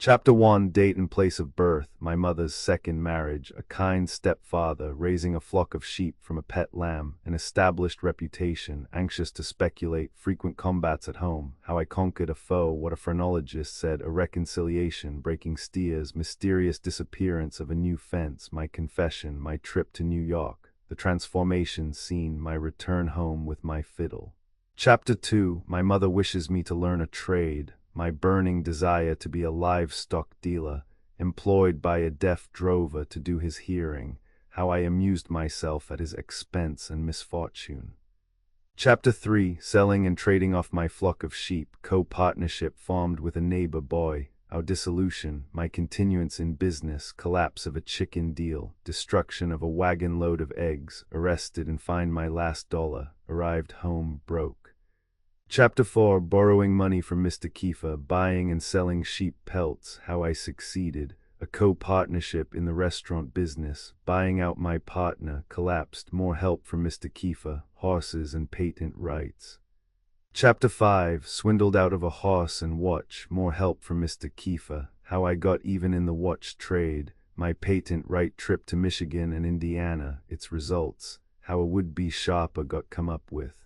Chapter 1, Date and Place of Birth, My Mother's Second Marriage, a kind stepfather raising a flock of sheep from a pet lamb, an established reputation, anxious to speculate, frequent combats at home, how I conquered a foe, what a phrenologist said, a reconciliation, breaking steers, mysterious disappearance of a new fence, my confession, my trip to New York, the transformation scene, my return home with my fiddle. Chapter 2, My Mother Wishes Me to Learn a Trade, my burning desire to be a livestock dealer, employed by a deaf drover to do his hearing, how I amused myself at his expense and misfortune. Chapter 3, Selling and Trading Off My Flock of Sheep, Co-Partnership Formed with a Neighbor Boy, Our Dissolution, My Continuance in Business, Collapse of a Chicken Deal, Destruction of a Wagon Load of Eggs, Arrested and Fined My Last Dollar, Arrived Home Broke. Chapter 4, Borrowing Money from Mr. Kiefer, Buying and Selling Sheep Pelts, How I Succeeded, a co-partnership in the restaurant business, Buying Out My Partner, Collapsed, More Help from Mr. Kiefer, Horses and Patent Rights. Chapter 5, Swindled Out of a Horse and Watch, More Help from Mr. Kiefer, How I Got Even in the Watch Trade, My Patent Right Trip to Michigan and Indiana, Its Results, How a Would-Be Shopper Got Come Up With.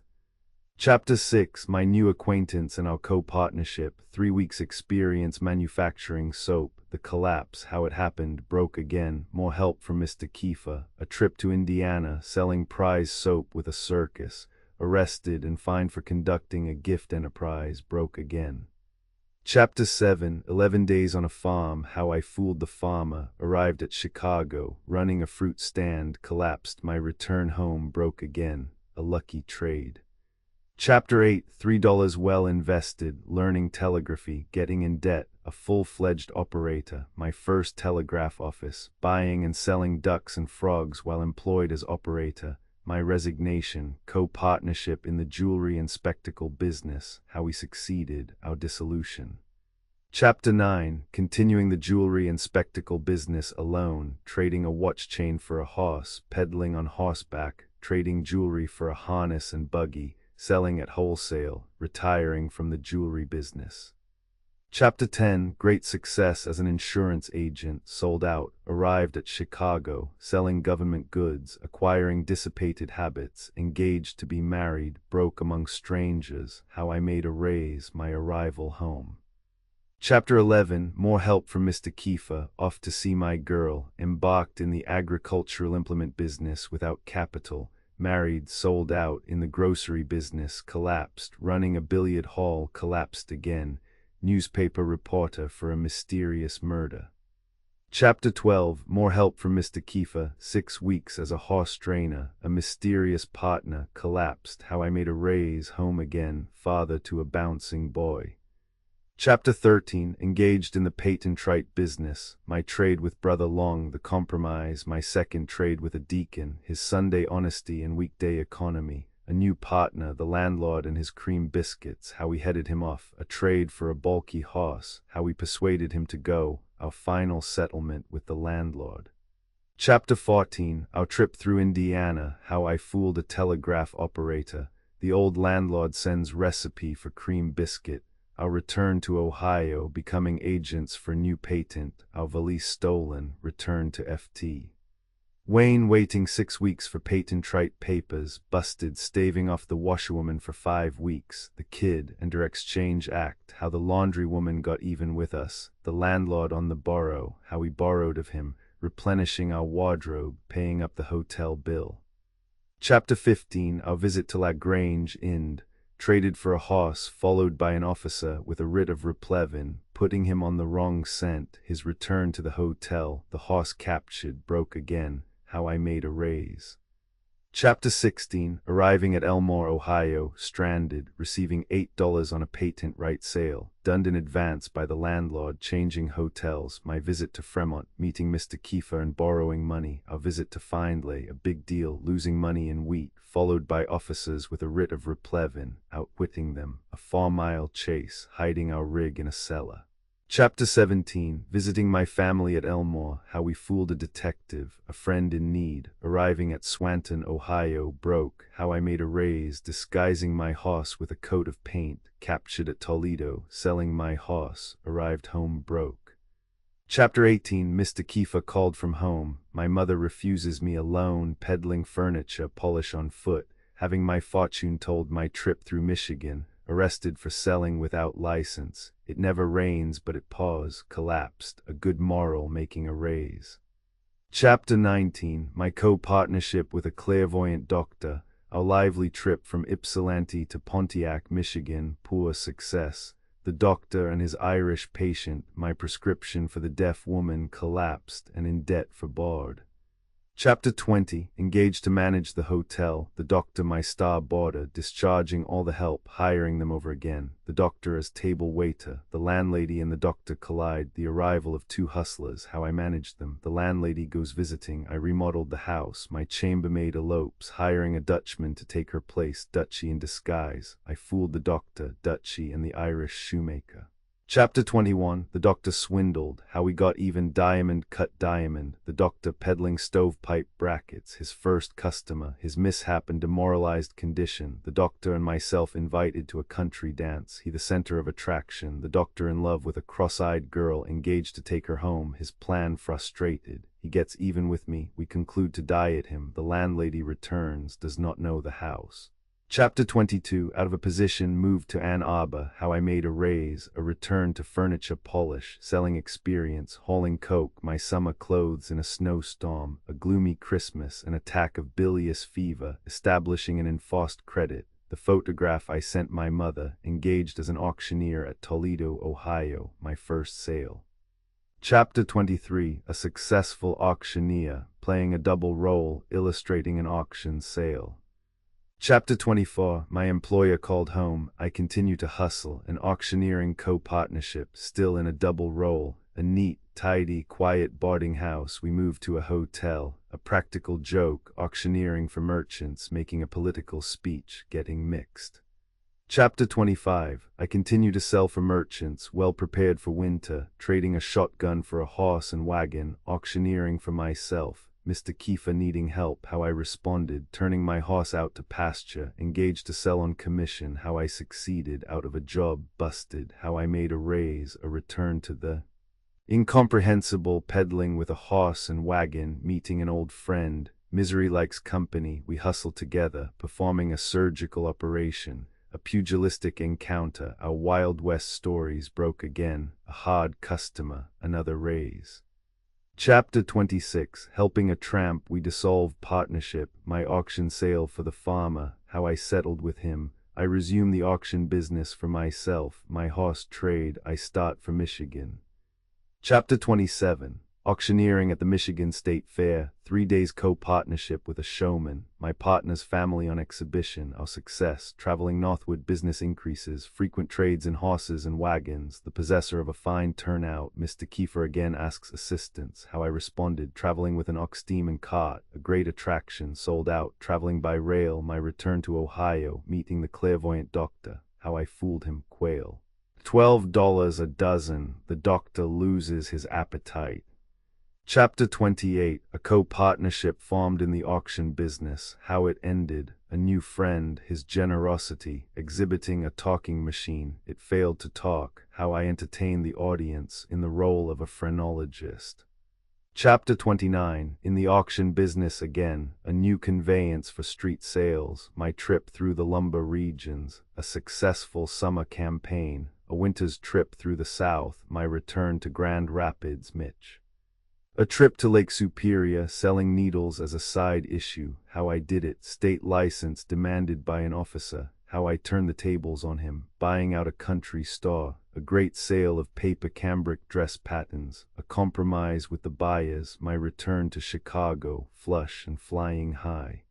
Chapter 6, My New Acquaintance and Our Co-Partnership, 3 weeks experience manufacturing soap, the collapse, how it happened, broke again, more help from Mr. Kiefer, a trip to Indiana, selling prize soap with a circus, arrested and fined for conducting a gift enterprise, broke again. Chapter 7, 11 Days on a Farm, How I Fooled the Farmer, arrived at Chicago, running a fruit stand, collapsed, my return home broke again, a lucky trade. Chapter 8, $3 Well Invested, Learning Telegraphy, Getting in Debt, a Full-Fledged Operator, My First Telegraph Office, Buying and Selling Ducks and Frogs while employed as operator, My Resignation, Co-Partnership in the Jewelry and Spectacle Business, How We Succeeded, Our Dissolution. Chapter 9, Continuing the Jewelry and Spectacle Business Alone, Trading a Watch Chain for a Horse, Peddling on Horseback, Trading Jewelry for a Harness and Buggy, Selling at Wholesale, Retiring from the Jewelry Business. Chapter 10, Great Success as an Insurance Agent, Sold Out, Arrived at Chicago, Selling Government Goods, Acquiring Dissipated Habits, Engaged to be Married, Broke Among Strangers, How I Made a Raise, My Arrival Home. Chapter 11, More Help from Mr. Kiefer, Off to See My Girl, Embarked in the Agricultural Implement Business without capital, Married, sold out, in the grocery business, collapsed, running a billiard hall, collapsed again, newspaper reporter for a mysterious murder. Chapter 12, More Help from Mr. Kiefer, 6 weeks as a horse trainer, a mysterious partner, collapsed, how I made a raise, home again, father to a bouncing boy. Chapter 13, Engaged in the Patent Right Business, My Trade with Brother Long, The Compromise, My Second Trade with a Deacon, His Sunday Honesty and Weekday Economy, A New Partner, The Landlord and His Cream Biscuits, How We Headed Him Off, A Trade for a Bulky Horse, How We Persuaded Him to Go, Our Final Settlement with the Landlord. Chapter 14, Our Trip Through Indiana, How I Fooled a Telegraph Operator, The Old Landlord Sends Recipe for Cream Biscuit, Our Return to Ohio, Becoming Agents for New Patent, Our Valise Stolen, Return to FT. Wayne waiting 6 weeks for patent right papers, busted staving off the washerwoman for 5 weeks, the kid and her exchange act, how the laundry woman got even with us, the landlord on the borrow, how we borrowed of him, replenishing our wardrobe, paying up the hotel bill. Chapter 15, Our Visit to La Grange, Ind. Traded for a horse, followed by an officer with a writ of replevin, putting him on the wrong scent, his return to the hotel, the horse captured, broke again, how I made a raise. Chapter 16, Arriving at Elmore, Ohio, stranded, receiving $8 on a patent right sale, done in advance by the landlord, changing hotels, my visit to Fremont, meeting Mr. Kiefer and borrowing money, our visit to Findlay, a big deal, losing money in wheat, followed by officers with a writ of replevin, outwitting them, a 4-mile chase, hiding our rig in a cellar. Chapter 17, Visiting my family at Elmore, how we fooled a detective, a friend in need, arriving at Swanton, Ohio, broke, how I made a raise, disguising my horse with a coat of paint, captured at Toledo, selling my horse, arrived home broke. Chapter 18. Mr. Kiefer called from home. My mother refuses me alone, peddling furniture, polish on foot, having my fortune told, my trip through Michigan, arrested for selling without license. It never rains, but it pours, collapsed, a good moral making a raise. Chapter 19. My co-partnership with a clairvoyant doctor. Our lively trip from Ypsilanti to Pontiac, Michigan, poor success. The doctor and his Irish patient, my prescription for the deaf woman, collapsed and in debt for board. Chapter 20. Engaged to manage the hotel. The doctor my star boarder, discharging all the help, hiring them over again. The doctor as table waiter. The landlady and the doctor collide. The arrival of two hustlers. How I managed them. The landlady goes visiting. I remodeled the house. My chambermaid elopes, hiring a Dutchman to take her place. Dutchy in disguise. I fooled the doctor, Dutchy, and the Irish shoemaker. Chapter 21. The doctor swindled. How we got even. Diamond cut diamond. The doctor peddling stovepipe brackets. His first customer. His mishap and demoralized condition. The doctor and myself invited to a country dance. He the center of attraction. The doctor in love with a cross-eyed girl, engaged to take her home. His plan frustrated. He gets even with me. We conclude to diet him. The landlady returns. Does not know the house. Chapter 22. Out of a position, moved to Ann Arbor. How I made a raise, a return to furniture polish, selling experience, hauling coke, my summer clothes in a snowstorm, a gloomy Christmas, an attack of bilious fever, establishing an enforced credit, the photograph I sent my mother, engaged as an auctioneer at Toledo, Ohio, my first sale. Chapter 23. A successful auctioneer, playing a double role, illustrating an auction sale. Chapter 24. My employer called home. I continue to hustle, an auctioneering co-partnership, still in a double role, a neat, tidy, quiet boarding house. We moved to a hotel, a practical joke, auctioneering for merchants, making a political speech, getting mixed. Chapter 25. I continue to sell for merchants, well prepared for winter, trading a shotgun for a horse and wagon, auctioneering for myself. Mr. Kiefer needing help. How I responded, turning my horse out to pasture, engaged to sell on commission. How I succeeded, out of a job, busted. How I made a raise, a return to the incomprehensible, peddling with a horse and wagon, meeting an old friend. Misery likes company. We hustle together, performing a surgical operation, a pugilistic encounter. Our Wild West stories broke again, a hard customer, another raise. Chapter 26. Helping a tramp. We dissolve partnership. My auction sale for the farmer. How I settled with him. I resume the auction business for myself. My horse trade. I start for Michigan. Chapter 27. Auctioneering at the Michigan State Fair. 3 days co-partnership with a showman. My partner's family on exhibition. Our success. Traveling northward, business increases. Frequent trades in horses and wagons. The possessor of a fine turnout. Mr. Kiefer again asks assistance. How I responded. Traveling with an ox team and cart. A great attraction. Sold out. Traveling by rail. My return to Ohio. Meeting the clairvoyant doctor. How I fooled him. Quail. $12 a dozen. The doctor loses his appetite. Chapter 28. A co-partnership formed in the auction business. How it ended. A new friend, his generosity, exhibiting a talking machine. It failed to talk. How I entertained the audience in the role of a phrenologist. Chapter 29. In the auction business again. A new conveyance for street sales. My trip through the lumber regions. A successful summer campaign. A winter's trip through the South. My return to Grand Rapids, Mich. A trip to Lake Superior, selling needles as a side issue. How I did it. State license demanded by an officer. How I turned the tables on him. Buying out a country store. A great sale of paper cambric dress patterns. A compromise with the buyers. My return to Chicago, flush and flying high.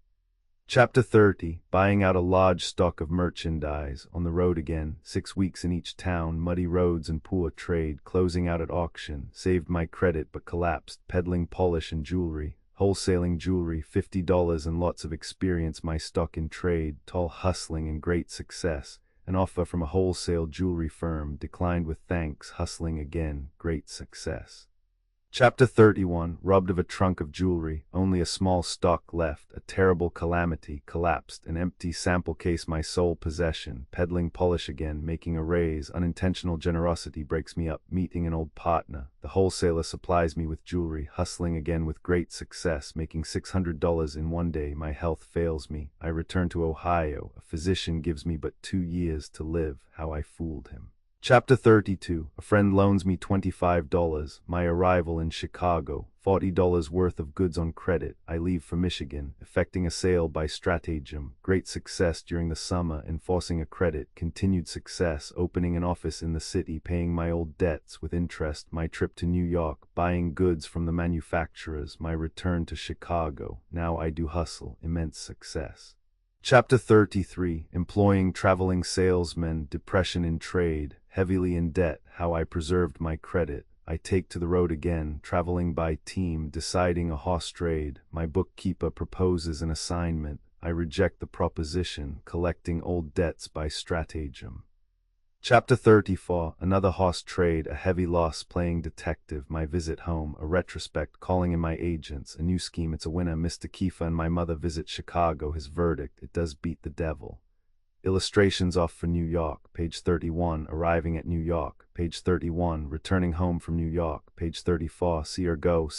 Chapter 30. Buying out a large stock of merchandise. On the road again. 6 weeks in each town. Muddy roads and poor trade. Closing out at auction. Saved my credit but collapsed. Peddling polish and jewelry. Wholesaling jewelry. $50 and lots of experience. My stock in trade. Tall hustling and great success. An offer from a wholesale jewelry firm. Declined with thanks. Hustling again. Great success. Chapter 31, robbed of a trunk of jewelry, only a small stock left, a terrible calamity, collapsed, an empty sample case my sole possession, peddling polish again, making a raise, unintentional generosity breaks me up, meeting an old partner, the wholesaler supplies me with jewelry, hustling again with great success, making $600 in one day, my health fails me, I return to Ohio, a physician gives me but 2 years to live, how I fooled him. Chapter 32, a friend loans me $25, my arrival in Chicago, $40 worth of goods on credit, I leave for Michigan, effecting a sale by stratagem, great success during the summer, enforcing a credit, continued success, opening an office in the city, paying my old debts with interest, my trip to New York, buying goods from the manufacturers, my return to Chicago, now I do hustle, immense success. Chapter 33, employing traveling salesmen, depression in trade, heavily in debt, how I preserved my credit, I take to the road again, traveling by team, deciding a horse trade, my bookkeeper proposes an assignment, I reject the proposition, collecting old debts by stratagem. Chapter 34, another horse trade, a heavy loss, playing detective, my visit home, a retrospect, calling in my agents, a new scheme, it's a winner, Mr. Kiefer and my mother visit Chicago, his verdict, it does beat the devil. Illustrations off for New York, page 31, arriving at New York, page 31, returning home from New York, page 34, see her go,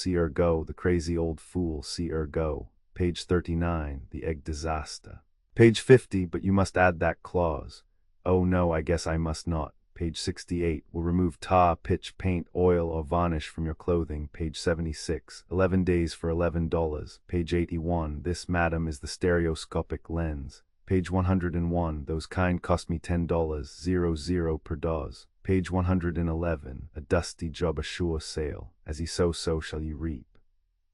the crazy old fool, see her go, page 39, the egg disaster. Page 50, but you must add that clause. Oh no, I guess I must not. Page 68, will remove tar, pitch, paint, oil, or varnish from your clothing. Page 76, 11 days for $11. Page 81, this, madam, is the stereoscopic lens. Page 101, those kind cost me $10, 00 per dose. Page 111, a dusty job, a sure sale. As ye sow, so shall ye reap.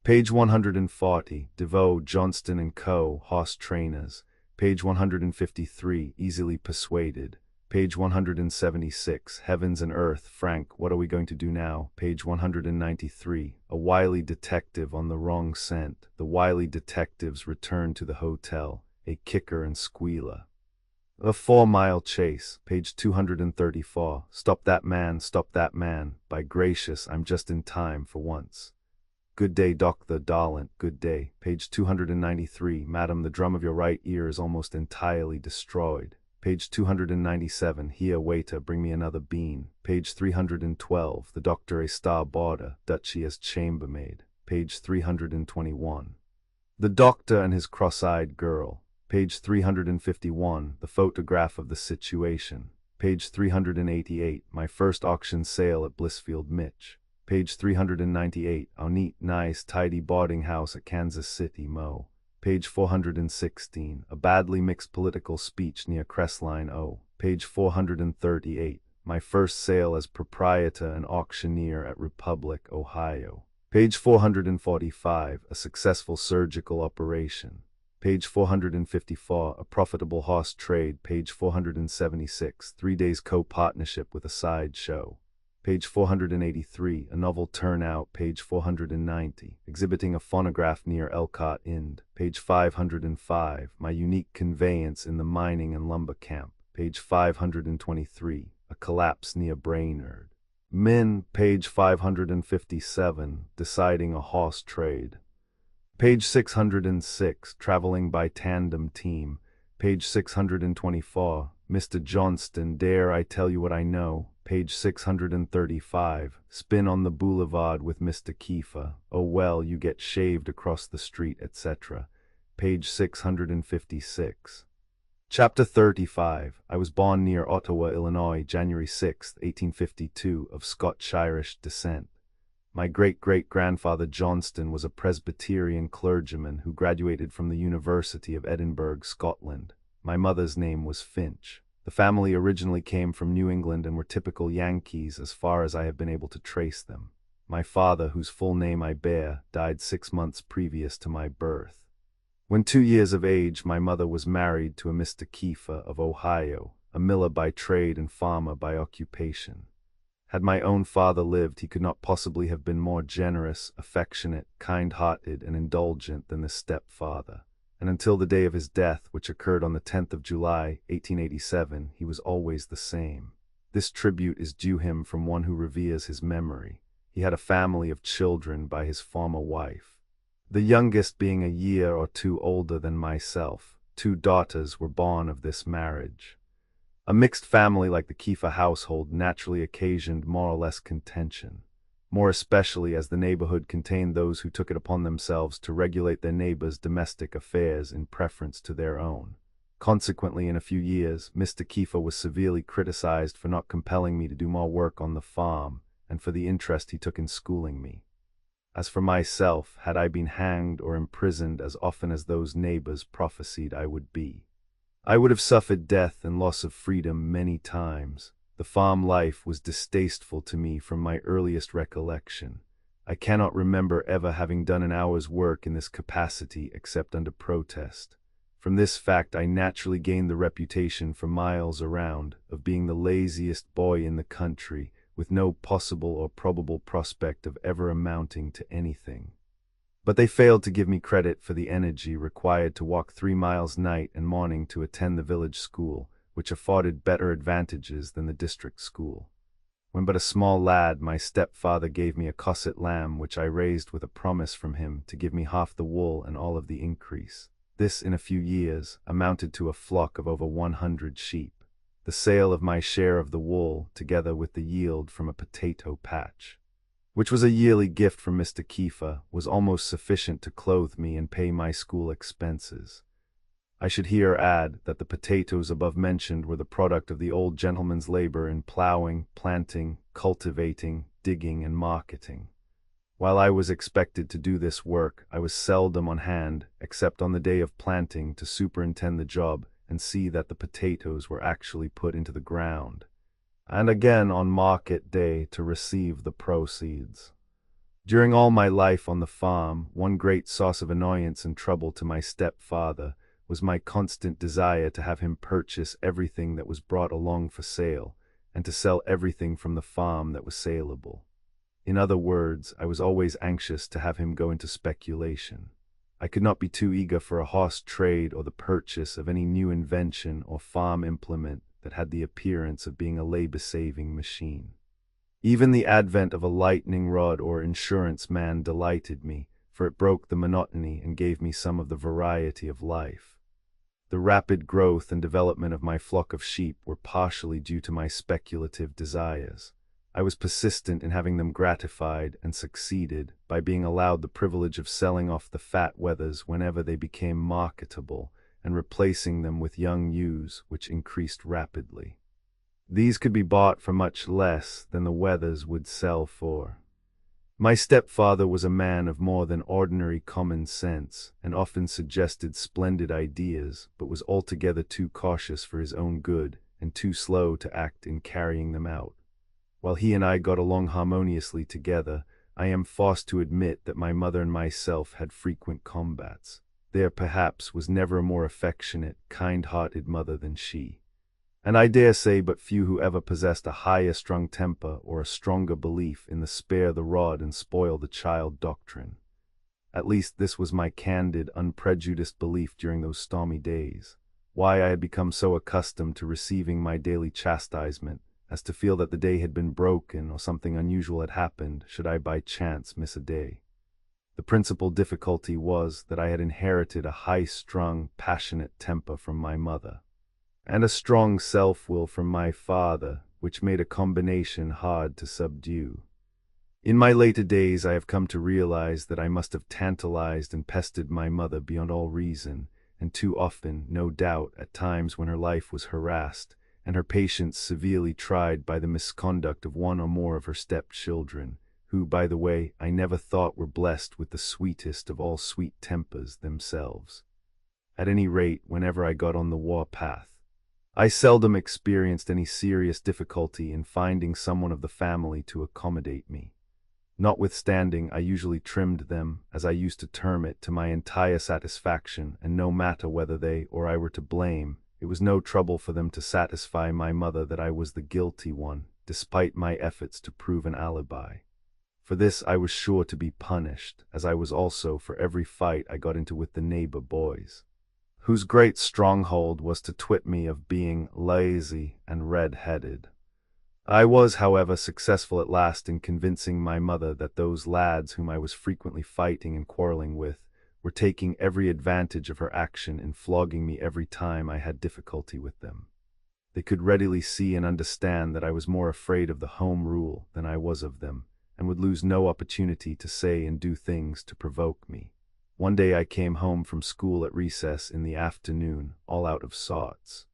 Page 140, DeVoe, Johnston & Co., horse trainers. Page 153, easily persuaded. Page 176, heavens and earth, Frank, what are we going to do now? Page 193, a wily detective on the wrong scent. The wily detectives return to the hotel, a kicker and squealer. A 4-mile chase. Page 234, stop that man, by gracious, I'm just in time for once. Good day, Dr. Darlant, good day. Page 293, madam, the drum of your right ear is almost entirely destroyed. Page 297, here, waiter, bring me another bean. Page 312, the doctor a star boarder, duchy as chambermaid. Page 321, the doctor and his cross-eyed girl. Page 351, the photograph of the situation. Page 388, my first auction sale at Blissfield Mitch. Page 398, our neat, nice, tidy boarding house at Kansas City, Mo. Page 416, a badly mixed political speech near Crestline, O. Page 438, my first sale as proprietor and auctioneer at Republic, Ohio. Page 445, a successful surgical operation. Page 454, a profitable horse trade. Page 476, 3 days co-partnership with a side show. Page 483, a novel turnout. Page 490, exhibiting a phonograph near Elcott Ind. Page 505, my unique conveyance in the mining and lumber camp. Page 523, a collapse near Brainerd. Min. Page 557, deciding a horse trade. Page 606, traveling by tandem team. Page 624, Mr. Johnston, dare I tell you what I know? Page 635, spin on the boulevard with Mr. Kiefer. Oh well, you get shaved across the street, etc. Page 656. Chapter 35, I was born near Ottawa, Illinois, January 6, 1852, of Scotch-Irish descent. My great-great-grandfather Johnston was a Presbyterian clergyman who graduated from the University of Edinburgh, Scotland. My mother's name was Finch. The family originally came from New England and were typical Yankees as far as I have been able to trace them. My father, whose full name I bear, died 6 months previous to my birth. When 2 years of age, my mother was married to a Mr. Kiefer of Ohio, a miller by trade and farmer by occupation. Had my own father lived, he could not possibly have been more generous, affectionate, kind-hearted, and indulgent than this stepfather. And until the day of his death, which occurred on the 10th of July, 1887, he was always the same. This tribute is due him from one who reveres his memory. He had a family of children by his former wife, the youngest being a year or two older than myself. 2 daughters were born of this marriage. A mixed family like the Kiefer household naturally occasioned more or less contention, more especially as the neighborhood contained those who took it upon themselves to regulate their neighbors' domestic affairs in preference to their own. Consequently, in a few years, Mr. Kiefer was severely criticized for not compelling me to do more work on the farm, and for the interest he took in schooling me. As for myself, had I been hanged or imprisoned as often as those neighbors prophesied I would be, I would have suffered death and loss of freedom many times. The farm life was distasteful to me from my earliest recollection. I cannot remember ever having done an hour's work in this capacity except under protest. From this fact I naturally gained the reputation for miles around of being the laziest boy in the country, with no possible or probable prospect of ever amounting to anything. But they failed to give me credit for the energy required to walk 3 miles night and morning to attend the village school, which afforded better advantages than the district school. When but a small lad, my stepfather gave me a cosset lamb which I raised with a promise from him to give me half the wool and all of the increase. This, in a few years, amounted to a flock of over 100 sheep. The sale of my share of the wool, together with the yield from a potato patch, which was a yearly gift from Mr. Kiefer, was almost sufficient to clothe me and pay my school expenses. I should here add that the potatoes above mentioned were the product of the old gentleman's labor in plowing, planting, cultivating, digging, and marketing. While I was expected to do this work, I was seldom on hand, except on the day of planting, to superintend the job and see that the potatoes were actually put into the ground, and again on market day to receive the proceeds. During all my life on the farm, one great source of annoyance and trouble to my stepfather was my constant desire to have him purchase everything that was brought along for sale, and to sell everything from the farm that was saleable. In other words, I was always anxious to have him go into speculation. I could not be too eager for a horse trade or the purchase of any new invention or farm implement that had the appearance of being a labor-saving machine. Even the advent of a lightning rod or insurance man delighted me, for it broke the monotony and gave me some of the variety of life. The rapid growth and development of my flock of sheep were partially due to my speculative desires. I was persistent in having them gratified and succeeded by being allowed the privilege of selling off the fat wethers whenever they became marketable and replacing them with young ewes which increased rapidly. These could be bought for much less than the wethers would sell for. My stepfather was a man of more than ordinary common sense and often suggested splendid ideas, but was altogether too cautious for his own good and too slow to act in carrying them out. While he and I got along harmoniously together, I am forced to admit that my mother and myself had frequent combats. There perhaps was never a more affectionate, kind-hearted mother than she, and I dare say but few who ever possessed a higher strung temper or a stronger belief in the spare the rod and spoil the child doctrine. At least this was my candid, unprejudiced belief during those stormy days. Why I had become so accustomed to receiving my daily chastisement as to feel that the day had been broken or something unusual had happened should I by chance miss a day. The principal difficulty was that I had inherited a high-strung, passionate temper from my mother, and a strong self-will from my father, which made a combination hard to subdue. In my later days I have come to realize that I must have tantalized and pestered my mother beyond all reason, and too often, no doubt, at times when her life was harassed, and her patience severely tried by the misconduct of one or more of her stepchildren, who, by the way, I never thought were blessed with the sweetest of all sweet tempers themselves. At any rate, whenever I got on the war path, I seldom experienced any serious difficulty in finding someone of the family to accommodate me. Notwithstanding, I usually trimmed them, as I used to term it, to my entire satisfaction, and no matter whether they or I were to blame, it was no trouble for them to satisfy my mother that I was the guilty one, despite my efforts to prove an alibi. For this I was sure to be punished, as I was also for every fight I got into with the neighbor boys, whose great stronghold was to twit me of being lazy and red-headed. I was, however, successful at last in convincing my mother that those lads whom I was frequently fighting and quarreling with were taking every advantage of her action in flogging me every time I had difficulty with them. They could readily see and understand that I was more afraid of the home rule than I was of them, and would lose no opportunity to say and do things to provoke me. One day I came home from school at recess in the afternoon, all out of sorts,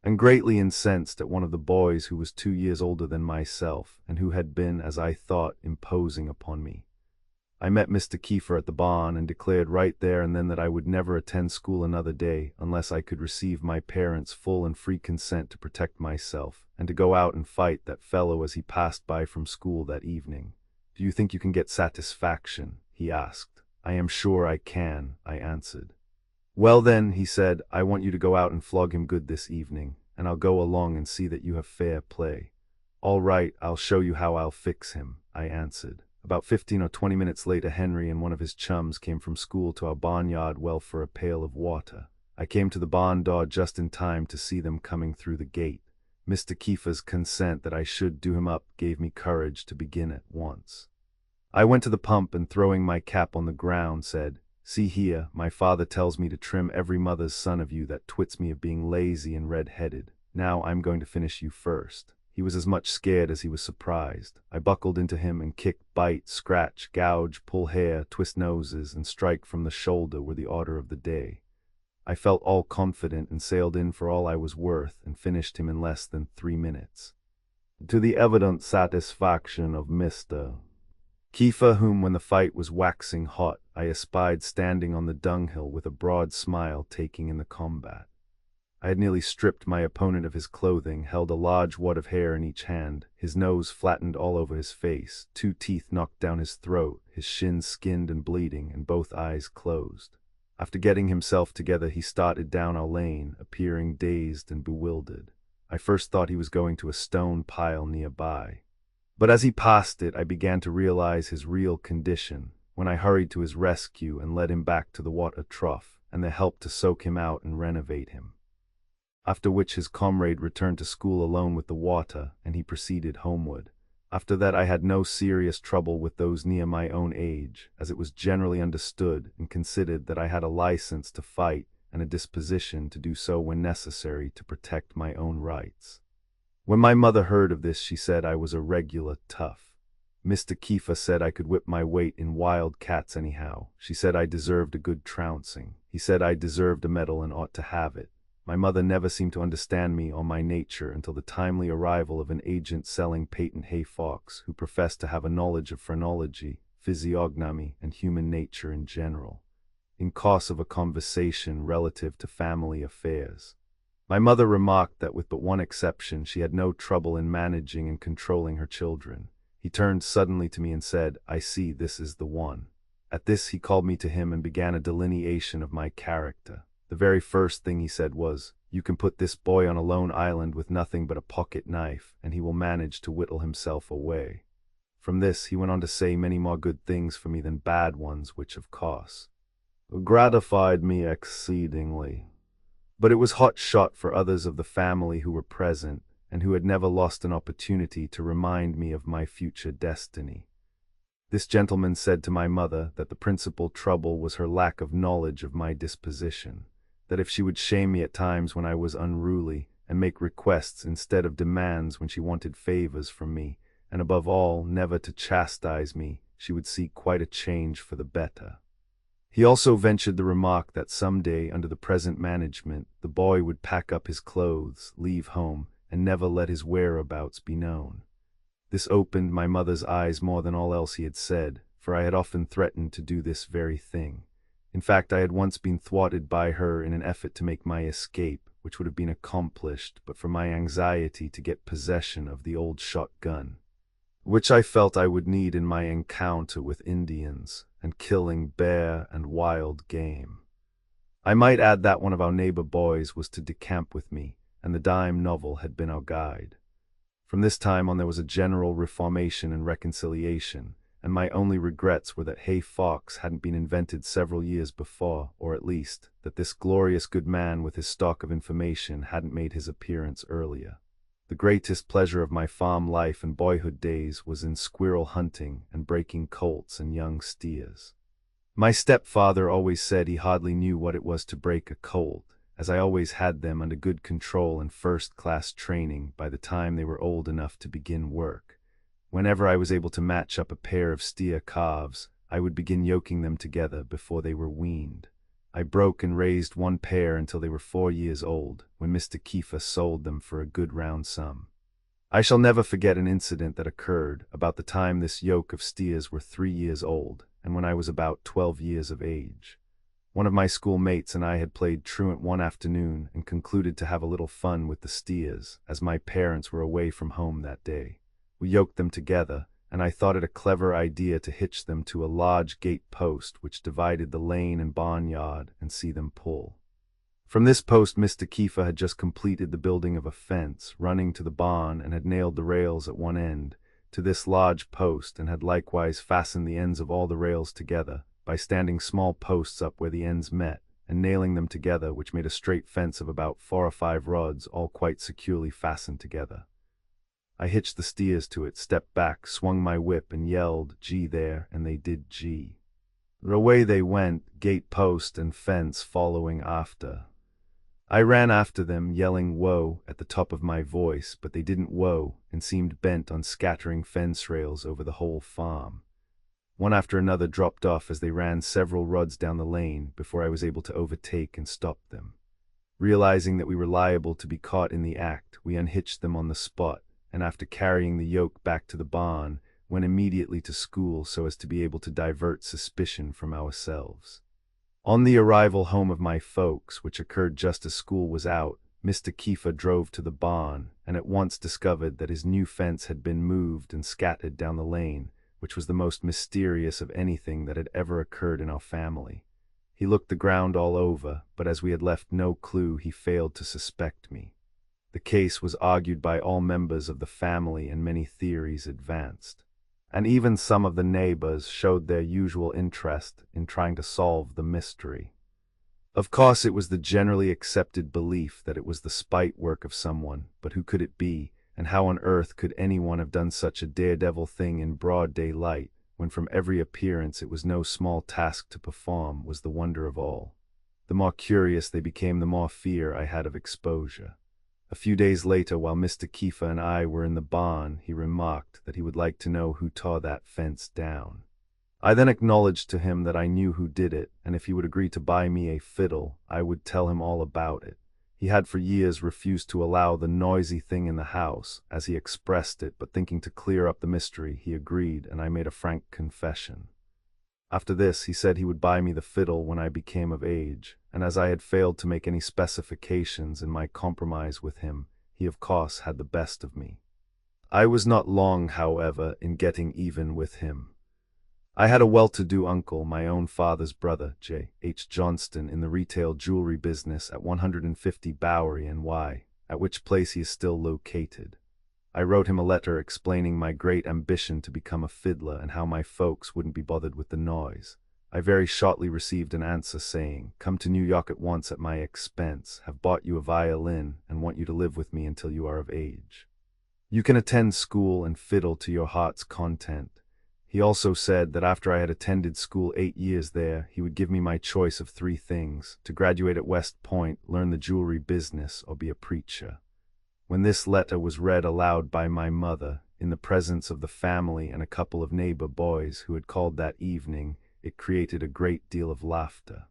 and greatly incensed at one of the boys who was 2 years older than myself, and who had been, as I thought, imposing upon me. I met Mr. Kiefer at the barn and declared right there and then that I would never attend school another day unless I could receive my parents' full and free consent to protect myself, and to go out and fight that fellow as he passed by from school that evening. "Do you think you can get satisfaction?" he asked. "I am sure I can," I answered. "Well then," he said, "I want you to go out and flog him good this evening, and I'll go along and see that you have fair play." "All right, I'll show you how I'll fix him," I answered. About 15 or 20 minutes later, Henry and one of his chums came from school to our barnyard well for a pail of water. I came to the barn door just in time to see them coming through the gate. Mr. Kiefer's consent that I should do him up gave me courage to begin at once. I went to the pump and, throwing my cap on the ground, said, "See here, my father tells me to trim every mother's son of you that twits me of being lazy and red-headed. Now I'm going to finish you first." He was as much scared as he was surprised. I buckled into him and kick, bite, scratch, gouge, pull hair, twist noses, and strike from the shoulder were the order of the day. I felt all confident and sailed in for all I was worth and finished him in less than 3 minutes, to the evident satisfaction of Mr. Kiefer, whom, when the fight was waxing hot, I espied standing on the dunghill with a broad smile taking in the combat. I had nearly stripped my opponent of his clothing, held a large wad of hair in each hand, his nose flattened all over his face, 2 teeth knocked down his throat, his shins skinned and bleeding, and both eyes closed. After getting himself together, he started down our lane, appearing dazed and bewildered. I first thought he was going to a stone pile nearby, but as he passed it, I began to realize his real condition, when I hurried to his rescue and led him back to the water trough, and there helped to soak him out and renovate him. After which his comrade returned to school alone with the water, and he proceeded homeward. After that I had no serious trouble with those near my own age, as it was generally understood and considered that I had a license to fight and a disposition to do so when necessary to protect my own rights. When my mother heard of this, she said I was a regular tough. Mr. Kiefer said I could whip my weight in wild cats anyhow. She said I deserved a good trouncing. He said I deserved a medal and ought to have it. My mother never seemed to understand me or my nature until the timely arrival of an agent selling patent hayforks who professed to have a knowledge of phrenology, physiognomy, and human nature in general, in course of a conversation relative to family affairs. My mother remarked that with but one exception, she had no trouble in managing and controlling her children. He turned suddenly to me and said, "I see, this is the one." At this he called me to him and began a delineation of my character. The very first thing he said was, "You can put this boy on a lone island with nothing but a pocket knife, and he will manage to whittle himself away." From this he went on to say many more good things for me than bad ones, which, of course, gratified me exceedingly. But it was hot shot for others of the family who were present, and who had never lost an opportunity to remind me of my future destiny. This gentleman said to my mother that the principal trouble was her lack of knowledge of my disposition, that if she would shame me at times when I was unruly, and make requests instead of demands when she wanted favors from me, and above all, never to chastise me, she would see quite a change for the better. He also ventured the remark that some day, under the present management, the boy would pack up his clothes, leave home, and never let his whereabouts be known. This opened my mother's eyes more than all else he had said, for I had often threatened to do this very thing. In fact, I had once been thwarted by her in an effort to make my escape, which would have been accomplished but for my anxiety to get possession of the old shotgun, which I felt I would need in my encounter with Indians and killing bear and wild game. I might add that one of our neighbor boys was to decamp with me, and the dime novel had been our guide. From this time on there was a general reformation and reconciliation, and my only regrets were that hayforks hadn't been invented several years before, or at least, that this glorious good man with his stock of information hadn't made his appearance earlier. The greatest pleasure of my farm life and boyhood days was in squirrel hunting and breaking colts and young steers. My stepfather always said he hardly knew what it was to break a colt, as I always had them under good control and first-class training by the time they were old enough to begin work. Whenever I was able to match up a pair of steer calves, I would begin yoking them together before they were weaned. I broke and raised one pair until they were 4 years old, when Mr. Kiefer sold them for a good round sum. I shall never forget an incident that occurred about the time this yoke of steers were 3 years old, and when I was about 12 years of age. One of my schoolmates and I had played truant one afternoon and concluded to have a little fun with the steers, as my parents were away from home that day. We yoked them together, and I thought it a clever idea to hitch them to a large gate post which divided the lane and barnyard and see them pull. From this post Mr. Kiefer had just completed the building of a fence running to the barn and had nailed the rails at one end to this large post, and had likewise fastened the ends of all the rails together by standing small posts up where the ends met and nailing them together, which made a straight fence of about 4 or 5 rods, all quite securely fastened together. I hitched the steers to it, stepped back, swung my whip, and yelled, "Gee there," and they did gee. Away they went, gate post and fence following after. I ran after them, yelling "whoa" at the top of my voice, but they didn't whoa and seemed bent on scattering fence rails over the whole farm. One after another dropped off as they ran several rods down the lane before I was able to overtake and stop them. Realizing that we were liable to be caught in the act, we unhitched them on the spot, and after carrying the yoke back to the barn, went immediately to school so as to be able to divert suspicion from ourselves. On the arrival home of my folks, which occurred just as school was out, Mr. Kiefer drove to the barn and at once discovered that his new fence had been moved and scattered down the lane, which was the most mysterious of anything that had ever occurred in our family. He looked the ground all over, but as we had left no clue, he failed to suspect me. The case was argued by all members of the family and many theories advanced, and even some of the neighbors showed their usual interest in trying to solve the mystery. Of course, it was the generally accepted belief that it was the spite work of someone, but who could it be, and how on earth could anyone have done such a daredevil thing in broad daylight, when from every appearance it was no small task to perform, was the wonder of all. The more curious they became, the more fear I had of exposure. A few days later, while Mr. Kiefer and I were in the barn, he remarked that he would like to know who tore that fence down. I then acknowledged to him that I knew who did it, and if he would agree to buy me a fiddle, I would tell him all about it. He had for years refused to allow the noisy thing in the house, as he expressed it, but thinking to clear up the mystery, he agreed, and I made a frank confession. After this, he said he would buy me the fiddle when I became of age, and as I had failed to make any specifications in my compromise with him, he of course had the best of me. I was not long, however, in getting even with him. I had a well-to-do uncle, my own father's brother, J. H. Johnston, in the retail jewelry business at 150 Bowery, NY, at which place he is still located. I wrote him a letter explaining my great ambition to become a fiddler and how my folks wouldn't be bothered with the noise. I very shortly received an answer saying, "Come to New York at once at my expense, have bought you a violin, and want you to live with me until you are of age. You can attend school and fiddle to your heart's content." He also said that after I had attended school 8 years there, he would give me my choice of 3 things: to graduate at West Point, learn the jewelry business, or be a preacher. When this letter was read aloud by my mother, in the presence of the family and a couple of neighbor boys who had called that evening, it created a great deal of laughter.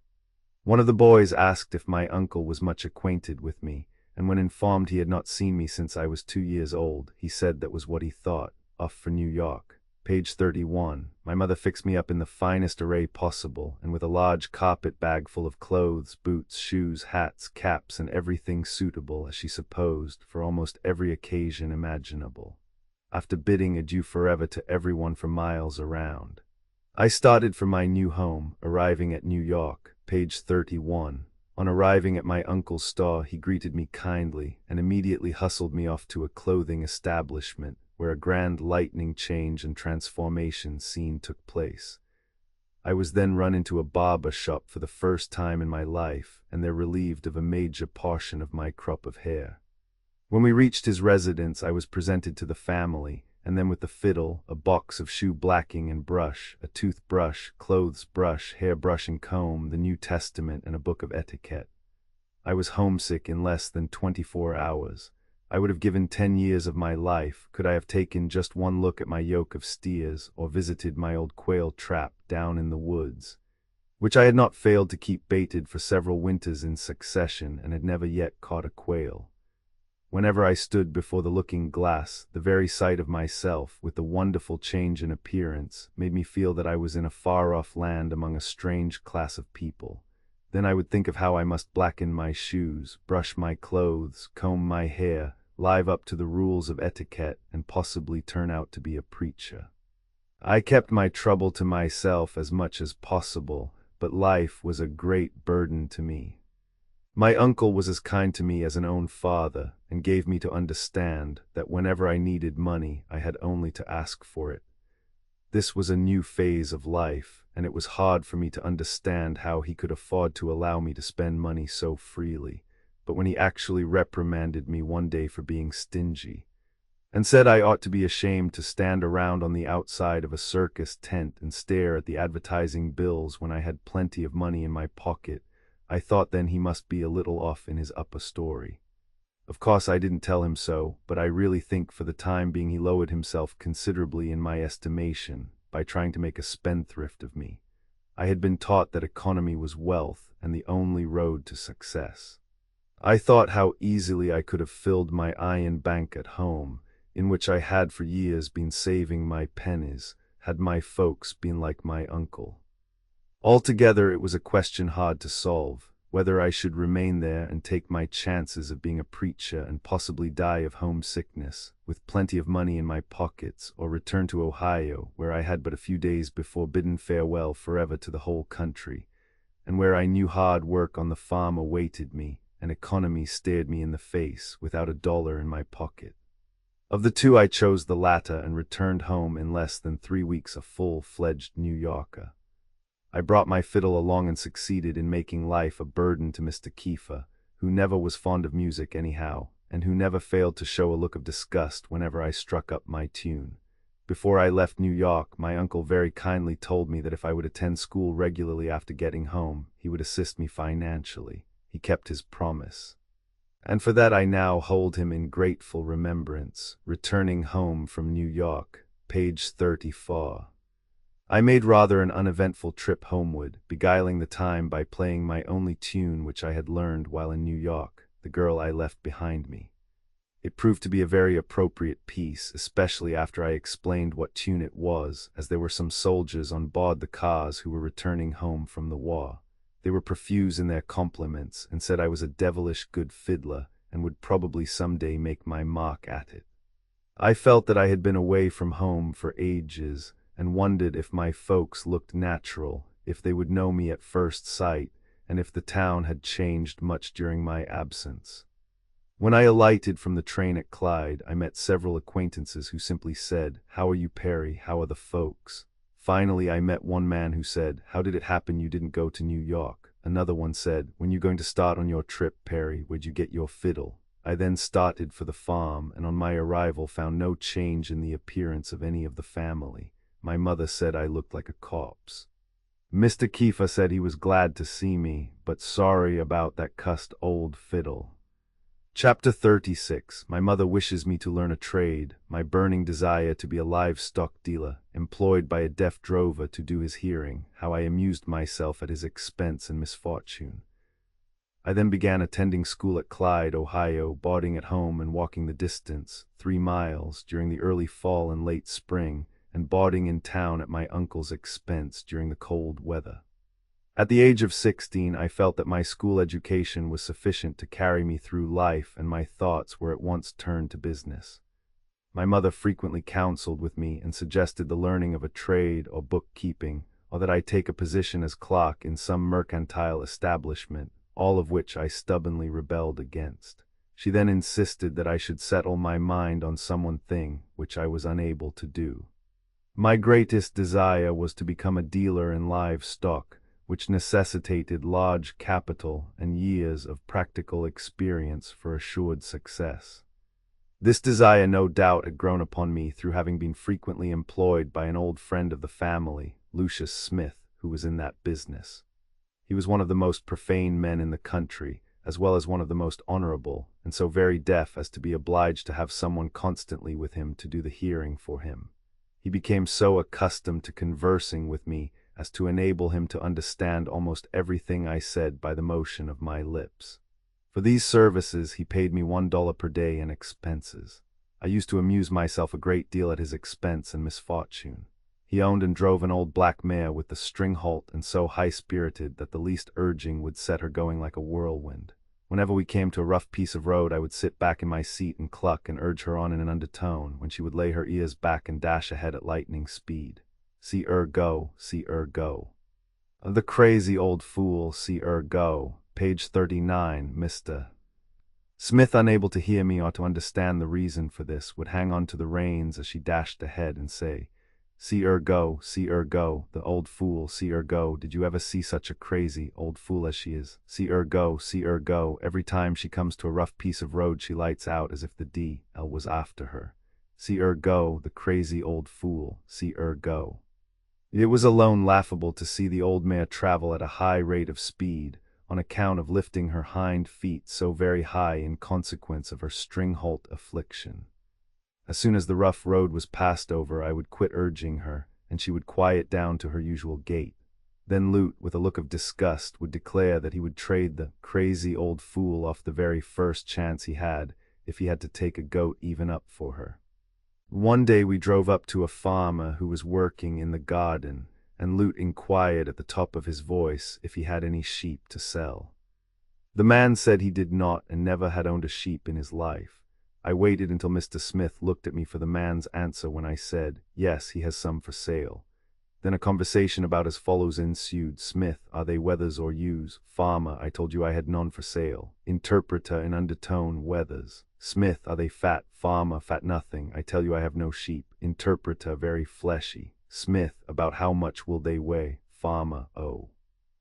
One of the boys asked if my uncle was much acquainted with me, and when informed he had not seen me since I was 2 years old, he said that was what he thought, off for New York. Page 31. My mother fixed me up in the finest array possible, and with a large carpet bag full of clothes, boots, shoes, hats, caps, and everything suitable, as she supposed, for almost every occasion imaginable. After bidding adieu forever to everyone for miles around, I started for my new home, arriving at New York. Page 31. On arriving at my uncle's store, he greeted me kindly, and immediately hustled me off to a clothing establishment, where a grand lightning change and transformation scene took place. I was then run into a barber shop for the first time in my life, and there relieved of a major portion of my crop of hair. When we reached his residence, I was presented to the family, and then with the fiddle, a box of shoe blacking and brush, a toothbrush, clothes brush, hairbrush and comb, the New Testament, and a book of etiquette. I was homesick in less than 24 hours. I would have given 10 years of my life could I have taken just one look at my yoke of steers or visited my old quail trap down in the woods, which I had not failed to keep baited for several winters in succession and had never yet caught a quail. Whenever I stood before the looking glass, the very sight of myself, with the wonderful change in appearance, made me feel that I was in a far-off land among a strange class of people. Then I would think of how I must blacken my shoes, brush my clothes, comb my hair, live up to the rules of etiquette, and possibly turn out to be a preacher. I kept my trouble to myself as much as possible, but life was a great burden to me. My uncle was as kind to me as an own father, and gave me to understand that whenever I needed money, I had only to ask for it. This was a new phase of life, and it was hard for me to understand how he could afford to allow me to spend money so freely. But when he actually reprimanded me one day for being stingy, and said I ought to be ashamed to stand around on the outside of a circus tent and stare at the advertising bills when I had plenty of money in my pocket, I thought then he must be a little off in his upper story. Of course I didn't tell him so, but I really think for the time being he lowered himself considerably in my estimation by trying to make a spendthrift of me. I had been taught that economy was wealth and the only road to success. I thought how easily I could have filled my iron bank at home, in which I had for years been saving my pennies, had my folks been like my uncle. Altogether it was a question hard to solve, whether I should remain there and take my chances of being a preacher and possibly die of homesickness, with plenty of money in my pockets, or return to Ohio, where I had but a few days before bidden farewell forever to the whole country, and where I knew hard work on the farm awaited me, and economy stared me in the face without a dollar in my pocket. Of the two I chose the latter and returned home in less than 3 weeks a full-fledged New Yorker. I brought my fiddle along and succeeded in making life a burden to Mr. Kiefer, who never was fond of music anyhow, and who never failed to show a look of disgust whenever I struck up my tune. Before I left New York, my uncle very kindly told me that if I would attend school regularly after getting home, he would assist me financially. He kept his promise, and for that I now hold him in grateful remembrance. Returning home from New York, page 34. I made rather an uneventful trip homeward, beguiling the time by playing my only tune which I had learned while in New York, The Girl I Left Behind Me. It proved to be a very appropriate piece, especially after I explained what tune it was, as there were some soldiers on board the cars who were returning home from the war. They were profuse in their compliments, and said I was a devilish good fiddler, and would probably some day make my mark at it. I felt that I had been away from home for ages, and wondered if my folks looked natural, if they would know me at first sight, and if the town had changed much during my absence. When I alighted from the train at Clyde, I met several acquaintances who simply said, "How are you, Perry? How are the folks?" Finally, I met one man who said, "How did it happen you didn't go to New York?" Another one said, "When you going to start on your trip, Perry? Where'd you get your fiddle?" I then started for the farm, and on my arrival found no change in the appearance of any of the family. My mother said I looked like a corpse. Mr. Kiefer said he was glad to see me, but sorry about that cussed old fiddle. Chapter 36. My mother wishes me to learn a trade, my burning desire to be a livestock dealer, employed by a deaf drover to do his hearing, how I amused myself at his expense and misfortune. I then began attending school at Clyde, Ohio, boarding at home and walking the distance, 3 miles, during the early fall and late spring, and boarding in town at my uncle's expense during the cold weather. At the age of 16, I felt that my school education was sufficient to carry me through life, and my thoughts were at once turned to business. My mother frequently counseled with me and suggested the learning of a trade or bookkeeping, or that I take a position as clerk in some mercantile establishment, all of which I stubbornly rebelled against. She then insisted that I should settle my mind on some one thing, which I was unable to do. My greatest desire was to become a dealer in livestock, which necessitated large capital and years of practical experience for assured success. This desire no doubt had grown upon me through having been frequently employed by an old friend of the family, Lucius Smith, who was in that business. He was one of the most profane men in the country, as well as one of the most honorable, and so very deaf as to be obliged to have someone constantly with him to do the hearing for him. He became so accustomed to conversing with me as to enable him to understand almost everything I said by the motion of my lips. For these services he paid me $1 per day in expenses. I used to amuse myself a great deal at his expense and misfortune. He owned and drove an old black mare with the string halt and so high-spirited that the least urging would set her going like a whirlwind. Whenever we came to a rough piece of road, I would sit back in my seat and cluck and urge her on in an undertone, when she would lay her ears back and dash ahead at lightning speed. See her go, see her go. The crazy old fool, see her go. Page 39, Mr. Smith, unable to hear me or to understand the reason for this, would hang on to the reins as she dashed ahead and say, see her go, the old fool, see her go. Did you ever see such a crazy old fool as she is? See her go. Every time she comes to a rough piece of road she lights out as if the D.L. was after her. See her go, the crazy old fool, see her go. It was alone laughable to see the old mare travel at a high rate of speed, on account of lifting her hind feet so very high in consequence of her string-halt affliction. As soon as the rough road was passed over, I would quit urging her, and she would quiet down to her usual gait. Then Lute, with a look of disgust, would declare that he would trade the crazy old fool off the very first chance he had, if he had to take a goat even up for her. One day we drove up to a farmer who was working in the garden, and Lute inquired at the top of his voice if he had any sheep to sell. The man said he did not and never had owned a sheep in his life. I waited until Mr. Smith looked at me for the man's answer when I said, yes, he has some for sale. Then a conversation about as follows ensued. Smith, are they wethers or ewes? Farmer, I told you I had none for sale. Interpreter in undertone, wethers. Smith, are they fat? Farmer, fat nothing. I tell you I have no sheep. Interpreter, very fleshy. Smith, about how much will they weigh? Farmer, oh.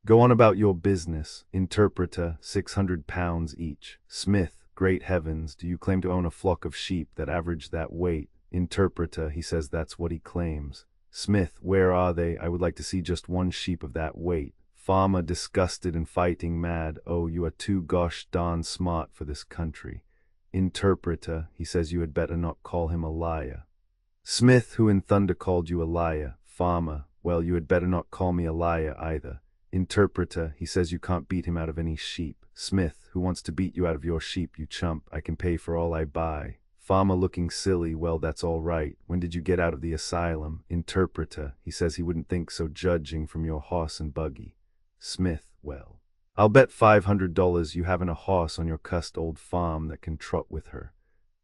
Go on about your business. Interpreter, 600 pounds each. Smith, great heavens, do you claim to own a flock of sheep that average that weight? Interpreter, he says that's what he claims. Smith, where are they? I would like to see just one sheep of that weight. Farmer, disgusted and fighting mad, oh, you are too gosh darn smart for this country. Interpreter, he says you had better not call him a liar. Smith, who in thunder called you a liar? Farmer, well, you had better not call me a liar either. Interpreter, he says you can't beat him out of any sheep. Smith, who wants to beat you out of your sheep, you chump? I can pay for all I buy. Farmer, looking silly, well, that's all right. When did you get out of the asylum? Interpreter, he says he wouldn't think so, judging from your horse and buggy. Smith, well, I'll bet $500 you haven't a horse on your cussed old farm that can trot with her.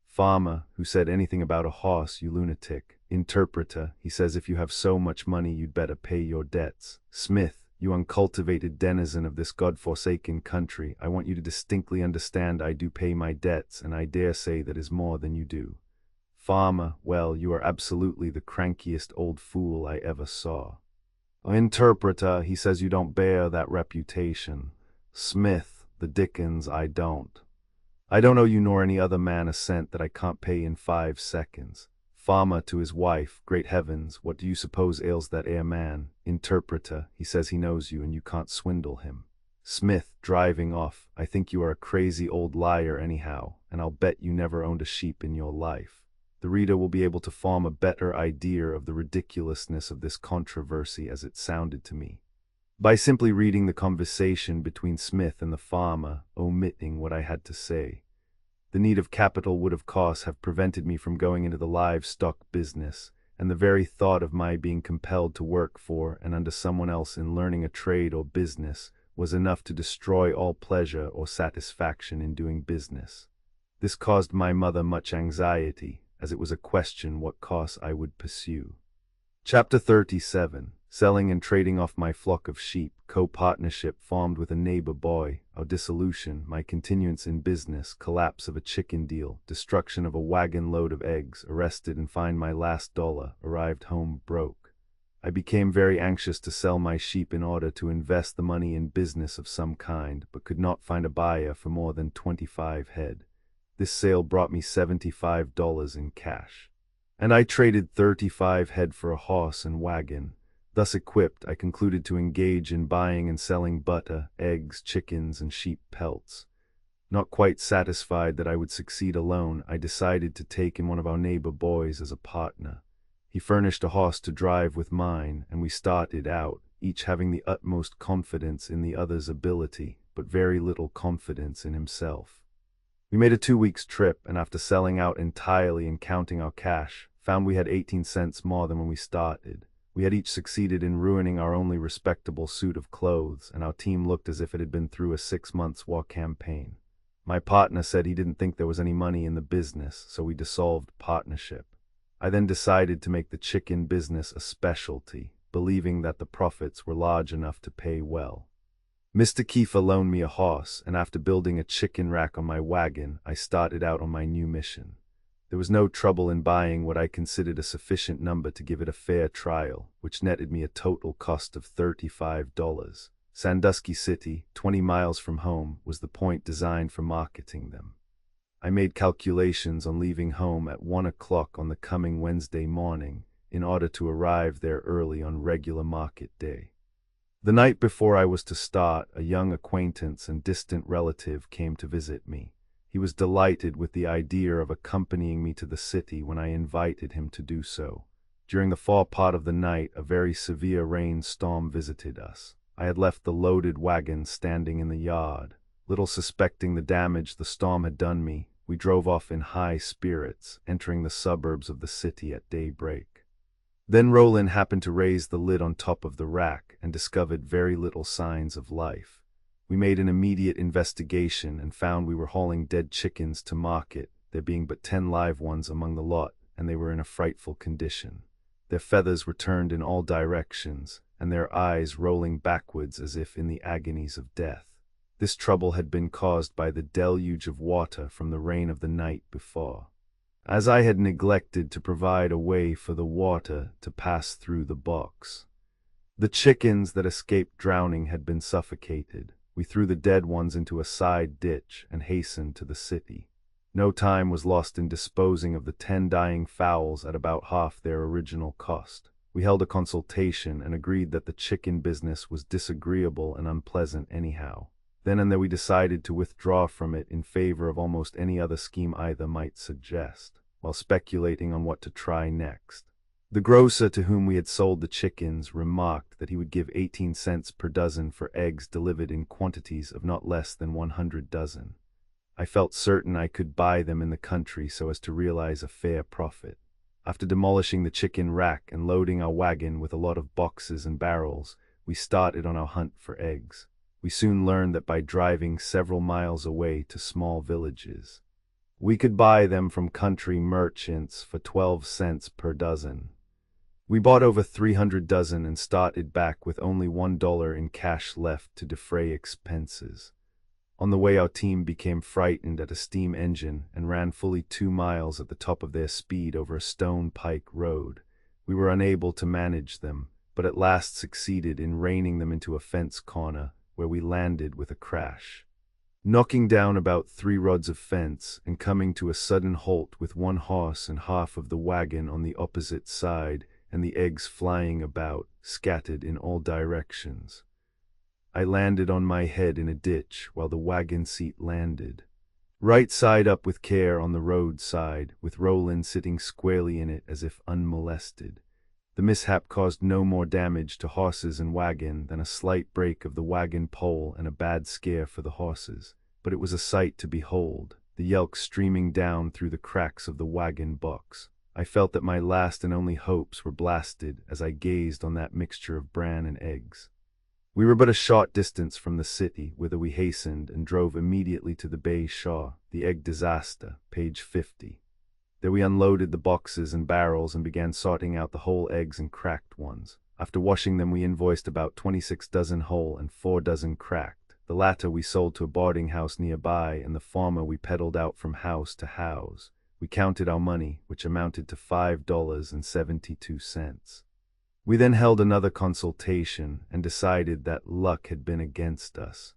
Farmer, who said anything about a horse, you lunatic? Interpreter, he says if you have so much money you'd better pay your debts. Smith, you uncultivated denizen of this God-forsaken country, I want you to distinctly understand I do pay my debts, and I dare say that is more than you do. Farmer, well, you are absolutely the crankiest old fool I ever saw. Interpreter, he says you don't bear that reputation. Smith, the dickens I don't. I don't owe you nor any other man a cent that I can't pay in 5 seconds. Farmer to his wife, great heavens, what do you suppose ails that ere man? Interpreter, he says he knows you and you can't swindle him. Smith, driving off, I think you are a crazy old liar anyhow, and I'll bet you never owned a sheep in your life. The reader will be able to form a better idea of the ridiculousness of this controversy as it sounded to me, by simply reading the conversation between Smith and the farmer, omitting what I had to say. The need of capital would of course have prevented me from going into the livestock business, and the very thought of my being compelled to work for and under someone else in learning a trade or business was enough to destroy all pleasure or satisfaction in doing business. This caused my mother much anxiety, as it was a question what course I would pursue. Chapter 37. Selling and trading off my flock of sheep, co-partnership formed with a neighbor boy, our dissolution, my continuance in business, collapse of a chicken deal, destruction of a wagon load of eggs, arrested and fined my last dollar, arrived home broke. I became very anxious to sell my sheep in order to invest the money in business of some kind, but could not find a buyer for more than 25 head. This sale brought me $75 in cash. And I traded 35 head for a horse and wagon. Thus equipped, I concluded to engage in buying and selling butter, eggs, chickens, and sheep pelts. Not quite satisfied that I would succeed alone, I decided to take in one of our neighbor boys as a partner. He furnished a horse to drive with mine, and we started out, each having the utmost confidence in the other's ability, but very little confidence in himself. We made a 2 weeks trip, and after selling out entirely and counting our cash, found we had 18 cents more than when we started. We had each succeeded in ruining our only respectable suit of clothes, and our team looked as if it had been through a 6 months war campaign. My partner said he didn't think there was any money in the business, so we dissolved partnership. I then decided to make the chicken business a specialty, believing that the profits were large enough to pay well. Mr. Kiefer loaned me a horse, and after building a chicken rack on my wagon, I started out on my new mission. There was no trouble in buying what I considered a sufficient number to give it a fair trial, which netted me a total cost of $35. Sandusky City, 20 miles from home, was the point designed for marketing them. I made calculations on leaving home at 1 o'clock on the coming Wednesday morning in order to arrive there early on regular market day. The night before I was to start, a young acquaintance and distant relative came to visit me. He was delighted with the idea of accompanying me to the city when I invited him to do so. During the fore part of the night, a very severe rainstorm visited us. I had left the loaded wagon standing in the yard. Little suspecting the damage the storm had done me, we drove off in high spirits, entering the suburbs of the city at daybreak. Then Roland happened to raise the lid on top of the rack and discovered very little signs of life. We made an immediate investigation and found we were hauling dead chickens to market, there being but 10 live ones among the lot, and they were in a frightful condition. Their feathers were turned in all directions, and their eyes rolling backwards as if in the agonies of death. This trouble had been caused by the deluge of water from the rain of the night before. As I had neglected to provide a way for the water to pass through the box. The chickens that escaped drowning had been suffocated. We threw the dead ones into a side ditch and hastened to the city. No time was lost in disposing of the 10 dying fowls at about half their original cost. We held a consultation and agreed that the chicken business was disagreeable and unpleasant anyhow. Then and there we decided to withdraw from it in favor of almost any other scheme either might suggest, while speculating on what to try next. The grocer to whom we had sold the chickens remarked that he would give 18 cents per dozen for eggs delivered in quantities of not less than 100 dozen. I felt certain I could buy them in the country so as to realize a fair profit. After demolishing the chicken rack and loading our wagon with a lot of boxes and barrels, we started on our hunt for eggs. We soon learned that by driving several miles away to small villages, we could buy them from country merchants for 12 cents per dozen. We bought over 300 dozen and started back with only $1 in cash left to defray expenses. On the way, our team became frightened at a steam engine and ran fully 2 miles at the top of their speed over a stone pike road. We were unable to manage them, but at last succeeded in reining them into a fence corner, where we landed with a crash. Knocking down about 3 rods of fence and coming to a sudden halt with 1 horse and half of the wagon on the opposite side and the eggs flying about, scattered in all directions. I landed on my head in a ditch while the wagon seat landed. Right side up with care on the road side, with Roland sitting squarely in it as if unmolested. The mishap caused no more damage to horses and wagon than a slight break of the wagon pole and a bad scare for the horses. But it was a sight to behold, the yelk streaming down through the cracks of the wagon box. I felt that my last and only hopes were blasted as I gazed on that mixture of bran and eggs. We were but a short distance from the city, whither we hastened and drove immediately to the Bay Shaw, the egg disaster, page 50. There we unloaded the boxes and barrels and began sorting out the whole eggs and cracked ones. After washing them, we invoiced about 26 dozen whole and 4 dozen cracked. The latter we sold to a boarding house nearby, and the former we peddled out from house to house. We counted our money, which amounted to $5.72. We then held another consultation and decided that luck had been against us.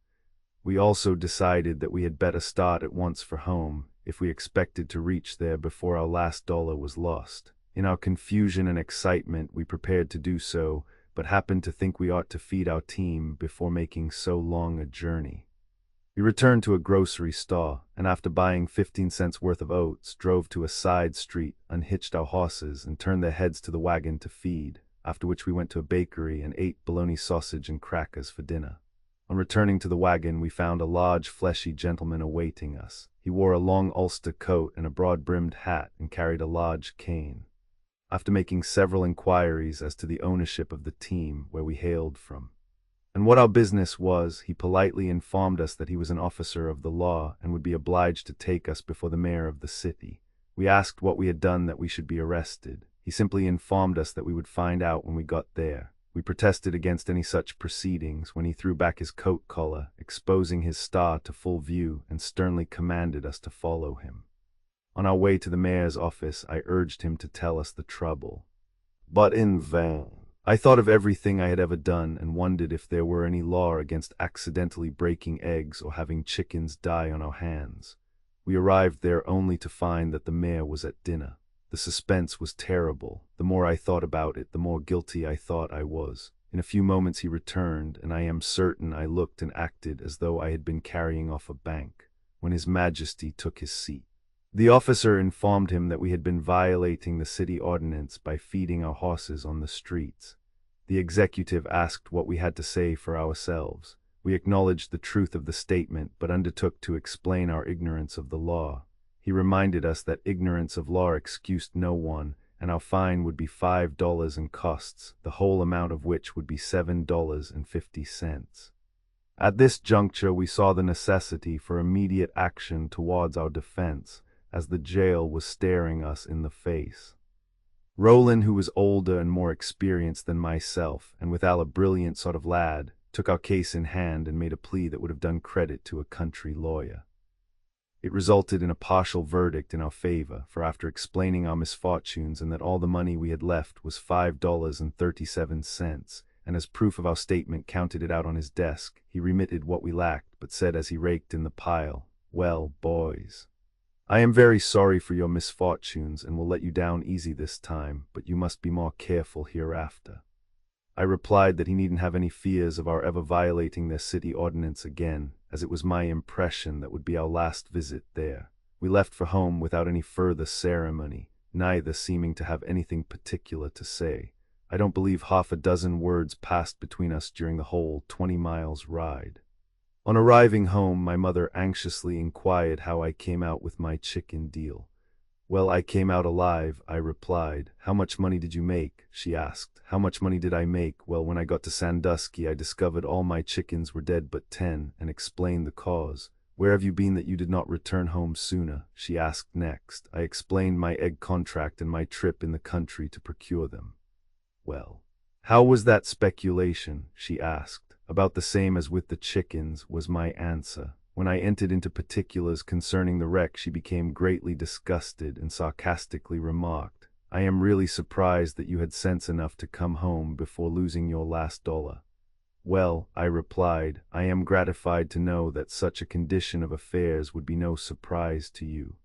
We also decided that we had better start at once for home, if we expected to reach there before our last dollar was lost. In our confusion and excitement, we prepared to do so, but happened to think we ought to feed our team before making so long a journey. We returned to a grocery store, and after buying 15 cents worth of oats, drove to a side street, unhitched our horses, and turned their heads to the wagon to feed, after which we went to a bakery and ate bologna sausage and crackers for dinner. On returning to the wagon, we found a large, fleshy gentleman awaiting us. He wore a long Ulster coat and a broad-brimmed hat and carried a large cane. After making several inquiries as to the ownership of the team where we hailed from, and what our business was, he politely informed us that he was an officer of the law and would be obliged to take us before the mayor of the city. We asked what we had done that we should be arrested. He simply informed us that we would find out when we got there. We protested against any such proceedings when he threw back his coat collar, exposing his star to full view, and sternly commanded us to follow him. On our way to the mayor's office, I urged him to tell us the trouble, but in vain. I thought of everything I had ever done and wondered if there were any law against accidentally breaking eggs or having chickens die on our hands. We arrived there only to find that the mayor was at dinner. The suspense was terrible. The more I thought about it, the more guilty I thought I was. In a few moments he returned, and I am certain I looked and acted as though I had been carrying off a bank, when His Majesty took his seat. The officer informed him that we had been violating the city ordinance by feeding our horses on the streets. The executive asked what we had to say for ourselves. We acknowledged the truth of the statement, but undertook to explain our ignorance of the law. He reminded us that ignorance of law excused no one, and our fine would be $5 and costs, the whole amount of which would be $7.50. At this juncture we saw the necessity for immediate action towards our defense, as the jail was staring us in the face. Roland, who was older and more experienced than myself, and withal a brilliant sort of lad, took our case in hand and made a plea that would have done credit to a country lawyer. It resulted in a partial verdict in our favor, for after explaining our misfortunes and that all the money we had left was $5.37, and as proof of our statement counted it out on his desk, he remitted what we lacked, but said as he raked in the pile, "Well, boys, I am very sorry for your misfortunes and will let you down easy this time, but you must be more careful hereafter." I replied that he needn't have any fears of our ever violating their city ordinance again, as it was my impression that would be our last visit there. We left for home without any further ceremony, neither seeming to have anything particular to say. I don't believe half a dozen words passed between us during the whole 20 miles ride. On arriving home, my mother anxiously inquired how I came out with my chicken deal. "Well, I came out alive," I replied. "How much money did you make?" she asked. "How much money did I make? Well, when I got to Sandusky, I discovered all my chickens were dead but 10, and explained the cause. "Where have you been that you did not return home sooner?" she asked next. I explained my egg contract and my trip in the country to procure them. "Well, how was that speculation?" she asked. "About the same as with the chickens," was my answer. When I entered into particulars concerning the wreck, she became greatly disgusted and sarcastically remarked, "I am really surprised that you had sense enough to come home before losing your last dollar." "Well," I replied, "I am gratified to know that such a condition of affairs would be no surprise to you,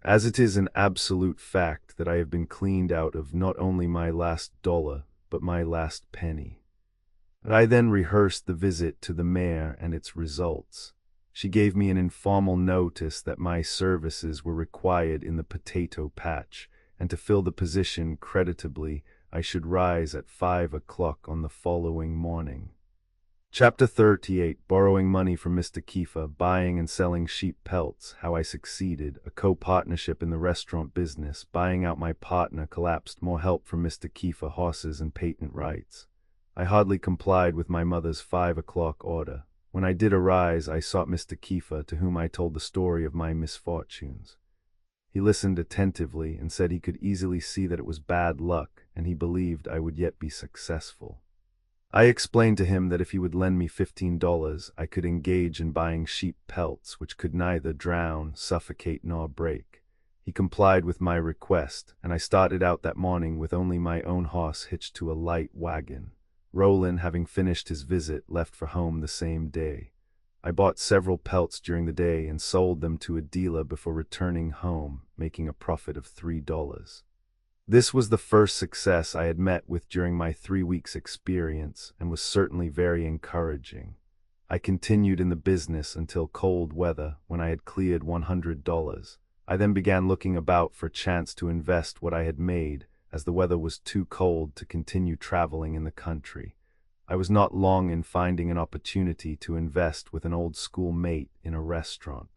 as it is an absolute fact that I have been cleaned out of not only my last dollar, but my last penny." I then rehearsed the visit to the mayor and its results. She gave me an informal notice that my services were required in the potato patch, and to fill the position creditably, I should rise at 5 o'clock on the following morning. Chapter 38. Borrowing money from Mr. Kiefer, buying and selling sheep pelts, how I succeeded, a co-partnership in the restaurant business, buying out my partner, collapsed, more help from Mr. Kiefer, horses and patent rights. I hardly complied with my mother's 5 o'clock order. When I did arise, I sought Mr. Kiefer, to whom I told the story of my misfortunes. He listened attentively and said he could easily see that it was bad luck, and he believed I would yet be successful. I explained to him that if he would lend me $15, I could engage in buying sheep pelts, which could neither drown, suffocate, nor break. He complied with my request, and I started out that morning with only my own horse hitched to a light wagon. Roland, having finished his visit, left for home the same day. I bought several pelts during the day and sold them to a dealer before returning home, making a profit of $3. This was the first success I had met with during my 3 weeks experience and was certainly very encouraging. I continued in the business until cold weather, when I had cleared $100. I then began looking about for a chance to invest what I had made, as the weather was too cold to continue traveling in the country. I was not long in finding an opportunity to invest with an old school mate in a restaurant.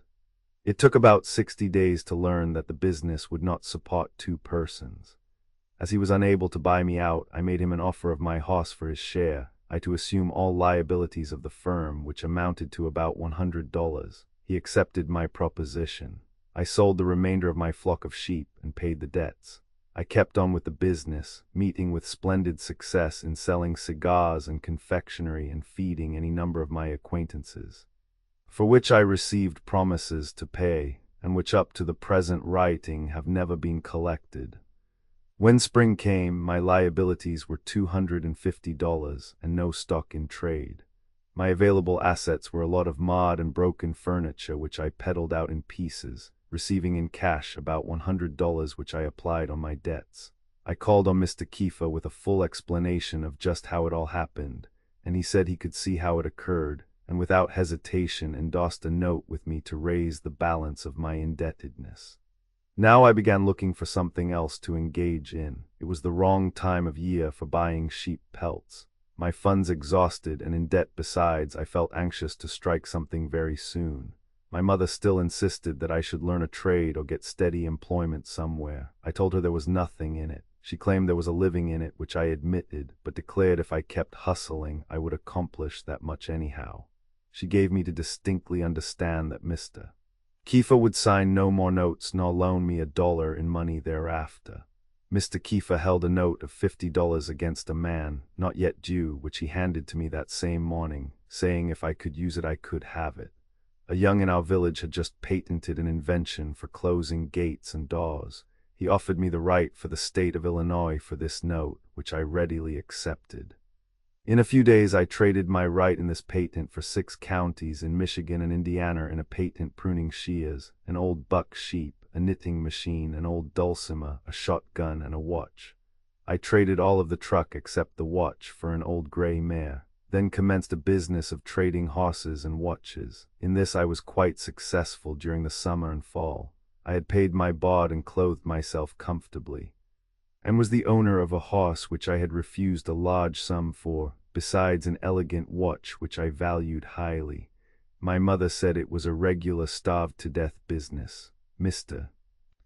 It took about 60 days to learn that the business would not support 2 persons. As he was unable to buy me out, I made him an offer of my horse for his share, I to assume all liabilities of the firm, which amounted to about $100. He accepted my proposition. I sold the remainder of my flock of sheep and paid the debts. I kept on with the business, meeting with splendid success in selling cigars and confectionery and feeding any number of my acquaintances, for which I received promises to pay, and which up to the present writing have never been collected. When spring came, my liabilities were $250 and no stock in trade. My available assets were a lot of mod and broken furniture which I peddled out in pieces, receiving in cash about $100 which I applied on my debts. I called on Mr. Kiefer with a full explanation of just how it all happened, and he said he could see how it occurred, and without hesitation endorsed a note with me to raise the balance of my indebtedness. Now I began looking for something else to engage in. It was the wrong time of year for buying sheep pelts. My funds exhausted and in debt besides, I felt anxious to strike something very soon. My mother still insisted that I should learn a trade or get steady employment somewhere. I told her there was nothing in it. She claimed there was a living in it, which I admitted, but declared if I kept hustling, I would accomplish that much anyhow. She gave me to distinctly understand that Mr. Kiefer would sign no more notes nor loan me $1 in money thereafter. Mr. Kiefer held a note of $50 against a man, not yet due, which he handed to me that same morning, saying if I could use it I could have it. A young in our village had just patented an invention for closing gates and doors. He offered me the right for the state of Illinois for this note, which I readily accepted. In a few days I traded my right in this patent for 6 counties in Michigan and Indiana in a patent pruning shears, an old buck sheep, a knitting machine, an old dulcimer, a shotgun, and a watch. I traded all of the truck except the watch for an old gray mare, then commenced a business of trading horses and watches. In this I was quite successful during the summer and fall. I had paid my board and clothed myself comfortably, and was the owner of a horse which I had refused a large sum for, besides an elegant watch which I valued highly. My mother said it was a regular starved-to-death business. Mr.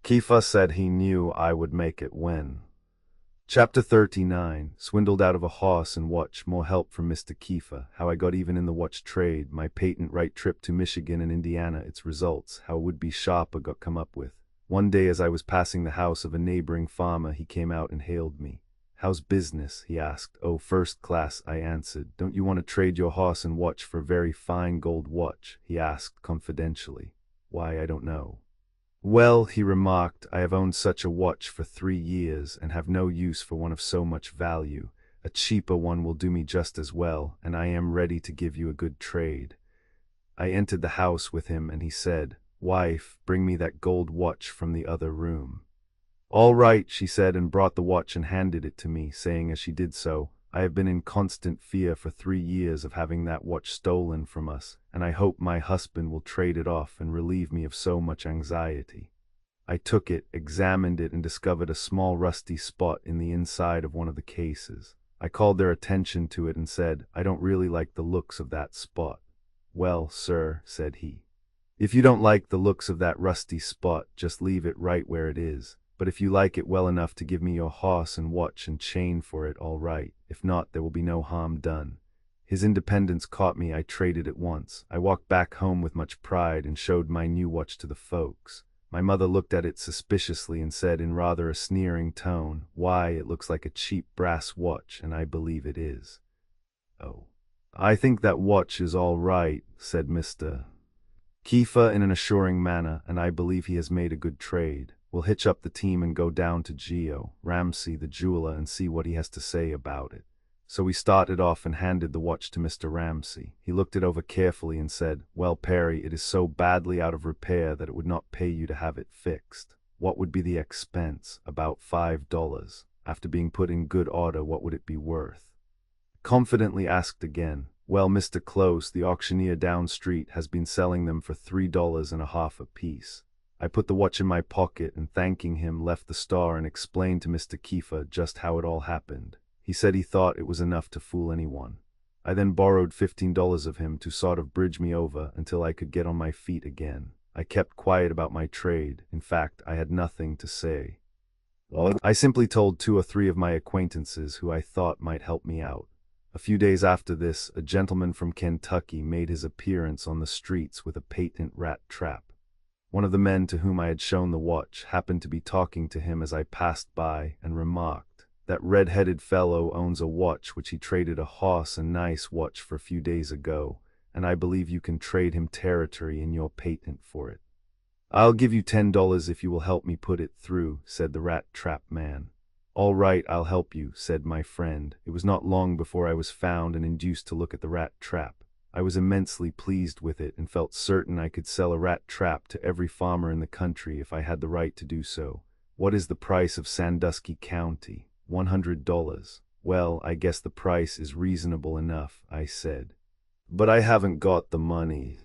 Kiefer said he knew I would make it when. Chapter 39. Swindled out of a horse and watch, more help from Mr. Kiefer, how I got even in the watch trade, my patent right trip to Michigan and Indiana, its results, how a would-be shopper got come up with. One day as I was passing the house of a neighboring farmer, he came out and hailed me. "How's business?" he asked. "Oh, first class," I answered. "Don't you want to trade your horse and watch for a very fine gold watch?" he asked confidentially. "Why, I don't know." "Well," he remarked, "I have owned such a watch for 3 years and have no use for one of so much value. A cheaper one will do me just as well, and I am ready to give you a good trade." I entered the house with him and he said, "Wife, bring me that gold watch from the other room." "All right," she said, and brought the watch and handed it to me, saying as she did so, "I have been in constant fear for 3 years of having that watch stolen from us, and I hope my husband will trade it off and relieve me of so much anxiety." I took it, examined it, and discovered a small rusty spot in the inside of one of the cases. I called their attention to it and said, "I don't really like the looks of that spot." "Well, sir," said he, "if you don't like the looks of that rusty spot, just leave it right where it is. But if you like it well enough to give me your horse and watch and chain for it, all right. If not, there will be no harm done." His independence caught me. I traded at once. I walked back home with much pride and showed my new watch to the folks. My mother looked at it suspiciously and said in rather a sneering tone, "Why, it looks like a cheap brass watch, and I believe it is." "Oh, I think that watch is all right," said Mr. Kiefer in an assuring manner, "and I believe he has made a good trade. We'll hitch up the team and go down to Ramsey the jeweler and see what he has to say about it." So we started off and handed the watch to Mr. Ramsey. He looked it over carefully and said, "Well, Perry, it is so badly out of repair that it would not pay you to have it fixed." "What would be the expense?" "About $5. After being put in good order, what would it be worth?" Confidently asked again. "Well, Mr. Close, the auctioneer down street, has been selling them for $3.50 apiece." I put the watch in my pocket and, thanking him, left the store and explained to Mr. Kiefer just how it all happened. He said he thought it was enough to fool anyone. I then borrowed $15 of him to sort of bridge me over until I could get on my feet again. I kept quiet about my trade. In fact, I had nothing to say. I simply told 2 or 3 of my acquaintances who I thought might help me out. A few days after this, a gentleman from Kentucky made his appearance on the streets with a patent rat trap. One of the men to whom I had shown the watch happened to be talking to him as I passed by and remarked, "That red-headed fellow owns a watch which he traded a horse and nice watch for a few days ago, and I believe you can trade him territory in your patent for it." "I'll give you $10 if you will help me put it through," said the rat trap man. "All right, I'll help you," said my friend. It was not long before I was found and induced to look at the rat trap. I was immensely pleased with it and felt certain I could sell a rat trap to every farmer in the country if I had the right to do so. "What is the price of Sandusky County?" $100. "Well, I guess the price is reasonable enough," I said. "But I haven't got the money."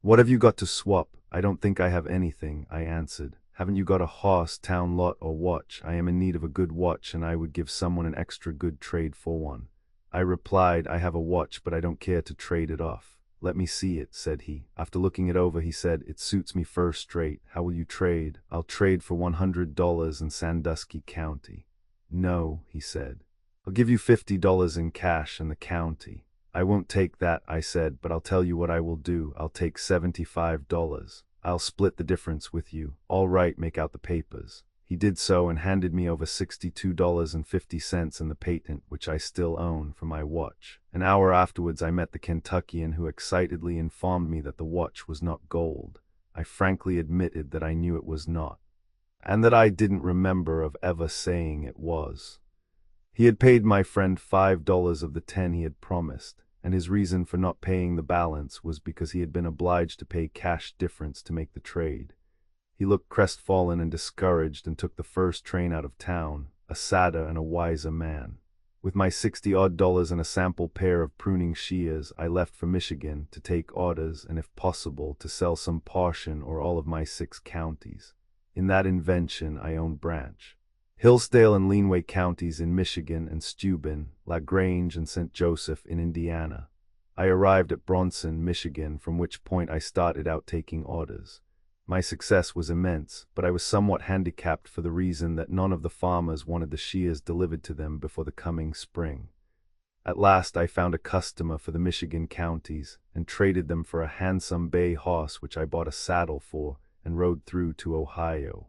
"What have you got to swap?" "I don't think I have anything," I answered. "Haven't you got a horse, town lot, or watch? I am in need of a good watch, and I would give someone an extra good trade for one." I replied, "I have a watch, but I don't care to trade it off." "Let me see it," said he. After looking it over, he said, "It suits me first rate. How will you trade?" "I'll trade for $100 in Sandusky County." "No," he said. "I'll give you $50 in cash in the county." "I won't take that," I said, "but I'll tell you what I will do. I'll take $75. I'll split the difference with you." "All right, make out the papers." He did so and handed me over $62.50 in the patent, which I still own, for my watch. An hour afterwards I met the Kentuckian, who excitedly informed me that the watch was not gold. I frankly admitted that I knew it was not, and that I didn't remember of ever saying it was. He had paid my friend $5 of the 10 he had promised, and his reason for not paying the balance was because he had been obliged to pay cash difference to make the trade. He looked crestfallen and discouraged and took the first train out of town, a sadder and a wiser man. With my $60-odd and a sample pair of pruning shears, I left for Michigan to take orders and, if possible, to sell some portion or all of my 6 counties. In that invention, I own branch Hillsdale and Leanway counties in Michigan, and Steuben, LaGrange, and St. Joseph in Indiana. I arrived at Bronson, Michigan, from which point I started out taking orders. My success was immense, but I was somewhat handicapped for the reason that none of the farmers wanted the shears delivered to them before the coming spring. At last I found a customer for the Michigan counties and traded them for a handsome bay horse which I bought a saddle for and rode through to Ohio.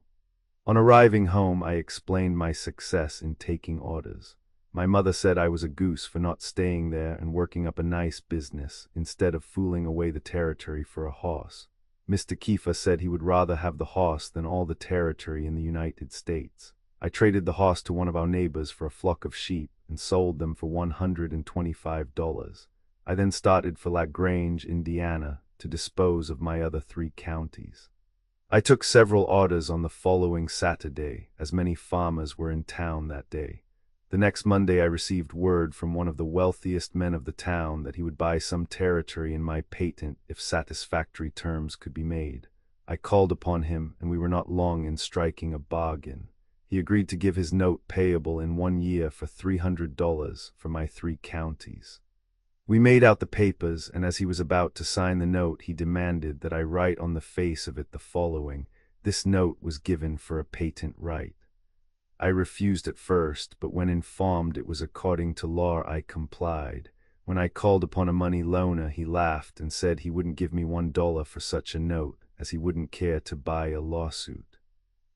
On arriving home, I explained my success in taking orders. My mother said I was a goose for not staying there and working up a nice business instead of fooling away the territory for a horse. Mr. Kiefer said he would rather have the horse than all the territory in the United States. I traded the horse to one of our neighbors for a flock of sheep and sold them for $125. I then started for LaGrange, Indiana, to dispose of my other 3 counties. I took several orders on the following Saturday, as many farmers were in town that day. The next Monday I received word from one of the wealthiest men of the town that he would buy some territory in my patent if satisfactory terms could be made. I called upon him, and we were not long in striking a bargain. He agreed to give his note payable in 1 year for $300 for my 3 counties. We made out the papers, and as he was about to sign the note, he demanded that I write on the face of it the following: "This note was given for a patent right." I refused at first, but when informed it was according to law, I complied. When I called upon a money loaner, he laughed and said he wouldn't give me $1 for such a note, as he wouldn't care to buy a lawsuit.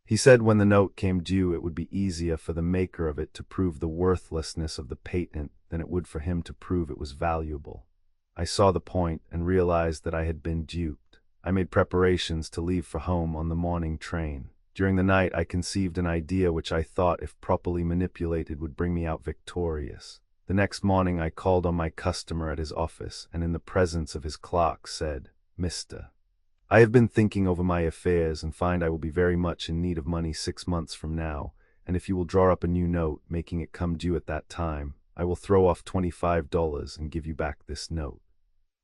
He said when the note came due, it would be easier for the maker of it to prove the worthlessness of the patent than it would for him to prove it was valuable. I saw the point and realized that I had been duped. I made preparations to leave for home on the morning train. During the night, I conceived an idea which I thought, if properly manipulated, would bring me out victorious. The next morning I called on my customer at his office and in the presence of his clerk said, "Mr. I have been thinking over my affairs and find I will be very much in need of money 6 months from now, and if you will draw up a new note, making it come due at that time, I will throw off $25 and give you back this note."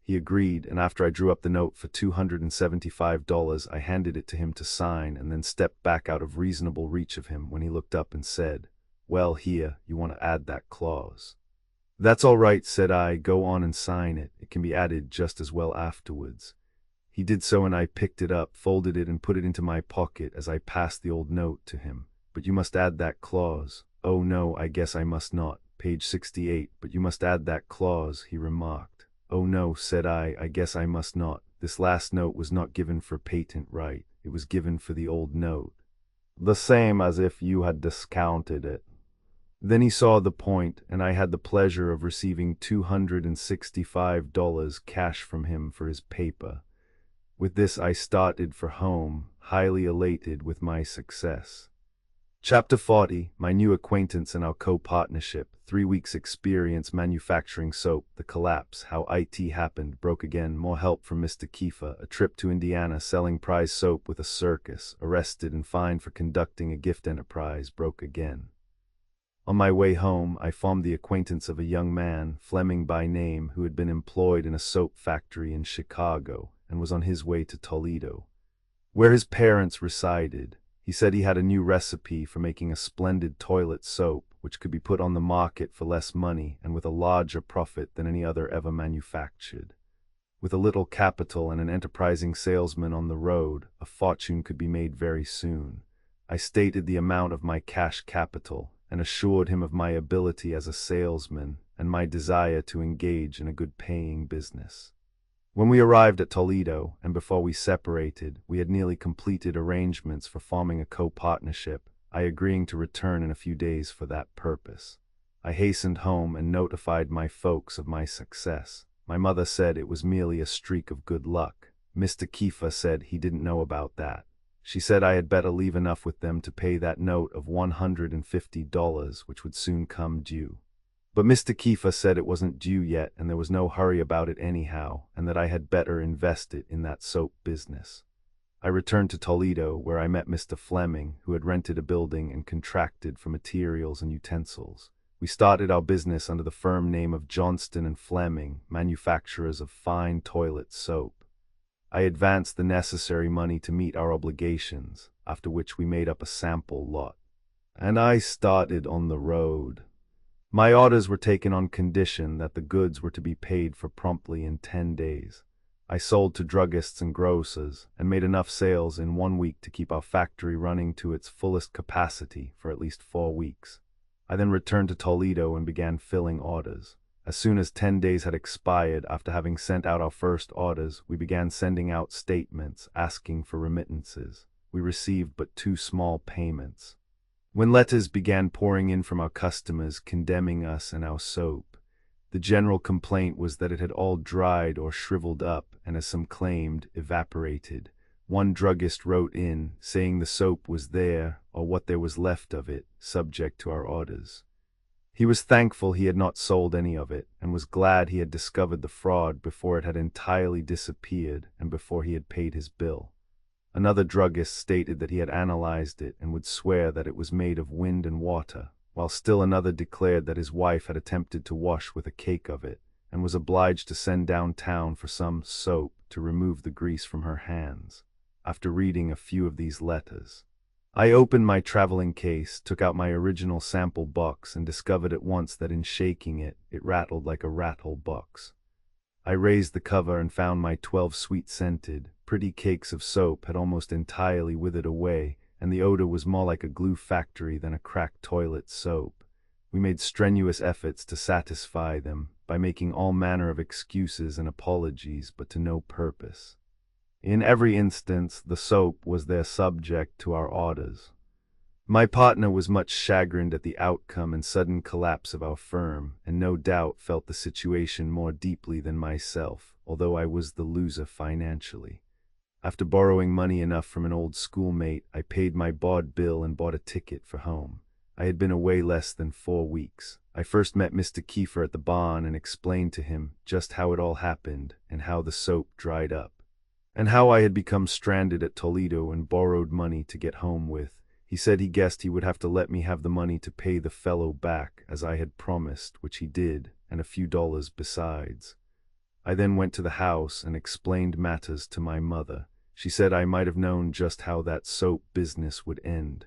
He agreed, and after I drew up the note for $275, I handed it to him to sign and then stepped back out of reasonable reach of him when he looked up and said, "Well, here, you want to add that clause." "That's all right," said I, "go on and sign it. It can be added just as well afterwards." He did so and I picked it up, folded it and put it into my pocket as I passed the old note to him. "But you must add that clause." "Oh no, I guess I must not. Page 68, but you must add that clause," he remarked. "Oh no," said I guess I must not. This last note was not given for patent right. It was given for the old note. The same as if you had discounted it. Then he saw the point, and I had the pleasure of receiving $265 cash from him for his paper. With this I started for home, highly elated with my success. Chapter 40, My New Acquaintance and Our Co-Partnership, 3 weeks experience manufacturing soap, the collapse, how IT happened, broke again, more help from Mr. Kiefer, a trip to Indiana selling prize soap with a circus, arrested and fined for conducting a gift enterprise, broke again. On my way home, I formed the acquaintance of a young man, Fleming by name, who had been employed in a soap factory in Chicago and was on his way to Toledo, where his parents resided. He said he had a new recipe for making a splendid toilet soap, which could be put on the market for less money and with a larger profit than any other ever manufactured. With a little capital and an enterprising salesman on the road, a fortune could be made very soon. I stated the amount of my cash capital and assured him of my ability as a salesman and my desire to engage in a good-paying business. When we arrived at Toledo, and before we separated, we had nearly completed arrangements for forming a co-partnership, I agreeing to return in a few days for that purpose. I hastened home and notified my folks of my success. My mother said it was merely a streak of good luck. Mr. Kiefer said he didn't know about that. She said I had better leave enough with them to pay that note of $150, which would soon come due. But Mr. Kiefer said it wasn't due yet and there was no hurry about it anyhow, and that I had better invest it in that soap business. I returned to Toledo, where I met Mr. Fleming, who had rented a building and contracted for materials and utensils. We started our business under the firm name of Johnston and Fleming, manufacturers of fine toilet soap. I advanced the necessary money to meet our obligations, after which we made up a sample lot. And I started on the road. My orders were taken on condition that the goods were to be paid for promptly in 10 days. I sold to druggists and grocers, and made enough sales in 1 week to keep our factory running to its fullest capacity for at least 4 weeks. I then returned to Toledo and began filling orders. As soon as 10 days had expired, after having sent out our first orders, we began sending out statements asking for remittances. We received but 2 small payments. When letters began pouring in from our customers condemning us and our soap, the general complaint was that it had all dried or shriveled up and, as some claimed, evaporated. One druggist wrote in, saying the soap was there, or what there was left of it, subject to our orders. He was thankful he had not sold any of it, and was glad he had discovered the fraud before it had entirely disappeared and before he had paid his bill. Another druggist stated that he had analyzed it and would swear that it was made of wind and water, while still another declared that his wife had attempted to wash with a cake of it, and was obliged to send downtown for some soap to remove the grease from her hands. After reading a few of these letters, I opened my traveling case, took out my original sample box, and discovered at once that in shaking it, it rattled like a rattle box. I raised the cover and found my 12 sweet-scented, pretty cakes of soap had almost entirely withered away, and the odor was more like a glue factory than a cracked toilet soap. We made strenuous efforts to satisfy them by making all manner of excuses and apologies, but to no purpose. In every instance, the soap was their subject to our orders. My partner was much chagrined at the outcome and sudden collapse of our firm, and no doubt felt the situation more deeply than myself, although I was the loser financially. After borrowing money enough from an old schoolmate, I paid my board bill and bought a ticket for home. I had been away less than 4 weeks. I first met Mr. Kiefer at the barn and explained to him just how it all happened and how the soap dried up, and how I had become stranded at Toledo and borrowed money to get home with. He said he guessed he would have to let me have the money to pay the fellow back as I had promised, which he did, and a few dollars besides. I then went to the house and explained matters to my mother. She said I might have known just how that soap business would end,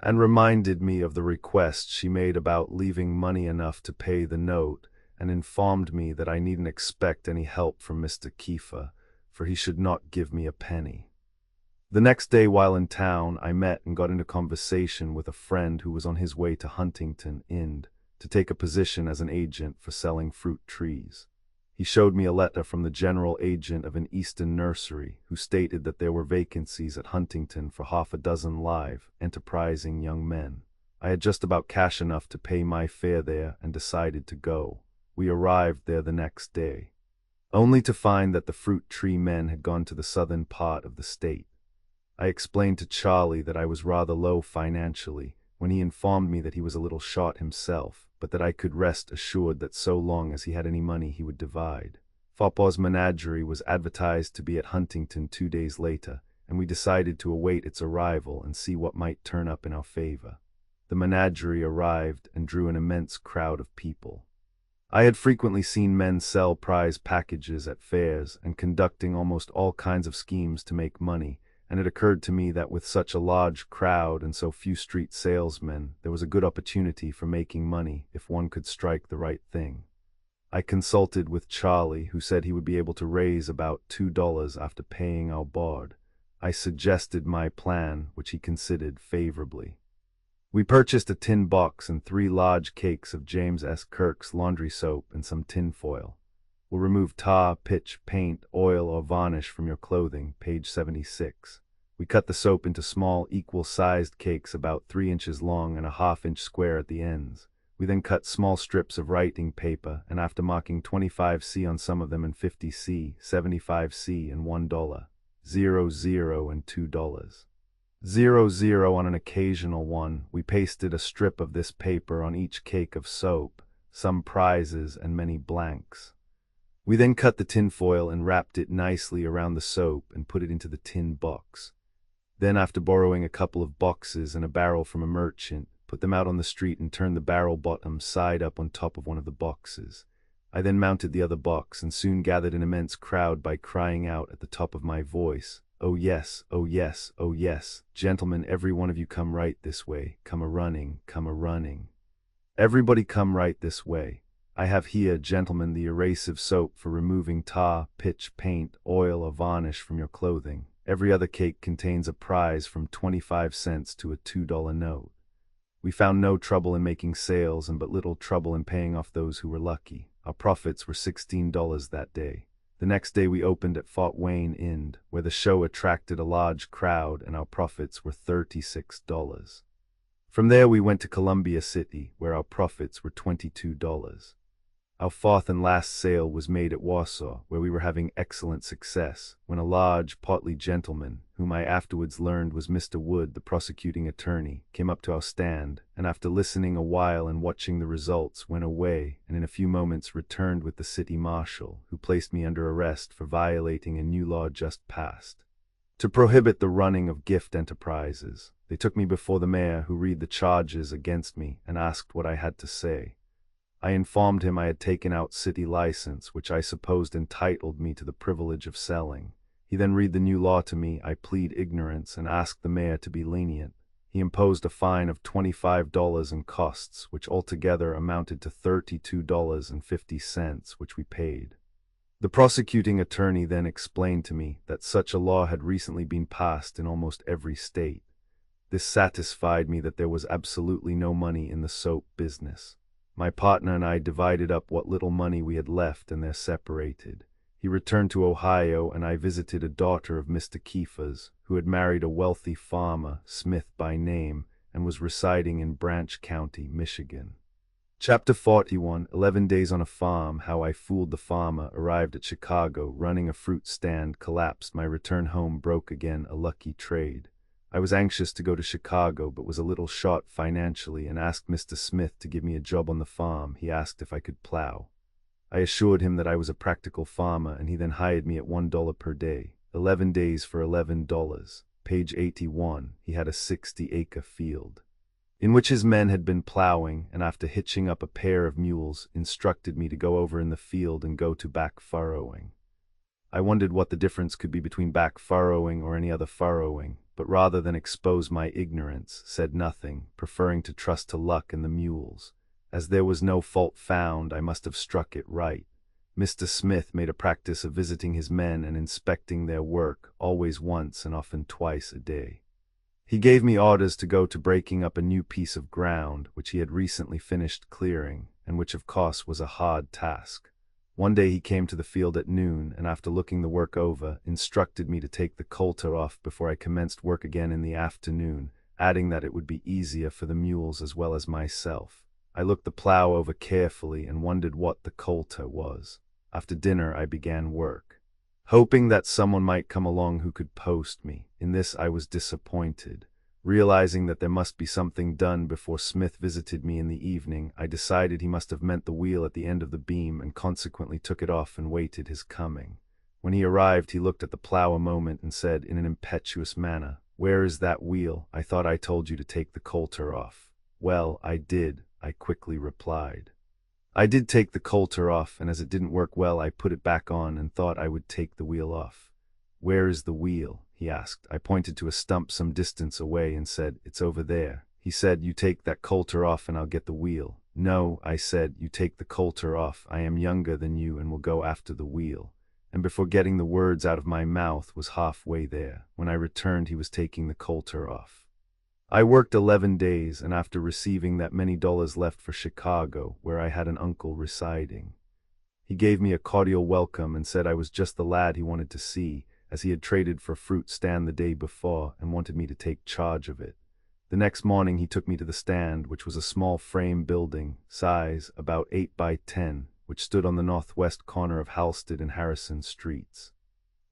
and reminded me of the request she made about leaving money enough to pay the note, and informed me that I needn't expect any help from Mr. Kiefer, for he should not give me a penny. The next day while in town, I met and got into conversation with a friend who was on his way to Huntington, Ind, to take a position as an agent for selling fruit trees. He showed me a letter from the general agent of an Eastern nursery who stated that there were vacancies at Huntington for half a dozen live, enterprising young men. I had just about cash enough to pay my fare there and decided to go. We arrived there the next day, only to find that the fruit tree men had gone to the southern part of the state. I explained to Charlie that I was rather low financially, when he informed me that he was a little short himself, but that I could rest assured that so long as he had any money he would divide. Fopaw's menagerie was advertised to be at Huntington 2 days later, and we decided to await its arrival and see what might turn up in our favor. The menagerie arrived and drew an immense crowd of people. I had frequently seen men sell prize packages at fairs and conducting almost all kinds of schemes to make money, and it occurred to me that with such a large crowd and so few street salesmen, there was a good opportunity for making money if one could strike the right thing. I consulted with Charlie, who said he would be able to raise about $2 after paying our board. I suggested my plan, which he considered favorably. We purchased a tin box and 3 large cakes of James S. Kirk's laundry soap and some tin foil. Will remove tar, pitch, paint, oil, or varnish from your clothing, page 76. We cut the soap into small, equal-sized cakes about 3 inches long and a ½ inch square at the ends. We then cut small strips of writing paper, and after marking 25C on some of them and 50C, 75C, and $1, 00 and $2. 00 on an occasional one, we pasted a strip of this paper on each cake of soap, some prizes and many blanks. We then cut the tin foil and wrapped it nicely around the soap and put it into the tin box. Then, after borrowing a couple of boxes and a barrel from a merchant, put them out on the street and turned the barrel bottom side up on top of one of the boxes. I then mounted the other box and soon gathered an immense crowd by crying out at the top of my voice, "Oh yes, oh yes, oh yes, gentlemen, every one of you come right this way, come a-running, come a-running. Everybody come right this way. I have here, gentlemen, the erasive soap for removing tar, pitch, paint, oil, or varnish from your clothing. Every other cake contains a prize from 25 cents to a $2 note." We found no trouble in making sales and but little trouble in paying off those who were lucky. Our profits were $16 that day. The next day we opened at Fort Wayne, Ind, where the show attracted a large crowd and our profits were $36. From there we went to Columbia City, where our profits were $22. Our 4th and last sale was made at Warsaw, where we were having excellent success, when a large, portly gentleman, whom I afterwards learned was Mr. Wood, the prosecuting attorney, came up to our stand, and after listening a while and watching the results, went away, and in a few moments returned with the city marshal, who placed me under arrest for violating a new law just passed, to prohibit the running of gift enterprises. They took me before the mayor, who read the charges against me and asked what I had to say. I informed him I had taken out city license, which I supposed entitled me to the privilege of selling. He then read the new law to me. I plead ignorance and asked the mayor to be lenient. He imposed a fine of $25 and costs, which altogether amounted to $32.50, which we paid. The prosecuting attorney then explained to me that such a law had recently been passed in almost every state. This satisfied me that there was absolutely no money in the soap business. My partner and I divided up what little money we had left and they're separated. He returned to Ohio and I visited a daughter of Mr. Kiefer's, who had married a wealthy farmer, Smith by name, and was residing in Branch County, Michigan. Chapter 41, 11 Days on a Farm, How I Fooled the Farmer, Arrived at Chicago, Running a Fruit Stand, Collapsed, My Return Home, Broke Again, A Lucky Trade. I was anxious to go to Chicago but was a little short financially and asked Mr. Smith to give me a job on the farm. He asked if I could plow. I assured him that I was a practical farmer, and he then hired me at $1 per day. 11 days for $11. Page 81. He had a 60-acre field in which his men had been plowing, and after hitching up a pair of mules, instructed me to go over in the field and go to back furrowing. I wondered what the difference could be between back furrowing or any other furrowing, but rather than expose my ignorance, said nothing, preferring to trust to luck and the mules. As there was no fault found, I must have struck it right. Mr. Smith made a practice of visiting his men and inspecting their work, always once and often twice a day. He gave me orders to go to breaking up a new piece of ground, which he had recently finished clearing, and which of course was a hard task. One day he came to the field at noon, and after looking the work over, instructed me to take the coulter off before I commenced work again in the afternoon, adding that it would be easier for the mules as well as myself. I looked the plow over carefully and wondered what the coulter was. After dinner I began work, hoping that someone might come along who could post me. In this I was disappointed. Realizing that there must be something done before Smith visited me in the evening, I decided he must have meant the wheel at the end of the beam and consequently took it off and waited his coming. When he arrived, he looked at the plow a moment and said in an impetuous manner, "Where is that wheel? I thought I told you to take the coulter off." "Well, I did," I quickly replied. "I did take the coulter off, and as it didn't work well, I put it back on and thought I would take the wheel off." "Where is the wheel?" he asked. I pointed to a stump some distance away and said, "It's over there." He said, "You take that coulter off and I'll get the wheel." "No," I said, "you take the coulter off. I am younger than you and will go after the wheel." And before getting the words out of my mouth was halfway there. When I returned, he was taking the coulter off. I worked 11 days, and after receiving that many dollars left for Chicago, where I had an uncle residing. He gave me a cordial welcome and said I was just the lad he wanted to see, as he had traded for a fruit stand the day before and wanted me to take charge of it. The next morning he took me to the stand, which was a small frame building, size about 8 by 10, which stood on the northwest corner of Halsted and Harrison Streets.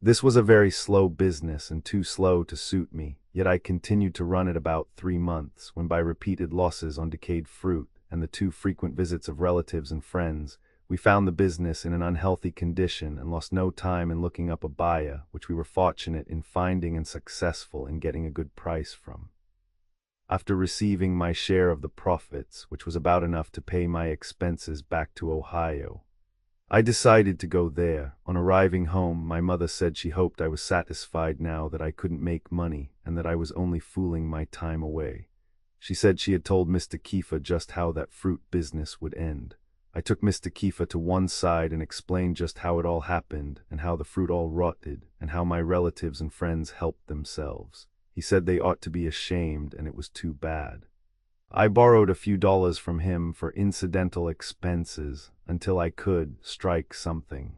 This was a very slow business and too slow to suit me, yet I continued to run it about 3 months, when by repeated losses on decayed fruit and the too frequent visits of relatives and friends, we found the business in an unhealthy condition and lost no time in looking up a buyer, which we were fortunate in finding and successful in getting a good price from. After receiving my share of the profits, which was about enough to pay my expenses back to Ohio, I decided to go there. On arriving home, my mother said she hoped I was satisfied now that I couldn't make money and that I was only fooling my time away. She said she had told Mr. Kiefer just how that fruit business would end. I took Mr. Kiefer to one side and explained just how it all happened and how the fruit all rotted and how my relatives and friends helped themselves. He said they ought to be ashamed and it was too bad. I borrowed a few dollars from him for incidental expenses until I could strike something.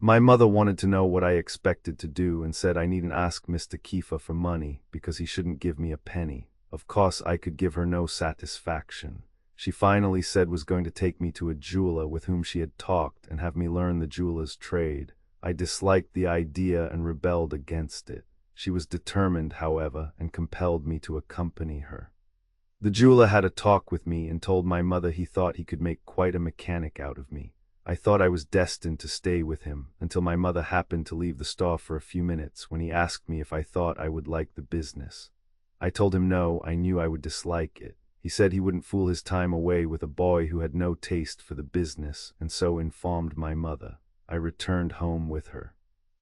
My mother wanted to know what I expected to do and said I needn't ask Mr. Kiefer for money because he shouldn't give me a penny. Of course, I could give her no satisfaction. She finally said was going to take me to a jeweler with whom she had talked and have me learn the jeweler's trade. I disliked the idea and rebelled against it. She was determined, however, and compelled me to accompany her. The jeweler had a talk with me and told my mother he thought he could make quite a mechanic out of me. I thought I was destined to stay with him, until my mother happened to leave the store for a few minutes when he asked me if I thought I would like the business. I told him no, I knew I would dislike it. He said he wouldn't fool his time away with a boy who had no taste for the business, and so informed my mother. I returned home with her.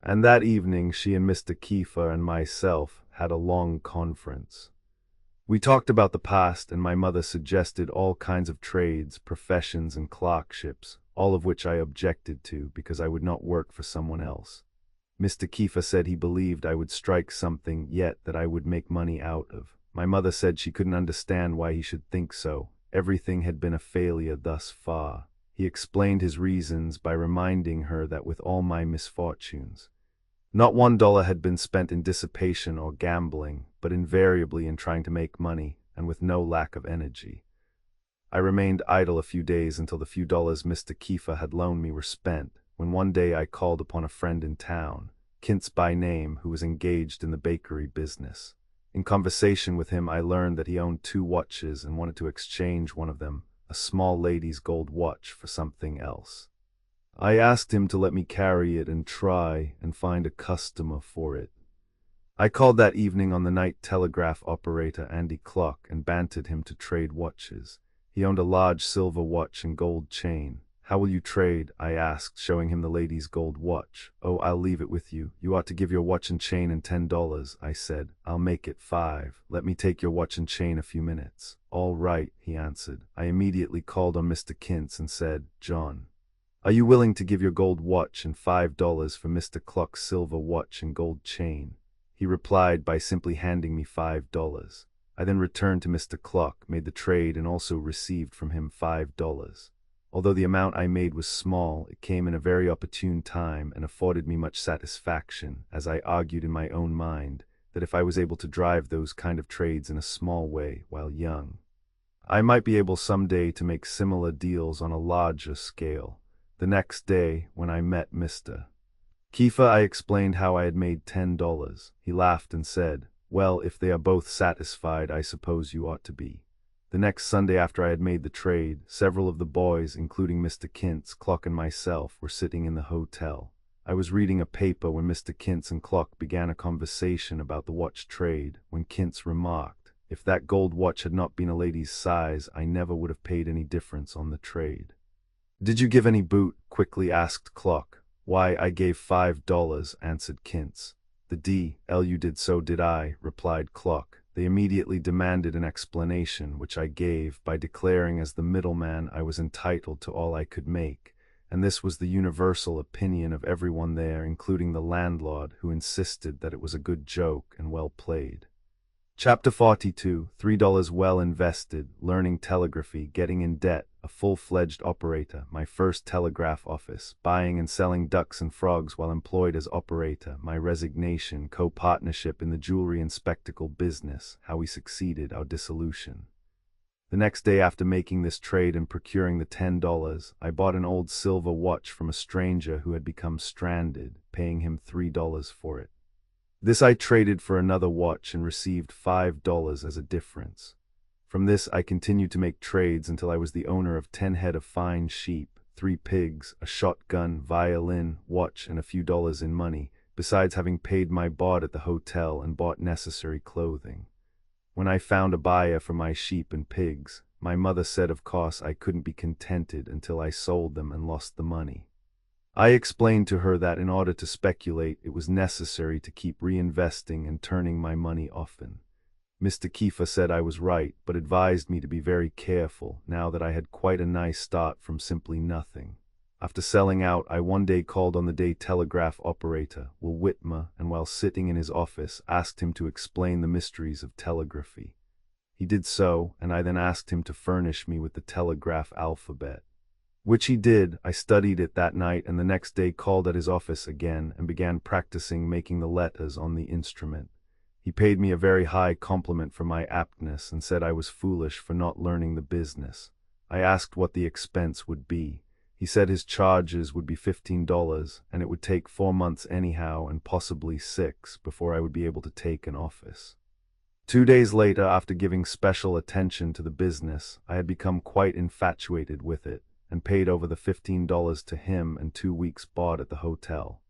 And that evening she and Mr. Kiefer and myself had a long conference. We talked about the past, and my mother suggested all kinds of trades, professions, and clerkships, all of which I objected to because I would not work for someone else. Mr. Kiefer said he believed I would strike something yet that I would make money out of. My mother said she couldn't understand why he should think so. Everything had been a failure thus far. He explained his reasons by reminding her that with all my misfortunes, not $1 had been spent in dissipation or gambling, but invariably in trying to make money, and with no lack of energy. I remained idle a few days until the few dollars Mr. Kiefer had loaned me were spent, when one day I called upon a friend in town, Kintz by name, who was engaged in the bakery business. In conversation with him, I learned that he owned 2 watches and wanted to exchange one of them, a small lady's gold watch, for something else. I asked him to let me carry it and try and find a customer for it. I called that evening on the night telegraph operator Andy Clock and bantered him to trade watches. He owned a large silver watch and gold chain. "How will you trade?" I asked, showing him the lady's gold watch. "Oh, I'll leave it with you. You ought to give your watch and chain and $10, I said. "I'll make it 5. Let me take your watch and chain a few minutes." "All right," he answered. I immediately called on Mr. Kintz and said, "John, are you willing to give your gold watch and $5 for Mr. Clock's silver watch and gold chain?" He replied by simply handing me $5. I then returned to Mr. Clock, made the trade, and also received from him $5. Although the amount I made was small, it came in a very opportune time and afforded me much satisfaction, as I argued in my own mind that if I was able to drive those kind of trades in a small way while young, I might be able someday to make similar deals on a larger scale. The next day, when I met Mr. Kiefer, I explained how I had made $10. He laughed and said, "Well, if they are both satisfied, I suppose you ought to be." The next Sunday after I had made the trade, several of the boys, including Mr. Kintz, Clock, and myself, were sitting in the hotel. I was reading a paper when Mr. Kintz and Clock began a conversation about the watch trade, when Kintz remarked, "If that gold watch had not been a lady's size, I never would have paid any difference on the trade." "Did you give any boot?" quickly asked Clock. "Why, I gave $5, answered Kintz. "The D.L. you did, so did I," replied Clock. They immediately demanded an explanation, which I gave by declaring as the middleman I was entitled to all I could make, and this was the universal opinion of everyone there, including the landlord, who insisted that it was a good joke and well played. Chapter 42, $3 well invested, learning telegraphy, getting in debt, a full-fledged operator, my first telegraph office, buying and selling ducks and frogs while employed as operator, my resignation, co-partnership in the jewelry and spectacle business, how we succeeded, our dissolution. The next day after making this trade and procuring the $10, I bought an old silver watch from a stranger who had become stranded, paying him $3 for it. This I traded for another watch and received $5 as a difference. From this I continued to make trades until I was the owner of 10 head of fine sheep, 3 pigs, a shotgun, violin, watch, and a few dollars in money, besides having paid my board at the hotel and bought necessary clothing. When I found a buyer for my sheep and pigs, my mother said of course I couldn't be contented until I sold them and lost the money. I explained to her that in order to speculate, it was necessary to keep reinvesting and turning my money often. Mr. Kiefer said I was right, but advised me to be very careful, now that I had quite a nice start from simply nothing. After selling out, I one day called on the day telegraph operator, Will Whitmer, and while sitting in his office, asked him to explain the mysteries of telegraphy. He did so, and I then asked him to furnish me with the telegraph alphabet, which he did. I studied it that night and the next day called at his office again and began practicing making the letters on the instrument. He paid me a very high compliment for my aptness and said I was foolish for not learning the business. I asked what the expense would be. He said his charges would be $15 and it would take 4 months anyhow and possibly 6 before I would be able to take an office. 2 days later, after giving special attention to the business, I had become quite infatuated with it and paid over the $15 to him and 2 weeks' board at the hotel.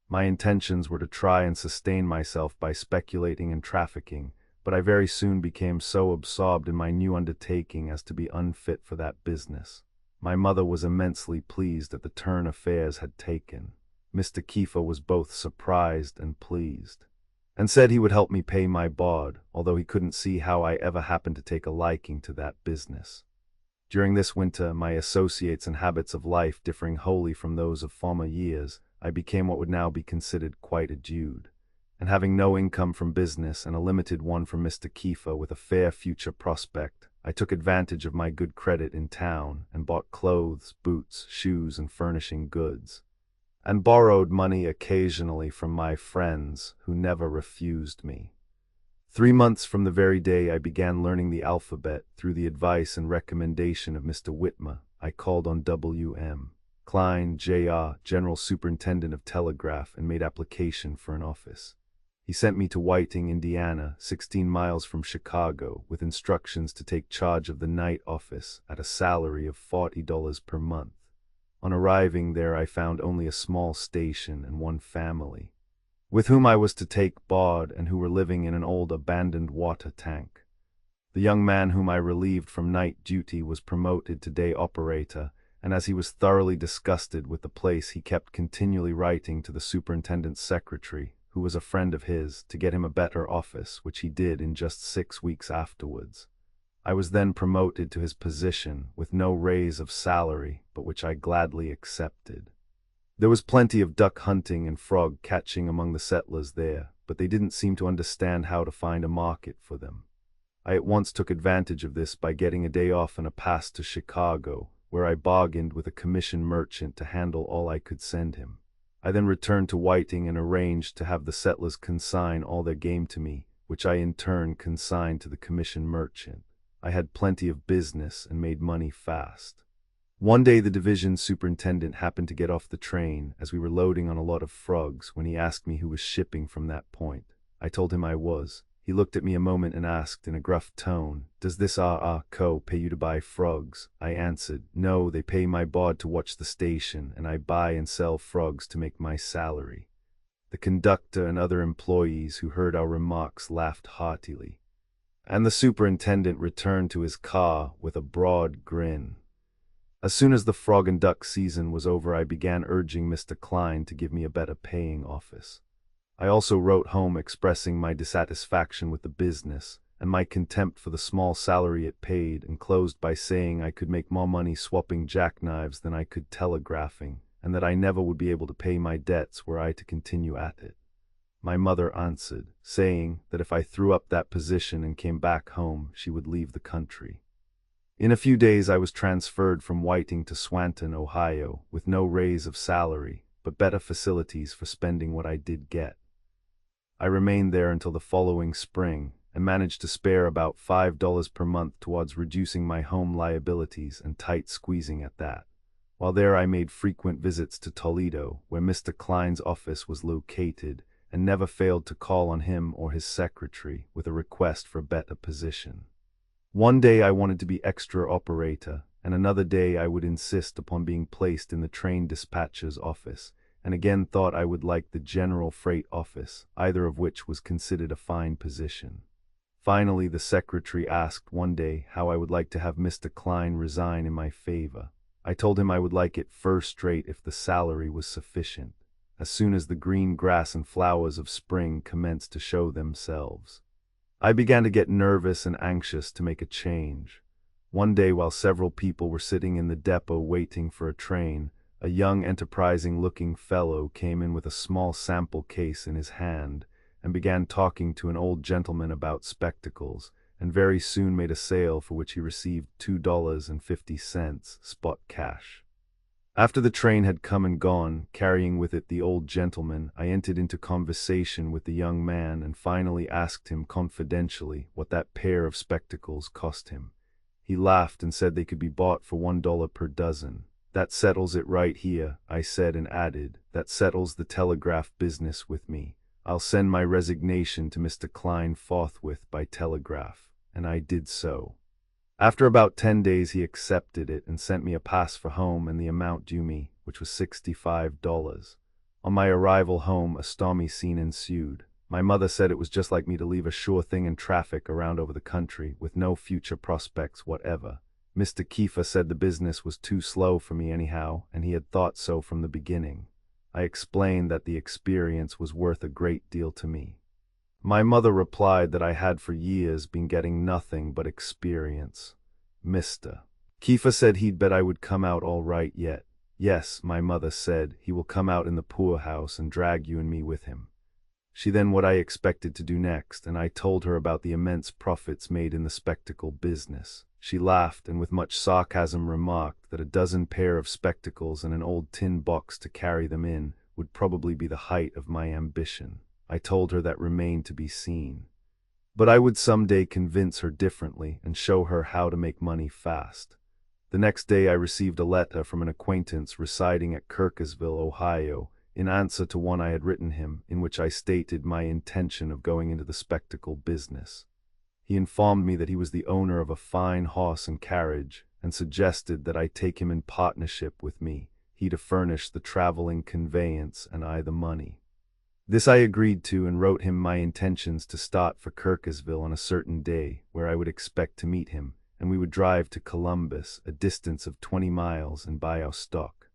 My intentions were to try and sustain myself by speculating and trafficking, but I very soon became so absorbed in my new undertaking as to be unfit for that business. My mother was immensely pleased at the turn affairs had taken. Mr. Kiefer was both surprised and pleased, and said he would help me pay my board, although he couldn't see how I ever happened to take a liking to that business. During this winter, my associates and habits of life differing wholly from those of former years, I became what would now be considered quite a dude. And having no income from business and a limited one from Mr. Kiefer with a fair future prospect, I took advantage of my good credit in town and bought clothes, boots, shoes, and furnishing goods, and borrowed money occasionally from my friends who never refused me. 3 months from the very day I began learning the alphabet, through the advice and recommendation of Mr. Whitmer, I called on W.M. Klein, Jr., General Superintendent of Telegraph, and made application for an office. He sent me to Whiting, Indiana, 16 miles from Chicago, with instructions to take charge of the night office at a salary of $40 per month. On arriving there, I found only a small station and one family, with whom I was to take board and who were living in an old abandoned water tank. The young man whom I relieved from night duty was promoted to day operator, and as he was thoroughly disgusted with the place, he kept continually writing to the superintendent's secretary, who was a friend of his, to get him a better office, which he did in just 6 weeks afterwards. I was then promoted to his position, with no raise of salary, but which I gladly accepted. There was plenty of duck hunting and frog catching among the settlers there, but they didn't seem to understand how to find a market for them. I at once took advantage of this by getting a day off and a pass to Chicago, where I bargained with a commission merchant to handle all I could send him. I then returned to Whiting and arranged to have the settlers consign all their game to me, which I in turn consigned to the commission merchant. I had plenty of business and made money fast. One day the division superintendent happened to get off the train as we were loading on a lot of frogs when he asked me who was shipping from that point. I told him I was. He looked at me a moment and asked in a gruff tone, "Does this co pay you to buy frogs?" I answered, "No, they pay my board to watch the station, and I buy and sell frogs to make my salary." The conductor and other employees who heard our remarks laughed heartily, and the superintendent returned to his car with a broad grin. As soon as the frog and duck season was over, I began urging Mr. Klein to give me a better paying office. I also wrote home expressing my dissatisfaction with the business and my contempt for the small salary it paid, and closed by saying I could make more money swapping jackknives than I could telegraphing, and that I never would be able to pay my debts were I to continue at it. My mother answered, saying that if I threw up that position and came back home, she would leave the country. In a few days I was transferred from Whiting to Swanton, Ohio, with no raise of salary, but better facilities for spending what I did get. I remained there until the following spring, and managed to spare about $5 per month towards reducing my home liabilities, and tight squeezing at that. While there I made frequent visits to Toledo, where Mr. Klein's office was located, and never failed to call on him or his secretary with a request for a better position. One day I wanted to be extra operator, and another day I would insist upon being placed in the train dispatcher's office, and again thought I would like the general freight office, either of which was considered a fine position. Finally, the secretary asked one day how I would like to have Mr. Klein resign in my favor. I told him I would like it first rate if the salary was sufficient, as soon as the green grass and flowers of spring commenced to show themselves. I began to get nervous and anxious to make a change. One day, while several people were sitting in the depot waiting for a train, a young enterprising-looking fellow came in with a small sample case in his hand and began talking to an old gentleman about spectacles, and very soon made a sale for which he received $2.50 spot cash. After the train had come and gone, carrying with it the old gentleman, I entered into conversation with the young man and finally asked him confidentially what that pair of spectacles cost him. He laughed and said they could be bought for $1 per dozen. "That settles it right here," I said, and added, "That settles the telegraph business with me. I'll send my resignation to Mr. Klein forthwith by telegraph." And I did so. After about 10 days he accepted it and sent me a pass for home and the amount due me, which was $65. On my arrival home, a stormy scene ensued. My mother said it was just like me to leave a sure thing in traffic around over the country, with no future prospects whatever. Mr. Kiefer said the business was too slow for me anyhow, and he had thought so from the beginning. I explained that the experience was worth a great deal to me. My mother replied that I had for years been getting nothing but experience. Mr. Kiefer said he'd bet I would come out all right yet. "Yes," my mother said, "he will come out in the poorhouse and drag you and me with him." She then what I expected to do next, and I told her about the immense profits made in the spectacle business. She laughed and with much sarcasm remarked that a dozen pair of spectacles and an old tin box to carry them in would probably be the height of my ambition. I told her that remained to be seen. But I would someday convince her differently and show her how to make money fast. The next day I received a letter from an acquaintance residing at Kirkesville, Ohio, in answer to one I had written him, in which I stated my intention of going into the spectacle business. He informed me that he was the owner of a fine horse and carriage, and suggested that I take him in partnership with me, he to furnish the traveling conveyance and I the money. This I agreed to, and wrote him my intentions to start for Kirkesville on a certain day, where I would expect to meet him, and we would drive to Columbus, a distance of 20 miles, and buy our stock.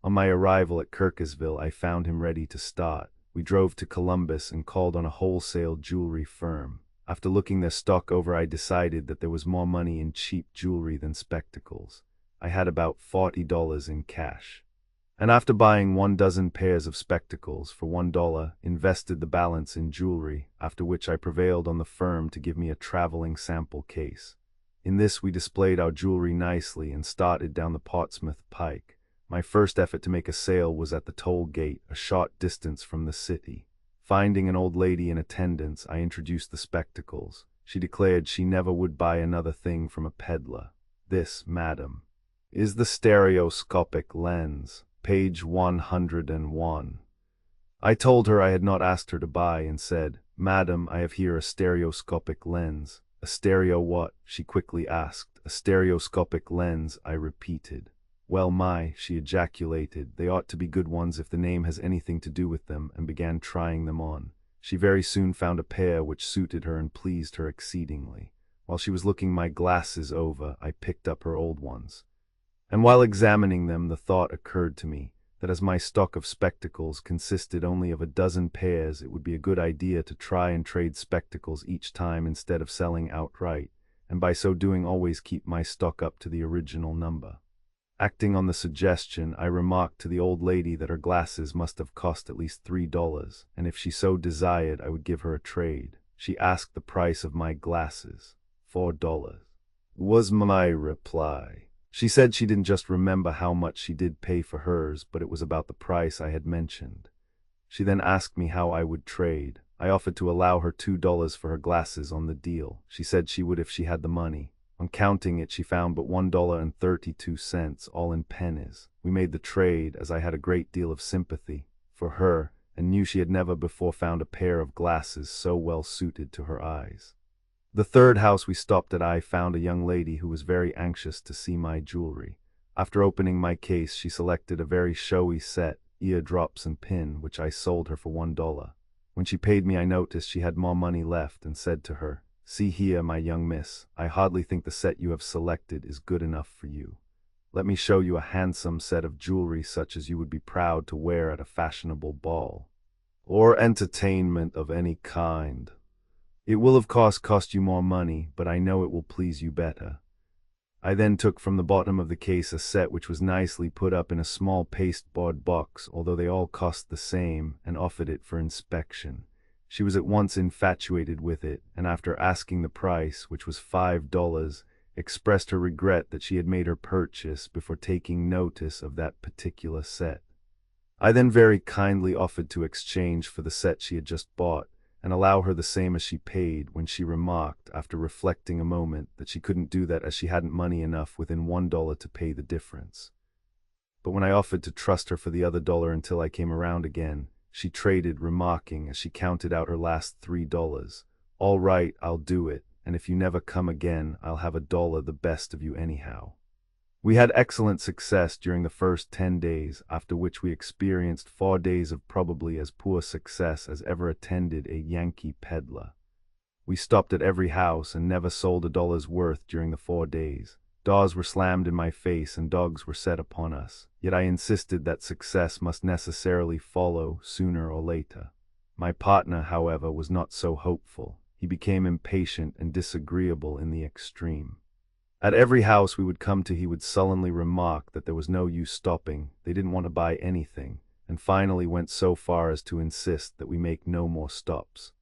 On my arrival at Kirkesville, I found him ready to start. We drove to Columbus and called on a wholesale jewelry firm. After looking their stock over, I decided that there was more money in cheap jewelry than spectacles. I had about $40 in cash. And after buying 12 pairs of spectacles for $1, invested the balance in jewelry, after which I prevailed on the firm to give me a traveling sample case. In this we displayed our jewelry nicely and started down the Portsmouth Pike. My first effort to make a sale was at the toll gate, a short distance from the city. Finding an old lady in attendance, I introduced the spectacles. She declared she never would buy another thing from a peddler. This, madam, is the stereoscopic lens, page 101. I told her I had not asked her to buy, and said, "Madam, I have here a stereoscopic lens." "A stereo what?" she quickly asked. "A stereoscopic lens," I repeated. "Well, she ejaculated, "they ought to be good ones if the name has anything to do with them," and began trying them on. She very soon found a pair which suited her and pleased her exceedingly. While she was looking my glasses over, I picked up her old ones. And while examining them, the thought occurred to me that as my stock of spectacles consisted only of 12 pairs, it would be a good idea to try and trade spectacles each time instead of selling outright, and by so doing always keep my stock up to the original number. Acting on the suggestion, I remarked to the old lady that her glasses must have cost at least $3, and if she so desired, I would give her a trade. She asked the price of my glasses. $4 was my reply. She said she didn't just remember how much she did pay for hers, but it was about the price I had mentioned. She then asked me how I would trade. I offered to allow her $2 for her glasses on the deal. She said she would if she had the money. On counting it, she found but $1.32, all in pennies. We made the trade, as I had a great deal of sympathy for her, and knew she had never before found a pair of glasses so well suited to her eyes. The third house we stopped at, I found a young lady who was very anxious to see my jewelry. After opening my case, she selected a very showy set, eardrops and pin, which I sold her for $1. When she paid me, I noticed she had more money left, and said to her, "See here, my young miss, I hardly think the set you have selected is good enough for you. Let me show you a handsome set of jewelry such as you would be proud to wear at a fashionable ball, or entertainment of any kind. It will of course cost you more money, but I know it will please you better." I then took from the bottom of the case a set which was nicely put up in a small pasteboard box, although they all cost the same, and offered it for inspection. She was at once infatuated with it, and after asking the price, which was $5, expressed her regret that she had made her purchase before taking notice of that particular set. I then very kindly offered to exchange for the set she had just bought, and allow her the same as she paid, when she remarked, after reflecting a moment, that she couldn't do that as she hadn't money enough within $1 to pay the difference. But when I offered to trust her for the other $1 until I came around again, she traded, remarking, as she counted out her last $3, "All right, I'll do it, and if you never come again, I'll have $1 the best of you anyhow." We had excellent success during the first 10 days, after which we experienced 4 days of probably as poor success as ever attended a Yankee peddler. We stopped at every house and never sold $1's worth during the 4 days. Doors were slammed in my face and dogs were set upon us, yet I insisted that success must necessarily follow sooner or later. My partner, however, was not so hopeful. He became impatient and disagreeable in the extreme. At every house we would come to, he would sullenly remark that there was no use stopping, they didn't want to buy anything, and finally went so far as to insist that we make no more stops.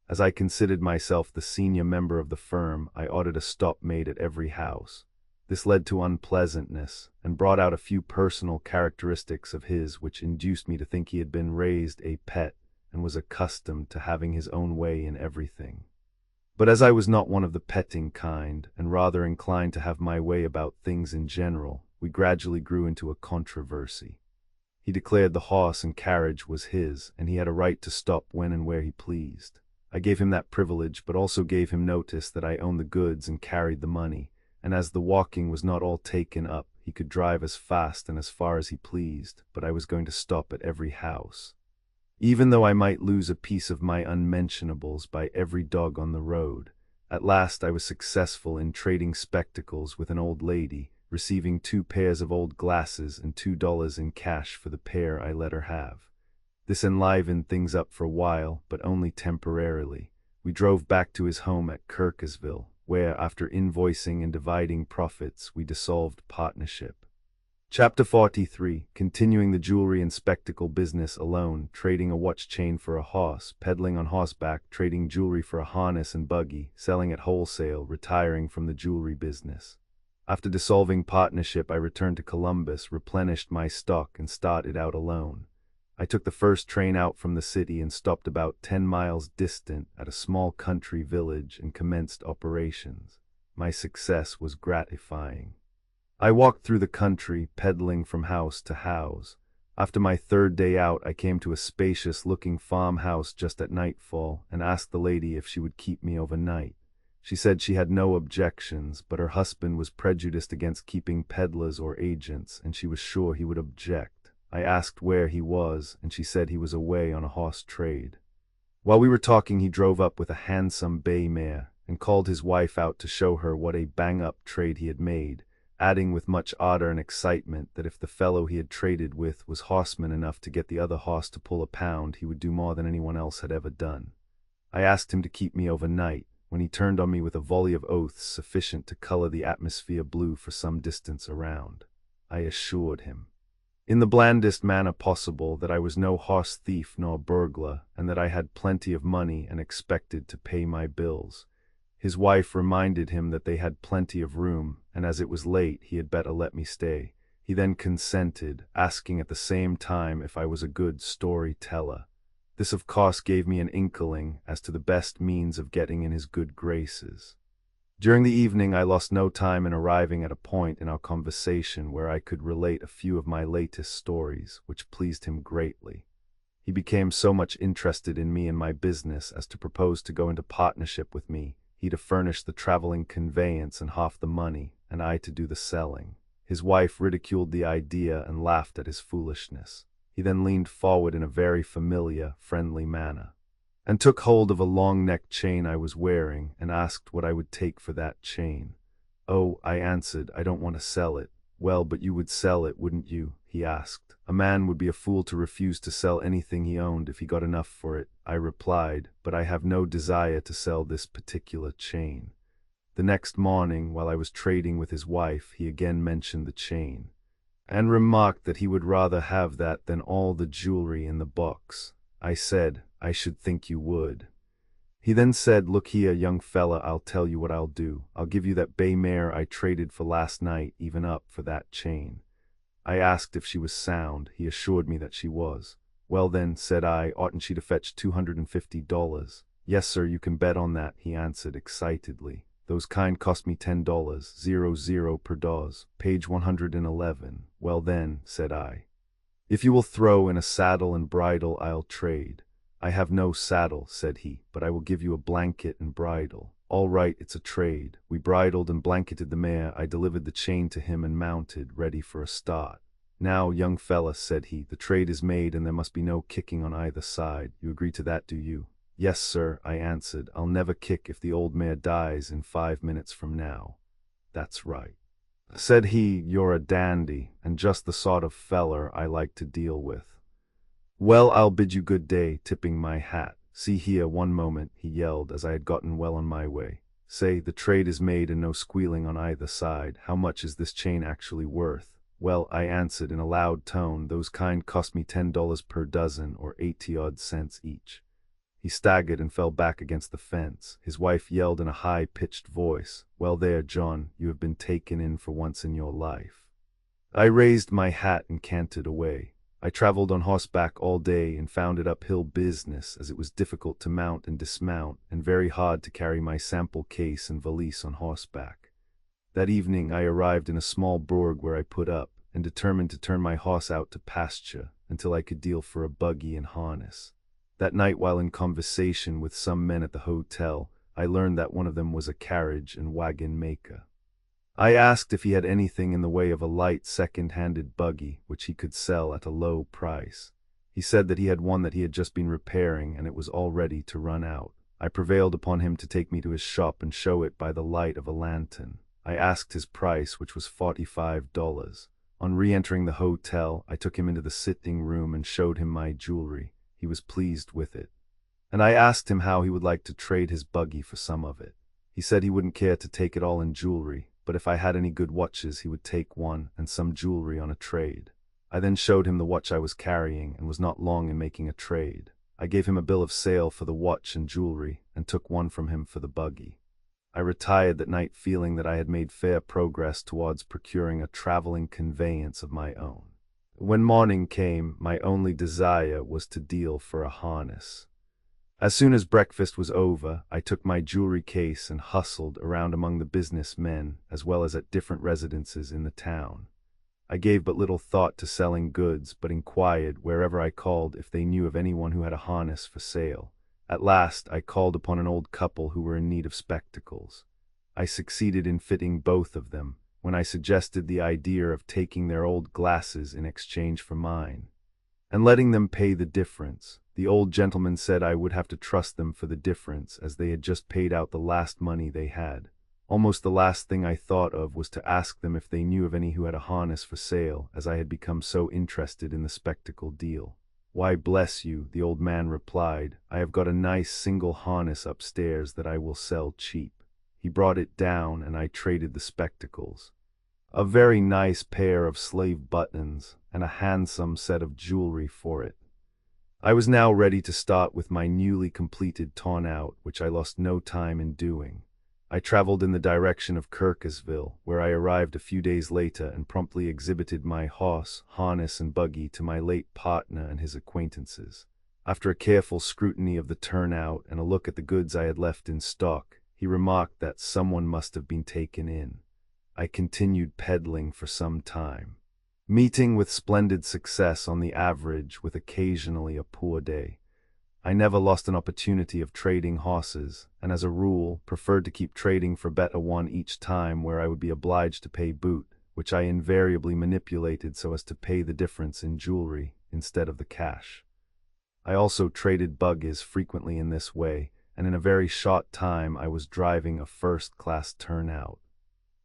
As I considered myself the senior member of the firm, I ordered a stop made at every house. This led to unpleasantness, and brought out a few personal characteristics of his which induced me to think he had been raised a pet, and was accustomed to having his own way in everything. But as I was not one of the petting kind, and rather inclined to have my way about things in general, we gradually grew into a controversy. He declared the horse and carriage was his, and he had a right to stop when and where he pleased. I gave him that privilege, but also gave him notice that I owned the goods and carried the money, and as the walking was not all taken up, he could drive as fast and as far as he pleased, but I was going to stop at every house. Even though I might lose a piece of my unmentionables by every dog on the road, at last I was successful in trading spectacles with an old lady, receiving 2 pairs of old glasses and $2 in cash for the pair I let her have. This enlivened things up for a while, but only temporarily. We drove back to his home at Kirkesville, where, after invoicing and dividing profits, we dissolved partnership. Chapter 43, continuing the jewelry and spectacle business alone, trading a watch chain for a horse, peddling on horseback, trading jewelry for a harness and buggy, selling at wholesale, retiring from the jewelry business. After dissolving partnership, I returned to Columbus, replenished my stock, and started out alone. I took the first train out from the city and stopped about 10 miles distant at a small country village and commenced operations. My success was gratifying. I walked through the country, peddling from house to house. After my 3rd day out, I came to a spacious-looking farmhouse just at nightfall and asked the lady if she would keep me overnight. She said she had no objections, but her husband was prejudiced against keeping peddlers or agents, and she was sure he would object. I asked where he was, and she said he was away on a horse trade. While we were talking, he drove up with a handsome bay mare and called his wife out to show her what a bang-up trade he had made, adding with much ardor and excitement that if the fellow he had traded with was horseman enough to get the other horse to pull a pound, he would do more than anyone else had ever done. I asked him to keep me overnight, when he turned on me with a volley of oaths sufficient to color the atmosphere blue for some distance around. I assured him, in the blandest manner possible, that I was no horse thief nor burglar, and that I had plenty of money and expected to pay my bills. His wife reminded him that they had plenty of room, and as it was late, he had better let me stay. He then consented, asking at the same time if I was a good storyteller. This of course gave me an inkling as to the best means of getting in his good graces. During the evening, I lost no time in arriving at a point in our conversation where I could relate a few of my latest stories, which pleased him greatly. He became so much interested in me and my business as to propose to go into partnership with me, he to furnish the traveling conveyance and half the money, and I to do the selling. His wife ridiculed the idea and laughed at his foolishness. He then leaned forward in a very familiar, friendly manner, and took hold of a long-necked chain I was wearing, and asked what I would take for that chain. "Oh," I answered, "I don't want to sell it." "Well, but you would sell it, wouldn't you?" he asked. "A man would be a fool to refuse to sell anything he owned if he got enough for it," I replied, "but I have no desire to sell this particular chain." The next morning, while I was trading with his wife, he again mentioned the chain, and remarked that he would rather have that than all the jewelry in the box. I said, "I should think you would." He then said, "Look here, young fella, I'll tell you what I'll do. I'll give you that bay mare I traded for last night, even up for that chain." I asked if she was sound. He assured me that she was. "Well then," said I, "oughtn't she to fetch $250? "Yes, sir, you can bet on that," he answered excitedly. "Those kind cost me $10, 00 per doz, page 111. "Well then," said I, "if you will throw in a saddle and bridle, I'll trade." "I have no saddle," said he, "but I will give you a blanket and bridle." "All right, it's a trade." We bridled and blanketed the mare. I delivered the chain to him and mounted, ready for a start. "Now, young fella," said he, "the trade is made and there must be no kicking on either side. You agree to that, do you?" "Yes, sir," I answered. "I'll never kick if the old mare dies in 5 minutes from now." "That's right," said he. "You're a dandy, and just the sort of feller I like to deal with. Well, I'll bid you good day," tipping my hat. "See here, one moment," he yelled as I had gotten well on my way. "Say, the trade is made and no squealing on either side. How much is this chain actually worth?" "Well," I answered in a loud tone, "those kind cost me $10 per dozen, or 80-odd cents each." He staggered and fell back against the fence. His wife yelled in a high-pitched voice, "Well there, John, you have been taken in for once in your life." I raised my hat and cantered away. I traveled on horseback all day and found it uphill business, as it was difficult to mount and dismount, and very hard to carry my sample case and valise on horseback. That evening I arrived in a small burg where I put up, and determined to turn my horse out to pasture. until I could deal for a buggy and harness. That night, while in conversation with some men at the hotel, I learned that one of them was a carriage and wagon maker. I asked if he had anything in the way of a light second-handed buggy which he could sell at a low price. He said that he had one that he had just been repairing and it was all ready to run out. I prevailed upon him to take me to his shop and show it by the light of a lantern. I asked his price, which was $45. On re-entering the hotel, I took him into the sitting room and showed him my jewelry. He was pleased with it. And I asked him how he would like to trade his buggy for some of it. He said he wouldn't care to take it all in jewelry, but if I had any good watches, he would take one and some jewelry on a trade. I then showed him the watch I was carrying and was not long in making a trade. I gave him a bill of sale for the watch and jewelry and took one from him for the buggy. I retired that night feeling that I had made fair progress towards procuring a traveling conveyance of my own. When morning came, my only desire was to deal for a harness. As soon as breakfast was over, I took my jewelry case and hustled around among the business men as well as at different residences in the town. I gave but little thought to selling goods, but inquired wherever I called if they knew of anyone who had a harness for sale. At last, I called upon an old couple who were in need of spectacles. I succeeded in fitting both of them, when I suggested the idea of taking their old glasses in exchange for mine, and letting them pay the difference. The old gentleman said I would have to trust them for the difference, as they had just paid out the last money they had. Almost the last thing I thought of was to ask them if they knew of any who had a harness for sale, as I had become so interested in the spectacle deal. "Why, bless you," the old man replied, "I have got a nice single harness upstairs that I will sell cheap." He brought it down, and I traded the spectacles. A very nice pair of slave buttons and a handsome set of jewelry for it. I was now ready to start with my newly completed turnout, which I lost no time in doing. I traveled in the direction of Kirkesville, where I arrived a few days later and promptly exhibited my horse, harness, and buggy to my late partner and his acquaintances. After a careful scrutiny of the turnout and a look at the goods I had left in stock, he remarked that someone must have been taken in. I continued peddling for some time, meeting with splendid success on the average, with occasionally a poor day. I never lost an opportunity of trading horses, and as a rule, preferred to keep trading for better one each time, where I would be obliged to pay boot, which I invariably manipulated so as to pay the difference in jewelry instead of the cash. I also traded buggies frequently in this way, and in a very short time I was driving a first-class turnout.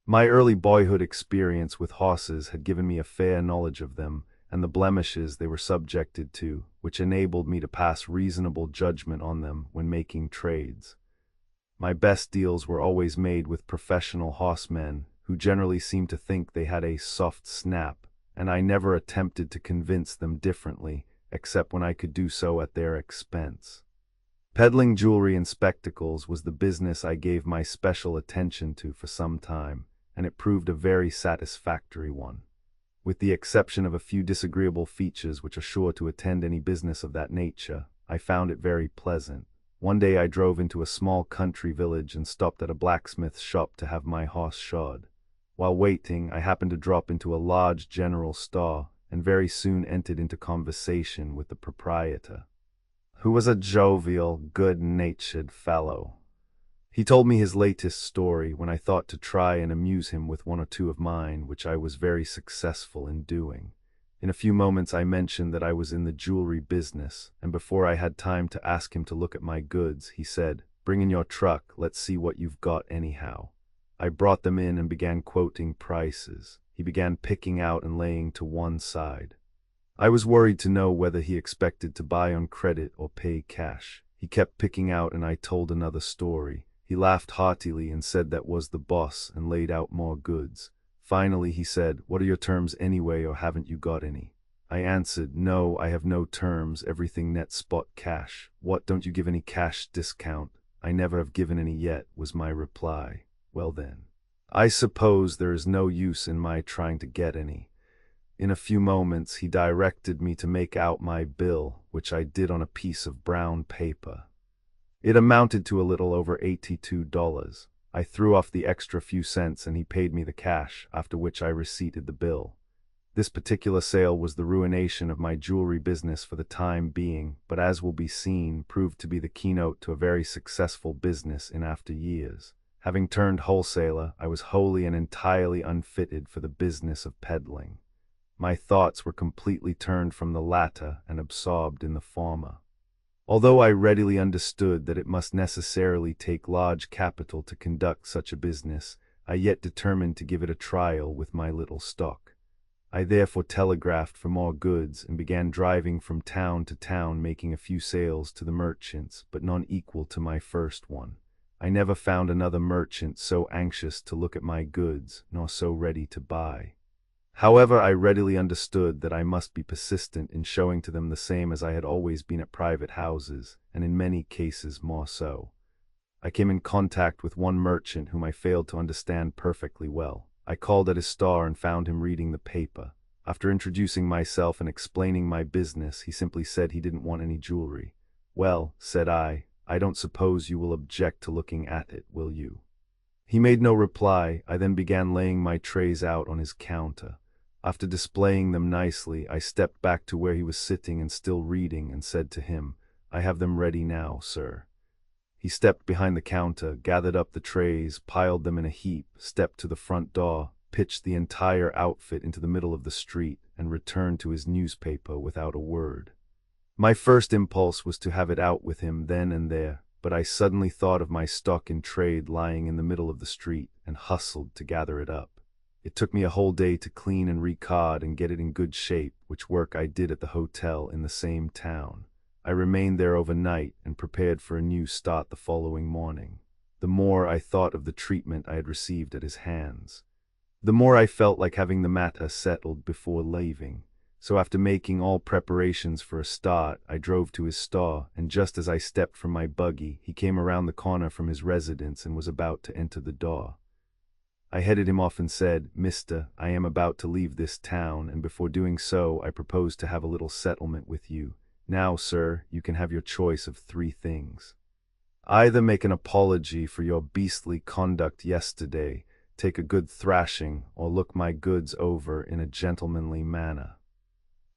My early boyhood experience with horses had given me a fair knowledge of them, and the blemishes they were subjected to, which enabled me to pass reasonable judgment on them when making trades. My best deals were always made with professional horsemen, who generally seemed to think they had a soft snap, and I never attempted to convince them differently, except when I could do so at their expense. Peddling jewelry and spectacles was the business I gave my special attention to for some time, and it proved a very satisfactory one. With the exception of a few disagreeable features which are sure to attend any business of that nature, I found it very pleasant. One day I drove into a small country village and stopped at a blacksmith's shop to have my horse shod. While waiting, I happened to drop into a large general store, and very soon entered into conversation with the proprietor, who was a jovial, good-natured fellow. He told me his latest story, when I thought to try and amuse him with one or two of mine, which I was very successful in doing. In a few moments I mentioned that I was in the jewelry business, and before I had time to ask him to look at my goods, he said, "Bring in your truck, let's see what you've got anyhow." I brought them in and began quoting prices. He began picking out and laying to one side. I was worried to know whether he expected to buy on credit or pay cash. He kept picking out, and I told another story. He laughed heartily and said that was the boss, and laid out more goods. Finally he said, "What are your terms anyway, or haven't you got any?" I answered, "No, I have no terms, everything net spot cash." "What, don't you give any cash discount?" "I never have given any yet," was my reply. "Well then, I suppose there is no use in my trying to get any." In a few moments he directed me to make out my bill, which I did on a piece of brown paper. It amounted to a little over $82. I threw off the extra few cents and he paid me the cash, after which I receipted the bill. This particular sale was the ruination of my jewelry business for the time being, but as will be seen, proved to be the keynote to a very successful business in after years. Having turned wholesaler, I was wholly and entirely unfitted for the business of peddling. My thoughts were completely turned from the latter and absorbed in the former. Although I readily understood that it must necessarily take large capital to conduct such a business, I yet determined to give it a trial with my little stock. I therefore telegraphed for more goods and began driving from town to town, making a few sales to the merchants, but none equal to my first one. I never found another merchant so anxious to look at my goods, nor so ready to buy. However, I readily understood that I must be persistent in showing to them the same as I had always been at private houses, and in many cases more so. I came in contact with one merchant whom I failed to understand perfectly well. I called at his store and found him reading the paper. After introducing myself and explaining my business, he simply said he didn't want any jewelry. "Well," said I don't suppose you will object to looking at it, will you?" He made no reply. I then began laying my trays out on his counter. After displaying them nicely, I stepped back to where he was sitting and still reading and said to him, "I have them ready now, sir." He stepped behind the counter, gathered up the trays, piled them in a heap, stepped to the front door, pitched the entire outfit into the middle of the street, and returned to his newspaper without a word. My first impulse was to have it out with him then and there, but I suddenly thought of my stock in trade lying in the middle of the street and hustled to gather it up. It took me a whole day to clean and recard and get it in good shape, which work I did at the hotel in the same town. I remained there overnight and prepared for a new start the following morning. The more I thought of the treatment I had received at his hands, the more I felt like having the matter settled before leaving. So after making all preparations for a start, I drove to his store, and just as I stepped from my buggy, he came around the corner from his residence and was about to enter the door. I headed him off and said, "Mister, I am about to leave this town, and before doing so, I propose to have a little settlement with you. Now, sir, you can have your choice of 3 things. Either make an apology for your beastly conduct yesterday, take a good thrashing, or look my goods over in a gentlemanly manner.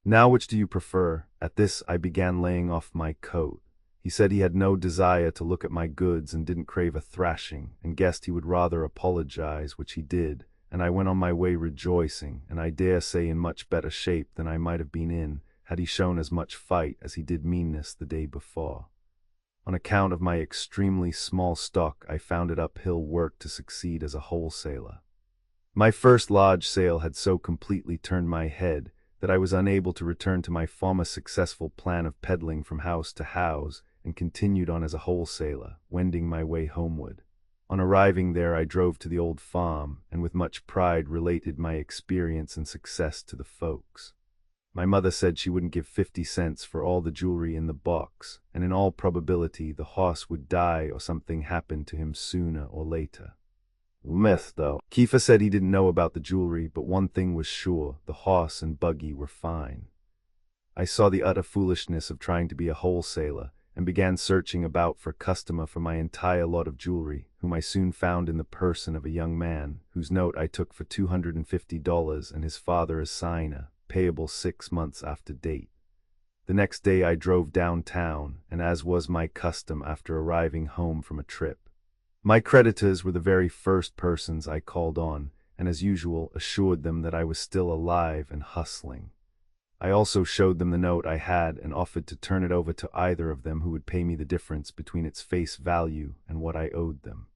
Now which do you prefer?" At this I began laying off my coat. He said he had no desire to look at my goods and didn't crave a thrashing, and guessed he would rather apologize, which he did, and I went on my way rejoicing, and I dare say in much better shape than I might have been in, had he shown as much fight as he did meanness the day before. On account of my extremely small stock, I found it uphill work to succeed as a wholesaler. My first large sale had so completely turned my head that I was unable to return to my former successful plan of peddling from house to house, and continued on as a wholesaler, wending my way homeward. On arriving there, I drove to the old farm, and with much pride related my experience and success to the folks. My mother said she wouldn't give 50 cents for all the jewelry in the box, and in all probability the horse would die or something happen to him sooner or later. Myth, though. Kiefer said he didn't know about the jewelry, but one thing was sure, the horse and buggy were fine. I saw the utter foolishness of trying to be a wholesaler, and began searching about for a customer for my entire lot of jewelry, whom I soon found in the person of a young man, whose note I took for $250 and his father as signer, payable 6 months after date. The next day I drove downtown, and as was my custom after arriving home from a trip, my creditors were the very first persons I called on, and as usual assured them that I was still alive and hustling. I also showed them the note I had and offered to turn it over to either of them who would pay me the difference between its face value and what I owed them.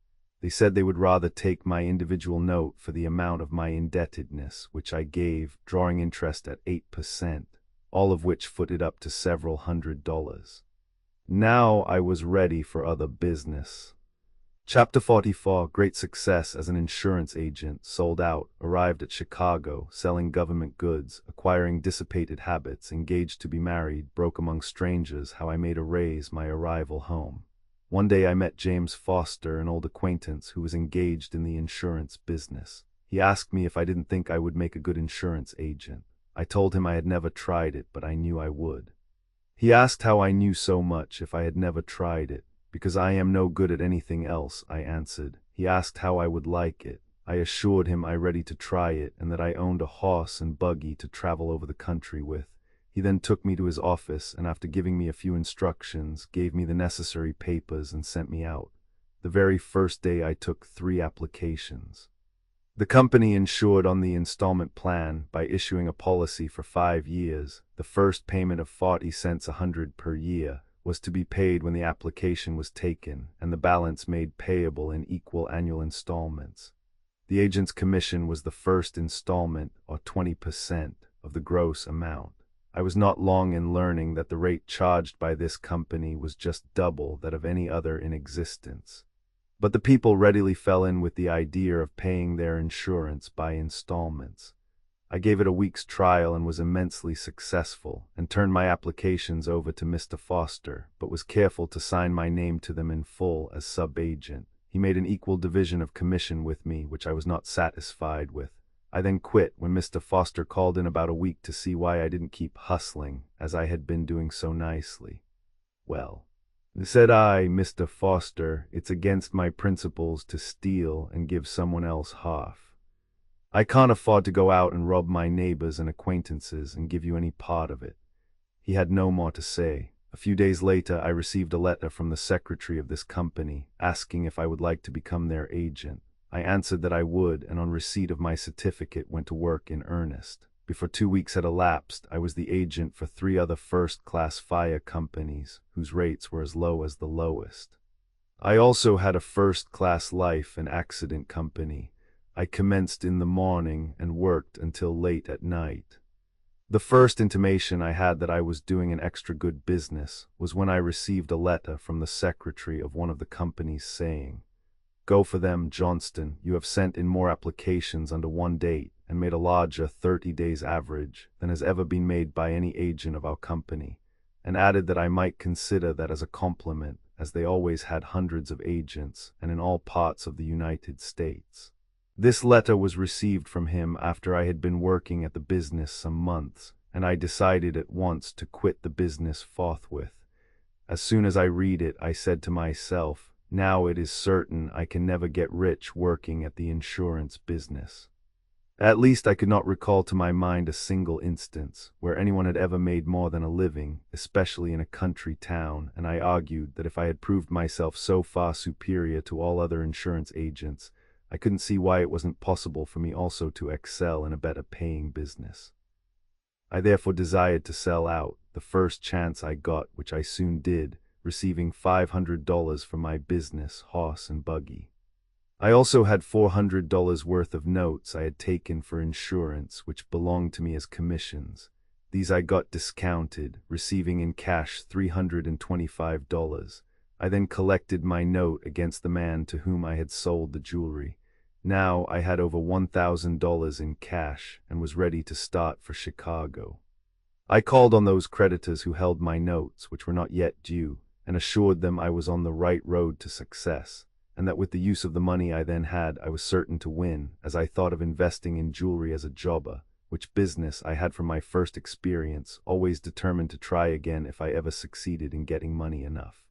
They said they would rather take my individual note for the amount of my indebtedness, which I gave, drawing interest at 8%, all of which footed up to several $100s. Now I was ready for other business. Chapter 44, Great Success as an Insurance Agent, sold out, arrived at Chicago, selling government goods, acquiring dissipated habits, engaged to be married, broke among strangers, how I made a raise my arrival home. One day I met James Foster, an old acquaintance who was engaged in the insurance business. He asked me if I didn't think I would make a good insurance agent. I told him I had never tried it, but I knew I would. He asked how I knew so much if I had never tried it. "Because I am no good at anything else," I answered. He asked how I would like it. I assured him I ready to try it and that I owned a horse and buggy to travel over the country with. He then took me to his office and after giving me a few instructions, gave me the necessary papers and sent me out. The very first day I took 3 applications. The company insured on the installment plan by issuing a policy for 5 years. The first payment of 40 cents a hundred per year was to be paid when the application was taken and the balance made payable in equal annual installments. The agent's commission was the first installment, or 20% of the gross amount. I was not long in learning that the rate charged by this company was just double that of any other in existence. But the people readily fell in with the idea of paying their insurance by installments. I gave it a week's trial and was immensely successful, and turned my applications over to Mr. Foster, but was careful to sign my name to them in full as sub-agent. He made an equal division of commission with me, which I was not satisfied with. I then quit when Mr. Foster called in about a week to see why I didn't keep hustling, as I had been doing so nicely. "Well," said I, "Mr. Foster, it's against my principles to steal and give someone else half. I can't afford to go out and rob my neighbors and acquaintances and give you any part of it." He had no more to say. A few days later, I received a letter from the secretary of this company, asking if I would like to become their agent. I answered that I would, and on receipt of my certificate went to work in earnest. Before 2 weeks had elapsed, I was the agent for 3 other first-class fire companies, whose rates were as low as the lowest. I also had a first-class life and accident company. I commenced in the morning and worked until late at night. The first intimation I had that I was doing an extra good business was when I received a letter from the secretary of one of the companies saying, "Go for them, Johnston. You have sent in more applications under one date and made a larger 30 days average than has ever been made by any agent of our company," and added that I might consider that as a compliment, as they always had hundreds of agents and in all parts of the United States. This letter was received from him after I had been working at the business some months, and I decided at once to quit the business forthwith. As soon as I read it, I said to myself, "Now it is certain I can never get rich working at the insurance business." At least I could not recall to my mind a single instance where anyone had ever made more than a living, especially in a country town, and I argued that if I had proved myself so far superior to all other insurance agents, I couldn't see why it wasn't possible for me also to excel in a better paying business. I therefore desired to sell out the first chance I got, which I soon did, receiving $500 for my business, horse and buggy. I also had $400 worth of notes I had taken for insurance, which belonged to me as commissions. These I got discounted, receiving in cash $325. I then collected my note against the man to whom I had sold the jewelry. Now I had over $1,000 in cash and was ready to start for Chicago. I called on those creditors who held my notes, which were not yet due, and assured them I was on the right road to success, and that with the use of the money I then had, I was certain to win, as I thought of investing in jewelry as a jobber, which business I had from my first experience, always determined to try again if I ever succeeded in getting money enough.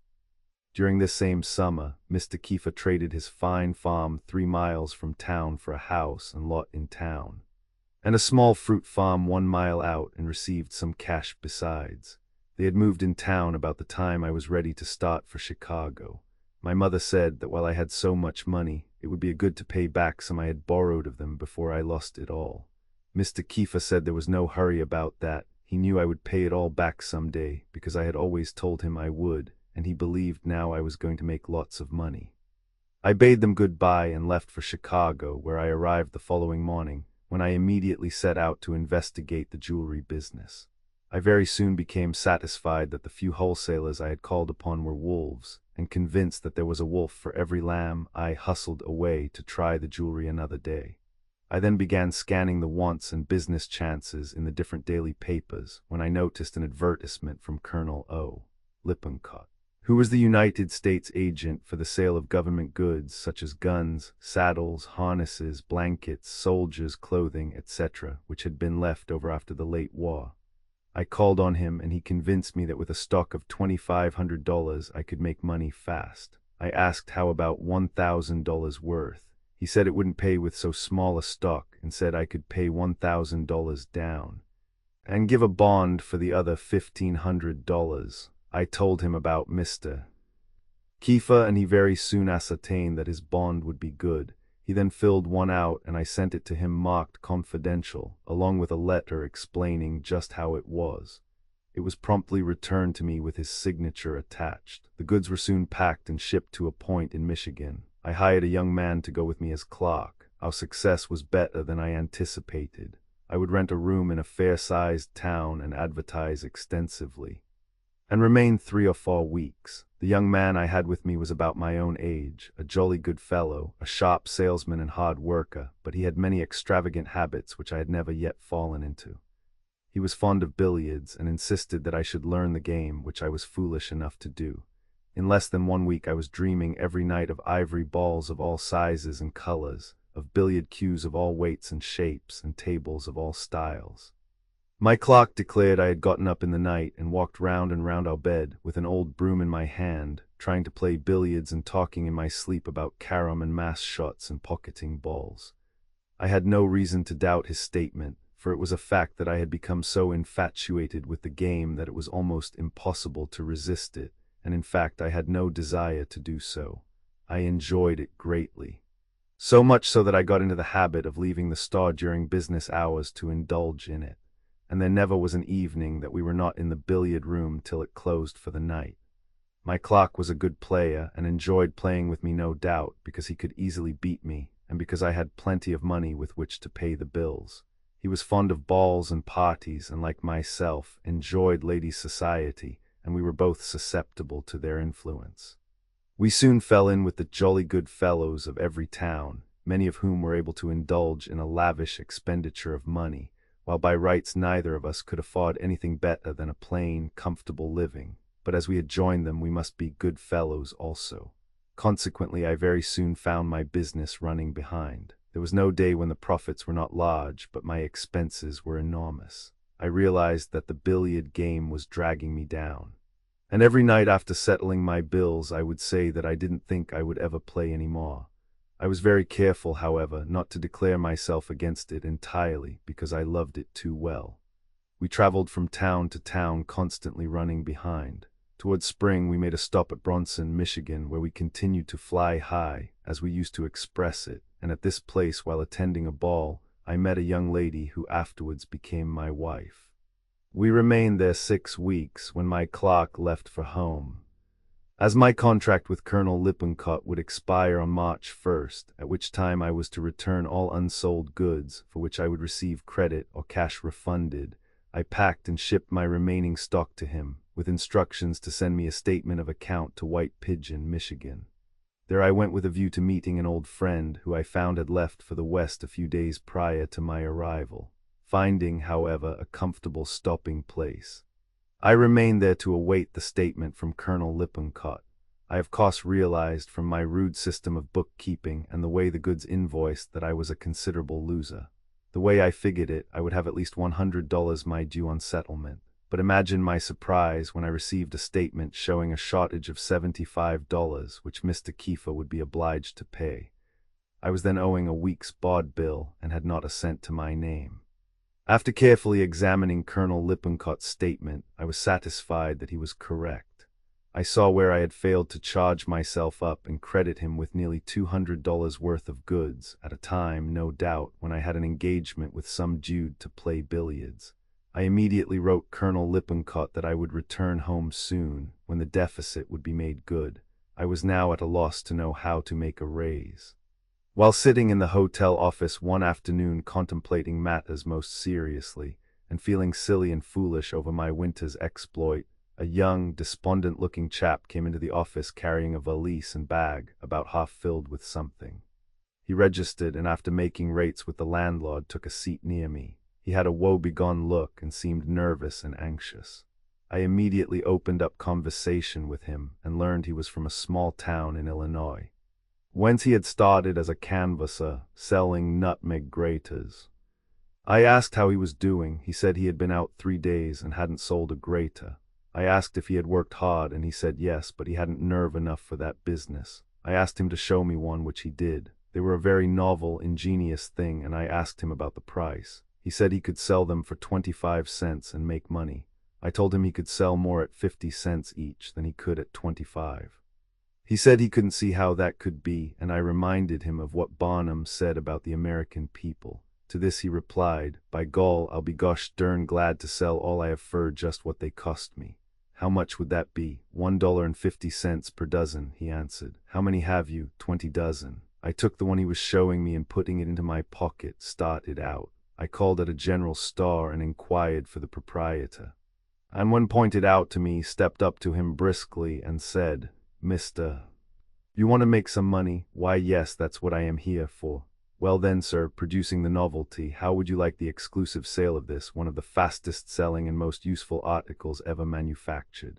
During this same summer, Mr. Kiefer traded his fine farm 3 miles from town for a house and lot in town, and a small fruit farm 1 mile out, and received some cash besides. They had moved in town about the time I was ready to start for Chicago. My mother said that while I had so much money, it would be good to pay back some I had borrowed of them before I lost it all. Mr. Kiefer said there was no hurry about that. He knew I would pay it all back someday, because I had always told him I would, and he believed now I was going to make lots of money. I bade them goodbye and left for Chicago, where I arrived the following morning, when I immediately set out to investigate the jewelry business. I very soon became satisfied that the few wholesalers I had called upon were wolves, and convinced that there was a wolf for every lamb. I hustled away to try the jewelry another day. I then began scanning the wants and business chances in the different daily papers when I noticed an advertisement from Colonel O. Lippincott, who was the United States agent for the sale of government goods such as guns, saddles, harnesses, blankets, soldiers' clothing, etc., which had been left over after the late war. I called on him, and he convinced me that with a stock of $2,500 I could make money fast. I asked how about $1,000 worth. He said it wouldn't pay with so small a stock and said I could pay $1,000 down and give a bond for the other $1,500. I told him about Mr. Kiefer, and he very soon ascertained that his bond would be good. He then filled one out, and I sent it to him marked confidential, along with a letter explaining just how it was. It was promptly returned to me with his signature attached. The goods were soon packed and shipped to a point in Michigan. I hired a young man to go with me as clerk. Our success was better than I anticipated. I would rent a room in a fair-sized town and advertise extensively, and remained 3 or 4 weeks. The young man I had with me was about my own age, a jolly good fellow, a sharp salesman and hard worker, but he had many extravagant habits which I had never yet fallen into. He was fond of billiards and insisted that I should learn the game, which I was foolish enough to do. In less than 1 week I was dreaming every night of ivory balls of all sizes and colors, of billiard cues of all weights and shapes, and tables of all styles. My clerk declared I had gotten up in the night and walked round and round our bed with an old broom in my hand, trying to play billiards and talking in my sleep about carom and mass shots and pocketing balls. I had no reason to doubt his statement, for it was a fact that I had become so infatuated with the game that it was almost impossible to resist it, and in fact I had no desire to do so. I enjoyed it greatly. So much so that I got into the habit of leaving the store during business hours to indulge in it, and there never was an evening that we were not in the billiard room till it closed for the night. My clerk was a good player and enjoyed playing with me, no doubt, because he could easily beat me, and because I had plenty of money with which to pay the bills. He was fond of balls and parties, and like myself, enjoyed ladies' society, and we were both susceptible to their influence. We soon fell in with the jolly good fellows of every town, many of whom were able to indulge in a lavish expenditure of money, while by rights neither of us could afford anything better than a plain, comfortable living. But as we had joined them, we must be good fellows also. Consequently, I very soon found my business running behind. There was no day when the profits were not large, but my expenses were enormous. I realized that the billiard game was dragging me down. And every night after settling my bills, I would say that I didn't think I would ever play any more. I was very careful, however, not to declare myself against it entirely, because I loved it too well. We traveled from town to town, constantly running behind. Towards spring, we made a stop at Bronson, Michigan, where we continued to fly high, as we used to express it, and at this place, while attending a ball, I met a young lady who afterwards became my wife. We remained there 6 weeks when my clerk left for home, as my contract with Colonel Lippincott would expire on March 1st, at which time I was to return all unsold goods, for which I would receive credit or cash refunded. I packed and shipped my remaining stock to him, with instructions to send me a statement of account to White Pigeon, Michigan. There I went with a view to meeting an old friend who I found had left for the West a few days prior to my arrival, finding, however, a comfortable stopping place. I remained there to await the statement from Colonel Lippincott. I of course realized from my rude system of bookkeeping and the way the goods invoiced that I was a considerable loser. The way I figured it, I would have at least $100 my due on settlement. But imagine my surprise when I received a statement showing a shortage of $75, which Mr. Kiefer would be obliged to pay. I was then owing a week's board bill and had not a cent to my name. After carefully examining Colonel Lippincott's statement, I was satisfied that he was correct. I saw where I had failed to charge myself up and credit him with nearly $200 worth of goods, at a time, no doubt, when I had an engagement with some dude to play billiards. I immediately wrote Colonel Lippincott that I would return home soon, when the deficit would be made good. I was now at a loss to know how to make a raise. While sitting in the hotel office one afternoon contemplating matters most seriously, and feeling silly and foolish over my winter's exploit, a young, despondent-looking chap came into the office carrying a valise and bag, about half filled with something. He registered, and after making rates with the landlord, took a seat near me. He had a woebegone look and seemed nervous and anxious. I immediately opened up conversation with him and learned he was from a small town in Illinois, whence he had started as a canvasser, selling nutmeg graters. I asked how he was doing. He said he had been out 3 days and hadn't sold a grater. I asked if he had worked hard, and he said yes, but he hadn't nerve enough for that business. I asked him to show me one, which he did. They were a very novel, ingenious thing, and I asked him about the price. He said he could sell them for 25 cents and make money. I told him he could sell more at 50 cents each than he could at 25. He said he couldn't see how that could be, and I reminded him of what Barnum said about the American people. To this he replied, "By gall, I'll be gosh dern glad to sell all I have for just what they cost me." "How much would that be?" $1.50 per dozen, he answered. "How many have you?" 20 dozen. I took the one he was showing me and putting it into my pocket, started out. I called at a general store and inquired for the proprietor. And when pointed out to me, stepped up to him briskly and said, "Mr. You want to make some money? Why, yes, that's what I am here for." "Well then, sir," producing the novelty, "how would you like the exclusive sale of this, one of the fastest selling and most useful articles ever manufactured?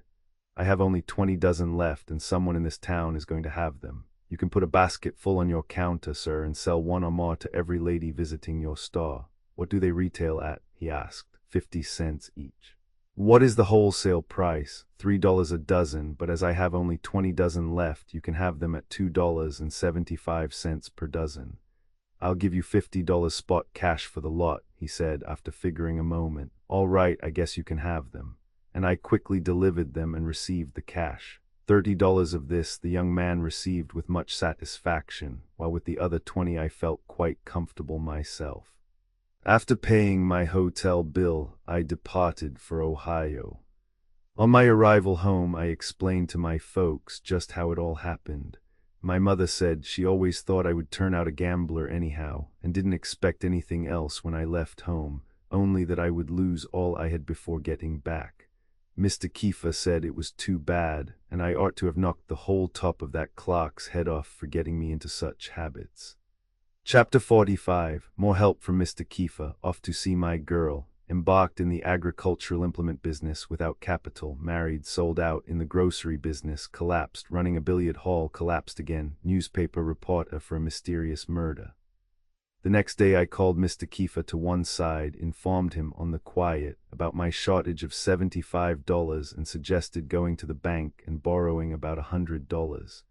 I have only 20 dozen left, and someone in this town is going to have them. You can put a basket full on your counter, sir, and sell one or more to every lady visiting your store." "What do they retail at?" he asked. 50 cents each. "What is the wholesale price?" $3 a dozen, but as I have only 20 dozen left, you can have them at $2.75 per dozen. "I'll give you $50 spot cash for the lot," he said after figuring a moment. "All right, I guess you can have them." And I quickly delivered them and received the cash. $30 of this the young man received with much satisfaction, while with the other 20 I felt quite comfortable myself. After paying my hotel bill, I departed for Ohio. On my arrival home, I explained to my folks just how it all happened. My mother said she always thought I would turn out a gambler anyhow, and didn't expect anything else when I left home, only that I would lose all I had before getting back. Mr. Kiefer said it was too bad, and I ought to have knocked the whole top of that clerk's head off for getting me into such habits. Chapter 45. More help from Mr. Kiefer. Off to see my girl. Embarked in the agricultural implement business without capital. Married, sold out in the grocery business. Collapsed. Running a billiard hall. Collapsed again. Newspaper reporter for a mysterious murder. The next day I called Mr. Kiefer to one side, informed him on the quiet about my shortage of $75 and suggested going to the bank and borrowing about $100.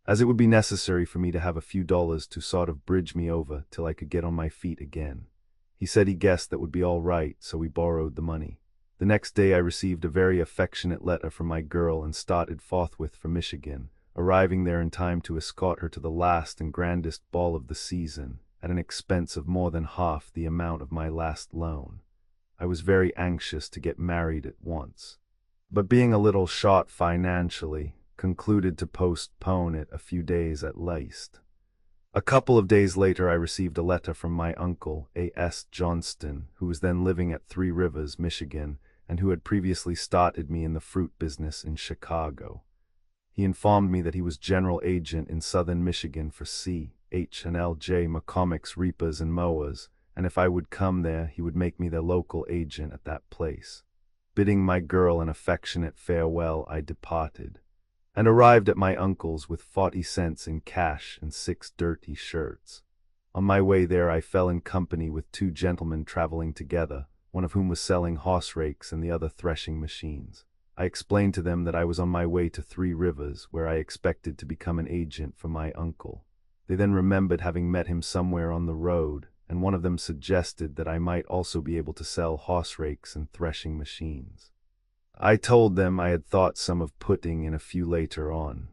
As it would be necessary for me to have a few dollars to sort of bridge me over till I could get on my feet again. He said he guessed that would be all right, so we borrowed the money. The next day I received a very affectionate letter from my girl and started forthwith for Michigan, arriving there in time to escort her to the last and grandest ball of the season, at an expense of more than half the amount of my last loan. I was very anxious to get married at once, but being a little short financially, concluded to postpone it a few days at least. A couple of days later I received a letter from my uncle, A.S. Johnston, who was then living at Three Rivers, Michigan, and who had previously started me in the fruit business in Chicago. He informed me that he was general agent in southern Michigan for C.H.&L.J. McCormick's Reapers and Mowers, and if I would come there, he would make me their local agent at that place. Bidding my girl an affectionate farewell, I departed, and arrived at my uncle's with 40 cents in cash and 6 dirty shirts. On my way there I fell in company with 2 gentlemen traveling together, one of whom was selling horse rakes and the other threshing machines. I explained to them that I was on my way to Three Rivers, where I expected to become an agent for my uncle. They then remembered having met him somewhere on the road, and one of them suggested that I might also be able to sell horse rakes and threshing machines. I told them I had thought some of putting in a few later on.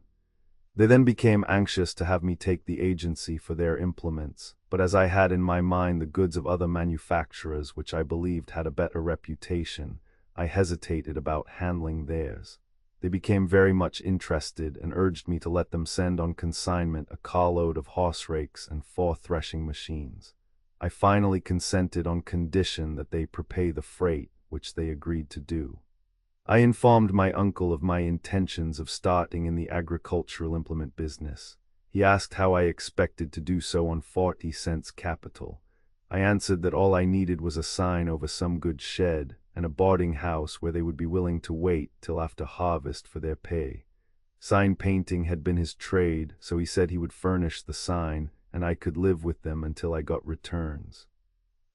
They then became anxious to have me take the agency for their implements, but as I had in my mind the goods of other manufacturers which I believed had a better reputation, I hesitated about handling theirs. They became very much interested and urged me to let them send on consignment a carload of horse rakes and 4 threshing machines. I finally consented on condition that they prepay the freight, which they agreed to do. I informed my uncle of my intentions of starting in the agricultural implement business. He asked how I expected to do so on 40 cents capital. I answered that all I needed was a sign over some good shed and a boarding house where they would be willing to wait till after harvest for their pay. Sign painting had been his trade, so he said he would furnish the sign, and I could live with them until I got returns.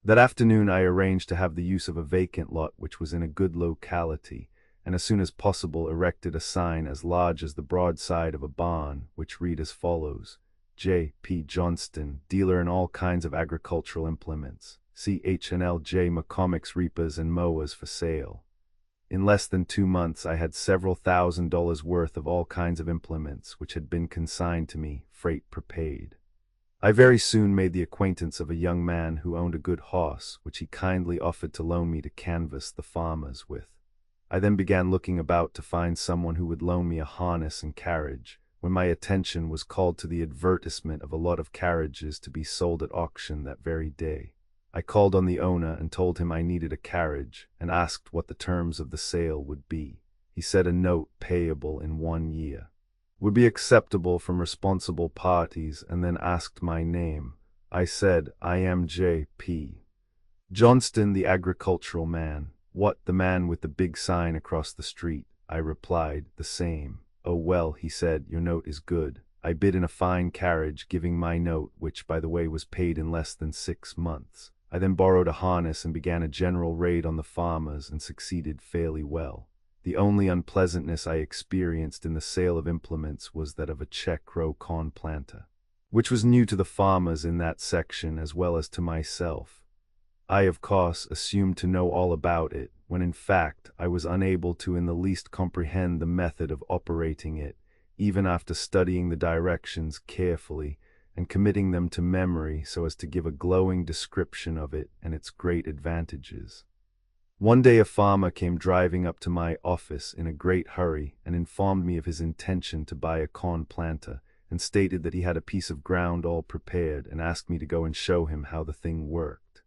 That afternoon I arranged to have the use of a vacant lot which was in a good locality, and as soon as possible erected a sign as large as the broadside of a barn, which read as follows: J.P. Johnston, dealer in all kinds of agricultural implements. Ch&L.J. McCormick's reapers and mowers for sale. In less than 2 months I had several $1,000s worth of all kinds of implements which had been consigned to me, freight prepaid. I very soon made the acquaintance of a young man who owned a good horse, which he kindly offered to loan me to canvass the farmers with. I then began looking about to find someone who would loan me a harness and carriage, when my attention was called to the advertisement of a lot of carriages to be sold at auction that very day. I called on the owner and told him I needed a carriage, and asked what the terms of the sale would be. He said a note payable in 1 year would be acceptable from responsible parties, and then asked my name. I said, I am J.P. Johnston, the agricultural man. What, the man with the big sign across the street? I replied, the same. Oh well, he said, your note is good. I bid in a fine carriage, giving my note, which by the way was paid in less than 6 months. I then borrowed a harness and began a general raid on the farmers and succeeded fairly well. The only unpleasantness I experienced in the sale of implements was that of a check row corn planter, which was new to the farmers in that section as well as to myself. I, of course, assumed to know all about it, when in fact I was unable to in the least comprehend the method of operating it, even after studying the directions carefully and committing them to memory so as to give a glowing description of it and its great advantages. One day a farmer came driving up to my office in a great hurry and informed me of his intention to buy a corn planter, and stated that he had a piece of ground all prepared and asked me to go and show him how the thing worked.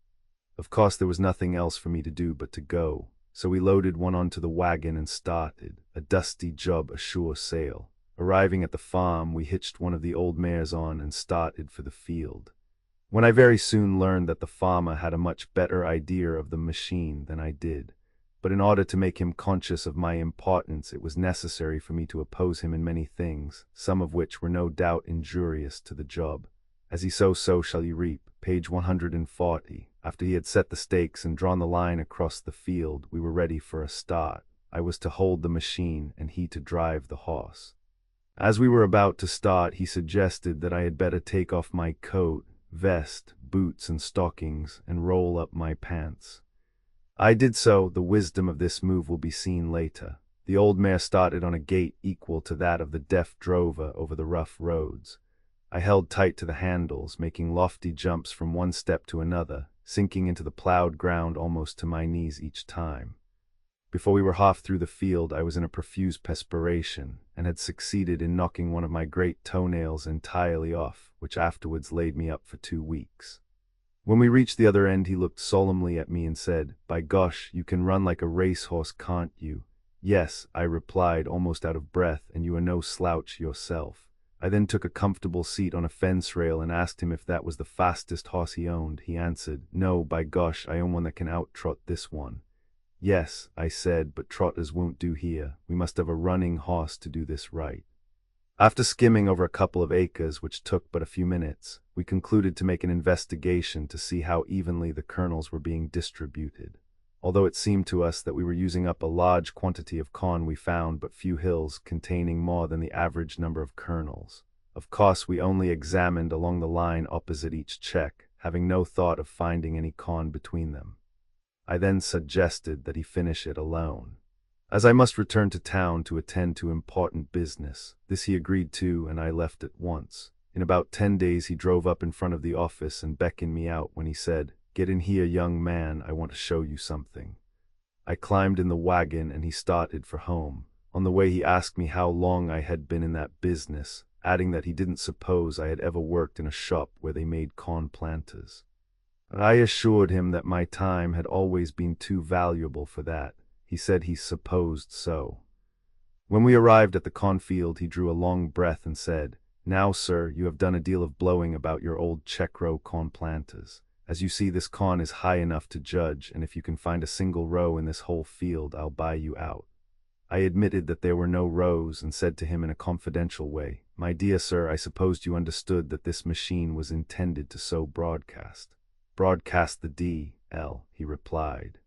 Of course there was nothing else for me to do but to go, so we loaded one onto the wagon and started, a dusty job, a sure sale. Arriving at the farm, we hitched one of the old mares on and started for the field, when I very soon learned that the farmer had a much better idea of the machine than I did. But in order to make him conscious of my importance, it was necessary for me to oppose him in many things, some of which were no doubt injurious to the job. As he sows, so shall he reap. Page 140. After he had set the stakes and drawn the line across the field, we were ready for a start. I was to hold the machine and he to drive the horse. As we were about to start, he suggested that I had better take off my coat, vest, boots, and stockings, and roll up my pants. I did so. The wisdom of this move will be seen later. The old mare started on a gait equal to that of the deft drover over the rough roads. I held tight to the handles, making lofty jumps from one step to another, sinking into the plowed ground almost to my knees each time. Before we were half through the field, I was in a profuse perspiration, and had succeeded in knocking one of my great toenails entirely off, which afterwards laid me up for 2 weeks. When we reached the other end, he looked solemnly at me and said, "By gosh, you can run like a racehorse, can't you?" "Yes," I replied, almost out of breath, "and you are no slouch yourself." I then took a comfortable seat on a fence rail and asked him if that was the fastest horse he owned. He answered, "No, by gosh, I own one that can out-trot this one." "Yes," I said, "but trotters won't do here. We must have a running horse to do this right." After skimming over a couple of acres, which took but a few minutes, we concluded to make an investigation to see how evenly the kernels were being distributed. Although it seemed to us that we were using up a large quantity of corn, we found but few hills containing more than the average number of kernels. Of course, we only examined along the line opposite each check, having no thought of finding any corn between them. I then suggested that he finish it alone, as I must return to town to attend to important business. This he agreed to, and I left at once. In about 10 days he drove up in front of the office and beckoned me out, when he said, "Get in here, young man, I want to show you something." I climbed in the wagon and he started for home. On the way he asked me how long I had been in that business, adding that he didn't suppose I had ever worked in a shop where they made corn planters. I assured him that my time had always been too valuable for that. He said he supposed so. When we arrived at the cornfield, he drew a long breath and said, "Now, sir, you have done a deal of blowing about your old check-row corn planters. As you see, this corn is high enough to judge, and if you can find a single row in this whole field, I'll buy you out." I admitted that there were no rows and said to him in a confidential way, "My dear sir, I supposed you understood that this machine was intended to sow broadcast." "Broadcast the D.L.," he replied,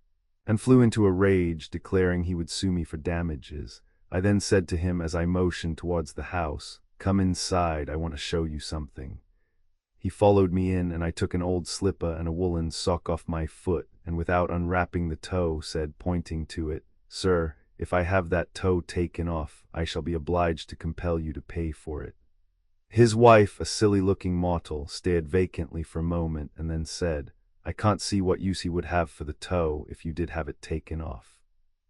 and flew into a rage, declaring he would sue me for damages. I then said to him as I motioned towards the house, "Come inside, I want to show you something." He followed me in, and I took an old slipper and a woolen sock off my foot, and without unwrapping the toe, said, pointing to it, "Sir, if I have that toe taken off, I shall be obliged to compel you to pay for it." His wife, a silly-looking mortal, stared vacantly for a moment and then said, "I can't see what use he would have for the toe if you did have it taken off."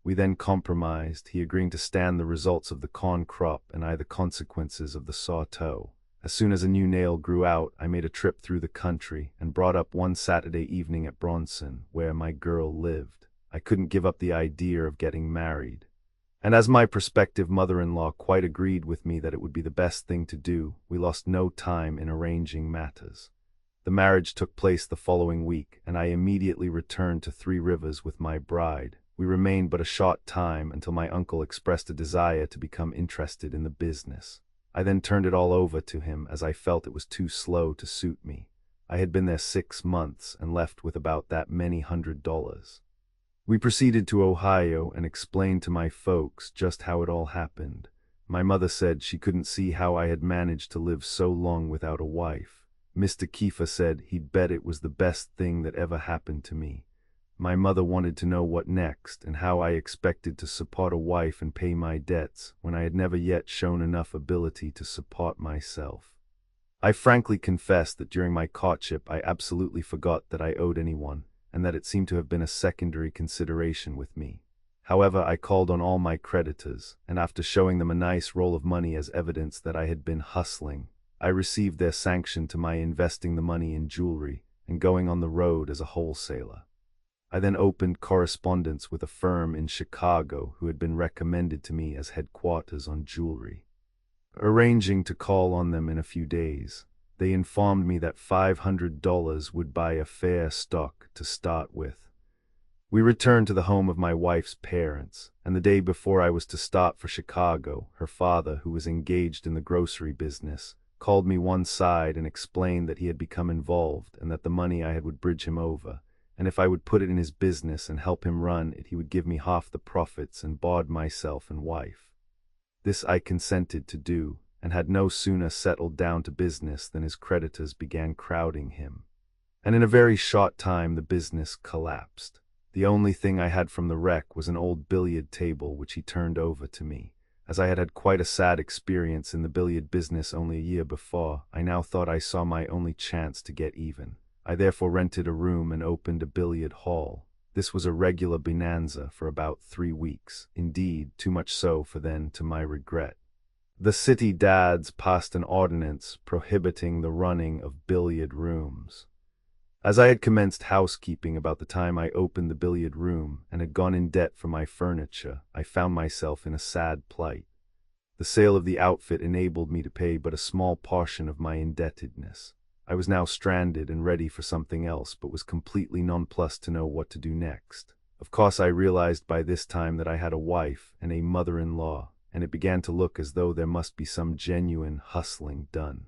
We then compromised, he agreeing to stand the results of the corn crop and I the consequences of the saw toe. As soon as a new nail grew out, I made a trip through the country and brought up one Saturday evening at Johnston, where my girl lived. I couldn't give up the idea of getting married. And as my prospective mother-in-law quite agreed with me that it would be the best thing to do, we lost no time in arranging matters. The marriage took place the following week, and I immediately returned to Three Rivers with my bride. We remained but a short time until my uncle expressed a desire to become interested in the business. I then turned it all over to him, as I felt it was too slow to suit me. I had been there 6 months and left with about that many $100. We proceeded to Ohio and explained to my folks just how it all happened. My mother said she couldn't see how I had managed to live so long without a wife. Mr. Kiefer said he'd bet it was the best thing that ever happened to me. My mother wanted to know what next and how I expected to support a wife and pay my debts when I had never yet shown enough ability to support myself. I frankly confessed that during my courtship I absolutely forgot that I owed anyone, and that it seemed to have been a secondary consideration with me. However, I called on all my creditors, and after showing them a nice roll of money as evidence that I had been hustling, I received their sanction to my investing the money in jewelry and going on the road as a wholesaler. I then opened correspondence with a firm in Chicago who had been recommended to me as headquarters on jewelry. Arranging to call on them in a few days, they informed me that $500 would buy a fair stock to start with. We returned to the home of my wife's parents, and the day before I was to start for Chicago, her father, who was engaged in the grocery business, called me one side and explained that he had become involved and that the money I had would bridge him over, and if I would put it in his business and help him run it, he would give me half the profits and board myself and wife. This I consented to do, and had no sooner settled down to business than his creditors began crowding him. And in a very short time the business collapsed. The only thing I had from the wreck was an old billiard table which he turned over to me. As I had had quite a sad experience in the billiard business only a year before, I now thought I saw my only chance to get even. I therefore rented a room and opened a billiard hall. This was a regular bonanza for about 3 weeks, indeed, too much so for then, to my regret. The city dads passed an ordinance prohibiting the running of billiard rooms. As I had commenced housekeeping about the time I opened the billiard room and had gone in debt for my furniture, I found myself in a sad plight. The sale of the outfit enabled me to pay but a small portion of my indebtedness. I was now stranded and ready for something else, but was completely nonplussed to know what to do next. Of course, I realized by this time that I had a wife and a mother-in-law, and it began to look as though there must be some genuine hustling done.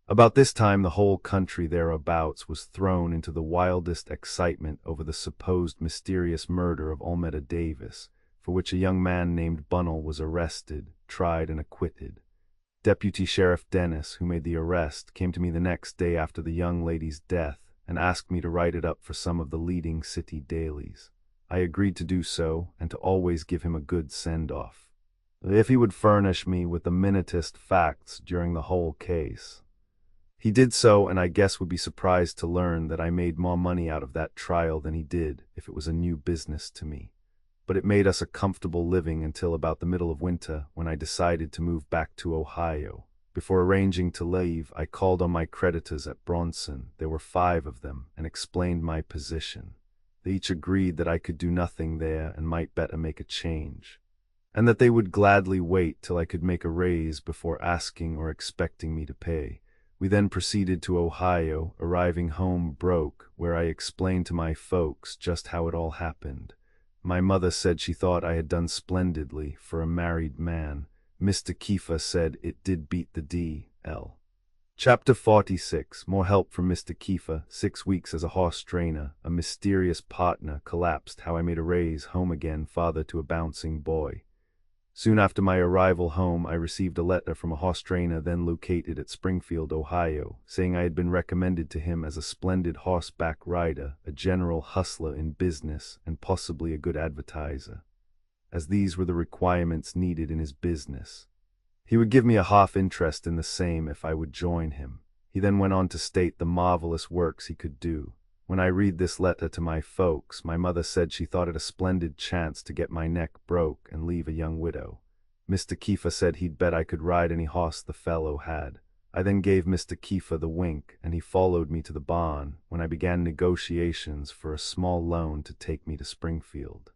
About this time, the whole country thereabouts was thrown into the wildest excitement over the supposed mysterious murder of Olmeda Davis, for which a young man named Bunnell was arrested, tried, and acquitted. Deputy Sheriff Dennis, who made the arrest, came to me the next day after the young lady's death and asked me to write it up for some of the leading city dailies. I agreed to do so and to always give him a good send-off, if he would furnish me with the minutest facts during the whole case. He did so, and I guess would be surprised to learn that I made more money out of that trial than he did if it was a new business to me. But it made us a comfortable living until about the middle of winter, when I decided to move back to Ohio. Before arranging to leave, I called on my creditors at Johnston. There were 5 of them, and explained my position. They each agreed that I could do nothing there and might better make a change, and that they would gladly wait till I could make a raise before asking or expecting me to pay. We then proceeded to Ohio, arriving home broke, where I explained to my folks just how it all happened. My mother said she thought I had done splendidly for a married man. Mr. Kiefer said it did beat the D.L. Chapter 46. More help from Mr. Kiefer. 6 weeks as a horse trainer. A mysterious partner collapsed. How I made a raise. Home again. Father to a bouncing boy. Soon after my arrival home, I received a letter from a horse trainer then located at Springfield, Ohio, saying I had been recommended to him as a splendid horseback rider, a general hustler in business, and possibly a good advertiser, as these were the requirements needed in his business. He would give me a half interest in the same if I would join him. He then went on to state the marvelous works he could do. When I read this letter to my folks, my mother said she thought it a splendid chance to get my neck broke and leave a young widow. Mr. Kiefer said he'd bet I could ride any horse the fellow had. I then gave Mr. Kiefer the wink, and he followed me to the barn when I began negotiations for a small loan to take me to Springfield.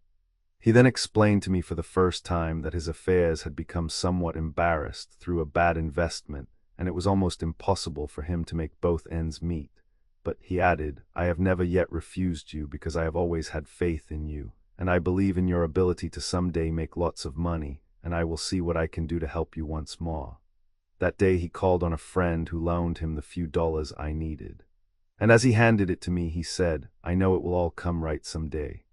He then explained to me for the first time that his affairs had become somewhat embarrassed through a bad investment, and it was almost impossible for him to make both ends meet. But he added, I have never yet refused you because I have always had faith in you, and I believe in your ability to someday make lots of money, and I will see what I can do to help you once more. That day he called on a friend who loaned him the few dollars I needed. And as he handed it to me, he said, I know it will all come right someday.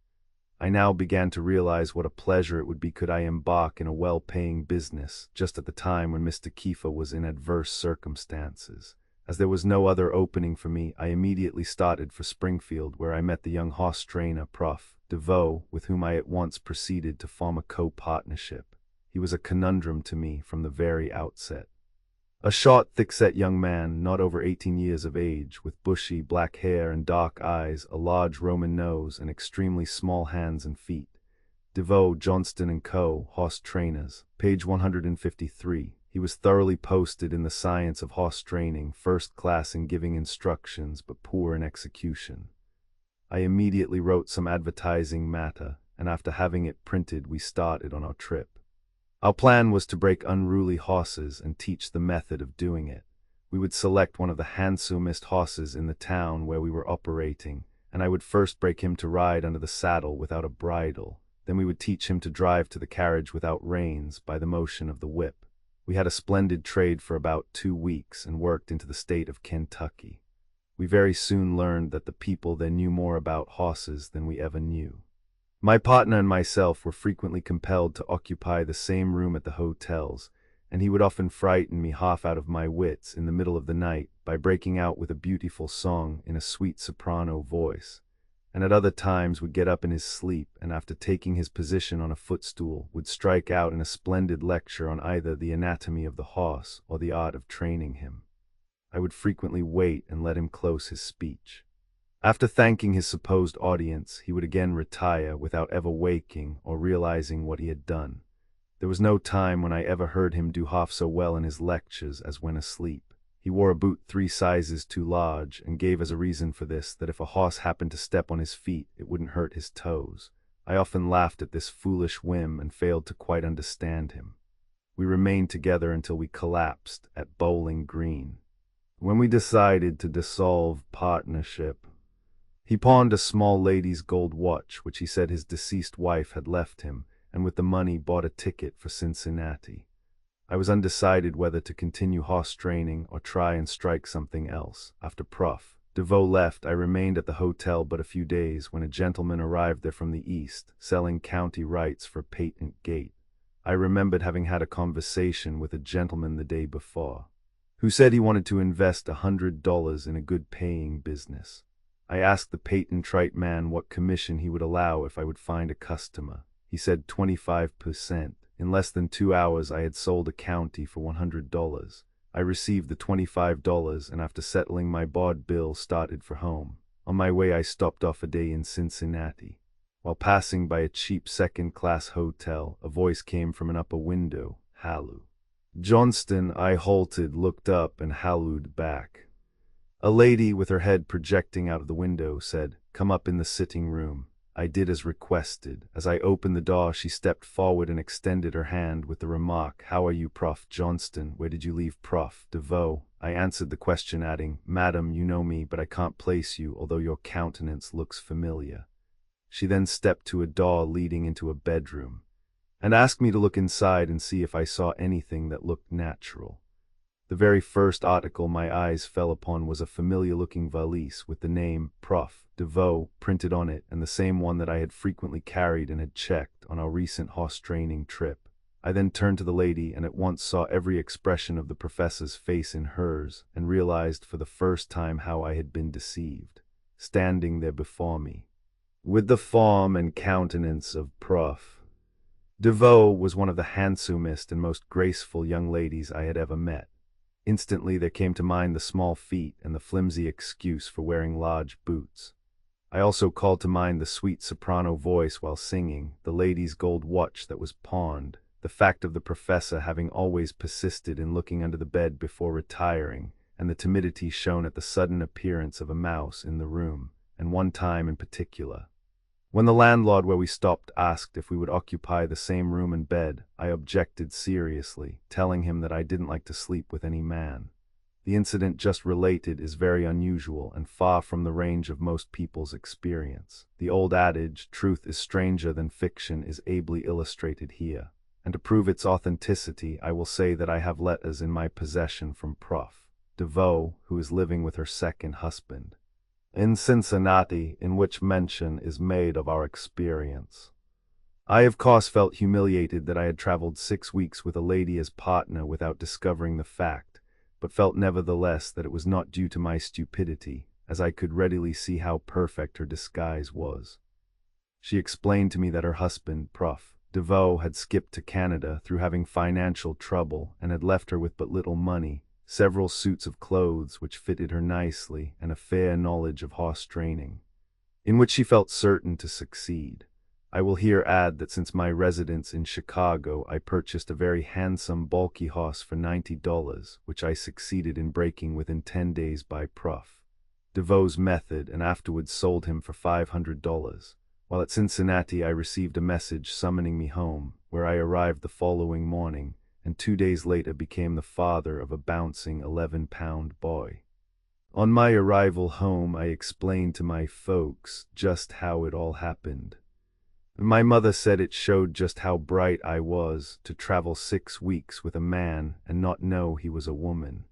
I now began to realize what a pleasure it would be could I embark in a well-paying business just at the time when Mr. Kiefer was in adverse circumstances. As there was no other opening for me, I immediately started for Springfield, where I met the young horse trainer, Prof. DeVoe, with whom I at once proceeded to form a co-partnership. He was a conundrum to me from the very outset. A short, thick-set young man, not over 18 years of age, with bushy black hair and dark eyes, a large Roman nose, and extremely small hands and feet. DeVoe, Johnston & Co., horse trainers, page 153. He was thoroughly posted in the science of horse training, first class in giving instructions, but poor in execution. I immediately wrote some advertising matter, and after having it printed, we started on our trip. Our plan was to break unruly horses and teach the method of doing it. We would select one of the handsomest horses in the town where we were operating, and I would first break him to ride under the saddle without a bridle. Then we would teach him to drive to the carriage without reins by the motion of the whip. We had a splendid trade for about 2 weeks and worked into the state of Kentucky. We very soon learned that the people there knew more about horses than we ever knew. My partner and myself were frequently compelled to occupy the same room at the hotels, and he would often frighten me half out of my wits in the middle of the night by breaking out with a beautiful song in a sweet soprano voice, and at other times would get up in his sleep and after taking his position on a footstool would strike out in a splendid lecture on either the anatomy of the horse or the art of training him. I would frequently wait and let him close his speech. After thanking his supposed audience, he would again retire without ever waking or realizing what he had done. There was no time when I ever heard him do half so well in his lectures as when asleep. He wore a boot 3 sizes too large and gave as a reason for this that if a horse happened to step on his feet, it wouldn't hurt his toes. I often laughed at this foolish whim and failed to quite understand him. We remained together until we collapsed at Bowling Green. When we decided to dissolve partnership, he pawned a small lady's gold watch, which he said his deceased wife had left him, and with the money bought a ticket for Cincinnati. I was undecided whether to continue horse training or try and strike something else. After Prof. DeVoe left, I remained at the hotel but a few days when a gentleman arrived there from the east, selling county rights for Patent Gate. I remembered having had a conversation with a gentleman the day before, who said he wanted to invest $100 in a good-paying business. I asked the patent-right man what commission he would allow if I would find a customer. He said 25%. In less than 2 hours I had sold a county for $100. I received the $25 and after settling my board bill started for home. On my way I stopped off a day in Cincinnati. While passing by a cheap second-class hotel, a voice came from an upper window, "Halloo." Johnston, I halted, looked up and hallooed back. A lady with her head projecting out of the window said, "Come up in the sitting room." I did as requested. As I opened the door, she stepped forward and extended her hand with the remark, "How are you, Prof. Johnston? Where did you leave Prof. DeVoe?" I answered the question adding, "Madam, you know me, but I can't place you, although your countenance looks familiar." She then stepped to a door leading into a bedroom, and asked me to look inside and see if I saw anything that looked natural. The very first article my eyes fell upon was a familiar-looking valise with the name Prof. DeVoe printed on it, and the same one that I had frequently carried and had checked on our recent horse training trip. I then turned to the lady and at once saw every expression of the professor's face in hers and realized for the first time how I had been deceived. Standing there before me, with the form and countenance of Prof. DeVoe, was one of the handsomest and most graceful young ladies I had ever met. Instantly there came to mind the small feet and the flimsy excuse for wearing large boots. I also called to mind the sweet soprano voice while singing, the lady's gold watch that was pawned, the fact of the professor having always persisted in looking under the bed before retiring, and the timidity shown at the sudden appearance of a mouse in the room, and one time in particular. When the landlord where we stopped asked if we would occupy the same room and bed, I objected seriously, telling him that I didn't like to sleep with any man. The incident just related is very unusual and far from the range of most people's experience. The old adage, truth is stranger than fiction, is ably illustrated here. And to prove its authenticity, I will say that I have letters in my possession from Prof. DeVoe, who is living with her second husband in Cincinnati, in which mention is made of our experience. I of course felt humiliated that I had traveled 6 weeks with a lady as partner without discovering the fact, but felt nevertheless that it was not due to my stupidity, as I could readily see how perfect her disguise was. She explained to me that her husband, Prof. DeVoe, had skipped to Canada through having financial trouble and had left her with but little money, several suits of clothes which fitted her nicely, and a fair knowledge of horse training, in which she felt certain to succeed. I will here add that since my residence in Chicago, I purchased a very handsome, bulky horse for $90, which I succeeded in breaking within 10 days by Prof. DeVoe's method, and afterwards sold him for $500. While at Cincinnati, I received a message summoning me home, where I arrived the following morning, and 2 days later became the father of a bouncing 11-pound boy. On my arrival home, I explained to my folks just how it all happened. My mother said it showed just how bright I was to travel 6 weeks with a man and not know he was a woman.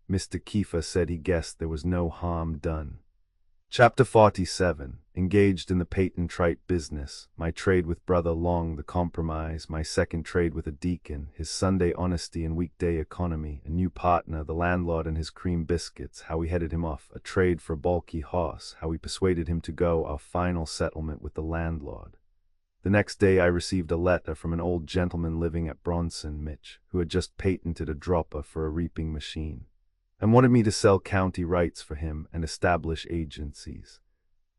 Mr. Kiefer said he guessed there was no harm done. Chapter 47. Engaged in the patent trite business, my trade with Brother Long, the compromise, my second trade with a deacon, his Sunday honesty and weekday economy, a new partner, the landlord and his cream biscuits, how we headed him off, a trade for a bulky horse, how we persuaded him to go, our final settlement with the landlord. The next day I received a letter from an old gentleman living at Bronson, Mich, who had just patented a dropper for a reaping machine, and wanted me to sell county rights for him and establish agencies.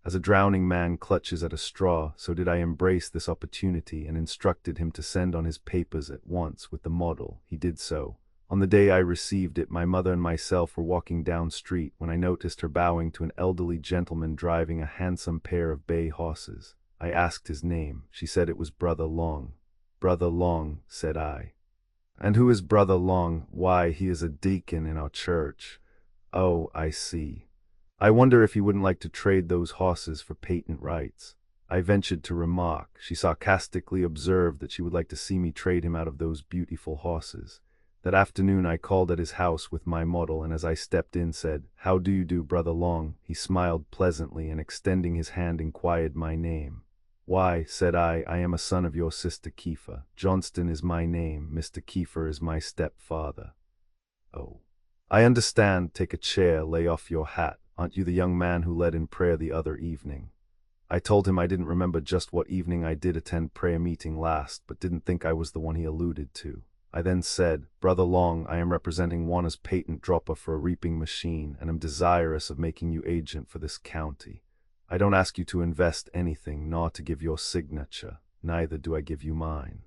As a drowning man clutches at a straw, so did I embrace this opportunity and instructed him to send on his papers at once with the model. He did so. On the day I received it, my mother and myself were walking down street when I noticed her bowing to an elderly gentleman driving a handsome pair of bay horses. I asked his name. She said it was Brother Long. Brother Long, said I. And who is Brother Long? Why, he is a deacon in our church. Oh, I see. I wonder if he wouldn't like to trade those horses for patent rights. I ventured to remark. She sarcastically observed that she would like to see me trade him out of those beautiful horses. That afternoon I called at his house with my model, and as I stepped in said, "How do you do, Brother Long?" He smiled pleasantly and extending his hand inquired my name. "Why," said I am a son of your sister Kiefer. Johnston is my name. Mr. Kiefer is my stepfather." "Oh, I understand. Take a chair, lay off your hat. Aren't you the young man who led in prayer the other evening?" I told him I didn't remember just what evening I did attend prayer meeting last, but didn't think I was the one he alluded to. I then said, "Brother Long, I am representing Warner's patent dropper for a reaping machine, and am desirous of making you agent for this county. I don't ask you to invest anything, nor to give your signature, neither do I give you mine.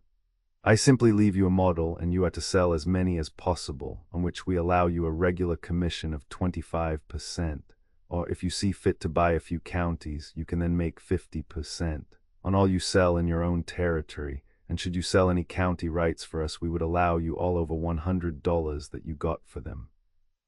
I simply leave you a model, and you are to sell as many as possible, on which we allow you a regular commission of 25%, or if you see fit to buy a few counties, you can then make 50% on all you sell in your own territory, and should you sell any county rights for us, we would allow you all over $100 that you got for them."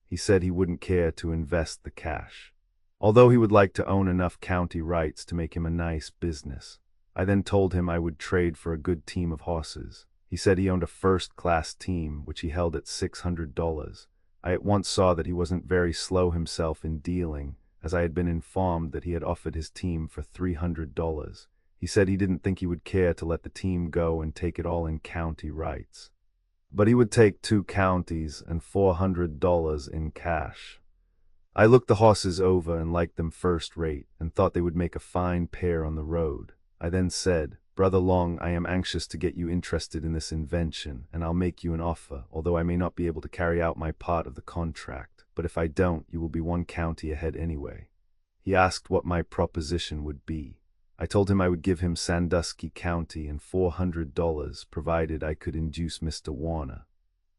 He said he wouldn't care to invest the cash, although he would like to own enough county rights to make him a nice business. I then told him I would trade for a good team of horses. He said he owned a first-class team, which he held at $600. I at once saw that he wasn't very slow himself in dealing, as I had been informed that he had offered his team for $300. He said he didn't think he would care to let the team go and take it all in county rights. But he would take 2 counties and $400 in cash. I looked the horses over and liked them first rate, and thought they would make a fine pair on the road. I then said, "Brother Long, I am anxious to get you interested in this invention, and I'll make you an offer, although I may not be able to carry out my part of the contract, but if I don't, you will be 1 county ahead anyway." He asked what my proposition would be. I told him I would give him Sandusky County and $400, provided I could induce Mr. Warner,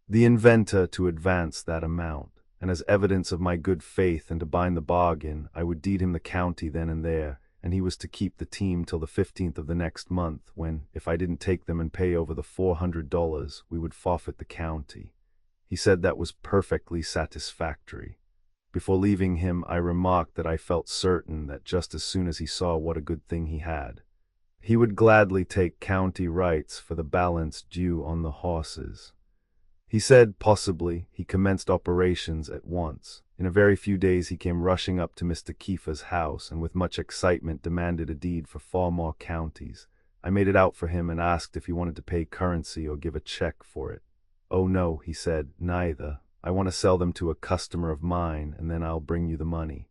the inventor, to advance that amount. And as evidence of my good faith and to bind the bargain, I would deed him the county then and there, and he was to keep the team till the 15th of the next month, when, if I didn't take them and pay over the $400, we would forfeit the county. He said that was perfectly satisfactory. Before leaving him, I remarked that I felt certain that just as soon as he saw what a good thing he had, he would gladly take county rights for the balance due on the horses. He said, possibly, he commenced operations at once. In a very few days he came rushing up to Mr. Kiefer's house, and with much excitement demanded a deed for 4 more counties. I made it out for him and asked if he wanted to pay currency or give a check for it. "Oh no," he said, "neither. I want to sell them to a customer of mine, and then I'll bring you the money."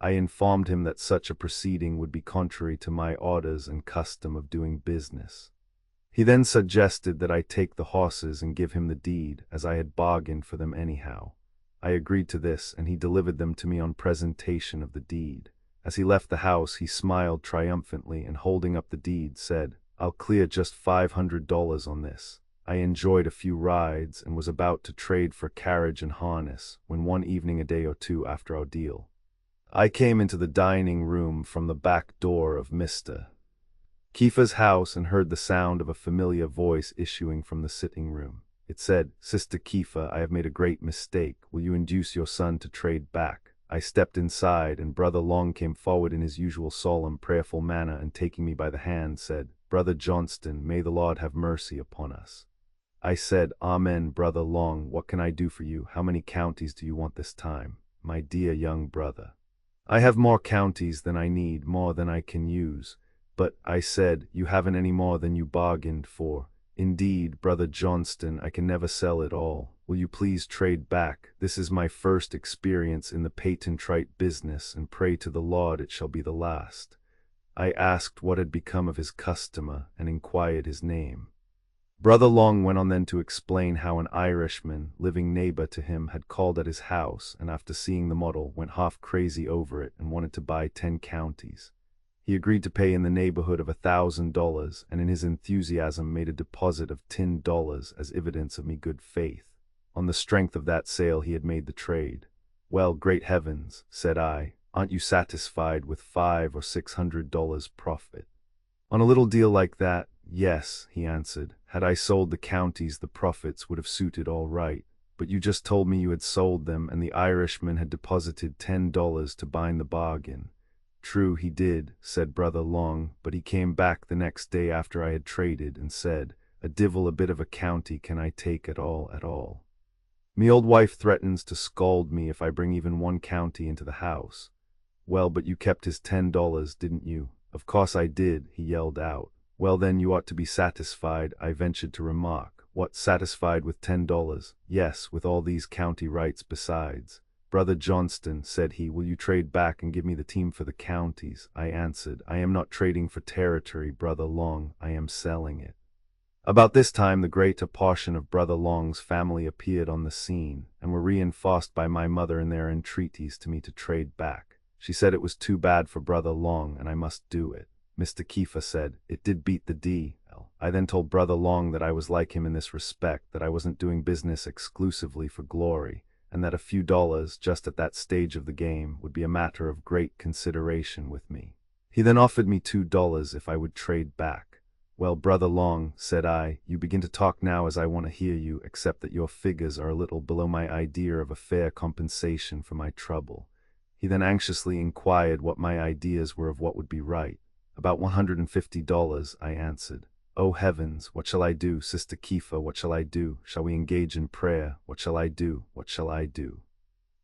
I informed him that such a proceeding would be contrary to my orders and custom of doing business. He then suggested that I take the horses and give him the deed, as I had bargained for them anyhow. I agreed to this, and he delivered them to me on presentation of the deed. As he left the house, he smiled triumphantly, and holding up the deed, said, "I'll clear just $500 on this." I enjoyed a few rides, and was about to trade for carriage and harness, when one evening a day or 2 after our deal, I came into the dining room from the back door of Mr. Kiefer's house and heard the sound of a familiar voice issuing from the sitting room. It said, "Sister Kiefer, I have made a great mistake. Will you induce your son to trade back?" I stepped inside, and Brother Long came forward in his usual solemn, prayerful manner, and taking me by the hand, said, "Brother Johnston, may the Lord have mercy upon us." I said, "Amen, Brother Long. What can I do for you? How many counties do you want this time?" "My dear young brother, I have more counties than I need, more than I can use." "But," I said, "you haven't any more than you bargained for." "Indeed, Brother Johnston, I can never sell it all. Will you please trade back? This is my first experience in the patent-right business, and pray to the Lord it shall be the last." I asked what had become of his customer, and inquired his name. Brother Long went on then to explain how an Irishman, living neighbor to him, had called at his house, and after seeing the model, went half crazy over it and wanted to buy 10 counties. He agreed to pay in the neighborhood of $1,000, and in his enthusiasm made a deposit of $10 as evidence of me good faith. On the strength of that sale he had made the trade. "Well, great heavens," said I, "aren't you satisfied with $500 or $600 profit?" "On a little deal like that, yes," he answered. "Had I sold the counties, the profits would have suited all right. But you just told me you had sold them, and the Irishman had deposited $10 to bind the bargain." "True, he did," said Brother Long, "but he came back the next day after I had traded, and said, 'A divil a bit of a county can I take at all. Me old wife threatens to scold me if I bring even 1 county into the house.'" "Well, but you kept his $10, didn't you?" "Of course I did," he yelled out. "Well then, you ought to be satisfied," I ventured to remark. "What, satisfied with $10? "Yes, with all these county rights besides." "Brother Johnston," said he, "will you trade back and give me the team for the counties?" I answered, "I am not trading for territory, Brother Long, I am selling it." About this time the greater portion of Brother Long's family appeared on the scene, and were reinforced by my mother in their entreaties to me to trade back. She said it was too bad for Brother Long, and I must do it. Mr. Kiefer said, "It did beat the D.L." I then told Brother Long that I was like him in this respect, that I wasn't doing business exclusively for glory, and that a few dollars, just at that stage of the game, would be a matter of great consideration with me. He then offered me $2 if I would trade back. "Well, Brother Long," said I, "you begin to talk now as I want to hear you, except that your figures are a little below my idea of a fair compensation for my trouble." He then anxiously inquired what my ideas were of what would be right. "About $150, I answered. "Oh heavens, what shall I do, Sister Kiefer, what shall I do? Shall we engage in prayer? What shall I do? What shall I do?"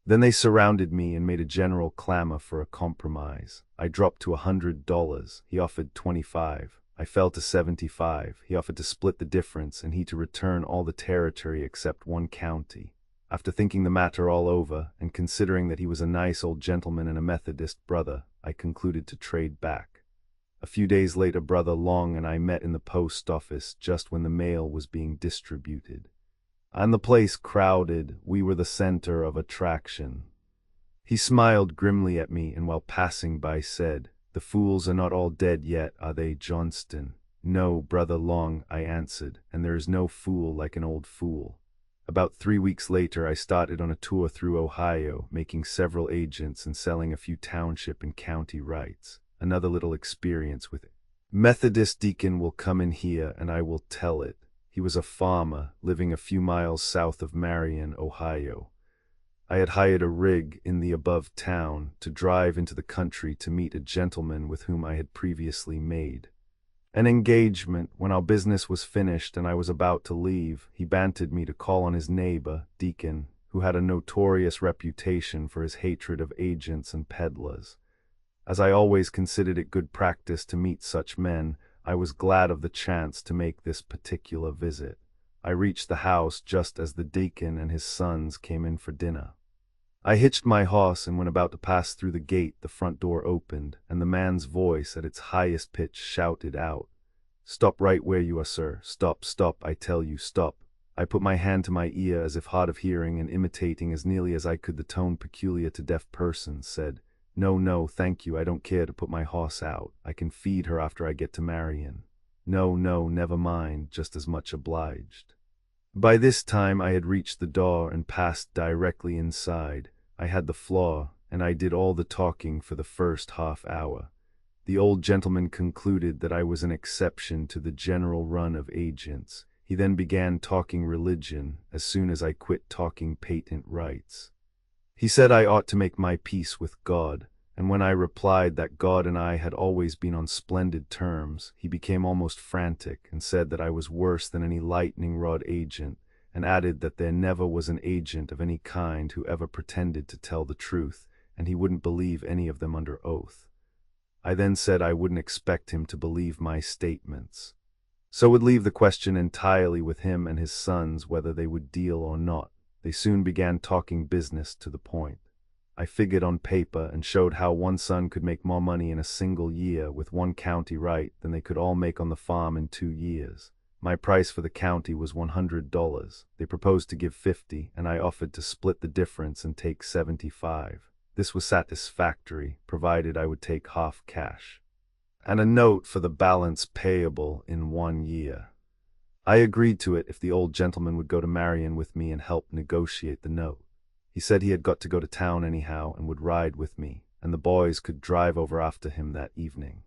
Then they surrounded me and made a general clamor for a compromise. I dropped to $100. He offered 25. I fell to 75. He offered to split the difference and he to return all the territory except one county. After thinking the matter all over, and considering that he was a nice old gentleman and a Methodist brother, I concluded to trade back. A few days later, Brother Long and I met in the post office just when the mail was being distributed. And the place crowded, we were the center of attraction. He smiled grimly at me and while passing by said, "The fools are not all dead yet, are they, Johnston?" "No, Brother Long," I answered, "and there is no fool like an old fool." About 3 weeks later, I started on a tour through Ohio, making several agents and selling a few township and county rights. Another little experience with it. Methodist deacon will come in here and I will tell it. He was a farmer living a few miles south of Marion, Ohio. I had hired a rig in the above town to drive into the country to meet a gentleman with whom I had previously made an engagement. When our business was finished and I was about to leave, he bantered me to call on his neighbor, Deacon, who had a notorious reputation for his hatred of agents and peddlers. As I always considered it good practice to meet such men, I was glad of the chance to make this particular visit. I reached the house just as the deacon and his sons came in for dinner. I hitched my horse and when about to pass through the gate, the front door opened, and the man's voice at its highest pitch shouted out, "Stop right where you are, sir. Stop, stop, I tell you, stop." I put my hand to my ear as if hard of hearing and imitating as nearly as I could the tone peculiar to deaf persons, said, "No, no, thank you, I don't care to put my horse out. I can feed her after I get to Marion." "No, no, never mind, just as much obliged." By this time I had reached the door and passed directly inside. I had the floor, and I did all the talking for the first half hour. The old gentleman concluded that I was an exception to the general run of agents. He then began talking religion as soon as I quit talking patent rights. He said I ought to make my peace with God, and when I replied that God and I had always been on splendid terms, he became almost frantic and said that I was worse than any lightning rod agent, and added that there never was an agent of any kind who ever pretended to tell the truth, and he wouldn't believe any of them under oath. I then said I wouldn't expect him to believe my statements, so would leave the question entirely with him and his sons whether they would deal or not. They soon began talking business to the point. I figured on paper and showed how one son could make more money in a single year with one county right than they could all make on the farm in 2 years. My price for the county was $100. They proposed to give 50, and I offered to split the difference and take 75. This was satisfactory, provided I would take half cash, and a note for the balance payable in 1 year. I agreed to it if the old gentleman would go to Marion with me and help negotiate the note. He said he had got to go to town anyhow and would ride with me, and the boys could drive over after him that evening.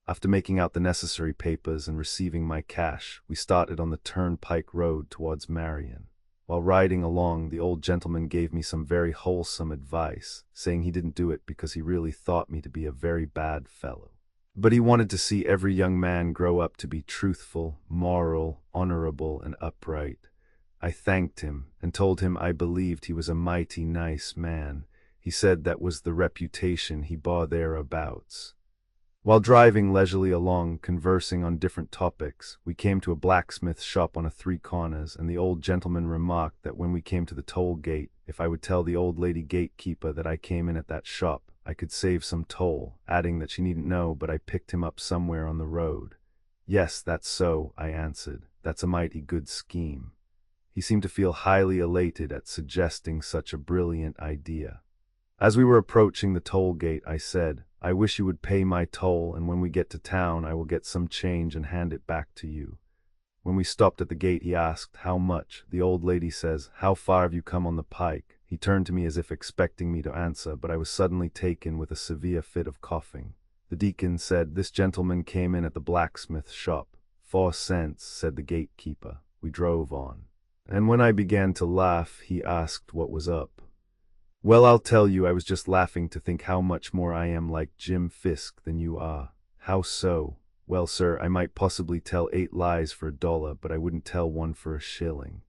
After making out the necessary papers and receiving my cash, we started on the turnpike road towards Marion. While riding along, the old gentleman gave me some very wholesome advice, saying he didn't do it because he really thought me to be a very bad fellow, but he wanted to see every young man grow up to be truthful, moral, honorable, and upright. I thanked him and told him I believed he was a mighty nice man. He said that was the reputation he bore thereabouts. While driving leisurely along, conversing on different topics, we came to a blacksmith shop on a 3 corners, and the old gentleman remarked that when we came to the toll gate, if I would tell the old lady gatekeeper that I came in at that shop, I could save some toll, adding that she needn't know but I picked him up somewhere on the road. "Yes, that's so," I answered. "That's a mighty good scheme." He seemed to feel highly elated at suggesting such a brilliant idea. As we were approaching the toll gate, I said, "I wish you would pay my toll, and when we get to town I will get some change and hand it back to you." When we stopped at the gate he asked, "How much?" The old lady says, "How far have you come on the pike?" He turned to me as if expecting me to answer, but I was suddenly taken with a severe fit of coughing. The deacon said, "This gentleman came in at the blacksmith shop." "4 cents," said the gatekeeper. We drove on, and when I began to laugh, he asked what was up. "Well, I'll tell you, I was just laughing to think how much more I am like Jim Fisk than you are." "How so?" "Well, sir, I might possibly tell 8 lies for $1, but I wouldn't tell one for a shilling."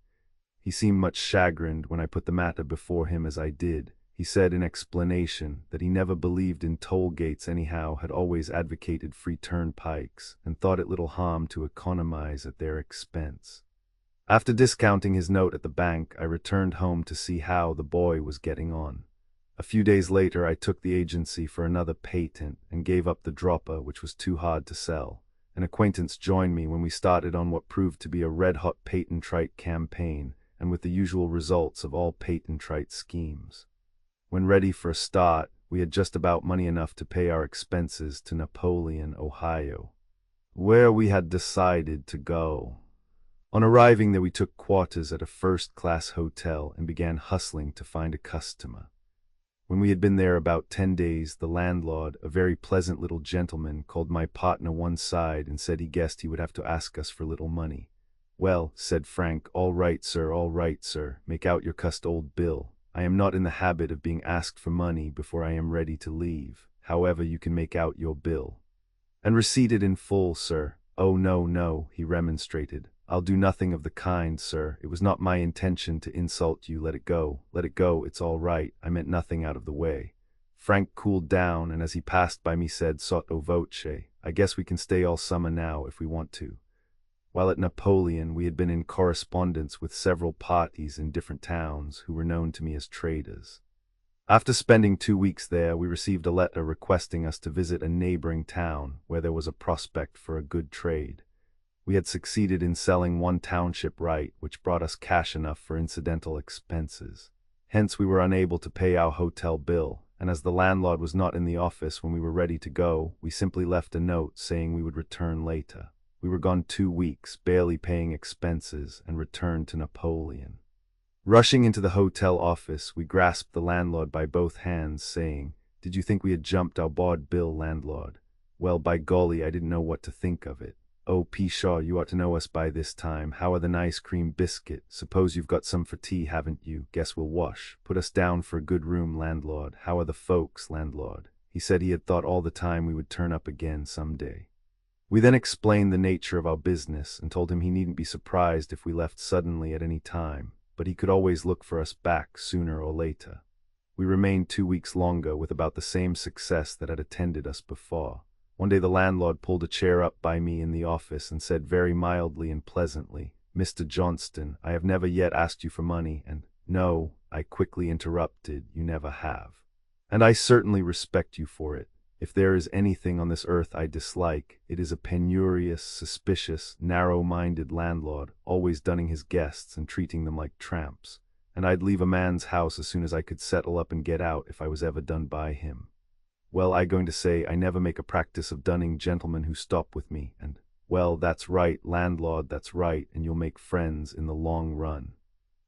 He seemed much chagrined when I put the matter before him as I did, He said in explanation that he never believed in toll gates anyhow, had always advocated free turnpikes, and thought it little harm to economize at their expense. After discounting his note at the bank, I returned home to see how the boy was getting on. A few days later, I took the agency for another patent and gave up the dropper, which was too hard to sell. An acquaintance joined me when we started on what proved to be a red-hot patent-right campaign, and with the usual results of all patent-right schemes. When ready for a start, we had just about money enough to pay our expenses to Napoleon, Ohio, where we had decided to go. On arriving there, we took quarters at a first-class hotel and began hustling to find a customer. When we had been there about 10 days, the landlord, a very pleasant little gentleman, called my partner one side and said he guessed he would have to ask us for little money. "Well," said Frank, all right, sir, make out your cussed old bill. I am not in the habit of being asked for money before I am ready to leave. However, you can make out your bill." "And receipt it in full, sir." "Oh, no," he remonstrated. "I'll do nothing of the kind, sir. It was not my intention to insult you. Let it go, it's all right. I meant nothing out of the way." Frank cooled down, and as he passed by me said sotto voce, "I guess we can stay all summer now if we want to." While at Napoleon, we had been in correspondence with several parties in different towns who were known to me as traders. After spending 2 weeks there, we received a letter requesting us to visit a neighboring town where there was a prospect for a good trade. We had succeeded in selling one township right, which brought us cash enough for incidental expenses. Hence we were unable to pay our hotel bill, and as the landlord was not in the office when we were ready to go, we simply left a note saying we would return later. We were gone 2 weeks, barely paying expenses, and returned to Napoleon. Rushing into the hotel office, we grasped the landlord by both hands, saying, "Did you think we had jumped our board bill, landlord?" "Well, by golly, I didn't know what to think of it." "Oh, pshaw, you ought to know us by this time. How are the nice cream biscuit? Suppose you've got some for tea, haven't you? Guess we'll wash. Put us down for a good room, landlord. How are the folks, landlord?" He said he had thought all the time we would turn up again some day. We then explained the nature of our business and told him he needn't be surprised if we left suddenly at any time, but he could always look for us back sooner or later. We remained 2 weeks longer with about the same success that had attended us before. One day the landlord pulled a chair up by me in the office and said very mildly and pleasantly, "Mr. Johnston, I have never yet asked you for money," and "No," I quickly interrupted, "you never have. And I certainly respect you for it. If there is anything on this earth I dislike, it is a penurious, suspicious, narrow-minded landlord, always dunning his guests and treating them like tramps. And I'd leave a man's house as soon as I could settle up and get out if I was ever done by him. Well, I going to say I never make a practice of dunning gentlemen who stop with me, and, well, that's right, landlord, that's right, and you'll make friends in the long run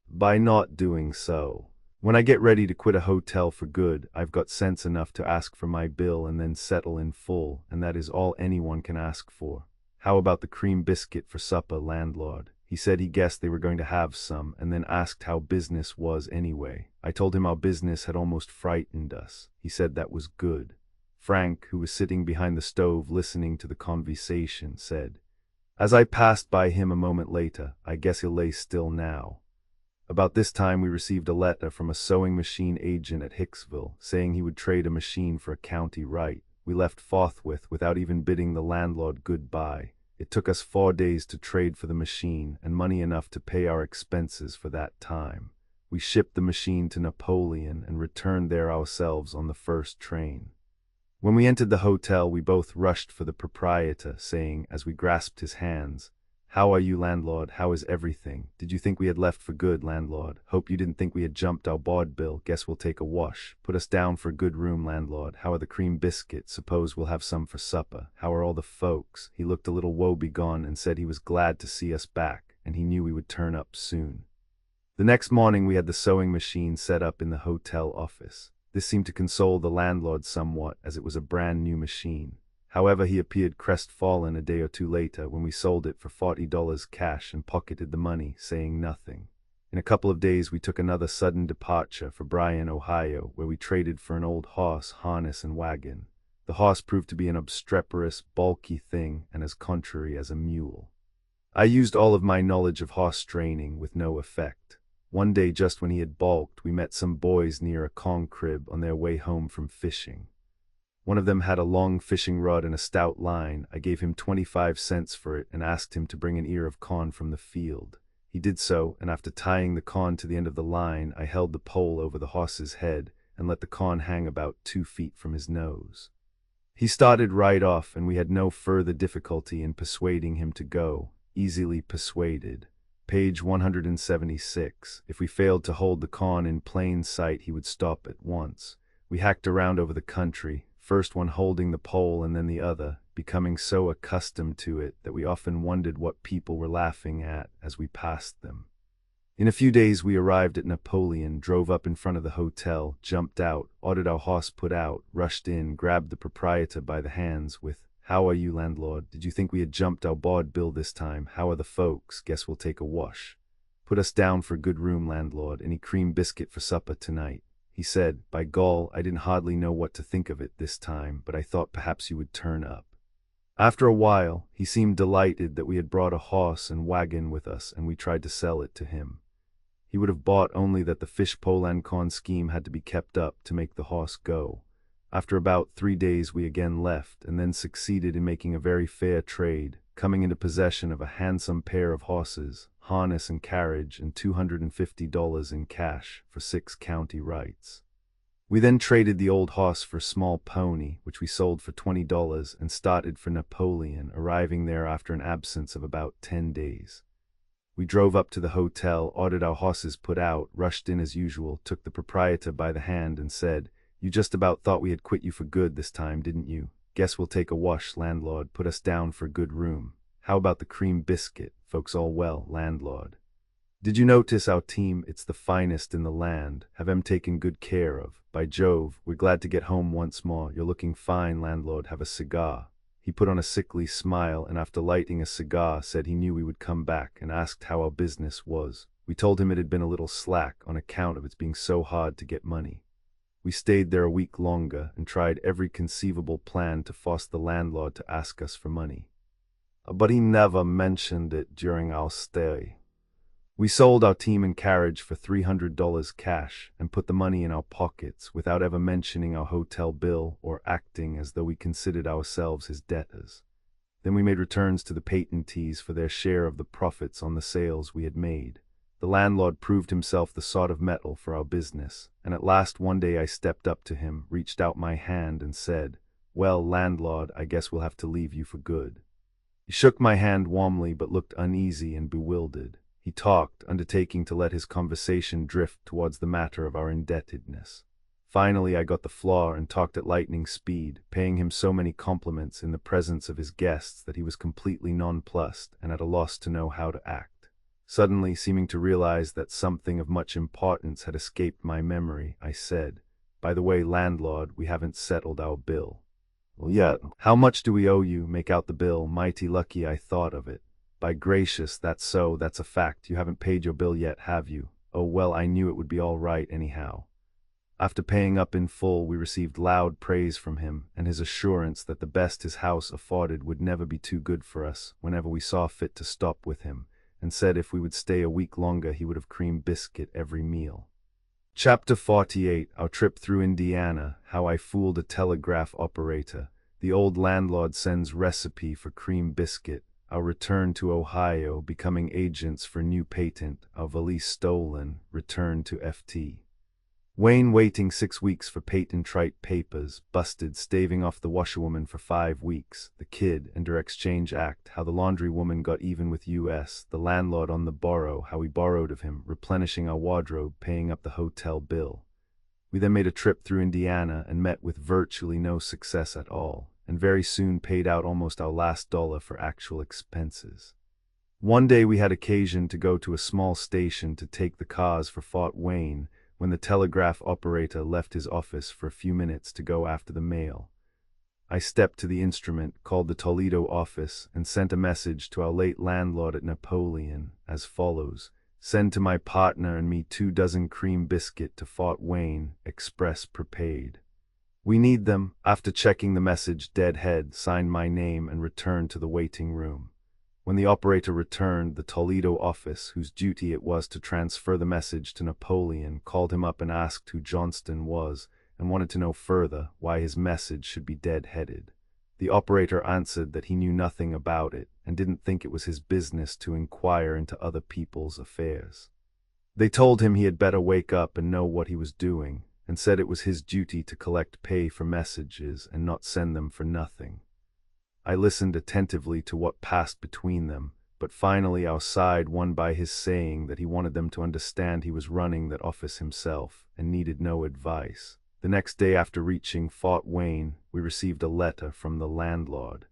by not doing so. When I get ready to quit a hotel for good, I've got sense enough to ask for my bill and then settle in full, and that is all anyone can ask for. How about the cream biscuit for supper, landlord?" He said he guessed they were going to have some, and then asked how business was anyway. I told him our business had almost frightened us. He said that was good. Frank, who was sitting behind the stove listening to the conversation, said, as I passed by him a moment later, "I guess he'll lay still now." About this time we received a letter from a sewing machine agent at Hicksville, saying he would trade a machine for a county right. We left forthwith without even bidding the landlord goodbye. It took us 4 days to trade for the machine, and money enough to pay our expenses for that time. We shipped the machine to Napoleon and returned there ourselves on the first train. When we entered the hotel, we both rushed for the proprietor, saying, as we grasped his hands, "How are you, landlord? How is everything? Did you think we had left for good, landlord? Hope you didn't think we had jumped our board bill. Guess we'll take a wash. Put us down for a good room, landlord. How are the cream biscuits? Suppose we'll have some for supper. How are all the folks?" He looked a little woebegone and said he was glad to see us back, and he knew we would turn up soon. The next morning we had the sewing machine set up in the hotel office. This seemed to console the landlord somewhat, as it was a brand new machine. However, he appeared crestfallen a day or two later when we sold it for $40 cash and pocketed the money, saying nothing. In a couple of days we took another sudden departure for Bryan, Ohio, where we traded for an old horse, harness, and wagon. The horse proved to be an obstreperous, bulky thing, and as contrary as a mule. I used all of my knowledge of horse training with no effect. One day, just when he had balked, we met some boys near a Kong crib on their way home from fishing. One of them had a long fishing rod and a stout line. I gave him 25 cents for it and asked him to bring an ear of corn from the field. He did so, and after tying the corn to the end of the line, I held the pole over the horse's head and let the corn hang about 2 feet from his nose. He started right off, and we had no further difficulty in persuading him to go. Easily persuaded. Page 176. If we failed to hold the corn in plain sight, he would stop at once. We hacked around over the country, first one holding the pole and then the other, becoming so accustomed to it that we often wondered what people were laughing at as we passed them. In a few days we arrived at Napoleon, drove up in front of the hotel, jumped out, ordered our horse put out, rushed in, grabbed the proprietor by the hands with, "How are you, landlord? Did you think we had jumped our board bill this time? How are the folks? Guess we'll take a wash. Put us down for a good room, landlord. Any cream biscuit for supper tonight?" He said. By gall, I didn't hardly know what to think of it this time, but I thought perhaps you would turn up. After a while, he seemed delighted that we had brought a horse and wagon with us, and we tried to sell it to him. He would have bought only that the fish pole and corn scheme had to be kept up to make the horse go. After about 3 days we again left, and then succeeded in making a very fair trade, coming into possession of a handsome pair of horses, harness and carriage, and $250 in cash for 6 county rights. We then traded the old horse for a small pony, which we sold for $20, and started for Napoleon, arriving there after an absence of about 10 days. We drove up to the hotel, ordered our horses put out, rushed in as usual, took the proprietor by the hand and said, "You just about thought we had quit you for good this time, didn't you? Guess we'll take a wash, landlord. Put us down for a good room. How about the cream biscuit? Folks all well, landlord? Did you notice our team? It's the finest in the land. Have 'em taken good care of. By Jove, we're glad to get home once more. You're looking fine, landlord. Have a cigar." He put on a sickly smile, and after lighting a cigar, said he knew we would come back, and asked how our business was. We told him it had been a little slack on account of its being so hard to get money. We stayed there a week longer, and tried every conceivable plan to force the landlord to ask us for money. But he never mentioned it during our stay. We sold our team and carriage for $300 cash, and put the money in our pockets without ever mentioning our hotel bill or acting as though we considered ourselves his debtors. Then we made returns to the patentees for their share of the profits on the sales we had made. The landlord proved himself the sort of metal for our business, and at last one day I stepped up to him, reached out my hand, and said, "Well, landlord, I guess we'll have to leave you for good." He shook my hand warmly but looked uneasy and bewildered. He talked, undertaking to let his conversation drift towards the matter of our indebtedness. Finally I got the floor and talked at lightning speed, paying him so many compliments in the presence of his guests that he was completely nonplussed and at a loss to know how to act. Suddenly, seeming to realize that something of much importance had escaped my memory, I said, "By the way, landlord, we haven't settled our bill." "Well, yet. How much do we owe you? Make out the bill. Mighty lucky I thought of it." "By gracious, that's so, that's a fact. You haven't paid your bill yet, have you? Oh, well, I knew it would be all right anyhow." After paying up in full, we received loud praise from him, and his assurance that the best his house afforded would never be too good for us whenever we saw fit to stop with him, and said if we would stay a week longer he would have cream biscuit every meal. Chapter 48. Our trip through Indiana, how I fooled a telegraph operator, the old landlord sends recipe for cream biscuit, our return to Ohio, becoming agents for new patent, our valise stolen, return to FT. Wayne waiting 6 weeks for patent trite papers, busted staving off the washerwoman for 5 weeks, the kid, and her exchange act, how the laundry woman got even with US, the landlord on the borrow, how we borrowed of him, replenishing our wardrobe, paying up the hotel bill. We then made a trip through Indiana and met with virtually no success at all, and very soon paid out almost our last dollar for actual expenses. One day we had occasion to go to a small station to take the cars for Fort Wayne, when the telegraph operator left his office for a few minutes to go after the mail. I stepped to the instrument, called the Toledo office, and sent a message to our late landlord at Napoleon, as follows: "Send to my partner and me 2 dozen cream biscuit to Fort Wayne, express prepaid. We need them." After checking the message, Deadhead signed my name and returned to the waiting room. When the operator returned, the Toledo office, whose duty it was to transfer the message to Napoleon, called him up and asked who Johnston was, and wanted to know further why his message should be dead-headed. The operator answered that he knew nothing about it, and didn't think it was his business to inquire into other people's affairs. They told him he had better wake up and know what he was doing, and said it was his duty to collect pay for messages and not send them for nothing. I listened attentively to what passed between them, but finally our side won by his saying that he wanted them to understand he was running that office himself and needed no advice. The next day after reaching Fort Wayne, we received a letter from the landlord,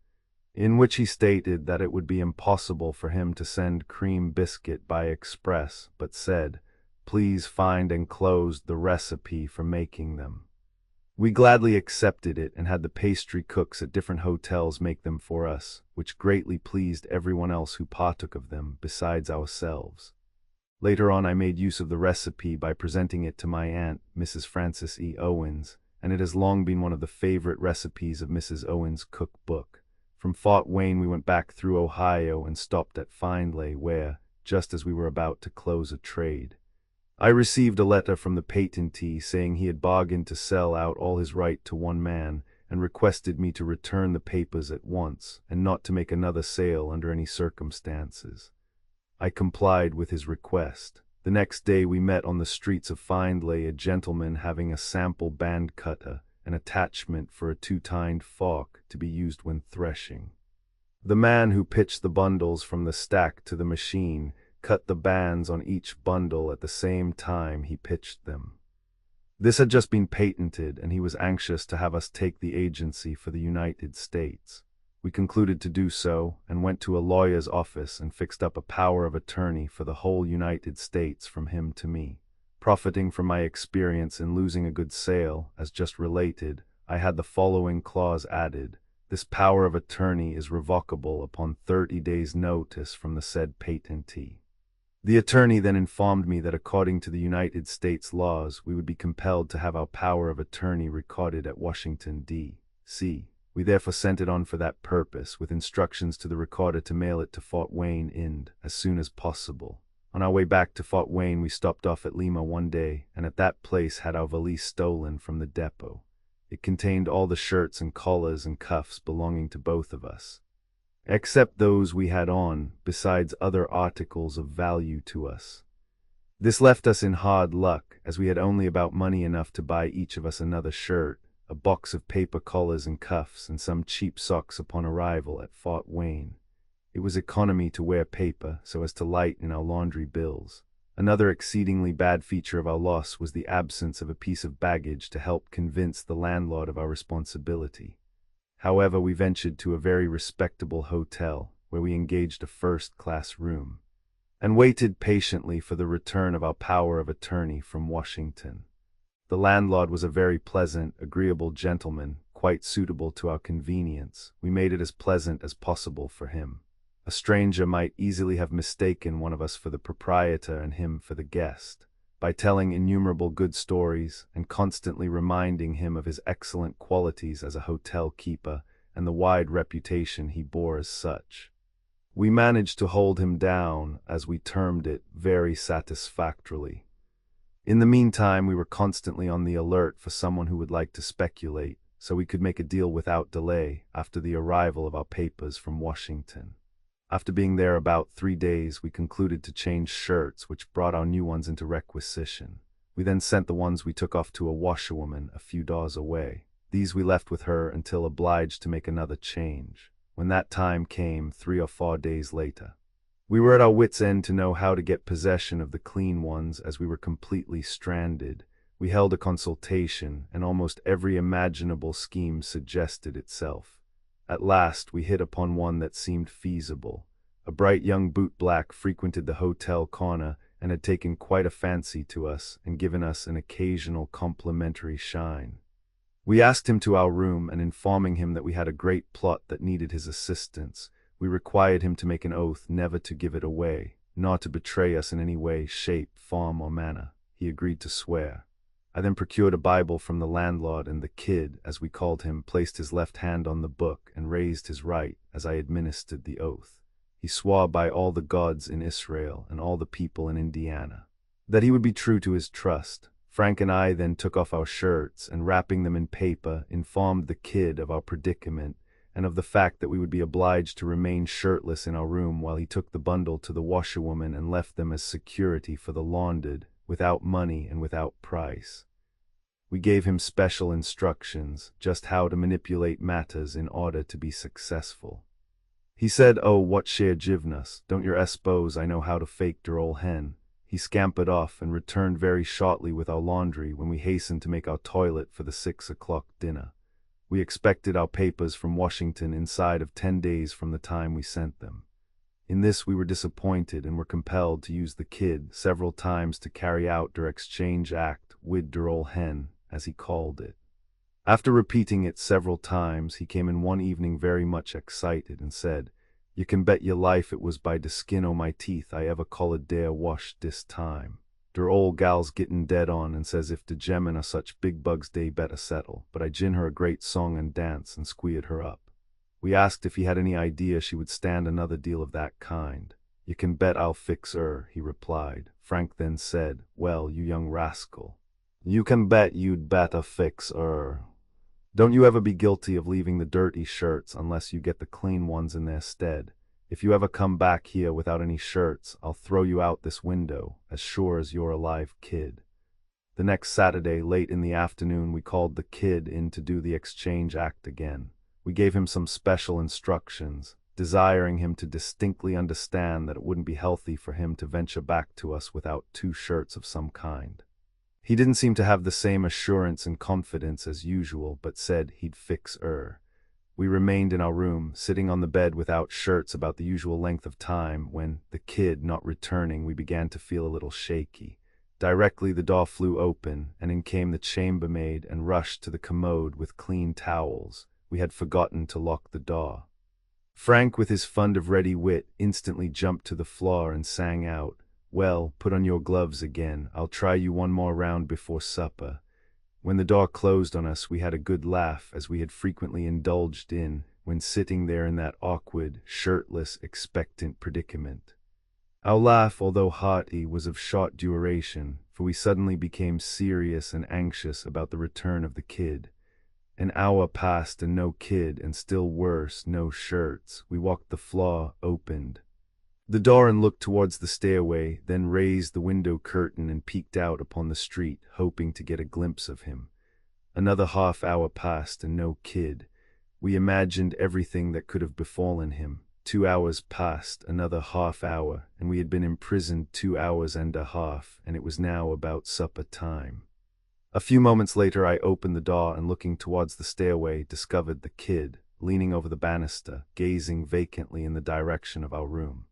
in which he stated that it would be impossible for him to send cream biscuit by express, but said, "Please find enclosed the recipe for making them." We gladly accepted it and had the pastry cooks at different hotels make them for us, which greatly pleased everyone else who partook of them, besides ourselves. Later on I made use of the recipe by presenting it to my aunt, Mrs. Frances E. Owens, and it has long been one of the favorite recipes of Mrs. Owens' cookbook. From Fort Wayne we went back through Ohio and stopped at Findlay, where, just as we were about to close a trade, I received a letter from the patentee saying he had bargained to sell out all his right to one man, and requested me to return the papers at once, and not to make another sale under any circumstances. I complied with his request. The next day we met on the streets of Findlay a gentleman having a sample band cutter, an attachment for a two-tined fork to be used when threshing. The man who pitched the bundles from the stack to the machine cut the bands on each bundle at the same time he pitched them. This had just been patented, and he was anxious to have us take the agency for the United States. We concluded to do so, and went to a lawyer's office and fixed up a power of attorney for the whole United States from him to me. Profiting from my experience in losing a good sale, as just related, I had the following clause added: "This power of attorney is revocable upon 30 days' notice from the said patentee." The attorney then informed me that according to the United States laws, we would be compelled to have our power of attorney recorded at Washington, D.C. We therefore sent it on for that purpose, with instructions to the recorder to mail it to Fort Wayne, Ind. as soon as possible. On our way back to Fort Wayne, we stopped off at Lima one day, and at that place had our valise stolen from the depot. It contained all the shirts and collars and cuffs belonging to both of us, except those we had on, besides other articles of value to us. This left us in hard luck, as we had only about money enough to buy each of us another shirt, a box of paper collars and cuffs, and some cheap socks upon arrival at Fort Wayne. It was economy to wear paper, so as to lighten our laundry bills. Another exceedingly bad feature of our loss was the absence of a piece of baggage to help convince the landlord of our responsibility. However, we ventured to a very respectable hotel, where we engaged a first-class room, and waited patiently for the return of our power of attorney from Washington. The landlord was a very pleasant, agreeable gentleman, quite suitable to our convenience. We made it as pleasant as possible for him. A stranger might easily have mistaken one of us for the proprietor and him for the guest, by telling innumerable good stories and constantly reminding him of his excellent qualities as a hotel keeper and the wide reputation he bore as such. We managed to hold him down, as we termed it, very satisfactorily. In the meantime, we were constantly on the alert for someone who would like to speculate, so we could make a deal without delay after the arrival of our papers from Washington. After being there about 3 days, we concluded to change shirts, which brought our new ones into requisition. We then sent the ones we took off to a washerwoman a few doors away. These we left with her until obliged to make another change. When that time came, 3 or 4 days later, we were at our wits' end to know how to get possession of the clean ones, as we were completely stranded. We held a consultation, and almost every imaginable scheme suggested itself. At last we hit upon one that seemed feasible. A bright young bootblack frequented the hotel corner and had taken quite a fancy to us and given us an occasional complimentary shine. We asked him to our room, and informing him that we had a great plot that needed his assistance, we required him to make an oath never to give it away, nor to betray us in any way, shape, form, or manner. He agreed to swear. I then procured a Bible from the landlord, and the kid, as we called him, placed his left hand on the book and raised his right as I administered the oath. He He swore by all the gods in Israel and all the people in Indiana that he would be true to his trust. Frank and I then took off our shirts and, wrapping them in paper, informed the kid of our predicament and of the fact that we would be obliged to remain shirtless in our room while he took the bundle to the washerwoman and left them as security for the laundered, without money and without price. We gave him special instructions, just how to manipulate matters in order to be successful. He said, "Oh, what share jivnus, don't your espose I know how to fake der ol' hen." He scampered off and returned very shortly with our laundry when we hastened to make our toilet for the 6 o'clock dinner. We expected our papers from Washington inside of 10 days from the time we sent them. In this we were disappointed and were compelled to use the kid several times to carry out der exchange act with der ol' hen, as he called it. After repeating it several times, he came in one evening very much excited and said, "You can bet your life it was by de skin o' my teeth I ever called dare wash dis time. Der ol' gal's gettin' dead on and says if de gemmen are such big bugs dey better settle, but I gin her a great song and dance and squeered her up." We asked if he had any idea she would stand another deal of that kind. "You can bet I'll fix her," he replied. Frank then said, "Well, you young rascal, you can bet you'd better fix her. Don't you ever be guilty of leaving the dirty shirts unless you get the clean ones in their stead. If you ever come back here without any shirts, I'll throw you out this window, as sure as you're alive, kid." The next Saturday, late in the afternoon, we called the kid in to do the exchange act again. We gave him some special instructions, desiring him to distinctly understand that it wouldn't be healthy for him to venture back to us without 2 shirts of some kind. He didn't seem to have the same assurance and confidence as usual, but said he'd fix her. We remained in our room, sitting on the bed without shirts about the usual length of time, when, the kid not returning, we began to feel a little shaky. Directly the door flew open, and in came the chambermaid and rushed to the commode with clean towels. We had forgotten to lock the door. Frank, with his fund of ready wit, instantly jumped to the floor and sang out, "Well, put on your gloves again. I'll try you one more round before supper." When the door closed on us, we had a good laugh, as we had frequently indulged in when sitting there in that awkward, shirtless, expectant predicament. Our laugh, although hearty, was of short duration, for we suddenly became serious and anxious about the return of the kid. An hour passed and no kid, and still worse, no shirts. We walked the floor, opened the door and looked towards the stairway, then raised the window curtain and peeked out upon the street, hoping to get a glimpse of him. Another half-hour passed and no kid. We imagined everything that could have befallen him. 2 hours passed, another half-hour, and we had been imprisoned 2 hours and a half, and it was now about supper time. A few moments later I opened the door and, looking towards the stairway, discovered the kid, leaning over the banister, gazing vacantly in the direction of our room.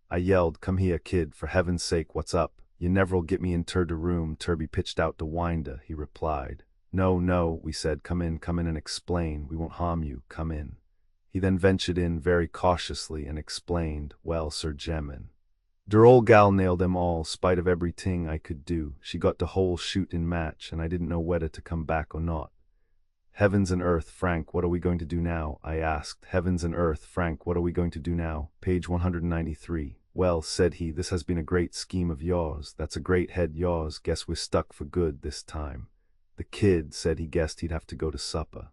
I yelled, "Come here, kid, for heaven's sake, what's up? You never'll get me inter de room, ter be pitched out de winder," he replied. "No, no," we said, come in and explain. We won't harm you, come in." He then ventured in very cautiously and explained, "Well, Sir Gemmen, der ol' gal nailed them all, spite of everything I could do. She got de whole shootin' match, and I didn't know whether to come back or not." "Heavens and earth, Frank, what are we going to do now?" I asked. "Heavens and earth, Frank, what are we going to do now?" Page 193. "Well," said he, "this has been a great scheme of yours. That's a great head yours. Guess we're stuck for good this time." The kid said he guessed he'd have to go to supper.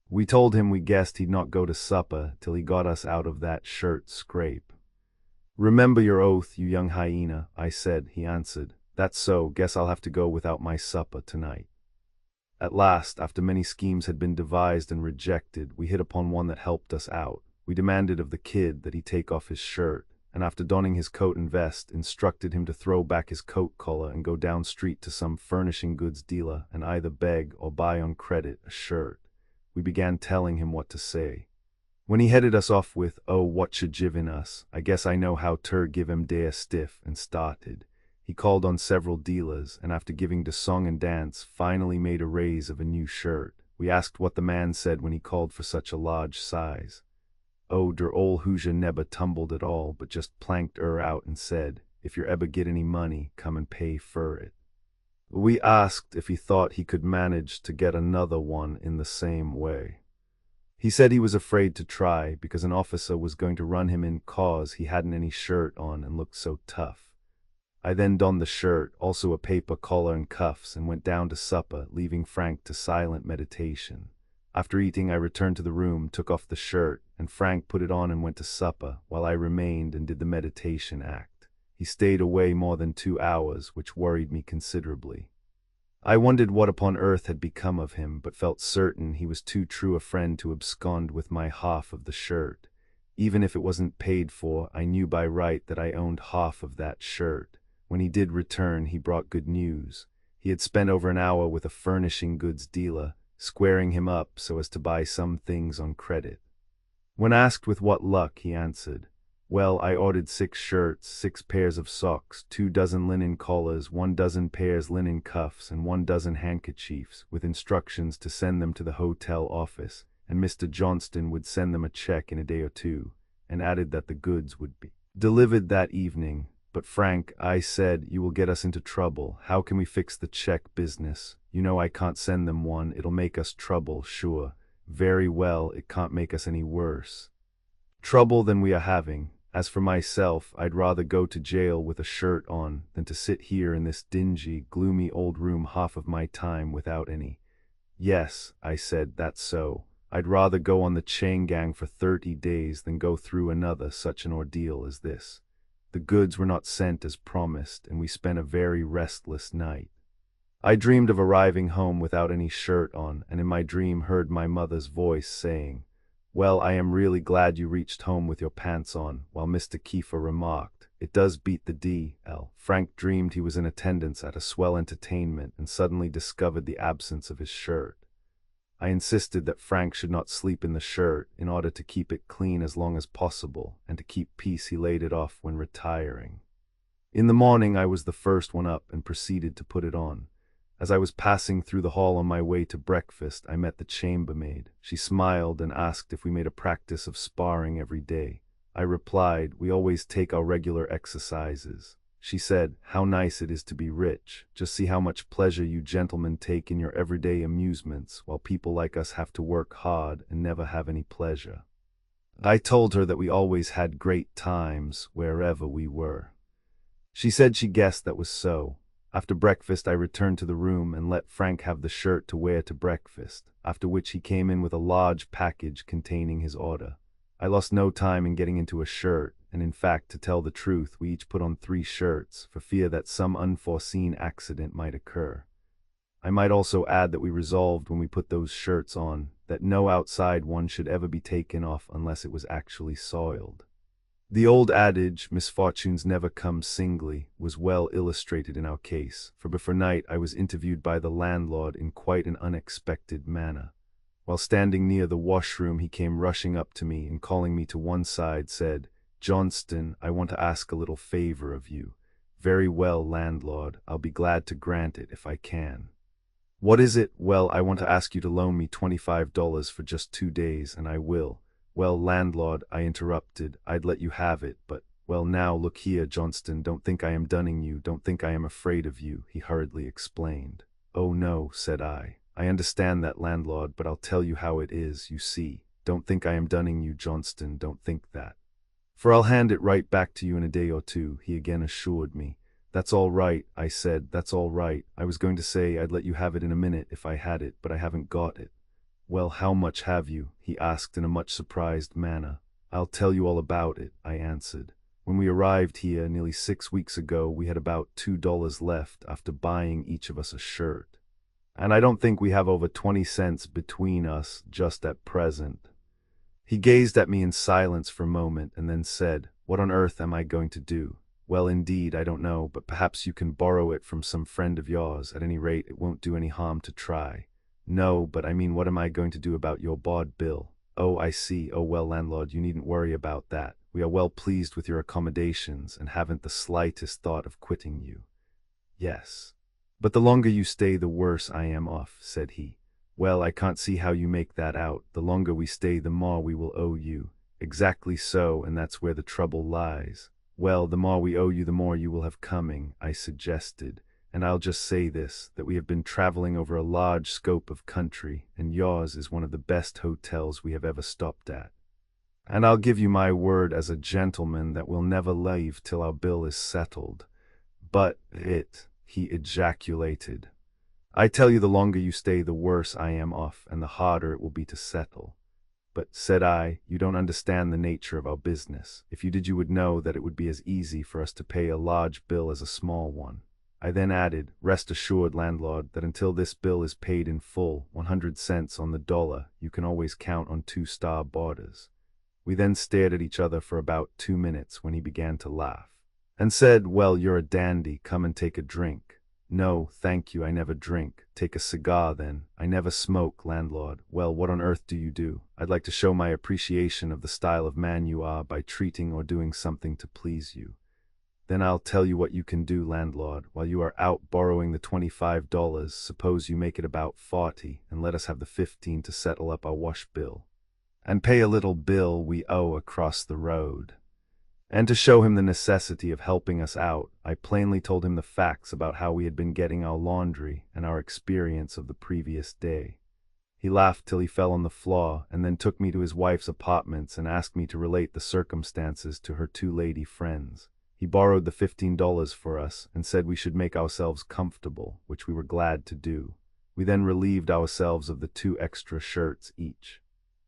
We told him we guessed he'd not go to supper till he got us out of that shirt scrape. "Remember your oath, you young hyena," I said. He answered, "That's so. Guess I'll have to go without my supper tonight." At last, after many schemes had been devised and rejected, we hit upon one that helped us out. We demanded of the kid that he take off his shirt, and after donning his coat and vest, instructed him to throw back his coat collar and go down street to some furnishing goods dealer and either beg or buy on credit a shirt. We began telling him what to say. When he headed us off with, "Oh, what should jivin us? I guess I know how ter give him dare stiff," and started, he called on several dealers, and after giving de song and dance, finally made a raise of a new shirt. We asked what the man said when he called for such a large size. Oh, der ol' Hoosier nebber tumbled at all, but just planked out and said, "If you ever get any money, come and pay fur it." We asked if he thought he could manage to get another one in the same way. He said he was afraid to try because an officer was going to run him in 'cause he hadn't any shirt on and looked so tough. I then donned the shirt, also a paper collar and cuffs, and went down to supper, leaving Frank to silent meditation. After eating, I returned to the room, took off the shirt, and Frank put it on and went to supper, while I remained and did the meditation act. He stayed away more than 2 hours, which worried me considerably. I wondered what upon earth had become of him, but felt certain he was too true a friend to abscond with my half of the shirt. Even if it wasn't paid for, I knew by right that I owned half of that shirt. When he did return, he brought good news. He had spent over an hour with a furnishing goods dealer, squaring him up so as to buy some things on credit. When asked with what luck, he answered, "Well, I ordered 6 shirts, 6 pairs of socks, 2 dozen linen collars, 1 dozen pairs linen cuffs, and 1 dozen handkerchiefs, with instructions to send them to the hotel office, and Mr. Johnston would send them a check in a day or 2, and added that the goods would be delivered that evening. But Frank," I said, "you will get us into trouble. How can we fix the check business? You know I can't send them one. It'll make us trouble, sure." "Very well, it can't make us any worse trouble than we are having. As for myself, I'd rather go to jail with a shirt on than to sit here in this dingy, gloomy old room half of my time without any." "Yes," I said, "that's so. I'd rather go on the chain gang for 30 days than go through another such an ordeal as this." The goods were not sent as promised, and we spent a very restless night. I dreamed of arriving home without any shirt on, and in my dream heard my mother's voice saying, "Well, I am really glad you reached home with your pants on," while Mr. Kiefer remarked, "It does beat the D.L." Frank dreamed he was in attendance at a swell entertainment and suddenly discovered the absence of his shirt. I insisted that Frank should not sleep in the shirt in order to keep it clean as long as possible, and to keep peace he laid it off when retiring. In the morning I was the first one up and proceeded to put it on. As I was passing through the hall on my way to breakfast, I met the chambermaid. She smiled and asked if we made a practice of sparring every day. I replied, "We always take our regular exercises." She said, "How nice it is to be rich. Just see how much pleasure you gentlemen take in your everyday amusements, while people like us have to work hard and never have any pleasure." I told her that we always had great times wherever we were. She said she guessed that was so. After breakfast, I returned to the room and let Frank have the shirt to wear to breakfast, after which he came in with a large package containing his order. I lost no time in getting into a shirt, and in fact, to tell the truth, we each put on 3 shirts, for fear that some unforeseen accident might occur. I might also add that we resolved when we put those shirts on, that no outside one should ever be taken off unless it was actually soiled. The old adage, "misfortunes never come singly," was well illustrated in our case, for before night I was interviewed by the landlord in quite an unexpected manner. While standing near the washroom, he came rushing up to me and calling me to one side said, "Johnston, I want to ask a little favor of you." "Very well, landlord, I'll be glad to grant it if I can." "What is it?" "Well, I want to ask you to loan me $25 for just 2 days, and I will." "Well, landlord," I interrupted, "I'd let you have it, but—" "Well, now, look here, Johnston, don't think I am dunning you, don't think I am afraid of you," he hurriedly explained. "Oh no," said I understand that, landlord, but I'll tell you how it is, you see. Don't think I am dunning you, Johnston, don't think that. For I'll hand it right back to you in a day or 2, he again assured me. "That's all right," I said, "that's all right. I was going to say I'd let you have it in a minute if I had it, but I haven't got it." "Well, how much have you?" he asked in a much surprised manner. "I'll tell you all about it," I answered. "When we arrived here nearly 6 weeks ago, we had about $2 left after buying each of us a shirt. And I don't think we have over 20 cents between us just at present." He gazed at me in silence for a moment and then said, "What on earth am I going to do?" "Well, indeed, I don't know, but perhaps you can borrow it from some friend of yours. At any rate, it won't do any harm to try." "No, but I mean, what am I going to do about your board bill?" "Oh, I see. Oh, well, landlord, you needn't worry about that. We are well pleased with your accommodations and haven't the slightest thought of quitting you." "Yes. But the longer you stay, the worse I am off," said he. "Well, I can't see how you make that out. The longer we stay, the more we will owe you." "Exactly so, and that's where the trouble lies." "Well, the more we owe you, the more you will have coming," I suggested, and I'll just say this, that we have been traveling over a large scope of country, and yours is one of the best hotels we have ever stopped at. And I'll give you my word as a gentleman that we'll never leave till our bill is settled. But he ejaculated. I tell you, the longer you stay, the worse I am off, and the harder it will be to settle. But, said I, you don't understand the nature of our business. If you did, you would know that it would be as easy for us to pay a large bill as a small one. I then added, rest assured, landlord, that until this bill is paid in full, 100 cents on the dollar, you can always count on 2-star boarders. We then stared at each other for about 2 minutes when he began to laugh, and said, well, you're a dandy, come and take a drink. No, thank you, I never drink. Take a cigar, then. I never smoke, landlord. Well, what on earth do you do? I'd like to show my appreciation of the style of man you are by treating or doing something to please you. Then I'll tell you what you can do, landlord. While you are out borrowing the $25, suppose you make it about 40, and let us have the 15 to settle up our wash bill, and pay a little bill we owe across the road. And to show him the necessity of helping us out, I plainly told him the facts about how we had been getting our laundry and our experience of the previous day. He laughed till he fell on the floor, and then took me to his wife's apartments and asked me to relate the circumstances to her 2 lady friends. He borrowed the $15 for us and said we should make ourselves comfortable, which we were glad to do. We then relieved ourselves of the 2 extra shirts each,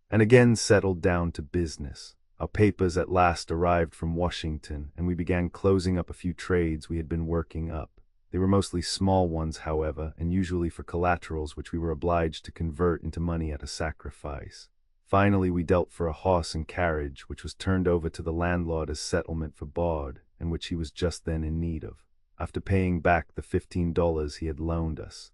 and again settled down to business. Our papers at last arrived from Washington, and we began closing up a few trades we had been working up. They were mostly small ones, however, and usually for collaterals which we were obliged to convert into money at a sacrifice. Finally, we dealt for a horse and carriage, which was turned over to the landlord as settlement for board, and which he was just then in need of, after paying back the $15 he had loaned us.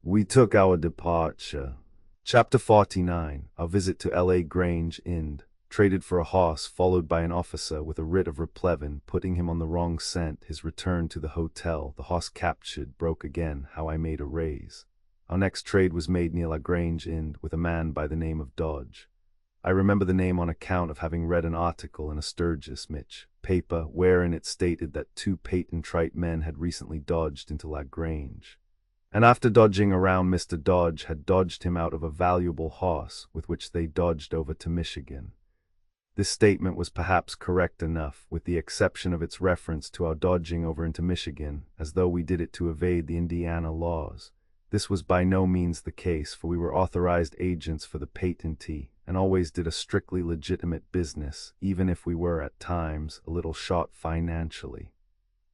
We took our departure. Chapter 49. Our visit to L.A. Grange Inn. Traded for a horse, followed by an officer with a writ of replevin, putting him on the wrong scent. His return to the hotel. The horse captured. Broke again. How I made a raise. Our next trade was made near La Grange Inn with a man by the name of Dodge. I remember the name on account of having read an article in a Sturgis Mitch paper wherein it stated that 2 patent-trite men had recently dodged into La Grange, and after dodging around, Mr. Dodge had dodged him out of a valuable horse with which they dodged over to Michigan. This statement was perhaps correct enough, with the exception of its reference to our dodging over into Michigan, as though we did it to evade the Indiana laws. This was by no means the case, for we were authorized agents for the patentee, and always did a strictly legitimate business, even if we were, at times, a little short financially.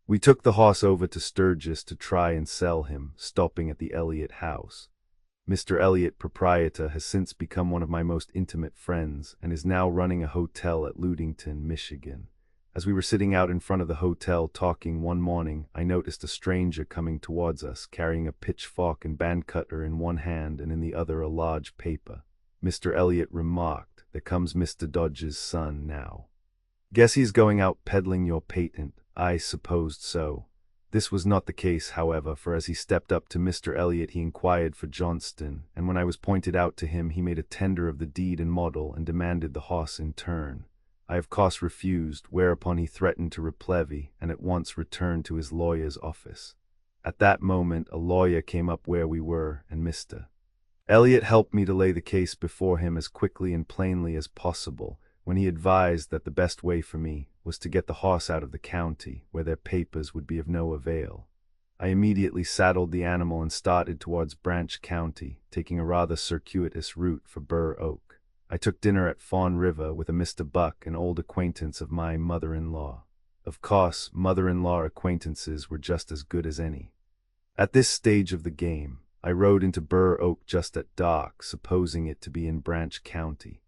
We took the horse over to Sturgis to try and sell him, stopping at the Elliott house. Mr. Elliott, proprietor, has since become one of my most intimate friends, and is now running a hotel at Ludington, Michigan. As we were sitting out in front of the hotel talking one morning, I noticed a stranger coming towards us, carrying a pitchfork and band cutter in one hand and in the other a large paper. Mr. Elliott remarked, "There comes Mr. Dodge's son now. Guess he's going out peddling your patent." I supposed so. This was not the case, however, for as he stepped up to Mr. Elliott he inquired for Johnston, and when I was pointed out to him he made a tender of the deed and model and demanded the horse in turn. I of course refused, whereupon he threatened to replevy, and at once returned to his lawyer's office. At that moment a lawyer came up where we were, and Mr. Elliott helped me to lay the case before him as quickly and plainly as possible, when he advised that the best way for me was to get the horse out of the county, where their papers would be of no avail. I immediately saddled the animal and started towards Branch County, taking a rather circuitous route for Burr Oak. I took dinner at Fawn River with a Mr. Buck, an old acquaintance of my mother-in-law. Of course, mother-in-law acquaintances were just as good as any. At this stage of the game, I rode into Burr Oak just at dark, supposing it to be in Branch County.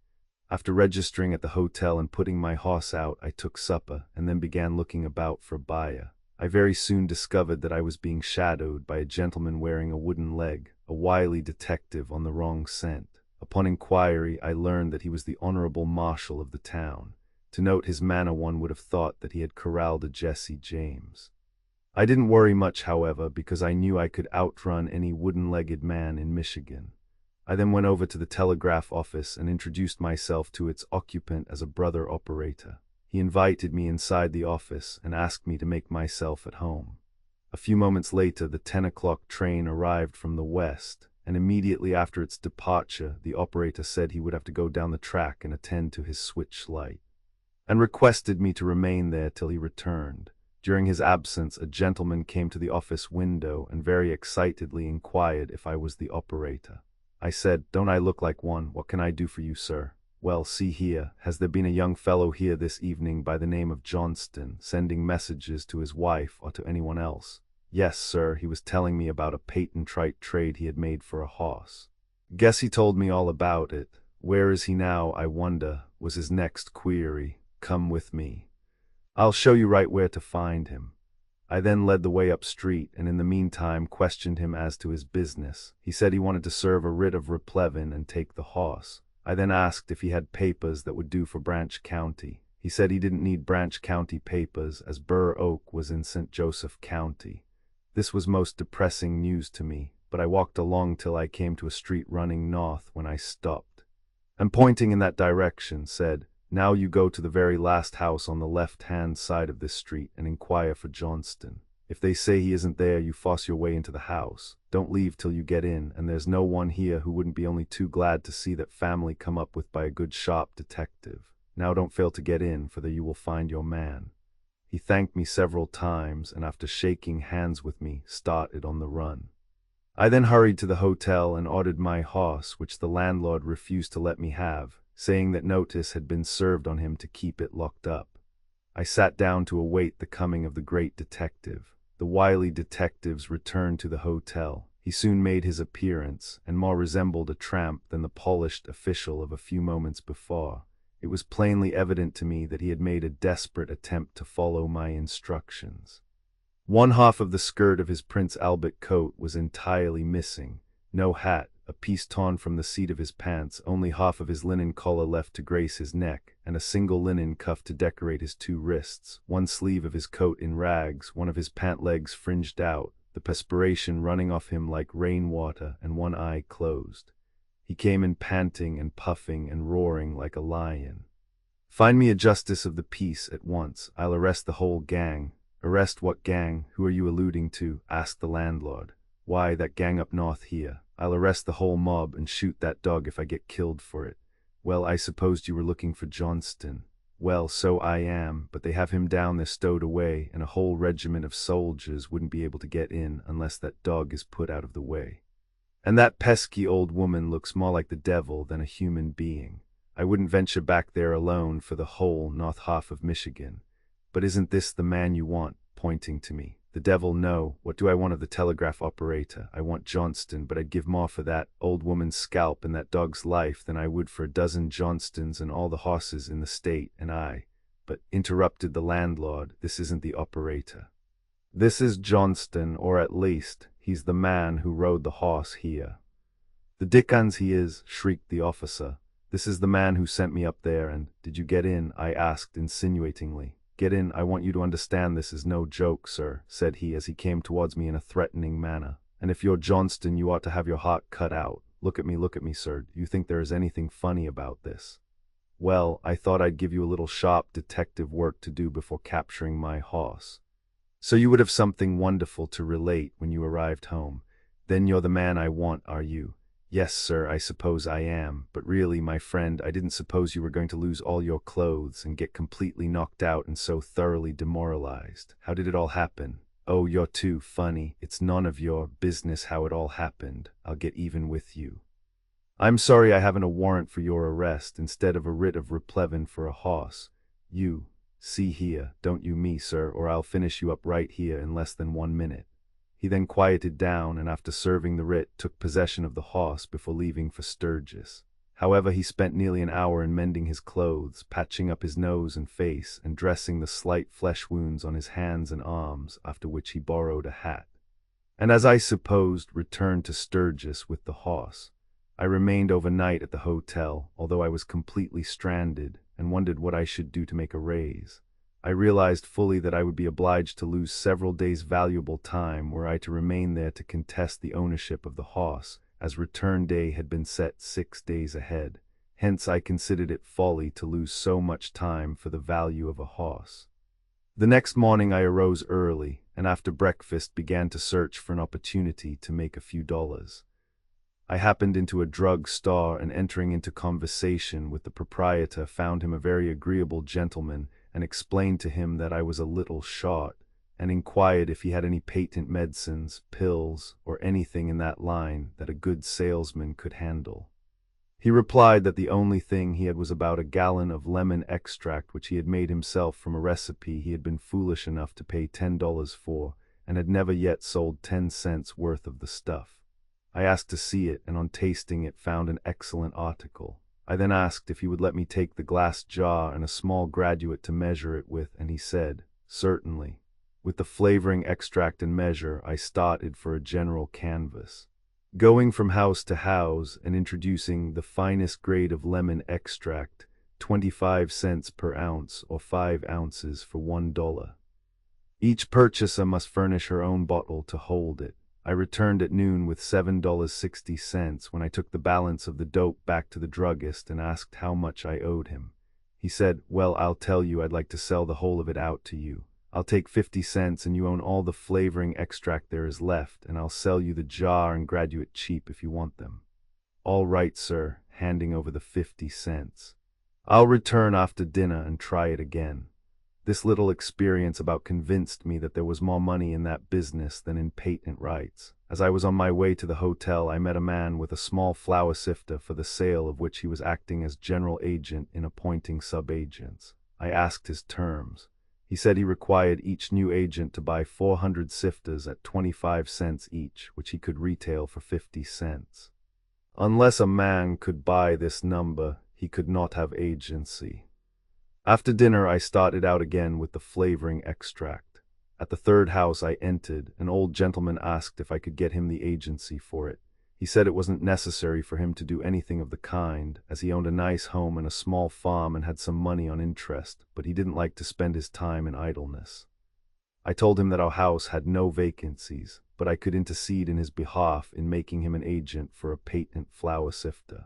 After registering at the hotel and putting my horse out, I took supper, and then began looking about for a buyer. I very soon discovered that I was being shadowed by a gentleman wearing a wooden leg, a wily detective on the wrong scent. Upon inquiry, I learned that he was the honorable marshal of the town. To note his manner, one would have thought that he had corralled a Jesse James. I didn't worry much, however, because I knew I could outrun any wooden-legged man in Michigan. I then went over to the telegraph office and introduced myself to its occupant as a brother operator. He invited me inside the office and asked me to make myself at home. A few moments later, the 10 o'clock train arrived from the west, and immediately after its departure, the operator said he would have to go down the track and attend to his switch light, and requested me to remain there till he returned. During his absence, a gentleman came to the office window and very excitedly inquired if I was the operator. I said, "Don't I look like one? What can I do for you, sir?" "Well, see here, has there been a young fellow here this evening by the name of Johnston, sending messages to his wife or to anyone else?" "Yes, sir, he was telling me about a patent-right trade he had made for a horse." "Guess he told me all about it. Where is he now, I wonder?" was his next query. "Come with me. I'll show you right where to find him." I then led the way up street, and in the meantime questioned him as to his business. He said he wanted to serve a writ of replevin and take the horse. I then asked if he had papers that would do for Branch County. He said he didn't need Branch County papers, as Burr Oak was in St. Joseph County. This was most depressing news to me, but I walked along till I came to a street running north, when I stopped, and pointing in that direction, said, "Now you go to the very last house on the left-hand side of this street and inquire for Johnston. If they say he isn't there, you force your way into the house. Don't leave till you get in, and there's no one here who wouldn't be only too glad to see that family come up with by a good sharp detective. Now don't fail to get in, for there you will find your man." He thanked me several times, and after shaking hands with me, started on the run. I then hurried to the hotel and ordered my horse, which the landlord refused to let me have, saying that notice had been served on him to keep it locked up. I sat down to await the coming of the great detective. The wily detective's return to the hotel. He soon made his appearance, and more resembled a tramp than the polished official of a few moments before. It was plainly evident to me that he had made a desperate attempt to follow my instructions. One half of the skirt of his Prince Albert coat was entirely missing. No hat, a piece torn from the seat of his pants, only half of his linen collar left to grace his neck, and a single linen cuff to decorate his two wrists, one sleeve of his coat in rags, one of his pant legs fringed out, the perspiration running off him like rainwater, and one eye closed. He came in panting and puffing and roaring like a lion. "Find me a justice of the peace at once. I'll arrest the whole gang." "Arrest what gang? Who are you alluding to?" asked the landlord. "Why, that gang up north here. I'll arrest the whole mob and shoot that dog if I get killed for it." "Well, I supposed you were looking for Johnston." "Well, so I am, but they have him down there stowed away, and a whole regiment of soldiers wouldn't be able to get in unless that dog is put out of the way. And that pesky old woman looks more like the devil than a human being. I wouldn't venture back there alone for the whole north half of Michigan. But isn't this the man you want?" pointing to me. "The devil, no. What do I want of the telegraph operator? I want Johnston, but I'd give more for that old woman's scalp and that dog's life than I would for a dozen Johnstons and all the horses in the state, and I—" "But," interrupted the landlord, "this isn't the operator. This is Johnston, or at least, he's the man who rode the horse here." "The dickens he is!" shrieked the officer. "This is the man who sent me up there, and—" "Did you get in?" I asked insinuatingly. "Get in? I want you to understand this is no joke, sir," said he as he came towards me in a threatening manner. "And if you're Johnston, you ought to have your heart cut out. Look at me, sir. Do you think there is anything funny about this?" "Well, I thought I'd give you a little sharp detective work to do before capturing my horse. So you would have something wonderful to relate when you arrived home. Then you're the man I want, are you?" "Yes, sir, I suppose I am, but really, my friend, I didn't suppose you were going to lose all your clothes and get completely knocked out and so thoroughly demoralized. How did it all happen?" "Oh, you're too funny. It's none of your business how it all happened. I'll get even with you. I'm sorry I haven't a warrant for your arrest instead of a writ of replevin for a horse. You, see here, don't you me, sir, or I'll finish you up right here in less than 1 minute." He then quieted down, and after serving the writ, took possession of the horse before leaving for Sturgis. However, he spent nearly an hour in mending his clothes, patching up his nose and face, and dressing the slight flesh wounds on his hands and arms, after which he borrowed a hat, and as I supposed, returned to Sturgis with the horse. I remained overnight at the hotel, although I was completely stranded, and wondered what I should do to make a raise. I realized fully that I would be obliged to lose several days' valuable time were I to remain there to contest the ownership of the horse, as return day had been set 6 days ahead. Hence I considered it folly to lose so much time for the value of a horse. The next morning I arose early, and after breakfast began to search for an opportunity to make a few dollars. I happened into a drug store and entering into conversation with the proprietor found him a very agreeable gentleman and explained to him that I was a little short and inquired if he had any patent medicines, pills, or anything in that line that a good salesman could handle. He replied that the only thing he had was about a gallon of lemon extract which he had made himself from a recipe he had been foolish enough to pay $10 for and had never yet sold 10 cents worth of the stuff. I asked to see it, and on tasting it found an excellent article. I then asked if he would let me take the glass jar and a small graduate to measure it with, and he said, "Certainly." With the flavoring extract and measure, I started for a general canvass, going from house to house and introducing the finest grade of lemon extract, 25 cents per ounce or 5 ounces for $1. Each purchaser must furnish her own bottle to hold it. I returned at noon with $7.60 when I took the balance of the dope back to the druggist and asked how much I owed him. He said, "Well, I'll tell you, I'd like to sell the whole of it out to you. I'll take 50 cents and you own all the flavoring extract there is left, and I'll sell you the jar and graduate cheap if you want them." "All right, sir," handing over the 50 cents. "I'll return after dinner and try it again." This little experience about convinced me that there was more money in that business than in patent rights. As I was on my way to the hotel, I met a man with a small flour sifter for the sale of which he was acting as general agent in appointing sub-agents. I asked his terms. He said he required each new agent to buy 400 sifters at 25 cents each, which he could retail for 50 cents. Unless a man could buy this number, he could not have agency. After dinner, I started out again with the flavoring extract. At the third house I entered, an old gentleman asked if I could get him the agency for it. He said it wasn't necessary for him to do anything of the kind, as he owned a nice home and a small farm and had some money on interest, but he didn't like to spend his time in idleness. I told him that our house had no vacancies, but I could intercede in his behalf in making him an agent for a patent flour sifter.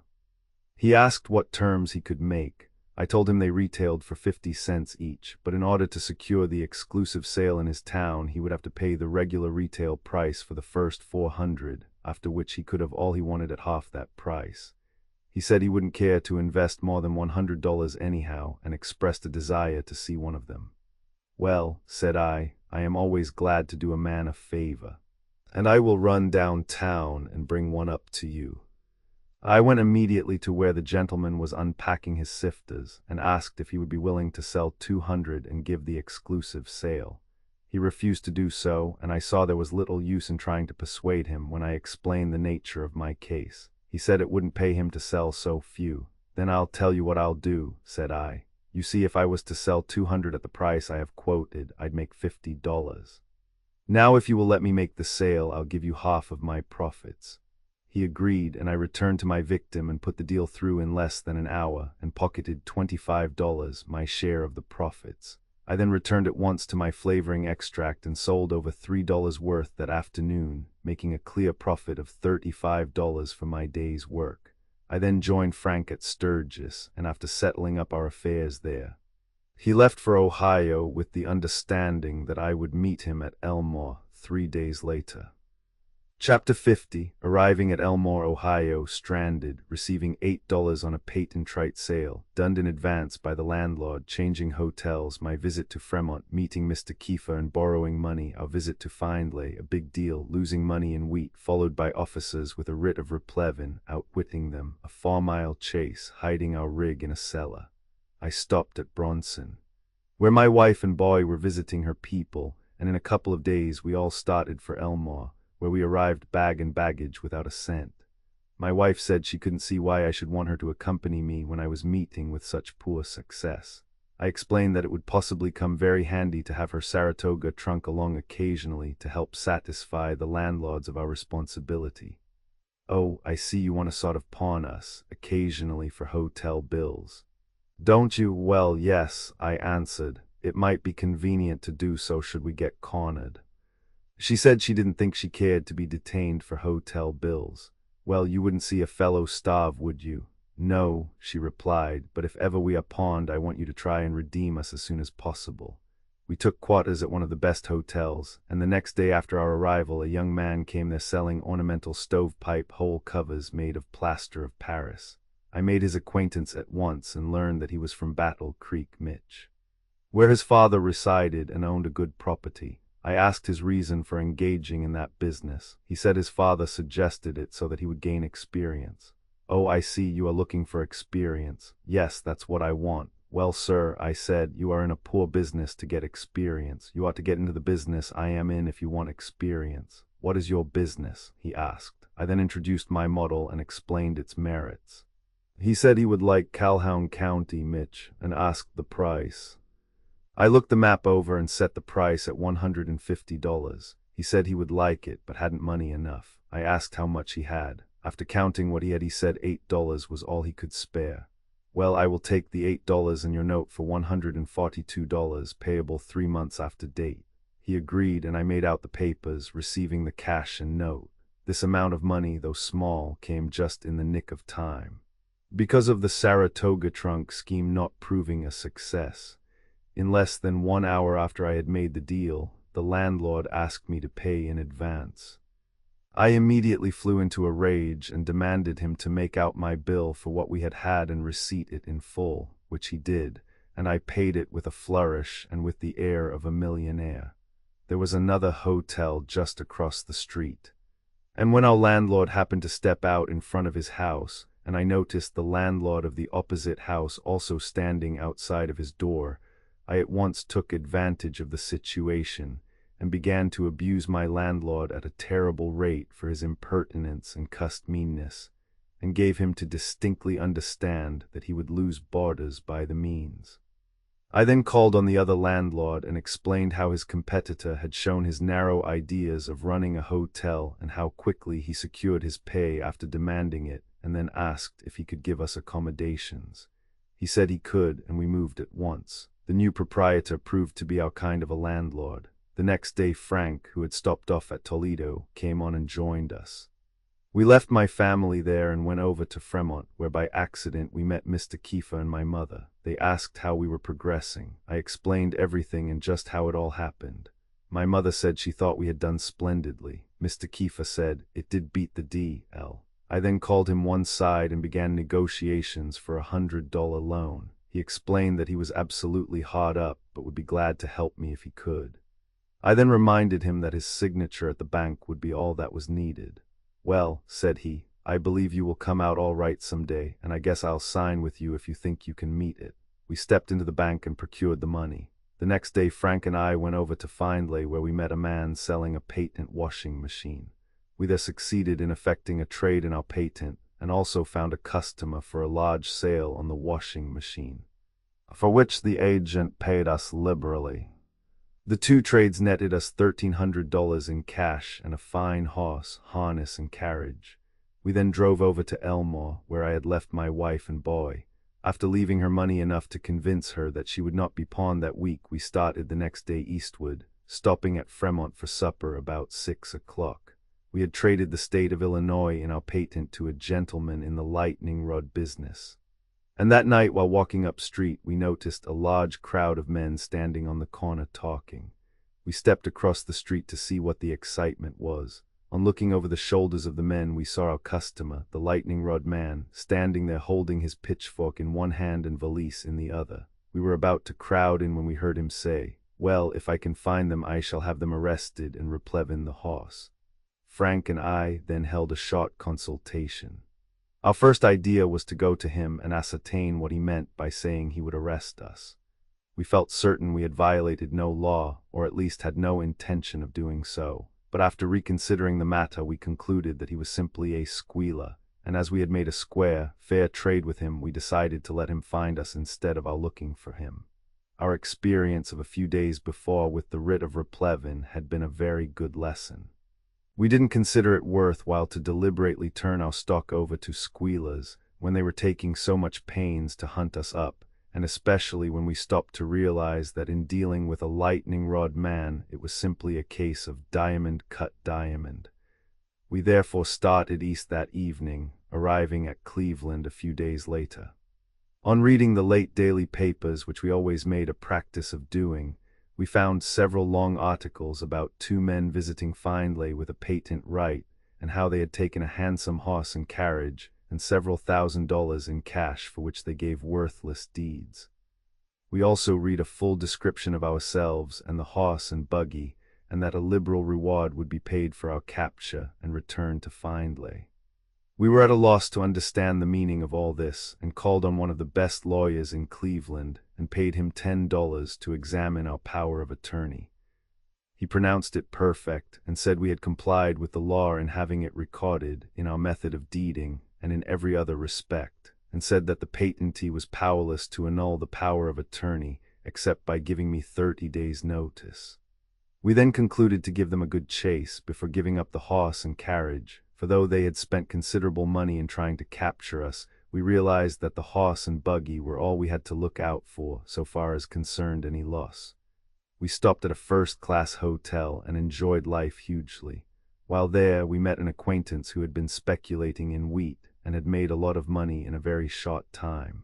He asked what terms he could make. I told him they retailed for 50 cents each, but in order to secure the exclusive sale in his town, he would have to pay the regular retail price for the first 400, after which he could have all he wanted at half that price. He said he wouldn't care to invest more than $100 anyhow, and expressed a desire to see one of them. "Well," said I am always glad to do a man a favor, and I will run downtown and bring one up to you." I went immediately to where the gentleman was unpacking his sifters and asked if he would be willing to sell 200 and give the exclusive sale. He refused to do so, and I saw there was little use in trying to persuade him when I explained the nature of my case. He said it wouldn't pay him to sell so few. "Then I'll tell you what I'll do," said I. "You see, if I was to sell 200 at the price I have quoted, I'd make $50. Now if you will let me make the sale, I'll give you half of my profits." He agreed, and I returned to my victim and put the deal through in less than an hour and pocketed $25, my share of the profits. I then returned at once to my flavoring extract and sold over $3 worth that afternoon, making a clear profit of $35 for my day's work. I then joined Frank at Sturgis, and after settling up our affairs there, he left for Ohio with the understanding that I would meet him at Elmore 3 days later. Chapter 50. Arriving at Elmore, Ohio, stranded, receiving $8 on a patent right sale, done in advance by the landlord, changing hotels, my visit to Fremont, meeting Mr. Kiefer and borrowing money, our visit to Findlay, a big deal, losing money in wheat, followed by officers with a writ of replevin, outwitting them, a 4-mile chase, hiding our rig in a cellar. I stopped at Bronson, where my wife and boy were visiting her people, and in a couple of days we all started for Elmore, where we arrived bag and baggage without a cent. My wife said she couldn't see why I should want her to accompany me when I was meeting with such poor success. I explained that it would possibly come very handy to have her Saratoga trunk along occasionally to help satisfy the landlords of our responsibility. "Oh, I see you want to sort of pawn us, occasionally for hotel bills. Don't you?" "Well, yes," I answered. "It might be convenient to do so should we get cornered." She said she didn't think she cared to be detained for hotel bills. "Well, you wouldn't see a fellow starve, would you?" "No," she replied, "but if ever we are pawned, I want you to try and redeem us as soon as possible." We took quarters at one of the best hotels, and the next day after our arrival, a young man came there selling ornamental stovepipe hole covers made of plaster of Paris. I made his acquaintance at once and learned that he was from Battle Creek, Mich, where his father resided and owned a good property. I asked his reason for engaging in that business. He said his father suggested it so that he would gain experience. "Oh, I see, you are looking for experience." "Yes, that's what I want." "Well, sir," I said, "you are in a poor business to get experience. You ought to get into the business I am in if you want experience." "What is your business?" he asked. I then introduced my model and explained its merits. He said he would like Calhoun County, Mich, and asked the price. I looked the map over and set the price at $150. He said he would like it, but hadn't money enough. I asked how much he had. After counting what he had, he said $8 was all he could spare. "Well, I will take the $8 and your note for $142, payable 3 months after date." He agreed, and I made out the papers, receiving the cash and note. This amount of money, though small, came just in the nick of time. Because of the Saratoga trunk scheme not proving a success, in less than 1 hour after I had made the deal, the landlord asked me to pay in advance. I immediately flew into a rage and demanded him to make out my bill for what we had and receipt it in full, which he did, and I paid it with a flourish and with the air of a millionaire. There was another hotel just across the street, and when our landlord happened to step out in front of his house, and I noticed the landlord of the opposite house also standing outside of his door, I at once took advantage of the situation and began to abuse my landlord at a terrible rate for his impertinence and cussed meanness, and gave him to distinctly understand that he would lose boarders by the means. I then called on the other landlord and explained how his competitor had shown his narrow ideas of running a hotel and how quickly he secured his pay after demanding it, and then asked if he could give us accommodations. He said he could, and we moved at once. The new proprietor proved to be our kind of a landlord. The next day Frank, who had stopped off at Toledo, came on and joined us. We left my family there and went over to Fremont, where by accident we met Mr. Kiefer and my mother. They asked how we were progressing. I explained everything and just how it all happened. My mother said she thought we had done splendidly. Mr. Kiefer said it did beat the DL. I then called him one side and began negotiations for $100 loan. He explained that he was absolutely hard up, but would be glad to help me if he could. I then reminded him that his signature at the bank would be all that was needed. "Well," said he, "I believe you will come out all right someday, and I guess I'll sign with you if you think you can meet it." We stepped into the bank and procured the money. The next day Frank and I went over to Findlay, where we met a man selling a patent washing machine. We there succeeded in effecting a trade in our patent, and also found a customer for a large sale on the washing machine, for which the agent paid us liberally. The two trades netted us $1,300 in cash and a fine horse, harness, and carriage. We then drove over to Elmore, where I had left my wife and boy. After leaving her money enough to convince her that she would not be pawned that week, we started the next day eastward, stopping at Fremont for supper about 6 o'clock. We had traded the state of Illinois in our patent to a gentleman in the lightning rod business. And that night, while walking up street, we noticed a large crowd of men standing on the corner talking. We stepped across the street to see what the excitement was. On looking over the shoulders of the men, we saw our customer, the lightning rod man, standing there holding his pitchfork in one hand and valise in the other. We were about to crowd in when we heard him say, "Well, if I can find them, I shall have them arrested and replevin the horse." Frank and I then held a short consultation. Our first idea was to go to him and ascertain what he meant by saying he would arrest us. We felt certain we had violated no law, or at least had no intention of doing so. But after reconsidering the matter, we concluded that he was simply a squealer, and as we had made a square, fair trade with him, we decided to let him find us instead of our looking for him. Our experience of a few days before with the writ of replevin had been a very good lesson. We didn't consider it worthwhile to deliberately turn our stock over to squealers when they were taking so much pains to hunt us up, and especially when we stopped to realize that in dealing with a lightning rod man, it was simply a case of diamond cut diamond. We therefore started east that evening, arriving at Cleveland a few days later. On reading the late daily papers, which we always made a practice of doing, We found several long articles about two men visiting Findlay with a patent right, and how they had taken a handsome horse and carriage and several $1,000s in cash for which they gave worthless deeds. We also read a full description of ourselves and the horse and buggy, and that a liberal reward would be paid for our capture and return to Findlay. We were at a loss to understand the meaning of all this, and called on one of the best lawyers in Cleveland and paid him $10 to examine our power of attorney. He pronounced it perfect and said we had complied with the law in having it recorded, in our method of deeding, and in every other respect, and said that the patentee was powerless to annul the power of attorney except by giving me 30 days' notice. We then concluded to give them a good chase before giving up the horse and carriage, for though they had spent considerable money in trying to capture us, we realized that the horse and buggy were all we had to look out for so far as concerned any loss. We stopped at a first-class hotel and enjoyed life hugely. While there, we met an acquaintance who had been speculating in wheat and had made a lot of money in a very short time.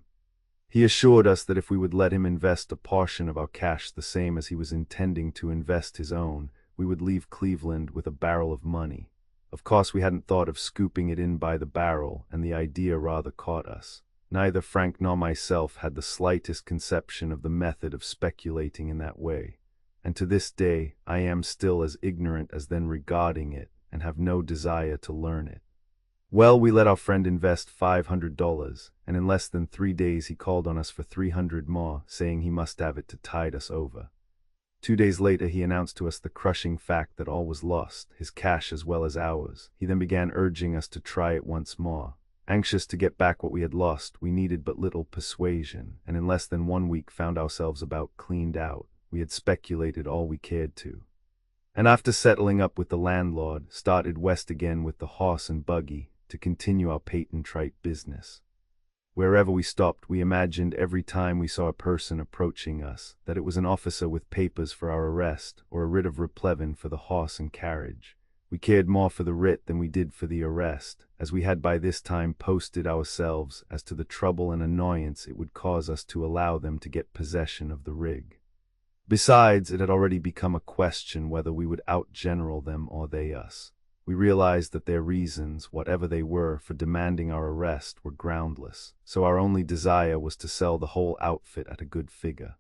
He assured us that if we would let him invest a portion of our cash the same as he was intending to invest his own, we would leave Cleveland with a barrel of money. Of course, we hadn't thought of scooping it in by the barrel, and the idea rather caught us. Neither Frank nor myself had the slightest conception of the method of speculating in that way, and to this day I am still as ignorant as then regarding it, and have no desire to learn it. Well, we let our friend invest $500, and in less than 3 days he called on us for 300 more, saying he must have it to tide us over. 2 days later he announced to us the crushing fact that all was lost, his cash as well as ours. He then began urging us to try it once more. Anxious to get back what we had lost, we needed but little persuasion, and in less than 1 week found ourselves about cleaned out. We had speculated all we cared to, and after settling up with the landlord, started west again with the horse and buggy to continue our patent right business. Wherever we stopped, we imagined every time we saw a person approaching us that it was an officer with papers for our arrest or a writ of replevin for the horse and carriage. We cared more for the writ than we did for the arrest, as we had by this time posted ourselves as to the trouble and annoyance it would cause us to allow them to get possession of the rig. Besides, it had already become a question whether we would outgeneral them or they us. We realized that their reasons, whatever they were, for demanding our arrest were groundless, so our only desire was to sell the whole outfit at a good figure.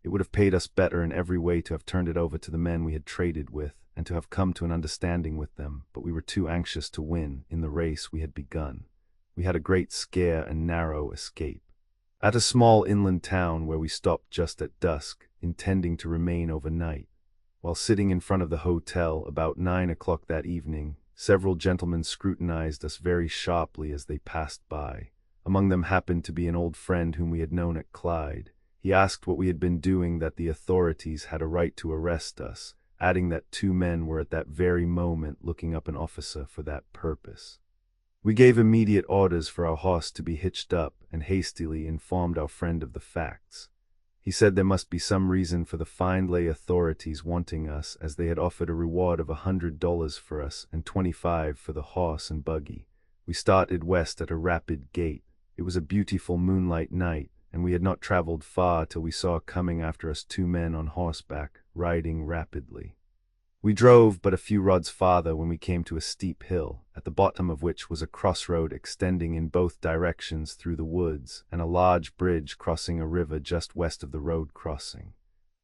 It would have paid us better in every way to have turned it over to the men we had traded with, and to have come to an understanding with them, but we were too anxious to win in the race we had begun. We had a great scare and narrow escape. At a small inland town where we stopped just at dusk, intending to remain overnight. While sitting in front of the hotel about 9 o'clock that evening, several gentlemen scrutinized us very sharply as they passed by. Among them happened to be an old friend whom we had known at Clyde. He asked what we had been doing that the authorities had a right to arrest us, adding that 2 men were at that very moment looking up an officer for that purpose. We gave immediate orders for our horse to be hitched up and hastily informed our friend of the facts. He said there must be some reason for the Findlay authorities wanting us, as they had offered a reward of $100 for us and $25 for the horse and buggy. We started west at a rapid gait. It was a beautiful moonlight night, and we had not traveled far till we saw coming after us 2 men on horseback, riding rapidly. We drove but a few rods farther when we came to a steep hill, at the bottom of which was a crossroad extending in both directions through the woods, and a large bridge crossing a river just west of the road crossing.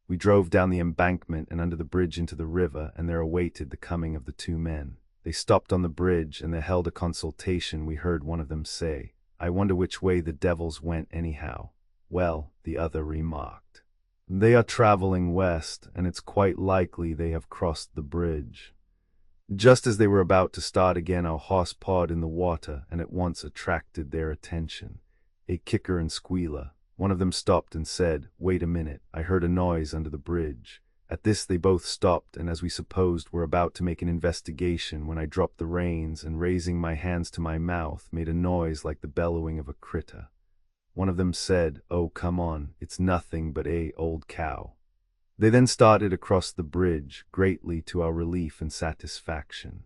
We drove down the embankment and under the bridge into the river, and there awaited the coming of the 2 men. They stopped on the bridge, and there held a consultation. We heard one of them say, "I wonder which way the devils went anyhow." Well, the other remarked, "They are traveling west, and it's quite likely they have crossed the bridge." Just as they were about to start again, our horse pawed in the water and at once attracted their attention. A kicker and squealer. One of them stopped and said, "Wait a minute, I heard a noise under the bridge." At this they both stopped, and as we supposed were about to make an investigation, when I dropped the reins and, raising my hands to my mouth, made a noise like the bellowing of a critter. One of them said, "Oh, come on, it's nothing but a old cow." They then started across the bridge, greatly to our relief and satisfaction.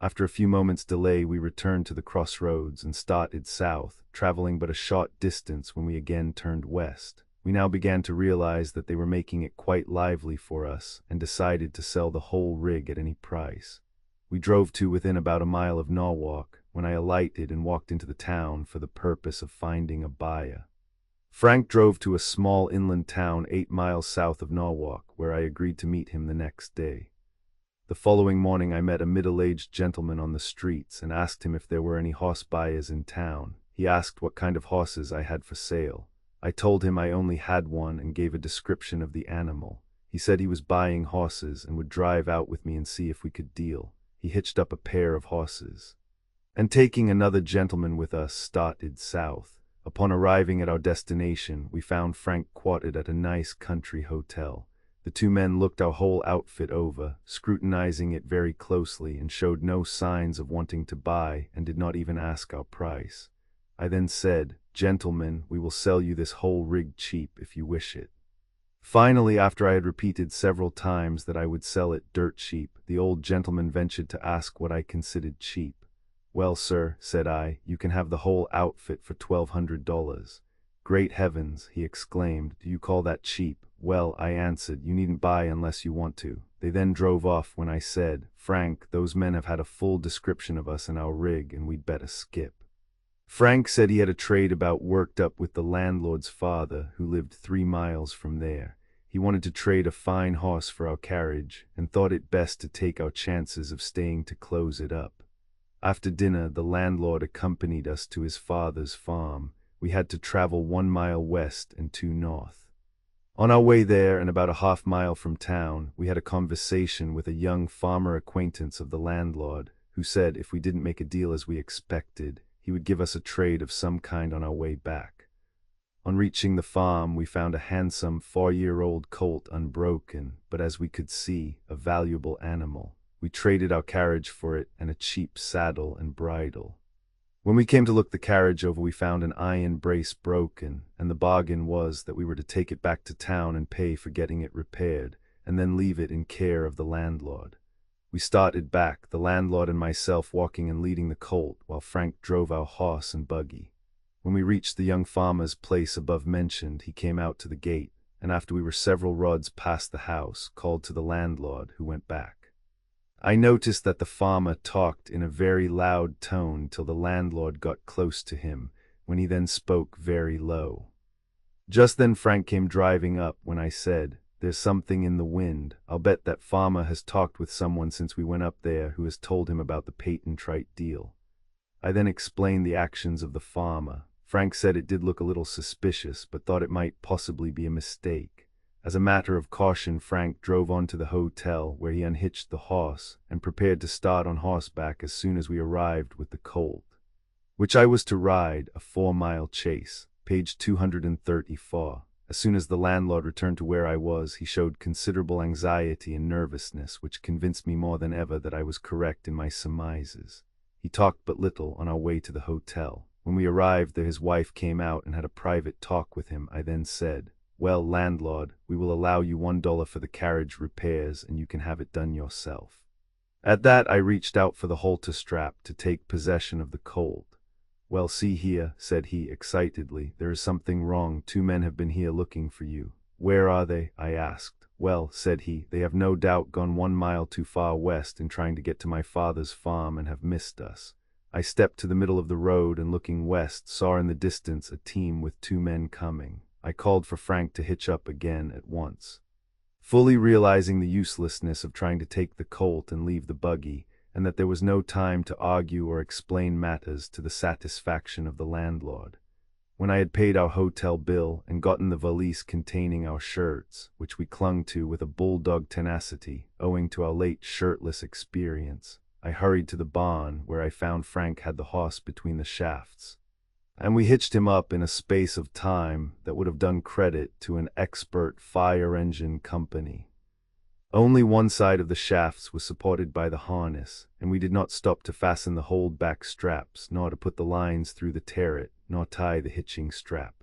After a few moments' delay, we returned to the crossroads and started south, traveling but a short distance when we again turned west. We now began to realize that they were making it quite lively for us and decided to sell the whole rig at any price. We drove to within about a mile of Norwalk when I alighted and walked into the town for the purpose of finding a buyer. Frank drove to a small inland town 8 miles south of Norwalk, where I agreed to meet him the next day. The following morning I met a middle-aged gentleman on the streets and asked him if there were any horse buyers in town. He asked what kind of horses I had for sale. I told him I only had one and gave a description of the animal. He said he was buying horses and would drive out with me and see if we could deal. He hitched up a pair of horses, and taking another gentleman with us, started south. Upon arriving at our destination, we found Frank quartered at a nice country hotel. The two men looked our whole outfit over, scrutinizing it very closely, and showed no signs of wanting to buy and did not even ask our price. I then said, "Gentlemen, we will sell you this whole rig cheap if you wish it." Finally, after I had repeated several times that I would sell it dirt cheap, the old gentleman ventured to ask what I considered cheap. "Well, sir," said I, "you can have the whole outfit for $1,200. "Great heavens," he exclaimed, "do you call that cheap?" "Well," I answered, "you needn't buy unless you want to." They then drove off when I said, "Frank, those men have had a full description of us and our rig, and we'd better skip." Frank said he had a trade about worked up with the landlord's father, who lived 3 miles from there. He wanted to trade a fine horse for our carriage, and thought it best to take our chances of staying to close it up. After dinner, the landlord accompanied us to his father's farm. We had to travel 1 mile west and 2 north. On our way there, and about a half-mile from town, we had a conversation with a young farmer acquaintance of the landlord, who said if we didn't make a deal as we expected, he would give us a trade of some kind on our way back. On reaching the farm, we found a handsome 4-year-old colt unbroken, but as we could see, a valuable animal. We traded our carriage for it and a cheap saddle and bridle. When we came to look the carriage over, we found an iron brace broken, and the bargain was that we were to take it back to town and pay for getting it repaired, and then leave it in care of the landlord. We started back, the landlord and myself walking and leading the colt, while Frank drove our horse and buggy. When we reached the young farmer's place above mentioned, he came out to the gate, and after we were several rods past the house, called to the landlord, who went back. I noticed that the farmer talked in a very loud tone till the landlord got close to him, when he then spoke very low. Just then Frank came driving up when I said, "There's something in the wind. I'll bet that farmer has talked with someone since we went up there who has told him about the patent-right deal." I then explained the actions of the farmer. Frank said it did look a little suspicious, but thought it might possibly be a mistake. As a matter of caution, Frank drove on to the hotel, where he unhitched the horse and prepared to start on horseback as soon as we arrived with the colt, which I was to ride, a 4-mile chase. Page 234. As soon as the landlord returned to where I was, he showed considerable anxiety and nervousness, which convinced me more than ever that I was correct in my surmises. He talked but little on our way to the hotel. When we arrived there, his wife came out and had a private talk with him. I then said, "Well, landlord, we will allow you $1 for the carriage repairs, and you can have it done yourself." At that I reached out for the halter strap to take possession of the colt. "Well, see here," said he excitedly, "there is something wrong. 2 men have been here looking for you." "Where are they?" I asked. "Well," said he, "they have no doubt gone 1 mile too far west in trying to get to my father's farm and have missed us." I stepped to the middle of the road and, looking west, saw in the distance a team with 2 men coming. I called for Frank to hitch up again at once. Fully realizing the uselessness of trying to take the colt and leave the buggy, and that there was no time to argue or explain matters to the satisfaction of the landlord. When I had paid our hotel bill and gotten the valise containing our shirts, which we clung to with a bulldog tenacity, owing to our late shirtless experience, I hurried to the barn, where I found Frank had the horse between the shafts, and we hitched him up in a space of time that would have done credit to an expert fire engine company. Only one side of the shafts was supported by the harness, and we did not stop to fasten the hold-back straps, nor to put the lines through the terret, nor tie the hitching strap.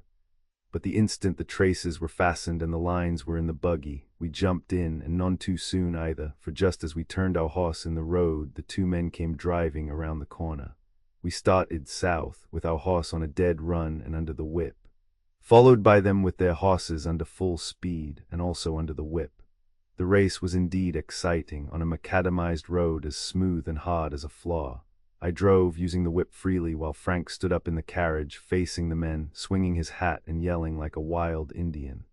But the instant the traces were fastened and the lines were in the buggy, we jumped in, and none too soon either, for just as we turned our horse in the road, the 2 men came driving around the corner. We started south, with our horse on a dead run and under the whip. followed by them with their horses under full speed and also under the whip. The race was indeed exciting, on a macadamized road as smooth and hard as a flaw. I drove, using the whip freely, while Frank stood up in the carriage, facing the men, swinging his hat and yelling like a wild Indian.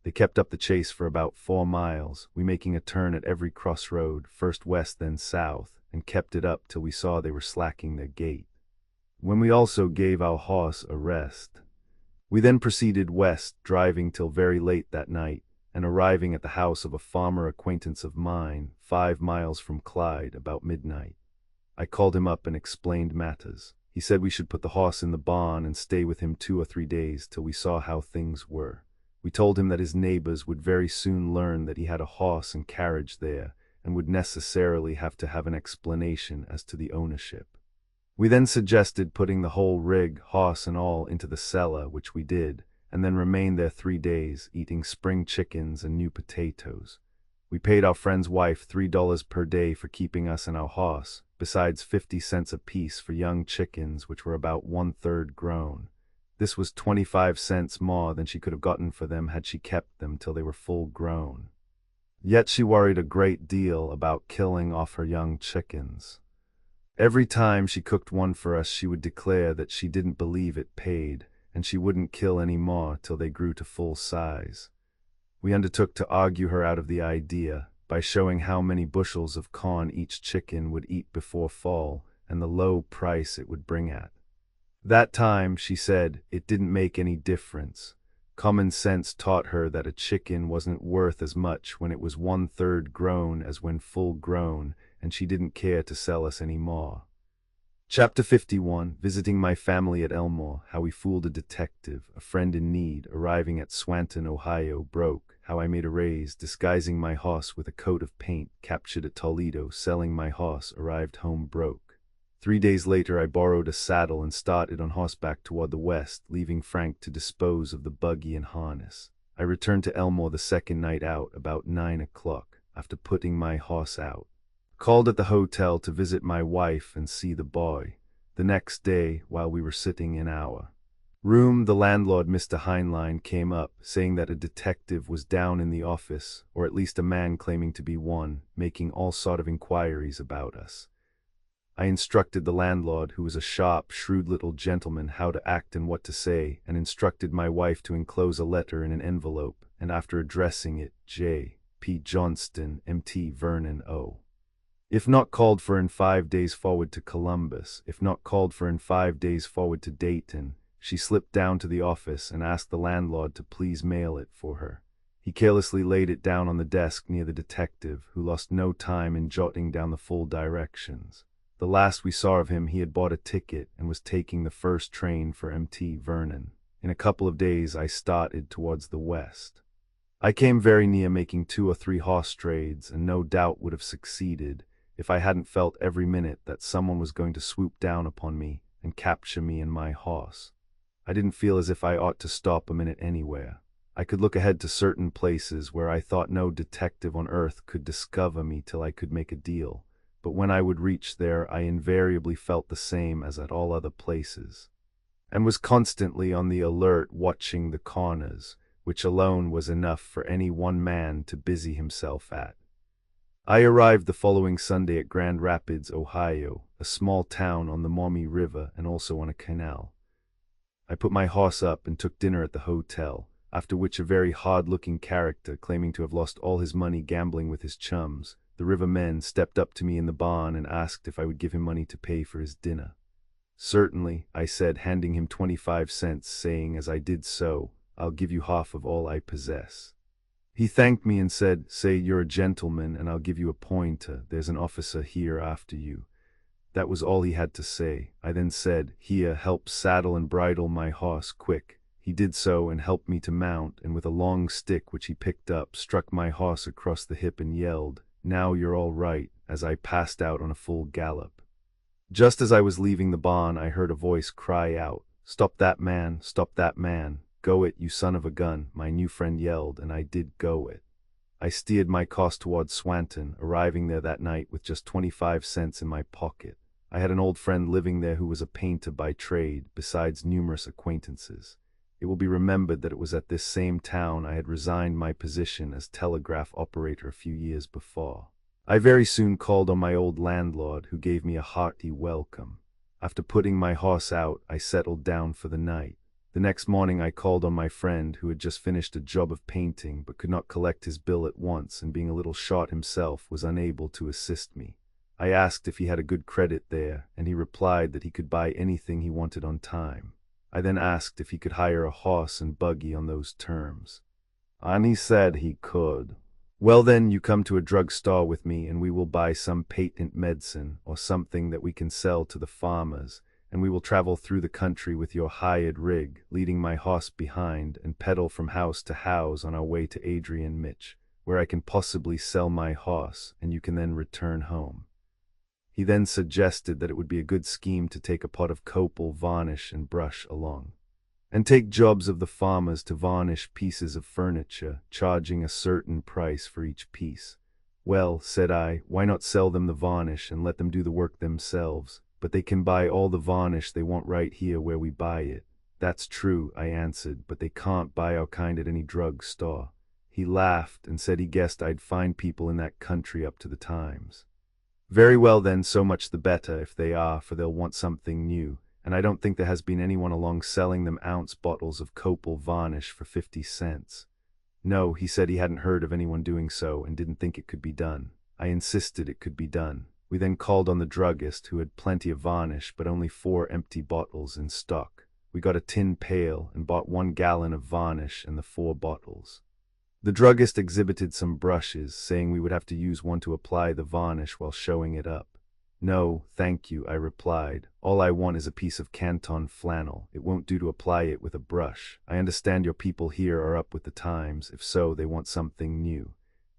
They kept up the chase for about 4 miles, we making a turn at every crossroad, first west then south, and kept it up till we saw they were slacking their gait, when we also gave our horse a rest. We then proceeded west, driving till very late that night, and arriving at the house of a farmer acquaintance of mine, 5 miles from Clyde, about midnight. I called him up and explained matters. He said we should put the horse in the barn and stay with him 2 or 3 days till we saw how things were. We told him that his neighbors would very soon learn that he had a horse and carriage there, and would necessarily have to have an explanation as to the ownership. We then suggested putting the whole rig, horse and all, into the cellar, which we did, and then remained there 3 days, eating spring chickens and new potatoes. We paid our friend's wife $3 per day for keeping us and our horse, besides 50 cents apiece for young chickens which were about 1/3 grown. This was 25 cents more than she could have gotten for them had she kept them till they were full grown. Yet she worried a great deal about killing off her young chickens. Every time she cooked one for us she would declare that she didn't believe it paid, and she wouldn't kill any more till they grew to full size. We undertook to argue her out of the idea, by showing how many bushels of corn each chicken would eat before fall, and the low price it would bring at. That time, she said, it didn't make any difference. Common sense taught her that a chicken wasn't worth as much when it was 1/3 grown as when full grown, and she didn't care to sell us any more. Chapter 51, Visiting my family at Elmore, how we fooled a detective, a friend in need, arriving at Swanton, Ohio, broke, how I made a raise, disguising my horse with a coat of paint, captured at Toledo, selling my horse, arrived home broke. 3 days later I borrowed a saddle and started on horseback toward the west, leaving Frank to dispose of the buggy and harness. I returned to Elmore the second night out, about 9 o'clock, after putting my horse out. Called at the hotel to visit my wife and see the boy. The next day, while we were sitting in our room, the landlord, Mr. Heinlein, came up, saying that a detective was down in the office, or at least a man claiming to be one, making all sort of inquiries about us. I instructed the landlord, who was a sharp, shrewd little gentleman, how to act and what to say, and instructed my wife to enclose a letter in an envelope, and after addressing it, J. P. Johnston, M.T. Vernon, O. If not called for in 5 days, forward to Columbus. If not called for in 5 days, forward to Dayton. She slipped down to the office and asked the landlord to please mail it for her. He carelessly laid it down on the desk near the detective, who lost no time in jotting down the full directions. The last we saw of him, he had bought a ticket and was taking the first train for M.T. Vernon. In a couple of days I started towards the west. I came very near making 2 or 3 horse trades, and no doubt would have succeeded, if I hadn't felt every minute that someone was going to swoop down upon me and capture me and my horse. I didn't feel as if I ought to stop a minute anywhere. I could look ahead to certain places where I thought no detective on earth could discover me till I could make a deal, but when I would reach there I invariably felt the same as at all other places, and was constantly on the alert watching the corners, which alone was enough for any one man to busy himself at. I arrived the following Sunday at Grand Rapids, Ohio, a small town on the Maumee River and also on a canal. I put my horse up and took dinner at the hotel, after which a very hard-looking character, claiming to have lost all his money gambling with his chums, the river men, stepped up to me in the barn and asked if I would give him money to pay for his dinner. Certainly, I said, handing him 25 cents, saying as I did so, I'll give you half of all I possess. He thanked me and said, say you're a gentleman and I'll give you a pointer. There's an officer here after you. That was all he had to say. I then said, here, help saddle and bridle my horse, quick. He did so and helped me to mount, and with a long stick which he picked up, struck my horse across the hip and yelled, now you're all right, as I passed out on a full gallop. Just as I was leaving the barn, I heard a voice cry out, stop that man, stop that man. Go it, you son of a gun, my new friend yelled, and I did go it. I steered my course towards Swanton, arriving there that night with just 25 cents in my pocket. I had an old friend living there who was a painter by trade, besides numerous acquaintances. It will be remembered that it was at this same town I had resigned my position as telegraph operator a few years before. I very soon called on my old landlord, who gave me a hearty welcome. After putting my horse out, I settled down for the night. The next morning I called on my friend, who had just finished a job of painting but could not collect his bill at once, and being a little short himself was unable to assist me. I asked if he had a good credit there, and he replied that he could buy anything he wanted on time. I then asked if he could hire a horse and buggy on those terms, and he said he could. Well then, you come to a drugstore with me and we will buy some patent medicine or something that we can sell to the farmers, and we will travel through the country with your hired rig, leading my horse behind, and pedal from house to house on our way to Adrian Mitch, where I can possibly sell my horse, and you can then return home. He then suggested that it would be a good scheme to take a pot of copal, varnish, and brush along, and take jobs of the farmers to varnish pieces of furniture, charging a certain price for each piece. Well, said I, why not sell them the varnish and let them do the work themselves? But they can buy all the varnish they want right here where we buy it. That's true, I answered, but they can't buy our kind at any drug store. He laughed and said he guessed I'd find people in that country up to the times. Very well then, so much the better if they are, for they'll want something new, and I don't think there has been anyone along selling them ounce bottles of copal varnish for 50 cents. No, he said he hadn't heard of anyone doing so and didn't think it could be done. I insisted it could be done. We then called on the druggist, who had plenty of varnish but only 4 empty bottles in stock. We got a tin pail and bought 1 gallon of varnish and the 4 bottles. The druggist exhibited some brushes, saying we would have to use one to apply the varnish while showing it up. No, thank you, I replied. All I want is a piece of Canton flannel. It won't do to apply it with a brush. I understand your people here are up with the times. If so, they want something new.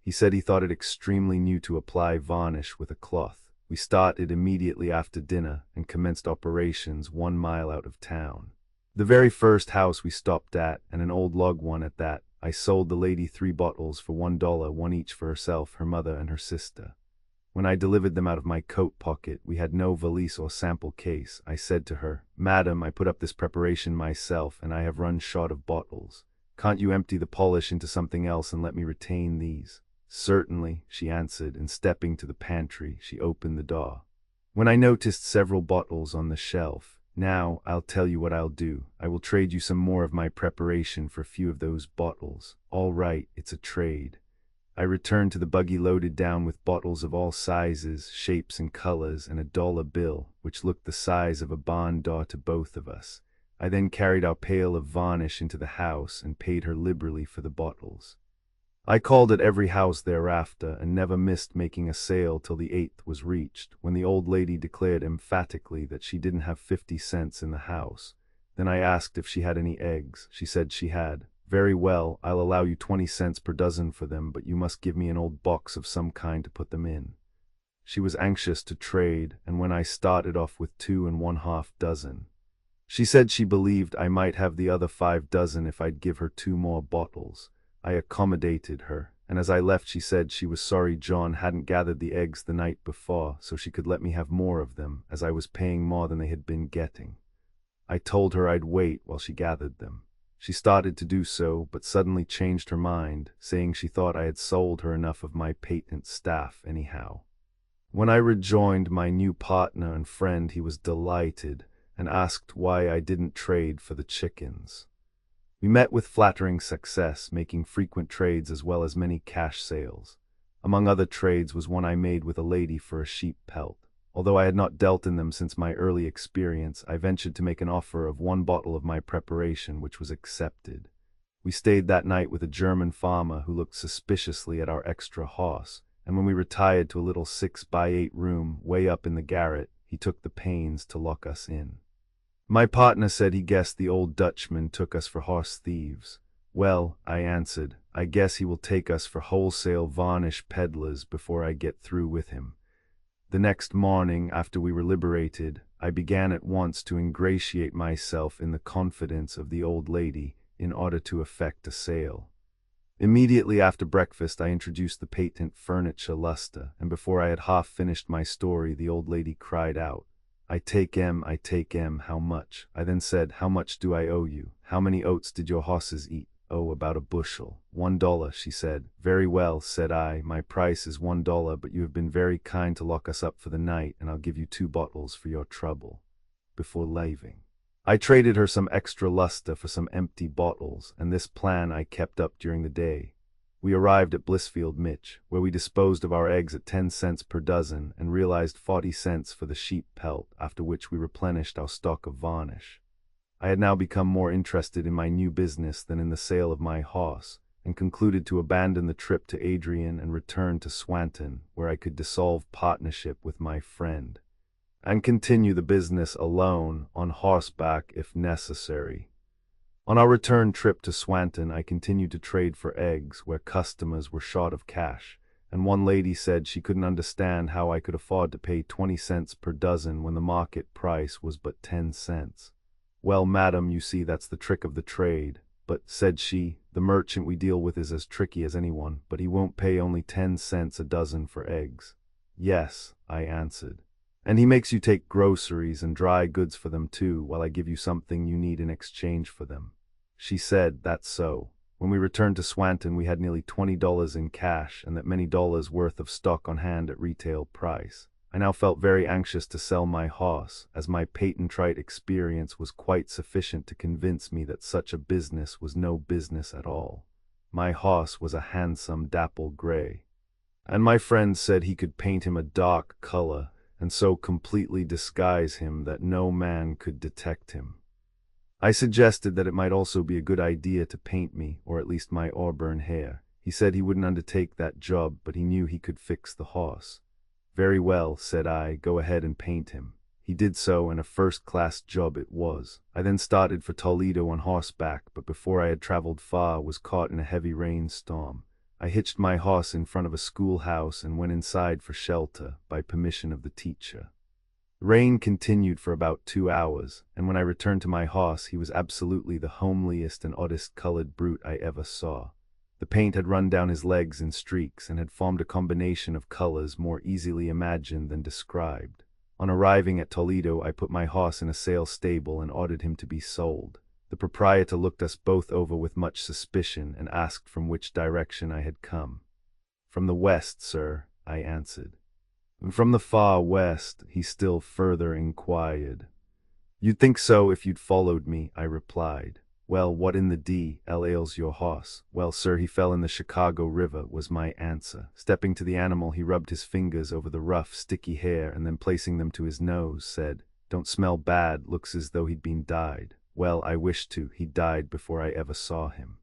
He said he thought it extremely new to apply varnish with a cloth. We started immediately after dinner and commenced operations 1 mile out of town. The very first house we stopped at, and an old log one at that, I sold the lady 3 bottles for $1, one each for herself, her mother, and her sister. When I delivered them out of my coat pocket, we had no valise or sample case. I said to her, Madam, I put up this preparation myself, and I have run short of bottles. Can't you empty the polish into something else and let me retain these? Certainly, she answered, and stepping to the pantry, she opened the door. When I noticed several bottles on the shelf, now, I'll tell you what I'll do. I will trade you some more of my preparation for a few of those bottles. All right, it's a trade. I returned to the buggy loaded down with bottles of all sizes, shapes, and colors, and a dollar bill, which looked the size of a bond door to both of us. I then carried our pail of varnish into the house and paid her liberally for the bottles. I called at every house thereafter and never missed making a sale till the 8th was reached, when the old lady declared emphatically that she didn't have 50 cents in the house. Then I asked if she had any eggs. She said she had. Very well, I'll allow you 20 cents per dozen for them, but you must give me an old box of some kind to put them in. She was anxious to trade, and when I started off with 2 1/2 dozen, she said she believed I might have the other 5 dozen if I'd give her 2 more bottles. I accommodated her, and as I left she said she was sorry John hadn't gathered the eggs the night before, so she could let me have more of them, as I was paying more than they had been getting. I told her I'd wait while she gathered them. She started to do so, but suddenly changed her mind, saying she thought I had sold her enough of my patent staff anyhow. When I rejoined my new partner and friend, he was delighted, and asked why I didn't trade for the chickens. We met with flattering success, making frequent trades as well as many cash sales. Among other trades was one I made with a lady for a sheep pelt. Although I had not dealt in them since my early experience, I ventured to make an offer of 1 bottle of my preparation, which was accepted. We stayed that night with a German farmer who looked suspiciously at our extra horse, and when we retired to a little 6x8 room way up in the garret, he took the pains to lock us in. My partner said he guessed the old Dutchman took us for horse thieves. Well, I answered, I guess he will take us for wholesale varnish peddlers before I get through with him. The next morning, after we were liberated, I began at once to ingratiate myself in the confidence of the old lady in order to effect a sale. Immediately after breakfast, I introduced the patent furniture luster, and before I had half finished my story, the old lady cried out, I take how much? I then said, how much do I owe you? How many oats did your horses eat? Oh, about a bushel. $1, she said. Very well, said I, my price is $1, but you have been very kind to lock us up for the night, and I'll give you 2 bottles for your trouble. Before leaving, I traded her some extra luster for some empty bottles, and this plan I kept up during the day. We arrived at Blissfield Mitch, where we disposed of our eggs at 10 cents per dozen and realized 40 cents for the sheep pelt, after which we replenished our stock of varnish. I had now become more interested in my new business than in the sale of my horse, and concluded to abandon the trip to Adrian and return to Swanton, where I could dissolve partnership with my friend, and continue the business alone, on horseback if necessary. On our return trip to Swanton, I continued to trade for eggs where customers were short of cash, and one lady said she couldn't understand how I could afford to pay 20 cents per dozen when the market price was but 10 cents. Well, madam, you see that's the trick of the trade. But, said she, the merchant we deal with is as tricky as anyone, but he won't pay only 10 cents a dozen for eggs. Yes, I answered. And he makes you take groceries and dry goods for them too, while I give you something you need in exchange for them. She said, that's so. When we returned to Swanton, we had nearly $20 in cash and that many dollars worth of stock on hand at retail price. I now felt very anxious to sell my horse, as my patent-right experience was quite sufficient to convince me that such a business was no business at all. My horse was a handsome dapple gray, and my friend said he could paint him a dark color and so completely disguise him that no man could detect him. I suggested that it might also be a good idea to paint me, or at least my auburn hair. He said he wouldn't undertake that job, but he knew he could fix the horse. Very well, said I, go ahead and paint him. He did so, and a first-class job it was. I then started for Toledo on horseback, but before I had traveled far, was caught in a heavy rainstorm. I hitched my horse in front of a schoolhouse and went inside for shelter, by permission of the teacher. The rain continued for about 2 hours, and when I returned to my horse, he was absolutely the homeliest and oddest-colored brute I ever saw. The paint had run down his legs in streaks and had formed a combination of colors more easily imagined than described. On arriving at Toledo, I put my horse in a sale stable and ordered him to be sold. The proprietor looked us both over with much suspicion and asked from which direction I had come. From the west, sir, I answered. From the far west, he still further inquired. You'd think so if you'd followed me, I replied. Well, what in the d*l ails your horse? Well, sir, he fell in the Chicago River, was my answer. Stepping to the animal, he rubbed his fingers over the rough, sticky hair, and then placing them to his nose, said, Don't smell bad, looks as though he'd been dyed. Well, I wish to, he died before I ever saw him.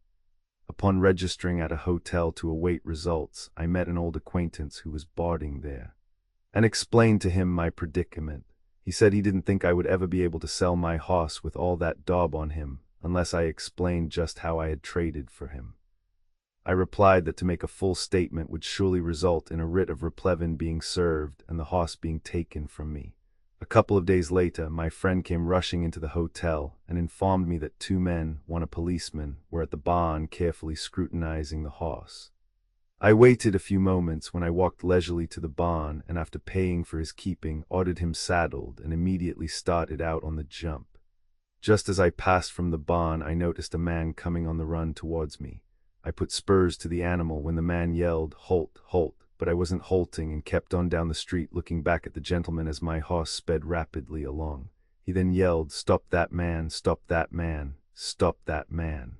Upon registering at a hotel to await results, I met an old acquaintance who was boarding there, and explained to him my predicament. He said he didn't think I would ever be able to sell my horse with all that daub on him, unless I explained just how I had traded for him. I replied that to make a full statement would surely result in a writ of replevin being served and the horse being taken from me. A couple of days later, my friend came rushing into the hotel and informed me that 2 men, one a policeman, were at the barn carefully scrutinizing the horse. I waited a few moments when I walked leisurely to the barn and after paying for his keeping, ordered him saddled and immediately started out on the jump. Just as I passed from the barn, I noticed a man coming on the run towards me. I put spurs to the animal when the man yelled, Halt, halt, but I wasn't halting and kept on down the street looking back at the gentleman as my horse sped rapidly along. He then yelled, Stop that man, stop that man, stop that man.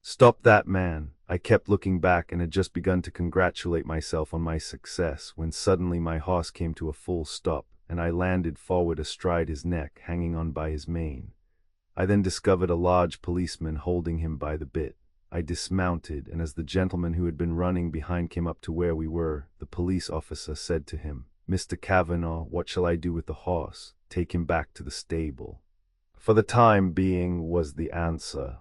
Stop that man. I kept looking back and had just begun to congratulate myself on my success when suddenly my horse came to a full stop and I landed forward astride his neck, hanging on by his mane. I then discovered a large policeman holding him by the bit. I dismounted, and as the gentleman who had been running behind came up to where we were, the police officer said to him, Mr. Kavanaugh, what shall I do with the horse? Take him back to the stable. For the time being, was the answer.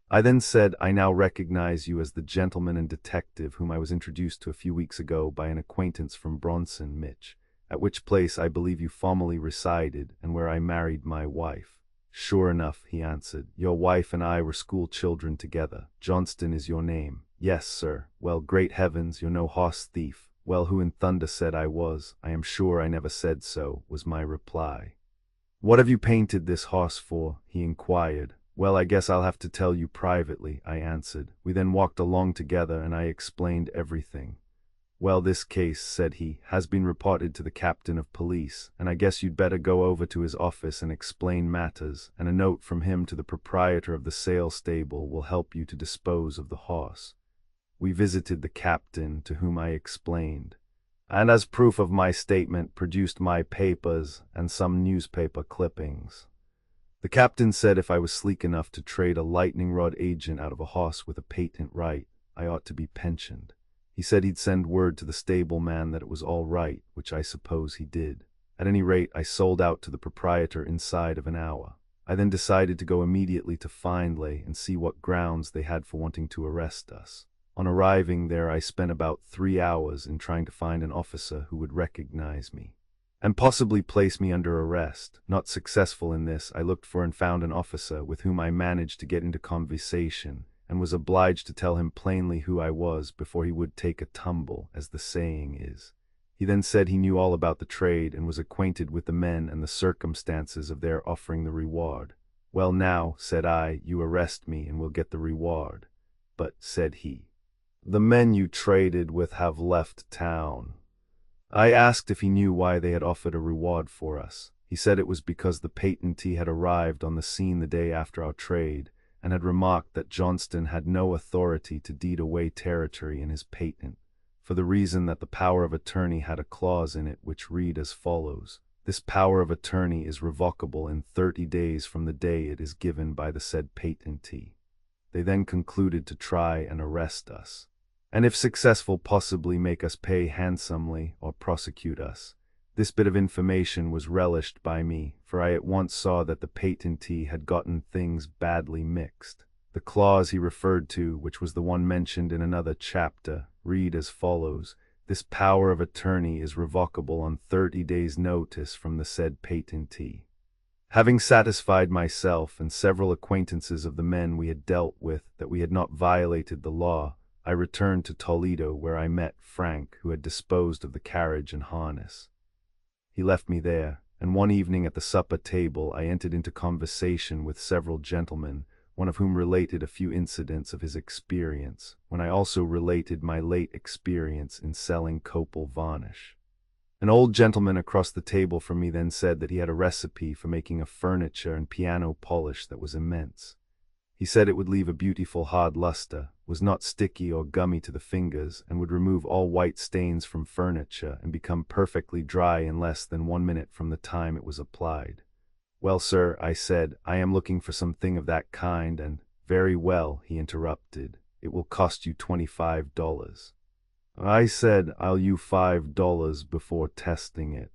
I then said, I now recognize you as the gentleman and detective whom I was introduced to a few weeks ago by an acquaintance from Bronson, Mitch, at which place I believe you formerly resided and where I married my wife. Sure enough, he answered, your wife and I were school children together. Johnston is your name. Yes, sir. Well, great heavens, you're no horse thief. Well, who in thunder said I was? I am sure I never said so, was my reply. "What have you painted this horse for?" he inquired. "Well, I guess I'll have to tell you privately," I answered. We then walked along together and I explained everything. "Well, this case," said he, "has been reported to the captain of police, and I guess you'd better go over to his office and explain matters, and a note from him to the proprietor of the sale stable will help you to dispose of the horse." We visited the captain, to whom I explained, and as proof of my statement produced my papers and some newspaper clippings. The captain said if I was sleek enough to trade a lightning rod agent out of a horse with a patent right, I ought to be pensioned. He said he'd send word to the stableman that it was all right, which I suppose he did. At any rate, I sold out to the proprietor inside of an hour. I then decided to go immediately to Findlay and see what grounds they had for wanting to arrest us. On arriving there, I spent about 3 hours in trying to find an officer who would recognize me and possibly place me under arrest. Not successful in this, I looked for and found an officer with whom I managed to get into conversation, and was obliged to tell him plainly who I was before he would take a tumble, as the saying is. He then said he knew all about the trade and was acquainted with the men and the circumstances of their offering the reward. "Well now," said I, "you arrest me and will get the reward." "But," said he, "the men you traded with have left town." I asked if he knew why they had offered a reward for us. He said it was because the patentee had arrived on the scene the day after our trade, and had remarked that Johnston had no authority to deed away territory in his patent, for the reason that the power of attorney had a clause in it which read as follows: "This power of attorney is revocable in 30 days from the day it is given by the said patentee." They then concluded to try and arrest us, and if successful possibly make us pay handsomely or prosecute us. This bit of information was relished by me, for I at once saw that the patentee had gotten things badly mixed. The clause he referred to, which was the one mentioned in another chapter, read as follows: "This power of attorney is revocable on 30 days' notice from the said patentee." Having satisfied myself and several acquaintances of the men we had dealt with that we had not violated the law, I returned to Toledo, where I met Frank, who had disposed of the carriage and harness. He left me there, and one evening at the supper table I entered into conversation with several gentlemen, one of whom related a few incidents of his experience, when I also related my late experience in selling copal varnish. An old gentleman across the table from me then said that he had a recipe for making a furniture and piano polish that was immense. He said it would leave a beautiful hard luster, was not sticky or gummy to the fingers, and would remove all white stains from furniture and become perfectly dry in less than 1 minute from the time it was applied. "Well, sir," I said, "I am looking for something of that kind, and—" "Very well," he interrupted, "it will cost you $25. I said, "I'll you $5 before testing it."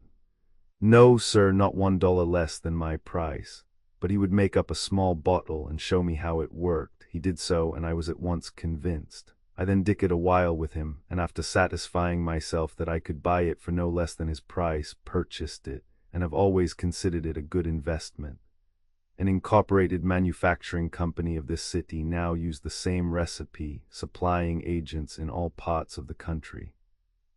"No, sir, not $1 less than my price." But he would make up a small bottle and show me how it worked. He did so, and I was at once convinced. I then dickered a while with him, and after satisfying myself that I could buy it for no less than his price, purchased it, and have always considered it a good investment. An incorporated manufacturing company of this city now use the same recipe, supplying agents in all parts of the country.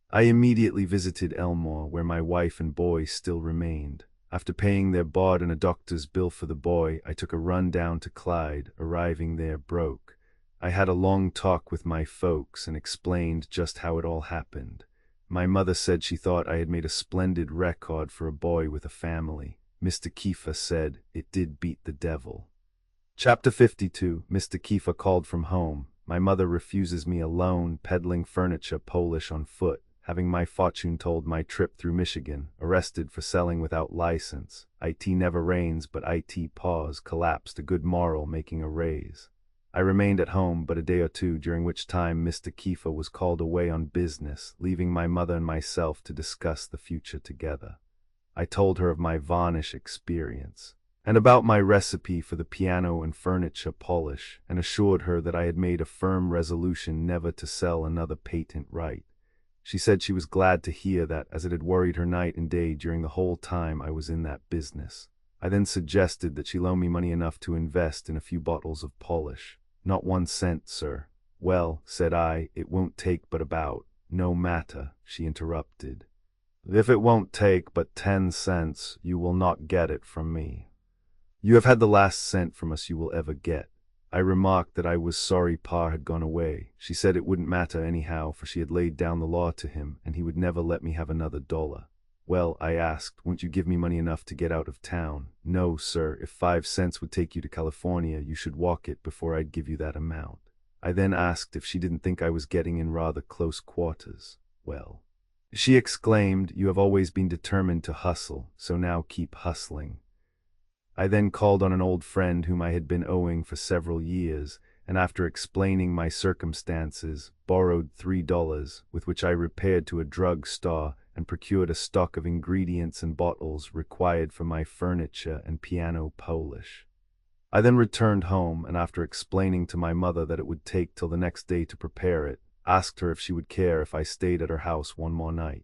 I immediately visited Elmore, where my wife and boy still remained. After paying their board and a doctor's bill for the boy, I took a run down to Clyde, arriving there broke. I had a long talk with my folks and explained just how it all happened. My mother said she thought I had made a splendid record for a boy with a family. Mr. Kiefer said it did beat the devil. Chapter 52. Mr. Kiefer called from home. My mother refuses me a loan, peddling furniture Polish on foot. Having my fortune told, my trip through Michigan, arrested for selling without license. It never rains, but it pause, collapsed, a good moral, making a raise. I remained at home but a day or two, during which time Mr. Kiefer was called away on business, leaving my mother and myself to discuss the future together. I told her of my varnish experience, and about my recipe for the piano and furniture polish, and assured her that I had made a firm resolution never to sell another patent right. She said she was glad to hear that, as it had worried her night and day during the whole time I was in that business. I then suggested that she loan me money enough to invest in a few bottles of polish. "Not 1 cent, sir." "Well," said I, "it won't take but about—" "No matter," she interrupted. If it won't take but 10 cents, you will not get it from me. You have had the last cent from us you will ever get. I remarked that I was sorry Pa had gone away. She said it wouldn't matter anyhow, for she had laid down the law to him, and he would never let me have another dollar. Well, I asked, won't you give me money enough to get out of town? No, sir, if 5 cents would take you to California, you should walk it before I'd give you that amount. I then asked if she didn't think I was getting in rather close quarters. Well, she exclaimed, you have always been determined to hustle, so now keep hustling. I then called on an old friend whom I had been owing for several years, and after explaining my circumstances, borrowed $3, with which I repaired to a drug store and procured a stock of ingredients and bottles required for my furniture and piano polish. I then returned home, and after explaining to my mother that it would take till the next day to prepare it, asked her if she would care if I stayed at her house one more night.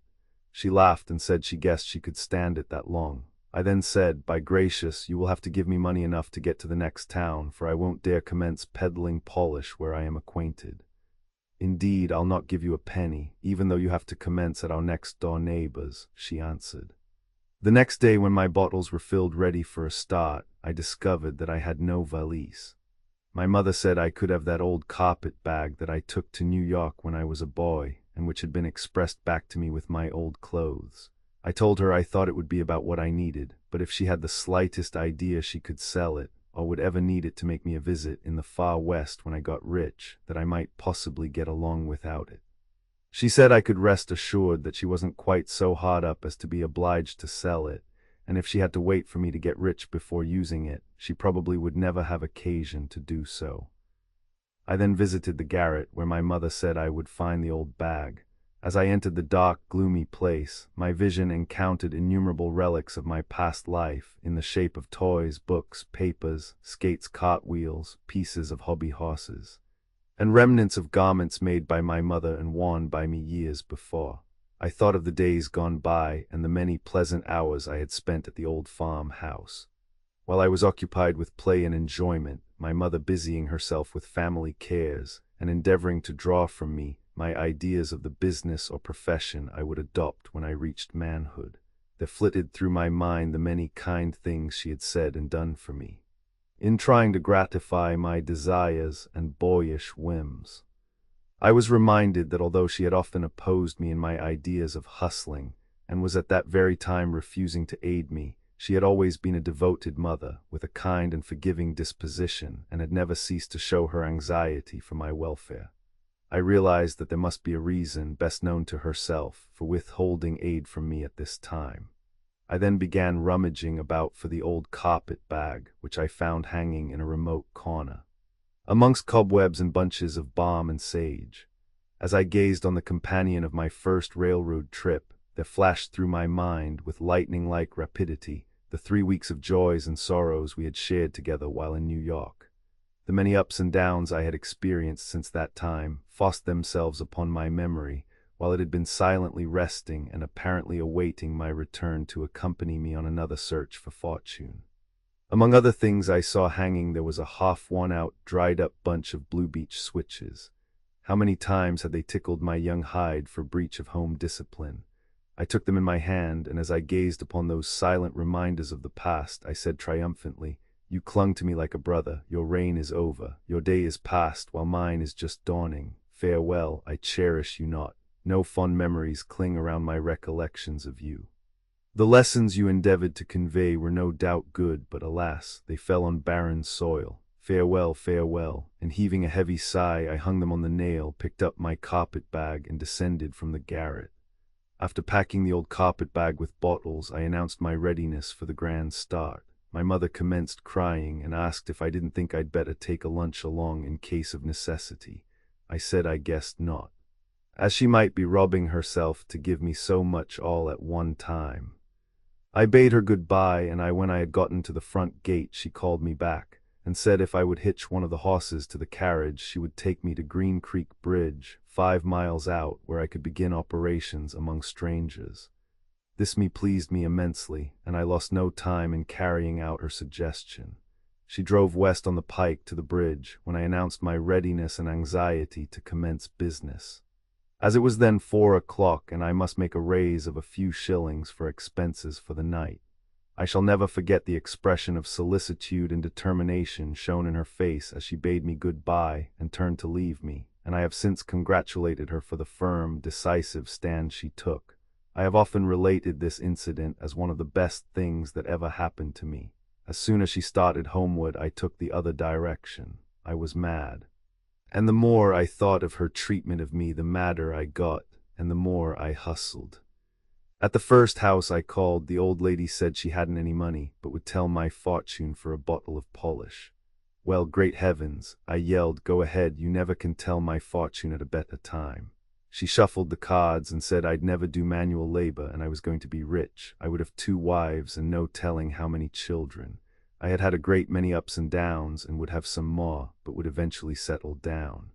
She laughed and said she guessed she could stand it that long. I then said, by gracious, you will have to give me money enough to get to the next town, for I won't dare commence peddling polish where I am acquainted. Indeed, I'll not give you a penny, even though you have to commence at our next-door neighbor's, she answered. The next day, when my bottles were filled ready for a start, I discovered that I had no valise. My mother said I could have that old carpet bag that I took to New York when I was a boy, and which had been expressed back to me with my old clothes. I told her I thought it would be about what I needed, but if she had the slightest idea she could sell it, or would ever need it to make me a visit in the far west when I got rich, that I might possibly get along without it. She said I could rest assured that she wasn't quite so hard up as to be obliged to sell it, and if she had to wait for me to get rich before using it, she probably would never have occasion to do so. I then visited the garret, where my mother said I would find the old bag. As I entered the dark, gloomy place, my vision encountered innumerable relics of my past life, in the shape of toys, books, papers, skates, cartwheels, pieces of hobby horses, and remnants of garments made by my mother and worn by me years before. I thought of the days gone by and the many pleasant hours I had spent at the old farmhouse. While I was occupied with play and enjoyment, my mother busying herself with family cares, and endeavoring to draw from me my ideas of the business or profession I would adopt when I reached manhood, there flitted through my mind the many kind things she had said and done for me, in trying to gratify my desires and boyish whims. I was reminded that although she had often opposed me in my ideas of hustling, and was at that very time refusing to aid me, she had always been a devoted mother, with a kind and forgiving disposition, and had never ceased to show her anxiety for my welfare. I realized that there must be a reason, best known to herself, for withholding aid from me at this time. I then began rummaging about for the old carpet bag, which I found hanging in a remote corner, amongst cobwebs and bunches of balm and sage. As I gazed on the companion of my first railroad trip, there flashed through my mind, with lightning-like rapidity, the 3 weeks of joys and sorrows we had shared together while in New York. The many ups and downs I had experienced since that time forced themselves upon my memory, while it had been silently resting and apparently awaiting my return to accompany me on another search for fortune. Among other things I saw hanging there was a half-worn-out, dried-up bunch of Blue Beach switches. How many times had they tickled my young hide for breach of home discipline? I took them in my hand, and as I gazed upon those silent reminders of the past, I said triumphantly, "You clung to me like a brother. Your reign is over. Your day is past, while mine is just dawning. Farewell, I cherish you not. No fond memories cling around my recollections of you. The lessons you endeavored to convey were no doubt good, but alas, they fell on barren soil. Farewell, farewell." And heaving a heavy sigh, I hung them on the nail, picked up my carpet bag, and descended from the garret. After packing the old carpet bag with bottles, I announced my readiness for the grand start. My mother commenced crying and asked if I didn't think I'd better take a lunch along in case of necessity. I said I guessed not, as she might be robbing herself to give me so much all at one time. I bade her goodbye, and when I had gotten to the front gate, she called me back, and said if I would hitch one of the horses to the carriage, she would take me to Green Creek Bridge, 5 miles out, where I could begin operations among strangers. This pleased me immensely, and I lost no time in carrying out her suggestion. She drove west on the pike to the bridge, when I announced my readiness and anxiety to commence business. As it was then 4 o'clock and I must make a raise of a few shillings for expenses for the night. I shall never forget the expression of solicitude and determination shown in her face as she bade me good-bye and turned to leave me, and I have since congratulated her for the firm, decisive stand she took. I have often related this incident as one of the best things that ever happened to me. As soon as she started homeward, I took the other direction. I was mad. And the more I thought of her treatment of me, the madder I got, and the more I hustled. At the first house I called, the old lady said she hadn't any money, but would tell my fortune for a bottle of polish. Well, great heavens, I yelled, go ahead, you never can tell my fortune at a better time. She shuffled the cards and said I'd never do manual labor and I was going to be rich. I would have 2 wives and no telling how many children. I had had a great many ups and downs and would have some more, but would eventually settle down.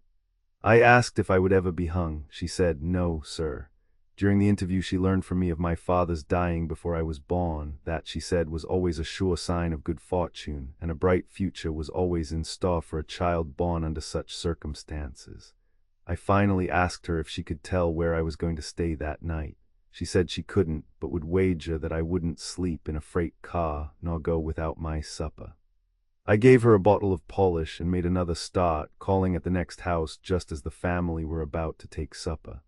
I asked if I would ever be hung. She said, no, sir. During the interview she learned from me of my father's dying before I was born. That, she said, was always a sure sign of good fortune, and a bright future was always in store for a child born under such circumstances. I finally asked her if she could tell where I was going to stay that night. She said she couldn't, but would wager that I wouldn't sleep in a freight car nor go without my supper. I gave her a bottle of polish and made another start, calling at the next house just as the family were about to take supper.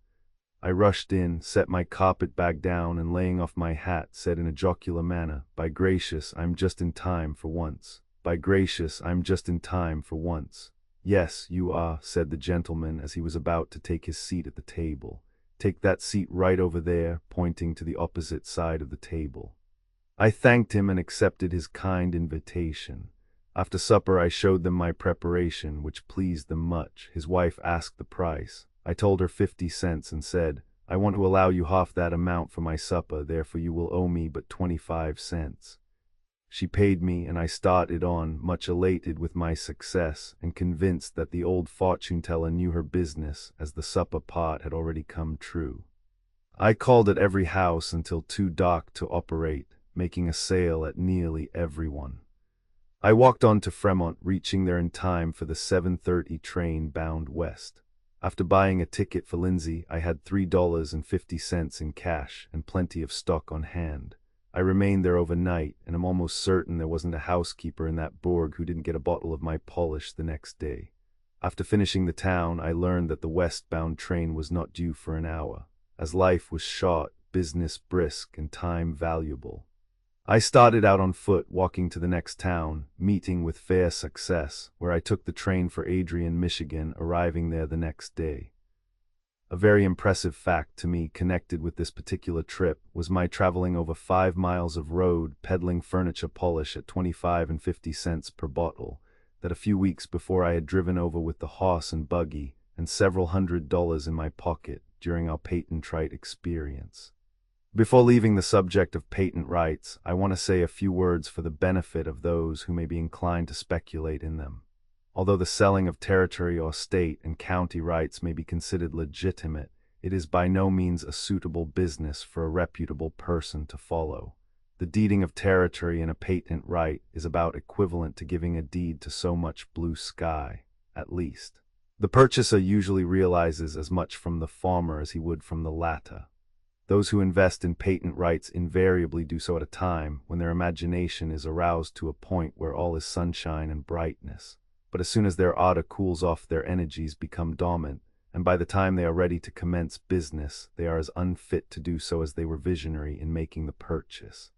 I rushed in, set my carpet bag down, and laying off my hat, said in a jocular manner, by gracious, I'm just in time for once. By gracious, I'm just in time for once. Yes, you are, said the gentleman as he was about to take his seat at the table. Take that seat right over there, pointing to the opposite side of the table. I thanked him and accepted his kind invitation. After supper I showed them my preparation, which pleased them much. His wife asked the price. I told her 50 cents and said, I want to allow you half that amount for my supper, therefore you will owe me but 25 cents. She paid me and I started on, much elated with my success and convinced that the old fortune-teller knew her business, as the supper part had already come true. I called at every house until too dark to operate, making a sale at nearly everyone. I walked on to Fremont, reaching there in time for the 7:30 train bound west. After buying a ticket for Lindsay, I had $3.50 in cash and plenty of stock on hand. I remained there overnight, and am almost certain there wasn't a housekeeper in that bourg who didn't get a bottle of my polish the next day. After finishing the town, I learned that the westbound train was not due for an hour, as life was short, business brisk, and time valuable. I started out on foot, walking to the next town, meeting with fair success, where I took the train for Adrian, Michigan, arriving there the next day. A very impressive fact to me connected with this particular trip was my traveling over 5 miles of road peddling furniture polish at 25 and 50 cents per bottle, that a few weeks before I had driven over with the horse and buggy and several $100s in my pocket during our patent right experience. Before leaving the subject of patent rights, I want to say a few words for the benefit of those who may be inclined to speculate in them. Although the selling of territory or state and county rights may be considered legitimate, it is by no means a suitable business for a reputable person to follow. The deeding of territory in a patent right is about equivalent to giving a deed to so much blue sky, at least. The purchaser usually realizes as much from the former as he would from the latter. Those who invest in patent rights invariably do so at a time when their imagination is aroused to a point where all is sunshine and brightness. But as soon as their ardor cools off, their energies become dormant, and by the time they are ready to commence business, they are as unfit to do so as they were visionary in making the purchase.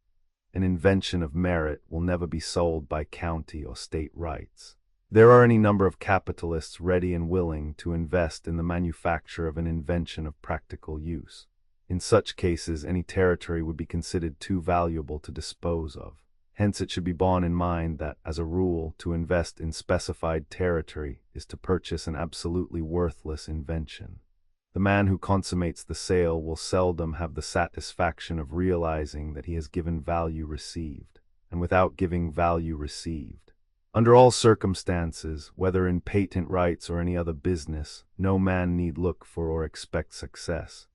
An invention of merit will never be sold by county or state rights. There are any number of capitalists ready and willing to invest in the manufacture of an invention of practical use. In such cases, any territory would be considered too valuable to dispose of. Hence, it should be borne in mind that, as a rule, to invest in specified territory is to purchase an absolutely worthless invention. The man who consummates the sale will seldom have the satisfaction of realizing that he has given value received, and without giving value received. Under all circumstances, whether in patent rights or any other business, no man need look for or expect success.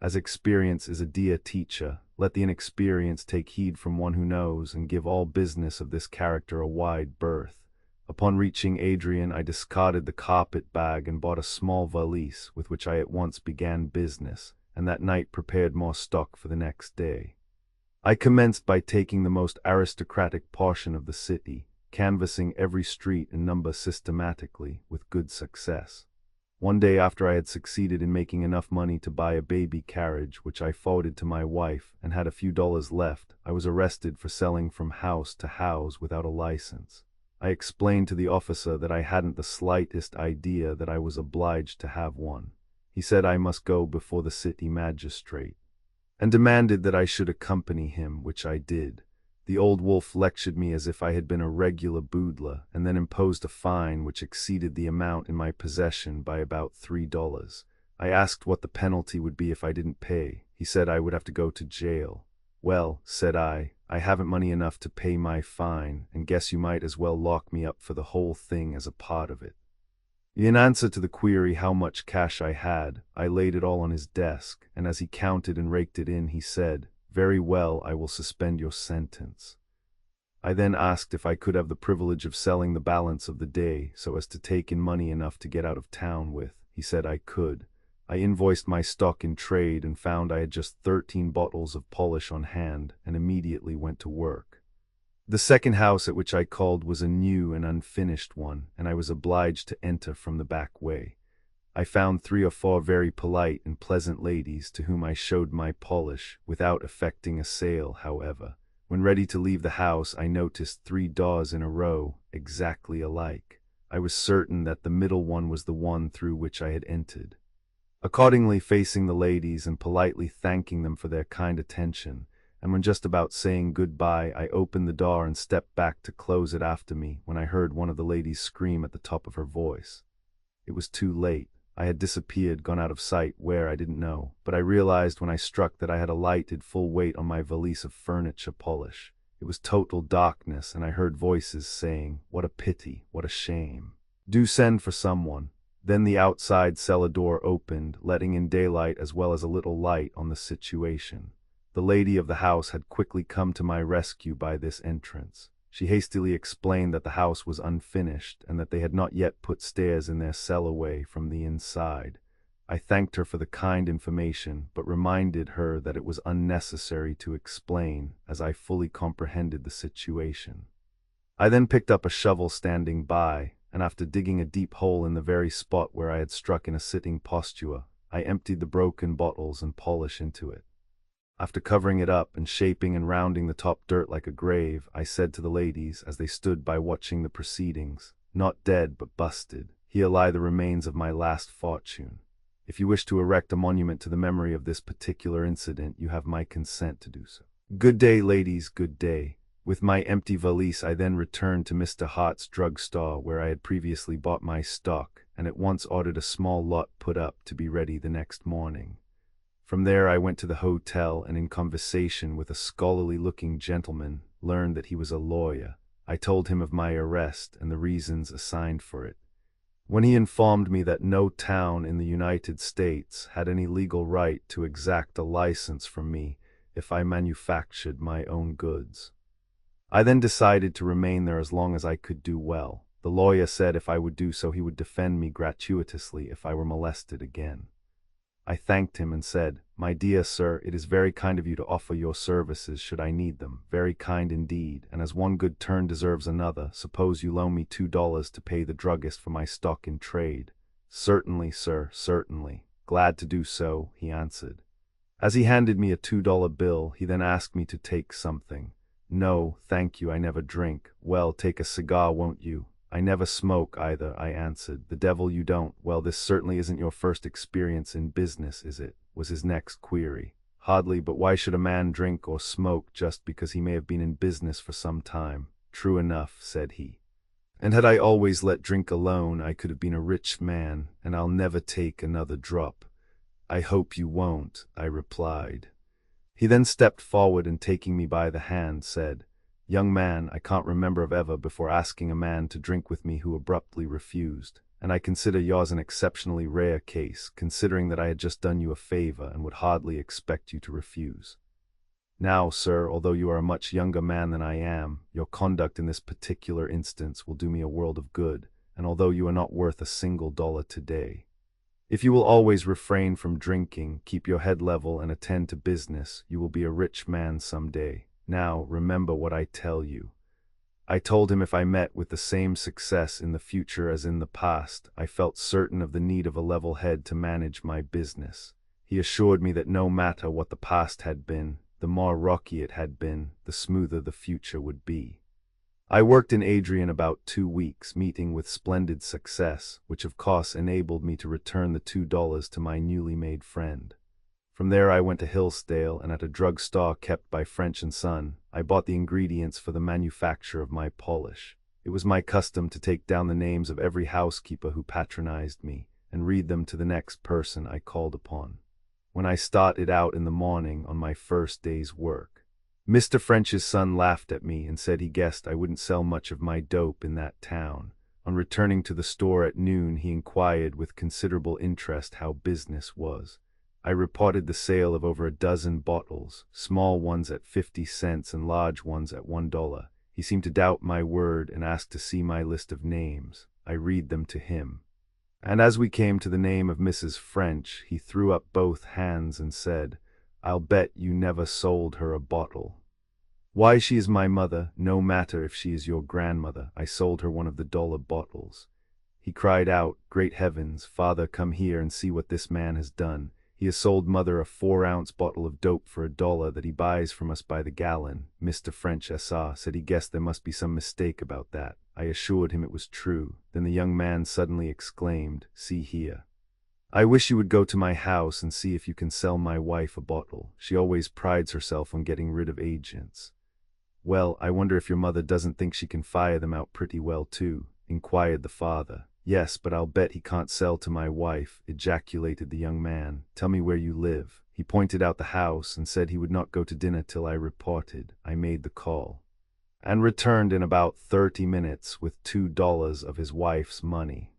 As experience is a dear teacher, let the inexperienced take heed from one who knows, and give all business of this character a wide berth. Upon reaching Adrian, I discarded the carpet bag and bought a small valise with which I at once began business, and that night prepared more stock for the next day. I commenced by taking the most aristocratic portion of the city, canvassing every street and number systematically, with good success. One day after I had succeeded in making enough money to buy a baby carriage, which I forwarded to my wife, and had a few dollars left, I was arrested for selling from house to house without a license. I explained to the officer that I hadn't the slightest idea that I was obliged to have one. He said I must go before the city magistrate, and demanded that I should accompany him, which I did. The old wolf lectured me as if I had been a regular boodler, and then imposed a fine which exceeded the amount in my possession by about $3. I asked what the penalty would be if I didn't pay. He said I would have to go to jail. Well, said I haven't money enough to pay my fine, and guess you might as well lock me up for the whole thing as a part of it. In answer to the query how much cash I had, I laid it all on his desk, and as he counted and raked it in, he said, "Very well, I will suspend your sentence." I then asked if I could have the privilege of selling the balance of the day so as to take in money enough to get out of town with. He said I could. I invoiced my stock in trade and found I had just 13 bottles of polish on hand, and immediately went to work. The second house at which I called was a new and unfinished one, and I was obliged to enter from the back way. I found 3 or 4 very polite and pleasant ladies to whom I showed my polish, without effecting a sale, however. When ready to leave the house, I noticed 3 doors in a row, exactly alike. I was certain that the middle one was the one through which I had entered. Accordingly, facing the ladies and politely thanking them for their kind attention, and when just about saying goodbye, I opened the door and stepped back to close it after me when I heard one of the ladies scream at the top of her voice. It was too late. I had disappeared, gone out of sight, where I didn't know, but I realized when I struck that I had alighted full weight on my valise of furniture polish. It was total darkness, and I heard voices saying, "What a pity, what a shame. Do send for someone." Then the outside cellar door opened, letting in daylight as well as a little light on the situation. The lady of the house had quickly come to my rescue by this entrance. She hastily explained that the house was unfinished and that they had not yet put stairs in their cellarway from the inside. I thanked her for the kind information, but reminded her that it was unnecessary to explain, as I fully comprehended the situation. I then picked up a shovel standing by, and after digging a deep hole in the very spot where I had struck in a sitting posture, I emptied the broken bottles and polish into it. After covering it up and shaping and rounding the top dirt like a grave, I said to the ladies, as they stood by watching the proceedings, "Not dead, but busted. Here lie the remains of my last fortune. If you wish to erect a monument to the memory of this particular incident, you have my consent to do so." Good day, ladies, good day. With my empty valise, I then returned to Mr. Hart's drugstore, where I had previously bought my stock, and at once ordered a small lot put up to be ready the next morning. From there I went to the hotel, and in conversation with a scholarly-looking gentleman, learned that he was a lawyer. I told him of my arrest and the reasons assigned for it, when he informed me that no town in the United States had any legal right to exact a license from me if I manufactured my own goods. I then decided to remain there as long as I could do well. The lawyer said if I would do so, he would defend me gratuitously if I were molested again. I thanked him and said, "My dear sir, it is very kind of you to offer your services should I need them, very kind indeed, and as one good turn deserves another, suppose you loan me $2 to pay the druggist for my stock in trade." "Certainly, sir, certainly. Glad to do so," he answered. As he handed me a $2 bill, he then asked me to take something. "No, thank you, I never drink." "Well, take a cigar, won't you?" "I never smoke either," I answered. "The devil you don't. Well, this certainly isn't your first experience in business, is it?" was his next query. "Hardly, but why should a man drink or smoke just because he may have been in business for some time?" "True enough," said he. "And had I always let drink alone, I could have been a rich man, and I'll never take another drop." "I hope you won't," I replied. He then stepped forward and taking me by the hand said, "Young man, I can't remember of ever before asking a man to drink with me who abruptly refused, and I consider yours an exceptionally rare case, considering that I had just done you a favor and would hardly expect you to refuse." Now, sir, although you are a much younger man than I am, your conduct in this particular instance will do me a world of good, and although you are not worth a single dollar today, if you will always refrain from drinking, keep your head level, and attend to business, you will be a rich man some day. Now, remember what I tell you. I told him if I met with the same success in the future as in the past, I felt certain of the need of a level head to manage my business. He assured me that no matter what the past had been, the more rocky it had been, the smoother the future would be. I worked in Adrian about 2 weeks, meeting with splendid success, which of course enabled me to return the $2 to my newly made friend. From there I went to Hillsdale, and at a drug store kept by French & Son, I bought the ingredients for the manufacture of my polish. It was my custom to take down the names of every housekeeper who patronized me, and read them to the next person I called upon. When I started out in the morning on my first day's work, Mr. French's son laughed at me and said he guessed I wouldn't sell much of my dope in that town. On returning to the store at noon, he inquired with considerable interest how business was. I reported the sale of over a dozen bottles, small ones at 50 cents and large ones at $1. He seemed to doubt my word and asked to see my list of names. I read them to him. And as we came to the name of Mrs. French, he threw up both hands and said, "I'll bet you never sold her a bottle." "Why, she is my mother, no matter if she is your grandmother. I sold her one of the dollar bottles." He cried out, "Great heavens, father, come here and see what this man has done. He has sold mother a 4-ounce bottle of dope for $1 that he buys from us by the gallon." Mr. French S.R. said he guessed there must be some mistake about that. I assured him it was true. Then the young man suddenly exclaimed, "See here. I wish you would go to my house and see if you can sell my wife a bottle. She always prides herself on getting rid of agents." "Well, I wonder if your mother doesn't think she can fire them out pretty well too?" inquired the father. "Yes, but I'll bet he can't sell to my wife," ejaculated the young man. "Tell me where you live." He pointed out the house and said he would not go to dinner till I reported. I made the call, and returned in about 30 minutes with $2 of his wife's money.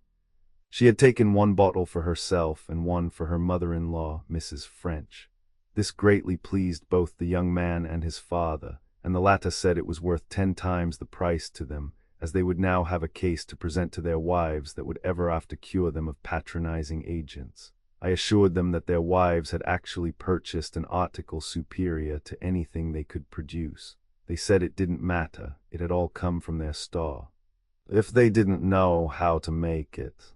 She had taken 1 bottle for herself and 1 for her mother-in-law, Mrs. French. This greatly pleased both the young man and his father, and the latter said it was worth 10 times the price to them, as they would now have a case to present to their wives that would ever after cure them of patronizing agents. I assured them that their wives had actually purchased an article superior to anything they could produce. They said it didn't matter, it had all come from their store, if they didn't know how to make it.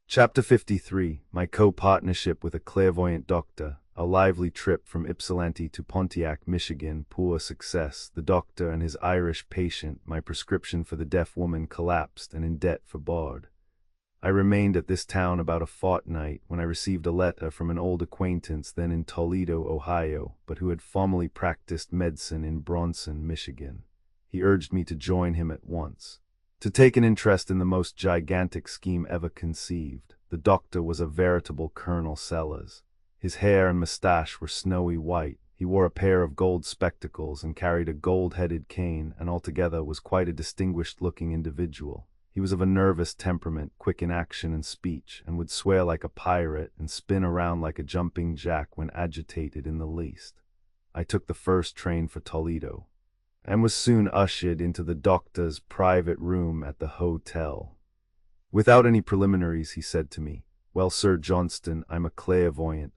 Chapter 53. My co-partnership with a clairvoyant doctor. A lively trip from Ypsilanti to Pontiac, Michigan. Poor success. The doctor and his Irish patient. My prescription for the deaf woman collapsed and in debt for board. I remained at this town about a fortnight when I received a letter from an old acquaintance then in Toledo, Ohio, but who had formerly practiced medicine in Bronson, Michigan. He urged me to join him at once, to take an interest in the most gigantic scheme ever conceived. The doctor was a veritable Colonel Sellers. His hair and mustache were snowy white. He wore a pair of gold spectacles and carried a gold-headed cane, and altogether was quite a distinguished-looking individual. He was of a nervous temperament, quick in action and speech, and would swear like a pirate and spin around like a jumping jack when agitated in the least. I took the first train for Toledo, and was soon ushered into the doctor's private room at the hotel. Without any preliminaries, he said to me, "Well, Sir Johnston, I'm a clairvoyant,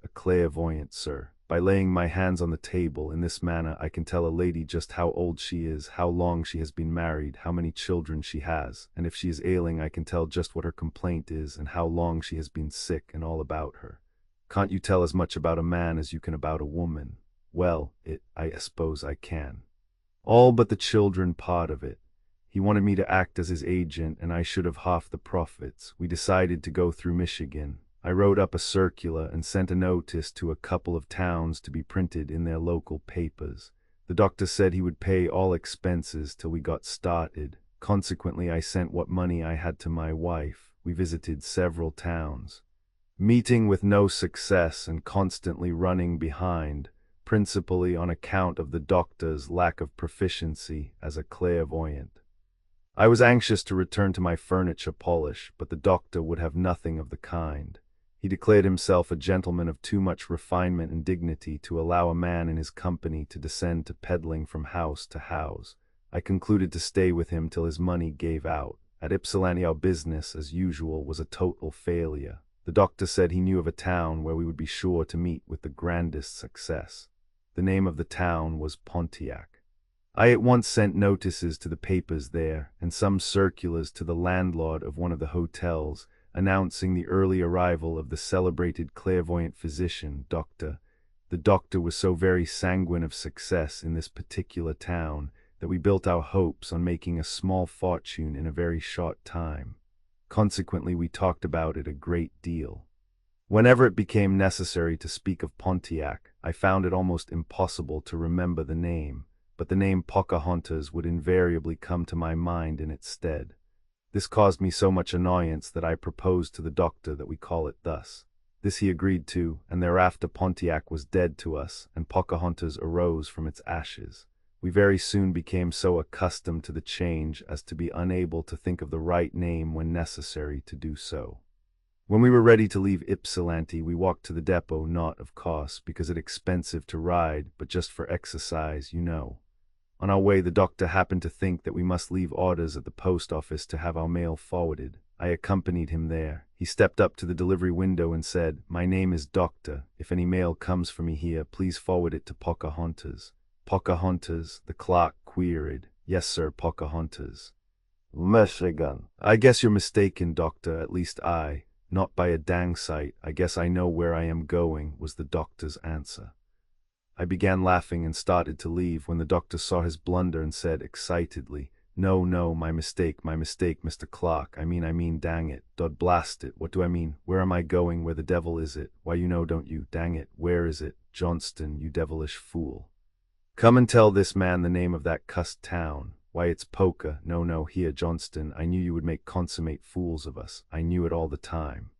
sir. By laying my hands on the table in this manner, I can tell a lady just how old she is, how long she has been married, how many children she has, and if she is ailing, I can tell just what her complaint is and how long she has been sick and all about her. Can't you tell as much about a man as you can about a woman? Well, I suppose I can. All but the children part of it." He wanted me to act as his agent, and I should have half the profits. We decided to go through Michigan. I wrote up a circular and sent a notice to a couple of towns to be printed in their local papers. The doctor said he would pay all expenses till we got started. Consequently, I sent what money I had to my wife. We visited several towns, meeting with no success and constantly running behind, principally on account of the doctor's lack of proficiency as a clairvoyant. I was anxious to return to my furniture polish, but the doctor would have nothing of the kind. He declared himself a gentleman of too much refinement and dignity to allow a man in his company to descend to peddling from house to house. I concluded to stay with him till his money gave out. At Ypsilanti our business, as usual, was a total failure. The doctor said he knew of a town where we would be sure to meet with the grandest success. The name of the town was Pontiac. I at once sent notices to the papers there, and some circulars to the landlord of one of the hotels, announcing the early arrival of the celebrated clairvoyant physician, Doctor. The doctor was so very sanguine of success in this particular town that we built our hopes on making a small fortune in a very short time. Consequently, we talked about it a great deal. Whenever it became necessary to speak of Pontiac, I found it almost impossible to remember the name, but the name Pocahontas would invariably come to my mind in its stead. This caused me so much annoyance that I proposed to the doctor that we call it thus. This he agreed to, and thereafter Pontiac was dead to us, and Pocahontas arose from its ashes. We very soon became so accustomed to the change as to be unable to think of the right name when necessary to do so. When we were ready to leave Ypsilanti, we walked to the depot, not, of course, because it's expensive to ride, but just for exercise, you know. On our way, the doctor happened to think that we must leave orders at the post office to have our mail forwarded. I accompanied him there. He stepped up to the delivery window and said, "My name is Doctor. If any mail comes for me here, please forward it to Pocahontas." "Pocahontas?" the clerk queried. "Yes, sir, Pocahontas." "Michigan." "I guess you're mistaken, Doctor, at least not by a dang sight. I guess I know where I am going," was the doctor's answer. I began laughing and started to leave when the doctor saw his blunder and said excitedly, No, my mistake, Mr. Clark. I mean, dang it, Dod blast it, what do I mean? Where am I going? Where the devil is it? Why, you know, don't you? Dang it, where is it? Johnston, you devilish fool. Come and tell this man the name of that cussed town. Why, it's Poca. No, here, Johnston. I knew you would make consummate fools of us. I knew it all the time.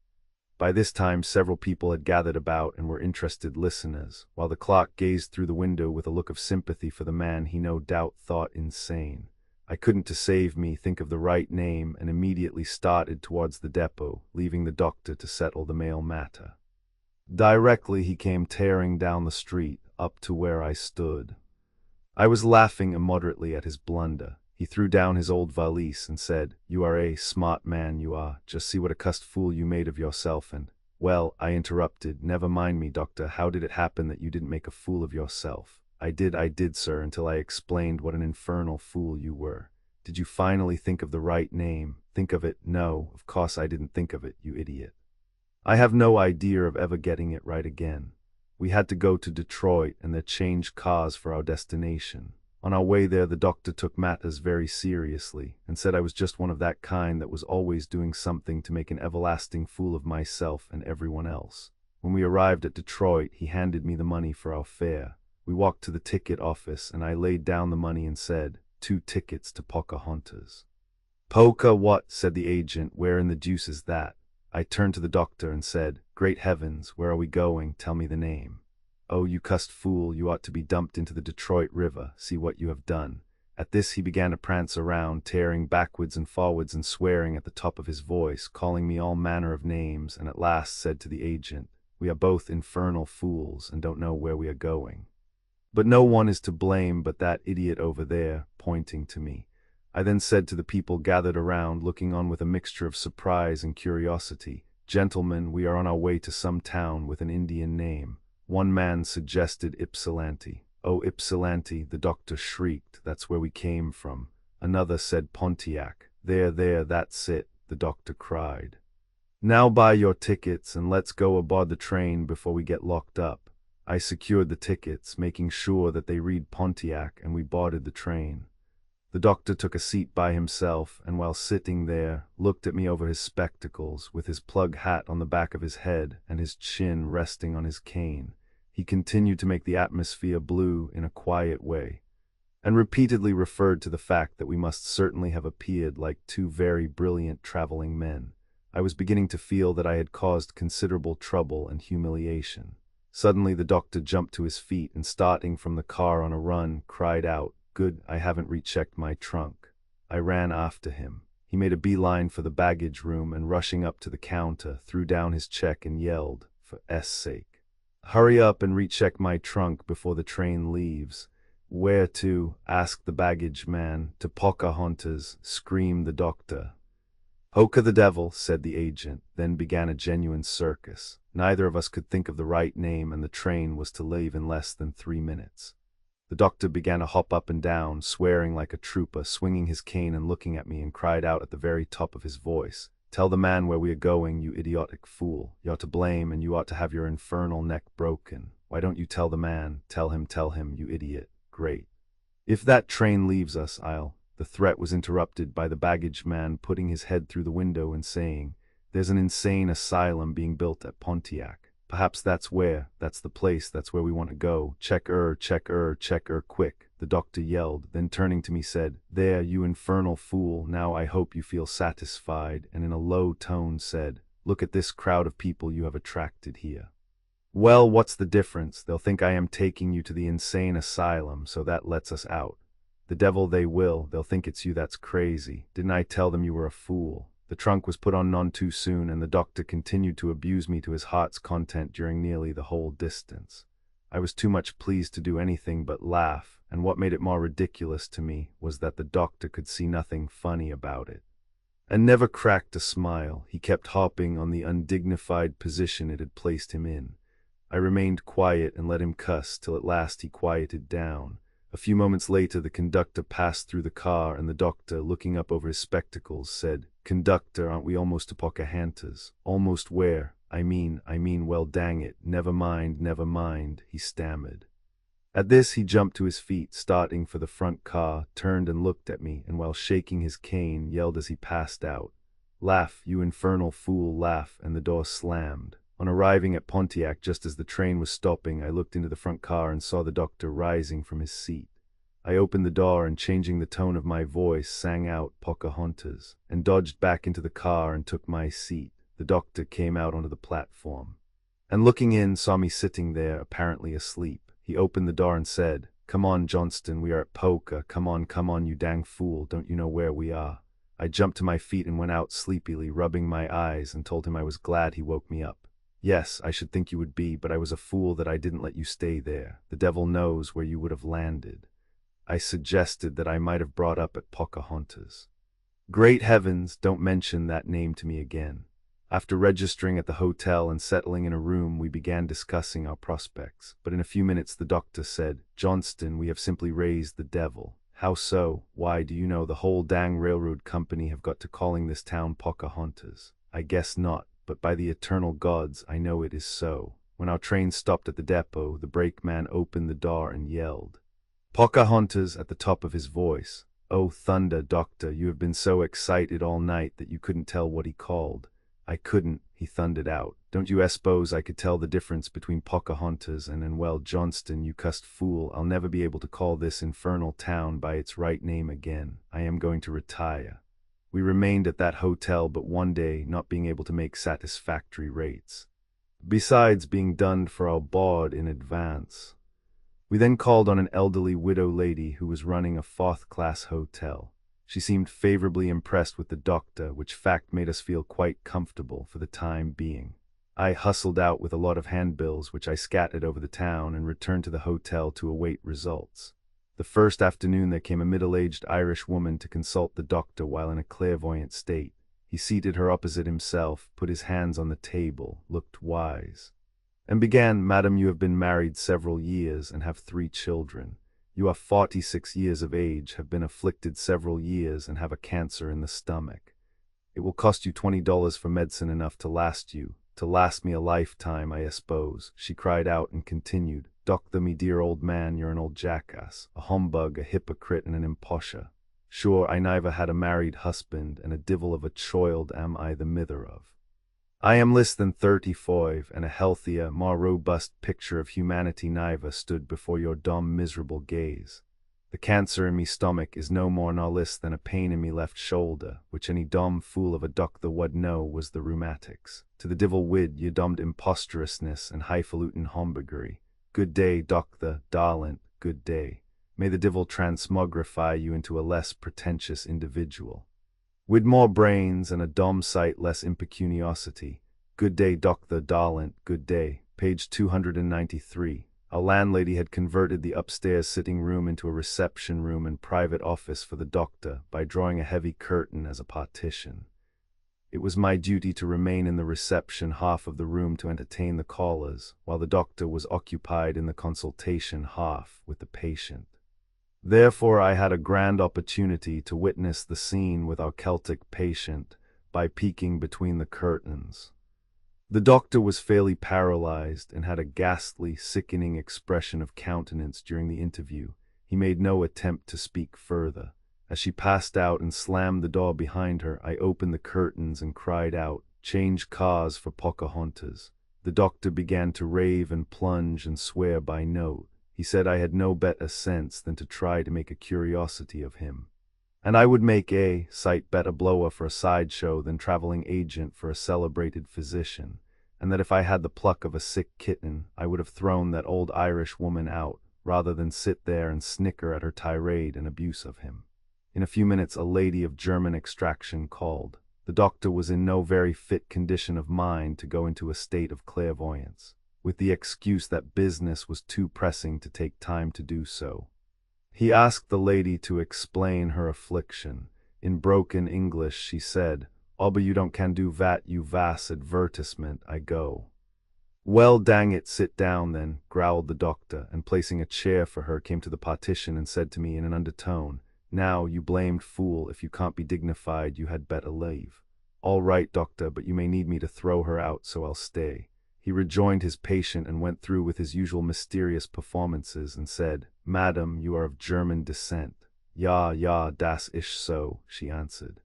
By this time, several people had gathered about and were interested listeners, while the clerk gazed through the window with a look of sympathy for the man he no doubt thought insane. I couldn't, to save me, think of the right name, and immediately started towards the depot, leaving the doctor to settle the mail matter. Directly he came tearing down the street, up to where I stood. I was laughing immoderately at his blunder. He threw down his old valise and said, "You are a smart man, you are. Just see what a cussed fool you made of yourself and—" "Well," I interrupted, "never mind me, doctor. How did it happen that you didn't make a fool of yourself?" I did, sir, until I explained what an infernal fool you were. Did you finally think of the right name? Think of it? No, of course I didn't think of it, you idiot. I have no idea of ever getting it right again. We had to go to Detroit and then change cars for our destination. On our way there, the doctor took matters very seriously and said I was just one of that kind that was always doing something to make an everlasting fool of myself and everyone else. When we arrived at Detroit, he handed me the money for our fare. We walked to the ticket office and I laid down the money and said, 2 tickets to Pocahontas. "Poca what?" said the agent. "Where in the deuce is that?" I turned to the doctor and said, "Great heavens, where are we going? Tell me the name." "Oh, you cussed fool, you ought to be dumped into the Detroit River. See what you have done." At this he began to prance around, tearing backwards and forwards and swearing at the top of his voice, calling me all manner of names, and at last said to the agent, "We are both infernal fools and don't know where we are going. But no one is to blame but that idiot over there," pointing to me. I then said to the people gathered around, looking on with a mixture of surprise and curiosity, "Gentlemen, we are on our way to some town with an Indian name." One man suggested Ypsilanti. "Oh, Ypsilanti," the doctor shrieked, "that's where we came from." Another said Pontiac. There, that's it," the doctor cried. "Now buy your tickets and let's go aboard the train before we get locked up." I secured the tickets, making sure that they read Pontiac, and we boarded the train. The doctor took a seat by himself, and while sitting there, looked at me over his spectacles, with his plug hat on the back of his head and his chin resting on his cane. He continued to make the atmosphere blue in a quiet way, and repeatedly referred to the fact that we must certainly have appeared like 2 very brilliant traveling men. I was beginning to feel that I had caused considerable trouble and humiliation. Suddenly the doctor jumped to his feet and, starting from the car on a run, cried out, "Good, I haven't rechecked my trunk." I ran after him. He made a beeline for the baggage room and rushing up to the counter, threw down his check and yelled, "For S sake, hurry up and recheck my trunk before the train leaves." "Where to?" asked the baggage man. "To Pocahontas," screamed the doctor. "Poke of the devil," said the agent. Then began a genuine circus. Neither of us could think of the right name, and the train was to leave in less than 3 minutes. The doctor began to hop up and down, swearing like a trooper, swinging his cane and looking at me, and cried out at the very top of his voice, "Tell the man where we are going, you idiotic fool. You're to blame, and you ought to have your infernal neck broken. Why don't you tell the man? Tell him, you idiot. Great. If that train leaves us, I'll—" The threat was interrupted by the baggage man putting his head through the window and saying, "There's an insane asylum being built at Pontiac. Perhaps that's the place, that's where we want to go. Check quick," the doctor yelled, then turning to me said, "There, you infernal fool, now I hope you feel satisfied," and in a low tone said, "Look at this crowd of people you have attracted here. Well, what's the difference? They'll think I am taking you to the insane asylum, so that lets us out. The devil they will, they'll think it's you that's crazy. Didn't I tell them you were a fool?" The trunk was put on none too soon, and the doctor continued to abuse me to his heart's content during nearly the whole distance. I was too much pleased to do anything but laugh, and what made it more ridiculous to me was that the doctor could see nothing funny about it, and never cracked a smile. He kept hopping on the undignified position it had placed him in. I remained quiet and let him cuss till at last he quieted down. A few moments later, the conductor passed through the car, and the doctor, looking up over his spectacles, said, "Conductor, aren't we almost to Pocahontas?" "Almost where?" I mean, well, dang it, never mind," he stammered. At this, he jumped to his feet, starting for the front car, turned and looked at me, and while shaking his cane, yelled as he passed out, "Laugh, you infernal fool, laugh," and the door slammed. On arriving at Pontiac, just as the train was stopping, I looked into the front car and saw the doctor rising from his seat. I opened the door and, changing the tone of my voice, sang out "Pocahontas," and dodged back into the car and took my seat. The doctor came out onto the platform, and looking in, saw me sitting there, apparently asleep. He opened the door and said, "Come on, Johnston, we are at Poca. Come on, you dang fool, don't you know where we are?" I jumped to my feet and went out sleepily, rubbing my eyes, and told him I was glad he woke me up. "Yes, I should think you would be, but I was a fool that I didn't let you stay there. The devil knows where you would have landed." I suggested that I might have brought up at Pocahontas. "Great heavens, don't mention that name to me again." After registering at the hotel and settling in a room, we began discussing our prospects. But in a few minutes the doctor said, "Johnston, we have simply raised the devil." "How so?" "Why, do you know, the whole dang railroad company have got to calling this town Pocahontas." "I guess not. But by the eternal gods, I know it is so." When our train stopped at the depot, the brakeman opened the door and yelled, "Pocahontas," at the top of his voice. "Oh, thunder, doctor, you have been so excited all night that you couldn't tell what he called." "I couldn't," he thundered out. "Don't you suppose I could tell the difference between Pocahontas and well, Johnston, you cussed fool, I'll never be able to call this infernal town by its right name again. I am going to retire." We remained at that hotel but one day, not being able to make satisfactory rates, besides being done for our board in advance. We then called on an elderly widow lady who was running a fourth-class hotel. She seemed favorably impressed with the doctor, which fact made us feel quite comfortable for the time being. I hustled out with a lot of handbills, which I scattered over the town, and returned to the hotel to await results. The first afternoon there came a middle-aged Irish woman to consult the doctor while in a clairvoyant state. He seated her opposite himself, put his hands on the table, looked wise, and began, "Madam, you have been married several years and have 3 children. You are 46 years of age, have been afflicted several years, and have a cancer in the stomach. It will cost you $20 for medicine enough to last me a lifetime, I suppose." She cried out and continued, "Doctor, me dear old man, you're an old jackass, a humbug, a hypocrite, and an imposher. Sure, I never had a married husband, and a divil of a child am I the mither of. I am less than 35, and a healthier, more robust picture of humanity never stood before your dumb, miserable gaze. The cancer in me stomach is no more nor less than a pain in me left shoulder, which any dumb fool of a doctor would know was the rheumatics. To the divil wid ye dummed impostorousness and highfalutin humbuggery. Good day, doctor, darlint, good day. May the divil transmogrify you into a less pretentious individual." With more brains and a dom sight less impecuniosity. Good day, Dr. Darlant, good day. Page 293. Our landlady had converted the upstairs sitting room into a reception room and private office for the doctor by drawing a heavy curtain as a partition. It was my duty to remain in the reception half of the room to entertain the callers, while the doctor was occupied in the consultation half with the patient. Therefore I had a grand opportunity to witness the scene with our Celtic patient by peeking between the curtains. The doctor was fairly paralyzed and had a ghastly, sickening expression of countenance during the interview. He made no attempt to speak further. As she passed out and slammed the door behind her, I opened the curtains and cried out, "Change cars for Pocahontas." The doctor began to rave and plunge and swear by note. He said I had no better sense than to try to make a curiosity of him, and I would make a sight better blower for a sideshow than traveling agent for a celebrated physician, and that if I had the pluck of a sick kitten, I would have thrown that old Irish woman out, rather than sit there and snicker at her tirade and abuse of him. In a few minutes a lady of German extraction called. The doctor was in no very fit condition of mind to go into a state of clairvoyance, with the excuse that business was too pressing to take time to do so. He asked the lady to explain her affliction. In broken English she said, "Aber you don't can do vat, you vas advertisement, I go." "Well, dang it, sit down then," growled the doctor, and placing a chair for her came to the partition and said to me in an undertone, "Now, you blamed fool, if you can't be dignified you had better leave." "All right, doctor, but you may need me to throw her out, so I'll stay." He rejoined his patient and went through with his usual mysterious performances and said, "Madam, you are of German descent." Ja, das ish so," she answered.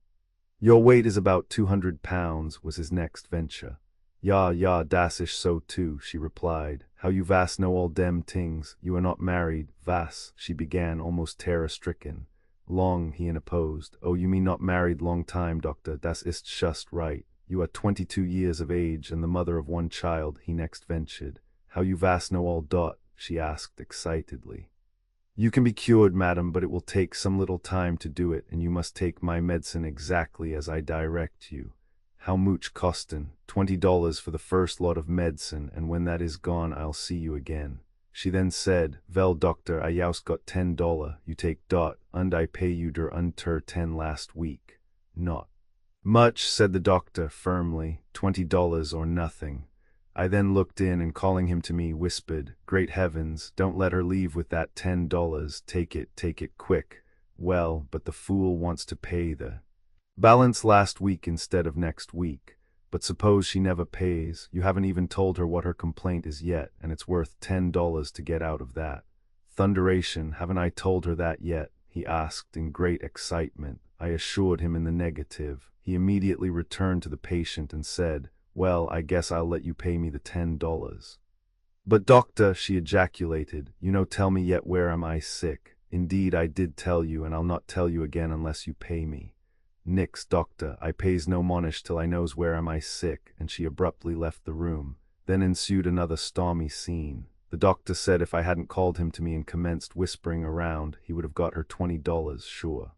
"Your weight is about 200 pounds, was his next venture. Ja, das ish so too," she replied. "How you vas know all dem tings? You are not married, vas," she began, almost terror-stricken. "Long," he interposed. "Oh, you mean not married long time, doctor, das ist just right. You are 22 years of age and the mother of one child," he next ventured. "How you vas know all dot?" she asked excitedly. "You can be cured, madam, but it will take some little time to do it, and you must take my medicine exactly as I direct you." "How much costin'?" $20 for the first lot of medicine, and when that is gone I'll see you again." She then said, "Vel, doctor, I joust got $10, you take dot, und I pay you der unter 10 last week." "Not much," said the doctor firmly, $20 or nothing. I then looked in and calling him to me, whispered, "Great heavens, don't let her leave with that $10, take it quick." "Well, but the fool wants to pay the balance last week instead of next week." "But suppose she never pays? You haven't even told her what her complaint is yet, and it's worth $10 to get out of that." "Thunderation, haven't I told her that yet?" he asked in great excitement. I assured him in the negative. He immediately returned to the patient and said, "Well, I guess I'll let you pay me the $10. "But doctor," she ejaculated, "you no tell me yet where am I sick." "Indeed I did tell you, and I'll not tell you again unless you pay me." "Nix, doctor, I pays no monish till I knows where am I sick," and she abruptly left the room. Then ensued another stormy scene. The doctor said if I hadn't called him to me and commenced whispering around, he would have got her $20 sure.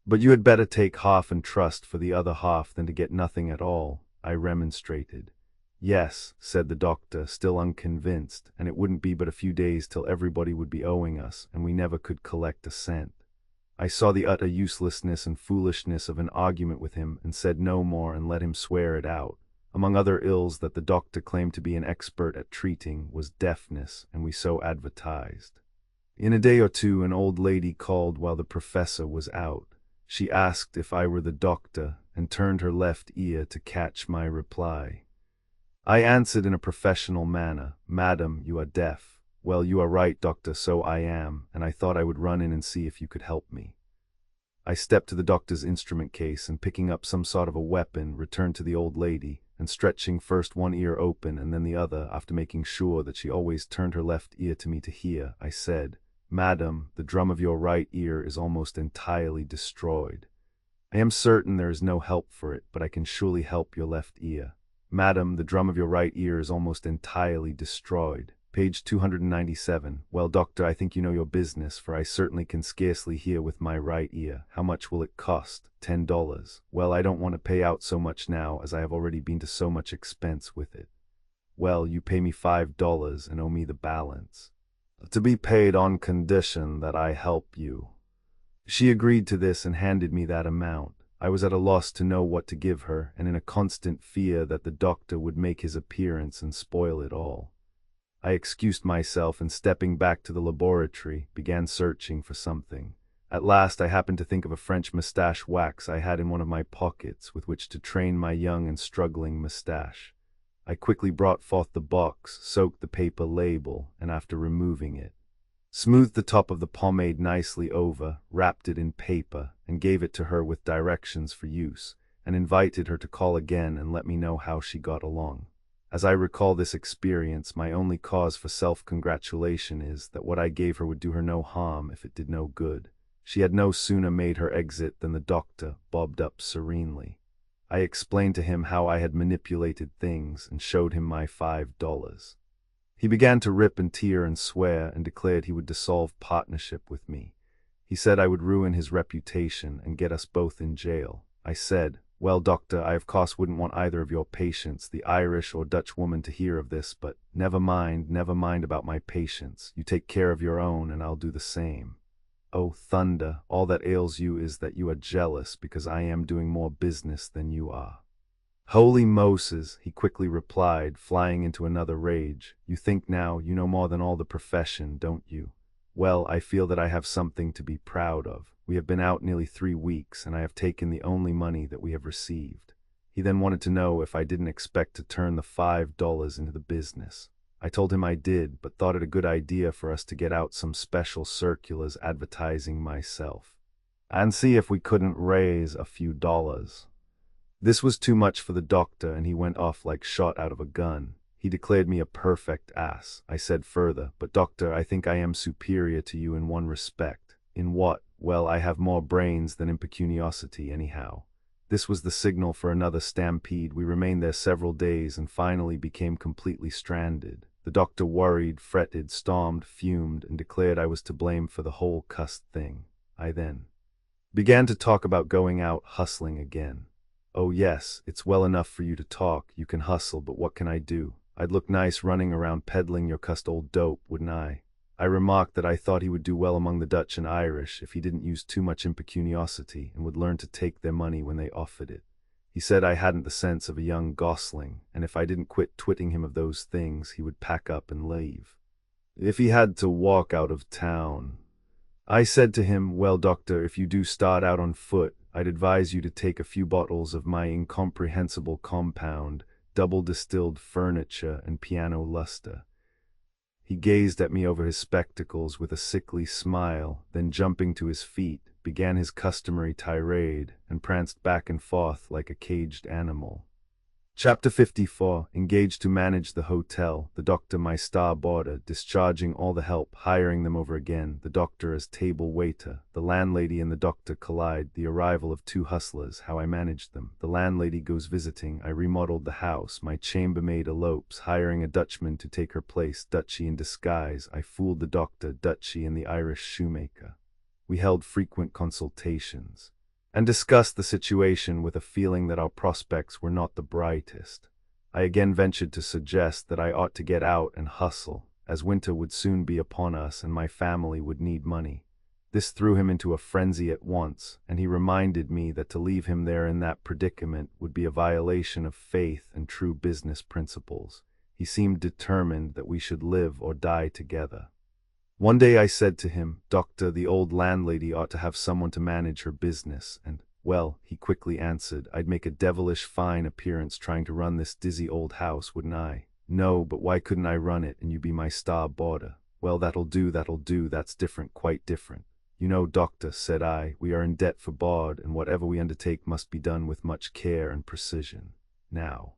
"But you had better take half and trust for the other half than to get nothing at all," I remonstrated. "Yes," said the doctor, still unconvinced, "and it wouldn't be but a few days till everybody would be owing us, and we never could collect a cent." I saw the utter uselessness and foolishness of an argument with him and said no more and let him swear it out. Among other ills that the doctor claimed to be an expert at treating was deafness, and we so advertised. In a day or two an old lady called while the professor was out. She asked if I were the doctor and turned her left ear to catch my reply. I answered in a professional manner, "Madam, you are deaf." "Well, you are right, doctor, so I am, and I thought I would run in and see if you could help me." I stepped to the doctor's instrument case and picking up some sort of a weapon, returned to the old lady, and stretching first one ear open and then the other, after making sure that she always turned her left ear to me to hear, I said, "Madam, the drum of your right ear is almost entirely destroyed. I am certain there is no help for it, but I can surely help your left ear." "Madam, the drum of your right ear is almost entirely destroyed." Page 297. Well, doctor, I think you know your business, for I certainly can scarcely hear with my right ear. How much will it cost? $10. Well, I don't want to pay out so much now, as I have already been to so much expense with it. Well, you pay me $5 and owe me the balance. To be paid on condition that I help you. She agreed to this and handed me that amount. I was at a loss to know what to give her, and in a constant fear that the doctor would make his appearance and spoil it all. I excused myself and, stepping back to the laboratory, began searching for something. At last I happened to think of a French mustache wax I had in one of my pockets with which to train my young and struggling mustache. I quickly brought forth the box, soaked the paper label, and after removing it, smoothed the top of the pomade nicely over, wrapped it in paper, and gave it to her with directions for use, and invited her to call again and let me know how she got along. As I recall this experience, my only cause for self-congratulation is that what I gave her would do her no harm if it did no good. She had no sooner made her exit than the doctor bobbed up serenely. I explained to him how I had manipulated things and showed him my $5. He began to rip and tear and swear and declared he would dissolve partnership with me. He said I would ruin his reputation and get us both in jail. I said, well, doctor, I of course wouldn't want either of your patients, the Irish or Dutch woman, to hear of this, but never mind about my patients. You take care of your own and I'll do the same. Oh, thunder, all that ails you is that you are jealous because I am doing more business than you are. Holy Moses, he quickly replied, flying into another rage. You think now you know more than all the profession, don't you? Well, I feel that I have something to be proud of. We have been out nearly 3 weeks, and I have taken the only money that we have received. He then wanted to know if I didn't expect to turn the $5 into the business. I told him I did, but thought it a good idea for us to get out some special circulars advertising myself, and see if we couldn't raise a few dollars. This was too much for the doctor, and he went off like shot out of a gun. He declared me a perfect ass. I said further, but doctor, I think I am superior to you in one respect. In what? Well, I have more brains than impecuniosity, anyhow. This was the signal for another stampede. We remained there several days and finally became completely stranded. The doctor worried, fretted, stormed, fumed, and declared I was to blame for the whole cussed thing. I then began to talk about going out hustling again. Oh yes, it's well enough for you to talk, you can hustle, but what can I do? I'd look nice running around peddling your cussed old dope, wouldn't I? I remarked that I thought he would do well among the Dutch and Irish if he didn't use too much impecuniosity and would learn to take their money when they offered it. He said I hadn't the sense of a young gosling, and if I didn't quit twitting him of those things, he would pack up and leave. If he had to walk out of town. I said to him, well, doctor, if you do start out on foot, I'd advise you to take a few bottles of my incomprehensible compound, double-distilled furniture and piano luster. He gazed at me over his spectacles with a sickly smile, then jumping to his feet, began his customary tirade, and pranced back and forth like a caged animal. Chapter 54. Engaged to manage the hotel, the doctor my star boarder, discharging all the help, hiring them over again, the doctor as table waiter, the landlady and the doctor collide, the arrival of 2 hustlers, how I managed them, the landlady goes visiting, I remodeled the house, my chambermaid elopes, hiring a Dutchman to take her place, Dutchy in disguise, I fooled the doctor, Dutchy and the Irish shoemaker. We held frequent consultations and discussed the situation with a feeling that our prospects were not the brightest. I again ventured to suggest that I ought to get out and hustle, as winter would soon be upon us and my family would need money. This threw him into a frenzy at once, and he reminded me that to leave him there in that predicament would be a violation of faith and true business principles. He seemed determined that we should live or die together. One day I said to him, Doctor, the old landlady ought to have someone to manage her business, and, well, he quickly answered, I'd make a devilish fine appearance trying to run this dizzy old house, wouldn't I? No, but why couldn't I run it and you be my star boarder? Well, that'll do, that's different, quite different. You know, doctor, said I, we are in debt for board, and whatever we undertake must be done with much care and precision. Now,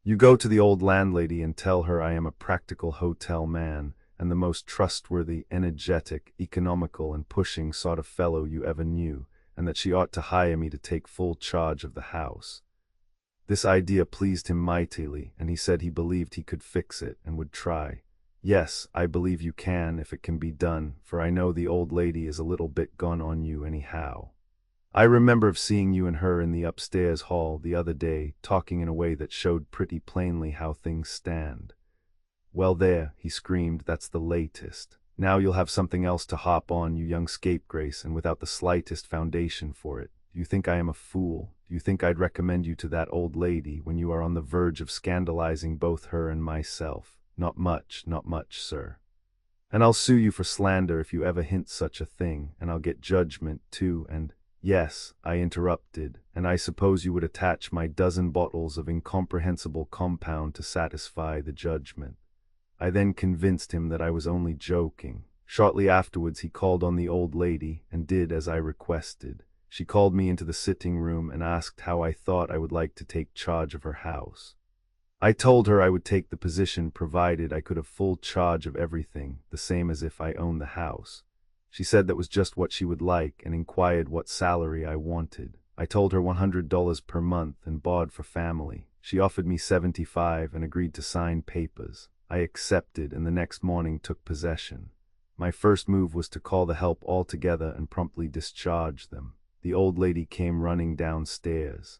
you go to the old landlady and tell her I am a practical hotel man, and the most trustworthy, energetic, economical, and pushing sort of fellow you ever knew, and that she ought to hire me to take full charge of the house. This idea pleased him mightily, and he said he believed he could fix it and would try. Yes, I believe you can if it can be done, for I know the old lady is a little bit gone on you anyhow. I remember of seeing you and her in the upstairs hall the other day, talking in a way that showed pretty plainly how things stand. Well there, he screamed, that's the latest. Now you'll have something else to hop on, you young scapegrace, and without the slightest foundation for it. Do you think I am a fool? Do you think I'd recommend you to that old lady when you are on the verge of scandalizing both her and myself? Not much, sir. And I'll sue you for slander if you ever hint such a thing, and I'll get judgment too, and— Yes, I interrupted, and I suppose you would attach my dozen bottles of incomprehensible compound to satisfy the judgment. I then convinced him that I was only joking. Shortly afterwards he called on the old lady, and did as I requested. She called me into the sitting room and asked how I thought I would like to take charge of her house. I told her I would take the position provided I could have full charge of everything, the same as if I owned the house. She said that was just what she would like, and inquired what salary I wanted. I told her $100 per month and bawd for family. She offered me $75 and agreed to sign papers. I accepted, and the next morning took possession. My first move was to call the help all together and promptly discharge them. The old lady came running downstairs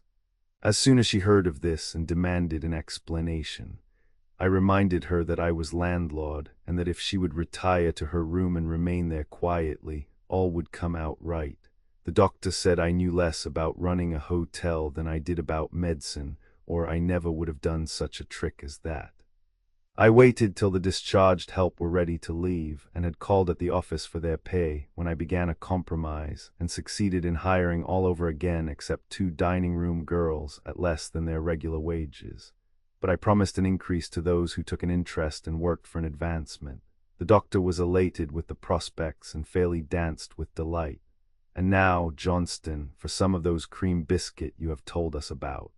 as soon as she heard of this and demanded an explanation. I reminded her that I was landlord, and that if she would retire to her room and remain there quietly, all would come out right. The doctor said I knew less about running a hotel than I did about medicine, or I never would have done such a trick as that. I waited till the discharged help were ready to leave, and had called at the office for their pay, when I began a compromise, and succeeded in hiring all over again except 2 dining-room girls at less than their regular wages. But I promised an increase to those who took an interest and worked for an advancement. The doctor was elated with the prospects and fairly danced with delight. And now, Johnston, for some of those cream biscuit you have told us about.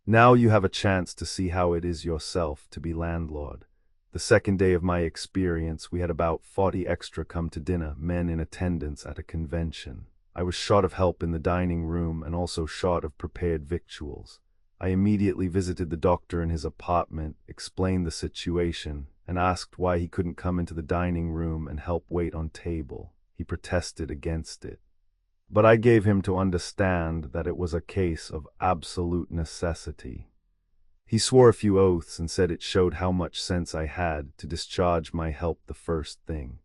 Now you have a chance to see how it is yourself to be landlord. The second day of my experience, we had about 40 extra come to dinner, men in attendance at a convention. I was short of help in the dining room and also short of prepared victuals. I immediately visited the doctor in his apartment, explained the situation, and asked why he couldn't come into the dining room and help wait on table. He protested against it. But I gave him to understand that it was a case of absolute necessity. He swore a few oaths and said it showed how much sense I had to discharge my help the first thing.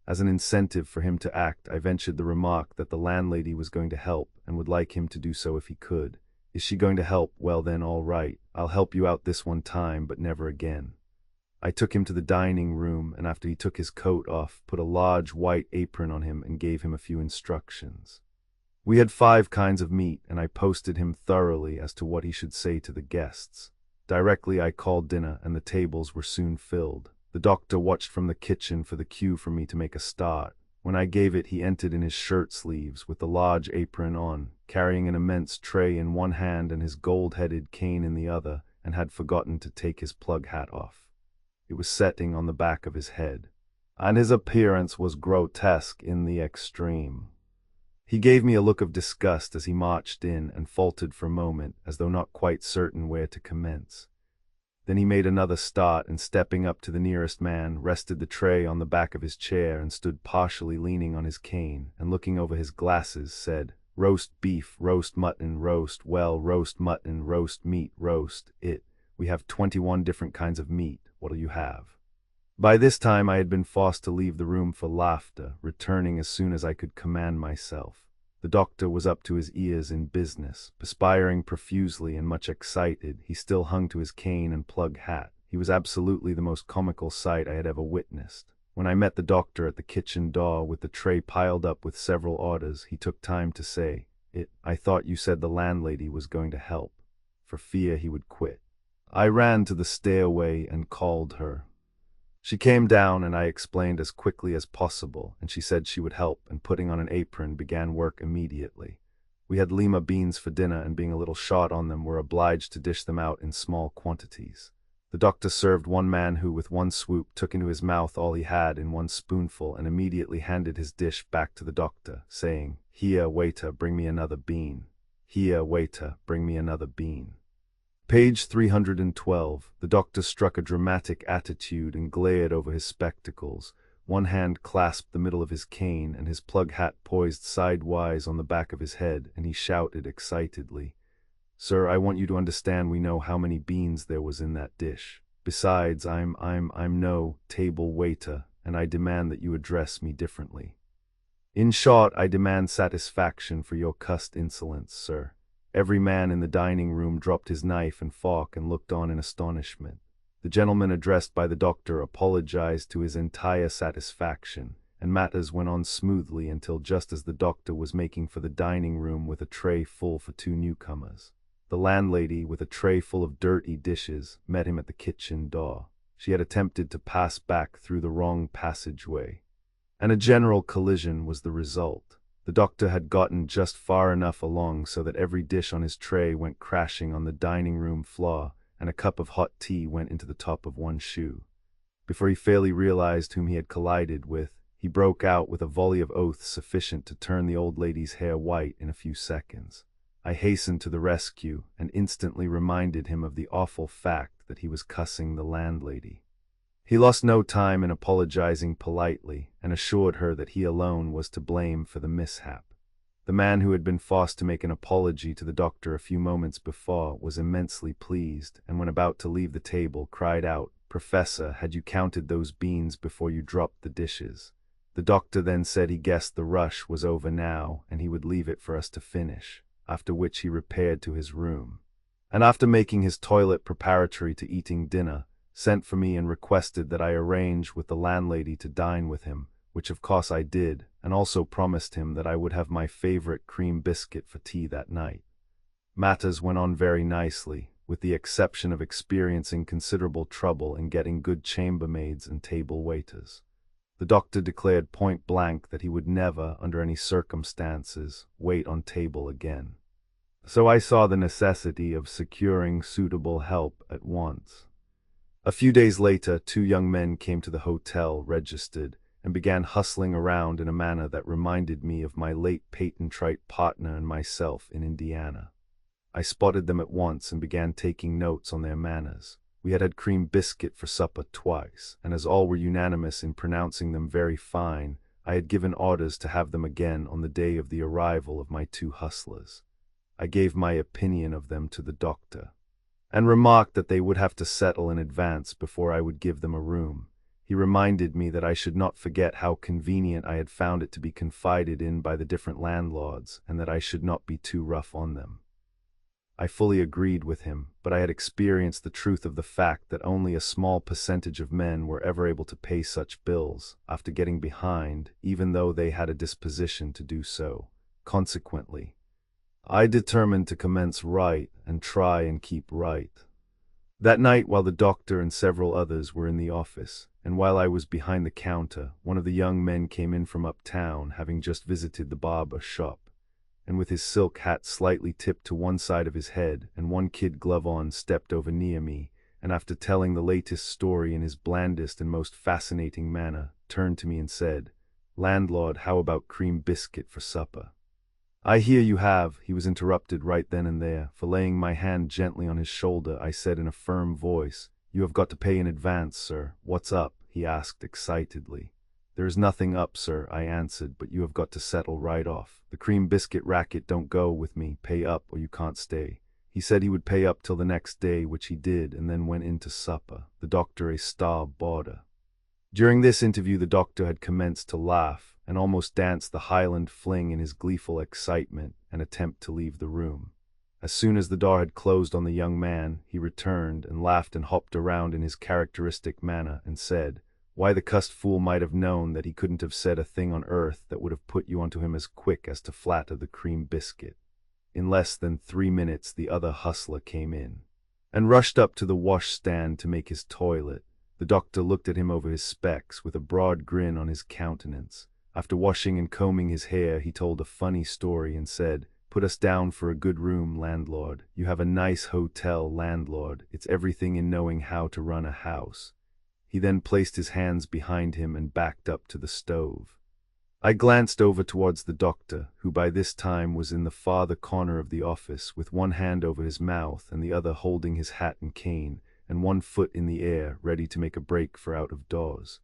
As an incentive for him to act, I ventured the remark that the landlady was going to help and would like him to do so if he could. Is she going to help? Well then, all right. I'll help you out this one time, but never again. I took him to the dining room, and after he took his coat off, put a large white apron on him and gave him a few instructions. We had 5 kinds of meat, and I posted him thoroughly as to what he should say to the guests. Directly I called dinner, and the tables were soon filled. The doctor watched from the kitchen for the cue for me to make a start. When I gave it, he entered in his shirt sleeves, with the large apron on, carrying an immense tray in one hand and his gold-headed cane in the other, and had forgotten to take his plug hat off. It was setting on the back of his head, and his appearance was grotesque in the extreme. He gave me a look of disgust as he marched in and faltered for a moment, as though not quite certain where to commence. Then he made another start, and stepping up to the nearest man, rested the tray on the back of his chair and stood partially leaning on his cane, and looking over his glasses, said, "Roast beef, roast mutton, roast mutton, roast meat, roast it. We have 21 different kinds of meat. What'll you have?" By this time I had been forced to leave the room for laughter, returning as soon as I could command myself. The doctor was up to his ears in business, perspiring profusely and much excited. He still hung to his cane and plug hat. He was absolutely the most comical sight I had ever witnessed. When I met the doctor at the kitchen door with the tray piled up with several orders, he took time to say, I thought you said the landlady was going to help," for fear he would quit. I ran to the stairway and called her. She came down, and I explained as quickly as possible, and she said she would help, and putting on an apron began work immediately. We had lima beans for dinner, and being a little short on them, were obliged to dish them out in small quantities. The doctor served one man who, with one swoop, took into his mouth all he had in one spoonful, and immediately handed his dish back to the doctor, saying, "Here, waiter, bring me another bean. Here, waiter, bring me another bean." Page 312. The doctor struck a dramatic attitude and glared over his spectacles. One hand clasped the middle of his cane, and his plug hat poised sidewise on the back of his head, and he shouted excitedly, "Sir, I want you to understand we know how many beans there was in that dish. Besides, I'm no table waiter, and I demand that you address me differently. In short, I demand satisfaction for your cussed insolence, sir." Every man in the dining room dropped his knife and fork and looked on in astonishment. The gentleman addressed by the doctor apologized to his entire satisfaction, and matters went on smoothly until just as the doctor was making for the dining room with a tray full for two newcomers, the landlady, with a tray full of dirty dishes, met him at the kitchen door. She had attempted to pass back through the wrong passageway, and a general collision was the result. The doctor had gotten just far enough along so that every dish on his tray went crashing on the dining room floor, and a cup of hot tea went into the top of one shoe. Before he fairly realized whom he had collided with, he broke out with a volley of oaths sufficient to turn the old lady's hair white in a few seconds. I hastened to the rescue and instantly reminded him of the awful fact that he was cussing the landlady. He lost no time in apologizing politely and assured her that he alone was to blame for the mishap. The man who had been forced to make an apology to the doctor a few moments before was immensely pleased, and when about to leave the table cried out, "Professor, had you counted those beans before you dropped the dishes?" The doctor then said he guessed the rush was over now and he would leave it for us to finish, after which he repaired to his room, and after making his toilet preparatory to eating dinner, sent for me and requested that I arrange with the landlady to dine with him, which of course I did, and also promised him that I would have my favorite cream biscuit for tea that night. Matters went on very nicely, with the exception of experiencing considerable trouble in getting good chambermaids and table waiters. The doctor declared point blank that he would never, under any circumstances, wait on table again. So I saw the necessity of securing suitable help at once. A few days later, two young men came to the hotel, registered, and began hustling around in a manner that reminded me of my late patent-trite partner and myself in Indiana. I spotted them at once and began taking notes on their manners. We had had cream biscuit for supper twice, and as all were unanimous in pronouncing them very fine, I had given orders to have them again on the day of the arrival of my two hustlers. I gave my opinion of them to the doctor, and remarked that they would have to settle in advance before I would give them a room. He reminded me that I should not forget how convenient I had found it to be confided in by the different landlords, and that I should not be too rough on them. I fully agreed with him, but I had experienced the truth of the fact that only a small percentage of men were ever able to pay such bills, after getting behind, even though they had a disposition to do so. Consequently, I determined to commence right and try and keep right. That night, while the doctor and several others were in the office, and while I was behind the counter, one of the young men came in from uptown, having just visited the barber shop, and with his silk hat slightly tipped to one side of his head and one kid glove on, stepped over near me, and after telling the latest story in his blandest and most fascinating manner, turned to me and said, "Landlord, how about cream biscuit for supper?" "I hear you have," he was interrupted right then and there, for laying my hand gently on his shoulder, I said in a firm voice, "You have got to pay in advance, sir." "What's up?" he asked excitedly. "There is nothing up, sir," I answered, "but you have got to settle right off. The cream biscuit racket don't go with me. Pay up or you can't stay." He said he would pay up till the next day, which he did, and then went in to supper, the doctor a star boarder. During this interview the doctor had commenced to laugh, and almost danced the Highland fling in his gleeful excitement and attempt to leave the room. As soon as the door had closed on the young man, he returned and laughed and hopped around in his characteristic manner and said, "Why, the cussed fool might have known that he couldn't have said a thing on earth that would have put you onto him as quick as to flatter the cream biscuit." In less than 3 minutes the other hustler came in, and rushed up to the washstand to make his toilet. The doctor looked at him over his specs with a broad grin on his countenance. After washing and combing his hair, he told a funny story and said, "Put us down for a good room, landlord. You have a nice hotel, landlord. It's everything in knowing how to run a house." He then placed his hands behind him and backed up to the stove. I glanced over towards the doctor, who by this time was in the farther corner of the office, with one hand over his mouth and the other holding his hat and cane, and one foot in the air, ready to make a break for out of doors.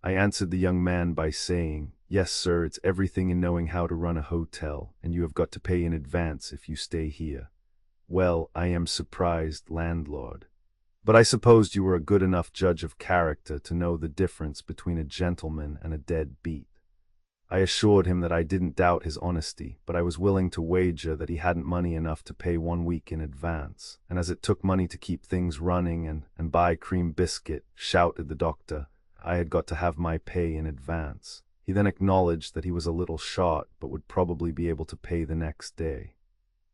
I answered the young man by saying, "Yes, sir, it's everything in knowing how to run a hotel, and you have got to pay in advance if you stay here." "Well, I am surprised, landlord. But I supposed you were a good enough judge of character to know the difference between a gentleman and a dead beat." I assured him that I didn't doubt his honesty, but I was willing to wager that he hadn't money enough to pay 1 week in advance, and as it took money to keep things running and buy cream biscuit, shouted the doctor, I had got to have my pay in advance. He then acknowledged that he was a little short, but would probably be able to pay the next day.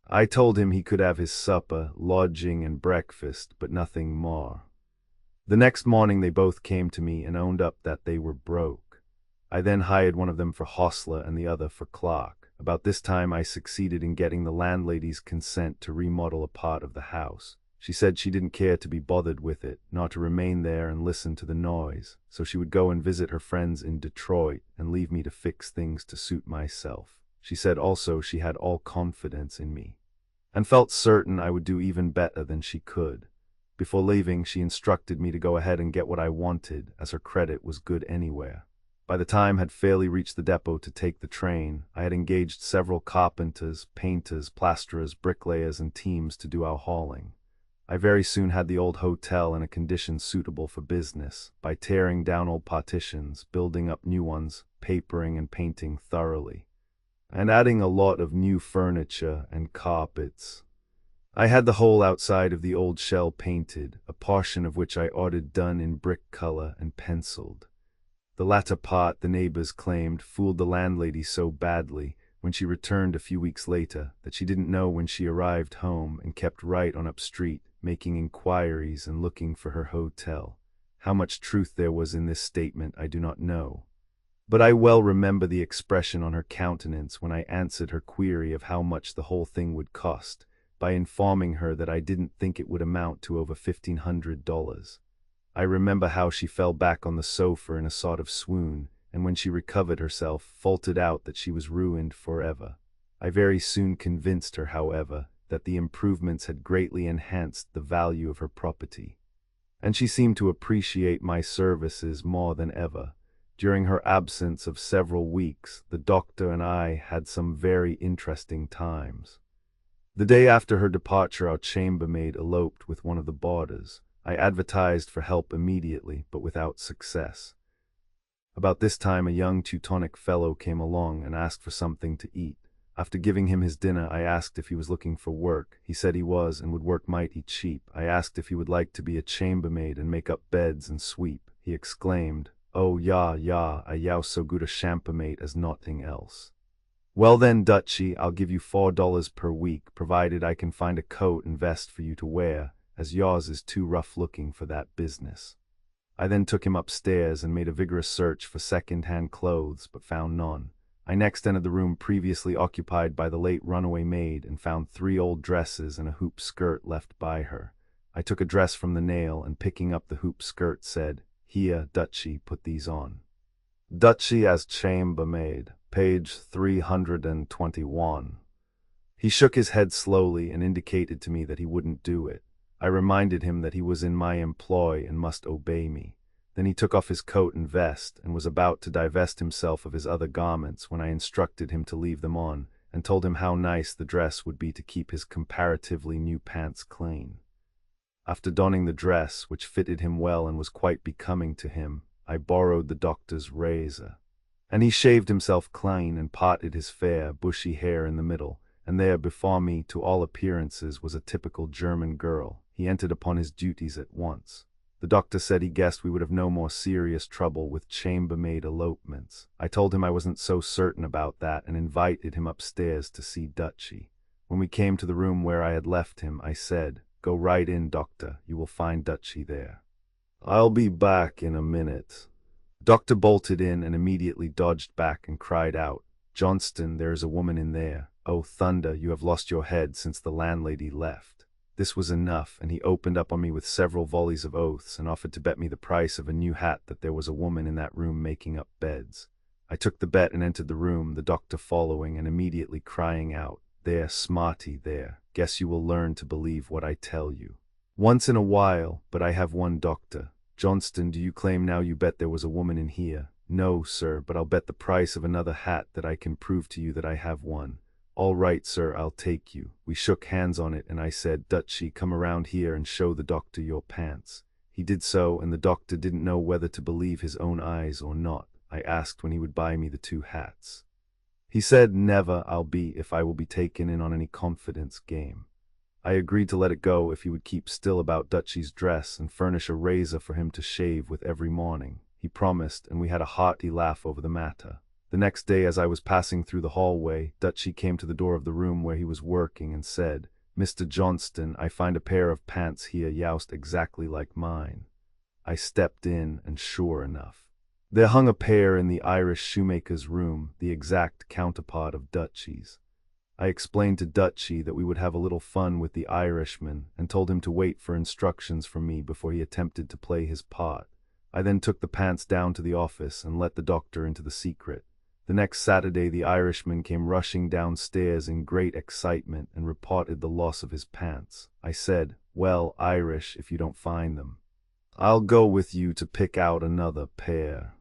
I told him he could have his supper, lodging, and breakfast, but nothing more. The next morning they both came to me and owned up that they were broke. I then hired one of them for hostler and the other for clerk. About this time I succeeded in getting the landlady's consent to remodel a part of the house. She said she didn't care to be bothered with it, nor to remain there and listen to the noise, so she would go and visit her friends in Detroit and leave me to fix things to suit myself. She said also she had all confidence in me, and felt certain I would do even better than she could. Before leaving, she instructed me to go ahead and get what I wanted, as her credit was good anywhere. By the time I had fairly reached the depot to take the train, I had engaged several carpenters, painters, plasterers, bricklayers, and teams to do our hauling. I very soon had the old hotel in a condition suitable for business, by tearing down old partitions, building up new ones, papering and painting thoroughly, and adding a lot of new furniture and carpets. I had the whole outside of the old shell painted, a portion of which I ordered done in brick color and penciled. The latter part, the neighbors claimed, fooled the landlady so badly when she returned a few weeks later that she didn't know when she arrived home and kept right on up street, making inquiries and looking for her hotel. How much truth there was in this statement I do not know, but I well remember the expression on her countenance when I answered her query of how much the whole thing would cost, by informing her that I didn't think it would amount to over $1,500. I remember how she fell back on the sofa in a sort of swoon, and when she recovered herself, faltered out that she was ruined forever. I very soon convinced her, however, that the improvements had greatly enhanced the value of her property, and she seemed to appreciate my services more than ever. During her absence of several weeks, the doctor and I had some very interesting times. The day after her departure, our chambermaid eloped with one of the boarders. I advertised for help immediately, but without success. About this time a young Teutonic fellow came along and asked for something to eat. After giving him his dinner, I asked if he was looking for work. He said he was, and would work mighty cheap. I asked if he would like to be a chambermaid and make up beds and sweep. He exclaimed, "Oh, ja, I yow so good a chambermaid as nothing else." "Well then, Dutchy, I'll give you $4 per week, provided I can find a coat and vest for you to wear, as yours is too rough looking for that business." I then took him upstairs and made a vigorous search for second-hand clothes, but found none. I next entered the room previously occupied by the late runaway maid and found 3 old dresses and a hoop skirt left by her. I took a dress from the nail and, picking up the hoop skirt, said, "Here, Dutchy, put these on." "Dutchy as chambermaid, page 321. He shook his head slowly and indicated to me that he wouldn't do it. I reminded him that he was in my employ and must obey me. Then he took off his coat and vest and was about to divest himself of his other garments when I instructed him to leave them on and told him how nice the dress would be to keep his comparatively new pants clean. After donning the dress, which fitted him well and was quite becoming to him, I borrowed the doctor's razor, and he shaved himself clean and parted his fair, bushy hair in the middle, and there before me, to all appearances, was a typical German girl. He entered upon his duties at once. The doctor said he guessed we would have no more serious trouble with chambermaid elopements. I told him I wasn't so certain about that and invited him upstairs to see Dutchy. When we came to the room where I had left him, I said, "Go right in, doctor. You will find Dutchy there." "I'll be back in a minute." Doctor bolted in and immediately dodged back and cried out, "Johnston, there is a woman in there. Oh, thunder, you have lost your head since the landlady left." This was enough, and he opened up on me with several volleys of oaths and offered to bet me the price of a new hat that there was a woman in that room making up beds. I took the bet and entered the room, the doctor following and immediately crying out, "There, smarty, there. Guess you will learn to believe what I tell you. Once in a while, but I have one doctor. Johnston, do you claim now you bet there was a woman in here?" "No, sir, but I'll bet the price of another hat that I can prove to you that I have one." "All right, sir, I'll take you." We shook hands on it, and I said, "Dutchie, come around here and show the doctor your pants." He did so, and the doctor didn't know whether to believe his own eyes or not. I asked when he would buy me the 2 hats. He said, "Never I'll be if I will be taken in on any confidence game." I agreed to let it go if he would keep still about Dutchie's dress and furnish a razor for him to shave with every morning. He promised, and we had a hearty laugh over the matter. The next day, as I was passing through the hallway, Dutchie came to the door of the room where he was working and said, "Mr. Johnston, I find a pair of pants here youst exactly like mine." I stepped in, and sure enough, there hung a pair in the Irish shoemaker's room, the exact counterpart of Dutchie's. I explained to Dutchie that we would have a little fun with the Irishman and told him to wait for instructions from me before he attempted to play his part. I then took the pants down to the office and let the doctor into the secret. The next Saturday the Irishman came rushing downstairs in great excitement and reported the loss of his pants. I said, "Well, Irish, if you don't find them, I'll go with you to pick out another pair.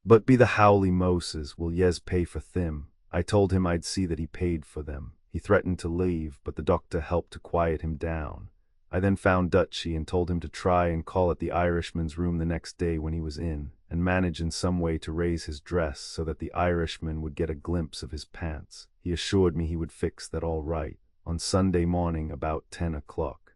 But be the howly Moses, will yez pay for thim?" I told him I'd see that he paid for them. He threatened to leave, but the doctor helped to quiet him down. I then found Dutchie and told him to try and call at the Irishman's room the next day when he was in, and manage in some way to raise his dress so that the Irishman would get a glimpse of his pants. He assured me he would fix that all right. On Sunday morning about 10 o'clock.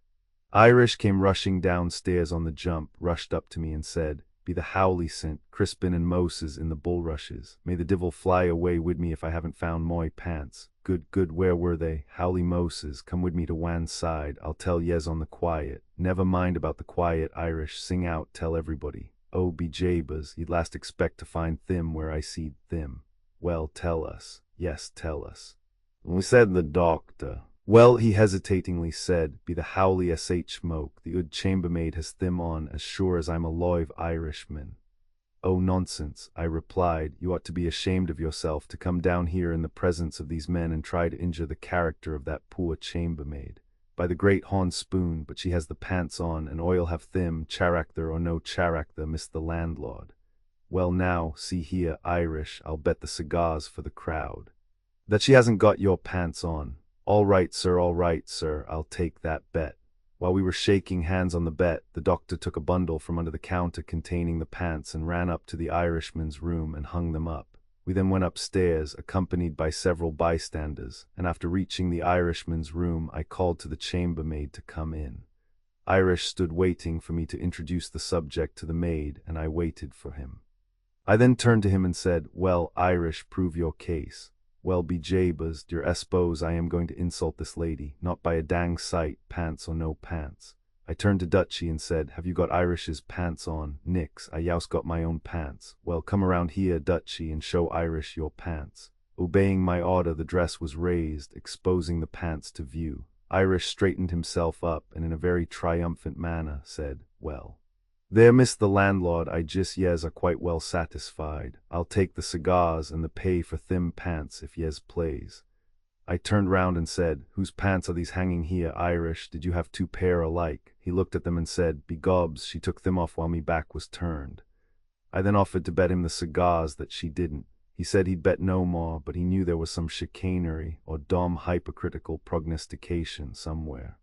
Irish came rushing downstairs on the jump, rushed up to me and said, "Be the howly sint, Crispin and Moses in the bulrushes. May the divil fly away wid me if I haven't found moi pants. Good, where were they? Howly Moses, come wid me to wan side, I'll tell yez on the quiet." "Never mind about the quiet, Irish, sing out, tell everybody." "Oh, be jabers, you'd last expect to find thim where I seed thim." "Well, tell us." "Yes, tell us." We said the doctor. "Well," he hesitatingly said, "be the howly sh smoke, the ood chambermaid has thim on as sure as I'm a live Irishman." "Oh, nonsense," I replied, "you ought to be ashamed of yourself to come down here in the presence of these men and try to injure the character of that poor chambermaid. By the great horn spoon, but she has the pants on, and I'll have thim, character or no character, miss the landlord. Well now, see here, Irish, I'll bet the cigars for the crowd that she hasn't got your pants on." All right, sir, I'll take that bet." While we were shaking hands on the bet, the doctor took a bundle from under the counter containing the pants and ran up to the Irishman's room and hung them up. We then went upstairs, accompanied by several bystanders, and after reaching the Irishman's room, I called to the chambermaid to come in. Irish stood waiting for me to introduce the subject to the maid, and I waited for him. I then turned to him and said, "Well, Irish, prove your case." "Well, be jabers, dear, I s'pose I am going to insult this lady, not by a dang sight, pants or no pants." I turned to Dutchie and said, "Have you got Irish's pants on?" "Nix, I youst got my own pants." "Well, come around here, Dutchie, and show Irish your pants." Obeying my order, the dress was raised, exposing the pants to view. Irish straightened himself up, and in a very triumphant manner said, "Well, there, miss the landlord, I just yez are quite well satisfied. I'll take the cigars and the pay for thim pants if yez plays." I turned round and said, "Whose pants are these hanging here, Irish? Did you have 2 pair alike?" He looked at them and said, "Begobs, she took them off while me back was turned." I then offered to bet him the cigars that she didn't. He said he'd bet no more, but he knew there was some chicanery or dumb hypocritical prognostication somewhere.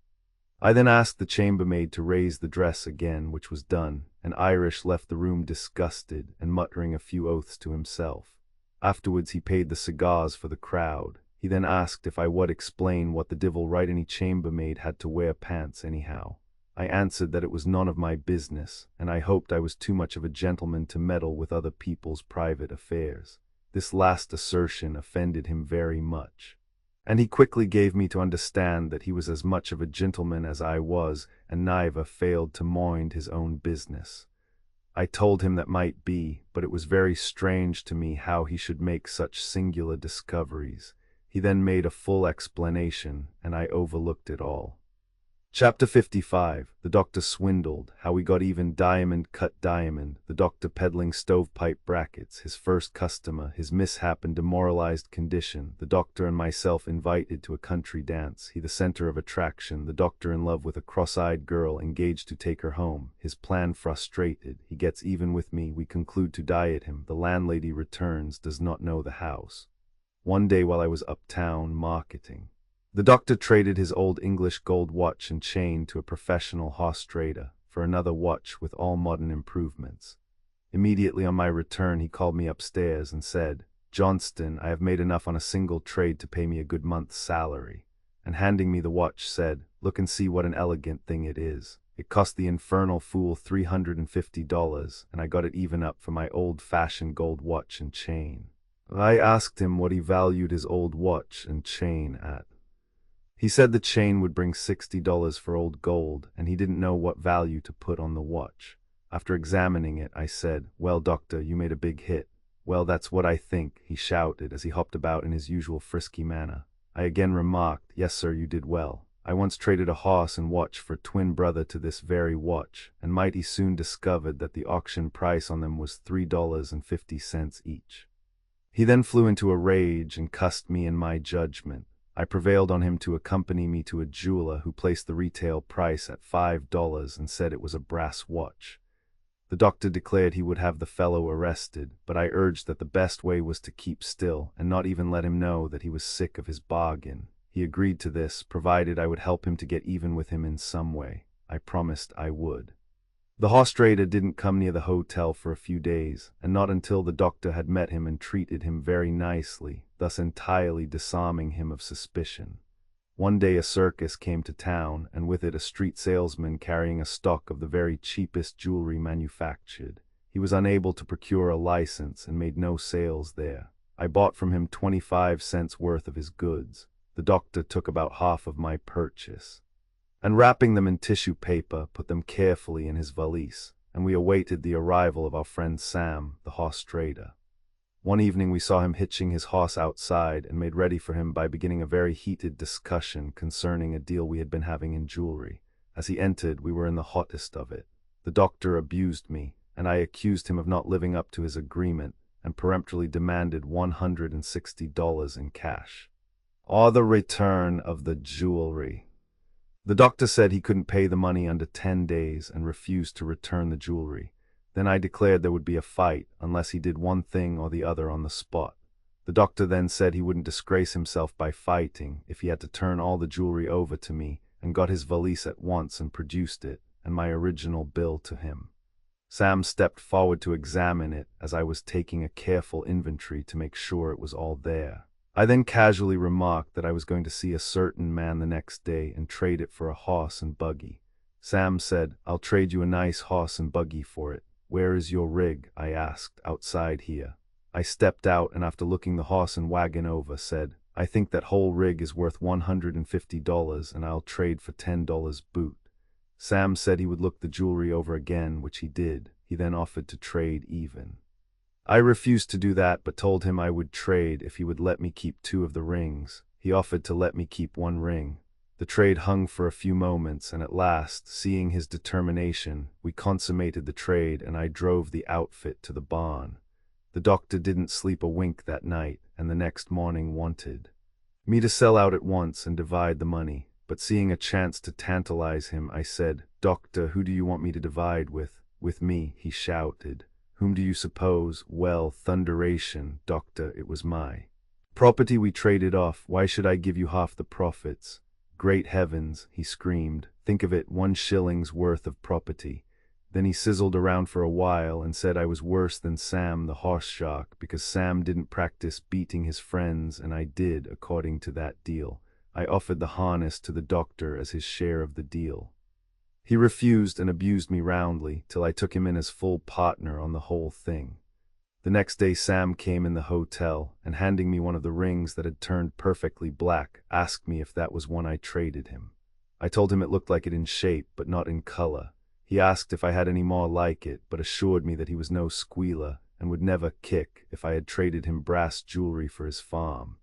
I then asked the chambermaid to raise the dress again, which was done, and Irish left the room disgusted and muttering a few oaths to himself. Afterwards he paid the cigars for the crowd. He then asked if I would explain what the divil right any chambermaid had to wear pants anyhow. I answered that it was none of my business, and I hoped I was too much of a gentleman to meddle with other people's private affairs. This last assertion offended him very much, and he quickly gave me to understand that he was as much of a gentleman as I was, and neither failed to mind his own business. I told him that might be, but it was very strange to me how he should make such singular discoveries. He then made a full explanation, and I overlooked it all. Chapter 55. The Doctor Swindled, How We Got Even, Diamond Cut Diamond, the Doctor Peddling Stovepipe Brackets, His First Customer, His Mishap and Demoralized Condition, the Doctor and myself invited to a country dance, he the center of attraction, the Doctor in love with a cross-eyed girl engaged to take her home, his plan frustrated, he gets even with me, we conclude to diet him, the landlady returns, does not know the house. One day while I was uptown marketing, the Doctor traded his old English gold watch and chain to a professional horse trader for another watch with all modern improvements. Immediately on my return he called me upstairs and said, "Johnston, I have made enough on a single trade to pay me a good month's salary," and handing me the watch said, "Look and see what an elegant thing it is. It cost the infernal fool $350, and I got it even up for my old-fashioned gold watch and chain." I asked him what he valued his old watch and chain at. He said the chain would bring $60 for old gold, and he didn't know what value to put on the watch. After examining it, I said, "Well, Doctor, you made a big hit." "Well, that's what I think," he shouted as he hopped about in his usual frisky manner. I again remarked, "Yes, sir, you did well. I once traded a horse and watch for twin brother to this very watch, and mighty soon discovered that the auction price on them was $3.50 each." He then flew into a rage and cussed me in my judgment. I prevailed on him to accompany me to a jeweler who placed the retail price at $5 and said it was a brass watch. The Doctor declared he would have the fellow arrested, but I urged that the best way was to keep still and not even let him know that he was sick of his bargain. He agreed to this, provided I would help him to get even with him in some way. I promised I would. The horse trader didn't come near the hotel for a few days, and not until the Doctor had met him and treated him very nicely, thus entirely disarming him of suspicion. One day a circus came to town, and with it a street salesman carrying a stock of the very cheapest jewelry manufactured. He was unable to procure a license and made no sales there. I bought from him 25 cents worth of his goods. The Doctor took about half of my purchase, and wrapping them in tissue paper, put them carefully in his valise, and we awaited the arrival of our friend Sam, the horse trader. One evening we saw him hitching his horse outside and made ready for him by beginning a very heated discussion concerning a deal we had been having in jewelry. As he entered, we were in the hottest of it. The Doctor abused me, and I accused him of not living up to his agreement, and peremptorily demanded $160 in cash, or the return of the jewelry. The Doctor said he couldn't pay the money under 10 days and refused to return the jewelry. Then I declared there would be a fight unless he did one thing or the other on the spot. The Doctor then said he wouldn't disgrace himself by fighting if he had to turn all the jewelry over to me, and got his valise at once and produced it, and my original bill to him. Sam stepped forward to examine it as I was taking a careful inventory to make sure it was all there. I then casually remarked that I was going to see a certain man the next day and trade it for a horse and buggy. Sam said, "I'll trade you a nice horse and buggy for it. Where is your rig?" I asked. "Outside here." I stepped out and after looking the horse and wagon over, said, "I think that whole rig is worth $150 and I'll trade for $10 boot." Sam said he would look the jewelry over again, which he did. He then offered to trade even. I refused to do that, but told him I would trade if he would let me keep 2 of the rings. He offered to let me keep 1 ring. The trade hung for a few moments, and at last, seeing his determination, we consummated the trade and I drove the outfit to the barn. The Doctor didn't sleep a wink that night, and the next morning wanted me to sell out at once and divide the money, but seeing a chance to tantalize him, I said, "Doctor, who do you want me to divide with?" "With me," he shouted. "Whom do you suppose?" "Well, thunderation, Doctor, it was my property we traded off. Why should I give you half the profits?" "Great heavens," he screamed. "Think of it, 1 shilling's worth of property." Then he sizzled around for a while and said I was worse than Sam the horse shark because Sam didn't practice beating his friends and I did, according to that deal. I offered the harness to the Doctor as his share of the deal. He refused and abused me roundly, till I took him in as full partner on the whole thing. The next day Sam came in the hotel, and handing me one of the rings that had turned perfectly black, asked me if that was one I traded him. I told him it looked like it in shape, but not in color. He asked if I had any more like it, but assured me that he was no squealer, and would never kick if I had traded him brass jewelry for his farm.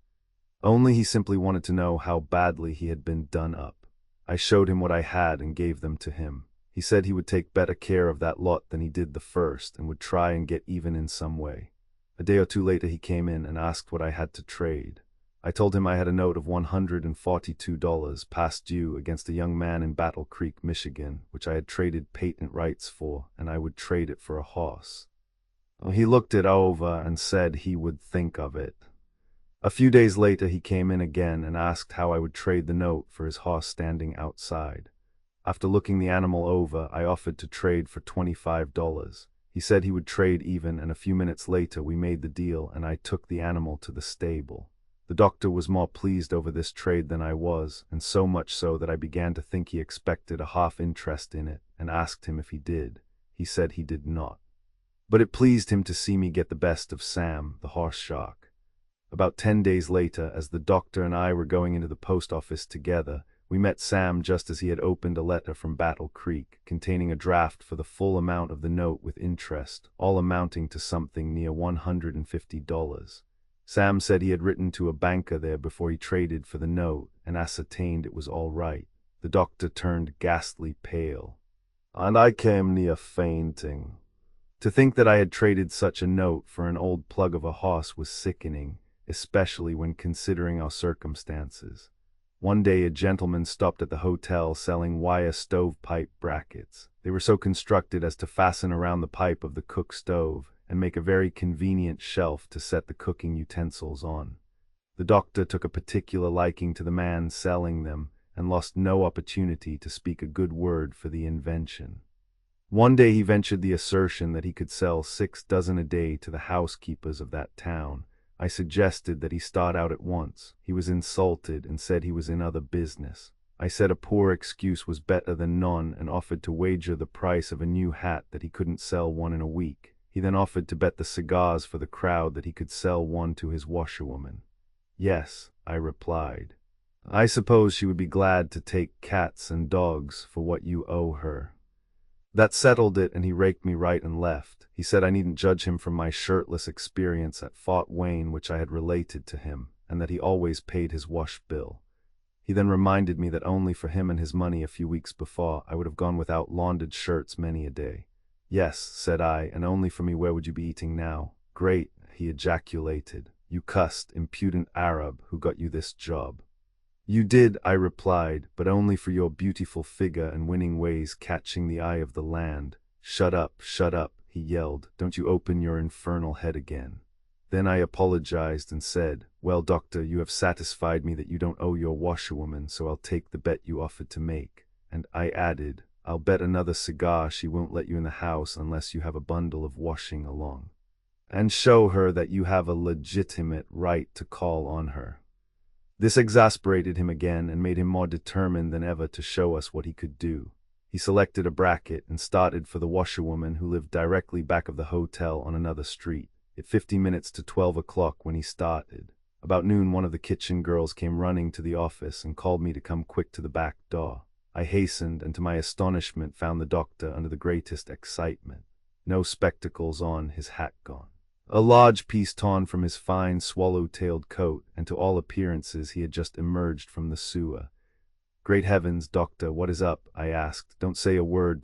Only he simply wanted to know how badly he had been done up. I showed him what I had and gave them to him. He said he would take better care of that lot than he did the first and would try and get even in some way. A day or two later he came in and asked what I had to trade. I told him I had a note of $142 past due against a young man in Battle Creek, Michigan, which I had traded patent rights for, and I would trade it for a horse. He looked it over and said he would think of it. A few days later he came in again and asked how I would trade the note for his horse standing outside. After looking the animal over, I offered to trade for $25. He said he would trade even, and a few minutes later we made the deal and I took the animal to the stable. The doctor was more pleased over this trade than I was, and so much so that I began to think he expected a half interest in it, and asked him if he did. He said he did not. But it pleased him to see me get the best of Sam, the horse shark. About 10 days later, as the doctor and I were going into the post office together, we met Sam just as he had opened a letter from Battle Creek, containing a draft for the full amount of the note with interest, all amounting to something near $150. Sam said he had written to a banker there before he traded for the note and ascertained it was all right. The doctor turned ghastly pale, and I came near fainting. To think that I had traded such a note for an old plug of a horse was sickening, especially when considering our circumstances. One day a gentleman stopped at the hotel selling wire stovepipe brackets. They were so constructed as to fasten around the pipe of the cook stove and make a very convenient shelf to set the cooking utensils on. The doctor took a particular liking to the man selling them and lost no opportunity to speak a good word for the invention. One day he ventured the assertion that he could sell 6 dozen a day to the housekeepers of that town. I suggested that he start out at once. He was insulted and said he was in other business. I said a poor excuse was better than none and offered to wager the price of a new hat that he couldn't sell one in a week. He then offered to bet the cigars for the crowd that he could sell one to his washerwoman. Yes, I replied. I suppose she would be glad to take cats and dogs for what you owe her. That settled it, and he raked me right and left. He said I needn't judge him from my shirtless experience at Fort Wayne, which I had related to him, and that he always paid his wash bill. He then reminded me that only for him and his money a few weeks before I would have gone without laundered shirts many a day. Yes, said I, and only for me where would you be eating now? Great, he ejaculated. You cussed, impudent Arab who got you this job. You did, I replied, but only for your beautiful figure and winning ways catching the eye of the land. Shut up, he yelled. Don't you open your infernal head again. Then I apologized and said, well, doctor, you have satisfied me that you don't owe your washerwoman, so I'll take the bet you offered to make. And I added, I'll bet another cigar she won't let you in the house unless you have a bundle of washing along. And show her that you have a legitimate right to call on her. This exasperated him again and made him more determined than ever to show us what he could do. He selected a bracket and started for the washerwoman who lived directly back of the hotel on another street. At 50 minutes to 12 o'clock when he started. About noon, one of the kitchen girls came running to the office and called me to come quick to the back door. I hastened and to my astonishment found the doctor under the greatest excitement. No spectacles on, his hat gone. A large piece torn from his fine swallow-tailed coat, and to all appearances he had just emerged from the sewer. Great heavens, doctor, what is up? I asked. Don't say a word,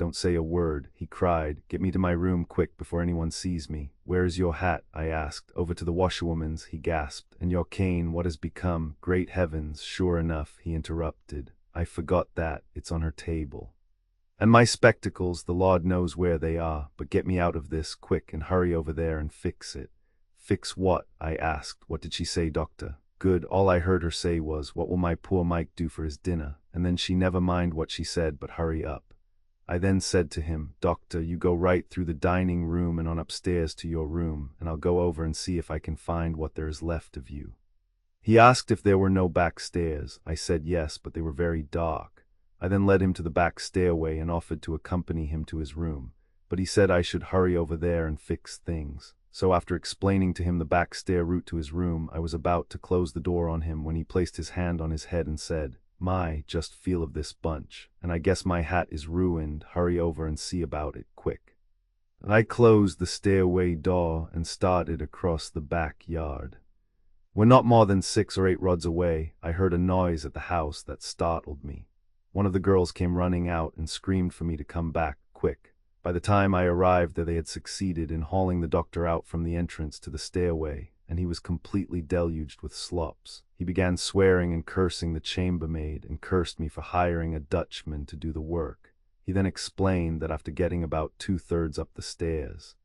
he cried. Get me to my room quick before anyone sees me. Where is your hat? I asked. Over to the washerwoman's, he gasped. And your cane, what has become? Great heavens, sure enough, he interrupted. I forgot that, it's on her table. And my spectacles, the Lord knows where they are, but get me out of this, quick, and hurry over there and fix it. Fix what? I asked. What did she say, doctor? Good, all I heard her say was, what will my poor Mike do for his dinner? And then she never mind what she said, but hurry up. I then said to him, doctor, you go right through the dining room and on upstairs to your room, and I'll go over and see if I can find what there is left of you. He asked if there were no back stairs. I said yes, but they were very dark. I then led him to the back stairway and offered to accompany him to his room, but he said I should hurry over there and fix things. So after explaining to him the back stair route to his room, I was about to close the door on him when he placed his hand on his head and said, My, just feel of this bunch, and I guess my hat is ruined. Hurry over and see about it, quick. I closed the stairway door and started across the backyard. When not more than 6 or 8 rods away, I heard a noise at the house that startled me. One of the girls came running out and screamed for me to come back, quick. By the time I arrived there, they had succeeded in hauling the doctor out from the entrance to the stairway, and he was completely deluged with slops. He began swearing and cursing the chambermaid, and cursed me for hiring a Dutchman to do the work. He then explained that after getting about 2/3 up the stairs,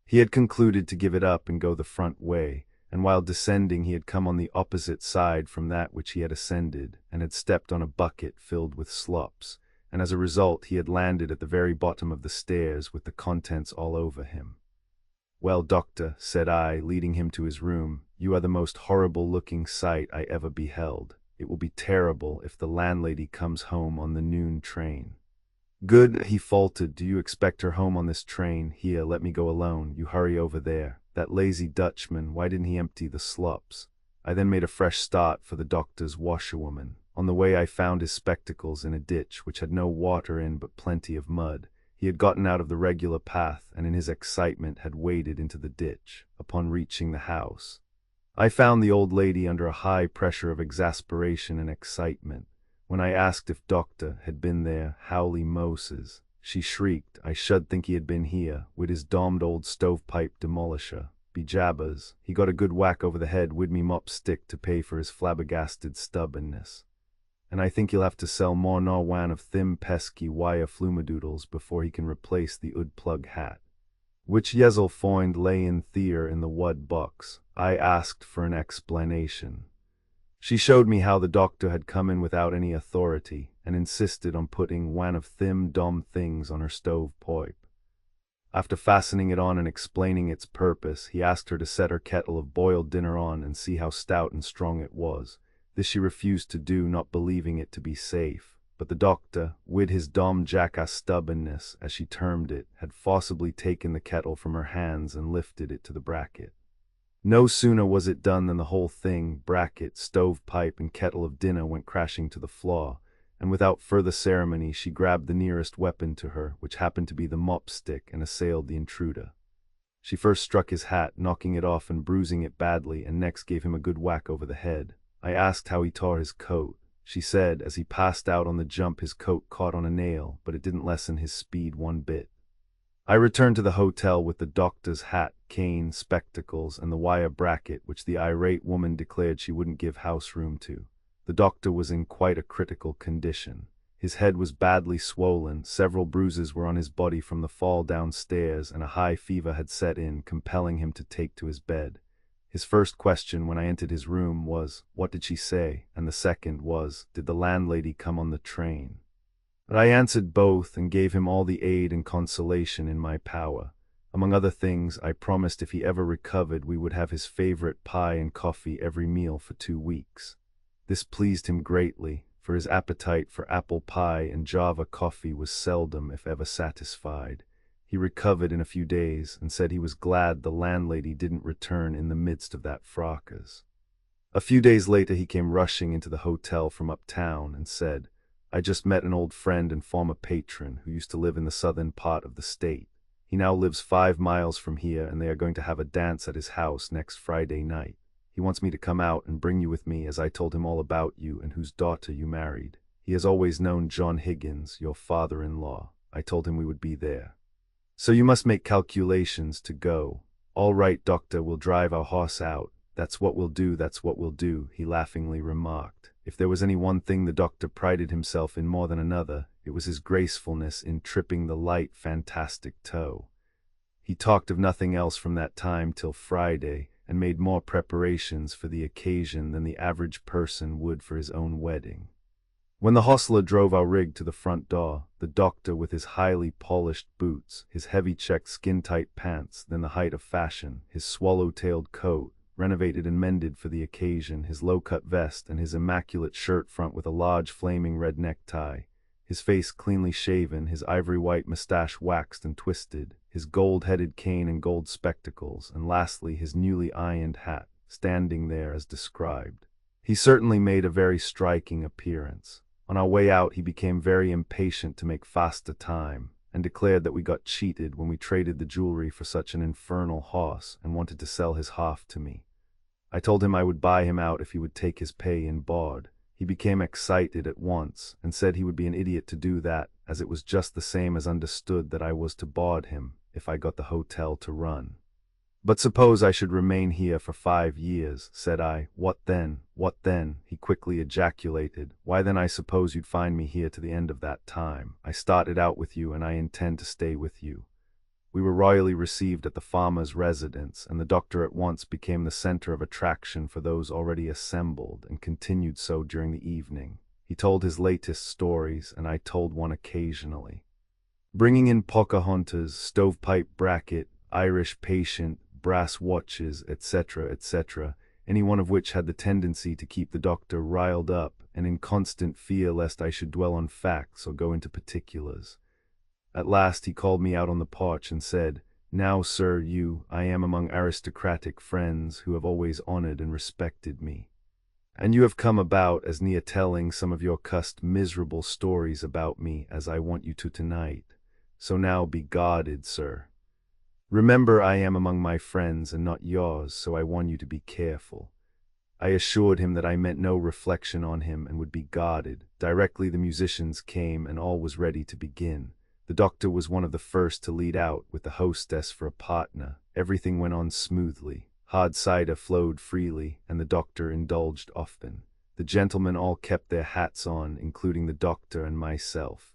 he had concluded to give it up and go the front way, and while descending he had come on the opposite side from that which he had ascended, and had stepped on a bucket filled with slops, and as a result he had landed at the very bottom of the stairs with the contents all over him. "Well, doctor," said I, leading him to his room, "you are the most horrible-looking sight I ever beheld. It will be terrible if the landlady comes home on the noon train." "Good," he faltered. "Do you expect her home on this train? Here, let me go alone. You hurry over there. That lazy Dutchman, why didn't he empty the slops?" I then made a fresh start for the doctor's washerwoman. On the way I found his spectacles in a ditch which had no water in but plenty of mud. He had gotten out of the regular path, and in his excitement had waded into the ditch. Upon reaching the house, I found the old lady under a high pressure of exasperation and excitement. When I asked if Doctor had been there, "Howly Moses," she shrieked, "I should think he had been here, wid his dommed old stovepipe demolisher. Be jabbers, he got a good whack over the head wid me mop stick to pay for his flabbergasted stubbornness. And I think he'll have to sell more nor one of thim pesky wire flumadoodles before he can replace the oud plug hat." "Which yezel foind lay in theer in the wud box?" I asked for an explanation. She showed me how the doctor had come in without any authority, and insisted on putting one of thim dumb things on her stovepipe. After fastening it on and explaining its purpose, he asked her to set her kettle of boiled dinner on and see how stout and strong it was. This she refused to do, not believing it to be safe. But the doctor, wid his dom jackass stubbornness, as she termed it, had forcibly taken the kettle from her hands and lifted it to the bracket. No sooner was it done than the whole thing, bracket, stovepipe, and kettle of dinner, went crashing to the floor, and without further ceremony she grabbed the nearest weapon to her, which happened to be the mop stick, and assailed the intruder. She first struck his hat, knocking it off and bruising it badly, and next gave him a good whack over the head. I asked how he tore his coat. She said, as he passed out on the jump, his coat caught on a nail, but it didn't lessen his speed one bit. I returned to the hotel with the doctor's hat, cane, spectacles, and the wire bracket which the irate woman declared she wouldn't give house room to. The doctor was in quite a critical condition. His head was badly swollen, several bruises were on his body from the fall downstairs, and a high fever had set in, compelling him to take to his bed. His first question when I entered his room was, "What did she say?" and the second was, "Did the landlady come on the train?" But I answered both and gave him all the aid and consolation in my power. Among other things, I promised if he ever recovered we would have his favorite pie and coffee every meal for 2 weeks. This pleased him greatly, for his appetite for apple pie and Java coffee was seldom if ever satisfied. He recovered in a few days and said he was glad the landlady didn't return in the midst of that fracas. A few days later he came rushing into the hotel from uptown and said, "I just met an old friend and former patron who used to live in the southern part of the state. He now lives 5 miles from here, and they are going to have a dance at his house next Friday night. He wants me to come out and bring you with me, as I told him all about you and whose daughter you married. He has always known John Higgins, your father-in-law. I told him we would be there. So you must make calculations to go." "All right, doctor, we'll drive our horse out. That's what we'll do, that's what we'll do," he laughingly remarked. If there was any one thing the doctor prided himself in more than another, it was his gracefulness in tripping the light, fantastic toe. He talked of nothing else from that time till Friday, and made more preparations for the occasion than the average person would for his own wedding. When the hostler drove our rig to the front door, the doctor, with his highly polished boots, his heavy checked skin-tight pants, then the height of fashion, his swallow-tailed coat, renovated and mended for the occasion, his low-cut vest, and his immaculate shirt front with a large flaming red necktie, his face cleanly shaven, his ivory-white mustache waxed and twisted, his gold-headed cane and gold spectacles, and lastly his newly ironed hat, standing there as described. He certainly made a very striking appearance. On our way out he became very impatient to make faster time, and declared that we got cheated when we traded the jewelry for such an infernal horse, and wanted to sell his half to me. I told him I would buy him out if he would take his pay in board. He He became excited at once, and said he would be an idiot to do that, as it was just the same as understood that I was to board him if I got the hotel to run. "But suppose I should remain here for 5 years," said I. "What then? What then?" he quickly ejaculated. "Why then I suppose you'd find me here to the end of that time. I started out with you, and I intend to stay with you." We were royally received at the farmer's residence, and the doctor at once became the center of attraction for those already assembled, and continued so during the evening. He told his latest stories, and I told one occasionally. Bringing in Pocahontas, stovepipe bracket, Irish patient, brass watches, etc., etc., any one of which had the tendency to keep the doctor riled up and in constant fear lest I should dwell on facts or go into particulars. At last he called me out on the porch and said, "Now, sir, I am among aristocratic friends who have always honored and respected me. And you have come about as near telling some of your cussed miserable stories about me as I want you to tonight. So now be guarded, sir. Remember, I am among my friends and not yours, so I want you to be careful." I assured him that I meant no reflection on him and would be guarded. Directly the musicians came and all was ready to begin. The doctor was one of the first to lead out, with the hostess for a partner. Everything went on smoothly. Hard cider flowed freely, and the doctor indulged often. The gentlemen all kept their hats on, including the doctor and myself,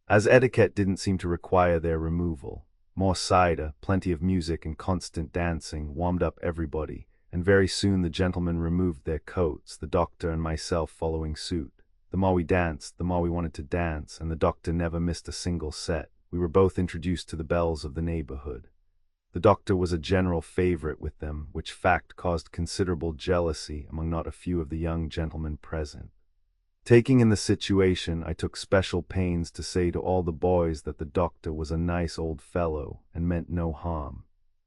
as etiquette didn't seem to require their removal. More cider, plenty of music, and constant dancing warmed up everybody, and very soon the gentlemen removed their coats, the doctor and myself following suit. The more we danced, the more we wanted to dance, and the doctor never missed a single set. We were both introduced to the belles of the neighborhood. The doctor was a general favorite with them, which fact caused considerable jealousy among not a few of the young gentlemen present. Taking in the situation, I took special pains to say to all the boys that the doctor was a nice old fellow and meant no harm.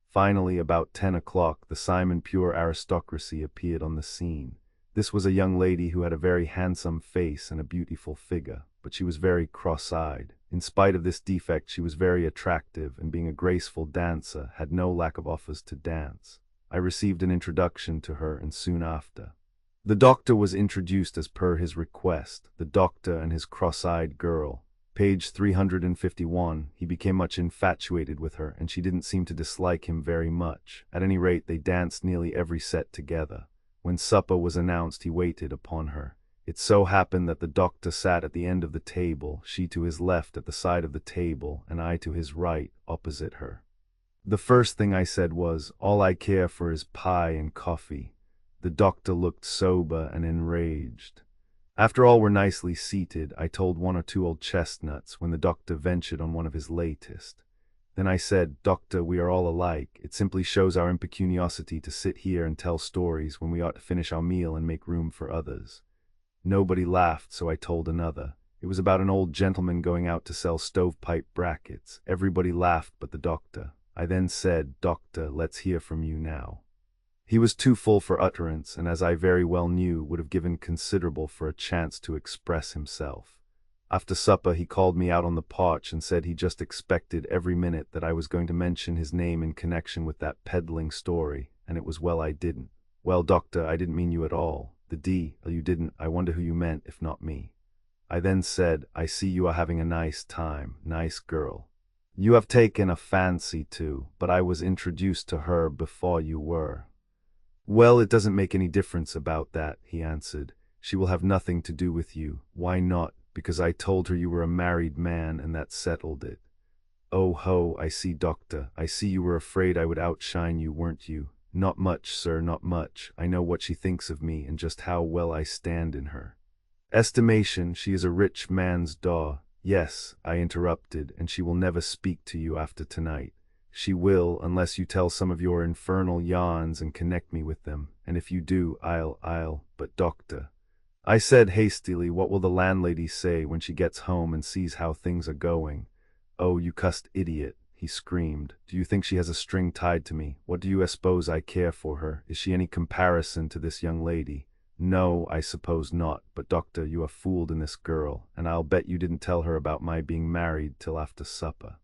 Finally, about 10 o'clock, the Simon Pure aristocracy appeared on the scene. This was a young lady who had a very handsome face and a beautiful figure, but she was very cross-eyed. In spite of this defect, she was very attractive, and being a graceful dancer, had no lack of offers to dance. I received an introduction to her, and soon after, the doctor was introduced as per his request, the doctor and his cross-eyed girl. Page 351, he became much infatuated with her, and she didn't seem to dislike him very much. At any rate, they danced nearly every set together. When supper was announced, he waited upon her. It so happened that the doctor sat at the end of the table, she to his left at the side of the table, and I to his right, opposite her. The first thing I said was, "All I care for is pie and coffee." The doctor looked sober and enraged. After all were nicely seated, I told one or two old chestnuts, when the doctor ventured on one of his latest. Then I said, "Doctor, we are all alike. It simply shows our impecuniosity to sit here and tell stories when we ought to finish our meal and make room for others." Nobody laughed, so I told another. It was about an old gentleman going out to sell stovepipe brackets. Everybody laughed but the doctor. I then said, "Doctor, let's hear from you now." He was too full for utterance, and as I very well knew, would have given considerable for a chance to express himself. After supper, he called me out on the porch and said he just expected every minute that I was going to mention his name in connection with that peddling story, and it was well I didn't. "Well, doctor, I didn't mean you at all." You didn't. I wonder who you meant, if not me." I then said, "I see you are having a nice time. Nice girl. You have taken a fancy to, but I was introduced to her before you were." "Well, it doesn't make any difference about that," he answered. "She will have nothing to do with you." "Why not?" "Because I told her you were a married man, and that settled it." "Oh ho, I see, doctor. I see you were afraid I would outshine you, weren't you?" "Not much, sir, not much. I know what she thinks of me, and just how well I stand in her estimation. She is a rich man's daugh—" "Yes," I interrupted, "and she will never speak to you after tonight." "She will, unless you tell some of your infernal yarns and connect me with them, and if you do, But doctor," I said hastily, "what will the landlady say when she gets home and sees how things are going?" "Oh, you cussed idiot," he screamed. "Do you think she has a string tied to me? What do you suppose I care for her? Is she any comparison to this young lady?" "No, I suppose not, but doctor, you are fooled in this girl, and I'll bet you didn't tell her about my being married till after supper."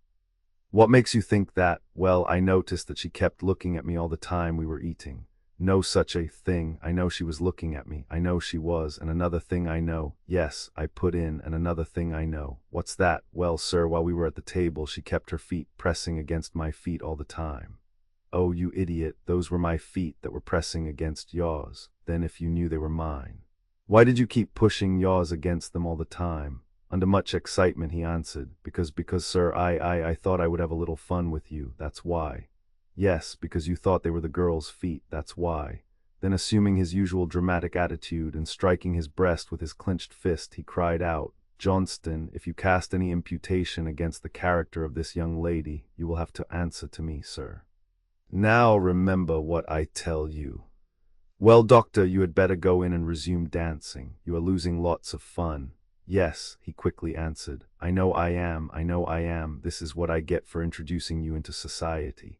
"What makes you think that?" "Well, I noticed that she kept looking at me all the time we were eating." No such a thing. I know she was looking at me. I know she was. And another thing I know. Yes, I put in, and another thing I know. What's that? Well, sir, while we were at the table, she kept her feet pressing against my feet all the time. Oh, you idiot, those were my feet that were pressing against yours. Then if you knew they were mine, why did you keep pushing yours against them all the time? Under much excitement he answered, because sir, I thought I would have a little fun with you, that's why. Yes, because you thought they were the girl's feet, that's why. Then assuming his usual dramatic attitude and striking his breast with his clenched fist, he cried out, Johnston, if you cast any imputation against the character of this young lady, you will have to answer to me, sir. Now remember what I tell you. Well, doctor, you had better go in and resume dancing. You are losing lots of fun. Yes, he quickly answered. I know I am. This is what I get for introducing you into society.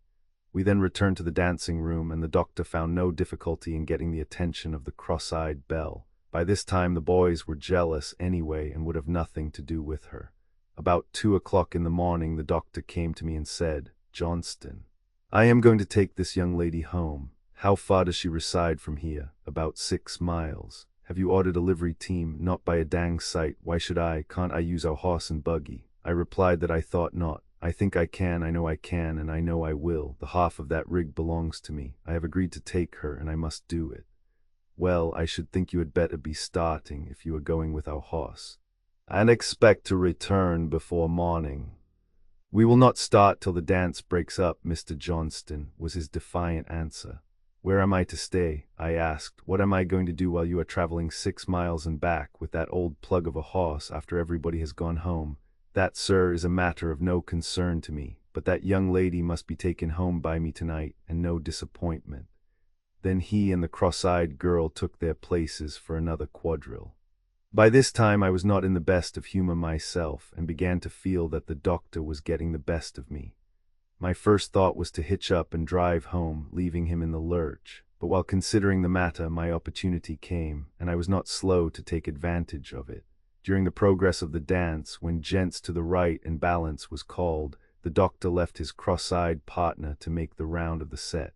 We then returned to the dancing room, and the doctor found no difficulty in getting the attention of the cross-eyed belle. By this time the boys were jealous anyway and would have nothing to do with her. About 2 o'clock in the morning the doctor came to me and said, Johnston, I am going to take this young lady home. How far does she reside from here? About 6 miles. Have you ordered a livery team? Not by a dang sight. Why should I? Can't I use our horse and buggy? I replied that I thought not. I think I can, I know I can, and I know I will. The half of that rig belongs to me. I have agreed to take her, and I must do it. Well, I should think you had better be starting if you are going with our horse. And expect to return before morning. We will not start till the dance breaks up, Mr. Johnston, was his defiant answer. Where am I to stay? I asked. What am I going to do while you are traveling 6 miles and back with that old plug of a horse after everybody has gone home? That, sir, is a matter of no concern to me, but that young lady must be taken home by me tonight, and no disappointment. Then he and the cross-eyed girl took their places for another quadrille. By this time I was not in the best of humor myself, and began to feel that the doctor was getting the best of me. My first thought was to hitch up and drive home, leaving him in the lurch. But while considering the matter, my opportunity came, and I was not slow to take advantage of it. During the progress of the dance, when gents to the right and balance was called, the doctor left his cross-eyed partner to make the round of the set.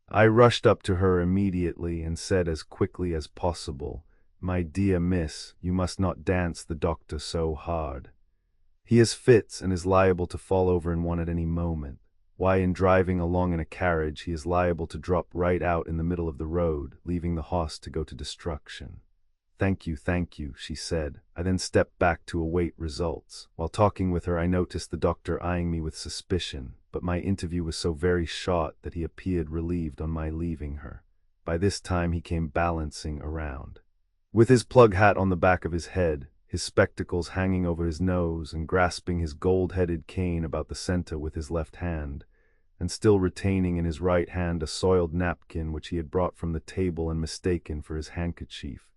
I rushed up to her immediately and said as quickly as possible, My dear miss, you must not dance the doctor so hard. He has fits and is liable to fall over in one at any moment. Why, in driving along in a carriage, he is liable to drop right out in the middle of the road, leaving the horse to go to destruction. Thank you, she said. I then stepped back to await results. While talking with her, I noticed the doctor eyeing me with suspicion, but my interview was so very short that he appeared relieved on my leaving her. By this time he came balancing around, with his plug hat on the back of his head, his spectacles hanging over his nose, and grasping his gold-headed cane about the center with his left hand, and still retaining in his right hand a soiled napkin which he had brought from the table and mistaken for his handkerchief.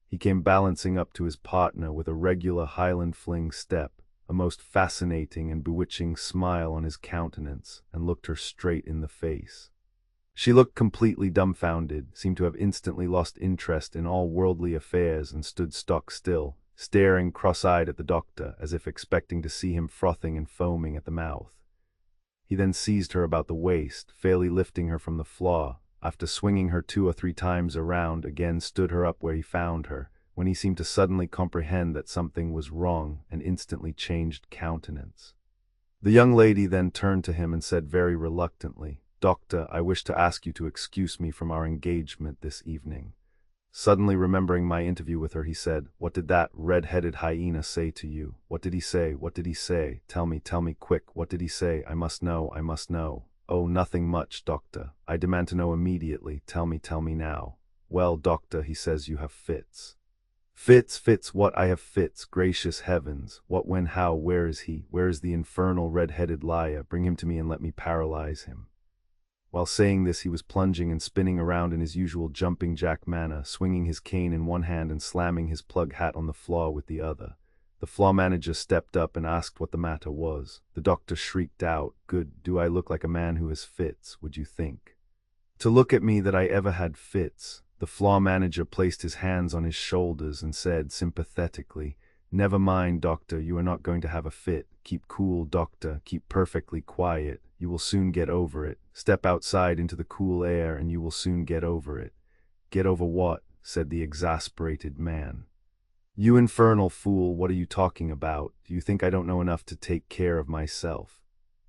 He came balancing up to his partner with a regular Highland fling step, a most fascinating and bewitching smile on his countenance, and looked her straight in the face. She looked completely dumbfounded, seemed to have instantly lost interest in all worldly affairs, and stood stock still, staring cross-eyed at the doctor, as if expecting to see him frothing and foaming at the mouth. He then seized her about the waist, fairly lifting her from the floor. After swinging her 2 or 3 times around, again stood her up where he found her, when he seemed to suddenly comprehend that something was wrong, and instantly changed countenance. The young lady then turned to him and said very reluctantly, Doctor, I wish to ask you to excuse me from our engagement this evening. Suddenly remembering my interview with her, he said, What did that red-headed hyena say to you? What did he say? What did he say? Tell me quick, what did he say? I must know. Oh, nothing much, doctor. I demand to know immediately. Tell me now. Well, doctor, he says you have fits. Fits, what? I have fits, gracious heavens. What, when, how, where is he? Where is the infernal red-headed liar? Bring him to me and let me paralyze him. While saying this, he was plunging and spinning around in his usual jumping jack manner, swinging his cane in one hand and slamming his plug hat on the floor with the other. The floor manager stepped up and asked what the matter was. The doctor shrieked out, Good, do I look like a man who has fits, would you think? To look at me that I ever had fits. The floor manager placed his hands on his shoulders and said sympathetically, Never mind, doctor, you are not going to have a fit. Keep cool, doctor, keep perfectly quiet. You will soon get over it. Step outside into the cool air and you will soon get over it." "Get over what?" said the exasperated man. "You infernal fool, what are you talking about? Do you think I don't know enough to take care of myself?"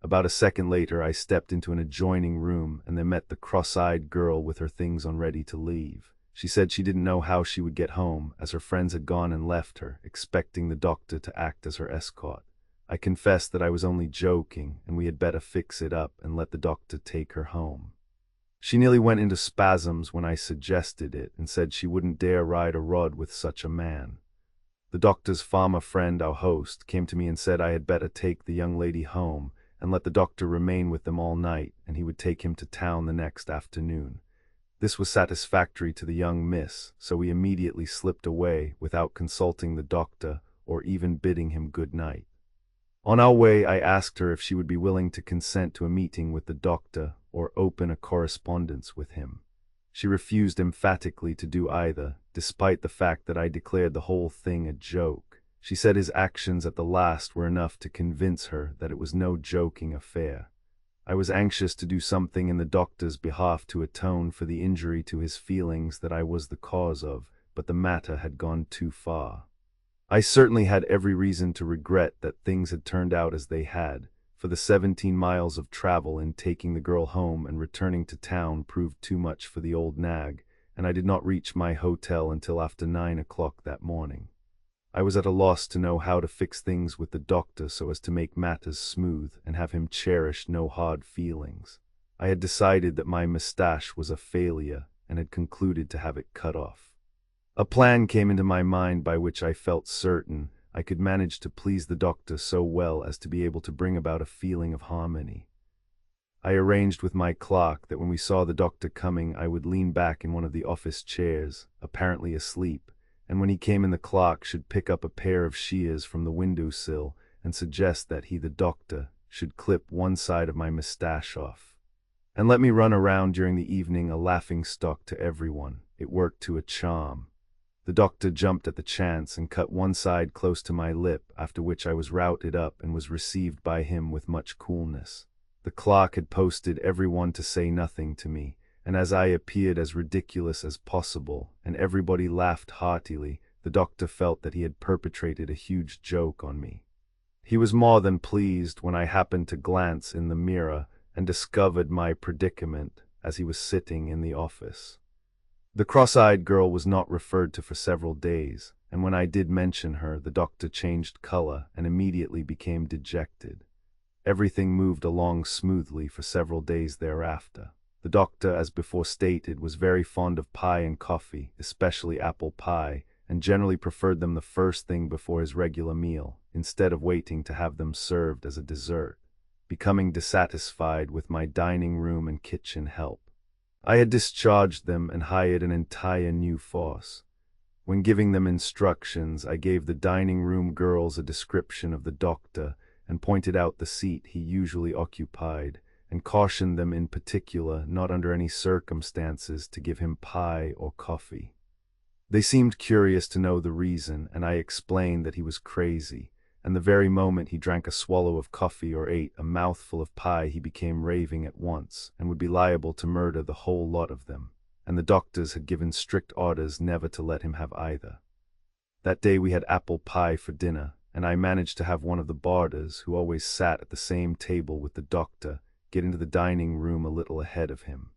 About a second later, I stepped into an adjoining room and then met the cross-eyed girl with her things on ready to leave. She said she didn't know how she would get home, as her friends had gone and left her, expecting the doctor to act as her escort. I confessed that I was only joking, and we had better fix it up and let the doctor take her home. She nearly went into spasms when I suggested it and said she wouldn't dare ride a rod with such a man. The doctor's farmer friend, our host, came to me and said I had better take the young lady home and let the doctor remain with them all night, and he would take him to town the next afternoon. This was satisfactory to the young miss, so we immediately slipped away without consulting the doctor or even bidding him good night. On our way, I asked her if she would be willing to consent to a meeting with the doctor or open a correspondence with him. She refused emphatically to do either, despite the fact that I declared the whole thing a joke. She said his actions at the last were enough to convince her that it was no joking affair. I was anxious to do something in the doctor's behalf to atone for the injury to his feelings that I was the cause of, but the matter had gone too far. I certainly had every reason to regret that things had turned out as they had, for the 17 miles of travel in taking the girl home and returning to town proved too much for the old nag, and I did not reach my hotel until after 9 o'clock that morning. I was at a loss to know how to fix things with the doctor so as to make matters smooth and have him cherish no hard feelings. I had decided that my mustache was a failure and had concluded to have it cut off. A plan came into my mind by which I felt certain I could manage to please the doctor so well as to be able to bring about a feeling of harmony. I arranged with my clerk that when we saw the doctor coming, I would lean back in one of the office chairs, apparently asleep, and when he came in, the clerk should pick up a pair of shears from the windowsill and suggest that he, the doctor, should clip one side of my mustache off, and let me run around during the evening a laughingstock to everyone. It worked to a charm. The doctor jumped at the chance and cut one side close to my lip, after which I was routed up and was received by him with much coolness. The clerk had posted everyone to say nothing to me, and as I appeared as ridiculous as possible, and everybody laughed heartily, the doctor felt that he had perpetrated a huge joke on me. He was more than pleased when I happened to glance in the mirror and discovered my predicament as he was sitting in the office. The cross-eyed girl was not referred to for several days, and when I did mention her, the doctor changed color and immediately became dejected. Everything moved along smoothly for several days thereafter. The doctor, as before stated, was very fond of pie and coffee, especially apple pie, and generally preferred them the first thing before his regular meal, instead of waiting to have them served as a dessert, becoming dissatisfied with my dining room and kitchen help. I had discharged them and hired an entire new force. When giving them instructions, I gave the dining room girls a description of the doctor and pointed out the seat he usually occupied, and cautioned them in particular not under any circumstances to give him pie or coffee. They seemed curious to know the reason, and I explained that he was crazy, and the very moment he drank a swallow of coffee or ate a mouthful of pie he became raving at once, and would be liable to murder the whole lot of them, and the doctors had given strict orders never to let him have either. That day we had apple pie for dinner, and I managed to have one of the boarders, who always sat at the same table with the doctor, get into the dining room a little ahead of him,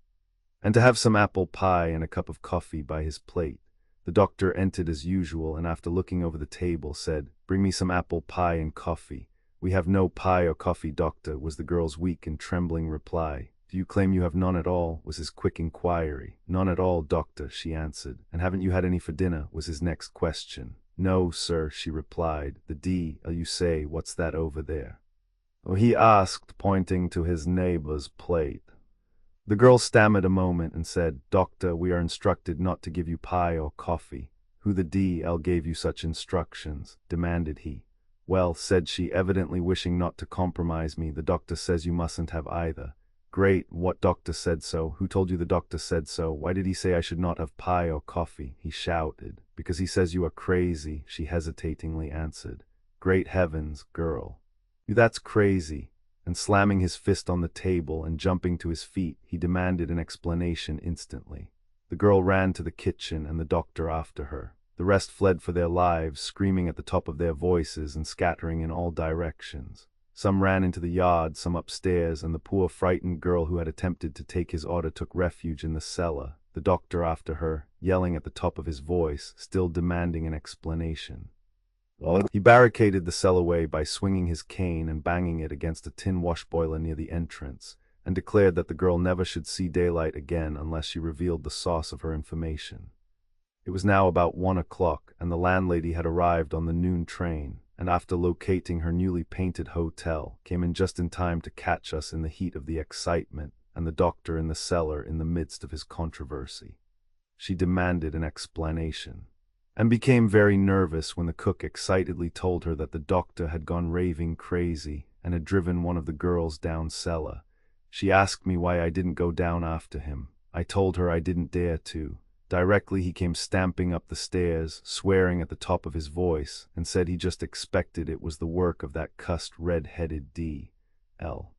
and to have some apple pie and a cup of coffee by his plate. The doctor entered as usual, and after looking over the table said, "Bring me some apple pie and coffee." "We have no pie or coffee, doctor," was the girl's weak and trembling reply. "Do you claim you have none at all?" was his quick inquiry. "None at all, doctor," she answered. "And haven't you had any for dinner?" was his next question. "No, sir," she replied. "The D, you say, what's that over there?" "Oh," he asked, pointing to his neighbor's plate. The girl stammered a moment and said, "Doctor, we are instructed not to give you pie or coffee." "Who the D.L. gave you such instructions?" demanded he. "Well," said she, evidently wishing not to compromise me, "the doctor says you mustn't have either." "Great, what doctor said so? Who told you the doctor said so? Why did he say I should not have pie or coffee?" he shouted. "Because he says you are crazy," she hesitatingly answered. "Great heavens, girl. That's crazy. and slamming his fist on the table and jumping to his feet, he demanded an explanation instantly. The girl ran to the kitchen and the doctor after her. The rest fled for their lives, screaming at the top of their voices and scattering in all directions. Some ran into the yard, some upstairs, and the poor frightened girl who had attempted to take his order took refuge in the cellar, the doctor after her, yelling at the top of his voice, still demanding an explanation. He barricaded the cellarway by swinging his cane and banging it against a tin wash boiler near the entrance, and declared that the girl never should see daylight again unless she revealed the source of her information. It was now about 1 o'clock, and the landlady had arrived on the noon train, and after locating her newly painted hotel, came in just in time to catch us in the heat of the excitement, and the doctor in the cellar in the midst of his controversy. She demanded an explanation, and became very nervous when the cook excitedly told her that the doctor had gone raving crazy and had driven one of the girls down cellar. She asked me why I didn't go down after him. I told her I didn't dare to. Directly he came stamping up the stairs, swearing at the top of his voice, and said he just expected it was the work of that cussed red-headed D.L.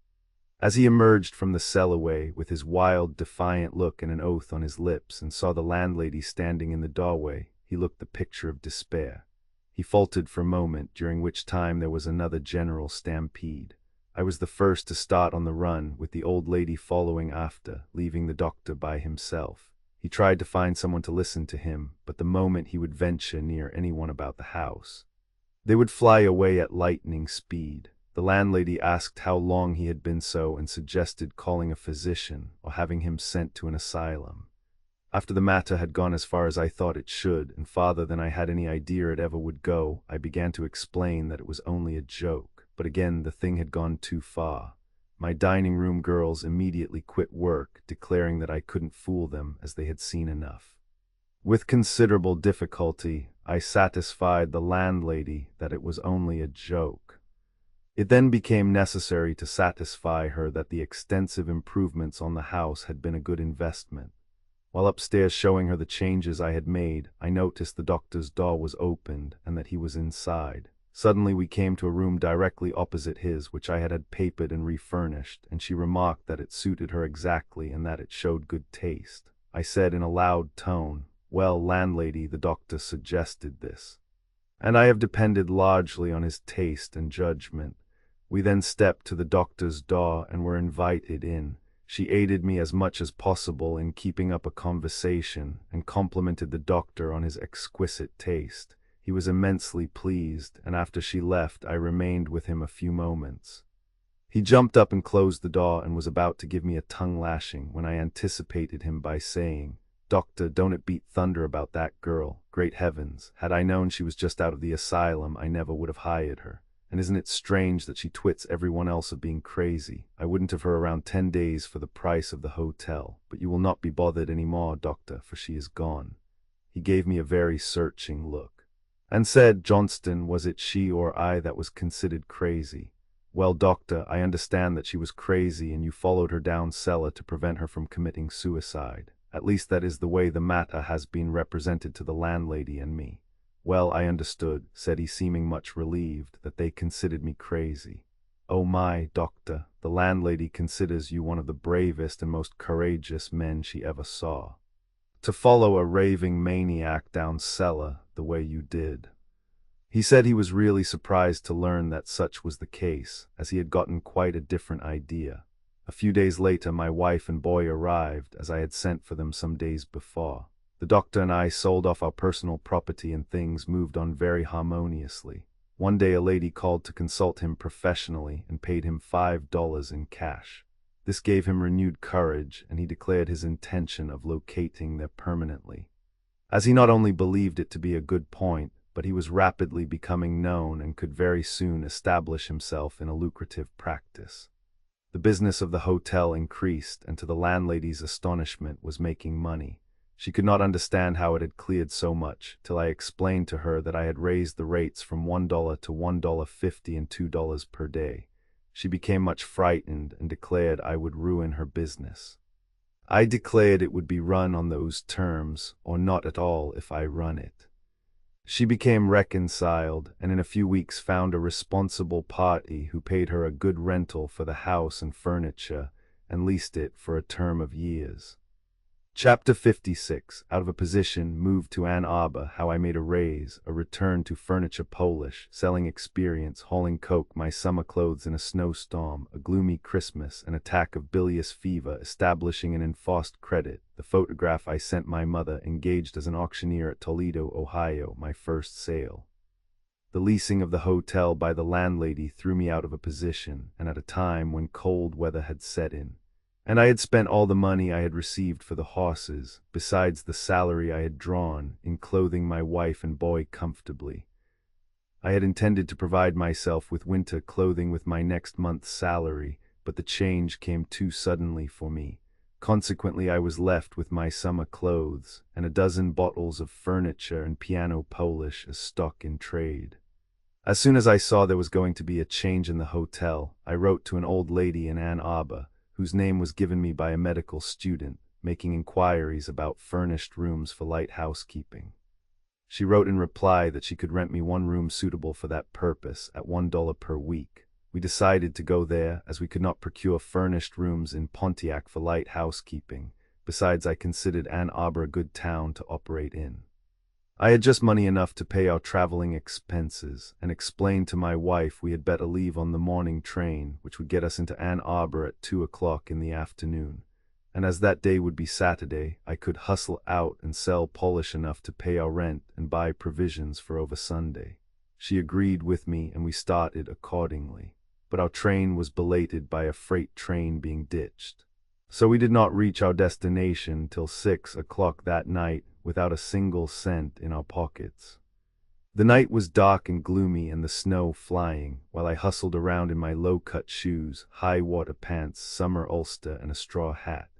As he emerged from the cellarway with his wild, defiant look and an oath on his lips and saw the landlady standing in the doorway, he looked the picture of despair. He faltered for a moment, during which time there was another general stampede. I was the first to start on the run, with the old lady following after, leaving the doctor by himself. He tried to find someone to listen to him, but the moment he would venture near anyone about the house, they would fly away at lightning speed. The landlady asked how long he had been so and suggested calling a physician or having him sent to an asylum. After the matter had gone as far as I thought it should, and farther than I had any idea it ever would go, I began to explain that it was only a joke. But again, the thing had gone too far. My dining room girls immediately quit work, declaring that I couldn't fool them as they had seen enough. With considerable difficulty, I satisfied the landlady that it was only a joke. It then became necessary to satisfy her that the extensive improvements on the house had been a good investment. While upstairs showing her the changes I had made, I noticed the doctor's door was opened and that he was inside. Suddenly we came to a room directly opposite his, which I had had papered and refurnished, and she remarked that it suited her exactly and that it showed good taste. I said in a loud tone, "Well, landlady, the doctor suggested this, and I have depended largely on his taste and judgment." We then stepped to the doctor's door and were invited in. She aided me as much as possible in keeping up a conversation and complimented the doctor on his exquisite taste. He was immensely pleased, and after she left, I remained with him a few moments. He jumped up and closed the door and was about to give me a tongue lashing when I anticipated him by saying, "Doctor, don't it beat thunder about that girl. Great heavens, had I known she was just out of the asylum, I never would have hired her. And isn't it strange that she twits everyone else of being crazy? I wouldn't have her around 10 days for the price of the hotel, but you will not be bothered any more, doctor, for she is gone." He gave me a very searching look, and said, "Johnston, was it she or I that was considered crazy?" "Well, doctor, I understand that she was crazy and you followed her down cellar to prevent her from committing suicide. At least that is the way the matter has been represented to the landlady and me." "Well, I understood," said he, seeming much relieved, "that they considered me crazy." "Oh my, doctor, the landlady considers you one of the bravest and most courageous men she ever saw. To follow a raving maniac down cellar the way you did." He said he was really surprised to learn that such was the case, as he had gotten quite a different idea. A few days later, my wife and boy arrived, as I had sent for them some days before. The doctor and I sold off our personal property and things moved on very harmoniously. One day a lady called to consult him professionally and paid him $5 in cash. This gave him renewed courage, and he declared his intention of locating there permanently, as he not only believed it to be a good point, but he was rapidly becoming known and could very soon establish himself in a lucrative practice. The business of the hotel increased, and to the landlady's astonishment was making money. She could not understand how it had cleared so much, till I explained to her that I had raised the rates from $1 to $1.50 and $2 per day. She became much frightened and declared I would ruin her business. I declared it would be run on those terms, or not at all if I run it. She became reconciled, and in a few weeks found a responsible party who paid her a good rental for the house and furniture, and leased it for a term of years. Chapter 56. Out of a position, moved to Ann Arbor, how I made a raise, a return to furniture Polish, selling experience, hauling coke, my summer clothes in a snowstorm, a gloomy Christmas, an attack of bilious fever, establishing an enforced credit, the photograph I sent my mother, engaged as an auctioneer at Toledo, Ohio, my first sale. The leasing of the hotel by the landlady threw me out of a position, and at a time when cold weather had set in. And I had spent all the money I had received for the horses, besides the salary I had drawn, in clothing my wife and boy comfortably. I had intended to provide myself with winter clothing with my next month's salary, but the change came too suddenly for me. Consequently, I was left with my summer clothes, and a dozen bottles of furniture and piano Polish as stock in trade. As soon as I saw there was going to be a change in the hotel, I wrote to an old lady in Ann Arbor, whose name was given me by a medical student, making inquiries about furnished rooms for light housekeeping. She wrote in reply that she could rent me one room suitable for that purpose at $1 per week. We decided to go there, as we could not procure furnished rooms in Pontiac for light housekeeping. Besides, I considered Ann Arbor a good town to operate in. I had just money enough to pay our traveling expenses, and explained to my wife we had better leave on the morning train, which would get us into Ann Arbor at 2 o'clock in the afternoon. And as that day would be Saturday, I could hustle out and sell Polish enough to pay our rent and buy provisions for over Sunday. She agreed with me, and we started accordingly. But our train was belated by a freight train being ditched. So we did not reach our destination till 6 o'clock that night, without a single cent in our pockets. The night was dark and gloomy, and the snow flying, while I hustled around in my low-cut shoes, high-water pants, summer ulster, and a straw hat.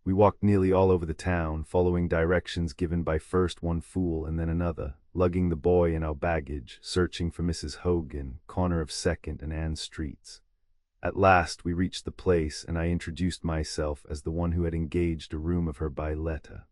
We walked nearly all over the town, following directions given by first one fool and then another, lugging the boy and our baggage, searching for Mrs. Hogan, corner of 2nd and Ann Streets. At last we reached the place, and I introduced myself as the one who had engaged a room of her by letter.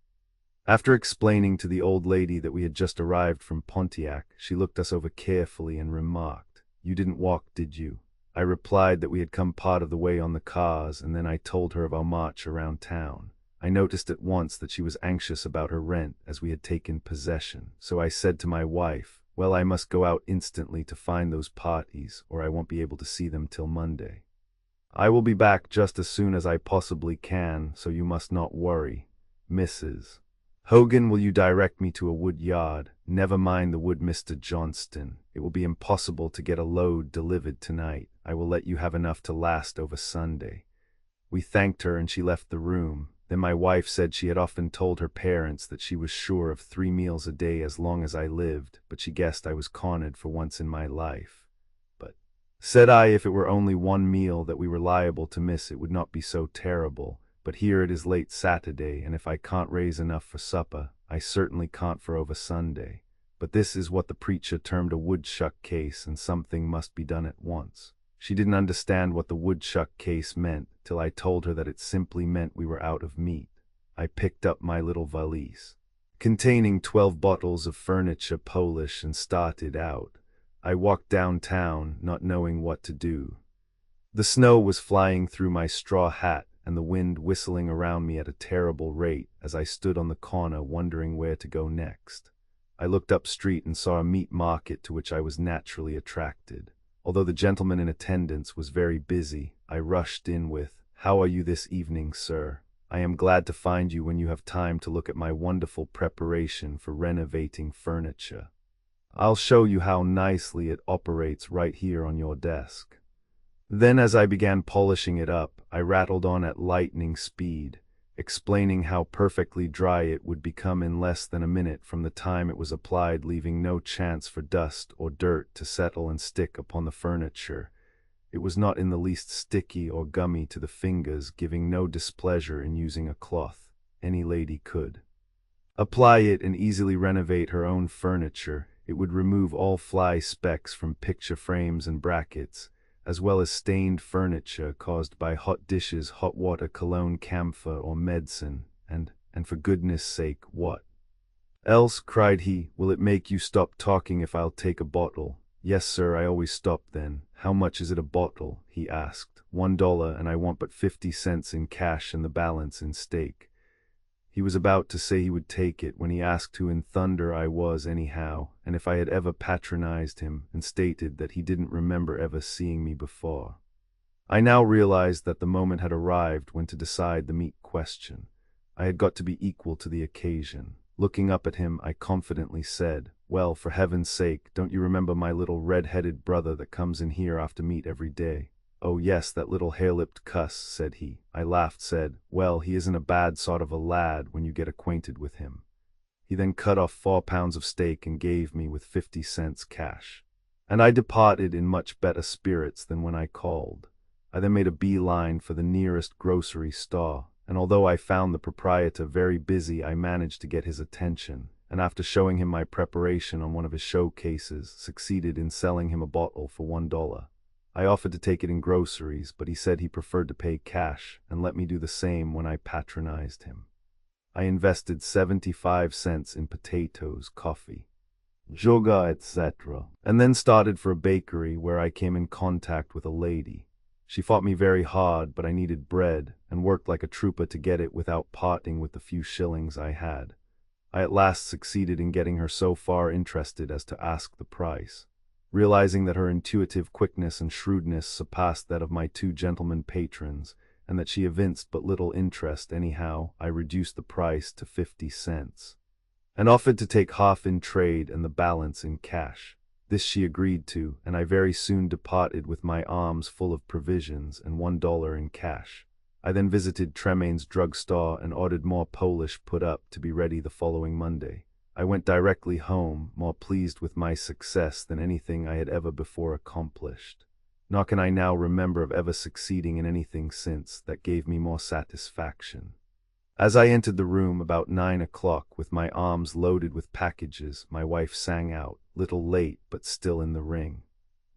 After explaining to the old lady that we had just arrived from Pontiac, she looked us over carefully and remarked, "You didn't walk, did you?" I replied that we had come part of the way on the cars, and then I told her of our march around town. I noticed at once that she was anxious about her rent, as we had taken possession, so I said to my wife, "Well, I must go out instantly to find those parties, or I won't be able to see them till Monday. I will be back just as soon as I possibly can, so you must not worry. Mrs. Hogan, will you direct me to a wood yard? Never mind the wood, Mr. Johnston. It will be impossible to get a load delivered tonight. I will let you have enough to last over Sunday." We thanked her, and she left the room. Then my wife said she had often told her parents that she was sure of 3 meals a day as long as I lived, but she guessed I was cornered for once in my life. "But," said I, "if it were only one meal that we were liable to miss, it would not be so terrible. But here it is late Saturday, and if I can't raise enough for supper, I certainly can't for over Sunday. But this is what the preacher termed a woodchuck case, and something must be done at once." She didn't understand what the woodchuck case meant, till I told her that it simply meant we were out of meat. I picked up my little valise, containing 12 bottles of furniture Polish, and started out. I walked downtown, not knowing what to do. The snow was flying through my straw hat, and the wind whistling around me at a terrible rate as I stood on the corner wondering where to go next. I looked up street and saw a meat market to which I was naturally attracted. Although the gentleman in attendance was very busy, I rushed in with, "How are you this evening, sir? I am glad to find you when you have time to look at my wonderful preparation for renovating furniture. I'll show you how nicely it operates right here on your desk." Then, as I began polishing it up, I rattled on at lightning speed, explaining how perfectly dry it would become in less than a minute from the time it was applied, leaving no chance for dust or dirt to settle and stick upon the furniture. It was not in the least sticky or gummy to the fingers, giving no displeasure in using a cloth. Any lady could apply it and easily renovate her own furniture. It would remove all fly specks from picture frames and brackets, as well as stained furniture caused by hot dishes, hot water, cologne, camphor, or medicine, and for goodness sake, what? "Else," cried he, "will it make you stop talking if I'll take a bottle?" "Yes, sir, I always stop then." "How much is it a bottle?" he asked. $1, and I want but 50 cents in cash and the balance in steak." He was about to say he would take it when he asked who in thunder I was anyhow, and if I had ever patronized him, and stated that he didn't remember ever seeing me before. I now realized that the moment had arrived when to decide the meat question. I had got to be equal to the occasion. Looking up at him, I confidently said, "Well, for heaven's sake, don't you remember my little red-headed brother that comes in here after meat every day?" "Oh yes, that little hair-lipped cuss," said he. I laughed, said, "Well, he isn't a bad sort of a lad when you get acquainted with him." He then cut off 4 pounds of steak and gave me with 50 cents cash. And I departed in much better spirits than when I called. I then made a beeline for the nearest grocery store, and although I found the proprietor very busy, I managed to get his attention, and after showing him my preparation on one of his showcases, succeeded in selling him a bottle for $1. I offered to take it in groceries, but he said he preferred to pay cash, and let me do the same when I patronized him. I invested 75 cents in potatoes, coffee, sugar, etc., and then started for a bakery where I came in contact with a lady. She fought me very hard, but I needed bread, and worked like a trooper to get it without parting with the few shillings I had. I at last succeeded in getting her so far interested as to ask the price. Realizing that her intuitive quickness and shrewdness surpassed that of my 2 gentlemen patrons, and that she evinced but little interest anyhow, I reduced the price to 50 cents, and offered to take half in trade and the balance in cash. This she agreed to, and I very soon departed with my arms full of provisions and $1 in cash. I then visited Tremaine's drugstore and ordered more Polish put up to be ready the following Monday. I went directly home, more pleased with my success than anything I had ever before accomplished. Nor can I now remember of ever succeeding in anything since that gave me more satisfaction. As I entered the room about 9 o'clock with my arms loaded with packages, my wife sang out, "Little late, but still in the ring."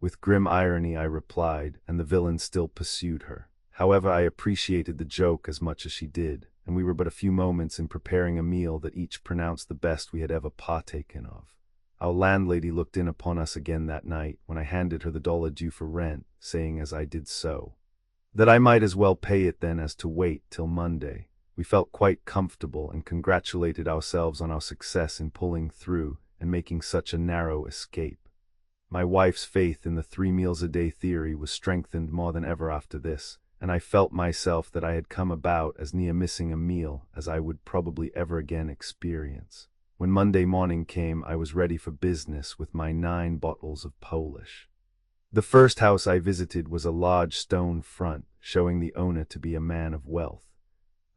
With grim irony I replied, and the villain still pursued her. However, I appreciated the joke as much as she did, and we were but a few moments in preparing a meal that each pronounced the best we had ever partaken of. Our landlady looked in upon us again that night, when I handed her the $1 due for rent, saying as I did so, that I might as well pay it then as to wait till Monday. We felt quite comfortable and congratulated ourselves on our success in pulling through and making such a narrow escape. My wife's faith in the 3 meals a day theory was strengthened more than ever after this, and I felt myself that I had come about as near missing a meal as I would probably ever again experience. When Monday morning came, I was ready for business with my 9 bottles of Polish. The first house I visited was a large stone front, showing the owner to be a man of wealth.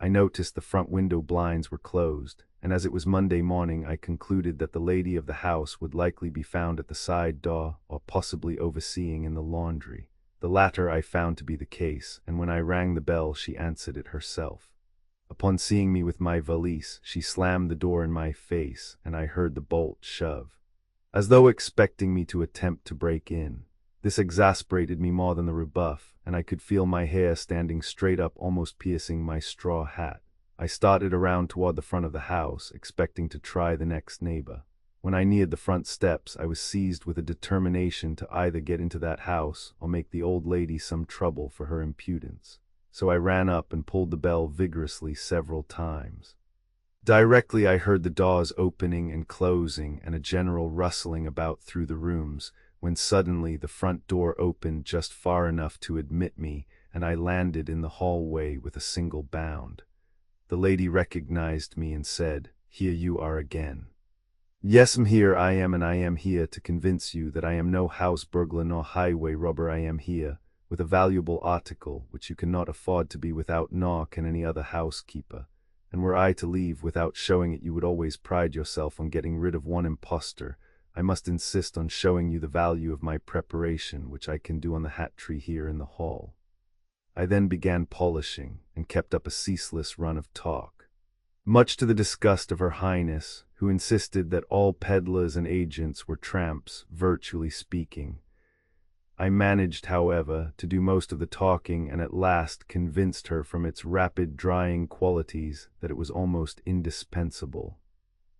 I noticed the front window blinds were closed, and as it was Monday morning, I concluded that the lady of the house would likely be found at the side door or possibly overseeing in the laundry. The latter I found to be the case, and when I rang the bell, she answered it herself. Upon seeing me with my valise, she slammed the door in my face, and I heard the bolt shove, as though expecting me to attempt to break in. This exasperated me more than the rebuff, and I could feel my hair standing straight up, almost piercing my straw hat. I started around toward the front of the house, expecting to try the next neighbor. When I neared the front steps, I was seized with a determination to either get into that house or make the old lady some trouble for her impudence. So I ran up and pulled the bell vigorously several times. Directly I heard the doors opening and closing and a general rustling about through the rooms, when suddenly the front door opened just far enough to admit me, and I landed in the hallway with a single bound. The lady recognized me and said, "Here you are again." "Yes'm, here I am, and I am here to convince you that I am no house burglar nor highway robber. I am here with a valuable article which you cannot afford to be without, nor can any other housekeeper. And were I to leave without showing it, you would always pride yourself on getting rid of one impostor. I must insist on showing you the value of my preparation, which I can do on the hat tree here in the hall." I then began polishing, and kept up a ceaseless run of talk, much to the disgust of Her Highness, who insisted that all peddlers and agents were tramps, virtually speaking. I managed, however, to do most of the talking, and at last convinced her from its rapid drying qualities that it was almost indispensable.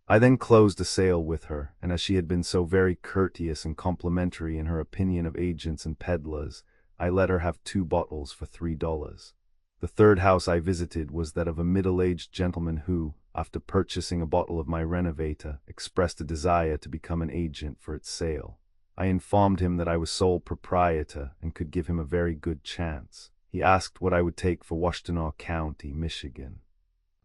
I then closed a sale with her, and as she had been so very courteous and complimentary in her opinion of agents and peddlers, I let her have 2 bottles for $3. The third house I visited was that of a middle-aged gentleman who, after purchasing a bottle of my renovator, expressed a desire to become an agent for its sale. I informed him that I was sole proprietor and could give him a very good chance. He asked what I would take for Washtenaw County, Michigan.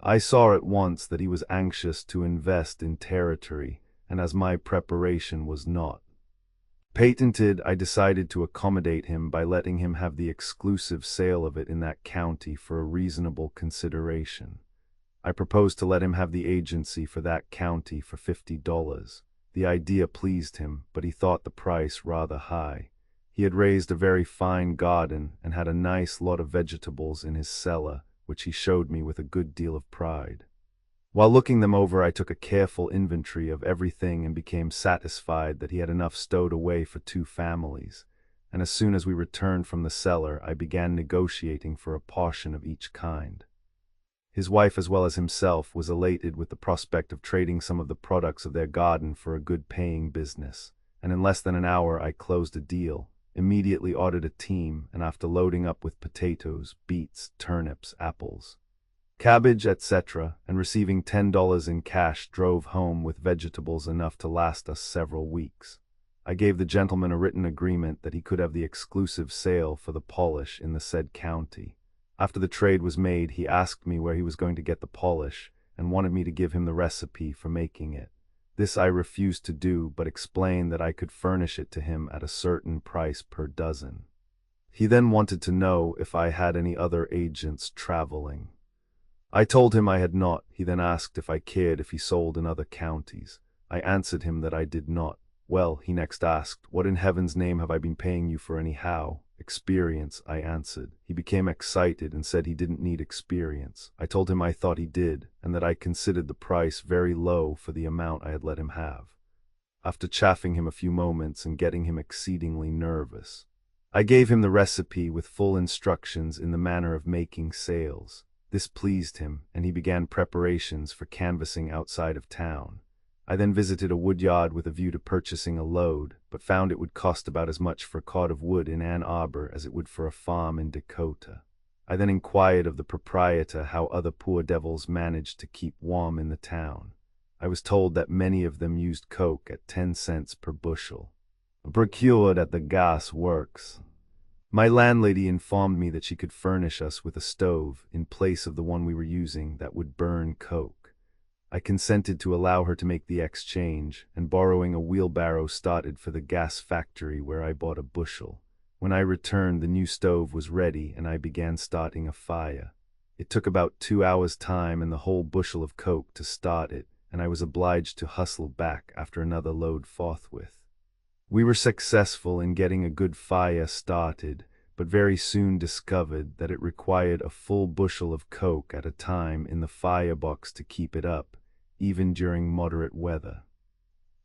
I saw at once that he was anxious to invest in territory, and as my preparation was not patented, I decided to accommodate him by letting him have the exclusive sale of it in that county for a reasonable consideration. I proposed to let him have the agency for that county for $50. The idea pleased him, but he thought the price rather high. He had raised a very fine garden and had a nice lot of vegetables in his cellar, which he showed me with a good deal of pride. While looking them over, I took a careful inventory of everything and became satisfied that he had enough stowed away for 2 families, and as soon as we returned from the cellar, I began negotiating for a portion of each kind. His wife, as well as himself, was elated with the prospect of trading some of the products of their garden for a good-paying business, and in less than an hour I closed a deal, immediately ordered a team, and after loading up with potatoes, beets, turnips, apples, cabbage, etc., and receiving $10 in cash, drove home with vegetables enough to last us several weeks. I gave the gentleman a written agreement that he could have the exclusive sale for the polish in the said county. After the trade was made, he asked me where he was going to get the polish, and wanted me to give him the recipe for making it. This I refused to do, but explained that I could furnish it to him at a certain price per dozen. He then wanted to know if I had any other agents traveling. I told him I had not. He then asked if I cared if he sold in other counties. I answered him that I did not. Well, he next asked, what in heaven's name have I been paying you for anyhow? Experience, I answered. He became excited and said he didn't need experience. I told him I thought he did, and that I considered the price very low for the amount I had let him have. After chaffing him a few moments and getting him exceedingly nervous, I gave him the recipe with full instructions in the manner of making sales. This pleased him, and he began preparations for canvassing outside of town. I then visited a woodyard with a view to purchasing a load, but found it would cost about as much for a cord of wood in Ann Arbor as it would for a farm in Dakota. I then inquired of the proprietor how other poor devils managed to keep warm in the town. I was told that many of them used coke at 10 cents per bushel, procured at the gas works. My landlady informed me that she could furnish us with a stove in place of the one we were using that would burn coke. I consented to allow her to make the exchange, and borrowing a wheelbarrow started for the gas factory where I bought a bushel. When I returned, the new stove was ready and I began starting a fire. It took about 2 hours' time and the whole bushel of coke to start it, and I was obliged to hustle back after another load forthwith. We were successful in getting a good fire started, but very soon discovered that it required a full bushel of coke at a time in the firebox to keep it up, even during moderate weather.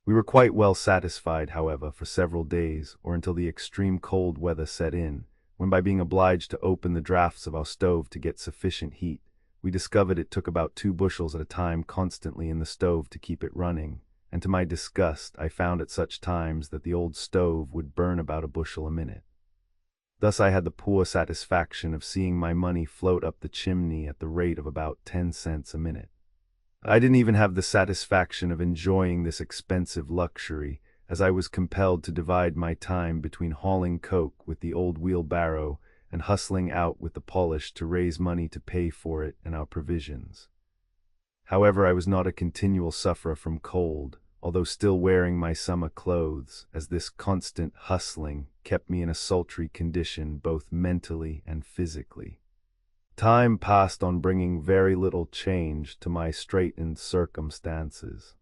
We were quite well satisfied, however, for several days, or until the extreme cold weather set in, when by being obliged to open the drafts of our stove to get sufficient heat, we discovered it took about 2 bushels at a time constantly in the stove to keep it running, and to my disgust I found at such times that the old stove would burn about a bushel a minute. Thus I had the poor satisfaction of seeing my money float up the chimney at the rate of about 10 cents a minute. I didn't even have the satisfaction of enjoying this expensive luxury, as I was compelled to divide my time between hauling coke with the old wheelbarrow and hustling out with the polish to raise money to pay for it and our provisions. However, I was not a continual sufferer from cold, although still wearing my summer clothes, as this constant hustling kept me in a sultry condition both mentally and physically. Time passed on bringing very little change to my straitened circumstances.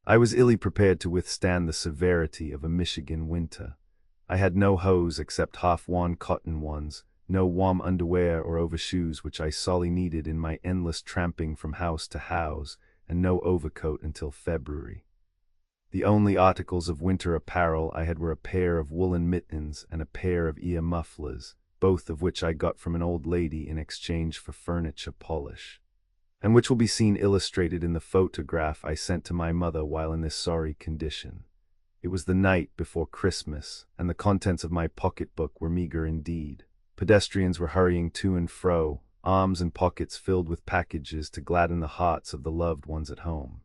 I was illy prepared to withstand the severity of a Michigan winter. I had no hose except half-worn cotton ones, no warm underwear or overshoes which I sorely needed in my endless tramping from house to house, and no overcoat until February. The only articles of winter apparel I had were a pair of woolen mittens and a pair of ear mufflers, both of which I got from an old lady in exchange for furniture polish. and which will be seen illustrated in the photograph I sent to my mother while in this sorry condition. It was the night before Christmas, and the contents of my pocketbook were meager indeed. Pedestrians were hurrying to and fro, arms and pockets filled with packages to gladden the hearts of the loved ones at home.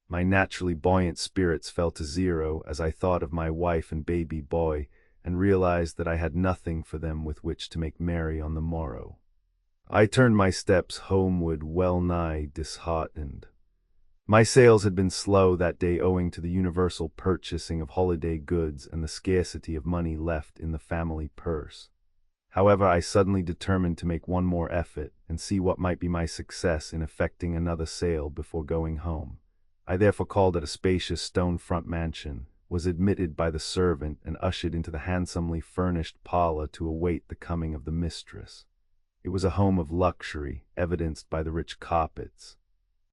My naturally buoyant spirits fell to zero as I thought of my wife and baby boy, and realized that I had nothing for them with which to make merry on the morrow. I turned my steps homeward well nigh disheartened. My sales had been slow that day owing to the universal purchasing of holiday goods and the scarcity of money left in the family purse. However, I suddenly determined to make one more effort and see what might be my success in effecting another sale before going home. I therefore called at a spacious stone-front mansion, was admitted by the servant, and ushered into the handsomely furnished parlor to await the coming of the mistress. It was a home of luxury, evidenced by the rich carpets,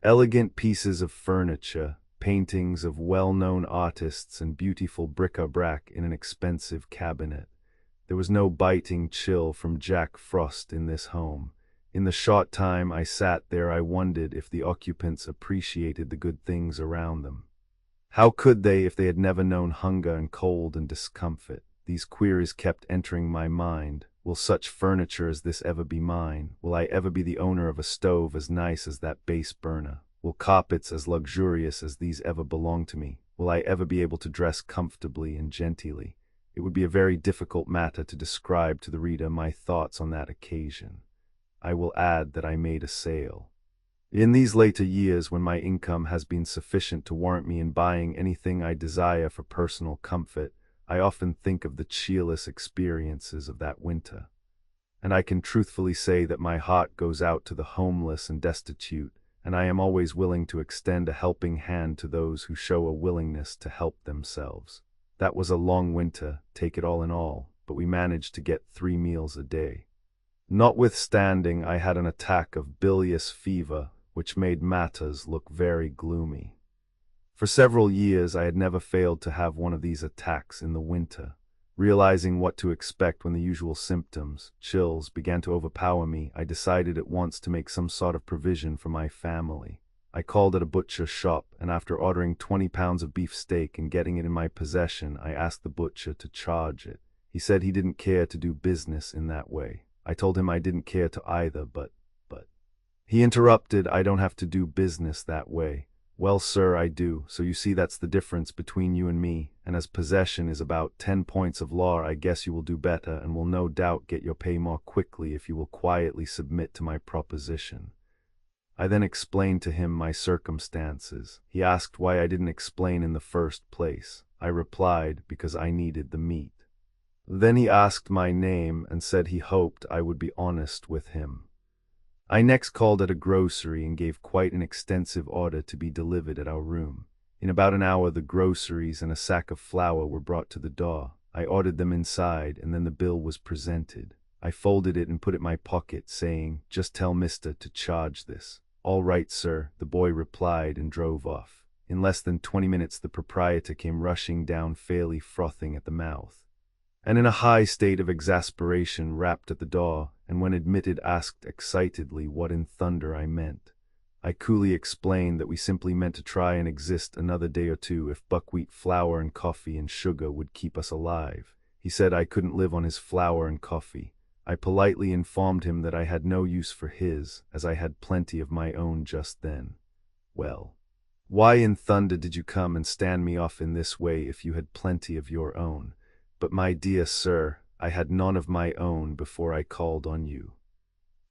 elegant pieces of furniture, paintings of well-known artists, and beautiful bric-a-brac in an expensive cabinet. There was no biting chill from Jack Frost in this home. In the short time I sat there, I wondered if the occupants appreciated the good things around them. How could they if they had never known hunger and cold and discomfort? These queries kept entering my mind. Will such furniture as this ever be mine? Will I ever be the owner of a stove as nice as that base burner? Will carpets as luxurious as these ever belong to me? Will I ever be able to dress comfortably and genteelly? It would be a very difficult matter to describe to the reader my thoughts on that occasion. I will add that I made a sale. In these later years, when my income has been sufficient to warrant me in buying anything I desire for personal comfort, I often think of the cheerless experiences of that winter. And I can truthfully say that my heart goes out to the homeless and destitute, and I am always willing to extend a helping hand to those who show a willingness to help themselves. That was a long winter, take it all in all, but we managed to get 3 meals a day. Notwithstanding, I had an attack of bilious fever, which made matters look very gloomy. For several years I had never failed to have one of these attacks in the winter. Realizing what to expect when the usual symptoms, chills, began to overpower me, I decided at once to make some sort of provision for my family. I called at a butcher's shop, and after ordering 20 pounds of beef steak and getting it in my possession, I asked the butcher to charge it. He said he didn't care to do business in that way. I told him I didn't care to either, but... He interrupted, "I don't have to do business that way." "Well, sir, I do, so you see that's the difference between you and me, and as possession is about 10 points of law, I guess you will do better and will no doubt get your pay more quickly if you will quietly submit to my proposition." I then explained to him my circumstances. He asked why I didn't explain in the first place. I replied, because I needed the meat. Then he asked my name and said he hoped I would be honest with him. I next called at a grocery and gave quite an extensive order to be delivered at our room. In about an hour the groceries and a sack of flour were brought to the door. I ordered them inside, and then the bill was presented. I folded it and put it in my pocket, saying, "Just tell Mister to charge this." "All right, sir," the boy replied, and drove off. In less than 20 minutes the proprietor came rushing down, fairly frothing at the mouth, and in a high state of exasperation rapped at the door, and when admitted asked excitedly what in thunder I meant. I coolly explained that we simply meant to try and exist another day or two if buckwheat flour and coffee and sugar would keep us alive. He said I couldn't live on his flour and coffee. I politely informed him that I had no use for his, as I had plenty of my own just then. "Well, why in thunder did you come and stand me off in this way if you had plenty of your own?" "But my dear sir, I had none of my own before I called on you."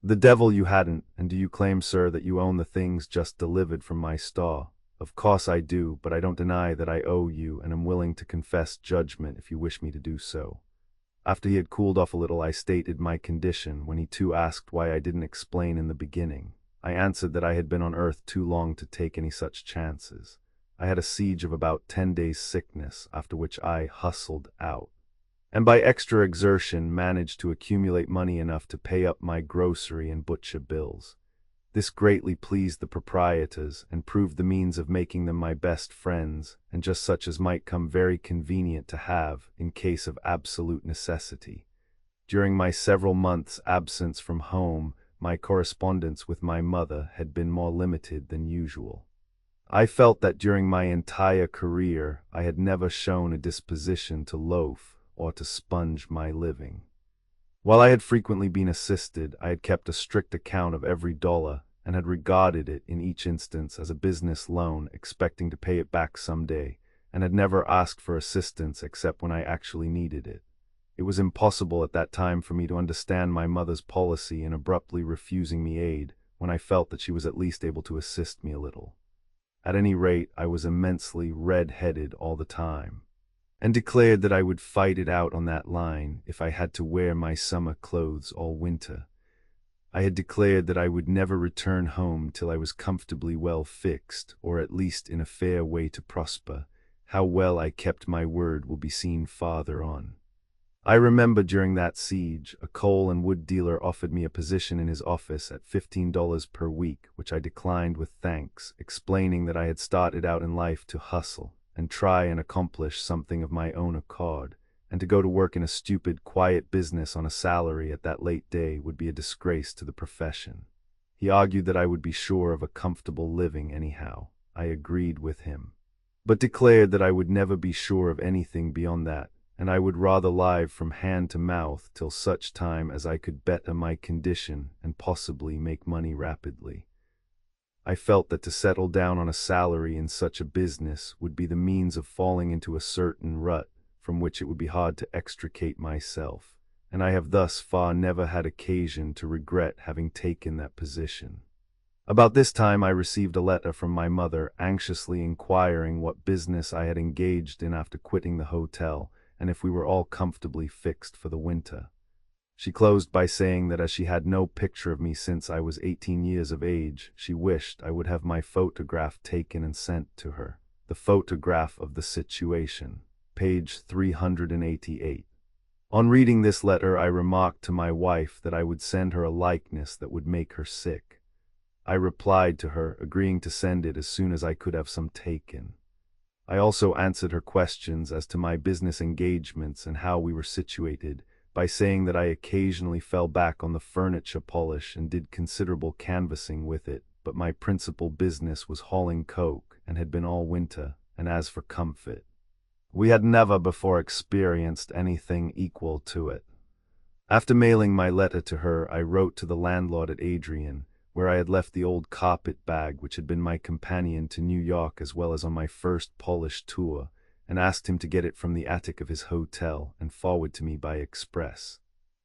"The devil you hadn't, and do you claim, sir, that you own the things just delivered from my store?" "Of course I do, but I don't deny that I owe you, and am willing to confess judgment if you wish me to do so." After he had cooled off a little, I stated my condition, when he too asked why I didn't explain in the beginning. I answered that I had been on earth too long to take any such chances. I had a siege of about 10 days' sickness, after which I hustled out, and by extra exertion managed to accumulate money enough to pay up my grocery and butcher bills. This greatly pleased the proprietors, and proved the means of making them my best friends, and just such as might come very convenient to have in case of absolute necessity. During my several months' absence from home, my correspondence with my mother had been more limited than usual. I felt that during my entire career I had never shown a disposition to loaf or to sponge my living. While I had frequently been assisted, I had kept a strict account of every dollar and had regarded it in each instance as a business loan, expecting to pay it back someday, and had never asked for assistance except when I actually needed it. It was impossible at that time for me to understand my mother's policy in abruptly refusing me aid when I felt that she was at least able to assist me a little. At any rate, I was immensely red-headed all the time, and declared that I would fight it out on that line if I had to wear my summer clothes all winter. I had declared that I would never return home till I was comfortably well fixed, or at least in a fair way to prosper. How well I kept my word will be seen farther on. I remember during that siege, a coal and wood dealer offered me a position in his office at $15 per week, which I declined with thanks, explaining that I had started out in life to hustle and try and accomplish something of my own accord, and to go to work in a stupid, quiet business on a salary at that late day would be a disgrace to the profession. He argued that I would be sure of a comfortable living anyhow. I agreed with him, but declared that I would never be sure of anything beyond that, and I would rather live from hand to mouth till such time as I could better my condition and possibly make money rapidly. I felt that to settle down on a salary in such a business would be the means of falling into a certain rut from which it would be hard to extricate myself, and I have thus far never had occasion to regret having taken that position. About this time I received a letter from my mother anxiously inquiring what business I had engaged in after quitting the hotel, and if we were all comfortably fixed for the winter. She closed by saying that as she had no picture of me since I was 18 years of age, she wished I would have my photograph taken and sent to her. The photograph of the situation. Page 388. On reading this letter, I remarked to my wife that I would send her a likeness that would make her sick. I replied to her, agreeing to send it as soon as I could have some taken. I also answered her questions as to my business engagements and how we were situated, by saying that I occasionally fell back on the furniture polish and did considerable canvassing with it, but my principal business was hauling coke and had been all winter, and as for comfort, we had never before experienced anything equal to it. After mailing my letter to her, I wrote to the landlord at Adrian, where I had left the old carpet bag which had been my companion to New York as well as on my first Polish tour, and asked him to get it from the attic of his hotel and forward to me by express.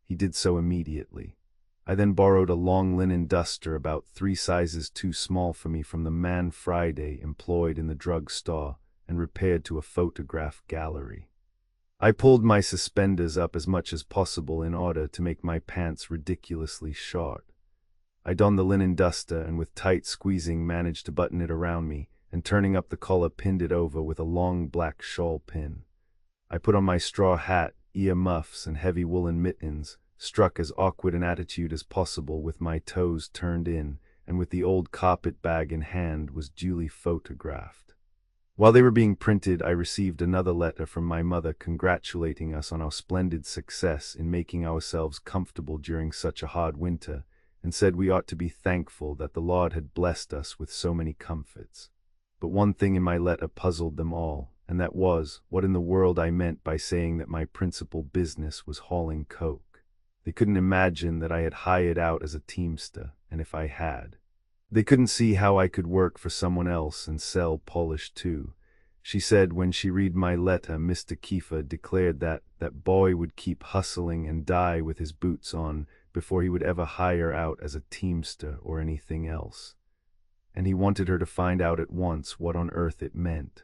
He did so immediately. I then borrowed a long linen duster about 3 sizes too small for me from the man Friday employed in the drug store and repaired to a photograph gallery. I pulled my suspenders up as much as possible in order to make my pants ridiculously short. I donned the linen duster and with tight squeezing managed to button it around me, and turning up the collar pinned it over with a long black shawl pin. I put on my straw hat, ear muffs, and heavy woolen mittens, struck as awkward an attitude as possible with my toes turned in, and with the old carpet bag in hand was duly photographed. While they were being printed, I received another letter from my mother congratulating us on our splendid success in making ourselves comfortable during such a hard winter, and said we ought to be thankful that the Lord had blessed us with so many comforts. But one thing in my letter puzzled them all, and that was, what in the world I meant by saying that my principal business was hauling coke. They couldn't imagine that I had hired out as a teamster, and if I had, they couldn't see how I could work for someone else and sell polish too. She said when she read my letter, Mr. Kiefer declared that boy would keep hustling and die with his boots on before he would ever hire out as a teamster or anything else, and he wanted her to find out at once what on earth it meant.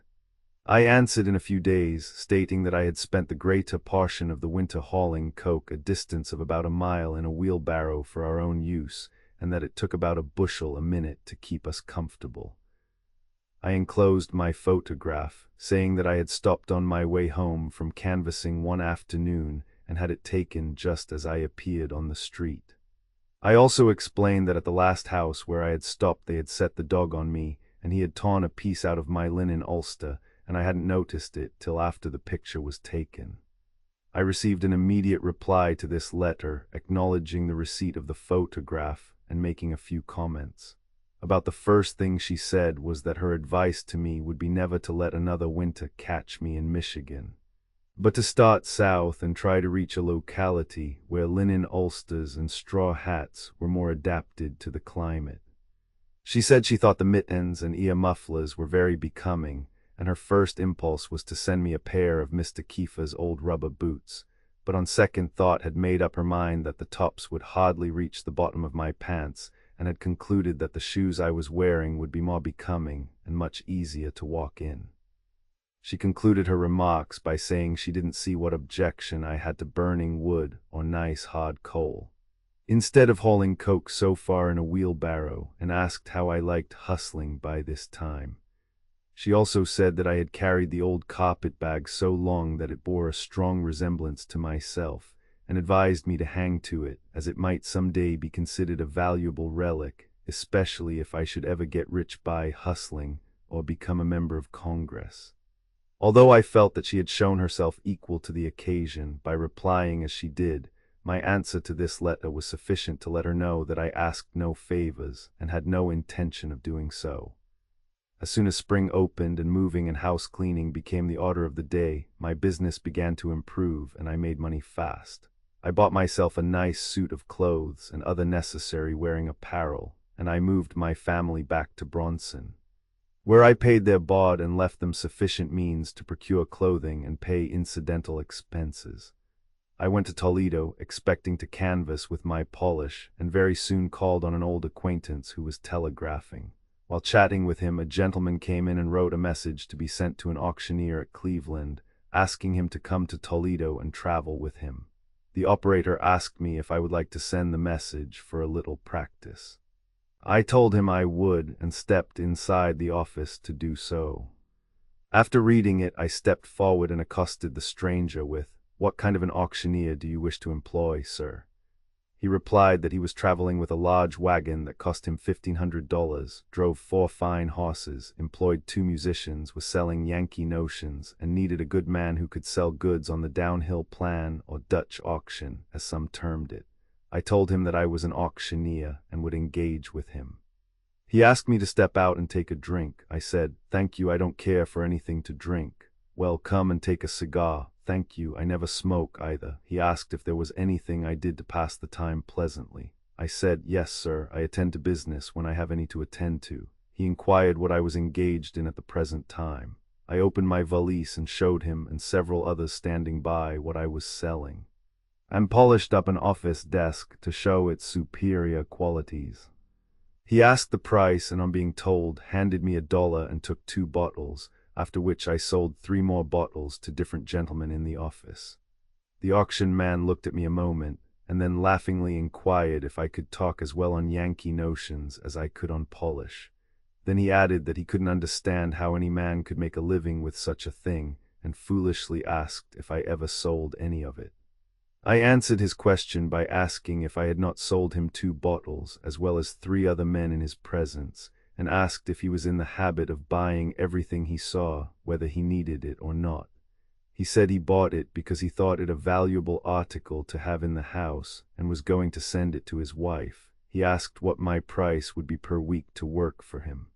I answered in a few days, stating that I had spent the greater portion of the winter hauling coke a distance of about a mile in a wheelbarrow for our own use, and that it took about a bushel a minute to keep us comfortable. I enclosed my photograph, saying that I had stopped on my way home from canvassing one afternoon and had it taken just as I appeared on the street. I also explained that at the last house where I had stopped they had set the dog on me, and he had torn a piece out of my linen ulster, and I hadn't noticed it till after the picture was taken. I received an immediate reply to this letter, acknowledging the receipt of the photograph, and making a few comments. About the first thing she said was that her advice to me would be never to let another winter catch me in Michigan, but to start south and try to reach a locality where linen ulsters and straw hats were more adapted to the climate. She said she thought the mittens and ear mufflers were very becoming, and her first impulse was to send me a pair of Mr. Kiefer's old rubber boots, but on second thought had made up her mind that the tops would hardly reach the bottom of my pants, and had concluded that the shoes I was wearing would be more becoming and much easier to walk in. She concluded her remarks by saying she didn't see what objection I had to burning wood or nice hard coal, instead of hauling coke so far in a wheelbarrow, and asked how I liked hustling by this time. She also said that I had carried the old carpet bag so long that it bore a strong resemblance to myself, and advised me to hang to it, as it might someday be considered a valuable relic, especially if I should ever get rich by hustling or become a member of Congress. Although I felt that she had shown herself equal to the occasion by replying as she did, my answer to this letter was sufficient to let her know that I asked no favors and had no intention of doing so. As soon as spring opened and moving and house cleaning became the order of the day, my business began to improve and I made money fast. I bought myself a nice suit of clothes and other necessary wearing apparel, and I moved my family back to Bronson, where I paid their board and left them sufficient means to procure clothing and pay incidental expenses. I went to Toledo, expecting to canvass with my polish, and very soon called on an old acquaintance who was telegraphing. While chatting with him, a gentleman came in and wrote a message to be sent to an auctioneer at Cleveland, asking him to come to Toledo and travel with him. The operator asked me if I would like to send the message for a little practice. I told him I would and stepped inside the office to do so. After reading it, I stepped forward and accosted the stranger with, "What kind of an auctioneer do you wish to employ, sir?" He replied that he was traveling with a large wagon that cost him $1,500, drove 4 fine horses, employed 2 musicians, was selling Yankee notions, and needed a good man who could sell goods on the downhill plan or Dutch auction, as some termed it. I told him that I was an auctioneer and would engage with him. He asked me to step out and take a drink. I said, "Thank you, I don't care for anything to drink." "Well, come and take a cigar." "Thank you, I never smoke either." He asked if there was anything I did to pass the time pleasantly. I said, "Yes, sir, I attend to business when I have any to attend to." He inquired what I was engaged in at the present time. I opened my valise and showed him and several others standing by what I was selling, and polished up an office desk to show its superior qualities. He asked the price and on being told, handed me $1 and took 2 bottles, after which I sold 3 more bottles to different gentlemen in the office. The auction man looked at me a moment, and then laughingly inquired if I could talk as well on Yankee notions as I could on Polish. Then he added that he couldn't understand how any man could make a living with such a thing, and foolishly asked if I ever sold any of it. I answered his question by asking if I had not sold him 2 bottles, as well as 3 other men in his presence, and asked if he was in the habit of buying everything he saw, whether he needed it or not. He said he bought it because he thought it a valuable article to have in the house, and was going to send it to his wife. He asked what my price would be per week to work for him.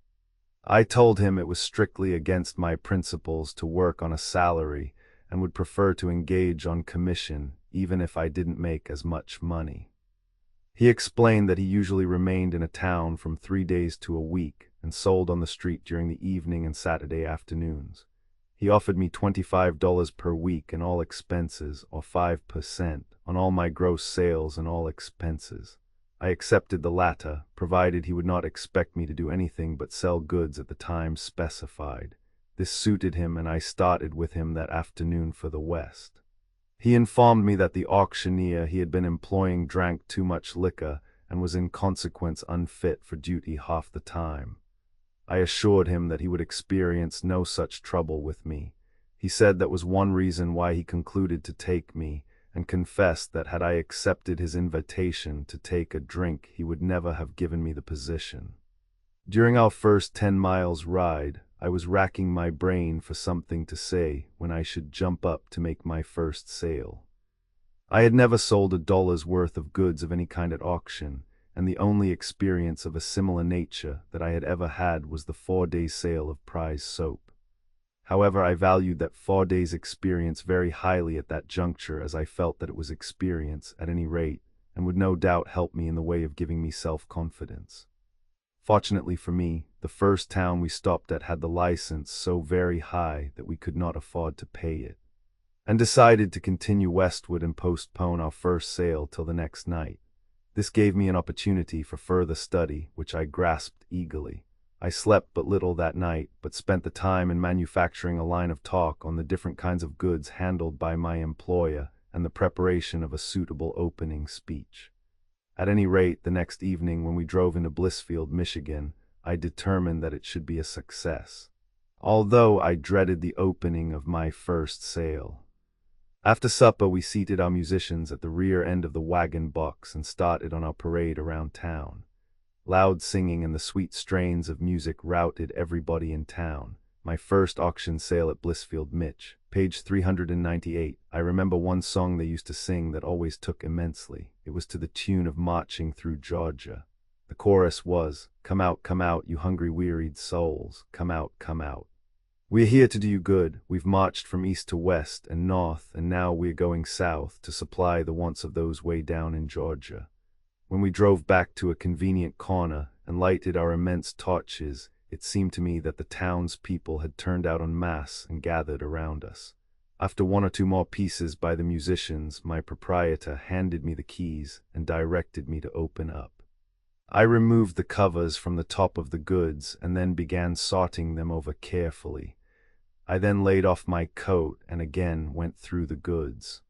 I told him it was strictly against my principles to work on a salary, and would prefer to engage on commission, even if I didn't make as much money. He explained that he usually remained in a town from 3 days to a week, and sold on the street during the evening and Saturday afternoons. He offered me $25 per week and all expenses, or 5% on all my gross sales and all expenses. I accepted the latter, provided he would not expect me to do anything but sell goods at the time specified. This suited him, and I started with him that afternoon for the West. He informed me that the auctioneer he had been employing drank too much liquor and was in consequence unfit for duty half the time. I assured him that he would experience no such trouble with me. He said that was one reason why he concluded to take me, and confessed that had I accepted his invitation to take a drink, he would never have given me the position. During our first 10 miles ride, I was racking my brain for something to say when I should jump up to make my first sale. I had never sold $1 worth of goods of any kind at auction, and the only experience of a similar nature that I had ever had was the 4-day sale of prize soap. However, I valued that 4 days' experience very highly at that juncture, as I felt that it was experience, at any rate, and would no doubt help me in the way of giving me self-confidence. Fortunately for me, the first town we stopped at had the license so very high that we could not afford to pay it, and decided to continue westward and postpone our first sale till the next night. This gave me an opportunity for further study, which I grasped eagerly. I slept but little that night, but spent the time in manufacturing a line of talk on the different kinds of goods handled by my employer and the preparation of a suitable opening speech. At any rate, the next evening when we drove into Blissfield, Michigan, I determined that it should be a success, although I dreaded the opening of my first sale. After supper, we seated our musicians at the rear end of the wagon box and started on our parade around town. Loud singing and the sweet strains of music routed everybody in town. My first auction sale at Blissfield, Mich. Page 398. I remember one song they used to sing that always took immensely. It was to the tune of Marching Through Georgia. The chorus was, come out, you hungry wearied souls, come out, come out. We're here to do you good. We've marched from east to west and north, and now we're going south to supply the wants of those way down in Georgia. When we drove back to a convenient corner and lighted our immense torches, it seemed to me that the townspeople had turned out en masse and gathered around us. After one or two more pieces by the musicians, my proprietor handed me the keys and directed me to open up. I removed the covers from the top of the goods and then began sorting them over carefully. I then laid off my coat and again went through the goods.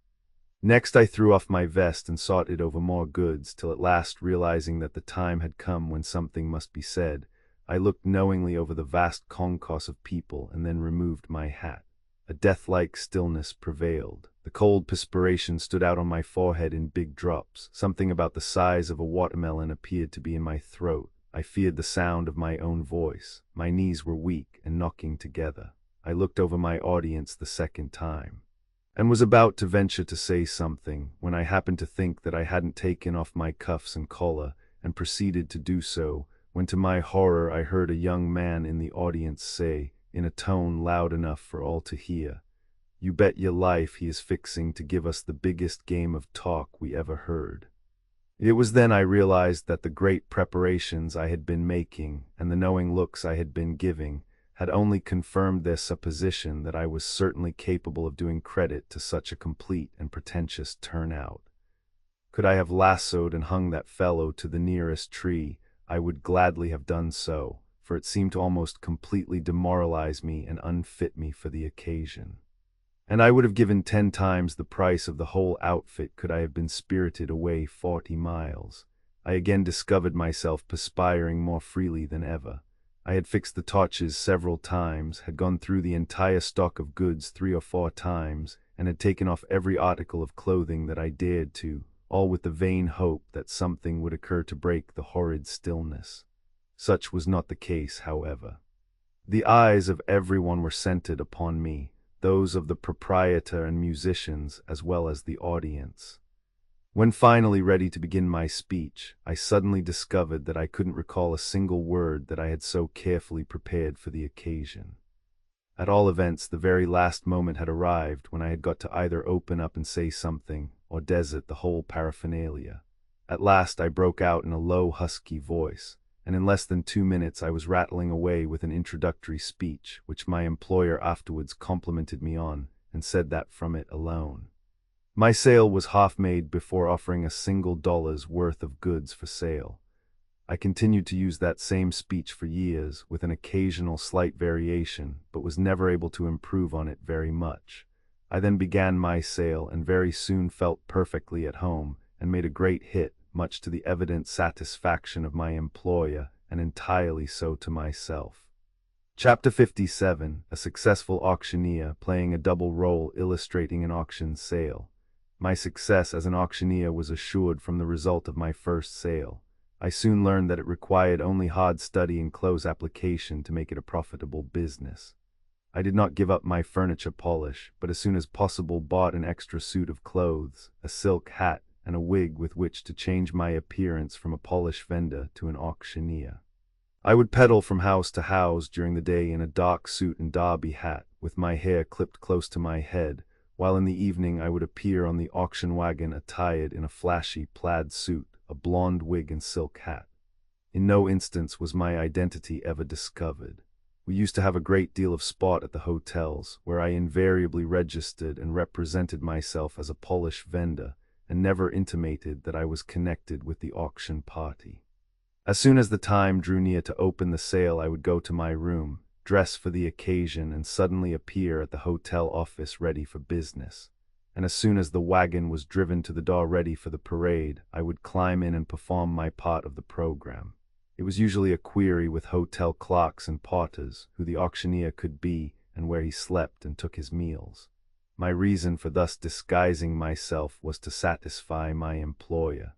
Next I threw off my vest and sorted over more goods, till at last, realizing that the time had come when something must be said, I looked knowingly over the vast concourse of people and then removed my hat. A death-like stillness prevailed. The cold perspiration stood out on my forehead in big drops. Something about the size of a watermelon appeared to be in my throat. I feared the sound of my own voice. My knees were weak and knocking together. I looked over my audience the second time, and was about to venture to say something, when I happened to think that I hadn't taken off my cuffs and collar, and proceeded to do so, when to my horror I heard a young man in the audience say, in a tone loud enough for all to hear, "You bet your life he is fixing to give us the biggest game of talk we ever heard." It was then I realized that the great preparations I had been making, and the knowing looks I had been giving, had only confirmed their supposition that I was certainly capable of doing credit to such a complete and pretentious turnout. Could I have lassoed and hung that fellow to the nearest tree, I would gladly have done so, for it seemed to almost completely demoralize me and unfit me for the occasion. And I would have given 10 times the price of the whole outfit could I have been spirited away 40 miles. I again discovered myself perspiring more freely than ever. I had fixed the torches several times, had gone through the entire stock of goods 3 or 4 times, and had taken off every article of clothing that I dared to, all with the vain hope that something would occur to break the horrid stillness. Such was not the case, however. The eyes of everyone were centered upon me, those of the proprietor and musicians as well as the audience. When finally ready to begin my speech, I suddenly discovered that I couldn't recall a single word that I had so carefully prepared for the occasion. At all events, the very last moment had arrived when I had got to either open up and say something, or desert the whole paraphernalia. At last I broke out in a low, husky voice, and in less than 2 minutes I was rattling away with an introductory speech, which my employer afterwards complimented me on, and said that from it alone my sale was half made before offering a single dollar's worth of goods for sale. I continued to use that same speech for years, with an occasional slight variation, but was never able to improve on it very much. I then began my sale and very soon felt perfectly at home, and made a great hit, much to the evident satisfaction of my employer, and entirely so to myself. Chapter 57. A successful auctioneer playing a double role illustrating an auction sale. My success as an auctioneer was assured from the result of my first sale. I soon learned that it required only hard study and close application to make it a profitable business. I did not give up my furniture polish, but as soon as possible bought an extra suit of clothes, a silk hat, and a wig with which to change my appearance from a polish vendor to an auctioneer. I would peddle from house to house during the day in a dark suit and derby hat, with my hair clipped close to my head, while in the evening I would appear on the auction wagon attired in a flashy plaid suit, a blonde wig and silk hat. In no instance was my identity ever discovered. We used to have a great deal of sport at the hotels, where I invariably registered and represented myself as a Polish vendor, and never intimated that I was connected with the auction party. As soon as the time drew near to open the sale, I would go to my room, dress for the occasion, and suddenly appear at the hotel office ready for business. And as soon as the wagon was driven to the door ready for the parade, I would climb in and perform my part of the program. It was usually a query with hotel clerks and porters who the auctioneer could be and where he slept and took his meals. My reason for thus disguising myself was to satisfy my employer,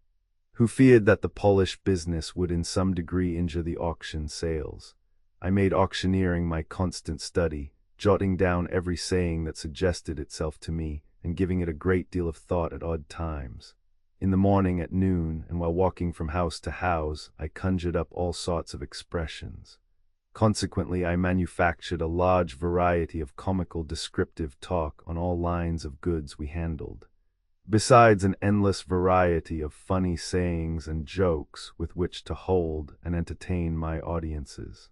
who feared that the Polish business would in some degree injure the auction sales. I made auctioneering my constant study, jotting down every saying that suggested itself to me and giving it a great deal of thought at odd times. In the morning, at noon, and while walking from house to house, I conjured up all sorts of expressions. Consequently, I manufactured a large variety of comical descriptive talk on all lines of goods we handled, besides an endless variety of funny sayings and jokes with which to hold and entertain my audiences.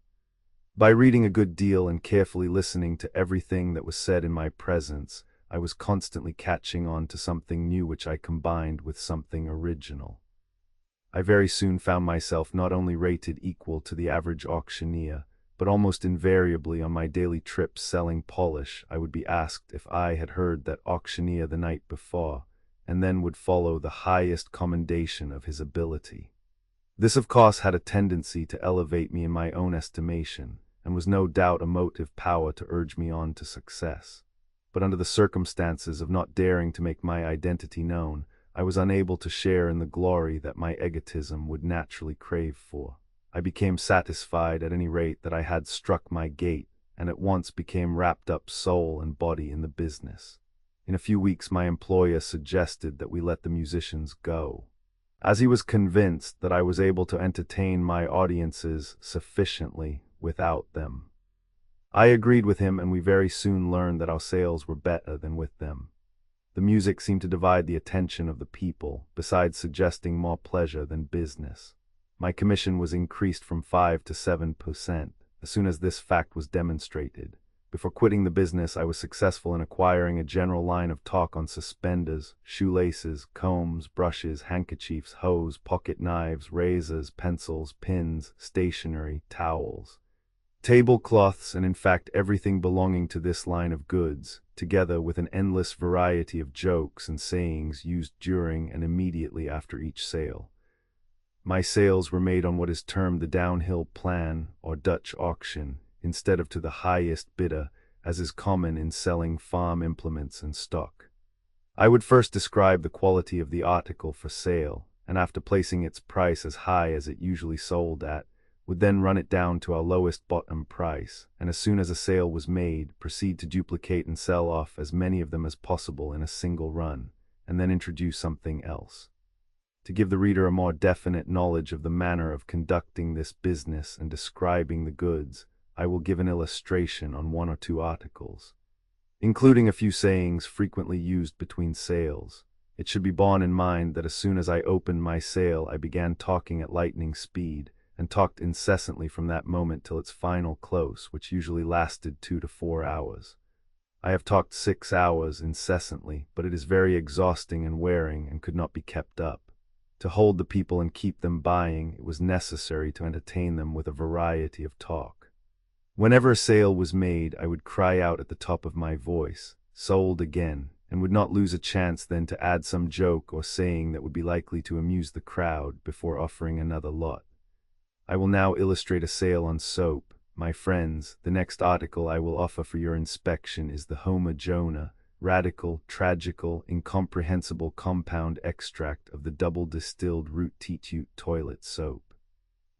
By reading a good deal and carefully listening to everything that was said in my presence, I was constantly catching on to something new which I combined with something original. I very soon found myself not only rated equal to the average auctioneer, but almost invariably on my daily trips selling polish, I would be asked if I had heard that auctioneer the night before, and then would follow the highest commendation of his ability. This, of course, had a tendency to elevate me in my own estimation, and was no doubt a motive power to urge me on to success. But under the circumstances of not daring to make my identity known, I was unable to share in the glory that my egotism would naturally crave for. I became satisfied, at any rate, that I had struck my gait, and at once became wrapped up soul and body in the business. In a few weeks my employer suggested that we let the musicians go, as he was convinced that I was able to entertain my audiences sufficiently without them. I agreed with him, and we very soon learned that our sales were better than with them. The music seemed to divide the attention of the people, besides suggesting more pleasure than business. My commission was increased from 5 to 7% as soon as this fact was demonstrated. Before quitting the business, I was successful in acquiring a general line of talk on suspenders, shoelaces, combs, brushes, handkerchiefs, hose, pocket knives, razors, pencils, pins, stationery, towels, tablecloths, and in fact everything belonging to this line of goods, together with an endless variety of jokes and sayings used during and immediately after each sale. My sales were made on what is termed the downhill plan or Dutch auction, instead of to the highest bidder, as is common in selling farm implements and stock. I would first describe the quality of the article for sale, and after placing its price as high as it usually sold at, would then run it down to our lowest bottom price, and as soon as a sale was made, proceed to duplicate and sell off as many of them as possible in a single run, and then introduce something else. To give the reader a more definite knowledge of the manner of conducting this business and describing the goods, I will give an illustration on 1 or 2 articles, including a few sayings frequently used between sales. It should be borne in mind that as soon as I opened my sale, I began talking at lightning speed, and talked incessantly from that moment till its final close, which usually lasted 2 to 4 hours. I have talked 6 hours incessantly, but it is very exhausting and wearing, and could not be kept up. To hold the people and keep them buying, it was necessary to entertain them with a variety of talk. Whenever a sale was made, I would cry out at the top of my voice, "Sold again," and would not lose a chance then to add some joke or saying that would be likely to amuse the crowd before offering another lot. I will now illustrate a sale on soap. My friends, the next article I will offer for your inspection is the Homer Jonah, radical, tragical, incomprehensible compound extract of the double-distilled root teat toilet soap.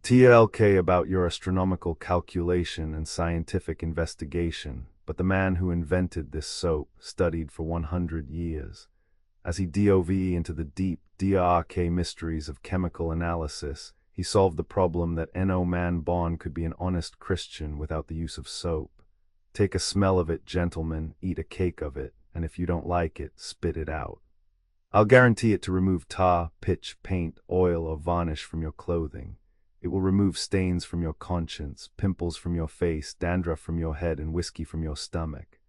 TLK about your astronomical calculation and scientific investigation, but the man who invented this soap studied for 100 years. As he dove into the deep, dark mysteries of chemical analysis, he solved the problem that no man born could be an honest Christian without the use of soap. Take a smell of it, gentlemen, eat a cake of it, and if you don't like it, spit it out. I'll guarantee it to remove tar, pitch, paint, oil, or varnish from your clothing. It will remove stains from your conscience, pimples from your face, dandruff from your head, and whiskey from your stomach.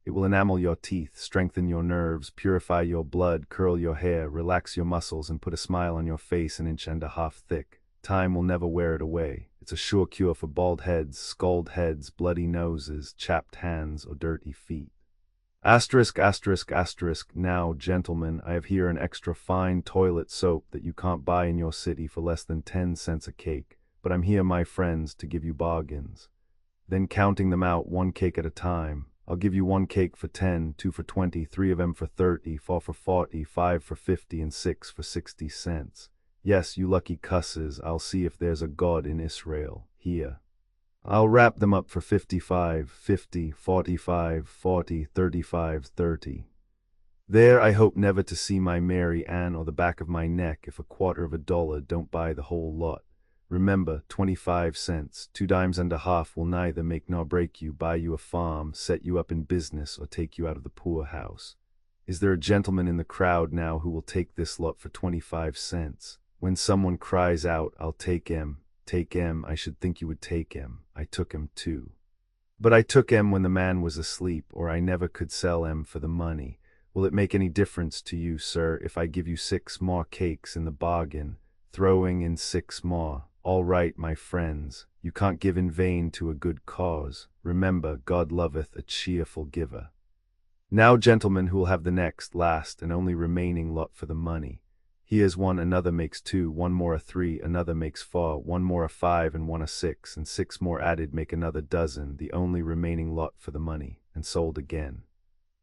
It will enamel your teeth, strengthen your nerves, purify your blood, curl your hair, relax your muscles, and put a smile on your face an inch and a half thick. Time will never wear it away. It's a sure cure for bald heads, scald heads, bloody noses, chapped hands, or dirty feet. Asterisk, asterisk, asterisk. Now, gentlemen, I have here an extra fine toilet soap that you can't buy in your city for less than 10 cents a cake, but I'm here, my friends, to give you bargains. Then counting them out one cake at a time, I'll give you one cake for 10, two for 20, three of them for 30, four for 40, five for 50, and 6 for 60 cents. Yes, you lucky cusses, I'll see if there's a God in Israel. Here. I'll wrap them up for 55, 50, 45, 40, 35, 30. There, I hope never to see my Mary Ann or the back of my neck if $0.25 don't buy the whole lot. Remember, 25 cents, 2 dimes and a half will neither make nor break you, buy you a farm, set you up in business, or take you out of the poorhouse. Is there a gentleman in the crowd now who will take this lot for 25 cents? When someone cries out, I'll take him, I should think you would take him. I took him too. But I took him when the man was asleep, or I never could sell him for the money. Will it make any difference to you, sir, if I give you 6 more cakes in the bargain, throwing in 6 more? All right, my friends, you can't give in vain to a good cause. Remember, God loveth a cheerful giver. Now, gentlemen, who will have the next, last, and only remaining lot for the money? Here's one, another makes 2, one more a 3, another makes 4, one more a 5, and one a 6, and 6 more added make another dozen, the only remaining lot for the money, and sold again.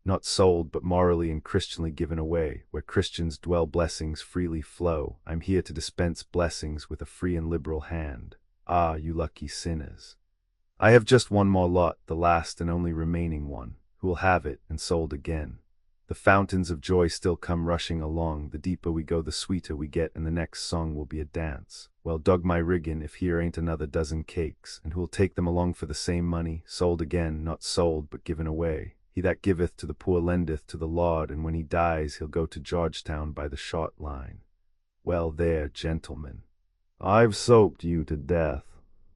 Not sold, but morally and Christianly given away. Where Christians dwell, blessings freely flow. I'm here to dispense blessings with a free and liberal hand. Ah, you lucky sinners. I have just one more lot, the last and only remaining one, who will have it, and sold again. The fountains of joy still come rushing along, the deeper we go the sweeter we get, and the next song will be a dance. Well, dug my riggin' if here ain't another dozen cakes, and who'll take them along for the same money, sold again, not sold, but given away. He that giveth to the poor lendeth to the Lord, and when he dies he'll go to Georgetown by the short line. Well there, gentlemen, I've soaped you to death.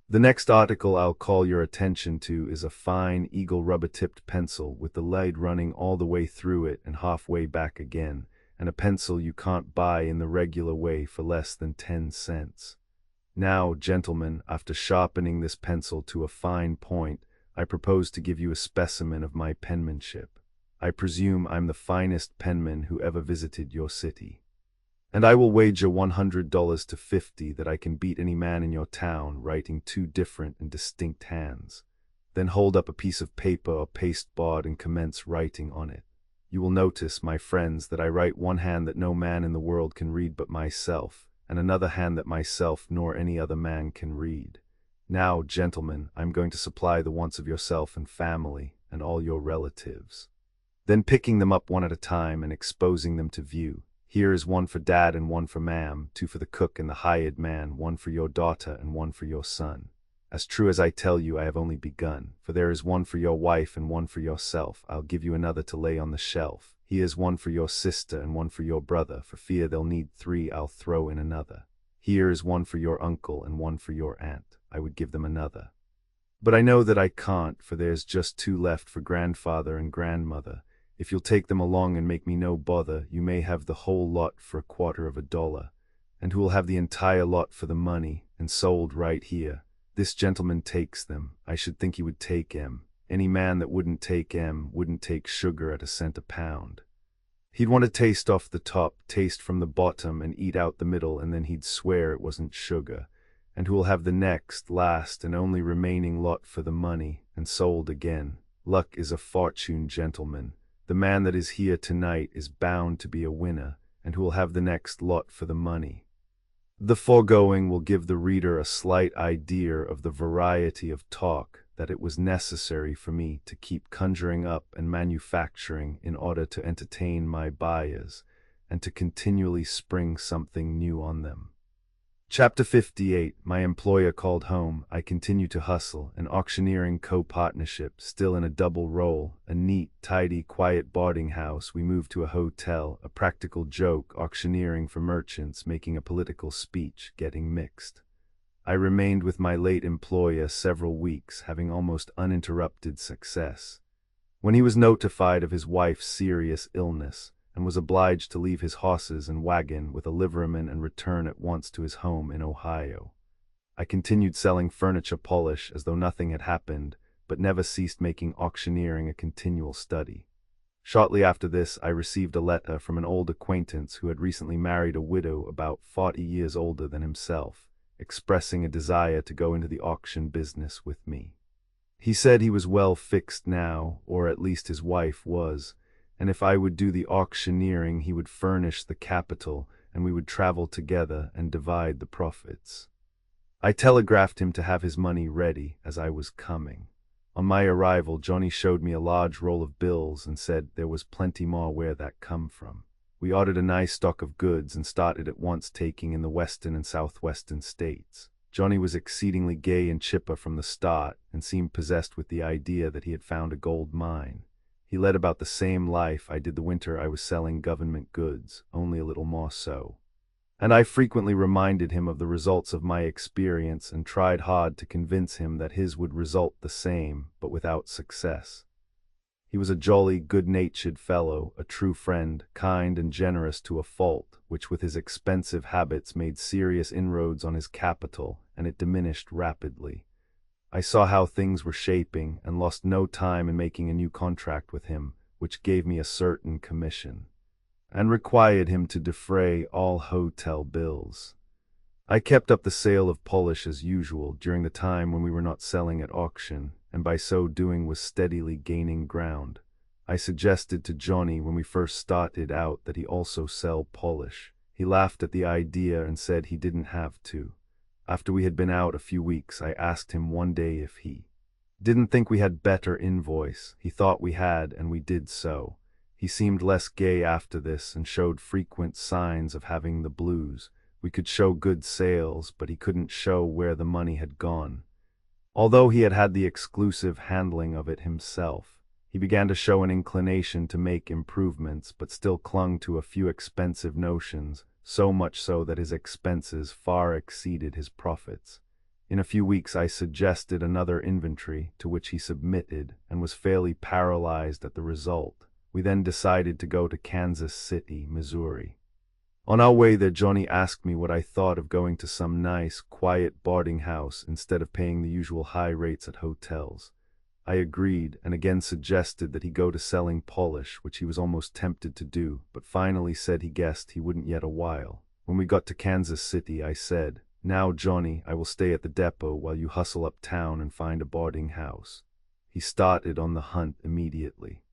The next article I'll call your attention to is a fine eagle rubber-tipped pencil with the lead running all the way through it and halfway back again, and a pencil you can't buy in the regular way for less than 10 cents. Now, gentlemen, after sharpening this pencil to a fine point, I propose to give you a specimen of my penmanship. I presume I'm the finest penman who ever visited your city. And I will wager $100 to 50 that I can beat any man in your town writing 2 different and distinct hands. Then hold up a piece of paper or pasteboard and commence writing on it. You will notice, my friends, that I write one hand that no man in the world can read but myself, and another hand that myself nor any other man can read. Now, gentlemen, I'm going to supply the wants of yourself and family, and all your relatives. Then picking them up one at a time and exposing them to view. Here is one for dad and one for ma'am, 2 for the cook and the hired man, 1 for your daughter and 1 for your son. As true as I tell you, I have only begun, for there is 1 for your wife and 1 for yourself. I'll give you another to lay on the shelf. Here's 1 for your sister and 1 for your brother, for fear they'll need 3, I'll throw in another. Here is 1 for your uncle and 1 for your aunt. I would give them another. But I know that I can't, for there's just 2 left for grandfather and grandmother. If you'll take them along and make me no bother, you may have the whole lot for $0.25. And who'll have the entire lot for the money, and sold right here. This gentleman takes them. I should think he would take 'em. Any man that wouldn't take 'em wouldn't take sugar at a cent a pound. He'd want to taste off the top, taste from the bottom, and eat out the middle, and then he'd swear it wasn't sugar. And who'll have the next, last, and only remaining lot for the money, and sold again. Luck is a fortune, gentlemen. The man that is here tonight is bound to be a winner, and who will have the next lot for the money. The foregoing will give the reader a slight idea of the variety of talk that it was necessary for me to keep conjuring up and manufacturing in order to entertain my buyers, and to continually spring something new on them. Chapter 58. My employer called home. I continue to hustle, an auctioneering co-partnership, still in a double role, a neat, tidy, quiet boarding house. We moved to a hotel, a practical joke, auctioneering for merchants, making a political speech, getting mixed. I remained with my late employer several weeks, having almost uninterrupted success. When he was notified of his wife's serious illness, and was obliged to leave his horses and wagon with a liveryman and return at once to his home in Ohio, I continued selling furniture polish as though nothing had happened, but never ceased making auctioneering a continual study. Shortly after this, I received a letter from an old acquaintance who had recently married a widow about 40 years older than himself, expressing a desire to go into the auction business with me. He said he was well fixed now, or at least his wife was, and if I would do the auctioneering, he would furnish the capital, and we would travel together and divide the profits. I telegraphed him to have his money ready, as I was coming. On my arrival, Johnny showed me a large roll of bills and said there was plenty more where that come from. We ordered a nice stock of goods and started at once taking in the western and southwestern states. Johnny was exceedingly gay and chipper from the start, and seemed possessed with the idea that he had found a gold mine. He led about the same life I did the winter I was selling government goods, only a little more so. And I frequently reminded him of the results of my experience and tried hard to convince him that his would result the same, but without success. He was a jolly, good-natured fellow, a true friend, kind and generous to a fault, which with his expensive habits made serious inroads on his capital, and it diminished rapidly. I saw how things were shaping, and lost no time in making a new contract with him, which gave me a certain commission, and required him to defray all hotel bills. I kept up the sale of polish as usual during the time when we were not selling at auction, and by so doing was steadily gaining ground. I suggested to Johnny when we first started out that he also sell polish. He laughed at the idea and said he didn't have to. After we had been out a few weeks, I asked him one day if he didn't think we had better invoice. He thought we had, and we did so. He seemed less gay after this and showed frequent signs of having the blues. We could show good sales, but he couldn't show where the money had gone. Although he had had the exclusive handling of it himself, he began to show an inclination to make improvements, but still clung to a few expensive notions, so much so that his expenses far exceeded his profits. In a few weeks I suggested another inventory, to which he submitted, and was fairly paralyzed at the result. We then decided to go to Kansas City, Missouri. On our way there, Johnny asked me what I thought of going to some nice, quiet boarding house instead of paying the usual high rates at hotels. I agreed, and again suggested that he go to selling polish, which he was almost tempted to do, but finally said he guessed he wouldn't yet a while. When we got to Kansas City, I said, "Now, Johnny, I will stay at the depot while you hustle uptown and find a boarding house." He started on the hunt immediately.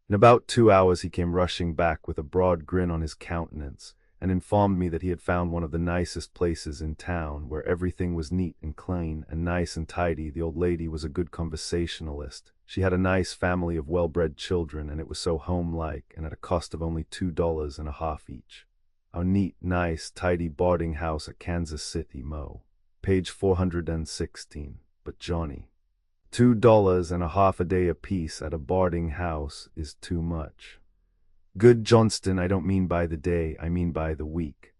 In about 2 hours he came rushing back with a broad grin on his countenance, and informed me that he had found one of the nicest places in town, where everything was neat and clean and nice and tidy. The old lady was a good conversationalist. She had a nice family of well-bred children, and it was so home-like, and at a cost of only $2.50 each. Our neat, nice, tidy boarding house at Kansas City, Mo. Page 416. But Johnny, $2.50 a day apiece at a boarding house is too much. Good Johnston, I don't mean by the day, I mean by the week.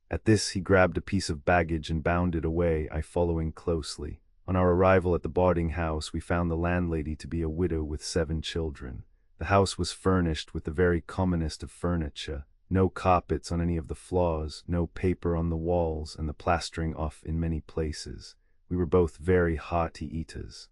At this he grabbed a piece of baggage and bounded away, I following closely. On our arrival at the boarding house, we found the landlady to be a widow with 7 children. The house was furnished with the very commonest of furniture, no carpets on any of the floors, no paper on the walls, and the plastering off in many places. We were both very hearty eaters,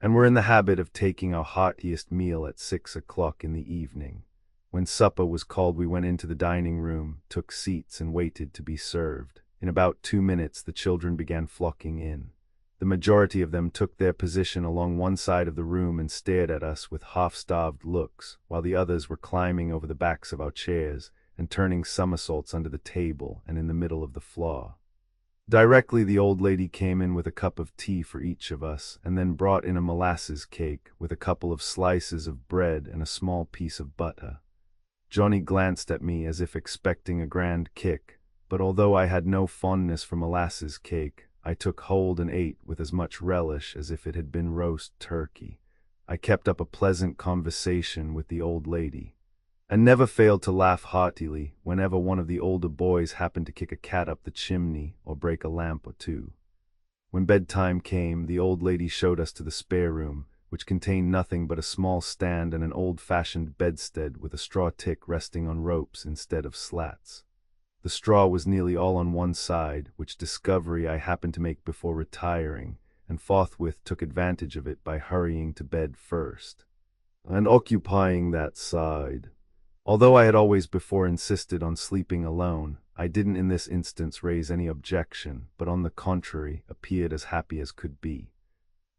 and were in the habit of taking our heartiest meal at 6 o'clock in the evening. When supper was called, we went into the dining room, took seats, and waited to be served. In about 2 minutes the children began flocking in. The majority of them took their position along one side of the room and stared at us with half-starved looks, while the others were climbing over the backs of our chairs and turning somersaults under the table and in the middle of the floor. Directly the old lady came in with a cup of tea for each of us, and then brought in a molasses cake with a couple of slices of bread and a small piece of butter. Johnny glanced at me as if expecting a grand kick, but although I had no fondness for molasses cake, I took hold and ate with as much relish as if it had been roast turkey. I kept up a pleasant conversation with the old lady, and never failed to laugh heartily whenever one of the older boys happened to kick a cat up the chimney or break a lamp or two. When bedtime came, the old lady showed us to the spare room, which contained nothing but a small stand and an old-fashioned bedstead with a straw tick resting on ropes instead of slats. The straw was nearly all on one side, which discovery I happened to make before retiring, and forthwith took advantage of it by hurrying to bed first, and occupying that side. Although I had always before insisted on sleeping alone, I didn't in this instance raise any objection, but on the contrary, appeared as happy as could be.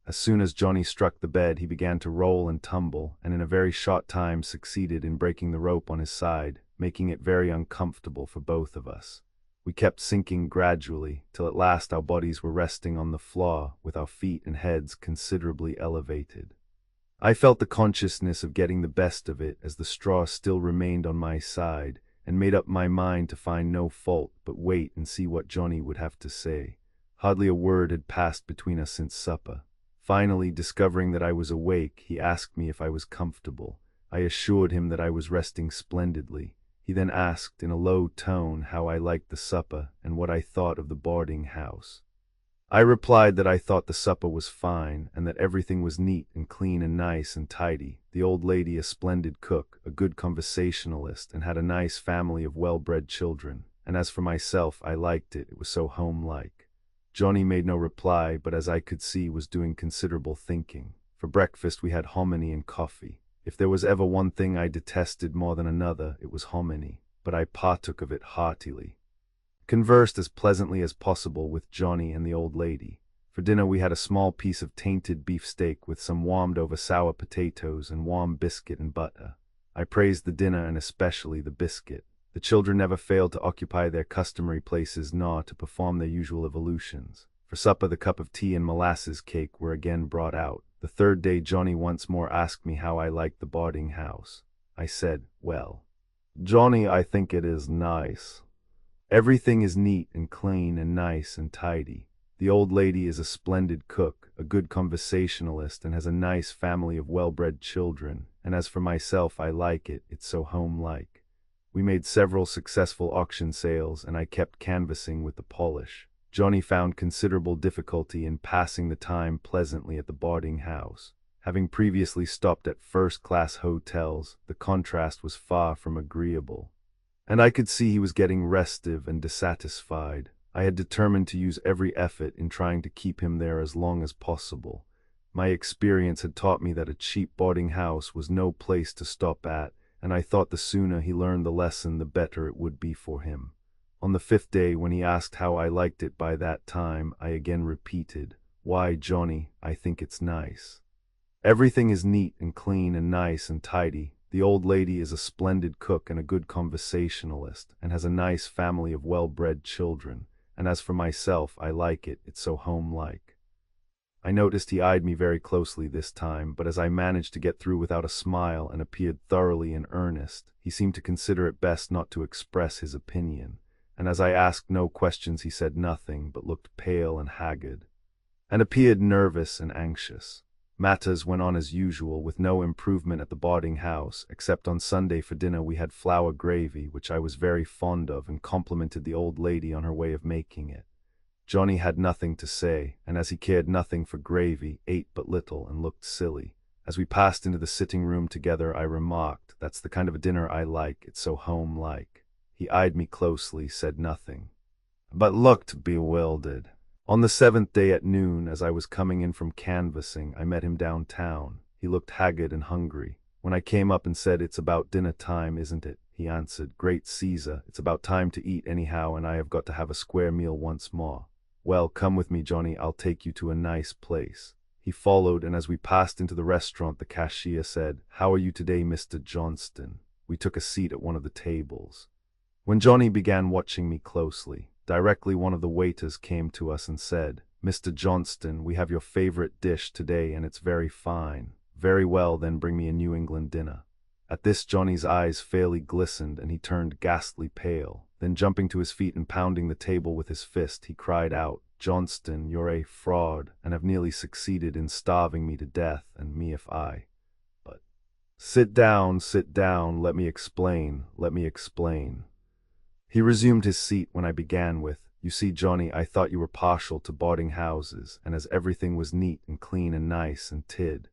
As soon as Johnny struck the bed, he began to roll and tumble, and in a very short time succeeded in breaking the rope on his side, making it very uncomfortable for both of us. We kept sinking gradually, till at last our bodies were resting on the floor, with our feet and heads considerably elevated. I felt the consciousness of getting the best of it as the straw still remained on my side, and made up my mind to find no fault but wait and see what Johnny would have to say. Hardly a word had passed between us since supper. Finally, discovering that I was awake, he asked me if I was comfortable. I assured him that I was resting splendidly. He then asked in a low tone how I liked the supper and what I thought of the boarding house. I replied that I thought the supper was fine, and that everything was neat and clean and nice and tidy. The old lady a splendid cook, a good conversationalist, and had a nice family of well-bred children. And as for myself, I liked it. It was so home-like. Johnny made no reply, but as I could see, was doing considerable thinking. For breakfast we had hominy and coffee. If there was ever one thing I detested more than another, it was hominy, but I partook of it heartily. Conversed as pleasantly as possible with Johnny and the old lady. For dinner we had a small piece of tainted beefsteak with some warmed-over sour potatoes and warm biscuit and butter. I praised the dinner and especially the biscuit. The children never failed to occupy their customary places nor to perform their usual evolutions. For supper the cup of tea and molasses cake were again brought out. The third day Johnny once more asked me how I liked the boarding house. I said, "Well, Johnny, I think it is nice. Everything is neat and clean and nice and tidy. The old lady is a splendid cook, a good conversationalist, and has a nice family of well-bred children, and as for myself, I like it. It's so home-like." We made several successful auction sales, and I kept canvassing with the polish. Johnny found considerable difficulty in passing the time pleasantly at the boarding house. Having previously stopped at first-class hotels, the contrast was far from agreeable, and I could see he was getting restive and dissatisfied. I had determined to use every effort in trying to keep him there as long as possible. My experience had taught me that a cheap boarding house was no place to stop at, and I thought the sooner he learned the lesson, the better it would be for him. On the fifth day, when he asked how I liked it by that time, I again repeated, "Why, Johnny, I think it's nice. Everything is neat and clean and nice and tidy. The old lady is a splendid cook and a good conversationalist, and has a nice family of well-bred children, and as for myself, I like it. It's so home-like." I noticed he eyed me very closely this time, but as I managed to get through without a smile and appeared thoroughly in earnest, he seemed to consider it best not to express his opinion, and as I asked no questions he said nothing, but looked pale and haggard, and appeared nervous and anxious. Matters went on as usual, with no improvement at the boarding house, except on Sunday for dinner we had flour gravy, which I was very fond of, and complimented the old lady on her way of making it. Johnny had nothing to say, and as he cared nothing for gravy, ate but little and looked silly. As we passed into the sitting room together, I remarked, "That's the kind of a dinner I like. It's so home-like." He eyed me closely, said nothing, but looked bewildered. On the seventh day at noon, as I was coming in from canvassing, I met him downtown. He looked haggard and hungry. When I came up and said, "It's about dinner time, isn't it?" he answered, "Great Caesar, it's about time to eat anyhow, and I have got to have a square meal once more." "Well, come with me, Johnny, I'll take you to a nice place." He followed, and as we passed into the restaurant, the cashier said, "How are you today, Mr. Johnston?" We took a seat at one of the tables, when Johnny began watching me closely. Directly one of the waiters came to us and said, "Mr. Johnston, we have your favorite dish today, and it's very fine." "Very well, then bring me a New England dinner." At this Johnny's eyes fairly glistened and he turned ghastly pale. Then jumping to his feet and pounding the table with his fist, he cried out, "Johnston, you're a fraud and have nearly succeeded in starving me to death, and me if I. But sit down, let me explain, let me explain." He resumed his seat when I began with, "You see, Johnny, I thought you were partial to boarding houses, and as everything was neat and clean and nice and tid,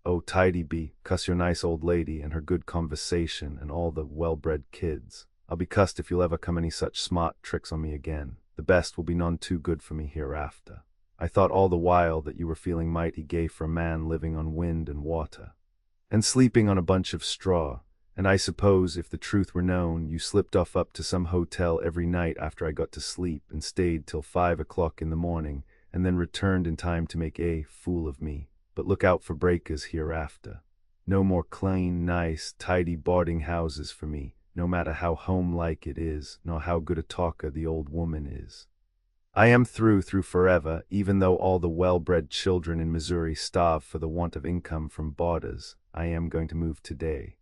oh tidy be, cuss your nice old lady and her good conversation and all the well-bred kids. I'll be cussed if you'll ever come any such smart tricks on me again. The best will be none too good for me hereafter. I thought all the while that you were feeling mighty gay for a man living on wind and water, and sleeping on a bunch of straw. And I suppose, if the truth were known, you slipped off up to some hotel every night after I got to sleep and stayed till 5 o'clock in the morning, and then returned in time to make a fool of me. But look out for breakers hereafter. No more clean, nice, tidy boarding houses for me, no matter how home-like it is, nor how good a talker the old woman is. I am through forever, even though all the well-bred children in Missouri starve for the want of income from boarders. I am going to move today."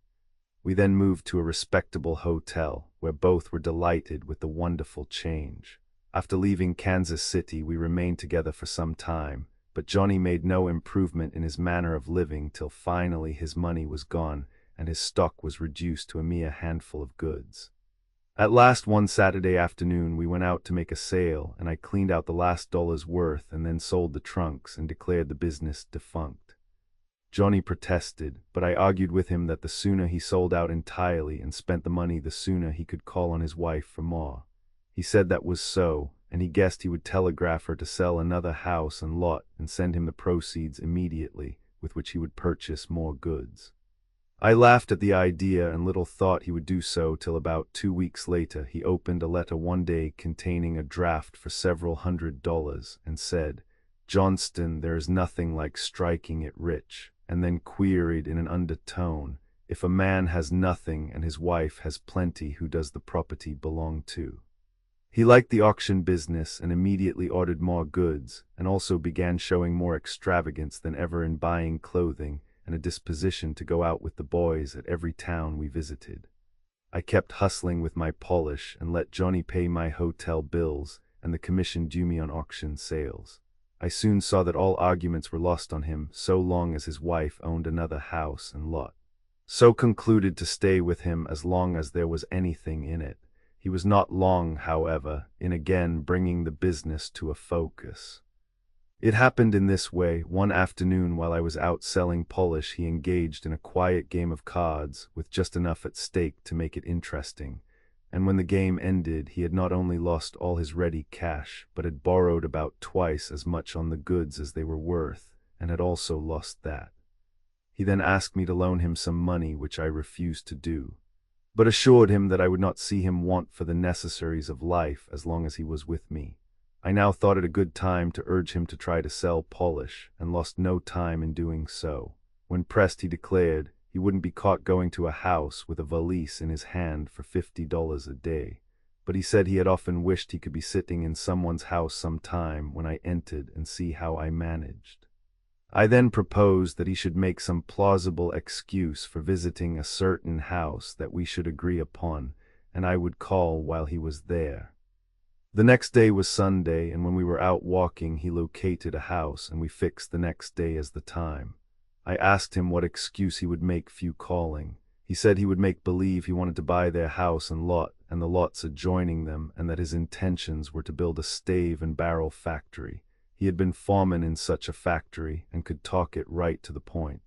We then moved to a respectable hotel, where both were delighted with the wonderful change. After leaving Kansas City, we remained together for some time, but Johnny made no improvement in his manner of living till finally his money was gone and his stock was reduced to a mere handful of goods. At last, one Saturday afternoon, we went out to make a sale, and I cleaned out the last dollar's worth and then sold the trunks and declared the business defunct. Johnny protested, but I argued with him that the sooner he sold out entirely and spent the money, the sooner he could call on his wife for more. He said that was so, and he guessed he would telegraph her to sell another house and lot and send him the proceeds immediately, with which he would purchase more goods. I laughed at the idea and little thought he would do so till about 2 weeks later he opened a letter one day containing a draft for several $100s and said, "Johnston, there is nothing like striking it rich," and then queried in an undertone, "If a man has nothing and his wife has plenty, who does the property belong to?" He liked the auction business and immediately ordered more goods, and also began showing more extravagance than ever in buying clothing and a disposition to go out with the boys at every town we visited. I kept hustling with my polish and let Johnny pay my hotel bills and the commission due me on auction sales. I soon saw that all arguments were lost on him so long as his wife owned another house and lot. So concluded to stay with him as long as there was anything in it. He was not long, however, in again bringing the business to a focus. It happened in this way. One afternoon while I was out selling polish, he engaged in a quiet game of cards with just enough at stake to make it interesting. And when the game ended, he had not only lost all his ready cash, but had borrowed about twice as much on the goods as they were worth, and had also lost that. He then asked me to loan him some money, which I refused to do, but assured him that I would not see him want for the necessaries of life as long as he was with me. I now thought it a good time to urge him to try to sell polish, and lost no time in doing so. When pressed, he declared he wouldn't be caught going to a house with a valise in his hand for $50 a day, but he said he had often wished he could be sitting in someone's house some time when I entered and see how I managed. I then proposed that he should make some plausible excuse for visiting a certain house that we should agree upon, and I would call while he was there. The next day was Sunday, and when we were out walking, he located a house, and we fixed the next day as the time. I asked him what excuse he would make for you calling. He said he would make believe he wanted to buy their house and lot, and the lots adjoining them, and that his intentions were to build a stave and barrel factory. He had been foreman in such a factory, and could talk it right to the point.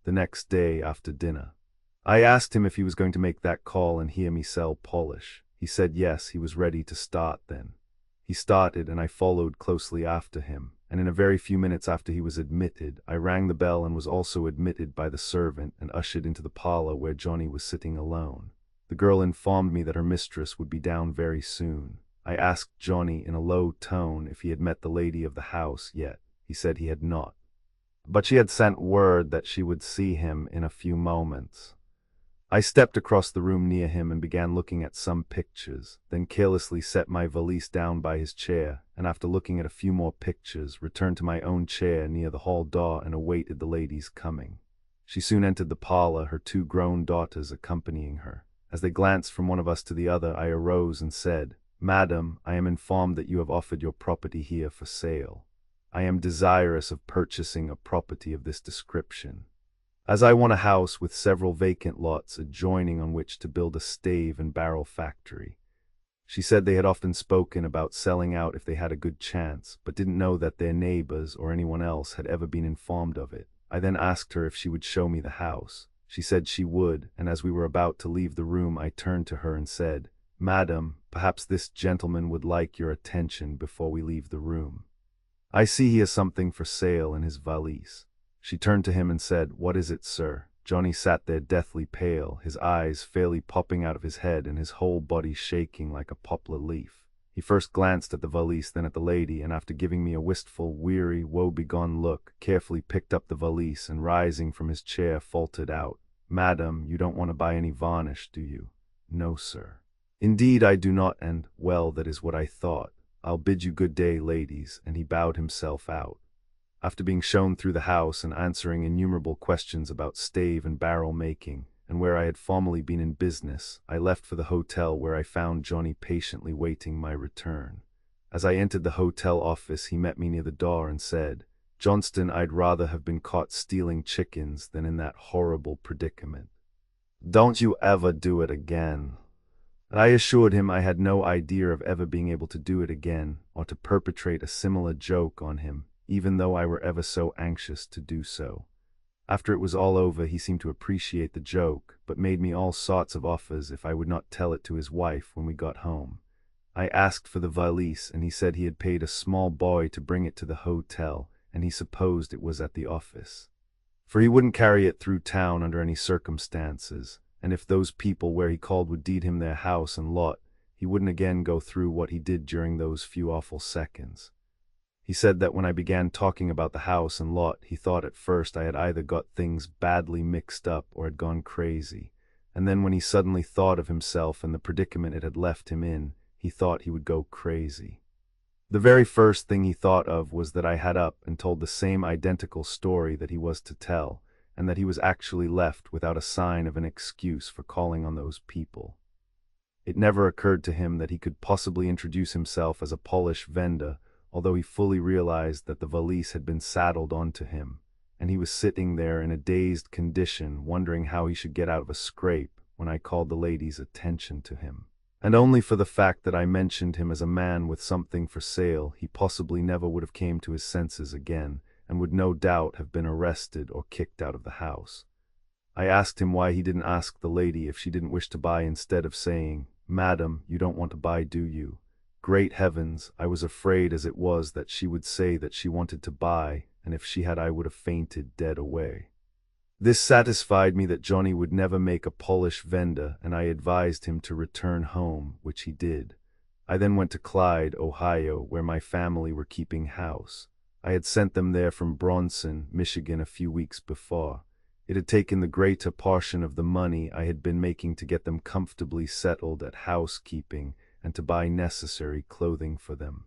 The next day, after dinner, I asked him if he was going to make that call and hear me sell polish. He said yes, he was ready to start then. He started, and I followed closely after him, and in a very few minutes after he was admitted, I rang the bell and was also admitted by the servant and ushered into the parlor where Johnny was sitting alone. The girl informed me that her mistress would be down very soon. I asked Johnny in a low tone if he had met the lady of the house yet. He said he had not, but she had sent word that she would see him in a few moments. I stepped across the room near him and began looking at some pictures, then carelessly set my valise down by his chair, and after looking at a few more pictures, returned to my own chair near the hall door and awaited the lady's coming. She soon entered the parlor, her two grown daughters accompanying her. As they glanced from one of us to the other, I arose and said, "Madam, I am informed that you have offered your property here for sale. I am desirous of purchasing a property of this description, as I want a house with several vacant lots adjoining on which to build a stave and barrel factory." She said they had often spoken about selling out if they had a good chance, but didn't know that their neighbors or anyone else had ever been informed of it. I then asked her if she would show me the house. She said she would, and as we were about to leave the room, I turned to her and said, "Madam, perhaps this gentleman would like your attention before we leave the room. I see he has something for sale in his valise." She turned to him and said, "What is it, sir?" Johnny sat there deathly pale, his eyes fairly popping out of his head and his whole body shaking like a poplar leaf. He first glanced at the valise, then at the lady, and after giving me a wistful, weary, woe-begone look, carefully picked up the valise and, rising from his chair, faltered out, "Madam, you don't want to buy any varnish, do you?" "No, sir." "Indeed I do not, and, well, that is what I thought. I'll bid you good day, ladies," and he bowed himself out. After being shown through the house and answering innumerable questions about stave and barrel making, and where I had formerly been in business, I left for the hotel, where I found Johnny patiently waiting my return. As I entered the hotel office, he met me near the door and said, "Johnston, I'd rather have been caught stealing chickens than in that horrible predicament. Don't you ever do it again." I assured him I had no idea of ever being able to do it again, or to perpetrate a similar joke on him, even though I were ever so anxious to do so. After it was all over, he seemed to appreciate the joke, but made me all sorts of offers if I would not tell it to his wife when we got home. I asked for the valise, and he said he had paid a small boy to bring it to the hotel, and he supposed it was at the office, for he wouldn't carry it through town under any circumstances, and if those people where he called would deed him their house and lot, he wouldn't again go through what he did during those few awful seconds. He said that when I began talking about the house and lot, he thought at first I had either got things badly mixed up or had gone crazy, and then when he suddenly thought of himself and the predicament it had left him in, he thought he would go crazy. The very first thing he thought of was that I had up and told the same identical story that he was to tell, and that he was actually left without a sign of an excuse for calling on those people. It never occurred to him that he could possibly introduce himself as a Polish vendor, although he fully realized that the valise had been saddled onto him, and he was sitting there in a dazed condition, wondering how he should get out of a scrape, when I called the lady's attention to him. And only for the fact that I mentioned him as a man with something for sale, he possibly never would have came to his senses again, and would no doubt have been arrested or kicked out of the house. I asked him why he didn't ask the lady if she didn't wish to buy, instead of saying, "Madam, you don't want to buy, do you?" Great heavens, I was afraid as it was that she would say that she wanted to buy, and if she had I would have fainted dead away. This satisfied me that Johnny would never make a Polish vendor, and I advised him to return home, which he did. I then went to Clyde, Ohio, where my family were keeping house. I had sent them there from Bronson, Michigan, a few weeks before. It had taken the greater portion of the money I had been making to get them comfortably settled at housekeeping and to buy necessary clothing for them.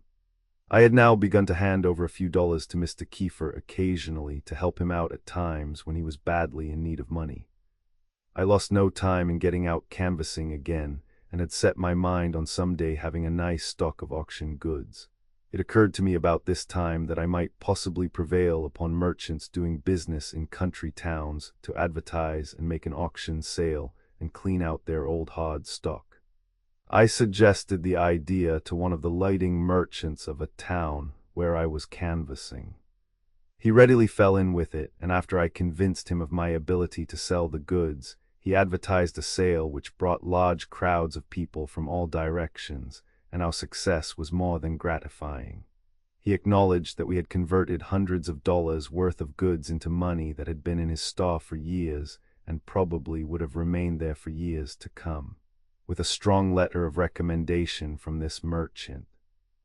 I had now begun to hand over a few dollars to Mr. Kiefer occasionally to help him out at times when he was badly in need of money. I lost no time in getting out canvassing again, and had set my mind on some day having a nice stock of auction goods. It occurred to me about this time that I might possibly prevail upon merchants doing business in country towns to advertise and make an auction sale and clean out their old hard stock. I suggested the idea to one of the lighting merchants of a town where I was canvassing. He readily fell in with it, and after I convinced him of my ability to sell the goods, he advertised a sale which brought large crowds of people from all directions, and our success was more than gratifying. He acknowledged that we had converted hundreds of dollars worth of goods into money that had been in his store for years, and probably would have remained there for years to come, with a strong letter of recommendation from this merchant.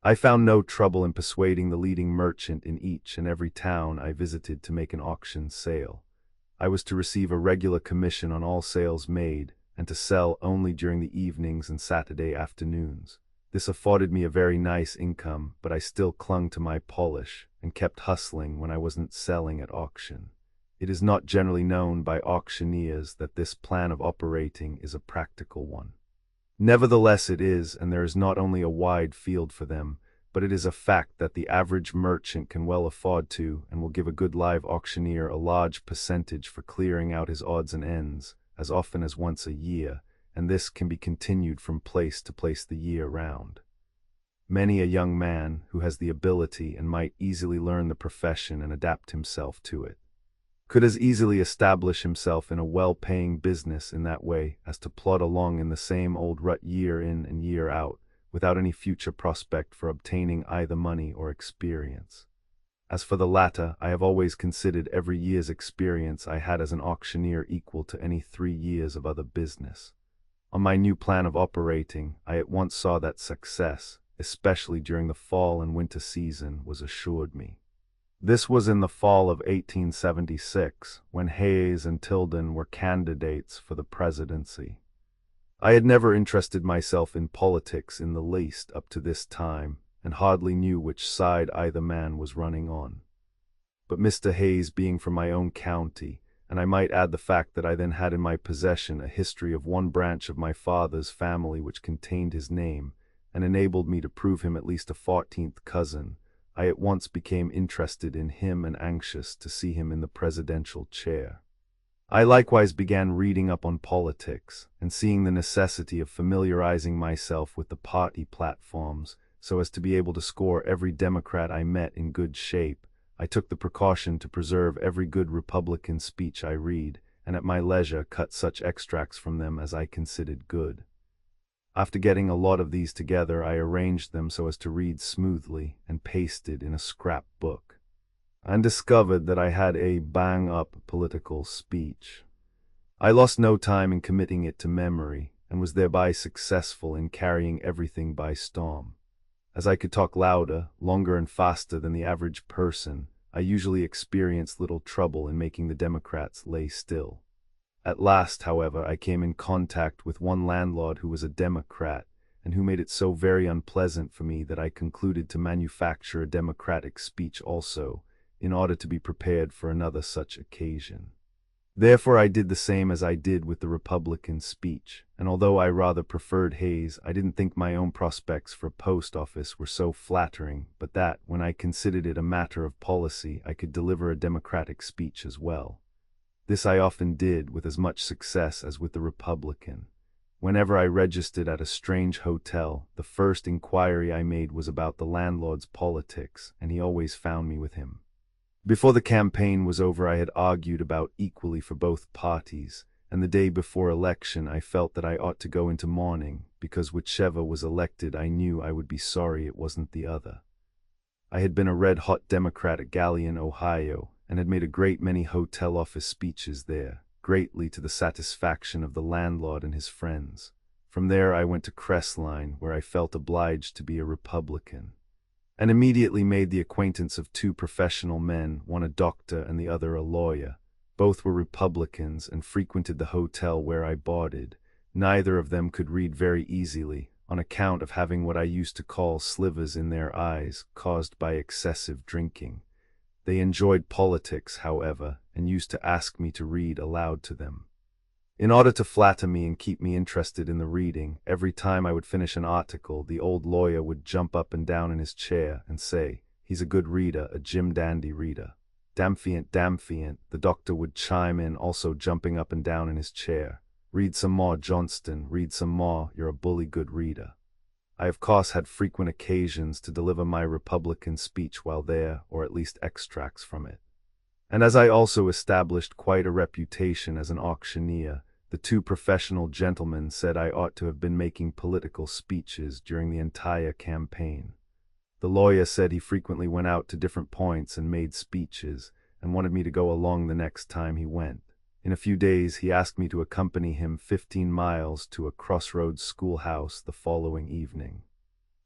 I found no trouble in persuading the leading merchant in each and every town I visited to make an auction sale. I was to receive a regular commission on all sales made, and to sell only during the evenings and Saturday afternoons. This afforded me a very nice income, but I still clung to my polish and kept hustling when I wasn't selling at auction. It is not generally known by auctioneers that this plan of operating is a practical one. Nevertheless it is, and there is not only a wide field for them, but it is a fact that the average merchant can well afford to and will give a good live auctioneer a large percentage for clearing out his odds and ends, as often as once a year, and this can be continued from place to place the year round. Many a young man who has the ability and might easily learn the profession and adapt himself to it could as easily establish himself in a well-paying business in that way as to plod along in the same old rut year in and year out, without any future prospect for obtaining either money or experience. As for the latter, I have always considered every year's experience I had as an auctioneer equal to any 3 years of other business. On my new plan of operating, I at once saw that success, especially during the fall and winter season, was assured me. This was in the fall of 1876, when Hayes and Tilden were candidates for the presidency. I had never interested myself in politics in the least up to this time, and hardly knew which side either man was running on. But Mr. Hayes being from my own county, and I might add the fact that I then had in my possession a history of one branch of my father's family which contained his name, and enabled me to prove him at least a 14th cousin, I at once became interested in him and anxious to see him in the presidential chair. I likewise began reading up on politics, and seeing the necessity of familiarizing myself with the party platforms, so as to be able to score every Democrat I met in good shape, I took the precaution to preserve every good Republican speech I read, and at my leisure cut such extracts from them as I considered good. After getting a lot of these together, I arranged them so as to read smoothly and pasted in a scrap book, and discovered that I had a bang-up political speech. I lost no time in committing it to memory, and was thereby successful in carrying everything by storm. As I could talk louder, longer, and faster than the average person, I usually experienced little trouble in making the Democrats lay still. At last, however, I came in contact with one landlord who was a Democrat, and who made it so very unpleasant for me that I concluded to manufacture a Democratic speech also, in order to be prepared for another such occasion. Therefore I did the same as I did with the Republican speech, and although I rather preferred Hayes, I didn't think my own prospects for a post office were so flattering, but that, when I considered it a matter of policy, I could deliver a Democratic speech as well. This I often did with as much success as with the Republican. Whenever I registered at a strange hotel, the first inquiry I made was about the landlord's politics, and he always found me with him. Before the campaign was over, I had argued about equally for both parties, and the day before election I felt that I ought to go into mourning, because whichever was elected I knew I would be sorry it wasn't the other. I had been a red-hot Democrat at Galion, Ohio, and had made a great many hotel office speeches there, greatly to the satisfaction of the landlord and his friends. From there I went to Crestline, where I felt obliged to be a Republican, and immediately made the acquaintance of 2 professional men, one a doctor and the other a lawyer. Both were Republicans and frequented the hotel where I boarded. Neither of them could read very easily, on account of having what I used to call slivers in their eyes, caused by excessive drinking. They enjoyed politics, however, and used to ask me to read aloud to them. In order to flatter me and keep me interested in the reading, every time I would finish an article, the old lawyer would jump up and down in his chair and say, "He's a good reader, a Jim Dandy reader." "Damfiant, damfiant," the doctor would chime in, also jumping up and down in his chair. "Read some more, Johnston, read some more, you're a bully good reader." I of course had frequent occasions to deliver my Republican speech while there, or at least extracts from it. And as I also established quite a reputation as an auctioneer, the 2 professional gentlemen said I ought to have been making political speeches during the entire campaign. The lawyer said he frequently went out to different points and made speeches, and wanted me to go along the next time he went. In a few days he asked me to accompany him 15 miles to a crossroads schoolhouse the following evening.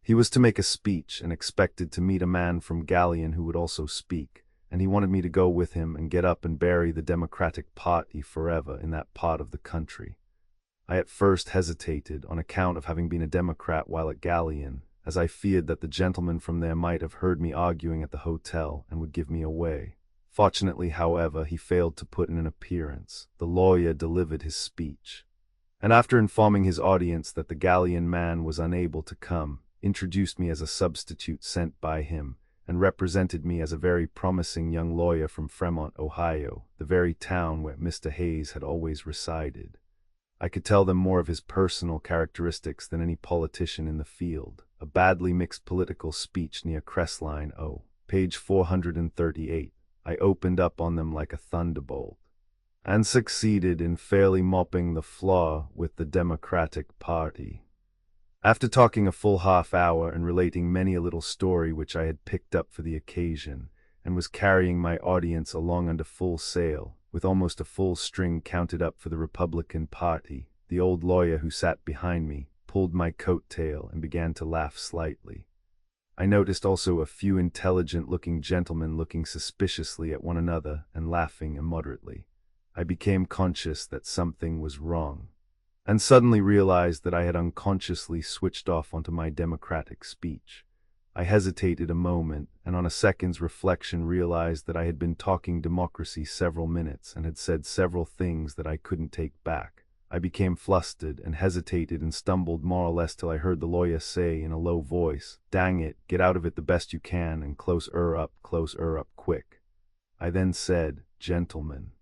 He was to make a speech and expected to meet a man from Galion who would also speak, and he wanted me to go with him and get up and bury the Democratic party forever in that part of the country. I at first hesitated on account of having been a Democrat while at Galion, as I feared that the gentleman from there might have heard me arguing at the hotel and would give me away. Fortunately, however, he failed to put in an appearance. The lawyer delivered his speech, and after informing his audience that the galleon man was unable to come, introduced me as a substitute sent by him, and represented me as a very promising young lawyer from Fremont, Ohio, the very town where Mr. Hayes had always resided. I could tell them more of his personal characteristics than any politician in the field. A badly mixed political speech near Crestline, page 438. I opened up on them like a thunderbolt, and succeeded in fairly mopping the floor with the Democratic Party. After talking a full half hour and relating many a little story which I had picked up for the occasion, and was carrying my audience along under full sail, with almost a full string counted up for the Republican Party, the old lawyer who sat behind me pulled my coat tail and began to laugh slightly. I noticed also a few intelligent-looking gentlemen looking suspiciously at one another and laughing immoderately. I became conscious that something was wrong, and suddenly realized that I had unconsciously switched off onto my Democratic speech. I hesitated a moment, and on a second's reflection realized that I had been talking democracy several minutes and had said several things that I couldn't take back. I became flustered and hesitated and stumbled more or less till I heard the lawyer say in a low voice, "Dang it, get out of it the best you can, and close up, quick." I then said, "Gentlemen,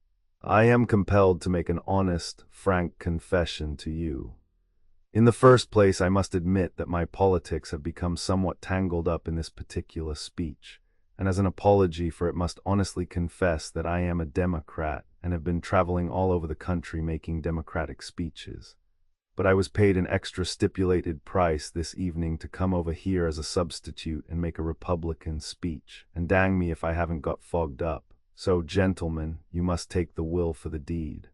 I am compelled to make an honest, frank confession to you. In the first place, I must admit that my politics have become somewhat tangled up in this particular speech, and as an apology for it must honestly confess that I am a Democrat and have been traveling all over the country making Democratic speeches. But I was paid an extra stipulated price this evening to come over here as a substitute and make a Republican speech, and dang me if I haven't got fogged up. So, gentlemen, you must take the will for the deed.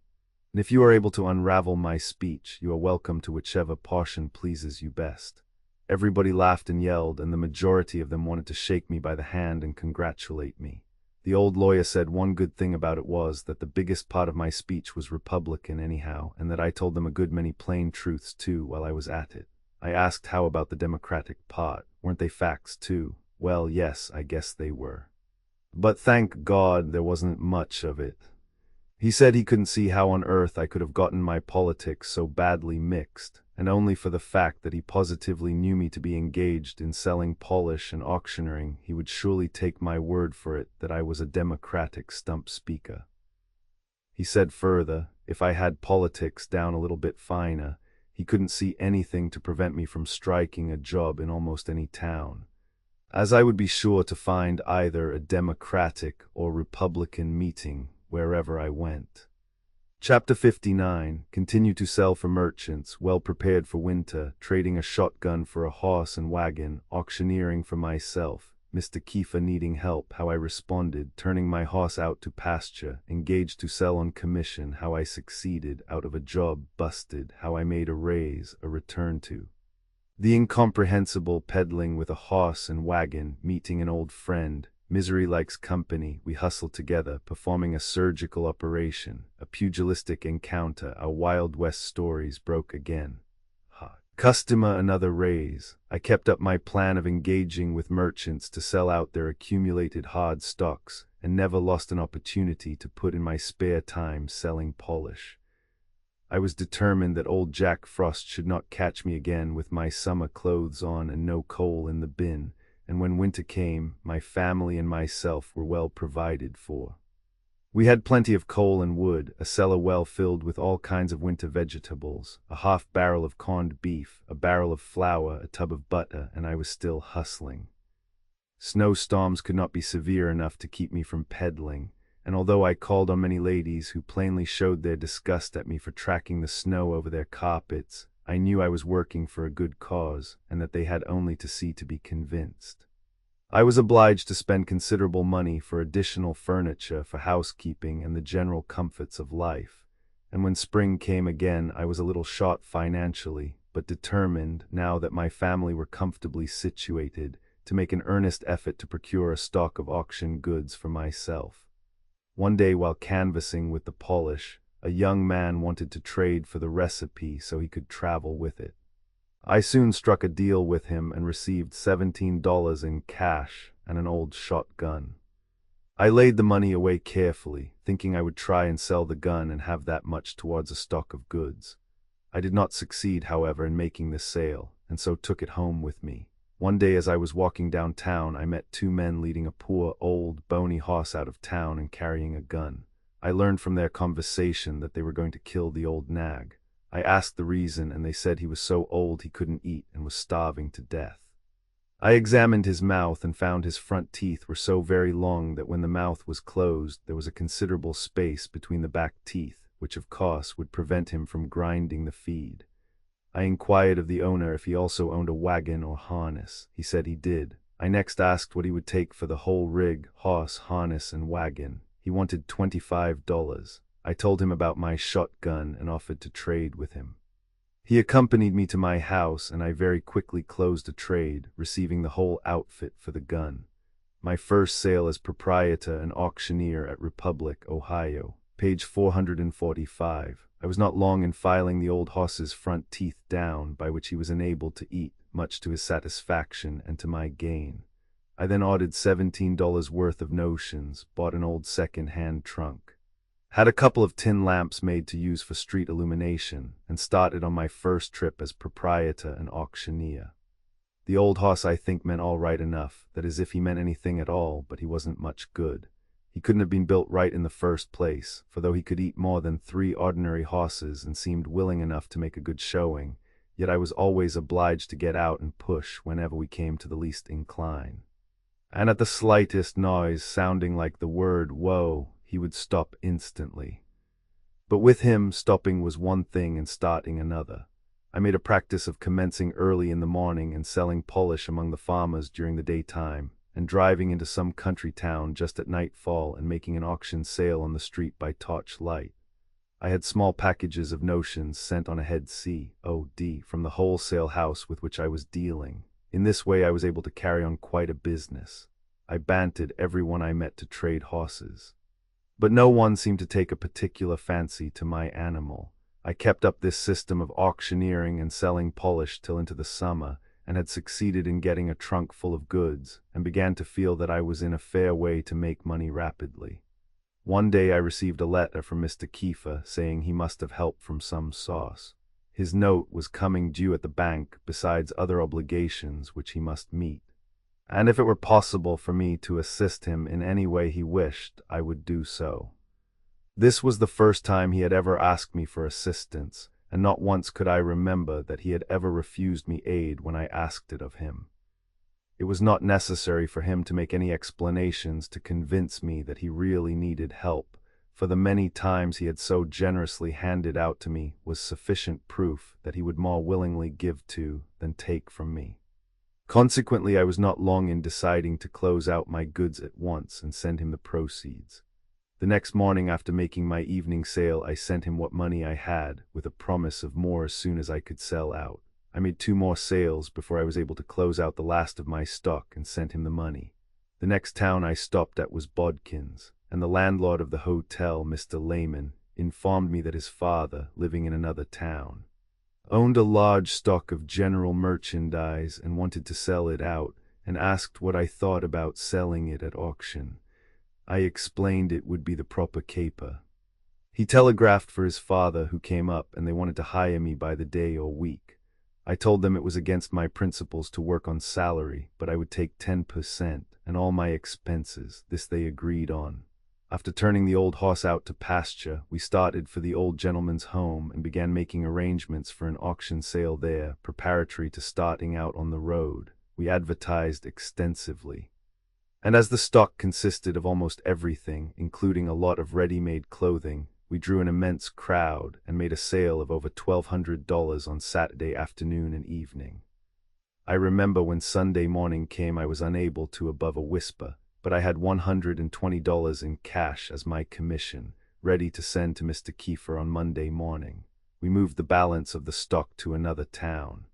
And if you are able to unravel my speech, you are welcome to whichever portion pleases you best." Everybody laughed and yelled, and the majority of them wanted to shake me by the hand and congratulate me. The old lawyer said one good thing about it was that the biggest part of my speech was Republican anyhow, and that I told them a good many plain truths too while I was at it. I asked how about the Democratic part, weren't they facts too? Well, yes, I guess they were. But thank God there wasn't much of it. He said he couldn't see how on earth I could have gotten my politics so badly mixed, and only for the fact that he positively knew me to be engaged in selling polish and auctioneering, he would surely take my word for it that I was a Democratic stump speaker. He said further, if I had politics down a little bit finer, he couldn't see anything to prevent me from striking a job in almost any town, as I would be sure to find either a Democratic or Republican meeting wherever I went. Chapter 59. Continue to sell for merchants, well prepared for winter, trading a shotgun for a horse and wagon, auctioneering for myself, Mr. Kiefer needing help, how I responded, turning my horse out to pasture, engaged to sell on commission, how I succeeded, out of a job, busted, how I made a raise, a return to the incomprehensible, peddling with a horse and wagon, meeting an old friend, misery likes company, we hustle together, performing a surgical operation, a pugilistic encounter, our Wild West stories broke again. Customer another raise. I kept up my plan of engaging with merchants to sell out their accumulated hard stocks, and never lost an opportunity to put in my spare time selling polish. I was determined that old Jack Frost should not catch me again with my summer clothes on and no coal in the bin, and when winter came, my family and myself were well provided for. We had plenty of coal and wood, a cellar well filled with all kinds of winter vegetables, a half barrel of corned beef, a barrel of flour, a tub of butter, and I was still hustling. Snowstorms could not be severe enough to keep me from peddling, and although I called on many ladies who plainly showed their disgust at me for tracking the snow over their carpets, I knew I was working for a good cause, and that they had only to see to be convinced. I was obliged to spend considerable money for additional furniture, for housekeeping, and the general comforts of life, and when spring came again I was a little short financially, but determined, now that my family were comfortably situated, to make an earnest effort to procure a stock of auction goods for myself. One day while canvassing with the polish, a young man wanted to trade for the recipe so he could travel with it. I soon struck a deal with him and received $17 in cash and an old shotgun. I laid the money away carefully, thinking I would try and sell the gun and have that much towards a stock of goods. I did not succeed, however, in making this sale, and so took it home with me. One day as I was walking downtown, I met two men leading a poor, old, bony horse out of town and carrying a gun. I learned from their conversation that they were going to kill the old nag. I asked the reason, and they said he was so old he couldn't eat and was starving to death. I examined his mouth and found his front teeth were so very long that when the mouth was closed, there was a considerable space between the back teeth, which of course would prevent him from grinding the feed. I inquired of the owner if he also owned a wagon or harness. He said he did. I next asked what he would take for the whole rig, horse, harness, and wagon. He wanted $25. I told him about my shotgun and offered to trade with him. He accompanied me to my house, and I very quickly closed a trade, receiving the whole outfit for the gun. My first sale as proprietor and auctioneer at Republic, Ohio. Page 445. I was not long in filing the old horse's front teeth down, by which he was enabled to eat, much to his satisfaction and to my gain. I then ordered $17 worth of notions, bought an old second-hand trunk, had a couple of tin lamps made to use for street illumination, and started on my first trip as proprietor and auctioneer. The old horse, I think, meant all right enough, that is, if he meant anything at all, but he wasn't much good. He couldn't have been built right in the first place, for though he could eat more than 3 ordinary horses and seemed willing enough to make a good showing, yet I was always obliged to get out and push whenever we came to the least incline. And at the slightest noise sounding like the word "whoa," he would stop instantly. But with him, stopping was one thing and starting another. I made a practice of commencing early in the morning and selling polish among the farmers during the daytime, and driving into some country town just at nightfall and making an auction sale on the street by torch light. I had small packages of notions sent on ahead COD from the wholesale house with which I was dealing. In this way I was able to carry on quite a business. I bantered everyone I met to trade horses. But no one seemed to take a particular fancy to my animal. I kept up this system of auctioneering and selling polish till into the summer, and had succeeded in getting a trunk full of goods, and began to feel that I was in a fair way to make money rapidly. One day I received a letter from Mr. Kiefer saying he must have help from some source. His note was coming due at the bank, besides other obligations which he must meet, and if it were possible for me to assist him in any way he wished, I would do so. This was the first time he had ever asked me for assistance, and not once could I remember that he had ever refused me aid when I asked it of him. It was not necessary for him to make any explanations to convince me that he really needed help, for the many times he had so generously handed out to me was sufficient proof that he would more willingly give to than take from me. Consequently, I was not long in deciding to close out my goods at once and send him the proceeds. The next morning after making my evening sale, I sent him what money I had, with a promise of more as soon as I could sell out. I made 2 more sales before I was able to close out the last of my stock and sent him the money. The next town I stopped at was Bodkin's, and the landlord of the hotel, Mr. Lehman, informed me that his father, living in another town, owned a large stock of general merchandise and wanted to sell it out, and asked what I thought about selling it at auction. I explained it would be the proper caper. He telegraphed for his father, who came up, and they wanted to hire me by the day or week. I told them it was against my principles to work on salary, but I would take 10% and all my expenses. This they agreed on. After turning the old horse out to pasture, we started for the old gentleman's home and began making arrangements for an auction sale there, preparatory to starting out on the road. We advertised extensively, and as the stock consisted of almost everything, including a lot of ready-made clothing, we drew an immense crowd and made a sale of over $1,200 on Saturday afternoon and evening. I remember when Sunday morning came I was unable to above a whisper, but I had $120 in cash as my commission, ready to send to Mr. Kiefer on Monday morning. We moved the balance of the stock to another town,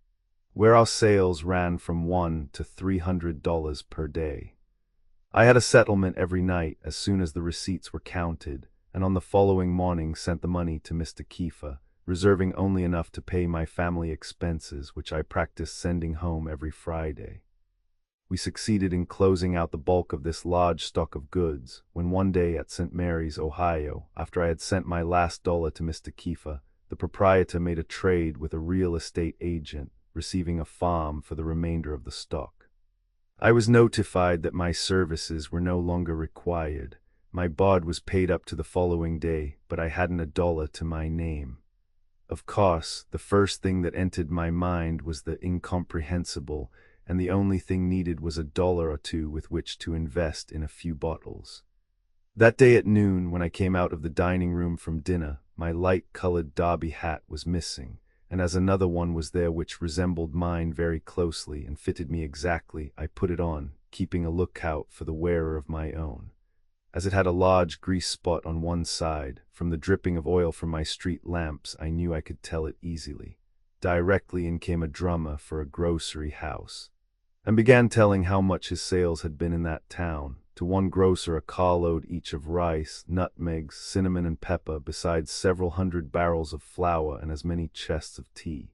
where our sales ran from $100 to $300 per day. I had a settlement every night as soon as the receipts were counted, and on the following morning sent the money to Mr. Kiefer, reserving only enough to pay my family expenses, which I practiced sending home every Friday. We succeeded in closing out the bulk of this large stock of goods, when one day at St. Mary's, Ohio, after I had sent my last dollar to Mr. Kiefer, the proprietor made a trade with a real estate agent, receiving a farm for the remainder of the stock. I was notified that my services were no longer required. My bod was paid up to the following day, but I hadn't a dollar to my name. Of course, the first thing that entered my mind was the incomprehensible, and the only thing needed was $1 or $2 with which to invest in a few bottles. That day at noon, when I came out of the dining room from dinner, my light-colored derby hat was missing, and as another one was there which resembled mine very closely and fitted me exactly, I put it on, keeping a lookout for the wearer of my own. As it had a large grease spot on one side, from the dripping of oil from my street lamps, I knew I could tell it easily. Directly in came a drummer for a grocery house, and began telling how much his sales had been in that town. To one grocer a carload each of rice, nutmegs, cinnamon and pepper, besides several hundred barrels of flour and as many chests of tea.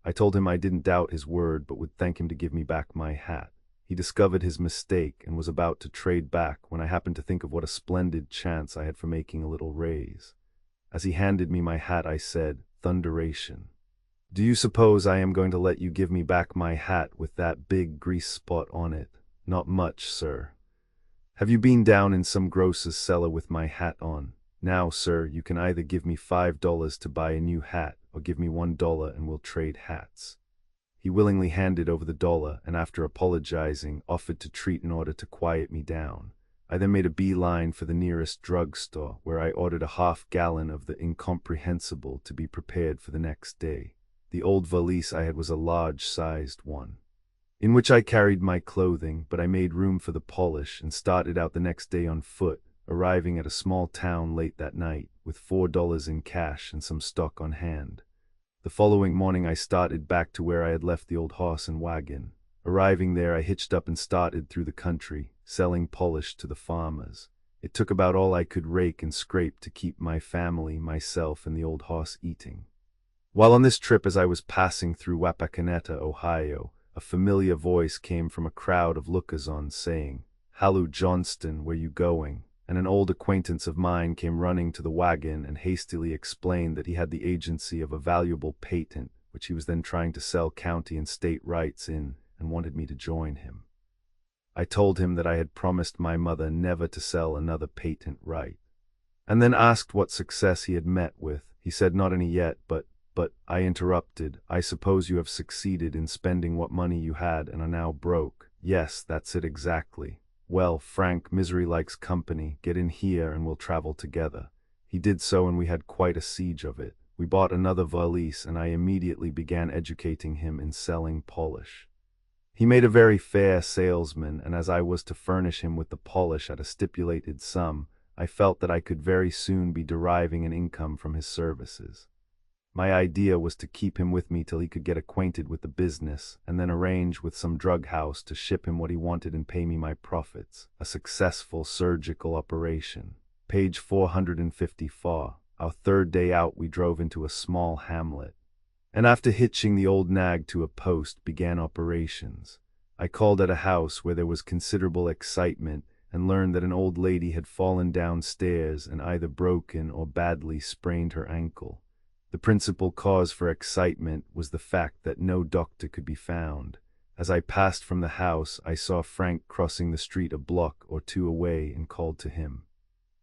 I told him I didn't doubt his word, but would thank him to give me back my hat. He discovered his mistake and was about to trade back when I happened to think of what a splendid chance I had for making a little raise. As he handed me my hat, I said, "Thunderation. Do you suppose I am going to let you give me back my hat with that big grease spot on it? Not much, sir. Have you been down in some grocer's cellar with my hat on? Now, sir, you can either give me $5 to buy a new hat, or give me $1 and we'll trade hats." He willingly handed over the dollar, and after apologizing, offered to treat in order to quiet me down. I then made a beeline for the nearest drugstore, where I ordered a half-gallon of the incomprehensible to be prepared for the next day. The old valise I had was a large-sized one, in which I carried my clothing, but I made room for the polish and started out the next day on foot, arriving at a small town late that night, with $4 in cash and some stock on hand. The following morning I started back to where I had left the old horse and wagon. Arriving there, I hitched up and started through the country, selling polish to the farmers. It took about all I could rake and scrape to keep my family, myself, and the old horse eating. While on this trip, as I was passing through Wapakoneta, Ohio, a familiar voice came from a crowd of lookers-on saying, "Hallo, Johnston, where you going?" And an old acquaintance of mine came running to the wagon and hastily explained that he had the agency of a valuable patent, which he was then trying to sell county and state rights in, and wanted me to join him. I told him that I had promised my mother never to sell another patent right, and then asked what success he had met with. He said not any yet, but I interrupted, "I suppose you have succeeded in spending what money you had and are now broke." "Yes, that's it exactly." "Well, Frank, misery likes company. Get in here and we'll travel together." He did so, and we had quite a siege of it. We bought another valise, and I immediately began educating him in selling polish. He made a very fair salesman, and as I was to furnish him with the polish at a stipulated sum, I felt that I could very soon be deriving an income from his services. My idea was to keep him with me till he could get acquainted with the business, and then arrange with some drug house to ship him what he wanted and pay me my profits. A successful surgical operation. Page 454. Our third day out, we drove into a small hamlet, and after hitching the old nag to a post, began operations. I called at a house where there was considerable excitement, and learned that an old lady had fallen downstairs and either broken or badly sprained her ankle. The principal cause for excitement was the fact that no doctor could be found. As I passed from the house, I saw Frank crossing the street a block or two away and called to him.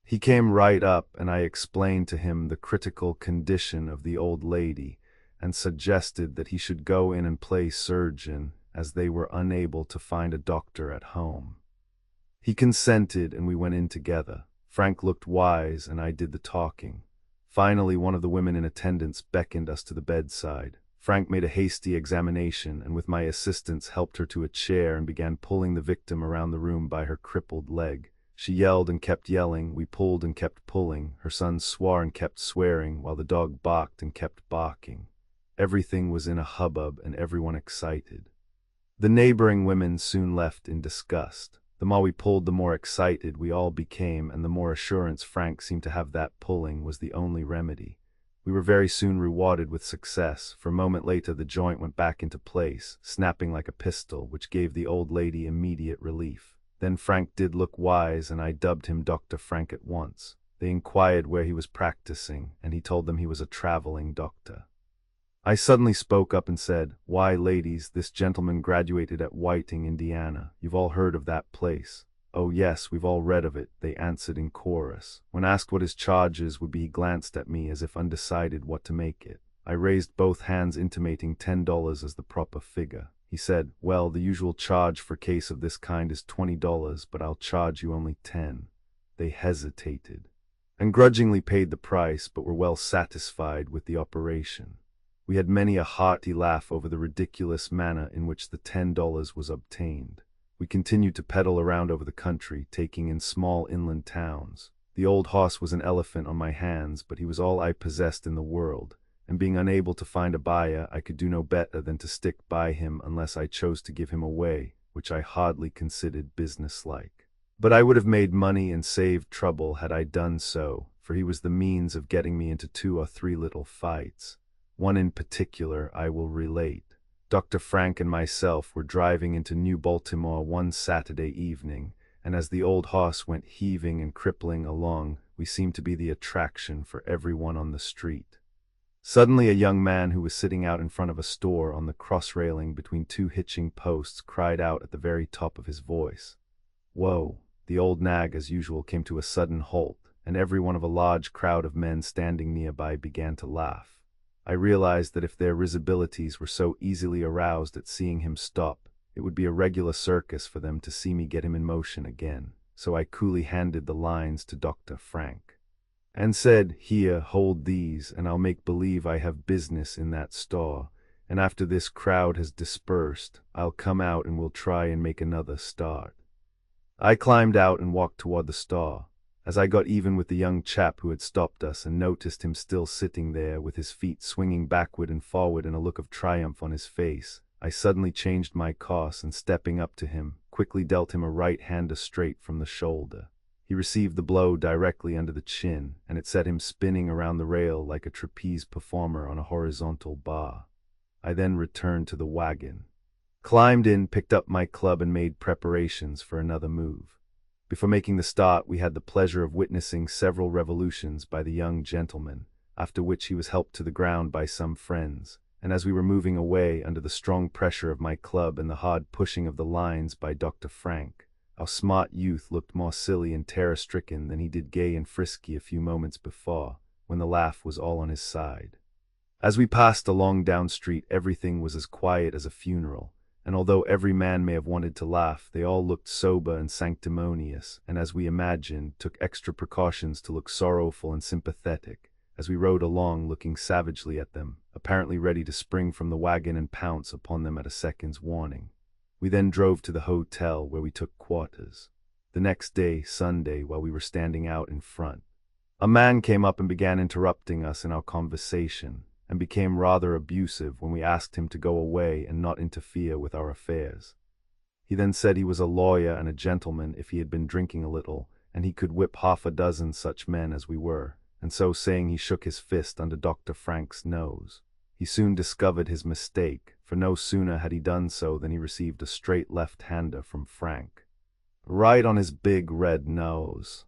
He came right up, and I explained to him the critical condition of the old lady, and suggested that he should go in and play surgeon, as they were unable to find a doctor at home. He consented, and we went in together. Frank looked wise, and I did the talking. Finally, one of the women in attendance beckoned us to the bedside. Frank made a hasty examination, and with my assistance helped her to a chair and began pulling the victim around the room by her crippled leg. She yelled and kept yelling, we pulled and kept pulling, her son swore and kept swearing, while the dog barked and kept barking. Everything was in a hubbub and everyone excited. The neighboring women soon left in disgust. The more we pulled, the more excited we all became, and the more assurance Frank seemed to have that pulling was the only remedy. We were very soon rewarded with success, for a moment later the joint went back into place, snapping like a pistol, which gave the old lady immediate relief. Then Frank did look wise, and I dubbed him Dr. Frank at once. They inquired where he was practicing, and he told them he was a traveling doctor. I suddenly spoke up and said, "Why, ladies, this gentleman graduated at Whiting, Indiana. You've all heard of that place." "Oh yes, we've all read of it," they answered in chorus. When asked what his charges would be, he glanced at me as if undecided what to make it. I raised both hands, intimating $10 as the proper figure. He said, "Well, the usual charge for a case of this kind is $20, but I'll charge you only 10. They hesitated, and grudgingly paid the price, but were well satisfied with the operation. We had many a hearty laugh over the ridiculous manner in which the $10 was obtained. We continued to pedal around over the country, taking in small inland towns. The old horse was an elephant on my hands, but he was all I possessed in the world, and being unable to find a buyer, I could do no better than to stick by him unless I chose to give him away, which I hardly considered businesslike. But I would have made money and saved trouble had I done so, for he was the means of getting me into 2 or 3 little fights. One in particular I will relate. Dr. Frank and myself were driving into New Baltimore one Saturday evening, and as the old horse went heaving and crippling along, we seemed to be the attraction for everyone on the street. Suddenly a young man who was sitting out in front of a store on the cross-railing between 2 hitching posts cried out at the very top of his voice, "Whoa!" The old nag, as usual, came to a sudden halt, and every one of a large crowd of men standing nearby began to laugh. I realized that if their risibilities were so easily aroused at seeing him stop, it would be a regular circus for them to see me get him in motion again, so I coolly handed the lines to Dr. Frank, and said, "Here, hold these, and I'll make believe I have business in that store, and after this crowd has dispersed, I'll come out and we'll try and make another start." I climbed out and walked toward the store. As I got even with the young chap who had stopped us and noticed him still sitting there with his feet swinging backward and forward and a look of triumph on his face, I suddenly changed my course and, stepping up to him, quickly dealt him a right-hander straight from the shoulder. He received the blow directly under the chin, and it set him spinning around the rail like a trapeze performer on a horizontal bar. I then returned to the wagon, climbed in, picked up my club, and made preparations for another move. Before making the start, we had the pleasure of witnessing several revolutions by the young gentleman, after which he was helped to the ground by some friends, and as we were moving away under the strong pressure of my club and the hard pushing of the lines by Dr. Frank, our smart youth looked more silly and terror-stricken than he did gay and frisky a few moments before, when the laugh was all on his side. As we passed along down street, everything was as quiet as a funeral, and although every man may have wanted to laugh, they all looked sober and sanctimonious, and as we imagined, took extra precautions to look sorrowful and sympathetic, as we rode along looking savagely at them, apparently ready to spring from the wagon and pounce upon them at a second's warning. We then drove to the hotel, where we took quarters. The next day, Sunday, while we were standing out in front, a man came up and began interrupting us in our conversation, and became rather abusive when we asked him to go away and not interfere with our affairs. He then said he was a lawyer and a gentleman if he had been drinking a little, and he could whip 6 such men as we were, and so saying he shook his fist under Dr. Frank's nose. He soon discovered his mistake, for no sooner had he done so than he received a straight left-hander from Frank, right on his big red nose.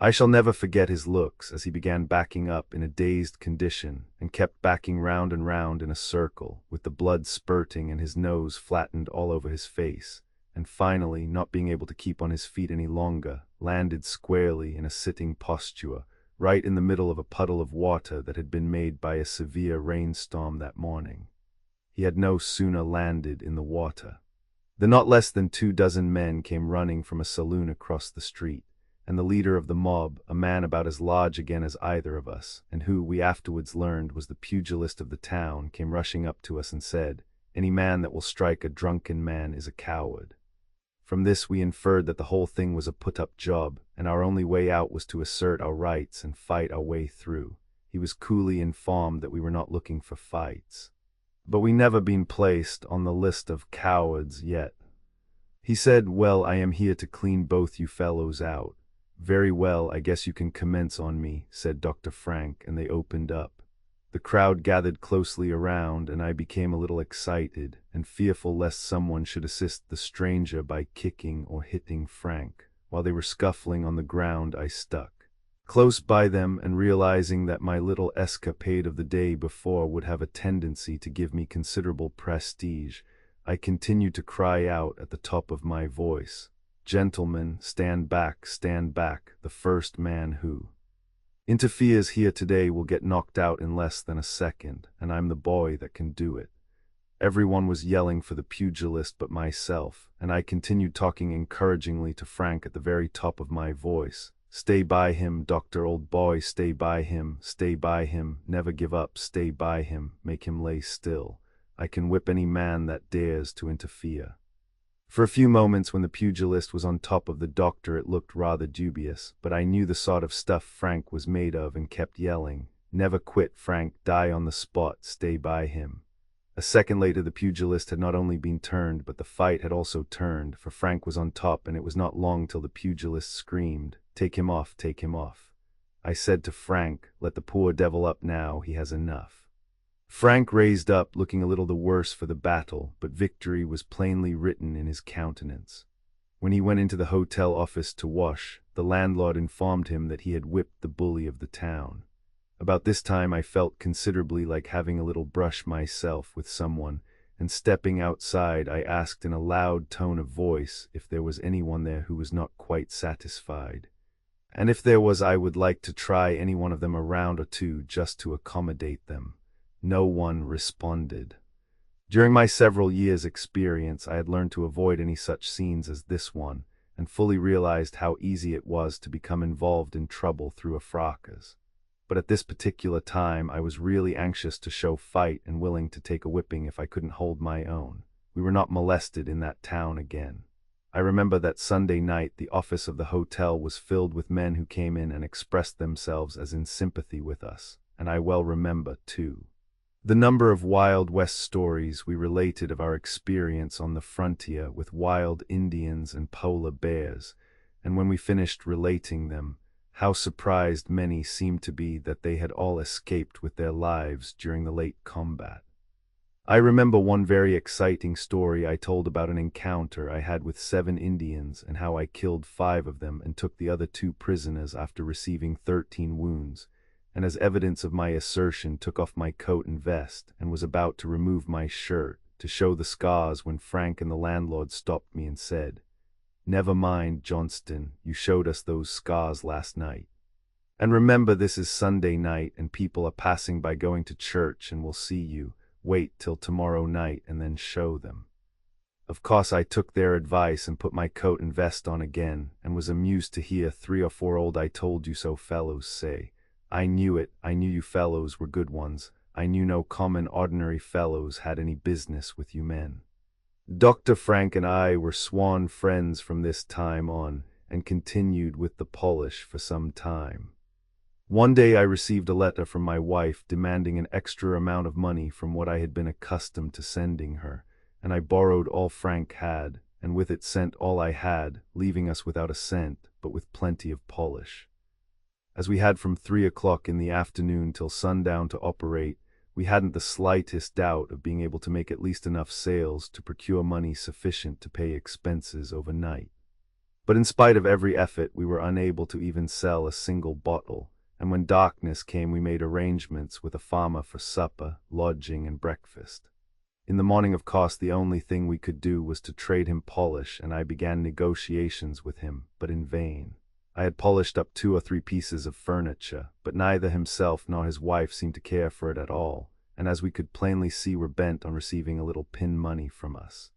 I shall never forget his looks as he began backing up in a dazed condition and kept backing round and round in a circle, with the blood spurting and his nose flattened all over his face, and finally, not being able to keep on his feet any longer, landed squarely in a sitting posture, right in the middle of a puddle of water that had been made by a severe rainstorm that morning. He had no sooner landed in the water than not less than 24 men came running from a saloon across the street, and the leader of the mob, a man about as large again as either of us, and who, we afterwards learned, was the pugilist of the town, came rushing up to us and said, "Any man that will strike a drunken man is a coward." From this we inferred that the whole thing was a put-up job, and our only way out was to assert our rights and fight our way through. He was coolly informed that we were not looking for fights, but we never been placed on the list of cowards yet. He said, "Well, I am here to clean both you fellows out." "Very well, I guess you can commence on me," said Dr. Frank, and they opened up. The crowd gathered closely around, and I became a little excited and fearful lest someone should assist the stranger by kicking or hitting Frank. While they were scuffling on the ground, I stuck close by them, and realizing that my little escapade of the day before would have a tendency to give me considerable prestige, I continued to cry out at the top of my voice, "Gentlemen, stand back, the first man who interferes here today will get knocked out in less than a second, and I'm the boy that can do it." Everyone was yelling for the pugilist but myself, and I continued talking encouragingly to Frank at the very top of my voice. "Stay by him, doctor, old boy, stay by him, never give up, stay by him, make him lay still. I can whip any man that dares to interfere." For a few moments when the pugilist was on top of the doctor it looked rather dubious, but I knew the sort of stuff Frank was made of and kept yelling, "Never quit, Frank, die on the spot, stay by him." A second later the pugilist had not only been turned, but the fight had also turned, for Frank was on top, and it was not long till the pugilist screamed, "Take him off, take him off." I said to Frank, "Let the poor devil up now, he has enough." Frank raised up, looking a little the worse for the battle, but victory was plainly written in his countenance. When he went into the hotel office to wash, the landlord informed him that he had whipped the bully of the town. About this time I felt considerably like having a little brush myself with someone, and stepping outside I asked in a loud tone of voice if there was anyone there who was not quite satisfied. And if there was, I would like to try any one of them a round or two just to accommodate them. No one responded. During my several years' experience, I had learned to avoid any such scenes as this one, and fully realized how easy it was to become involved in trouble through a fracas. But at this particular time, I was really anxious to show fight and willing to take a whipping if I couldn't hold my own. We were not molested in that town again. I remember that Sunday night the office of the hotel was filled with men who came in and expressed themselves as in sympathy with us, and I well remember, too, the number of Wild West stories we related of our experience on the frontier with wild Indians and polar bears, and when we finished relating them, how surprised many seemed to be that they had all escaped with their lives during the late combat. I remember one very exciting story I told about an encounter I had with 7 Indians and how I killed 5 of them and took the other 2 prisoners after receiving 13 wounds, and as evidence of my assertion took off my coat and vest and was about to remove my shirt to show the scars when Frank and the landlord stopped me and said, "Never mind, Johnston, you showed us those scars last night. And remember, this is Sunday night and people are passing by going to church and will see you. Wait till tomorrow night and then show them." Of course I took their advice and put my coat and vest on again, and was amused to hear 3 or 4 old "I told you so" fellows say, "I knew it, I knew you fellows were good ones. I knew no common ordinary fellows had any business with you men." Dr. Frank and I were sworn friends from this time on, and continued with the polish for some time. One day I received a letter from my wife demanding an extra amount of money from what I had been accustomed to sending her, and I borrowed all Frank had, and with it sent all I had, leaving us without a cent, but with plenty of polish. As we had from 3 o'clock in the afternoon till sundown to operate, we hadn't the slightest doubt of being able to make at least enough sales to procure money sufficient to pay expenses overnight. But in spite of every effort, we were unable to even sell a single bottle, and when darkness came we made arrangements with a farmer for supper, lodging, and breakfast. In the morning, of course, the only thing we could do was to trade him polish, and I began negotiations with him, but in vain. I had polished up 2 or 3 pieces of furniture, but neither himself nor his wife seemed to care for it at all, and as we could plainly see were bent on receiving a little pin money from us.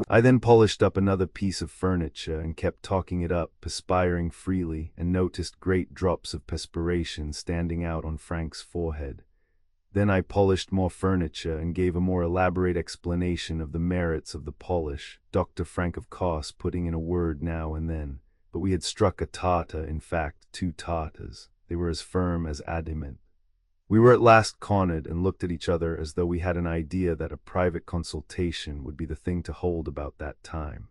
I then polished up another piece of furniture and kept talking it up, perspiring freely, and noticed great drops of perspiration standing out on Frank's forehead. Then I polished more furniture and gave a more elaborate explanation of the merits of the polish, Dr. Frank of course putting in a word now and then. But we had struck a Tartar, in fact 2 Tartars. They were as firm as adamant. We were at last cornered and looked at each other as though we had an idea that a private consultation would be the thing to hold about that time.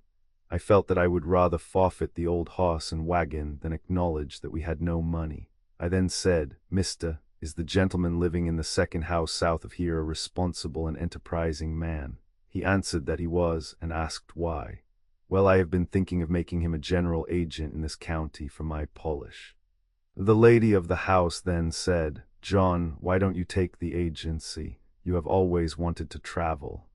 I felt that I would rather forfeit the old horse and wagon than acknowledge that we had no money. I then said, "Mister, "Is the gentleman living in the second house south of here a responsible and enterprising man?" He answered that he was, and asked why. "Well, I have been thinking of making him a general agent in this county for my polish." The lady of the house then said, "John, why don't you take the agency? You have always wanted to travel."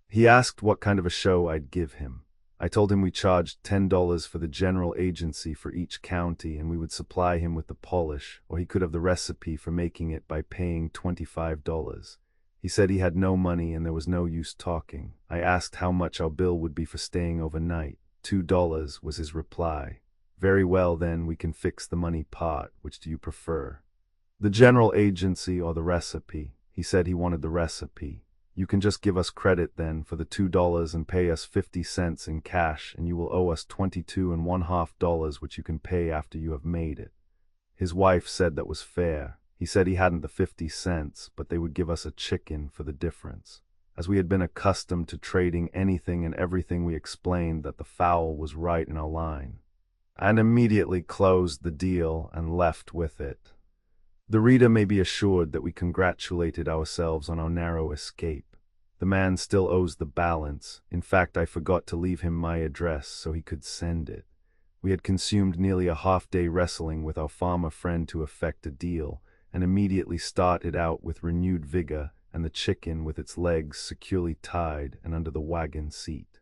He asked what kind of a show I'd give him. I told him we charged $10 for the general agency for each county, and we would supply him with the polish, or he could have the recipe for making it by paying $25. He said he had no money and there was no use talking. I asked how much our bill would be for staying overnight. $2 was his reply. "Very well then, we can fix the money part. Which do you prefer? The general agency or the recipe?" He said he wanted the recipe. "You can just give us credit then for the $2 and pay us 50 cents in cash, and you will owe us $22.50, which you can pay after you have made it." His wife said that was fair. He said he hadn't the 50 cents, but they would give us a chicken for the difference. As we had been accustomed to trading anything and everything, we explained that the fowl was right in our line, and immediately closed the deal and left with it. The reader may be assured that we congratulated ourselves on our narrow escape. The man still owes the balance. In fact, I forgot to leave him my address so he could send it. We had consumed nearly a half-day wrestling with our farmer friend to effect a deal, and immediately started out with renewed vigor, and the chicken with its legs securely tied and under the wagon seat.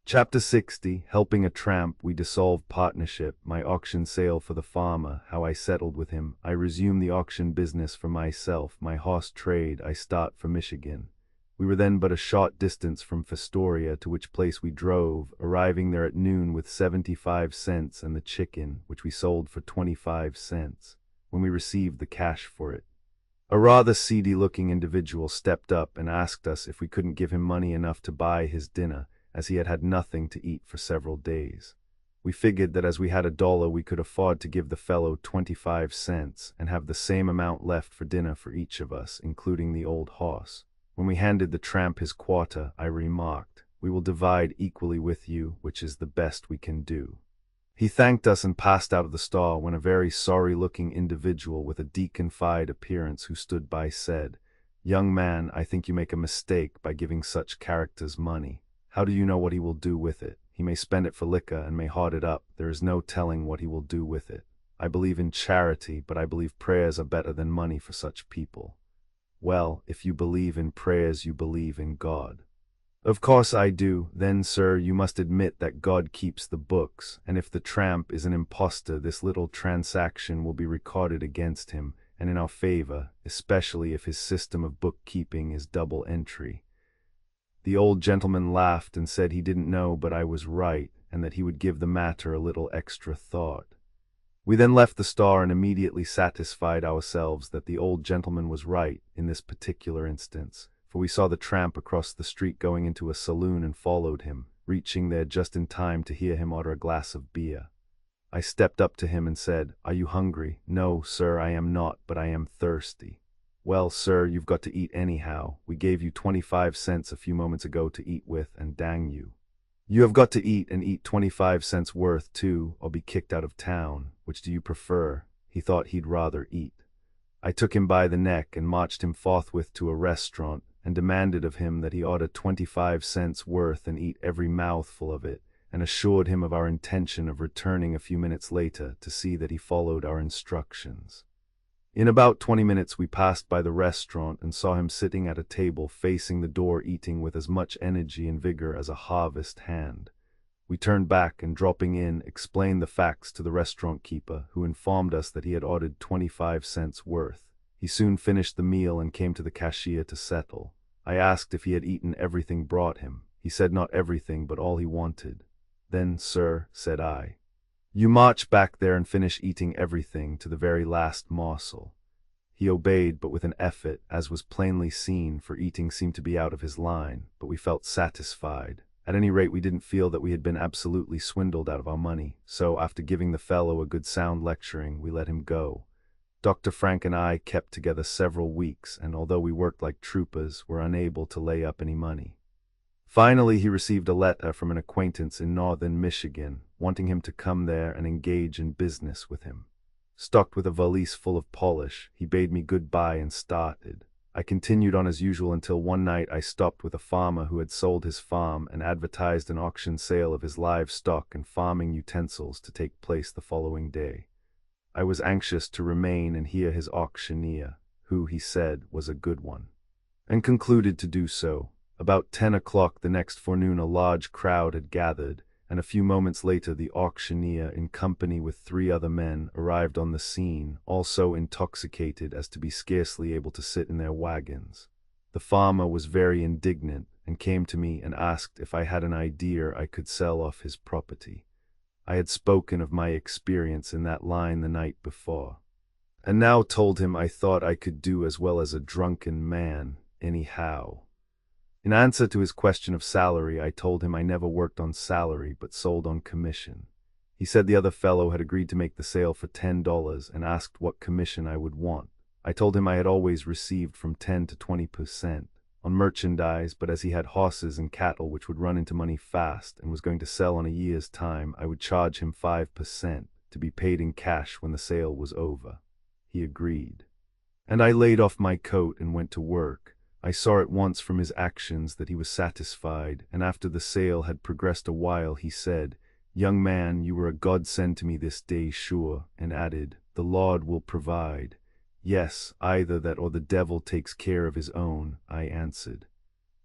Chapter 60, Helping a Tramp. We dissolved partnership, my auction sale for the farmer, how I settled with him. I resumed the auction business for myself, my horse trade. I start for Michigan. We were then but a short distance from Fostoria, to which place we drove, arriving there at noon with 75 cents and the chicken, which we sold for 25 cents, when we received the cash for it. A rather seedy-looking individual stepped up and asked us if we couldn't give him money enough to buy his dinner, as he had had nothing to eat for several days. We figured that as we had $1, we could afford to give the fellow 25 cents and have the same amount left for dinner for each of us, including the old horse. When we handed the tramp his quarter, I remarked, "We will divide equally with you, which is the best we can do." He thanked us and passed out of the stall, when a very sorry-looking individual with a deconfied appearance who stood by said, "Young man, I think you make a mistake by giving such characters money. How do you know what he will do with it? He may spend it for liquor and may hoard it up. There is no telling what he will do with it. I believe in charity, but I believe prayers are better than money for such people." "Well, if you believe in prayers, you believe in God." "Of course I do." "Then, sir, you must admit that God keeps the books, and if the tramp is an impostor, this little transaction will be recorded against him, and in our favor, especially if his system of bookkeeping is double entry." The old gentleman laughed and said he didn't know, but I was right, and that he would give the matter a little extra thought. We then left the store and immediately satisfied ourselves that the old gentleman was right in this particular instance, for we saw the tramp across the street going into a saloon and followed him, reaching there just in time to hear him order a glass of beer. I stepped up to him and said, "Are you hungry?" "No, sir, I am not, but I am thirsty." "Well, sir, you've got to eat anyhow. We gave you 25 cents a few moments ago to eat with, and dang you. You have got to eat, and eat 25 cents worth too, or be kicked out of town. Which do you prefer?" He thought he'd rather eat. I took him by the neck and marched him forthwith to a restaurant, and demanded of him that he order 25 cents worth and eat every mouthful of it, and assured him of our intention of returning a few minutes later to see that he followed our instructions. In about 20 minutes we passed by the restaurant and saw him sitting at a table facing the door, eating with as much energy and vigor as a harvest hand. We turned back and, dropping in, explained the facts to the restaurant keeper, who informed us that he had ordered 25 cents worth. He soon finished the meal and came to the cashier to settle. I asked if he had eaten everything brought him. He said not everything, but all he wanted. "Then, sir," said I, "you march back there and finish eating everything to the very last morsel." He obeyed, but with an effort, as was plainly seen, for eating seemed to be out of his line, but we felt satisfied. At any rate, we didn't feel that we had been absolutely swindled out of our money, so after giving the fellow a good sound lecturing, we let him go. Dr. Frank and I kept together several weeks, and although we worked like troopers, were unable to lay up any money. Finally, he received a letter from an acquaintance in northern Michigan, wanting him to come there and engage in business with him. Stocked with a valise full of polish, he bade me goodbye and started. I continued on as usual until one night I stopped with a farmer who had sold his farm and advertised an auction sale of his livestock and farming utensils to take place the following day. I was anxious to remain and hear his auctioneer, who, he said, was a good one, and concluded to do so. About 10 o'clock the next forenoon a large crowd had gathered, and a few moments later the auctioneer, in company with 3 other men, arrived on the scene, all so intoxicated as to be scarcely able to sit in their wagons. The farmer was very indignant, and came to me and asked if I had an idea I could sell off his property. I had spoken of my experience in that line the night before, and now told him I thought I could do as well as a drunken man, anyhow. In answer to his question of salary, I told him I never worked on salary but sold on commission. He said the other fellow had agreed to make the sale for $10 and asked what commission I would want. I told him I had always received from 10 to 20% on merchandise, but as he had horses and cattle which would run into money fast and was going to sell in a year's time, I would charge him 5% to be paid in cash when the sale was over. He agreed, and I laid off my coat and went to work. I saw at once from his actions that he was satisfied, and after the sale had progressed a while he said, "Young man, you were a godsend to me this day, sure," and added, "The Lord will provide." "Yes, either that or the devil takes care of his own," I answered.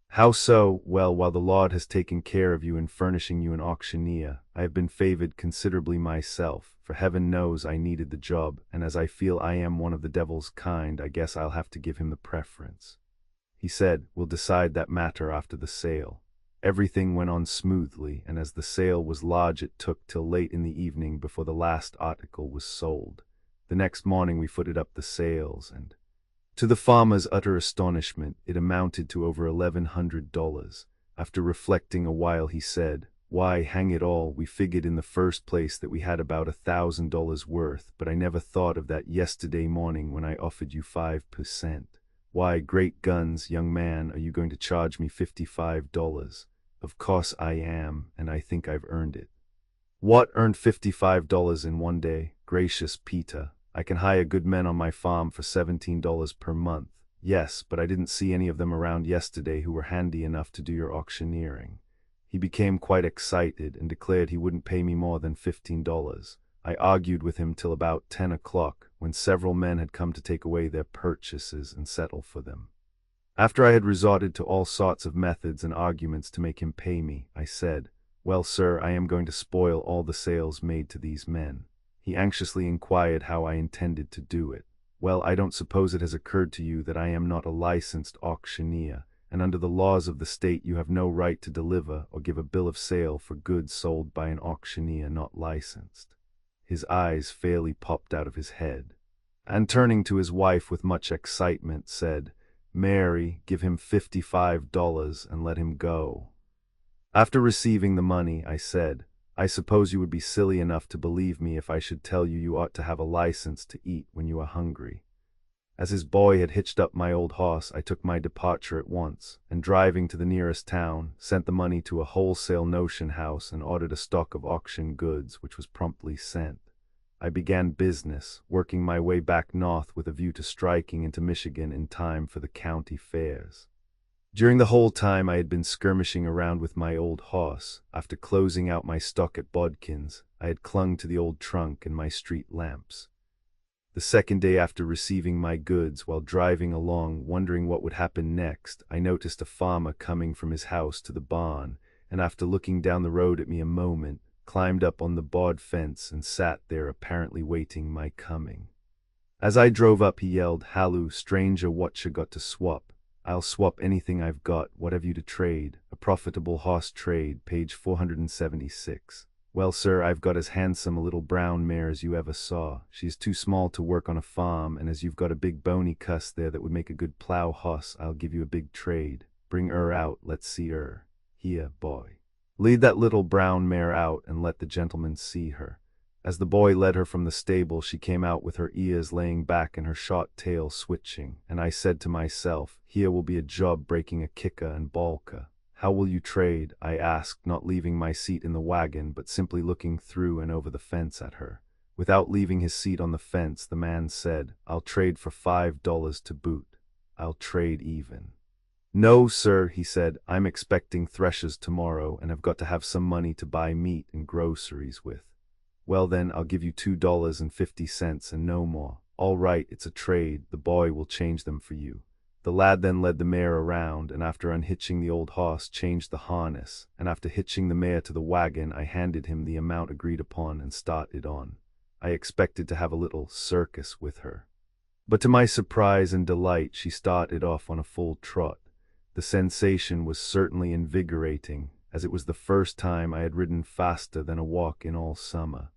"How so?" "Well, while the Lord has taken care of you in furnishing you an auctioneer, I have been favored considerably myself, for heaven knows I needed the job, and as I feel I am one of the devil's kind, I guess I'll have to give him the preference." He said, "We'll decide that matter after the sale." Everything went on smoothly, and as the sale was large it took till late in the evening before the last article was sold. The next morning we footed up the sales, and, to the farmer's utter astonishment, it amounted to over $1,100. After reflecting a while he said, "Why, hang it all, we figured in the first place that we had about $1,000 worth, but I never thought of that yesterday morning when I offered you 5%. Why, great guns, young man, are you going to charge me $55? Of course I am, and I think I've earned it." "What, earned $55 in one day? Gracious Peter, I can hire good men on my farm for $17 per month." "Yes, but I didn't see any of them around yesterday who were handy enough to do your auctioneering." He became quite excited and declared he wouldn't pay me more than $15. I argued with him till about 10 o'clock, when several men had come to take away their purchases and settle for them. After I had resorted to all sorts of methods and arguments to make him pay me, I said, "Well, sir, I am going to spoil all the sales made to these men." He anxiously inquired how I intended to do it. "Well, I don't suppose it has occurred to you that I am not a licensed auctioneer, and under the laws of the state you have no right to deliver or give a bill of sale for goods sold by an auctioneer not licensed." His eyes fairly popped out of his head, and turning to his wife with much excitement, said, "Mary, give him $55 and let him go." After receiving the money, I said, "I suppose you would be silly enough to believe me if I should tell you you ought to have a license to eat when you are hungry." As his boy had hitched up my old horse, I took my departure at once, and driving to the nearest town, sent the money to a wholesale notion house and ordered a stock of auction goods, which was promptly sent. I began business, working my way back north with a view to striking into Michigan in time for the county fairs. During the whole time I had been skirmishing around with my old horse. After closing out my stock at Bodkin's, I had clung to the old trunk and my street lamps. The second day after receiving my goods, while driving along, wondering what would happen next, I noticed a farmer coming from his house to the barn, and after looking down the road at me a moment, climbed up on the board fence and sat there apparently waiting my coming. As I drove up he yelled, "Halloo, stranger, whatcha got to swap?" "I'll swap anything I've got. What have you to trade?" "A profitable horse trade, page 476. "Well, sir, I've got as handsome a little brown mare as you ever saw. She's too small to work on a farm, and as you've got a big bony cuss there that would make a good plow hoss, I'll give you a big trade. Bring her out, let's see her. Here, boy. Lead that little brown mare out and let the gentleman see her." As the boy led her from the stable, she came out with her ears laying back and her short tail switching, and I said to myself, "Here will be a job breaking a kicker and balka." "How will you trade?" I asked, not leaving my seat in the wagon, but simply looking through and over the fence at her. Without leaving his seat on the fence, the man said, "I'll trade for $5 to boot. I'll trade even." "No, sir," he said, "I'm expecting threshers tomorrow and have got to have some money to buy meat and groceries with." "Well then, I'll give you $2.50 and no more." "All right, it's a trade. The boy will change them for you." The lad then led the mare around, and after unhitching the old horse, changed the harness, and after hitching the mare to the wagon, I handed him the amount agreed upon and started on. I expected to have a little circus with her. But to my surprise and delight, she started off on a full trot. The sensation was certainly invigorating, as it was the first time I had ridden faster than a walk in all summer.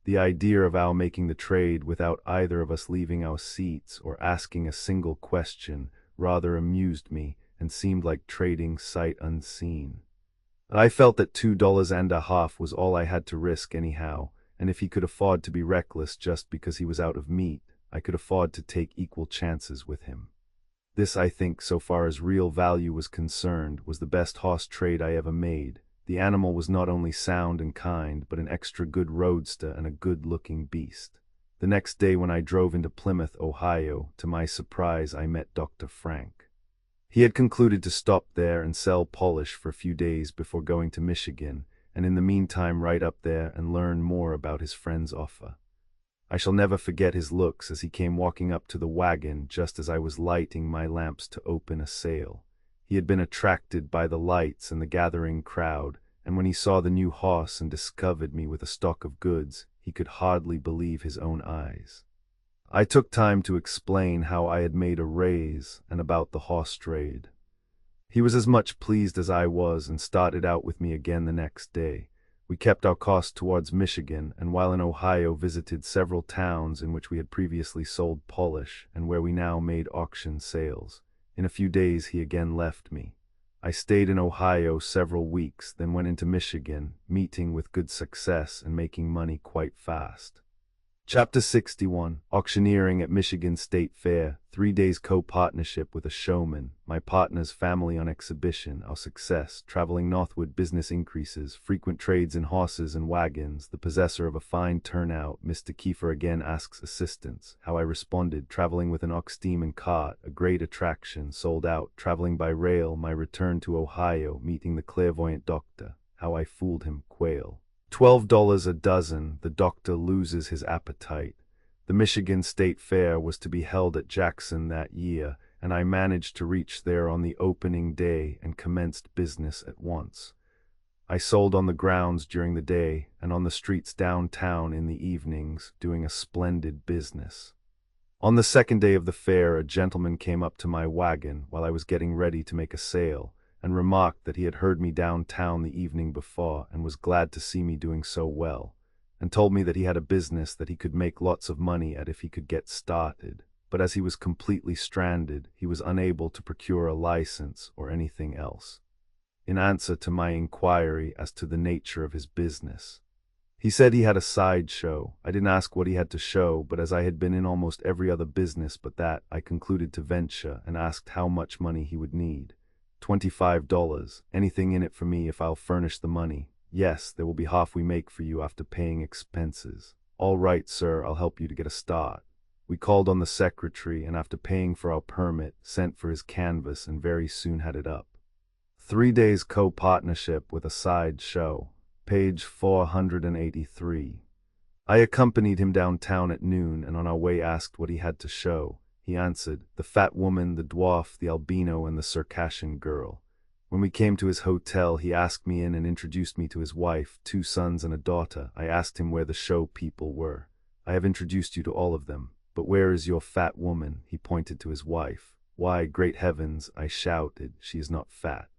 The idea of our making the trade without either of us leaving our seats or asking a single question rather amused me and seemed like trading sight unseen. I felt that $2.50 was all I had to risk anyhow, and if he could afford to be reckless just because he was out of meat, I could afford to take equal chances with him. This, I think, so far as real value was concerned, was the best horse trade I ever made. The animal was not only sound and kind, but an extra good roadster and a good-looking beast. The next day when I drove into Plymouth, Ohio, to my surprise I met Dr. Frank. He had concluded to stop there and sell polish for a few days before going to Michigan, and in the meantime ride up there and learn more about his friend's offer. I shall never forget his looks as he came walking up to the wagon just as I was lighting my lamps to open a sale. He had been attracted by the lights and the gathering crowd, and when he saw the new horse and discovered me with a stock of goods, he could hardly believe his own eyes. I took time to explain how I had made a raise and about the horse trade. He was as much pleased as I was and started out with me again the next day. We kept our course towards Michigan, and while in Ohio visited several towns in which we had previously sold polish and where we now made auction sales. In a few days he again left me. I stayed in Ohio several weeks, then went into Michigan, meeting with good success and making money quite fast. Chapter 61, Auctioneering at Michigan State Fair, 3 days co-partnership with a showman, my partner's family on exhibition, our success, traveling northward, business increases, frequent trades in horses and wagons, the possessor of a fine turnout, Mr. Kiefer again asks assistance, how I responded, traveling with an ox team and cart, a great attraction, sold out, traveling by rail, my return to Ohio, meeting the clairvoyant doctor, how I fooled him, quail. $12 a dozen, the doctor loses his appetite. The Michigan State Fair was to be held at Jackson that year, and I managed to reach there on the opening day and commenced business at once. I sold on the grounds during the day and on the streets downtown in the evenings, doing a splendid business. On the second day of the fair, a gentleman came up to my wagon while I was getting ready to make a sale, and remarked that he had heard me downtown the evening before and was glad to see me doing so well, and told me that he had a business that he could make lots of money at if he could get started, but as he was completely stranded, he was unable to procure a license or anything else. In answer to my inquiry as to the nature of his business, he said he had a sideshow. I didn't ask what he had to show, but as I had been in almost every other business but that, I concluded to venture and asked how much money he would need. $25, anything in it for me if I'll furnish the money. Yes, there will be half we make for you after paying expenses. All right, sir, I'll help you to get a start. We called on the secretary and after paying for our permit, sent for his canvas and very soon had it up. 3 days co-partnership with a side show. Page 483. I accompanied him downtown at noon and on our way asked what he had to show. He answered, the fat woman, the dwarf, the albino, and the Circassian girl. When we came to his hotel, he asked me in and introduced me to his wife, 2 sons and a daughter. I asked him where the show people were. I have introduced you to all of them, but where is your fat woman? He pointed to his wife. Why, great heavens, I shouted, she is not fat.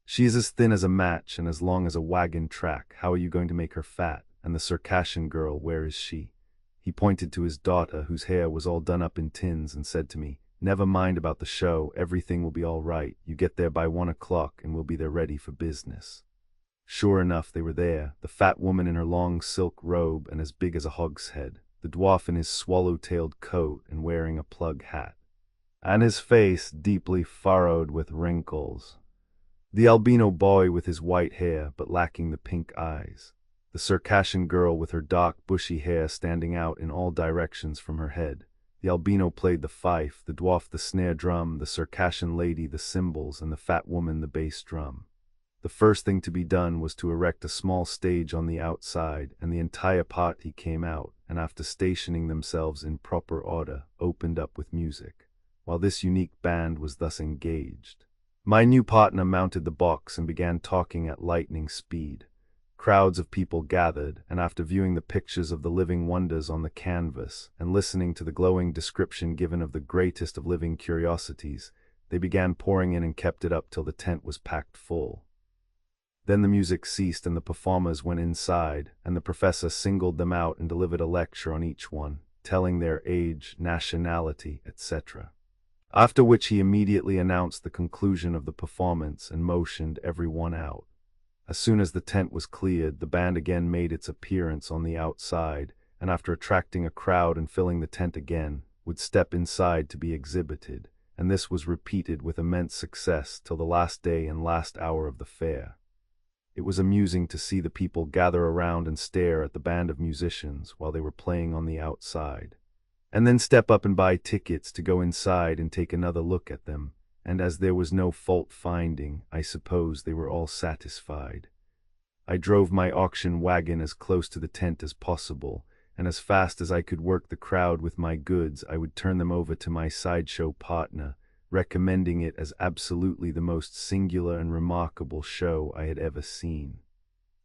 She is as thin as a match and as long as a wagon track. How are you going to make her fat? And the Circassian girl, where is she? He pointed to his daughter, whose hair was all done up in tins, and said to me, never mind about the show, everything will be all right. You get there by 1 o'clock and we'll be there ready for business. Sure enough, they were there, the fat woman in her long silk robe and as big as a hogshead, the dwarf in his swallow-tailed coat and wearing a plug hat, and his face deeply furrowed with wrinkles. The albino boy with his white hair but lacking the pink eyes. The the Circassian girl with her dark, bushy hair standing out in all directions from her head. The albino played the fife, the dwarf the snare drum, the Circassian lady the cymbals, and the fat woman the bass drum. The first thing to be done was to erect a small stage on the outside, and the entire party came out, and after stationing themselves in proper order, opened up with music. While this unique band was thus engaged, my new partner mounted the box and began talking at lightning speed. Crowds of people gathered, and after viewing the pictures of the living wonders on the canvas, and listening to the glowing description given of the greatest of living curiosities, they began pouring in and kept it up till the tent was packed full. Then the music ceased and the performers went inside, and the professor singled them out and delivered a lecture on each one, telling their age, nationality, etc. After which he immediately announced the conclusion of the performance and motioned everyone out. As soon as the tent was cleared, the band again made its appearance on the outside, and after attracting a crowd and filling the tent again, would step inside to be exhibited, and this was repeated with immense success till the last day and last hour of the fair. It was amusing to see the people gather around and stare at the band of musicians while they were playing on the outside, and then step up and buy tickets to go inside and take another look at them, and as there was no fault finding, I suppose they were all satisfied. I drove my auction wagon as close to the tent as possible, and as fast as I could work the crowd with my goods, I would turn them over to my sideshow partner, recommending it as absolutely the most singular and remarkable show I had ever seen.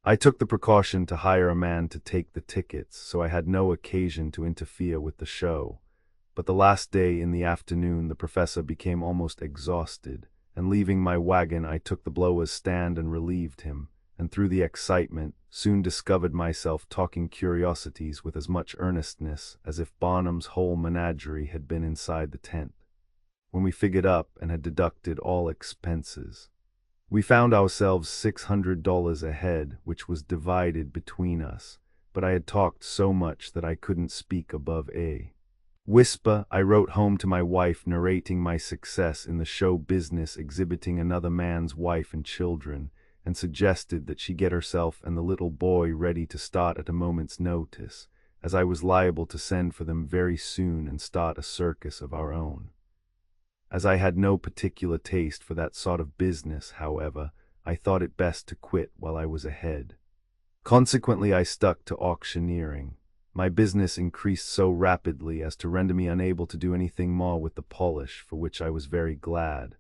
I took the precaution to hire a man to take the tickets, so I had no occasion to interfere with the show. But the last day in the afternoon the professor became almost exhausted, and leaving my wagon I took the blower's stand and relieved him, and through the excitement soon discovered myself talking curiosities with as much earnestness as if Barnum's whole menagerie had been inside the tent. When we figured up and had deducted all expenses, we found ourselves $600 ahead, which was divided between us, but I had talked so much that I couldn't speak above a whisper. I wrote home to my wife narrating my success in the show business, exhibiting another man's wife and children, and suggested that she get herself and the little boy ready to start at a moment's notice, as I was liable to send for them very soon and start a circus of our own. As I had no particular taste for that sort of business, however, I thought it best to quit while I was ahead. Consequently, I stuck to auctioneering. My business increased so rapidly as to render me unable to do anything more with the polish, for which I was very glad.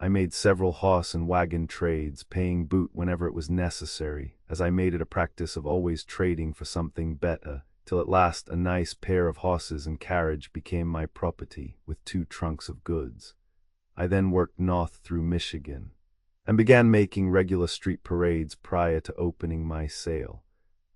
I made several horse and wagon trades, paying boot whenever it was necessary, as I made it a practice of always trading for something better, till at last a nice pair of horses and carriage became my property, with 2 trunks of goods. I then worked north through Michigan, and began making regular street parades prior to opening my sale.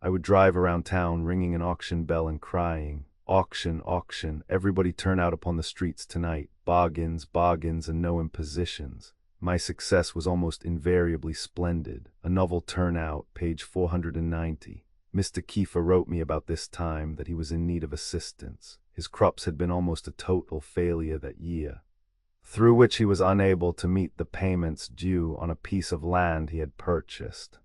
I would drive around town ringing an auction bell and crying, "Auction, auction, everybody turn out upon the streets tonight, bargains, bargains, and no impositions." My success was almost invariably splendid. A novel turnout, page 490. Mr. Kiefer wrote me about this time that he was in need of assistance. His crops had been almost a total failure that year, through which he was unable to meet the payments due on a piece of land he had purchased.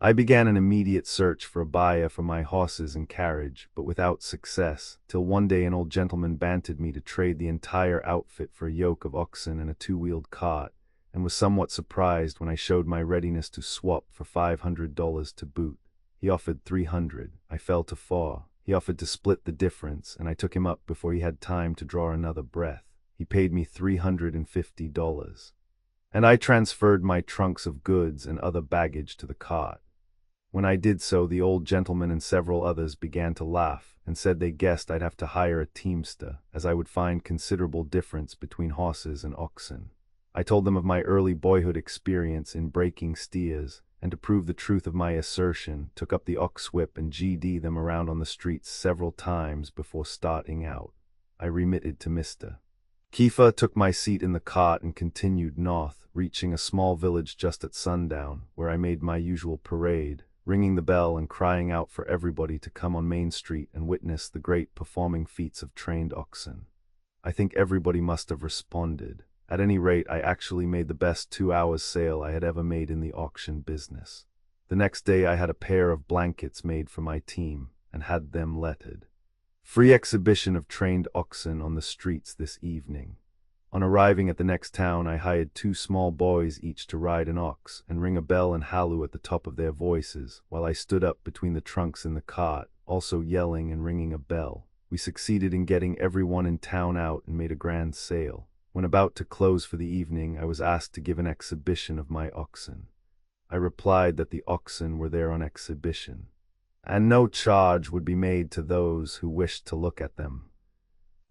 I began an immediate search for a buyer for my horses and carriage, but without success, till one day an old gentleman bantered me to trade the entire outfit for a yoke of oxen and a 2-wheeled cart, and was somewhat surprised when I showed my readiness to swap for $500 to boot. He offered $300. I fell to $4. He offered to split the difference, and I took him up before he had time to draw another breath. He paid me $350, and I transferred my trunks of goods and other baggage to the cart. When I did so, the old gentleman and several others began to laugh, and said they guessed I'd have to hire a teamster, as I would find considerable difference between horses and oxen. I told them of my early boyhood experience in breaking steers, and to prove the truth of my assertion, took up the ox whip and GD them around on the streets several times before starting out. I remitted to Mr. Kiefer, took my seat in the cart, and continued north, reaching a small village just at sundown, where I made my usual parade, ringing the bell and crying out for everybody to come on Main Street and witness the great performing feats of trained oxen. I think everybody must have responded. At any rate, I actually made the best 2 hours sale I had ever made in the auction business. The next day I had a pair of blankets made for my team and had them lettered. Free exhibition of trained oxen on the streets this evening. On arriving at the next town, I hired 2 small boys each to ride an ox and ring a bell and halloo at the top of their voices, while I stood up between the trunks in the cart, also yelling and ringing a bell. We succeeded in getting everyone in town out and made a grand sale. When about to close for the evening, I was asked to give an exhibition of my oxen. I replied that the oxen were there on exhibition, and no charge would be made to those who wished to look at them.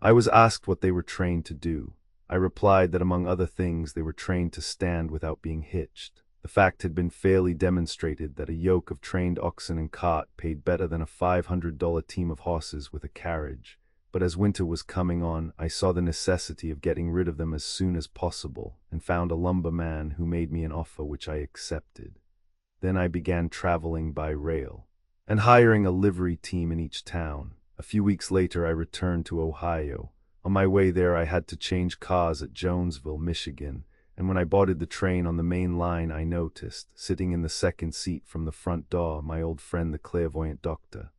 I was asked what they were trained to do. I replied that among other things they were trained to stand without being hitched. The fact had been fairly demonstrated that a yoke of trained oxen and cart paid better than a $500 team of horses with a carriage. But as winter was coming on, I saw the necessity of getting rid of them as soon as possible, and found a lumberman who made me an offer which I accepted. Then I began traveling by rail, and hiring a livery team in each town. A few weeks later I returned to Ohio. On my way there I had to change cars at Jonesville, Michigan, and when I boarded the train on the main line I noticed, sitting in the second seat from the front door, my old friend the clairvoyant doctor.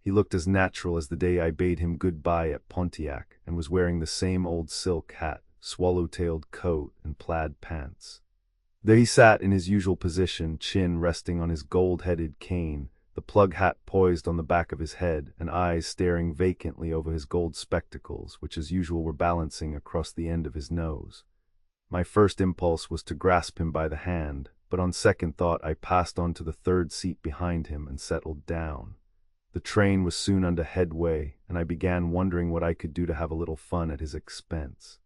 He looked as natural as the day I bade him goodbye at Pontiac, and was wearing the same old silk hat, swallow-tailed coat, and plaid pants. There he sat in his usual position, chin resting on his gold-headed cane, the plug hat poised on the back of his head, and eyes staring vacantly over his gold spectacles, which as usual were balancing across the end of his nose. My first impulse was to grasp him by the hand, but on second thought I passed on to the third seat behind him and settled down. The train was soon under headway, and I began wondering what I could do to have a little fun at his expense.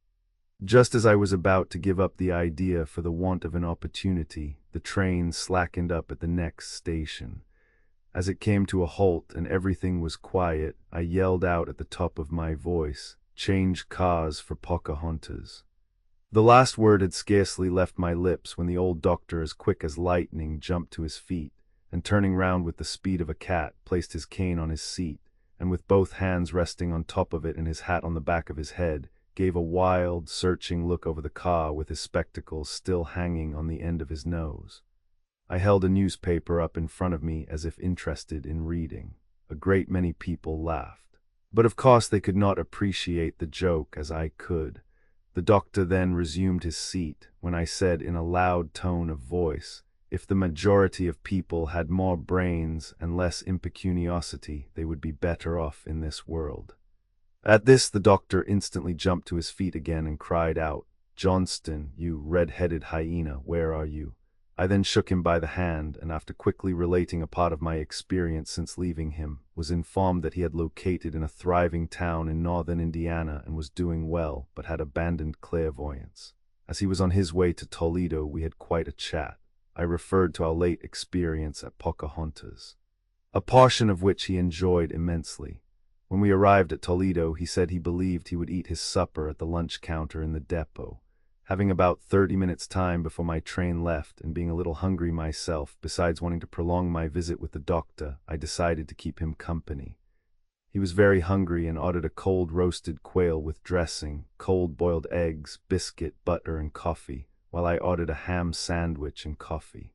Just as I was about to give up the idea for the want of an opportunity, the train slackened up at the next station. As it came to a halt and everything was quiet, I yelled out at the top of my voice, "Change cars for Pocahontas." The last word had scarcely left my lips when the old doctor, as quick as lightning, jumped to his feet, and turning round with the speed of a cat, placed his cane on his seat, and with both hands resting on top of it and his hat on the back of his head, gave a wild, searching look over the car with his spectacles still hanging on the end of his nose. I held a newspaper up in front of me as if interested in reading. A great many people laughed, but of course they could not appreciate the joke as I could. The doctor then resumed his seat, when I said in a loud tone of voice, if the majority of people had more brains and less impecuniosity, they would be better off in this world. At this the doctor instantly jumped to his feet again and cried out, "Johnston, you red-headed hyena, where are you?" I then shook him by the hand, and after quickly relating a part of my experience since leaving him, was informed that he had located in a thriving town in northern Indiana and was doing well, but had abandoned clairvoyance. As he was on his way to Toledo, we had quite a chat. I referred to our late experience at Pocahontas, a portion of which he enjoyed immensely. When we arrived at Toledo, he said he believed he would eat his supper at the lunch counter in the depot. Having about 30 minutes time before my train left, and being a little hungry myself, besides wanting to prolong my visit with the doctor, I decided to keep him company. He was very hungry and ordered a cold roasted quail with dressing, cold boiled eggs, biscuit, butter, and coffee, while I ordered a ham sandwich and coffee.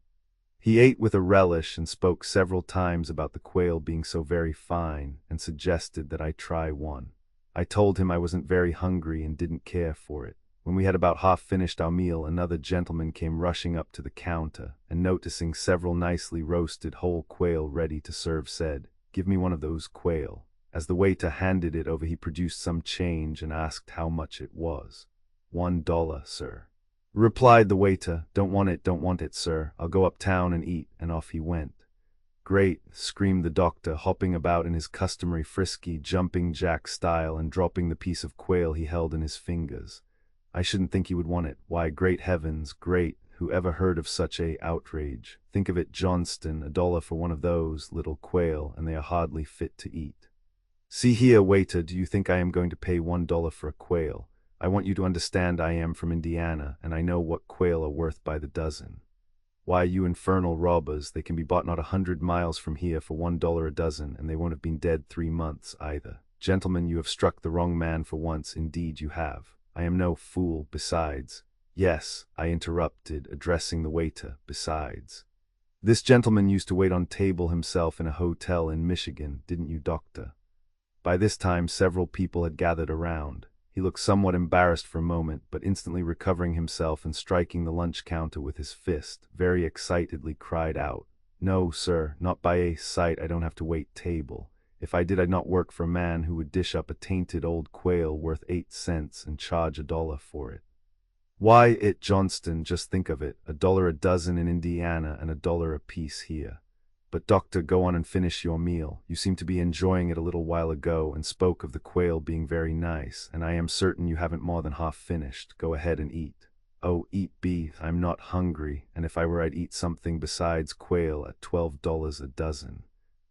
He ate with a relish and spoke several times about the quail being so very fine, and suggested that I try one. I told him I wasn't very hungry and didn't care for it. When we had about half finished our meal, another gentleman came rushing up to the counter, and noticing several nicely roasted whole quail ready to serve, said, "Give me one of those quail." As the waiter handed it over, he produced some change and asked how much it was. $1, sir," replied the waiter. Don't want it, sir. I'll go uptown and eat," and off he went. "Great," screamed the doctor, hopping about in his customary frisky, jumping jack style and dropping the piece of quail he held in his fingers. "I shouldn't think he would want it. Why, great heavens, great, who ever heard of such a outrage? Think of it, Johnston, $1 for one of those little quail, and they are hardly fit to eat." "See here, waiter, do you think I am going to pay $1 for a quail? I want you to understand I am from Indiana, and I know what quail are worth by the dozen. Why, you infernal robbers, they can be bought not 100 miles from here for $1 a dozen, and they won't have been dead 3 months either. Gentlemen, you have struck the wrong man for once, indeed you have. I am no fool, besides." "Yes," I interrupted, addressing the waiter, "besides." This gentleman used to wait on table himself in a hotel in Michigan, didn't you, doctor? By this time, several people had gathered around. He looked somewhat embarrassed for a moment, but instantly recovering himself and striking the lunch counter with his fist, very excitedly cried out, "No, sir, not by a sight. I don't have to wait table. If I did, I'd not work for a man who would dish up a tainted old quail worth 8 cents and charge $1 for it. Why, it Johnston, just think of it, $1 a dozen in Indiana and $1 a piece here. But doctor, go on and finish your meal. You seemed to be enjoying it a little while ago and spoke of the quail being very nice, and I am certain you haven't more than half finished. Go ahead and eat." "Oh, eat beef. I'm not hungry, and if I were I'd eat something besides quail at $12 a dozen."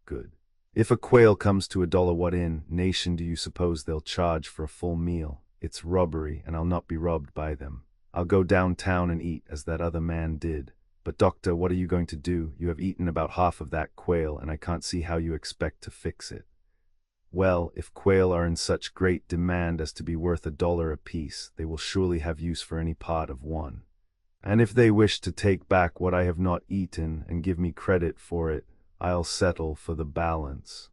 "Good. If a quail comes to $1, what in nation do you suppose they'll charge for a full meal? It's robbery, and I'll not be robbed by them. I'll go downtown and eat as that other man did. But doctor, what are you going to do? You have eaten about half of that quail, and I can't see how you expect to fix it." "Well, if quail are in such great demand as to be worth $1 apiece, they will surely have use for any part of one. And if they wish to take back what I have not eaten and give me credit for it, I'll settle for the balance.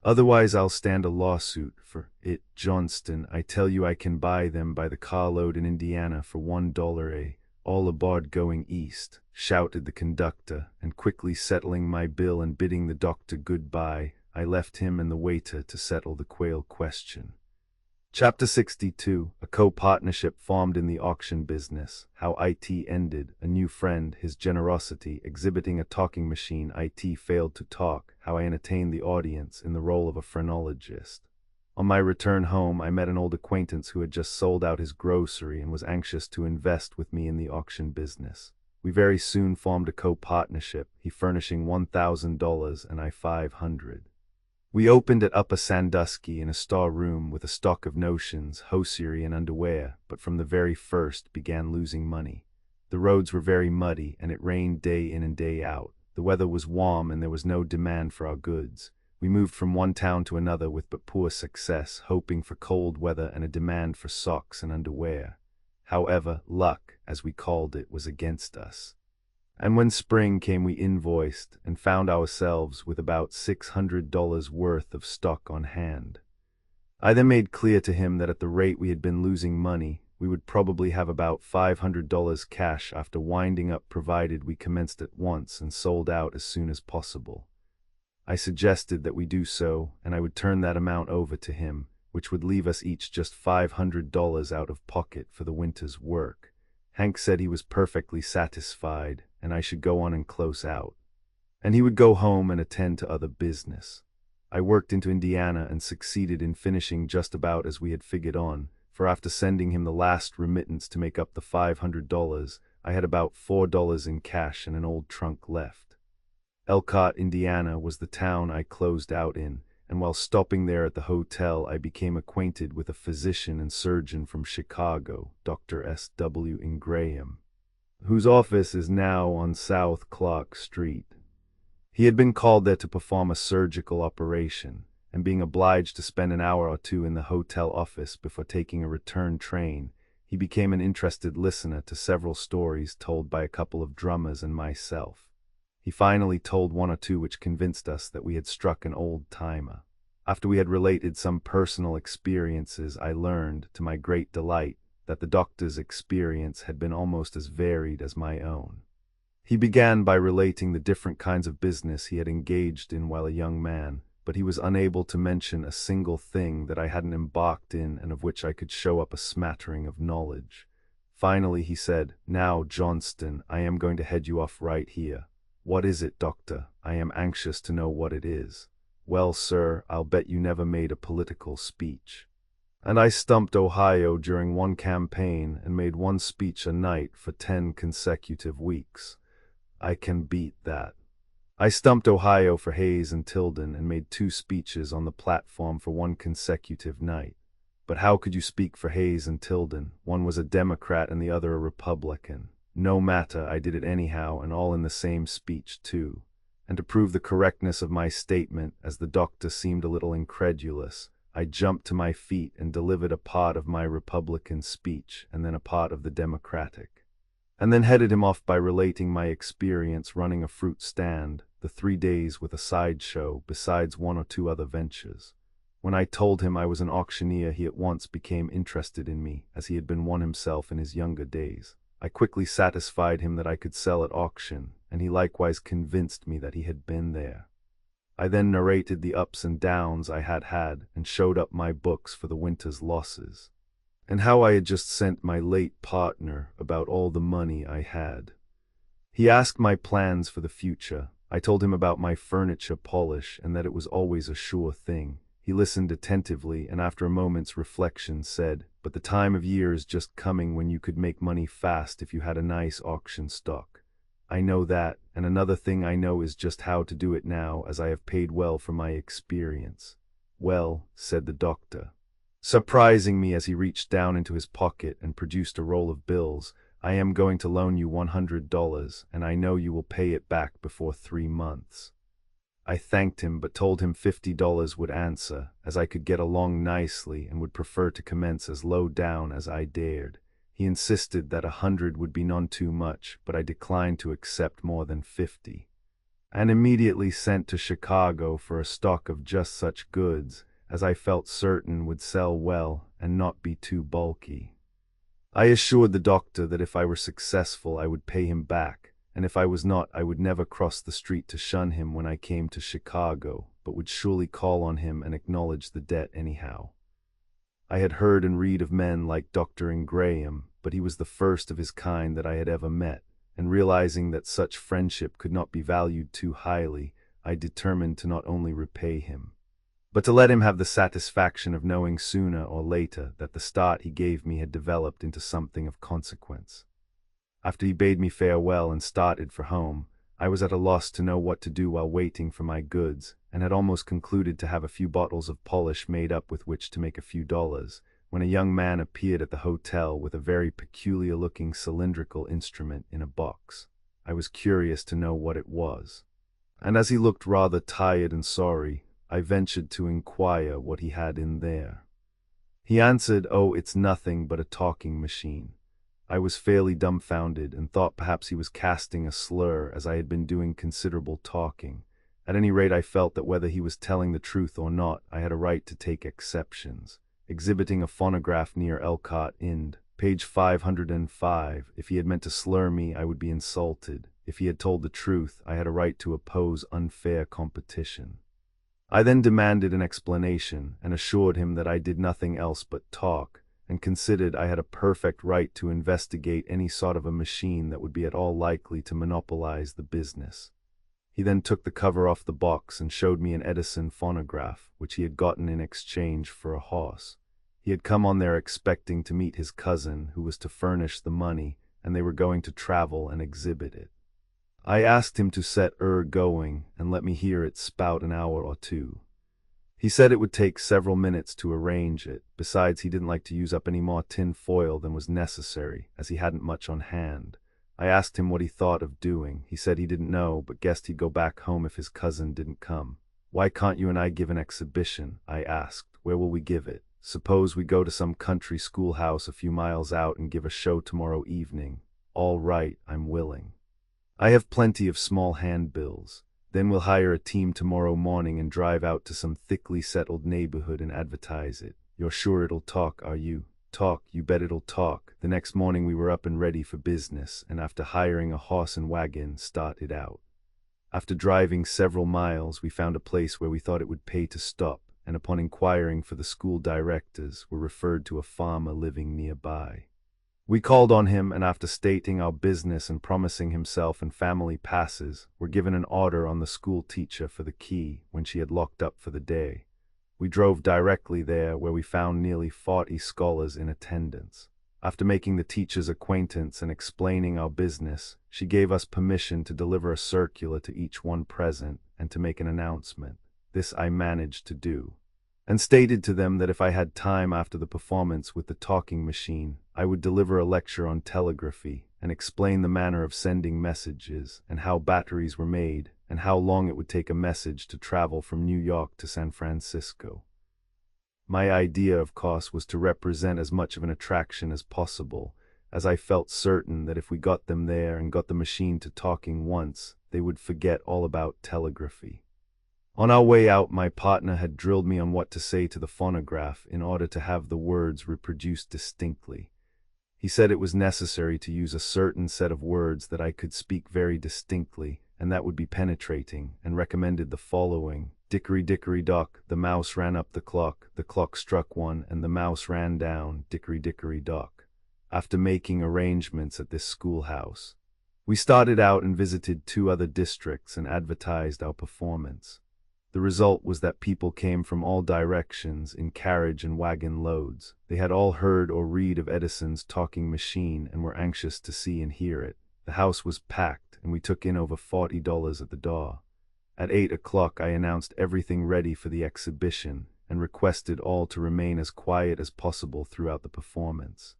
Otherwise I'll stand a lawsuit for it, Johnston. I tell you I can buy them by the carload in Indiana for $1 a. All aboard going east," shouted the conductor, and quickly settling my bill and bidding the doctor goodbye, I left him and the waiter to settle the quail question. Chapter 62. A co-partnership formed in the auction business. How IT ended. A new friend, his generosity, exhibiting a talking machine. IT failed to talk. How I entertained the audience in the role of a phrenologist. On my return home, I met an old acquaintance who had just sold out his grocery and was anxious to invest with me in the auction business. We very soon formed a co-partnership, he furnishing $1,000 and I $500. We opened at Upper Sandusky in a store room with a stock of notions, hosiery, and underwear, but from the very first began losing money. The roads were very muddy, and it rained day in and day out. The weather was warm, and there was no demand for our goods. We moved from one town to another with but poor success, hoping for cold weather and a demand for socks and underwear. However, luck, as we called it, was against us. And when spring came, we invoiced and found ourselves with about $600 worth of stock on hand. I then made clear to him that at the rate we had been losing money, we would probably have about $500 cash after winding up, provided we commenced at once and sold out as soon as possible. I suggested that we do so, and I would turn that amount over to him, which would leave us each just $500 out of pocket for the winter's work. Hank said he was perfectly satisfied, and I should go on and close out. And he would go home and attend to other business. I worked into Indiana and succeeded in finishing just about as we had figured on, for after sending him the last remittance to make up the $500, I had about $4 in cash and an old trunk left. Elkhart, Indiana was the town I closed out in, and while stopping there at the hotel, I became acquainted with a physician and surgeon from Chicago, Dr. S.W. Ingraham, whose office is now on South Clark Street. He had been called there to perform a surgical operation, and being obliged to spend an hour or two in the hotel office before taking a return train, he became an interested listener to several stories told by a couple of drummers and myself. He finally told one or two which convinced us that we had struck an old-timer. After we had related some personal experiences, I learned, to my great delight, that the doctor's experience had been almost as varied as my own. He began by relating the different kinds of business he had engaged in while a young man, but he was unable to mention a single thing that I hadn't embarked in and of which I could show up a smattering of knowledge. Finally he said, "Now, Johnston, I am going to head you off right here." "What is it, doctor? I am anxious to know what it is." "Well, sir, I'll bet you never made a political speech." "And I stumped Ohio during one campaign and made one speech a night for 10 consecutive weeks. I can beat that. I stumped Ohio for Hayes and Tilden and made 2 speeches on the platform for one consecutive night. But how could you speak for Hayes and Tilden? One was a Democrat and the other a Republican. No matter, I did it anyhow, and all in the same speech, too. And to prove the correctness of my statement, as the doctor seemed a little incredulous, I jumped to my feet and delivered a part of my Republican speech and then a part of the Democratic. and then headed him off by relating my experience running a fruit stand, the 3 days with a sideshow, besides one or two other ventures. When I told him I was an auctioneer, he at once became interested in me, as he had been one himself in his younger days. I quickly satisfied him that I could sell at auction, and he likewise convinced me that he had been there. I then narrated the ups and downs I had had, and showed up my books for the winter's losses, and how I had just sent my late partner about all the money I had. He asked my plans for the future. I told him about my furniture polish and that it was always a sure thing. He listened attentively, and after a moment's reflection said, "But the time of year is just coming when you could make money fast if you had a nice auction stock. I know that, and another thing I know is just how to do it now, as I have paid well for my experience." "Well," said the doctor, surprising me as he reached down into his pocket and produced a roll of bills, "I am going to loan you $100, and I know you will pay it back before 3 months. I thanked him, but told him $50 would answer, as I could get along nicely and would prefer to commence as low down as I dared. He insisted that 100 would be none too much, but I declined to accept more than 50, and immediately sent to Chicago for a stock of just such goods as I felt certain would sell well and not be too bulky. I assured the doctor that if I were successful I would pay him back, and if I was not, I would never cross the street to shun him when I came to Chicago, but would surely call on him and acknowledge the debt anyhow. I had heard and read of men like Dr. Ingraham, but he was the first of his kind that I had ever met, and realizing that such friendship could not be valued too highly, I determined to not only repay him, but to let him have the satisfaction of knowing sooner or later that the start he gave me had developed into something of consequence. After he bade me farewell and started for home, I was at a loss to know what to do while waiting for my goods, and had almost concluded to have a few bottles of polish made up with which to make a few dollars, when a young man appeared at the hotel with a very peculiar-looking cylindrical instrument in a box. I was curious to know what it was, and as he looked rather tired and sorry, I ventured to inquire what he had in there. He answered, "Oh, it's nothing but a talking machine." I was fairly dumbfounded and thought perhaps he was casting a slur, as I had been doing considerable talking. At any rate, I felt that whether he was telling the truth or not, I had a right to take exceptions. Exhibiting a phonograph near Elcott Ind, page 505, if he had meant to slur me, I would be insulted. If he had told the truth, I had a right to oppose unfair competition. I then demanded an explanation, and assured him that I did nothing else but talk, and considered I had a perfect right to investigate any sort of a machine that would be at all likely to monopolize the business. He then took the cover off the box and showed me an Edison phonograph, which he had gotten in exchange for a horse. He had come on there expecting to meet his cousin, who was to furnish the money, and they were going to travel and exhibit it. I asked him to set going and let me hear it spout an hour or two. He said it would take several minutes to arrange it. Besides, he didn't like to use up any more tin foil than was necessary, as he hadn't much on hand. I asked him what he thought of doing. He said he didn't know, but guessed he'd go back home if his cousin didn't come. "Why can't you and I give an exhibition?" I asked. "Where will we give it?" "Suppose we go to some country schoolhouse a few miles out and give a show tomorrow evening." "All right, I'm willing. I have plenty of small handbills. Then we'll hire a team tomorrow morning and drive out to some thickly settled neighborhood and advertise it." "You're sure it'll talk, are you?" "Talk, you bet it'll talk." The next morning we were up and ready for business, and after hiring a horse and wagon, started out. After driving several miles, we found a place where we thought it would pay to stop, and upon inquiring for the school directors, were referred to a farmer living nearby. We called on him, and after stating our business and promising himself and family passes, were given an order on the school teacher for the key when she had locked up for the day. We drove directly there, where we found nearly 40 scholars in attendance. After making the teacher's acquaintance and explaining our business, she gave us permission to deliver a circular to each one present and to make an announcement. This I managed to do, and stated to them that if I had time after the performance with the talking machine, I would deliver a lecture on telegraphy and explain the manner of sending messages and how batteries were made and how long it would take a message to travel from New York to San Francisco. My idea, of course, was to represent as much of an attraction as possible, as I felt certain that if we got them there and got the machine to talking once, they would forget all about telegraphy. On our way out, my partner had drilled me on what to say to the phonograph in order to have the words reproduced distinctly. He said it was necessary to use a certain set of words that I could speak very distinctly, and that would be penetrating, and recommended the following: dickory dickory dock, the mouse ran up the clock struck one, and the mouse ran down, dickory dickory dock. After making arrangements at this schoolhouse, we started out and visited 2 other districts and advertised our performance. The result was that people came from all directions in carriage and wagon loads. They had all heard or read of Edison's talking machine and were anxious to see and hear it. The house was packed, and we took in over $40 at the door. At 8 o'clock I announced everything ready for the exhibition and requested all to remain as quiet as possible throughout the performance.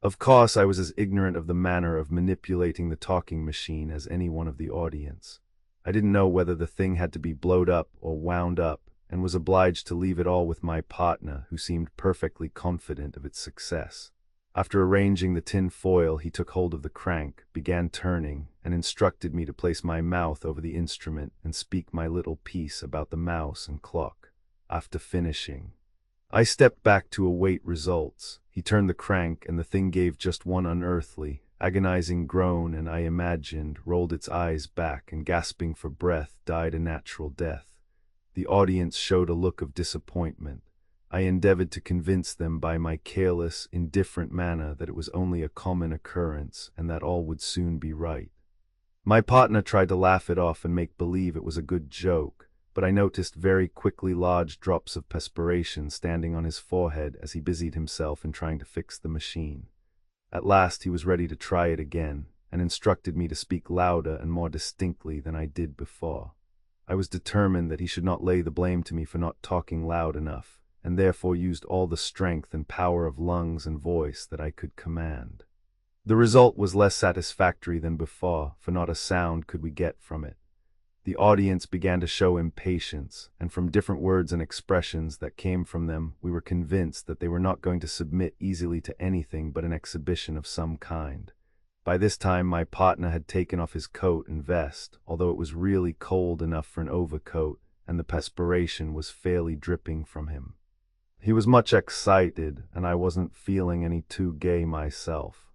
Of course, I was as ignorant of the manner of manipulating the talking machine as any one of the audience. I didn't know whether the thing had to be blowed up or wound up, and was obliged to leave it all with my partner, who seemed perfectly confident of its success. After arranging the tin foil, he took hold of the crank, began turning, and instructed me to place my mouth over the instrument and speak my little piece about the mouse and clock. After finishing, I stepped back to await results. He turned the crank, and the thing gave just one unearthly, agonizing groan, and I imagined rolled its eyes back and, gasping for breath, died a natural death. The audience showed a look of disappointment. I endeavored to convince them by my careless, indifferent manner that it was only a common occurrence and that all would soon be right. My partner tried to laugh it off and make believe it was a good joke, but I noticed very quickly large drops of perspiration standing on his forehead as he busied himself in trying to fix the machine. At last he was ready to try it again, and instructed me to speak louder and more distinctly than I did before. I was determined that he should not lay the blame to me for not talking loud enough, and therefore used all the strength and power of lungs and voice that I could command. The result was less satisfactory than before, for not a sound could we get from it. The audience began to show impatience, and from different words and expressions that came from them, we were convinced that they were not going to submit easily to anything but an exhibition of some kind. By this time my partner had taken off his coat and vest, although it was really cold enough for an overcoat, and the perspiration was fairly dripping from him. He was much excited, and I wasn't feeling any too gay myself.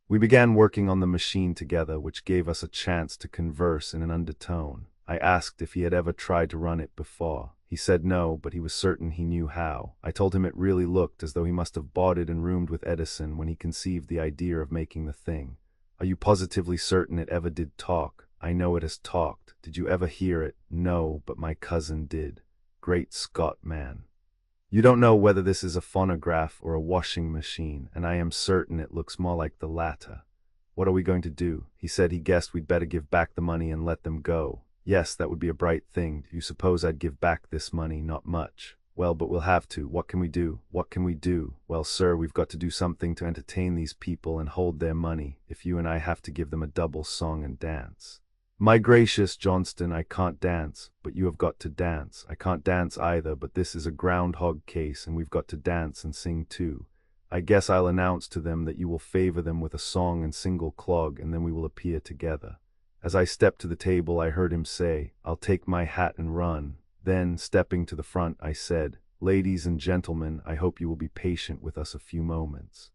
We began working on the machine together, which gave us a chance to converse in an undertone. I asked if he had ever tried to run it before. He said no, but he was certain he knew how. I told him it really looked as though he must have bought it and roomed with Edison when he conceived the idea of making the thing. Are you positively certain it ever did talk? I know it has talked. Did you ever hear it? No, but my cousin did. Great Scott, man. You don't know whether this is a phonograph or a washing machine, and I am certain it looks more like the latter. What are we going to do? He said he guessed we'd better give back the money and let them go. Yes, that would be a bright thing. Do you suppose I'd give back this money? Not much. Well, but we'll have to. What can we do? What can we do? Well, sir, we've got to do something to entertain these people and hold their money, if you and I have to give them a double song and dance. My gracious, Johnston, I can't dance, but you have got to dance. I can't dance either, but this is a groundhog case, and we've got to dance and sing too. I guess I'll announce to them that you will favor them with a song and single clog, and then we will appear together. As I stepped to the table, I heard him say, I'll take my hat and run. Then, stepping to the front, I said, Ladies and gentlemen, I hope you will be patient with us a few moments.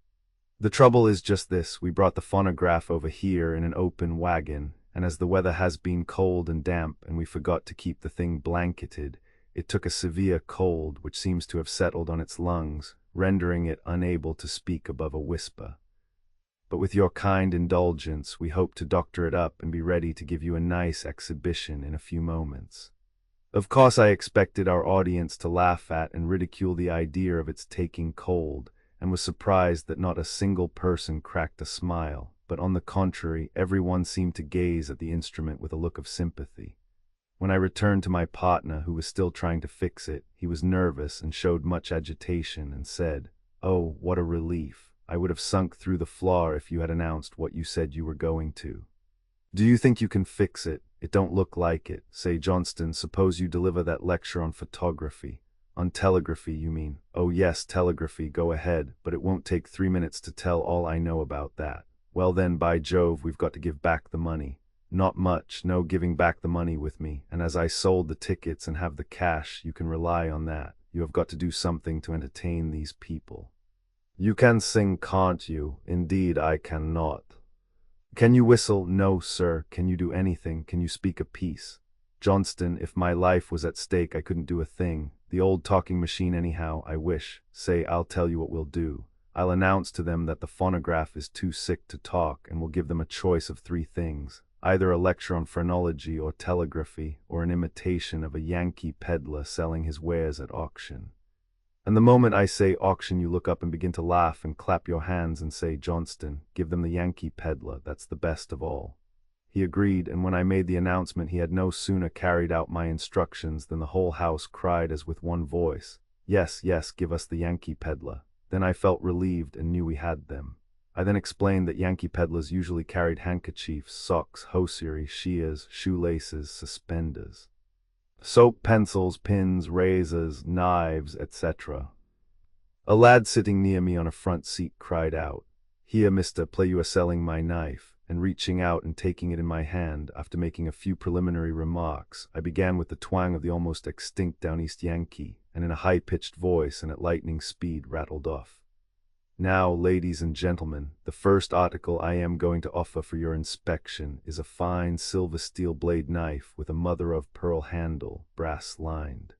The trouble is just this: we brought the phonograph over here in an open wagon, and as the weather has been cold and damp and we forgot to keep the thing blanketed, it took a severe cold which seems to have settled on its lungs, rendering it unable to speak above a whisper. But with your kind indulgence, we hope to doctor it up and be ready to give you a nice exhibition in a few moments. Of course, I expected our audience to laugh at and ridicule the idea of its taking cold, and was surprised that not a single person cracked a smile, but on the contrary, everyone seemed to gaze at the instrument with a look of sympathy. When I returned to my partner, who was still trying to fix it, he was nervous and showed much agitation and said, Oh, what a relief. I would have sunk through the floor if you had announced what you said you were going to. Do you think you can fix it? It don't look like it. Say, Johnston, suppose you deliver that lecture on photography. On telegraphy, you mean? Oh yes, telegraphy, go ahead, but it won't take 3 minutes to tell all I know about that. Well then, by Jove, we've got to give back the money. Not much, no giving back the money with me, and as I sold the tickets and have the cash, you can rely on that. You have got to do something to entertain these people. You can sing, can't you? Indeed, I cannot. Can you whistle? No, sir. Can you do anything? Can you speak a piece? Johnston, if my life was at stake, I couldn't do a thing. The old talking machine anyhow, I wish. Say, I'll tell you what we'll do. I'll announce to them that the phonograph is too sick to talk, and we'll give them a choice of 3 things. Either a lecture on phrenology or telegraphy, or an imitation of a Yankee peddler selling his wares at auction. And the moment I say auction, you look up and begin to laugh and clap your hands and say, Johnston, give them the Yankee peddler, that's the best of all. He agreed, and when I made the announcement, he had no sooner carried out my instructions than the whole house cried as with one voice, yes, yes, give us the Yankee peddler. Then I felt relieved and knew we had them. I then explained that Yankee peddlers usually carried handkerchiefs, socks, hosiery, shears, shoelaces, suspenders, soap, pencils, pins, razors, knives, etc. A lad sitting near me on a front seat cried out, "Here, mister, play you are selling my knife," and reaching out and taking it in my hand, after making a few preliminary remarks, I began with the twang of the almost extinct Down East Yankee, and in a high-pitched voice and at lightning speed rattled off. Now, ladies and gentlemen, the first article I am going to offer for your inspection is a fine silver steel blade knife with a mother-of-pearl handle, brass-lined.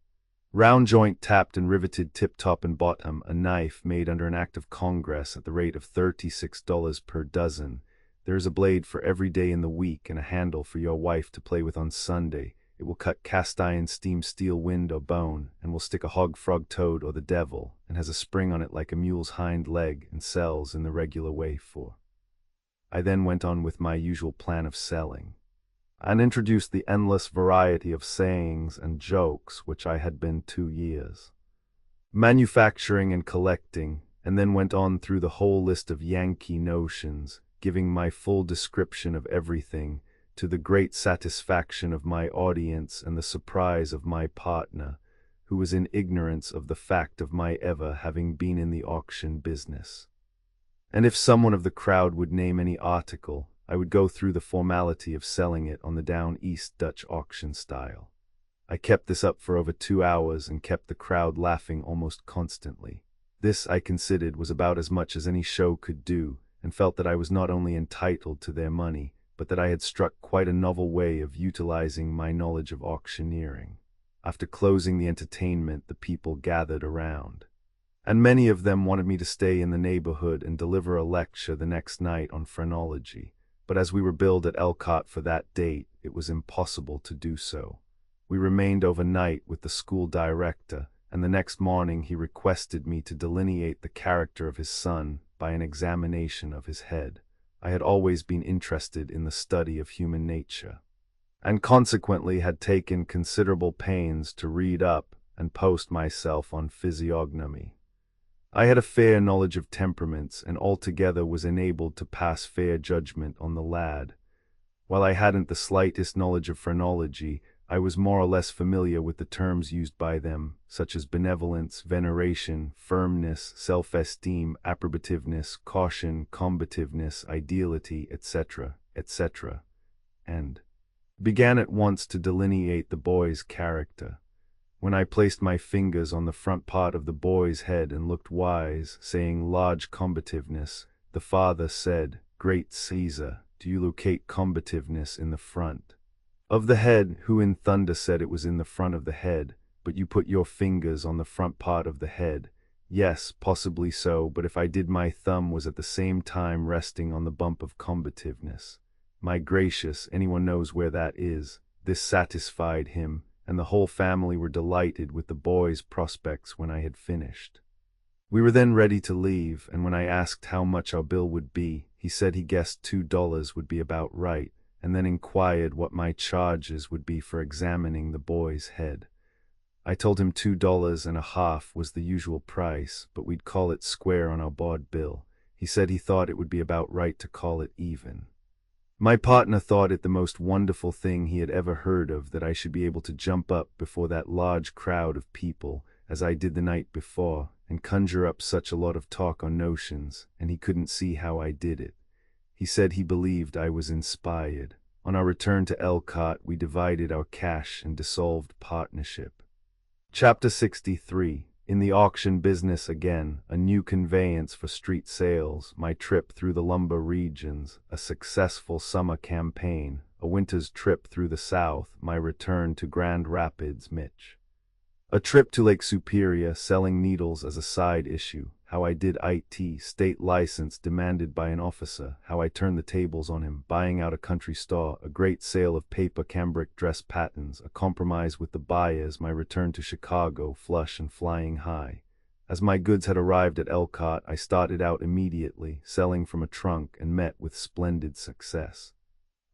Round joint tapped and riveted tip-top and bottom, a knife made under an act of Congress at the rate of $36 per dozen. There is a blade for every day in the week and a handle for your wife to play with on Sunday. It will cut cast iron, steam, steel, wind, or bone, and will stick a hog, frog, toad, or the devil, and has a spring on it like a mule's hind leg, and sells in the regular way for. I then went on with my usual plan of selling, and introduced the endless variety of sayings and jokes which I had been 2 years manufacturing and collecting, and then went on through the whole list of Yankee notions, giving my full description of everything, to the great satisfaction of my audience and the surprise of my partner, who was in ignorance of the fact of my ever having been in the auction business. And if someone of the crowd would name any article, I would go through the formality of selling it on the Down East Dutch auction style. I kept this up for over 2 hours and kept the crowd laughing almost constantly. This, I considered, was about as much as any show could do, and felt that I was not only entitled to their money, but that I had struck quite a novel way of utilizing my knowledge of auctioneering. After closing the entertainment, the people gathered around, and many of them wanted me to stay in the neighborhood and deliver a lecture the next night on phrenology, but as we were billed at Elcott for that date, it was impossible to do so. We remained overnight with the school director, and the next morning he requested me to delineate the character of his son by an examination of his head. I had always been interested in the study of human nature, and consequently had taken considerable pains to read up and post myself on physiognomy. I had a fair knowledge of temperaments, and altogether was enabled to pass fair judgment on the lad. While I hadn't the slightest knowledge of phrenology, I was more or less familiar with the terms used by them, such as benevolence, veneration, firmness, self-esteem, approbativeness, caution, combativeness, ideality, etc., etc., and began at once to delineate the boy's character. When I placed my fingers on the front part of the boy's head and looked wise, saying large combativeness, the father said, "Great Caesar, do you locate combativeness in the front of the head?" Who in thunder said it was in the front of the head, but you put your fingers on the front part of the head? Yes, possibly so, but if I did, my thumb was at the same time resting on the bump of combativeness. My gracious, anyone knows where that is. This satisfied him, and the whole family were delighted with the boy's prospects when I had finished. We were then ready to leave, and when I asked how much our bill would be, he said he guessed $2 would be about right, and then inquired what my charges would be for examining the boy's head. I told him $2.50 was the usual price, but we'd call it square on our board bill. He said he thought it would be about right to call it even. My partner thought it the most wonderful thing he had ever heard of that I should be able to jump up before that large crowd of people as I did the night before, and conjure up such a lot of talk on notions, and he couldn't see how I did it. He said he believed I was inspired. On our return to Elcott, we divided our cash and dissolved partnership. Chapter 63. In the auction business again, a new conveyance for street sales, my trip through the lumber regions, a successful summer campaign, a winter's trip through the South, my return to Grand Rapids, Mich. A trip to Lake Superior, selling needles as a side issue, how I did IT, state license demanded by an officer, how I turned the tables on him, buying out a country store, a great sale of paper cambric dress patterns, a compromise with the buyers, my return to Chicago, flush and flying high. As my goods had arrived at Elcott, I started out immediately, selling from a trunk, and met with splendid success.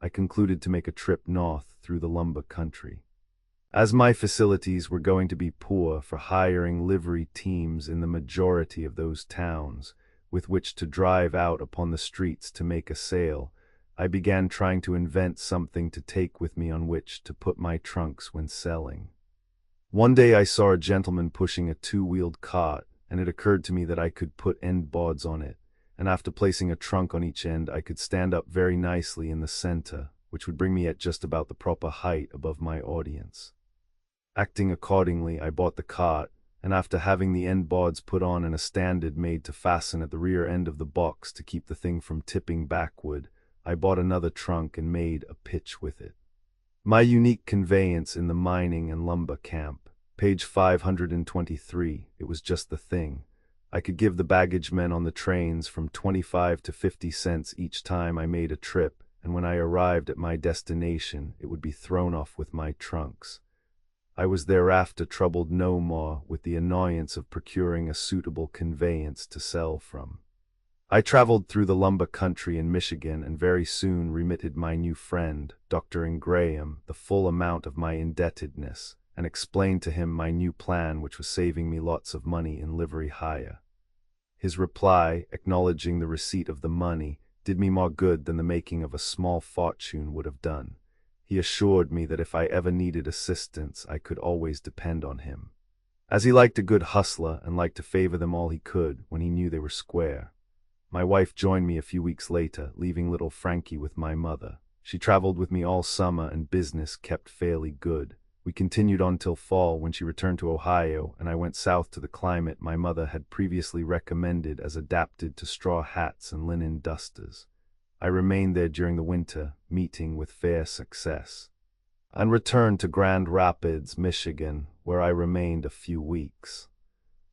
I concluded to make a trip north through the lumber country. As my facilities were going to be poor for hiring livery teams in the majority of those towns, with which to drive out upon the streets to make a sale, I began trying to invent something to take with me on which to put my trunks when selling. One day I saw a gentleman pushing a two-wheeled cart, and it occurred to me that I could put end boards on it, and after placing a trunk on each end, I could stand up very nicely in the center, which would bring me at just about the proper height above my audience. Acting accordingly, I bought the cart, and after having the end boards put on and a standard made to fasten at the rear end of the box to keep the thing from tipping backward, I bought another trunk and made a pitch with it. My unique conveyance in the mining and lumber camp. Page 523, it was just the thing. I could give the baggage men on the trains from 25 to 50 cents each time I made a trip, and when I arrived at my destination, it would be thrown off with my trunks. I was thereafter troubled no more with the annoyance of procuring a suitable conveyance to sell from. I traveled through the lumber country in Michigan and very soon remitted my new friend, Dr. Graham, the full amount of my indebtedness, and explained to him my new plan, which was saving me lots of money in livery hire. His reply, acknowledging the receipt of the money, did me more good than the making of a small fortune would have done. He assured me that if I ever needed assistance, I could always depend on him, as he liked a good hustler and liked to favor them all he could when he knew they were square. My wife joined me a few weeks later, leaving little Frankie with my mother. She traveled with me all summer and business kept fairly good. We continued on till fall, when she returned to Ohio, and I went south to the climate my mother had previously recommended as adapted to straw hats and linen dusters. I remained there during the winter, meeting with fair success, and returned to Grand Rapids, Michigan, where I remained a few weeks.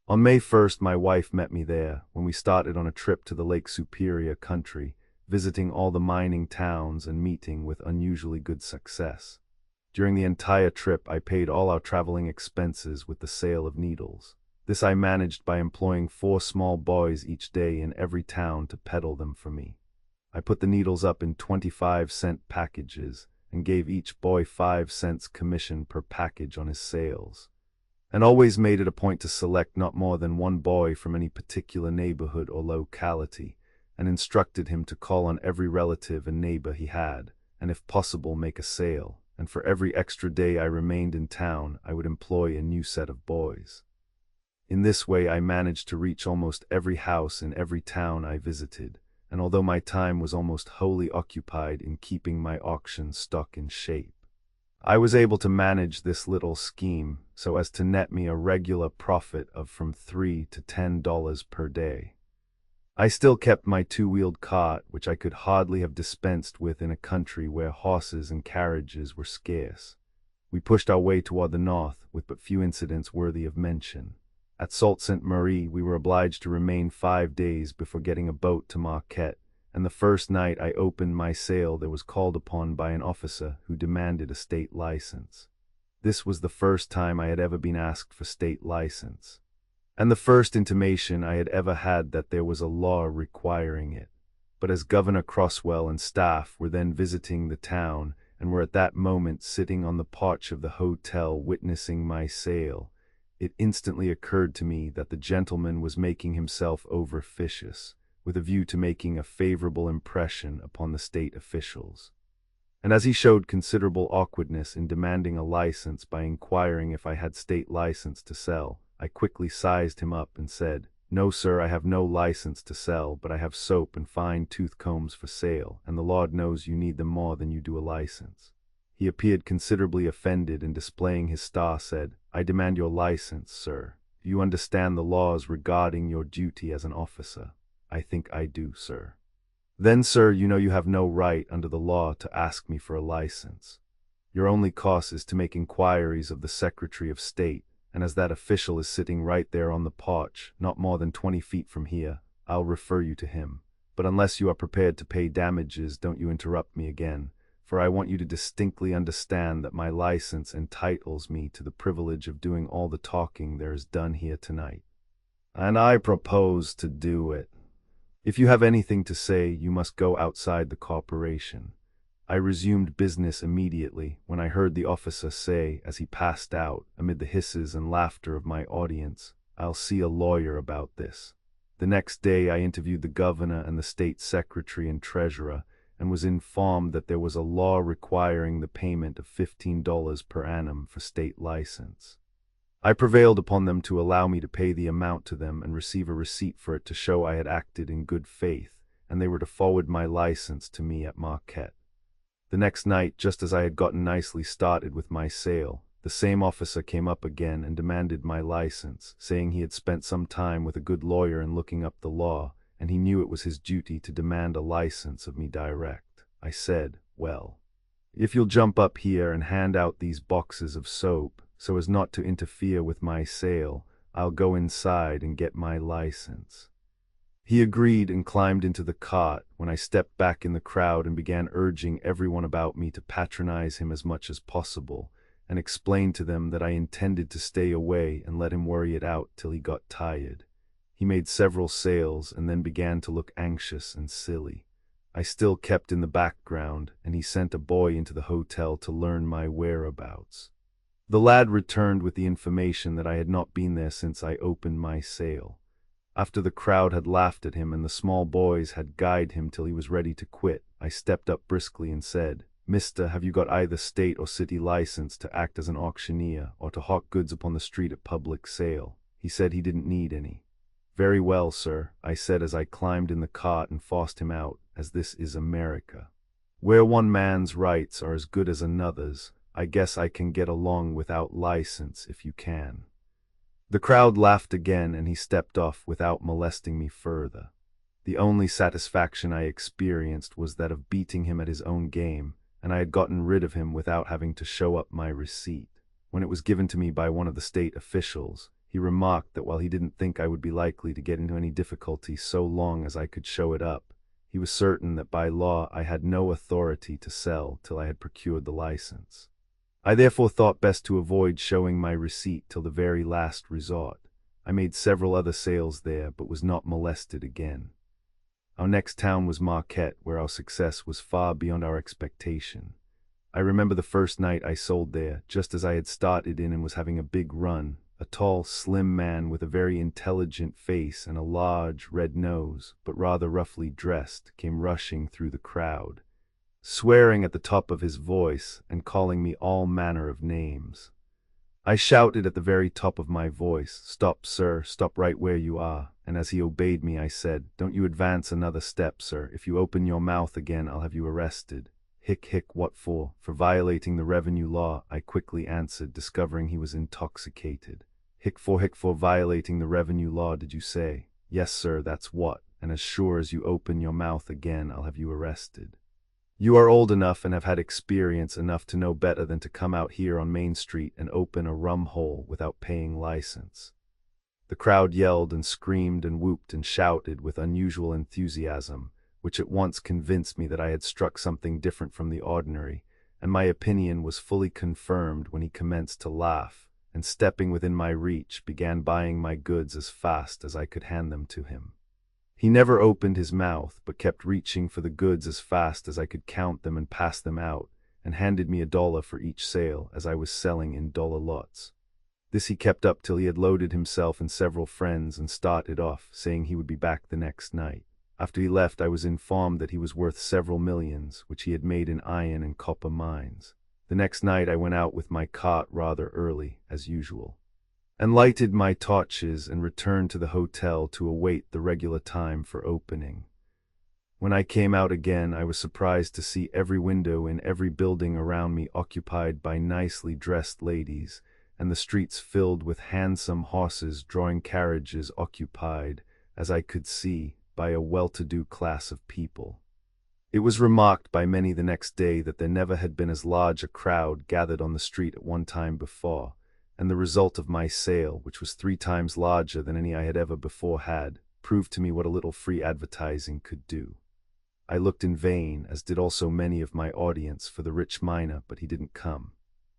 On May 1st, my wife met me there, when we started on a trip to the Lake Superior country, visiting all the mining towns and meeting with unusually good success. During the entire trip, I paid all our traveling expenses with the sale of needles. This I managed by employing 4 small boys each day in every town to peddle them for me. I put the needles up in 25-cent packages and gave each boy 5 cents commission per package on his sales, and always made it a point to select not more than 1 boy from any particular neighborhood or locality, and instructed him to call on every relative and neighbor he had, and if possible make a sale, and for every extra day I remained in town, I would employ a new set of boys. In this way I managed to reach almost every house in every town I visited, and although my time was almost wholly occupied in keeping my auction stock in shape, I was able to manage this little scheme so as to net me a regular profit of from $3 to $10 per day. I still kept my 2-wheeled cart, which I could hardly have dispensed with in a country where horses and carriages were scarce. We pushed our way toward the north, with but few incidents worthy of mention. At Sault Ste. Marie, we were obliged to remain 5 days before getting a boat to Marquette, and the first night I opened my sale there was called upon by an officer who demanded a state license. This was the first time I had ever been asked for state license, and the first intimation I had ever had that there was a law requiring it. But as Governor Croswell and staff were then visiting the town, and were at that moment sitting on the porch of the hotel witnessing my sale, it instantly occurred to me that the gentleman was making himself overficious, with a view to making a favorable impression upon the state officials. And as he showed considerable awkwardness in demanding a license by inquiring if I had state license to sell, I quickly sized him up and said, "No, sir, I have no license to sell, but I have soap and fine tooth combs for sale, and the Lord knows you need them more than you do a license." He appeared considerably offended and displaying his star said, "I demand your license, sir. Do you understand the laws regarding your duty as an officer?" "I think I do, sir." "Then, sir, you know you have no right under the law to ask me for a license. Your only course is to make inquiries of the Secretary of State, and as that official is sitting right there on the porch, not more than 20 feet from here, I'll refer you to him. But unless you are prepared to pay damages, don't you interrupt me again, for I want you to distinctly understand that my license entitles me to the privilege of doing all the talking there is done here tonight. And I propose to do it. If you have anything to say, you must go outside the corporation." I resumed business immediately when I heard the officer say, as he passed out, amid the hisses and laughter of my audience, "I'll see a lawyer about this." The next day I interviewed the governor and the state secretary and treasurer, and was informed that there was a law requiring the payment of $15 per annum for state license. I prevailed upon them to allow me to pay the amount to them and receive a receipt for it to show I had acted in good faith, and they were to forward my license to me at Marquette. The next night, just as I had gotten nicely started with my sale, the same officer came up again and demanded my license, saying he had spent some time with a good lawyer in looking up the law, and he knew it was his duty to demand a license of me direct. I said, "Well, if you'll jump up here and hand out these boxes of soap, so as not to interfere with my sale, I'll go inside and get my license." He agreed and climbed into the cart when I stepped back in the crowd and began urging everyone about me to patronize him as much as possible, and explained to them that I intended to stay away and let him worry it out till he got tired. He made several sales and then began to look anxious and silly. I still kept in the background, and he sent a boy into the hotel to learn my whereabouts. The lad returned with the information that I had not been there since I opened my sale. After the crowd had laughed at him and the small boys had guyed him till he was ready to quit, I stepped up briskly and said, "Mister, have you got either state or city license to act as an auctioneer or to hawk goods upon the street at public sale?" He said he didn't need any. "Very well, sir," I said as I climbed in the cart and forced him out, "as this is America, where one man's rights are as good as another's, I guess I can get along without license if you can." The crowd laughed again and he stepped off without molesting me further. The only satisfaction I experienced was that of beating him at his own game, and I had gotten rid of him without having to show up my receipt. When it was given to me by one of the state officials, he remarked that while he didn't think I would be likely to get into any difficulty so long as I could show it up, he was certain that by law I had no authority to sell till I had procured the license. I therefore thought best to avoid showing my receipt till the very last resort. I made several other sales there, but was not molested again. Our next town was Marquette, where our success was far beyond our expectation. I remember the first night I sold there, just as I had started in and was having a big run. A tall, slim man with a very intelligent face and a large, red nose, but rather roughly dressed, came rushing through the crowd, swearing at the top of his voice and calling me all manner of names. I shouted at the very top of my voice, "Stop, sir, stop right where you are," and as he obeyed me I said, "Don't you advance another step, sir. If you open your mouth again, I'll have you arrested." Hick, what for?" "For violating the revenue law," I quickly answered, discovering he was intoxicated. Hick for violating the revenue law, did you say?" "Yes, sir, that's what, and as sure as you open your mouth again, I'll have you arrested. You are old enough and have had experience enough to know better than to come out here on Main Street and open a rum hole without paying license." The crowd yelled and screamed and whooped and shouted with unusual enthusiasm, which at once convinced me that I had struck something different from the ordinary, and my opinion was fully confirmed when he commenced to laugh, and stepping within my reach, began buying my goods as fast as I could hand them to him. He never opened his mouth, but kept reaching for the goods as fast as I could count them and pass them out, and handed me $1 for each sale, as I was selling in dollar lots. This he kept up till he had loaded himself and several friends and started off, saying he would be back the next night. After he left, I was informed that he was worth several millions, which he had made in iron and copper mines. The next night I went out with my cart rather early, as usual. and lighted my torches and returned to the hotel to await the regular time for opening. When I came out again, I was surprised to see every window in every building around me occupied by nicely dressed ladies, and the streets filled with handsome horses drawing carriages occupied, as I could see, by a well-to-do class of people. It was remarked by many the next day that there never had been as large a crowd gathered on the street at one time before, and the result of my sale, which was 3 times larger than any I had ever before had, proved to me what a little free advertising could do. I looked in vain, as did also many of my audience, for the rich miner, but he didn't come.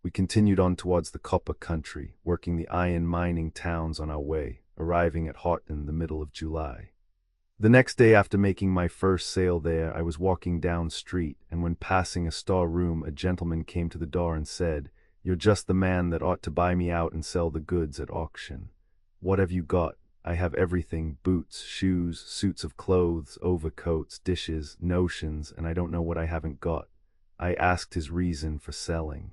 We continued on towards the copper country, working the iron mining towns on our way, arriving at Horton the middle of July. The next day after making my first sale there, I was walking down street, and when passing a store room, a gentleman came to the door and said, "You're just the man that ought to buy me out and sell the goods at auction. What have you got? I have everything: boots, shoes, suits of clothes, overcoats, dishes, notions, and I don't know what I haven't got." I asked his reason for selling.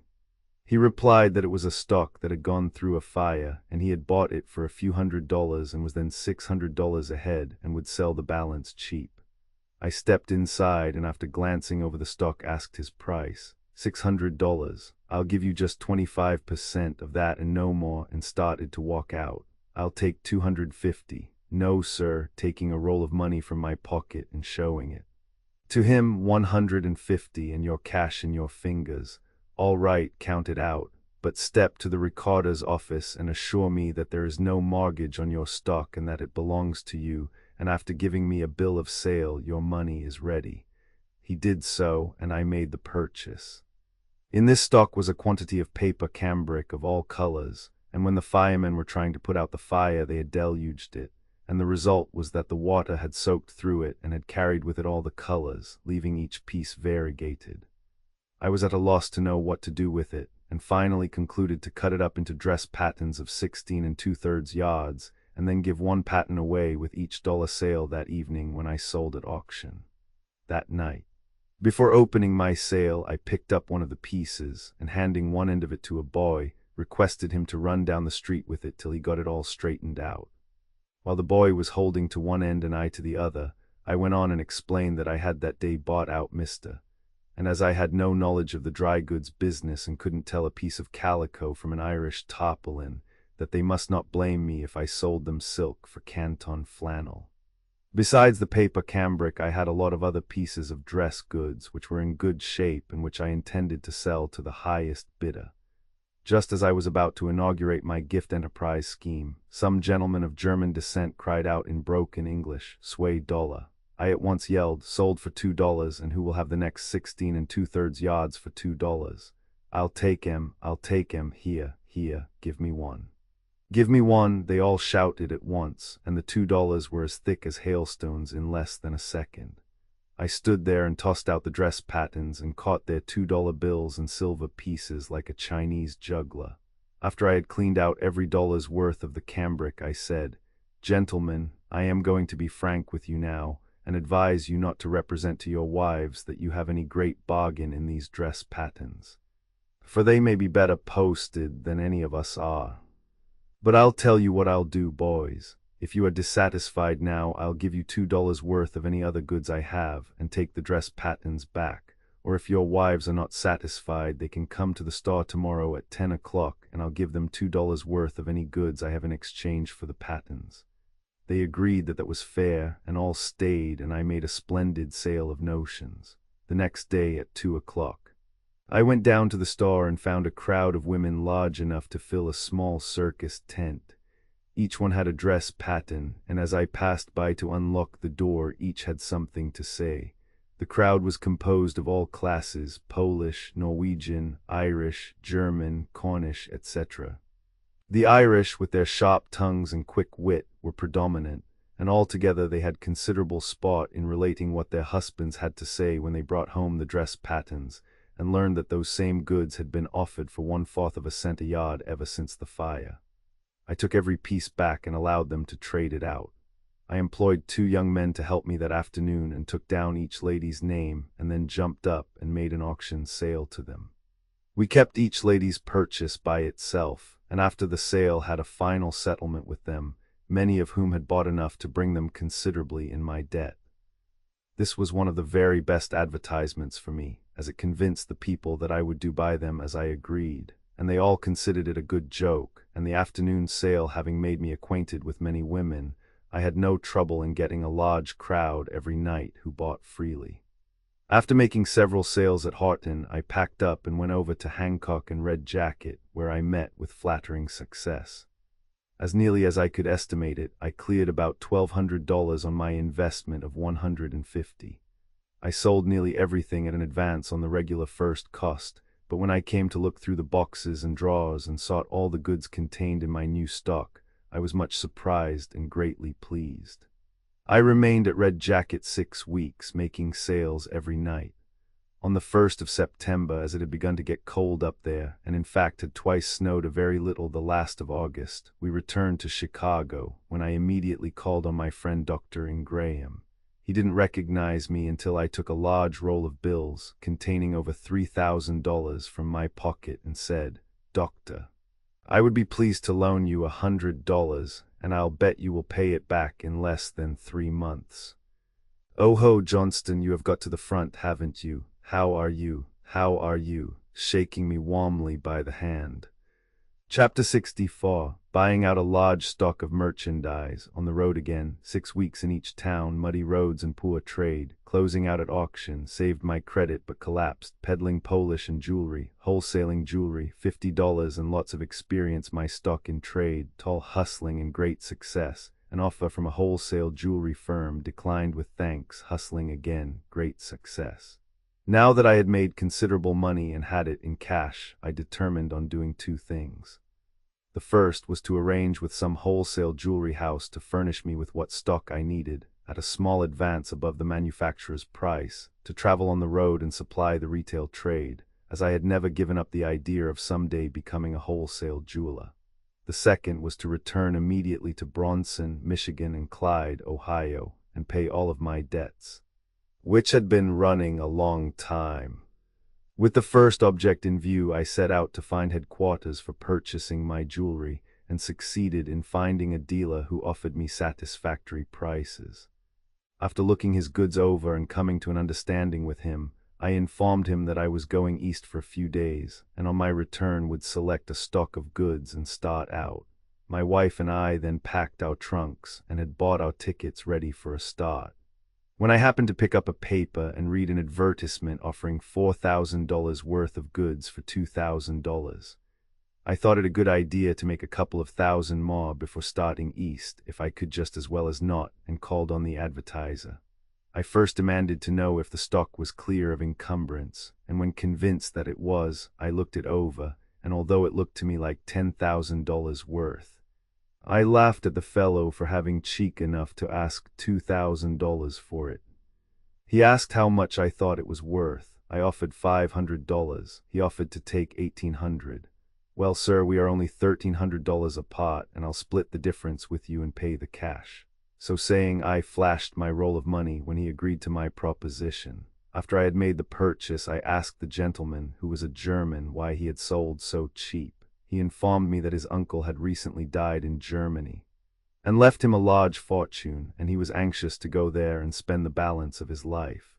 He replied that it was a stock that had gone through a fire, and he had bought it for a few $100s and was then $600 ahead and would sell the balance cheap. I stepped inside and after glancing over the stock asked his price. $600. I'll give you just 25% of that and no more, and started to walk out. I'll take $250. No, sir, taking a roll of money from my pocket and showing it. To him, $150 and your cash in your fingers. All right, count it out, but step to the recorder's office and assure me that there is no mortgage on your stock and that it belongs to you, and after giving me a bill of sale, your money is ready. He did so, and I made the purchase. In this stock was a quantity of paper cambric of all colors, and when the firemen were trying to put out the fire, they had deluged it, and the result was that the water had soaked through it and had carried with it all the colors, leaving each piece variegated. I was at a loss to know what to do with it, and finally concluded to cut it up into dress patterns of 16 2/3 yards, and then give 1 pattern away with each dollar sale that evening when I sold at auction. That night, before opening my sale, I picked up one of the pieces, and handing one end of it to a boy, requested him to run down the street with it till he got it all straightened out. While the boy was holding to one end and I to the other, I went on and explained that I had that day bought out Mr. And as I had no knowledge of the dry goods business and couldn't tell a piece of calico from an Irish tarpaulin, that they must not blame me if I sold them silk for Canton flannel. Besides the paper cambric, I had a lot of other pieces of dress goods which were in good shape and which I intended to sell to the highest bidder. Just as I was about to inaugurate my gift enterprise scheme, some gentleman of German descent cried out in broken English, "Sway dollar." I at once yelled, "Sold for $2, and who will have the next 16 2/3 yards for $2? I'll take 'em, here, give me one." "Give me one," they all shouted at once, and the $2 were as thick as hailstones in less than a second. I stood there and tossed out the dress patterns and caught their $2 bills and silver pieces like a Chinese juggler. After I had cleaned out every dollar's worth of the cambric, I said, "Gentlemen, I am going to be frank with you now, and advise you not to represent to your wives that you have any great bargain in these dress patterns, for they may be better posted than any of us are. But I'll tell you what I'll do, boys. If you are dissatisfied now, I'll give you $2 worth of any other goods I have, and take the dress patterns back. Or if your wives are not satisfied, they can come to the store tomorrow at 10 o'clock, and I'll give them $2 worth of any goods I have in exchange for the patterns." They agreed that that was fair, and all stayed, and I made a splendid sale of notions. The next day at 2 o'clock, I went down to the store and found a crowd of women large enough to fill a small circus tent. Each one had a dress pattern, and as I passed by to unlock the door, each had something to say. The crowd was composed of all classes: Polish, Norwegian, Irish, German, Cornish, etc. The Irish, with their sharp tongues and quick wit, were predominant, and altogether they had considerable sport in relating what their husbands had to say when they brought home the dress patterns, and learned that those same goods had been offered for 1/4 of a cent a yard ever since the fire. I took every piece back and allowed them to trade it out. I employed 2 young men to help me that afternoon and took down each lady's name and then jumped up and made an auction sale to them. We kept each lady's purchase by itself, and after the sale had a final settlement with them, many of whom had bought enough to bring them considerably in my debt. This was one of the very best advertisements for me, as it convinced the people that I would do by them as I agreed, and they all considered it a good joke, and the afternoon sale having made me acquainted with many women, I had no trouble in getting a large crowd every night who bought freely. After making several sales at Horton, I packed up and went over to Hancock and Red Jacket, where I met with flattering success. As nearly as I could estimate it, I cleared about $1,200 on my investment of $150. I sold nearly everything at an advance on the regular first cost, but when I came to look through the boxes and drawers and sought all the goods contained in my new stock, I was much surprised and greatly pleased. I remained at Red Jacket 6 weeks, making sales every night. On the 1st of September, as it had begun to get cold up there, and in fact had twice snowed a very little the last of August, we returned to Chicago, when I immediately called on my friend Dr. Ingraham. He didn't recognize me until I took a large roll of bills, containing over $3,000 from my pocket and said, "Doctor, I would be pleased to loan you $100, and I'll bet you will pay it back in less than 3 months. Oh ho, Johnston, you have got to the front, haven't you? How are you? How are you?" shaking me warmly by the hand. Chapter 64. Buying out a large stock of merchandise. On the road again, 6 weeks in each town, muddy roads and poor trade. Closing out at auction, saved my credit but collapsed. Peddling Polish and jewelry, wholesaling jewelry, $50 and lots of experience. My stock in trade, tall hustling and great success. An offer from a wholesale jewelry firm, declined with thanks. Hustling again, great success. Now that I had made considerable money and had it in cash, I determined on doing 2 things. The first was to arrange with some wholesale jewelry house to furnish me with what stock I needed, at a small advance above the manufacturer's price, to travel on the road and supply the retail trade, as I had never given up the idea of someday becoming a wholesale jeweler. The second was to return immediately to Bronson, Michigan and Clyde, Ohio, and pay all of my debts, which had been running a long time. With the first object in view, I set out to find headquarters for purchasing my jewelry, and succeeded in finding a dealer who offered me satisfactory prices. After looking his goods over and coming to an understanding with him, I informed him that I was going east for a few days, and on my return would select a stock of goods and start out. My wife and I then packed our trunks and had bought our tickets ready for a start, when I happened to pick up a paper and read an advertisement offering $4,000 worth of goods for $2,000. I thought it a good idea to make a couple of thousand more before starting east, if I could just as well as not, and called on the advertiser. I first demanded to know if the stock was clear of encumbrance, and when convinced that it was, I looked it over, and although it looked to me like $10,000 worth, I laughed at the fellow for having cheek enough to ask $2,000 for it. He asked how much I thought it was worth. I offered $500. He offered to take $1,800. "Well, sir, we are only $1,300 apart, and I'll split the difference with you and pay the cash." So saying, I flashed my roll of money when he agreed to my proposition. After I had made the purchase, I asked the gentleman, who was a German, why he had sold so cheap. He informed me that his uncle had recently died in Germany and left him a large fortune, and he was anxious to go there and spend the balance of his life.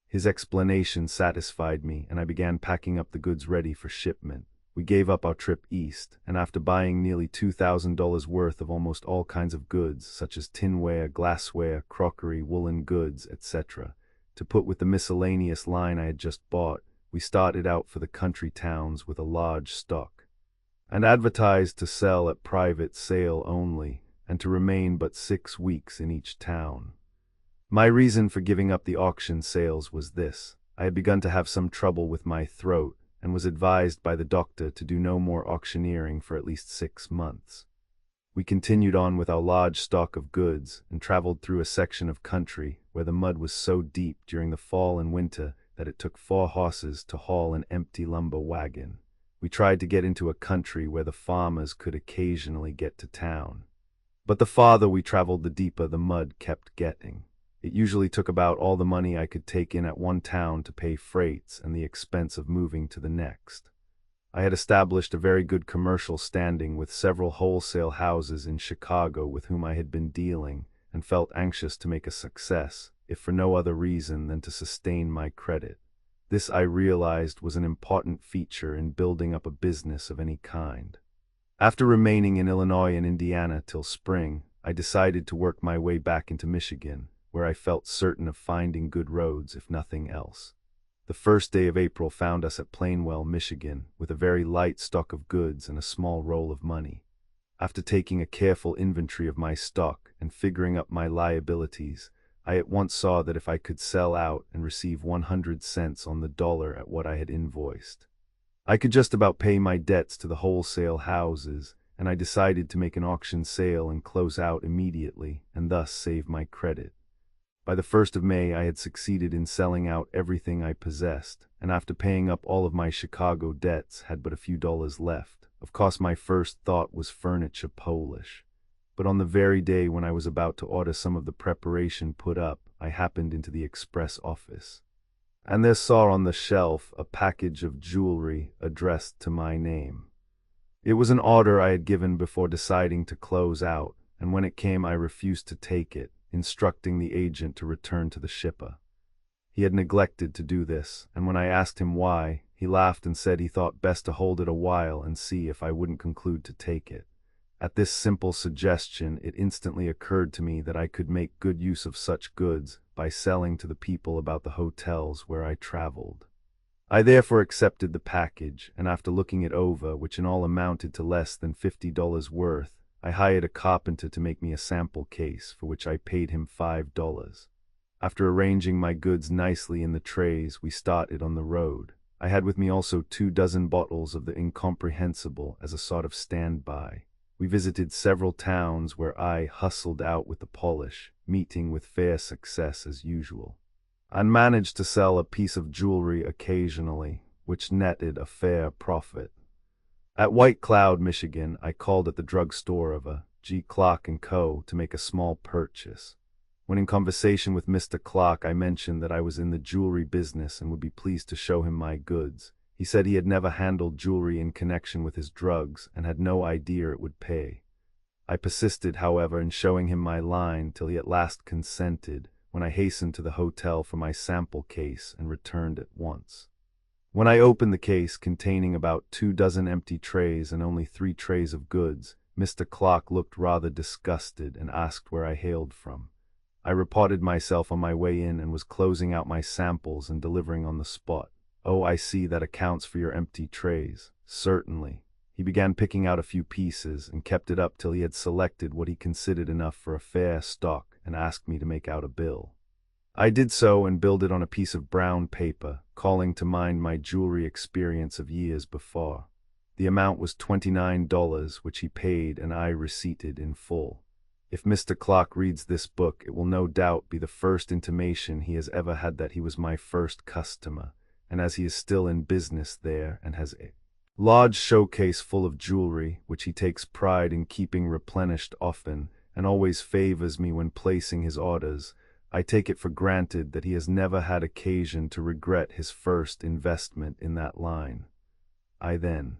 His explanation satisfied me, and I began packing up the goods ready for shipment. We gave up our trip east, and after buying nearly $2,000 worth of almost all kinds of goods, such as tinware, glassware, crockery, woolen goods, etc., to put with the miscellaneous line I had just bought, we started out for the country towns with a large stock, and advertised to sell at private sale only, and to remain but 6 weeks in each town. My reason for giving up the auction sales was this: I had begun to have some trouble with my throat, and was advised by the doctor to do no more auctioneering for at least 6 months. We continued on with our large stock of goods, and traveled through a section of country where the mud was so deep during the fall and winter that it took 4 horses to haul an empty lumber wagon. We tried to get into a country where the farmers could occasionally get to town. But the farther we traveled, the deeper the mud kept getting. It usually took about all the money I could take in at one town to pay freights and the expense of moving to the next. I had established a very good commercial standing with several wholesale houses in Chicago with whom I had been dealing, and felt anxious to make a success, if for no other reason than to sustain my credit. This, I realized, was an important feature in building up a business of any kind. After remaining in Illinois and Indiana till spring, I decided to work my way back into Michigan, where I felt certain of finding good roads, if nothing else. The first day of April found us at Plainwell, Michigan, with a very light stock of goods and a small roll of money. After taking a careful inventory of my stock and figuring up my liabilities, I at once saw that if I could sell out and receive 100 cents on the dollar at what I had invoiced, I could just about pay my debts to the wholesale houses, and I decided to make an auction sale and close out immediately, and thus save my credit. By the 1st of May, I had succeeded in selling out everything I possessed, and after paying up all of my Chicago debts, had but a few dollars left. Of course, my first thought was furniture Polish. But on the very day when I was about to order some of the preparation put up, I happened into the express office, and there saw on the shelf a package of jewelry addressed to my name. It was an order I had given before deciding to close out, and when it came I refused to take it, instructing the agent to return to the shipper. He had neglected to do this, and when I asked him why, he laughed and said he thought best to hold it a while and see if I wouldn't conclude to take it. At this simple suggestion, it instantly occurred to me that I could make good use of such goods by selling to the people about the hotels where I traveled. I therefore accepted the package, and after looking it over, which in all amounted to less than $50 worth, I hired a carpenter to make me a sample case, for which I paid him $5. After arranging my goods nicely in the trays, we started on the road. I had with me also 24 bottles of the incomprehensible as a sort of standby. We visited several towns where I hustled out with the polish, meeting with fair success as usual. I managed to sell a piece of jewelry occasionally, which netted a fair profit. At White Cloud, Michigan, I called at the drugstore of a G. Clark & Co. to make a small purchase. When in conversation with Mr. Clark, I mentioned that I was in the jewelry business and would be pleased to show him my goods. He said he had never handled jewelry in connection with his drugs and had no idea it would pay. I persisted, however, in showing him my line till he at last consented, when I hastened to the hotel for my sample case and returned at once. When I opened the case, containing about 24 empty trays and only 3 trays of goods, Mr. Clark looked rather disgusted and asked where I hailed from. I reported myself on my way in and was closing out my samples and delivering on the spot. "Oh, I see, that accounts for your empty trays." "Certainly." He began picking out a few pieces and kept it up till he had selected what he considered enough for a fair stock and asked me to make out a bill. I did so and billed it on a piece of brown paper, calling to mind my jewelry experience of years before. The amount was $29, which he paid and I receipted in full. If Mr. Clark reads this book, it will no doubt be the first intimation he has ever had that he was my first customer, and as he is still in business there and has a large showcase full of jewelry, which he takes pride in keeping replenished often, and always favors me when placing his orders, I take it for granted that he has never had occasion to regret his first investment in that line. I then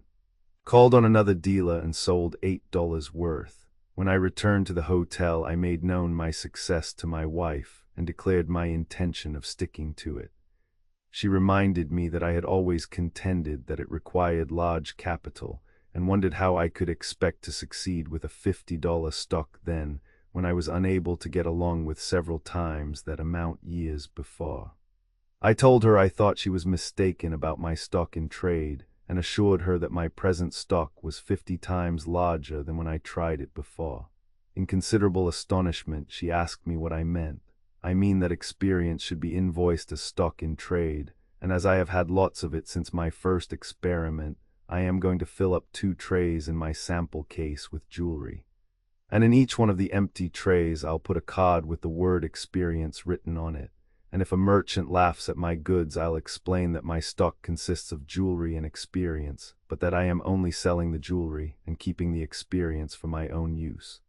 called on another dealer and sold $8 worth. When I returned to the hotel, I made known my success to my wife and declared my intention of sticking to it. She reminded me that I had always contended that it required large capital, and wondered how I could expect to succeed with a $50 stock then, when I was unable to get along with several times that amount years before. I told her I thought she was mistaken about my stock in trade, and assured her that my present stock was 50 times larger than when I tried it before. In considerable astonishment, she asked me what I meant. "I mean that experience should be invoiced as stock in trade, and as I have had lots of it since my first experiment, I am going to fill up 2 trays in my sample case with jewelry. And in each one of the empty trays I'll put a card with the word experience written on it, and if a merchant laughs at my goods, I'll explain that my stock consists of jewelry and experience, but that I am only selling the jewelry and keeping the experience for my own use."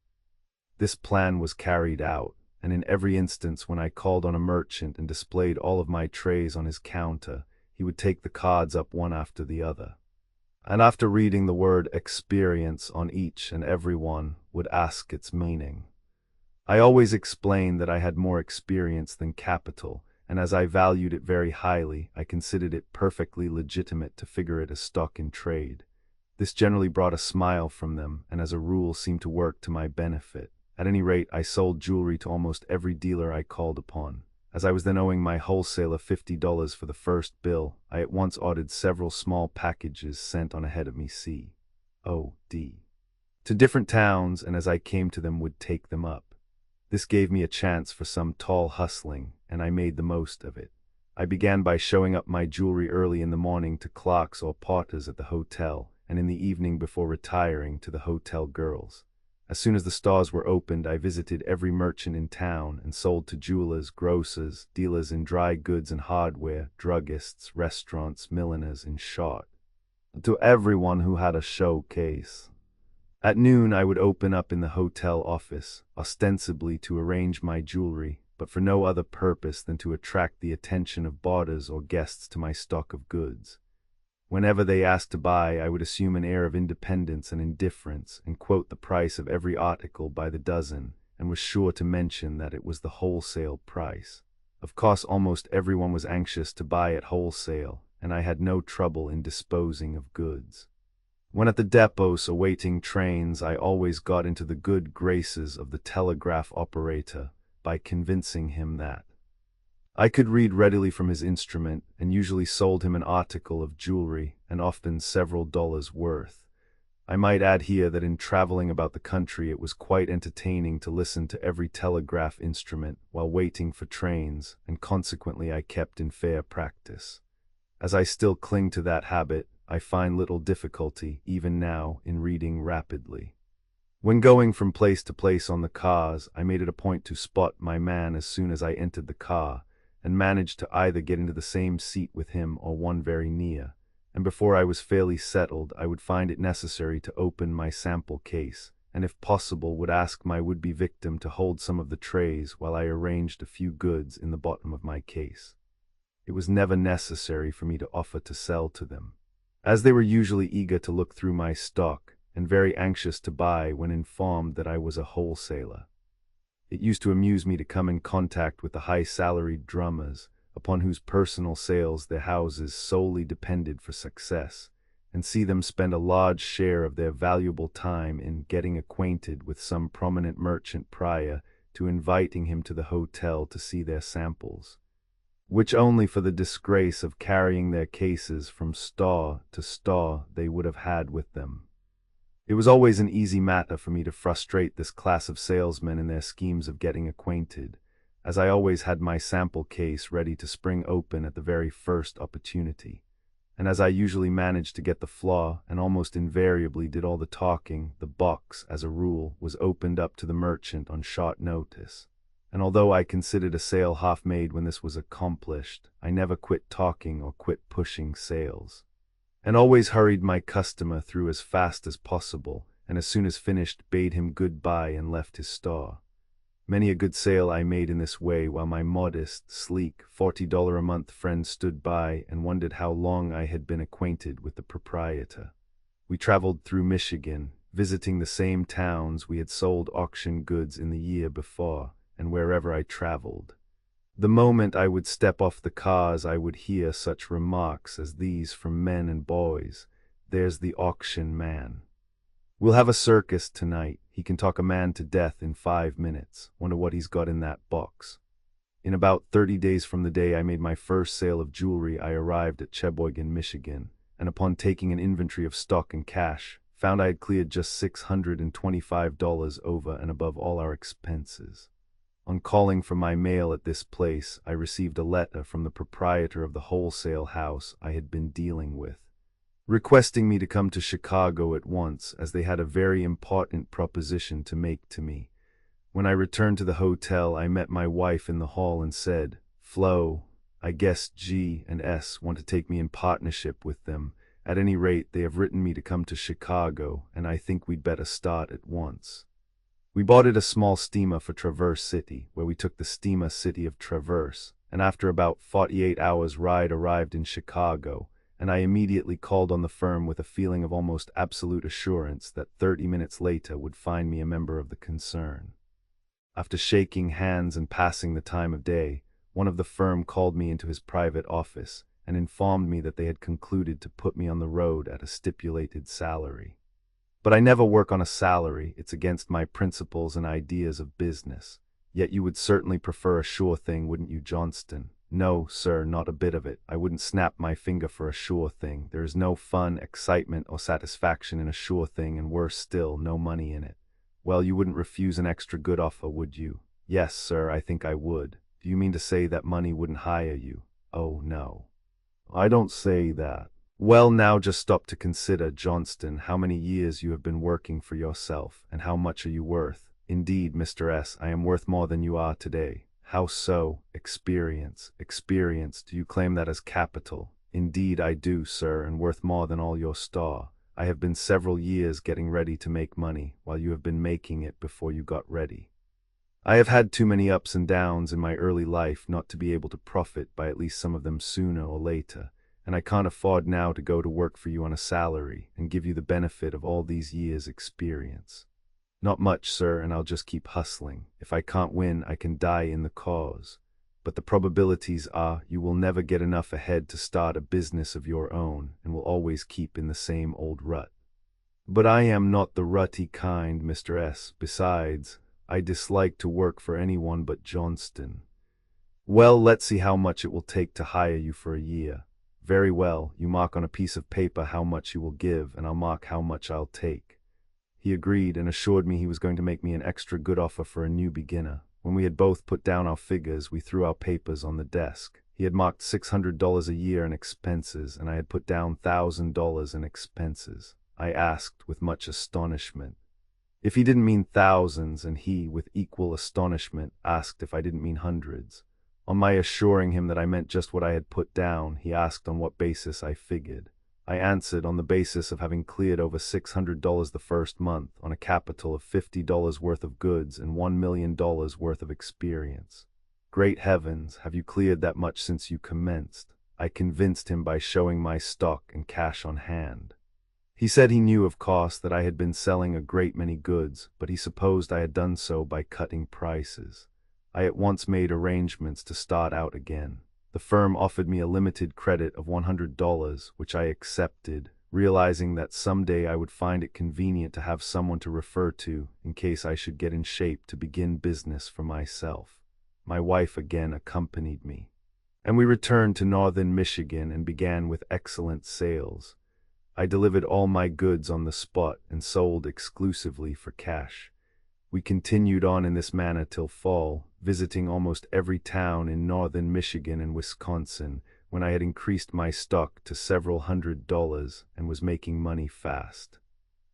This plan was carried out, and in every instance when I called on a merchant and displayed all of my trays on his counter, he would take the cards up one after the other. and after reading the word experience on each and every one, would ask its meaning. I always explained that I had more experience than capital, and as I valued it very highly, I considered it perfectly legitimate to figure it as stock in trade. This generally brought a smile from them, and as a rule seemed to work to my benefit. At any rate, I sold jewelry to almost every dealer I called upon. As I was then owing my wholesaler $50 for the first bill, I at once ordered several small packages sent on ahead of me C.O.D. to different towns, and as I came to them would take them up. This gave me a chance for some tall hustling, and I made the most of it. I began by showing up my jewelry early in the morning to clerks or porters at the hotel, and in the evening before retiring to the hotel girls. As soon as the stores were opened, I visited every merchant in town and sold to jewelers, grocers, dealers in dry goods and hardware, druggists, restaurants, milliners, in short, to everyone who had a showcase. At noon, I would open up in the hotel office, ostensibly to arrange my jewelry, but for no other purpose than to attract the attention of boarders or guests to my stock of goods. Whenever they asked to buy, I would assume an air of independence and indifference and quote the price of every article by the dozen, and was sure to mention that it was the wholesale price. Of course, almost everyone was anxious to buy at wholesale, and I had no trouble in disposing of goods. When at the depots awaiting trains, I always got into the good graces of the telegraph operator by convincing him that I could read readily from his instrument, and usually sold him an article of jewelry, and often several dollars worth. I might add here that in traveling about the country it was quite entertaining to listen to every telegraph instrument while waiting for trains, and consequently I kept in fair practice. As I still cling to that habit, I find little difficulty, even now, in reading rapidly. When going from place to place on the cars, I made it a point to spot my man as soon as I entered the car, and managed to either get into the same seat with him or one very near, and before I was fairly settled, I would find it necessary to open my sample case, and if possible would ask my would-be victim to hold some of the trays while I arranged a few goods in the bottom of my case. It was never necessary for me to offer to sell to them, as they were usually eager to look through my stock, and very anxious to buy when informed that I was a wholesaler. It used to amuse me to come in contact with the high-salaried drummers, upon whose personal sales their houses solely depended for success, and see them spend a large share of their valuable time in getting acquainted with some prominent merchant prior to inviting him to the hotel to see their samples, which only for the disgrace of carrying their cases from store to store they would have had with them. It was always an easy matter for me to frustrate this class of salesmen in their schemes of getting acquainted, as I always had my sample case ready to spring open at the very first opportunity, and as I usually managed to get the flaw and almost invariably did all the talking, the box, as a rule, was opened up to the merchant on short notice. And although I considered a sale half made when this was accomplished, I never quit talking or quit pushing sales, and always hurried my customer through as fast as possible, and as soon as finished bade him goodbye and left his store. Many a good sale I made in this way while my modest, sleek, $40-a-month friend stood by and wondered how long I had been acquainted with the proprietor. We traveled through Michigan, visiting the same towns we had sold auction goods in the year before, and wherever I traveled, the moment I would step off the cars I would hear such remarks as these from men and boys: "There's the auction man. We'll have a circus tonight. He can talk a man to death in 5 minutes. Wonder what he's got in that box." In about 30 days from the day I made my first sale of jewelry, I arrived at Sheboygan, Michigan, and upon taking an inventory of stock and cash, found I had cleared just $625 over and above all our expenses. On calling for my mail at this place, I received a letter from the proprietor of the wholesale house I had been dealing with, requesting me to come to Chicago at once, as they had a very important proposition to make to me. When I returned to the hotel, I met my wife in the hall and said, "Flo, I guess G and S want to take me in partnership with them. At any rate, they have written me to come to Chicago, and I think we'd better start at once." We boarded a small steamer for Traverse City, where we took the steamer City of Traverse, and after about 48 hours' ride arrived in Chicago, and I immediately called on the firm with a feeling of almost absolute assurance that 30 minutes later would find me a member of the concern. After shaking hands and passing the time of day, one of the firm called me into his private office and informed me that they had concluded to put me on the road at a stipulated salary. But I never work on a salary. It's against my principles and ideas of business. Yet you would certainly prefer a sure thing, wouldn't you, Johnston? No, sir, not a bit of it. I wouldn't snap my finger for a sure thing. There is no fun, excitement, or satisfaction in a sure thing, and worse still, no money in it. Well, you wouldn't refuse an extra good offer, would you? Yes, sir, I think I would. Do you mean to say that money wouldn't hire you? Oh, no. I don't say that. Well, now just stop to consider, Johnston, how many years you have been working for yourself, and how much are you worth? Indeed, Mr. S., I am worth more than you are today. How so? Experience. Experience. Do you claim that as capital? Indeed, I do, sir, and worth more than all your store. I have been several years getting ready to make money, while you have been making it before you got ready. I have had too many ups and downs in my early life not to be able to profit by at least some of them sooner or later, and I can't afford now to go to work for you on a salary and give you the benefit of all these years' experience. Not much, sir, and I'll just keep hustling. If I can't win, I can die in the cause. But the probabilities are you will never get enough ahead to start a business of your own and will always keep in the same old rut. But I am not the rutty kind, Mr. S. Besides, I dislike to work for anyone but Johnston. Well, let's see how much it will take to hire you for a year. Very well, you mark on a piece of paper how much you will give, and I'll mark how much I'll take. He agreed and assured me he was going to make me an extra good offer for a new beginner. When we had both put down our figures, we threw our papers on the desk. He had marked $600 a year in expenses, and I had put down $1,000 in expenses. I asked with much astonishment if he didn't mean thousands, and he, with equal astonishment, asked if I didn't mean hundreds. On my assuring him that I meant just what I had put down, he asked on what basis I figured. I answered on the basis of having cleared over $600 the first month on a capital of $50 worth of goods and $1 million worth of experience. Great heavens, have you cleared that much since you commenced? I convinced him by showing my stock and cash on hand. He said he knew, of course, that I had been selling a great many goods, but he supposed I had done so by cutting prices. I at once made arrangements to start out again. The firm offered me a limited credit of $100, which I accepted, realizing that someday I would find it convenient to have someone to refer to in case I should get in shape to begin business for myself. My wife again accompanied me, and we returned to northern Michigan and began with excellent sales. I delivered all my goods on the spot and sold exclusively for cash. We continued on in this manner till fall, visiting almost every town in northern Michigan and Wisconsin, when I had increased my stock to several $100s and was making money fast.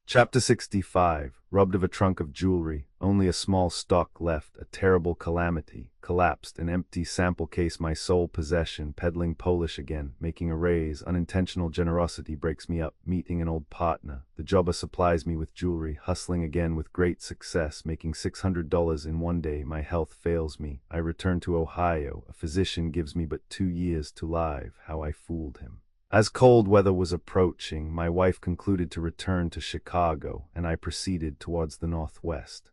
Chapter 65. Robbed of a trunk of jewelry, only a small stock left, a terrible calamity, collapsed, an empty sample case my sole possession, peddling Polish again, making a raise, unintentional generosity breaks me up, meeting an old partner, the jobber supplies me with jewelry, hustling again with great success, making $600 in one day, my health fails me, I return to Ohio, a physician gives me but 2 years to live, how I fooled him. As cold weather was approaching, my wife concluded to return to Chicago, and I proceeded towards the northwest.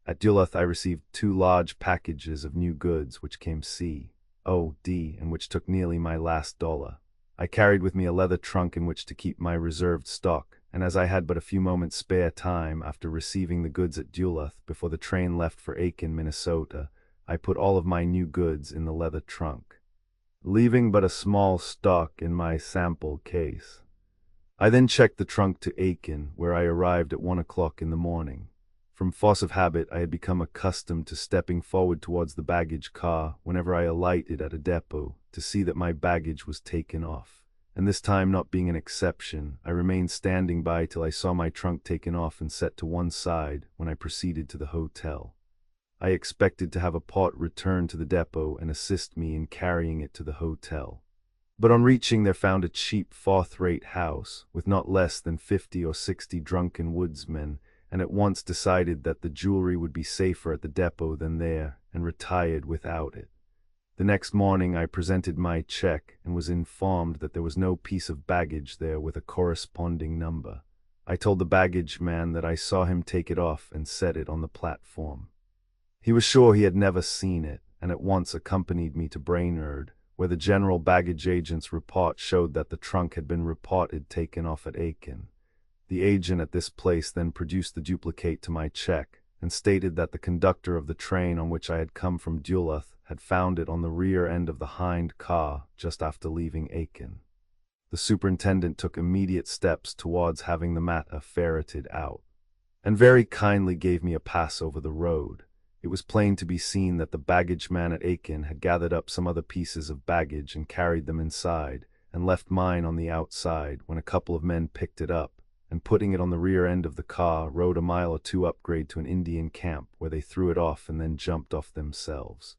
At Duluth I received 2 large packages of new goods, which came C.O.D., and which took nearly my last dollar. I carried with me a leather trunk in which to keep my reserved stock, and as I had but a few moments spare time after receiving the goods at Duluth before the train left for Aiken, Minnesota, I put all of my new goods in the leather trunk, leaving but a small stock in my sample case. I then checked the trunk to Aiken, where I arrived at 1 o'clock in the morning. From force of habit, I had become accustomed to stepping forward towards the baggage car whenever I alighted at a depot to see that my baggage was taken off. And this time not being an exception, I remained standing by till I saw my trunk taken off and set to one side when I proceeded to the hotel. I expected to have a part return to the depot and assist me in carrying it to the hotel. But on reaching there found a cheap fourth-rate house with not less than 50 or 60 drunken woodsmen, and at once decided that the jewelry would be safer at the depot than there, and retired without it. The next morning I presented my check and was informed that there was no piece of baggage there with a corresponding number. I told the baggage man that I saw him take it off and set it on the platform. He was sure he had never seen it, and at once accompanied me to Brainerd, where the general baggage agent's report showed that the trunk had been reported taken off at Aiken. The agent at this place then produced the duplicate to my check and stated that the conductor of the train on which I had come from Duluth had found it on the rear end of the hind car just after leaving Aiken. The superintendent took immediate steps towards having the matter ferreted out, and very kindly gave me a pass over the road. It was plain to be seen that the baggage man at Aiken had gathered up some other pieces of baggage and carried them inside, and left mine on the outside when a couple of men picked it up, and putting it on the rear end of the car, rode a mile or two upgrade to an Indian camp where they threw it off and then jumped off themselves.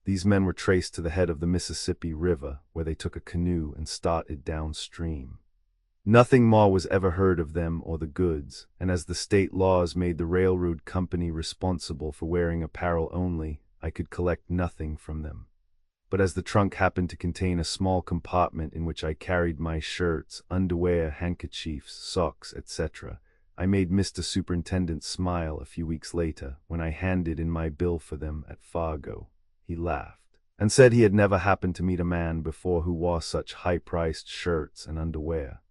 These men were traced to the head of the Mississippi River, where they took a canoe and started downstream. Nothing more was ever heard of them or the goods, and as the state laws made the railroad company responsible for wearing apparel only, I could collect nothing from them. But as the trunk happened to contain a small compartment in which I carried my shirts, underwear, handkerchiefs, socks, etc., I made Mr. Superintendent smile a few weeks later when I handed in my bill for them at Fargo. He laughed, and said he had never happened to meet a man before who wore such high-priced shirts and underwear.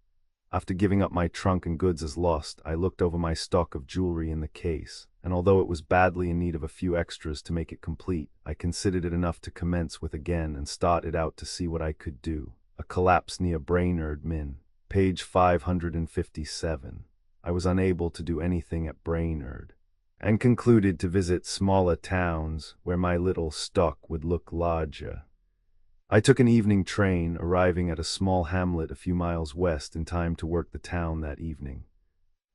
After giving up my trunk and goods as lost, I looked over my stock of jewelry in the case, and although it was badly in need of a few extras to make it complete, I considered it enough to commence with again and started out to see what I could do. A collapse near Brainerd, Min. Page 557. I was unable to do anything at Brainerd, and concluded to visit smaller towns where my little stock would look larger. I took an evening train, arriving at a small hamlet a few miles west in time to work the town that evening.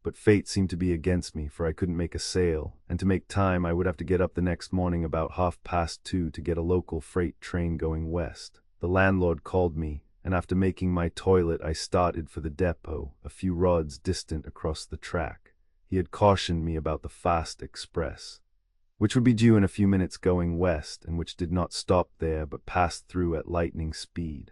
But fate seemed to be against me, for I couldn't make a sale, and to make time I would have to get up the next morning about 2:30 to get a local freight train going west. The landlord called me, and after making my toilet I started for the depot, a few rods distant across the track. He had cautioned me about the fast express, which would be due in a few minutes going west, and which did not stop there but passed through at lightning speed.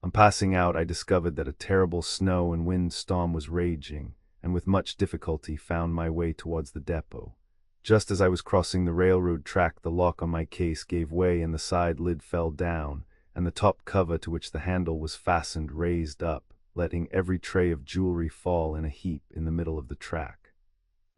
On passing out I discovered that a terrible snow and wind storm was raging, and with much difficulty found my way towards the depot. Just as I was crossing the railroad track, the lock on my case gave way and the side lid fell down, and the top cover to which the handle was fastened raised up, letting every tray of jewelry fall in a heap in the middle of the track.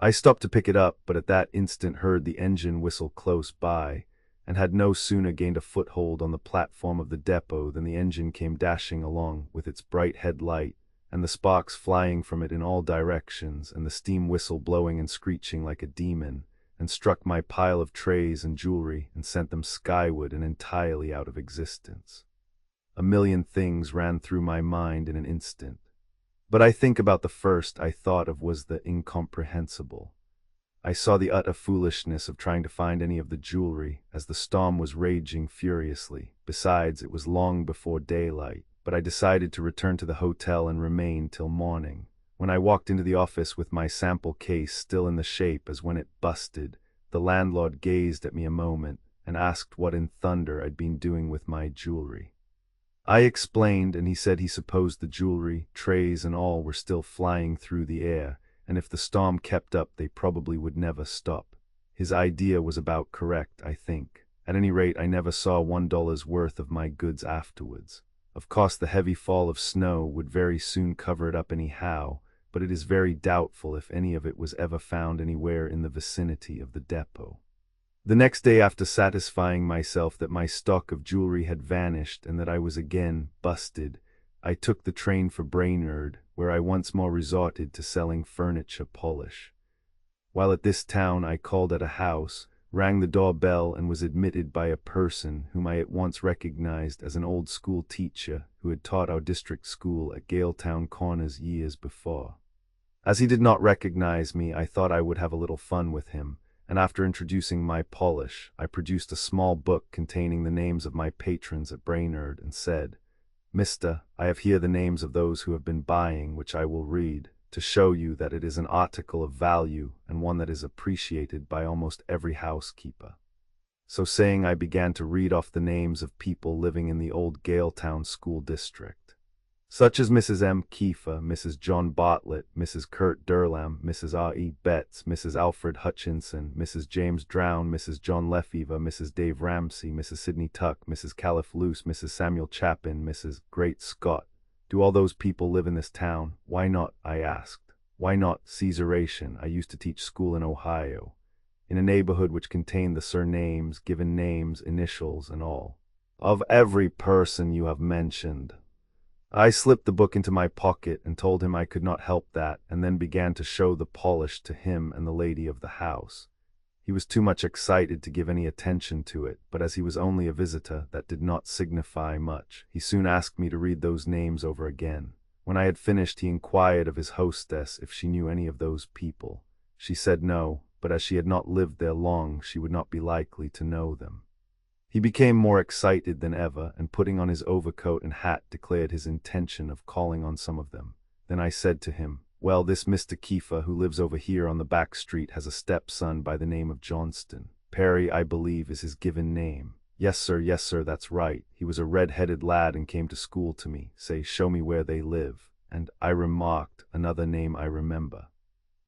I stopped to pick it up, but at that instant heard the engine whistle close by, and had no sooner gained a foothold on the platform of the depot than the engine came dashing along with its bright headlight, and the sparks flying from it in all directions, and the steam whistle blowing and screeching like a demon, and struck my pile of trays and jewelry and sent them skyward and entirely out of existence. A million things ran through my mind in an instant, but I think about the first I thought of was the incomprehensible. I saw the utter foolishness of trying to find any of the jewelry, as the storm was raging furiously. Besides, it was long before daylight, but I decided to return to the hotel and remain till morning. When I walked into the office with my sample case still in the shape as when it busted, the landlord gazed at me a moment and asked what in thunder I'd been doing with my jewelry. I explained, and he said he supposed the jewelry, trays and all were still flying through the air, and if the storm kept up they probably would never stop. His idea was about correct, I think. At any rate, I never saw $1 worth of my goods afterwards. Of course, the heavy fall of snow would very soon cover it up anyhow, but it is very doubtful if any of it was ever found anywhere in the vicinity of the depot. The next day, after satisfying myself that my stock of jewelry had vanished and that I was again busted, I took the train for Brainerd, where I once more resorted to selling furniture polish. While at this town I called at a house, rang the doorbell, and was admitted by a person whom I at once recognized as an old school teacher who had taught our district school at Galetown Corners years before. As he did not recognize me, I thought I would have a little fun with him, and after introducing my polish, I produced a small book containing the names of my patrons at Brainerd and said, "Mister, I have here the names of those who have been buying, which I will read, to show you that it is an article of value and one that is appreciated by almost every housekeeper." So saying, I began to read off the names of people living in the old Galetown school district, such as Mrs. M. Kiefer, Mrs. John Bartlett, Mrs. Kurt Durlam, Mrs. R. E. Betts, Mrs. Alfred Hutchinson, Mrs. James Drown, Mrs. John Lefevre, Mrs. Dave Ramsey, Mrs. Sidney Tuck, Mrs. Caliph Luce, Mrs. Samuel Chapin, Mrs. Great Scott. Do all those people live in this town? Why not? I asked. Why not Caesaration? I used to teach school in Ohio, in a neighborhood which contained the surnames, given names, initials, and all, of every person you have mentioned. I slipped the book into my pocket and told him I could not help that, and then began to show the polish to him and the lady of the house. He was too much excited to give any attention to it, but as he was only a visitor, that did not signify much. He soon asked me to read those names over again. When I had finished, he inquired of his hostess if she knew any of those people. She said no, but as she had not lived there long, she would not be likely to know them. He became more excited than ever, and putting on his overcoat and hat, declared his intention of calling on some of them. Then I said to him, well, this Mr. Kiefer, who lives over here on the back street, has a stepson by the name of Johnston. Perry, I believe, is his given name. Yes, sir, that's right. He was a red-headed lad and came to school to me. Say, show me where they live. And I remarked, another name I remember.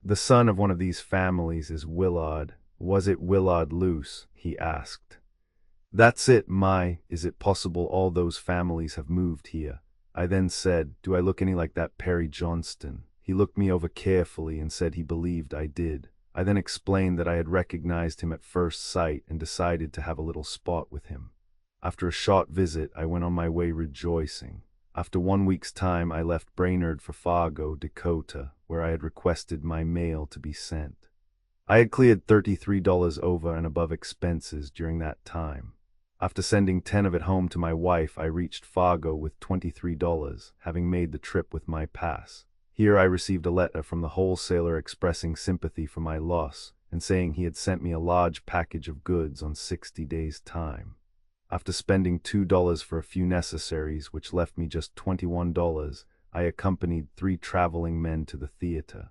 The son of one of these families is Willard. Was it Willard Luce? He asked. That's it, is it possible all those families have moved here? I then said, do I look any like that Perry Johnston? He looked me over carefully and said he believed I did. I then explained that I had recognized him at first sight and decided to have a little sport with him. After a short visit, I went on my way rejoicing. After 1 week's time, I left Brainerd for Fargo, Dakota, where I had requested my mail to be sent. I had cleared $33 over and above expenses during that time. After sending 10 of it home to my wife, I reached Fargo with $23, having made the trip with my pass. Here I received a letter from the wholesaler expressing sympathy for my loss and saying he had sent me a large package of goods on 60 days' time. After spending $2 for a few necessaries, which left me just $21, I accompanied 3 traveling men to the theater,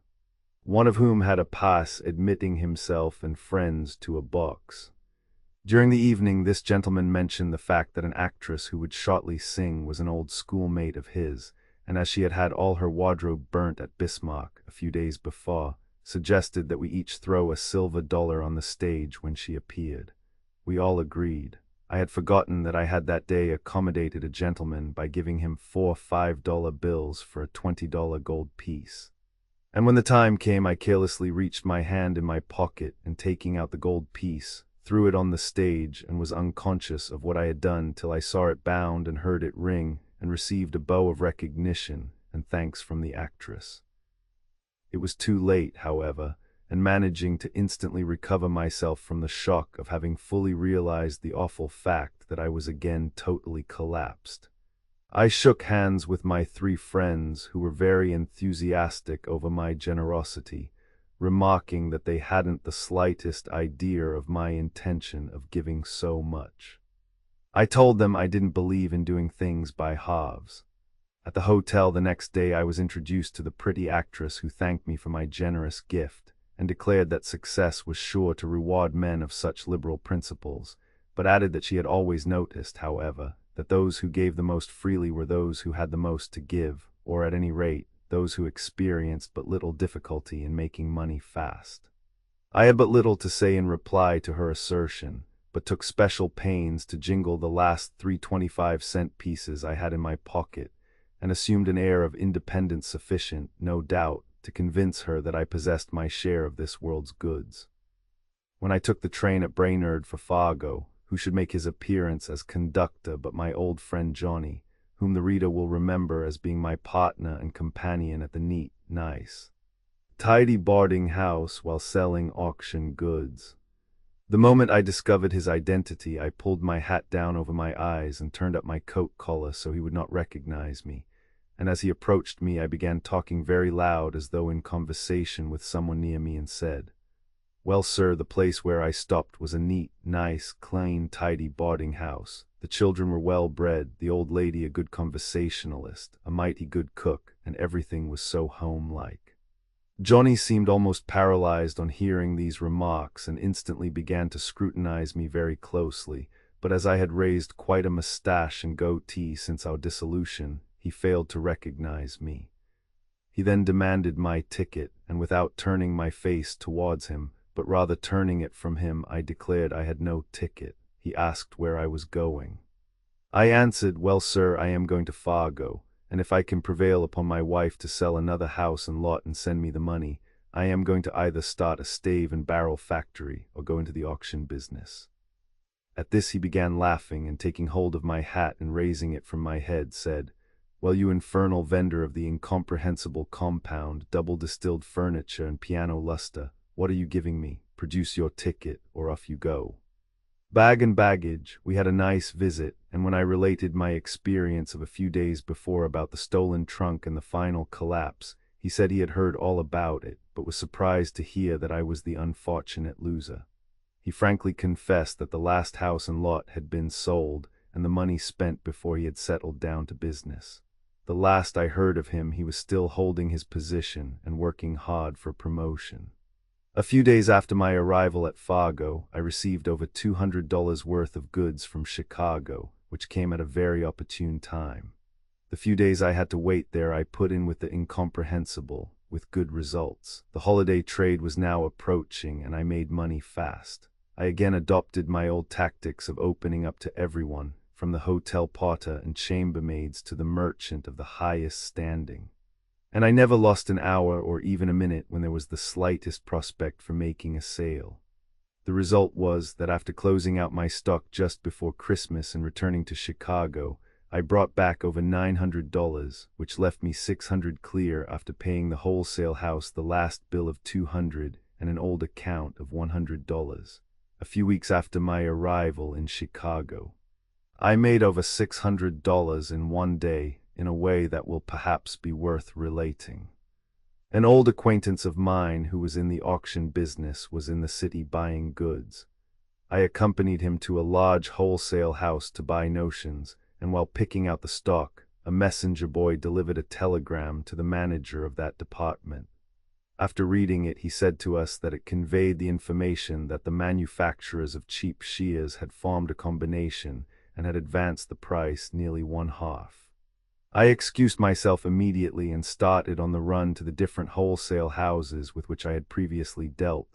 one of whom had a pass admitting himself and friends to a box. During the evening, this gentleman mentioned the fact that an actress who would shortly sing was an old schoolmate of his, and as she had had all her wardrobe burnt at Bismarck a few days before, suggested that we each throw a silver dollar on the stage when she appeared. We all agreed. I had forgotten that I had that day accommodated a gentleman by giving him 4 $5 bills for a $20 gold piece. And when the time came, I carelessly reached my hand in my pocket and taking out the gold piece, threw it on the stage and was unconscious of what I had done till I saw it bound and heard it ring and received a bow of recognition and thanks from the actress. It was too late, however, and managing to instantly recover myself from the shock of having fully realized the awful fact that I was again totally collapsed, I shook hands with my 3 friends who were very enthusiastic over my generosity, remarking that they hadn't the slightest idea of my intention of giving so much. I told them I didn't believe in doing things by halves. At the hotel the next day I was introduced to the pretty actress who thanked me for my generous gift and declared that success was sure to reward men of such liberal principles, but added that she had always noticed, however, that those who gave the most freely were those who had the most to give, or at any rate, those who experienced but little difficulty in making money fast. I had but little to say in reply to her assertion, but took special pains to jingle the last 3 25-cent pieces I had in my pocket, and assumed an air of independence sufficient, no doubt, to convince her that I possessed my share of this world's goods. When I took the train at Brainerd for Fargo, who should make his appearance as conductor but my old friend Johnny, whom the reader will remember as being my partner and companion at the neat, nice, tidy boarding house while selling auction goods. The moment I discovered his identity, I pulled my hat down over my eyes and turned up my coat collar so he would not recognize me, and as he approached me I began talking very loud as though in conversation with someone near me and said, "Well, sir, the place where I stopped was a neat, nice, clean, tidy boarding house. The children were well bred, the old lady a good conversationalist, a mighty good cook, and everything was so home-like." Johnny seemed almost paralyzed on hearing these remarks and instantly began to scrutinize me very closely, but as I had raised quite a mustache and goatee since our dissolution, he failed to recognize me. He then demanded my ticket, and without turning my face towards him, but rather turning it from him, I declared I had no ticket. He asked where I was going. I answered, "Well, sir, I am going to Fargo, and if I can prevail upon my wife to sell another house and lot and send me the money, I am going to either start a stave and barrel factory or go into the auction business." At this he began laughing and taking hold of my hat and raising it from my head, said, "Well, you infernal vendor of the incomprehensible compound, double-distilled furniture and piano luster, what are you giving me? Produce your ticket, or off you go." Bag and baggage, we had a nice visit, and when I related my experience of a few days before about the stolen trunk and the final collapse, he said he had heard all about it, but was surprised to hear that I was the unfortunate loser. He frankly confessed that the last house and lot had been sold, and the money spent before he had settled down to business. The last I heard of him, he was still holding his position and working hard for promotion. A few days after my arrival at Fargo, I received over $200 worth of goods from Chicago, which came at a very opportune time. The few days I had to wait there I put in with the incomprehensible, with good results. The holiday trade was now approaching, and I made money fast. I again adopted my old tactics of opening up to everyone, from the hotel porter and chambermaids to the merchant of the highest standing. And I never lost an hour or even a minute when there was the slightest prospect for making a sale. The result was that after closing out my stock just before Christmas and returning to Chicago, I brought back over $900, which left me $600 clear after paying the wholesale house the last bill of $200 and an old account of $100. A few weeks after my arrival in Chicago, I made over $600 in one day in a way that will perhaps be worth relating. An old acquaintance of mine who was in the auction business was in the city buying goods. I accompanied him to a large wholesale house to buy notions, and while picking out the stock, a messenger boy delivered a telegram to the manager of that department. After reading it, he said to us that it conveyed the information that the manufacturers of cheap shears had formed a combination and had advanced the price nearly one half. I excused myself immediately and started on the run to the different wholesale houses with which I had previously dealt,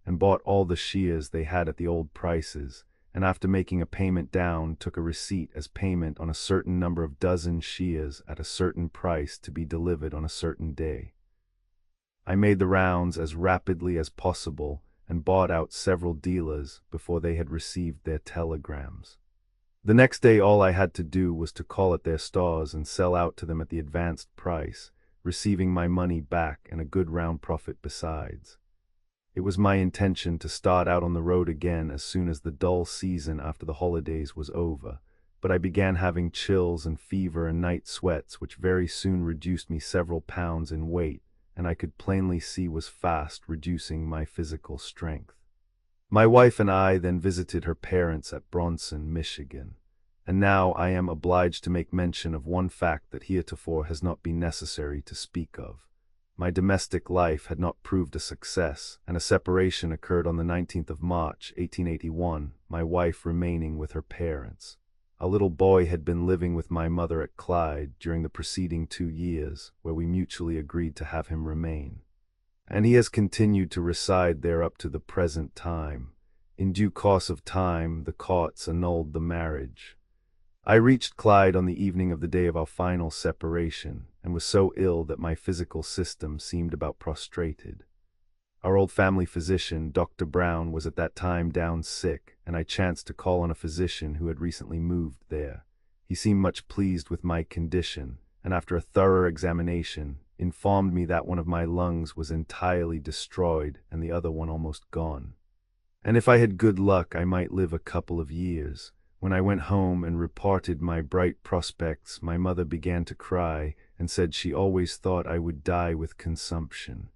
and bought all the shears they had at the old prices, and after making a payment down, took a receipt as payment on a certain number of dozen shears at a certain price to be delivered on a certain day. I made the rounds as rapidly as possible and bought out several dealers before they had received their telegrams. The next day all I had to do was to call at their stores and sell out to them at the advanced price, receiving my money back and a good round profit besides. It was my intention to start out on the road again as soon as the dull season after the holidays was over, but I began having chills and fever and night sweats which very soon reduced me several pounds in weight, and I could plainly see was fast reducing my physical strength. My wife and I then visited her parents at Bronson, Michigan, and now I am obliged to make mention of one fact that heretofore has not been necessary to speak of. My domestic life had not proved a success, and a separation occurred on the 19th of March, 1881, my wife remaining with her parents. A little boy had been living with my mother at Clyde during the preceding 2 years, where we mutually agreed to have him remain. And he has continued to reside there up to the present time. In due course of time, the courts annulled the marriage. I reached Clyde on the evening of the day of our final separation, and was so ill that my physical system seemed about prostrated. Our old family physician, Dr. Brown, was at that time down sick, and I chanced to call on a physician who had recently moved there. He seemed much pleased with my condition, and after a thorough examination, informed me that one of my lungs was entirely destroyed and the other one almost gone. And if I had good luck, I might live a couple of years. When I went home and reported my bright prospects, my mother began to cry and said she always thought I would die with consumption.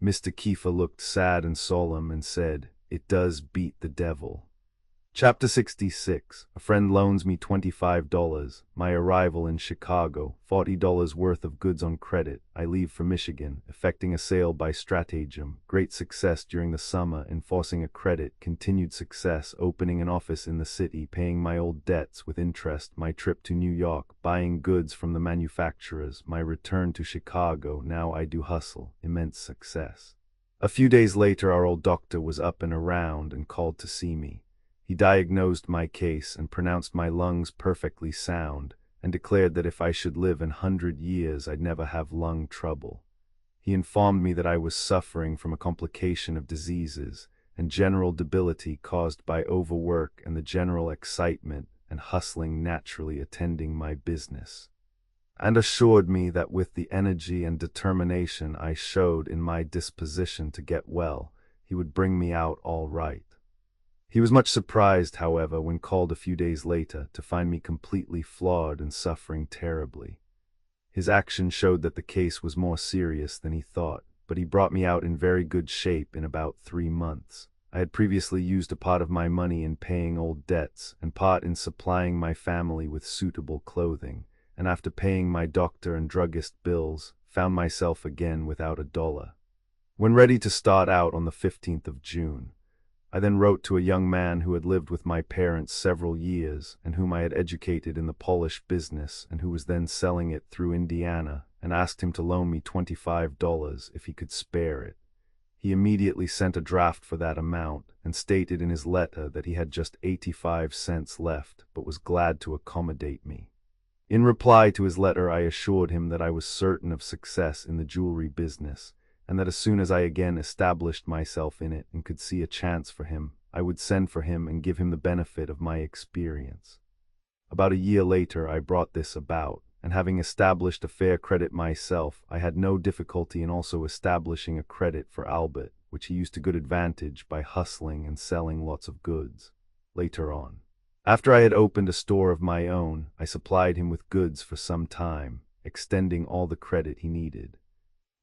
Mr. Kiefer looked sad and solemn and said, "It does beat the devil." Chapter 66. A friend loans me $25. My arrival in Chicago. $40 worth of goods on credit. I leave for Michigan, effecting a sale by stratagem. Great success during the summer, enforcing a credit. Continued success, opening an office in the city, paying my old debts with interest. My trip to New York, buying goods from the manufacturers. My return to Chicago. Now I do hustle. Immense success. A few days later, our old doctor was up and around and called to see me. He diagnosed my case and pronounced my lungs perfectly sound, and declared that if I should live 100 years, I'd never have lung trouble. He informed me that I was suffering from a complication of diseases and general debility caused by overwork and the general excitement and hustling naturally attending my business, and assured me that with the energy and determination I showed in my disposition to get well, he would bring me out all right. He was much surprised, however, when called a few days later to find me completely flawed and suffering terribly. His action showed that the case was more serious than he thought, but he brought me out in very good shape in about 3 months. I had previously used a part of my money in paying old debts and part in supplying my family with suitable clothing, and after paying my doctor and druggist bills, found myself again without $1. When ready to start out on the 15th of June, I then wrote to a young man who had lived with my parents several years and whom I had educated in the polish business and who was then selling it through Indiana, and asked him to loan me $25 if he could spare it. He immediately sent a draft for that amount and stated in his letter that he had just 85 cents left but was glad to accommodate me. In reply to his letter, I assured him that I was certain of success in the jewelry business, and that as soon as I again established myself in it and could see a chance for him, I would send for him and give him the benefit of my experience. About a year later, I brought this about, and having established a fair credit myself, I had no difficulty in also establishing a credit for Albert, which he used to good advantage by hustling and selling lots of goods. Later on, after I had opened a store of my own, I supplied him with goods for some time, extending all the credit he needed.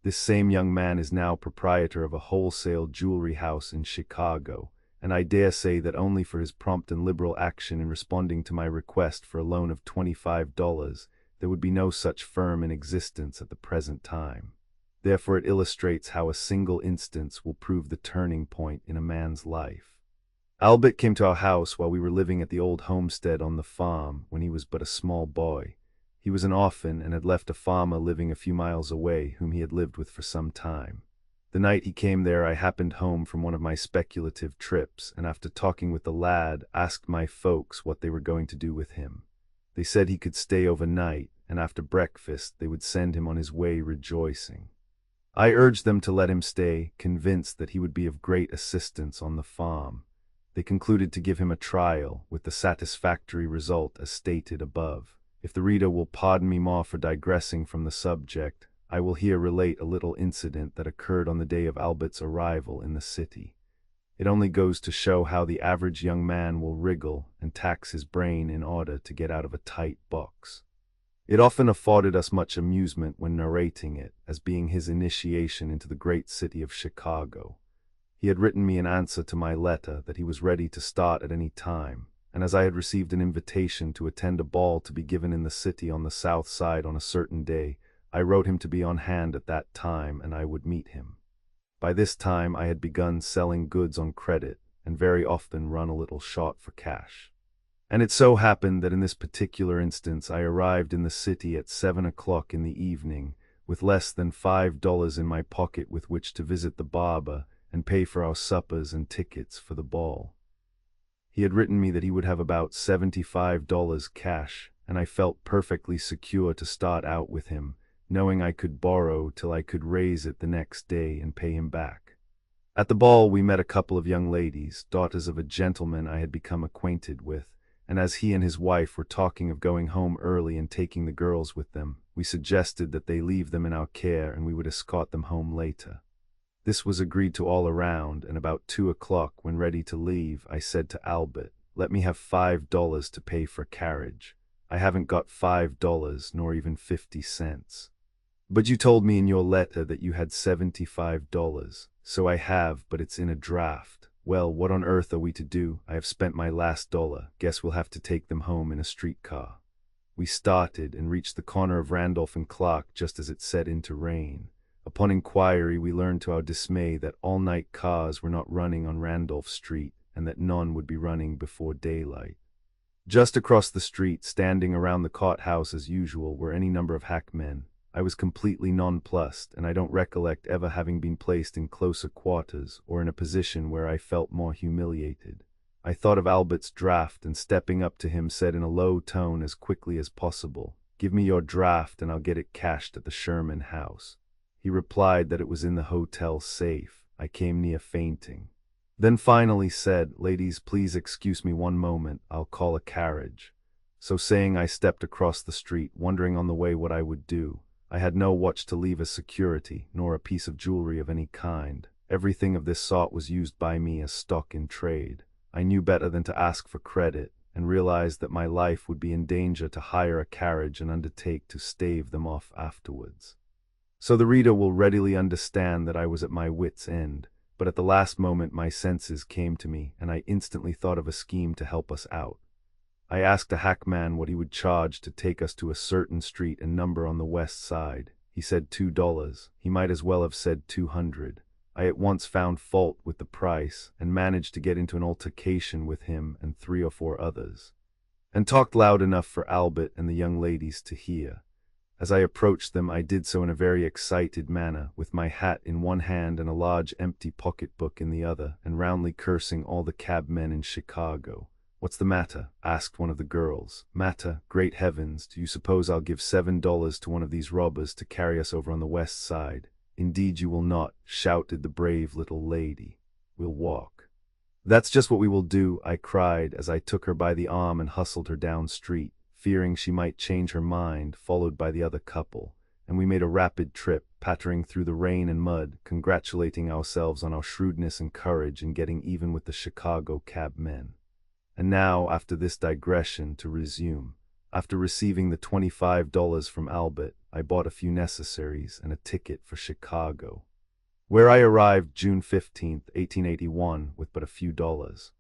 This same young man is now proprietor of a wholesale jewelry house in Chicago, and I dare say that only for his prompt and liberal action in responding to my request for a loan of $25, there would be no such firm in existence at the present time. Therefore it illustrates how a single instance will prove the turning point in a man's life. Albert came to our house while we were living at the old homestead on the farm when he was but a small boy. He was an orphan and had left a farmer living a few miles away whom he had lived with for some time. The night he came there, I happened home from one of my speculative trips, and after talking with the lad, asked my folks what they were going to do with him. They said he could stay overnight, and after breakfast they would send him on his way rejoicing. I urged them to let him stay, convinced that he would be of great assistance on the farm. They concluded to give him a trial, with the satisfactory result as stated above. If the reader will pardon me more for digressing from the subject, I will here relate a little incident that occurred on the day of Albert's arrival in the city. It only goes to show how the average young man will wriggle and tax his brain in order to get out of a tight box. It often afforded us much amusement when narrating it, as being his initiation into the great city of Chicago. He had written me in answer to my letter that he was ready to start at any time, and as I had received an invitation to attend a ball to be given in the city on the south side on a certain day, I wrote him to be on hand at that time and I would meet him. By this time I had begun selling goods on credit and very often run a little short for cash. And it so happened that in this particular instance I arrived in the city at 7 o'clock in the evening with less than $5 in my pocket with which to visit the barber and pay for our suppers and tickets for the ball. He had written me that he would have about $75 cash, and I felt perfectly secure to start out with him, knowing I could borrow till I could raise it the next day and pay him back. At the ball we met a couple of young ladies, daughters of a gentleman I had become acquainted with, and as he and his wife were talking of going home early and taking the girls with them, we suggested that they leave them in our care and we would escort them home later. This was agreed to all around, and about 2 o'clock, when ready to leave, I said to Albert, "Let me have $5 to pay for carriage. I haven't got $5, nor even 50 cents. But you told me in your letter that you had $75. So I have, but it's in a draft. Well, what on earth are we to do? I have spent my last dollar. Guess we'll have to take them home in a streetcar. We started and reached the corner of Randolph and Clark just as it set into rain. Upon inquiry, we learned to our dismay that all-night cars were not running on Randolph Street and that none would be running before daylight. Just across the street, standing around the courthouse as usual, were any number of hackmen. I was completely nonplussed, and I don't recollect ever having been placed in closer quarters or in a position where I felt more humiliated. I thought of Albert's draft and stepping up to him said in a low tone as quickly as possible, "Give me your draft and I'll get it cashed at the Sherman House." He replied that it was in the hotel safe. I came near fainting. Then finally said, "Ladies, please excuse me one moment, I'll call a carriage." So saying, I stepped across the street, wondering on the way what I would do. I had no watch to leave as security, nor a piece of jewelry of any kind. Everything of this sort was used by me as stock in trade. I knew better than to ask for credit, and realized that my life would be in danger to hire a carriage and undertake to stave them off afterwards. So the reader will readily understand that I was at my wit's end, but at the last moment my senses came to me, and I instantly thought of a scheme to help us out. I asked a hackman what he would charge to take us to a certain street and number on the west side. He said $2. He might as well have said 200. I at once found fault with the price, and managed to get into an altercation with him and 3 or 4 others, and talked loud enough for Albert and the young ladies to hear. As I approached them, I did so in a very excited manner, with my hat in one hand and a large empty pocketbook in the other, and roundly cursing all the cabmen in Chicago. "What's the matter?" asked one of the girls. "Matter? Great heavens, do you suppose I'll give $7 to one of these robbers to carry us over on the west side? Indeed you will not," shouted the brave little lady. "We'll walk." "That's just what we will do," I cried as I took her by the arm and hustled her down street, fearing she might change her mind, followed by the other couple, and we made a rapid trip, pattering through the rain and mud, congratulating ourselves on our shrewdness and courage in getting even with the Chicago cabmen. And now, after this digression, to resume. After receiving the $25 from Albert, I bought a few necessaries and a ticket for Chicago, where I arrived June 15th, 1881, with but a few dollars.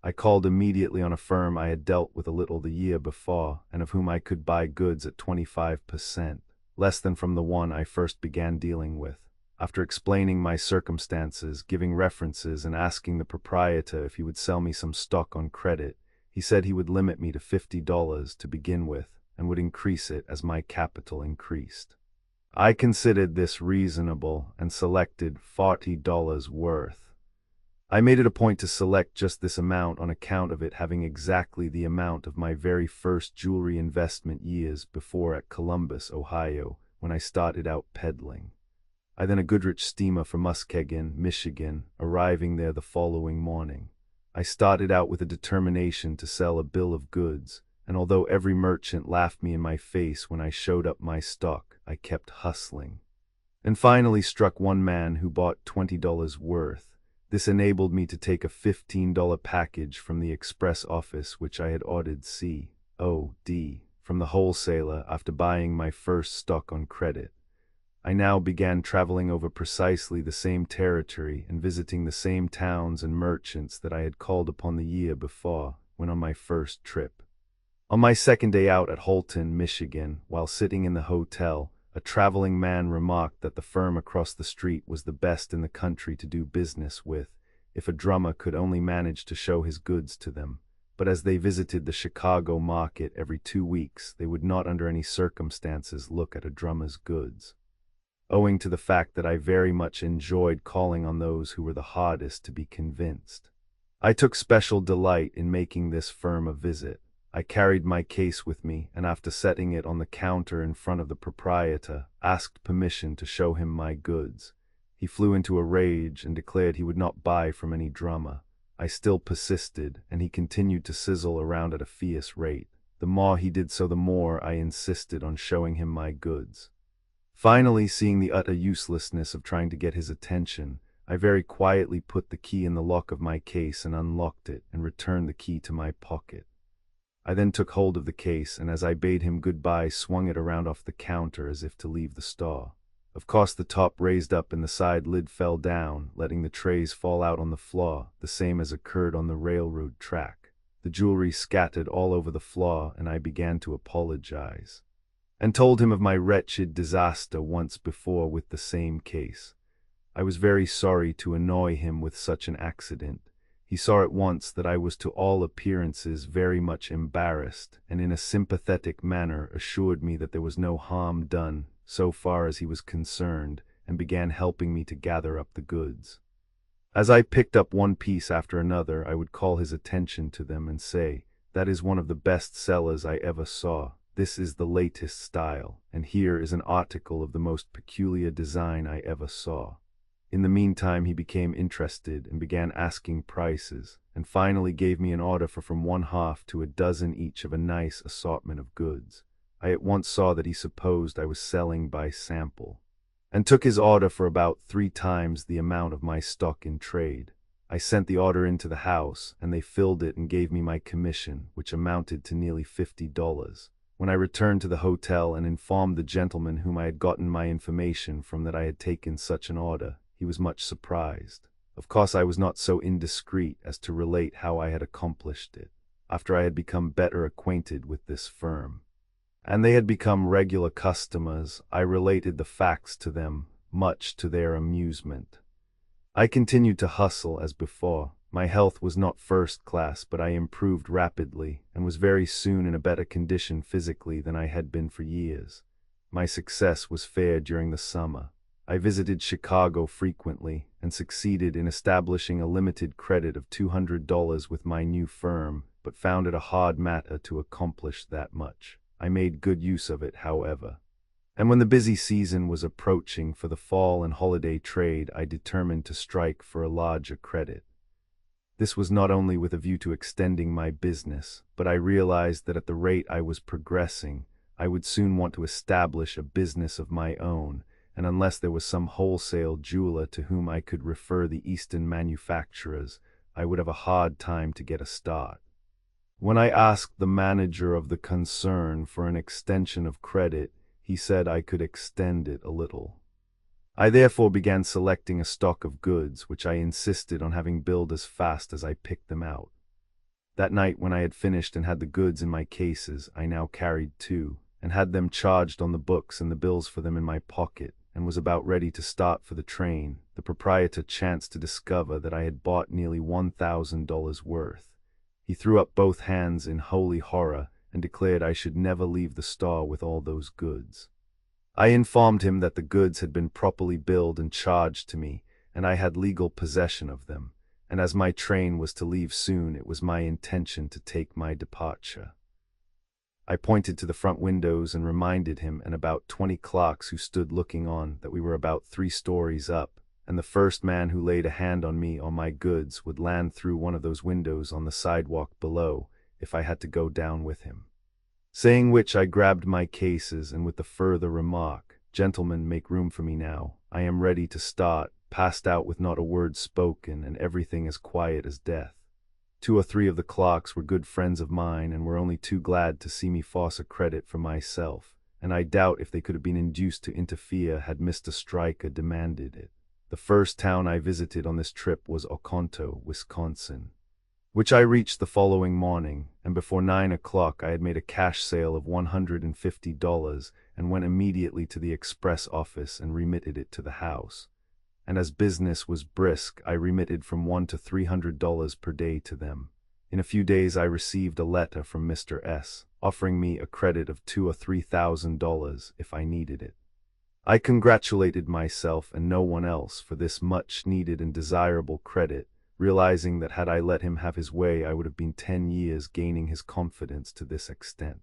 I called immediately on a firm I had dealt with a little the year before, and of whom I could buy goods at 25%, less than from the one I first began dealing with. After explaining my circumstances, giving references, and asking the proprietor if he would sell me some stock on credit, he said he would limit me to $50 to begin with, and would increase it as my capital increased. I considered this reasonable, and selected $40 worth. I made it a point to select just this amount on account of it having exactly the amount of my very first jewelry investment years before at Columbus, Ohio, when I started out peddling. I then a Goodrich steamer for Muskegon, Michigan, arriving there the following morning. I started out with a determination to sell a bill of goods, and although every merchant laughed me in my face when I showed up my stock, I kept hustling, and finally struck one man who bought $20 worth. This enabled me to take a $15 package from the express office which I had ordered COD from the wholesaler after buying my first stock on credit. I now began traveling over precisely the same territory and visiting the same towns and merchants that I had called upon the year before when on my first trip. On my second day out at Holton, Michigan, while sitting in the hotel, a traveling man remarked that the firm across the street was the best in the country to do business with, if a drummer could only manage to show his goods to them. But as they visited the Chicago market every 2 weeks, they would not under any circumstances look at a drummer's goods, owing to the fact that I very much enjoyed calling on those who were the hardest to be convinced. I took special delight in making this firm a visit. I carried my case with me, and after setting it on the counter in front of the proprietor, asked permission to show him my goods. He flew into a rage and declared he would not buy from any drummer. I still persisted, and he continued to sizzle around at a fierce rate. The more he did so, the more I insisted on showing him my goods. Finally, seeing the utter uselessness of trying to get his attention, I very quietly put the key in the lock of my case and unlocked it and returned the key to my pocket. I then took hold of the case, and as I bade him goodbye, swung it around off the counter as if to leave the store. Of course, the top raised up and the side lid fell down, letting the trays fall out on the floor, the same as occurred on the railroad track. The jewelry scattered all over the floor, and I began to apologize, and told him of my wretched disaster once before with the same case. I was very sorry to annoy him with such an accident. He saw at once that I was to all appearances very much embarrassed, and in a sympathetic manner assured me that there was no harm done, so far as he was concerned, and began helping me to gather up the goods. As I picked up one piece after another, I would call his attention to them and say, "That is one of the best sellers I ever saw. This is the latest style, and here is an article of the most peculiar design I ever saw." In the meantime, he became interested and began asking prices, and finally gave me an order for from 1/2 to a dozen each of a nice assortment of goods. I at once saw that he supposed I was selling by sample, and took his order for about 3 times the amount of my stock in trade. I sent the order into the house, and they filled it and gave me my commission, which amounted to nearly $50. When I returned to the hotel and informed the gentleman whom I had gotten my information from that I had taken such an order, he was much surprised. Of course, I was not so indiscreet as to relate how I had accomplished it, after I had become better acquainted with this firm, and they had become regular customers. I related the facts to them, much to their amusement. I continued to hustle as before. My health was not first class, but I improved rapidly, and was very soon in a better condition physically than I had been for years. My success was fair during the summer. I visited Chicago frequently, and succeeded in establishing a limited credit of $200 with my new firm, but found it a hard matter to accomplish that much. I made good use of it, however, and when the busy season was approaching for the fall and holiday trade, I determined to strike for a larger credit. This was not only with a view to extending my business, but I realized that at the rate I was progressing, I would soon want to establish a business of my own, and unless there was some wholesale jeweler to whom I could refer the Eastern manufacturers, I would have a hard time to get a start. When I asked the manager of the concern for an extension of credit, he said I could extend it a little. I therefore began selecting a stock of goods, which I insisted on having billed as fast as I picked them out. That night, when I had finished and had the goods in my cases, I now carried 2, and had them charged on the books and the bills for them in my pocket, and was about ready to start for the train, the proprietor chanced to discover that I had bought nearly $1,000 worth. He threw up both hands in holy horror, and declared I should never leave the store with all those goods. I informed him that the goods had been properly billed and charged to me, and I had legal possession of them, and as my train was to leave soon, it was my intention to take my departure. I pointed to the front windows and reminded him and about 20 clerks who stood looking on that we were about 3 stories up, and the first man who laid a hand on me or my goods would land through one of those windows on the sidewalk below if I had to go down with him. Saying which, I grabbed my cases, and with the further remark, "Gentlemen, make room for me now. I am ready to start," passed out with not a word spoken, and everything as quiet as death. 2 or 3 of the clerks were good friends of mine, and were only too glad to see me force a credit for myself, and I doubt if they could have been induced to interfere had Mr. Stryker demanded it. The first town I visited on this trip was Oconto, Wisconsin, which I reached the following morning, and before 9 o'clock I had made a cash sale of $150, and went immediately to the express office and remitted it to the house. And as business was brisk, I remitted from $100 to $300 per day to them. In a few days I received a letter from Mr. S., offering me a credit of $2,000 or $3,000 if I needed it. I congratulated myself and no one else for this much-needed and desirable credit, realizing that had I let him have his way, I would have been 10 years gaining his confidence to this extent.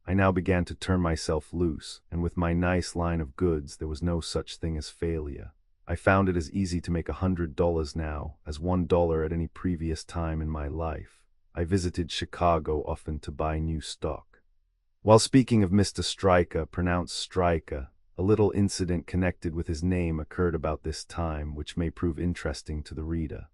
I now began to turn myself loose, and with my nice line of goods there was no such thing as failure. I found it as easy to make $100 now as $1 at any previous time in my life. I visited Chicago often to buy new stock. While speaking of Mr. Stryker, pronounced Stryker, a little incident connected with his name occurred about this time, which may prove interesting to the reader.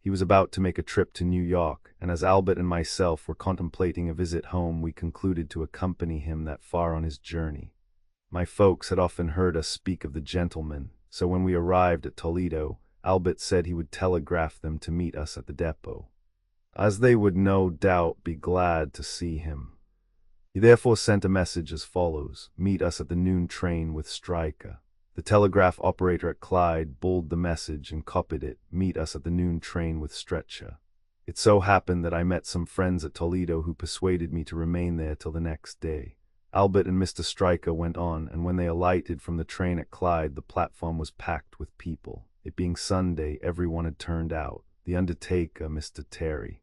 He was about to make a trip to New York, and as Albert and myself were contemplating a visit home, we concluded to accompany him that far on his journey. My folks had often heard us speak of the gentleman, so when we arrived at Toledo, Albert said he would telegraph them to meet us at the depot, as they would no doubt be glad to see him. He therefore sent a message as follows: "Meet us at the noon train with Stryker." The telegraph operator at Clyde bulled the message and copied it: "Meet us at the noon train with Stretcher." It so happened that I met some friends at Toledo who persuaded me to remain there till the next day. Albert and Mr. Stryker went on, and when they alighted from the train at Clyde, the platform was packed with people. It being Sunday, everyone had turned out. The undertaker, Mr. Terry,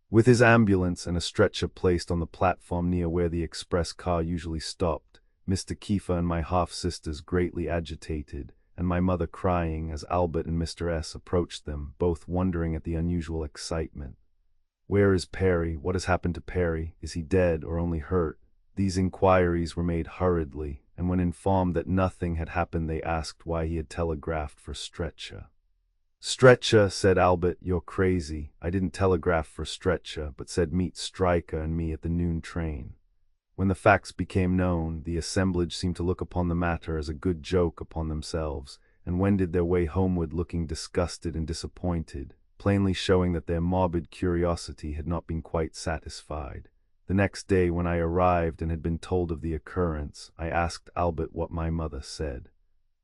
with his ambulance and a stretcher placed on the platform near where the express car usually stopped, Mr. Kiefer and my half-sisters greatly agitated, and my mother crying as Albert and Mr. S. approached them, both wondering at the unusual excitement. "Where is Perry? What has happened to Perry? Is he dead or only hurt?" These inquiries were made hurriedly, and when informed that nothing had happened, they asked why he had telegraphed for Stretcher. "Stretcher," said Albert, "you're crazy. I didn't telegraph for Stretcher, but said meet Stryker and me at the noon train." When the facts became known, the assemblage seemed to look upon the matter as a good joke upon themselves, and wended their way homeward looking disgusted and disappointed, plainly showing that their morbid curiosity had not been quite satisfied. The next day, when I arrived and had been told of the occurrence, I asked Albert what my mother said.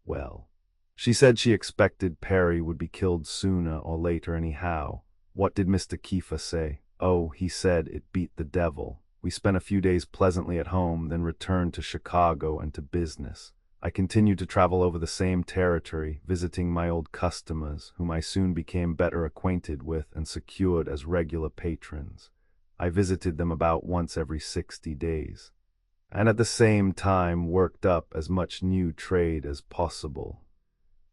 Well, she said she expected Perry would be killed sooner or later anyhow. What did Mr. Kiefer say? Oh, he said it beat the devil. We spent a few days pleasantly at home, then returned to Chicago and to business. I continued to travel over the same territory, visiting my old customers, whom I soon became better acquainted with and secured as regular patrons. I visited them about once every 60 days, and at the same time worked up as much new trade as possible.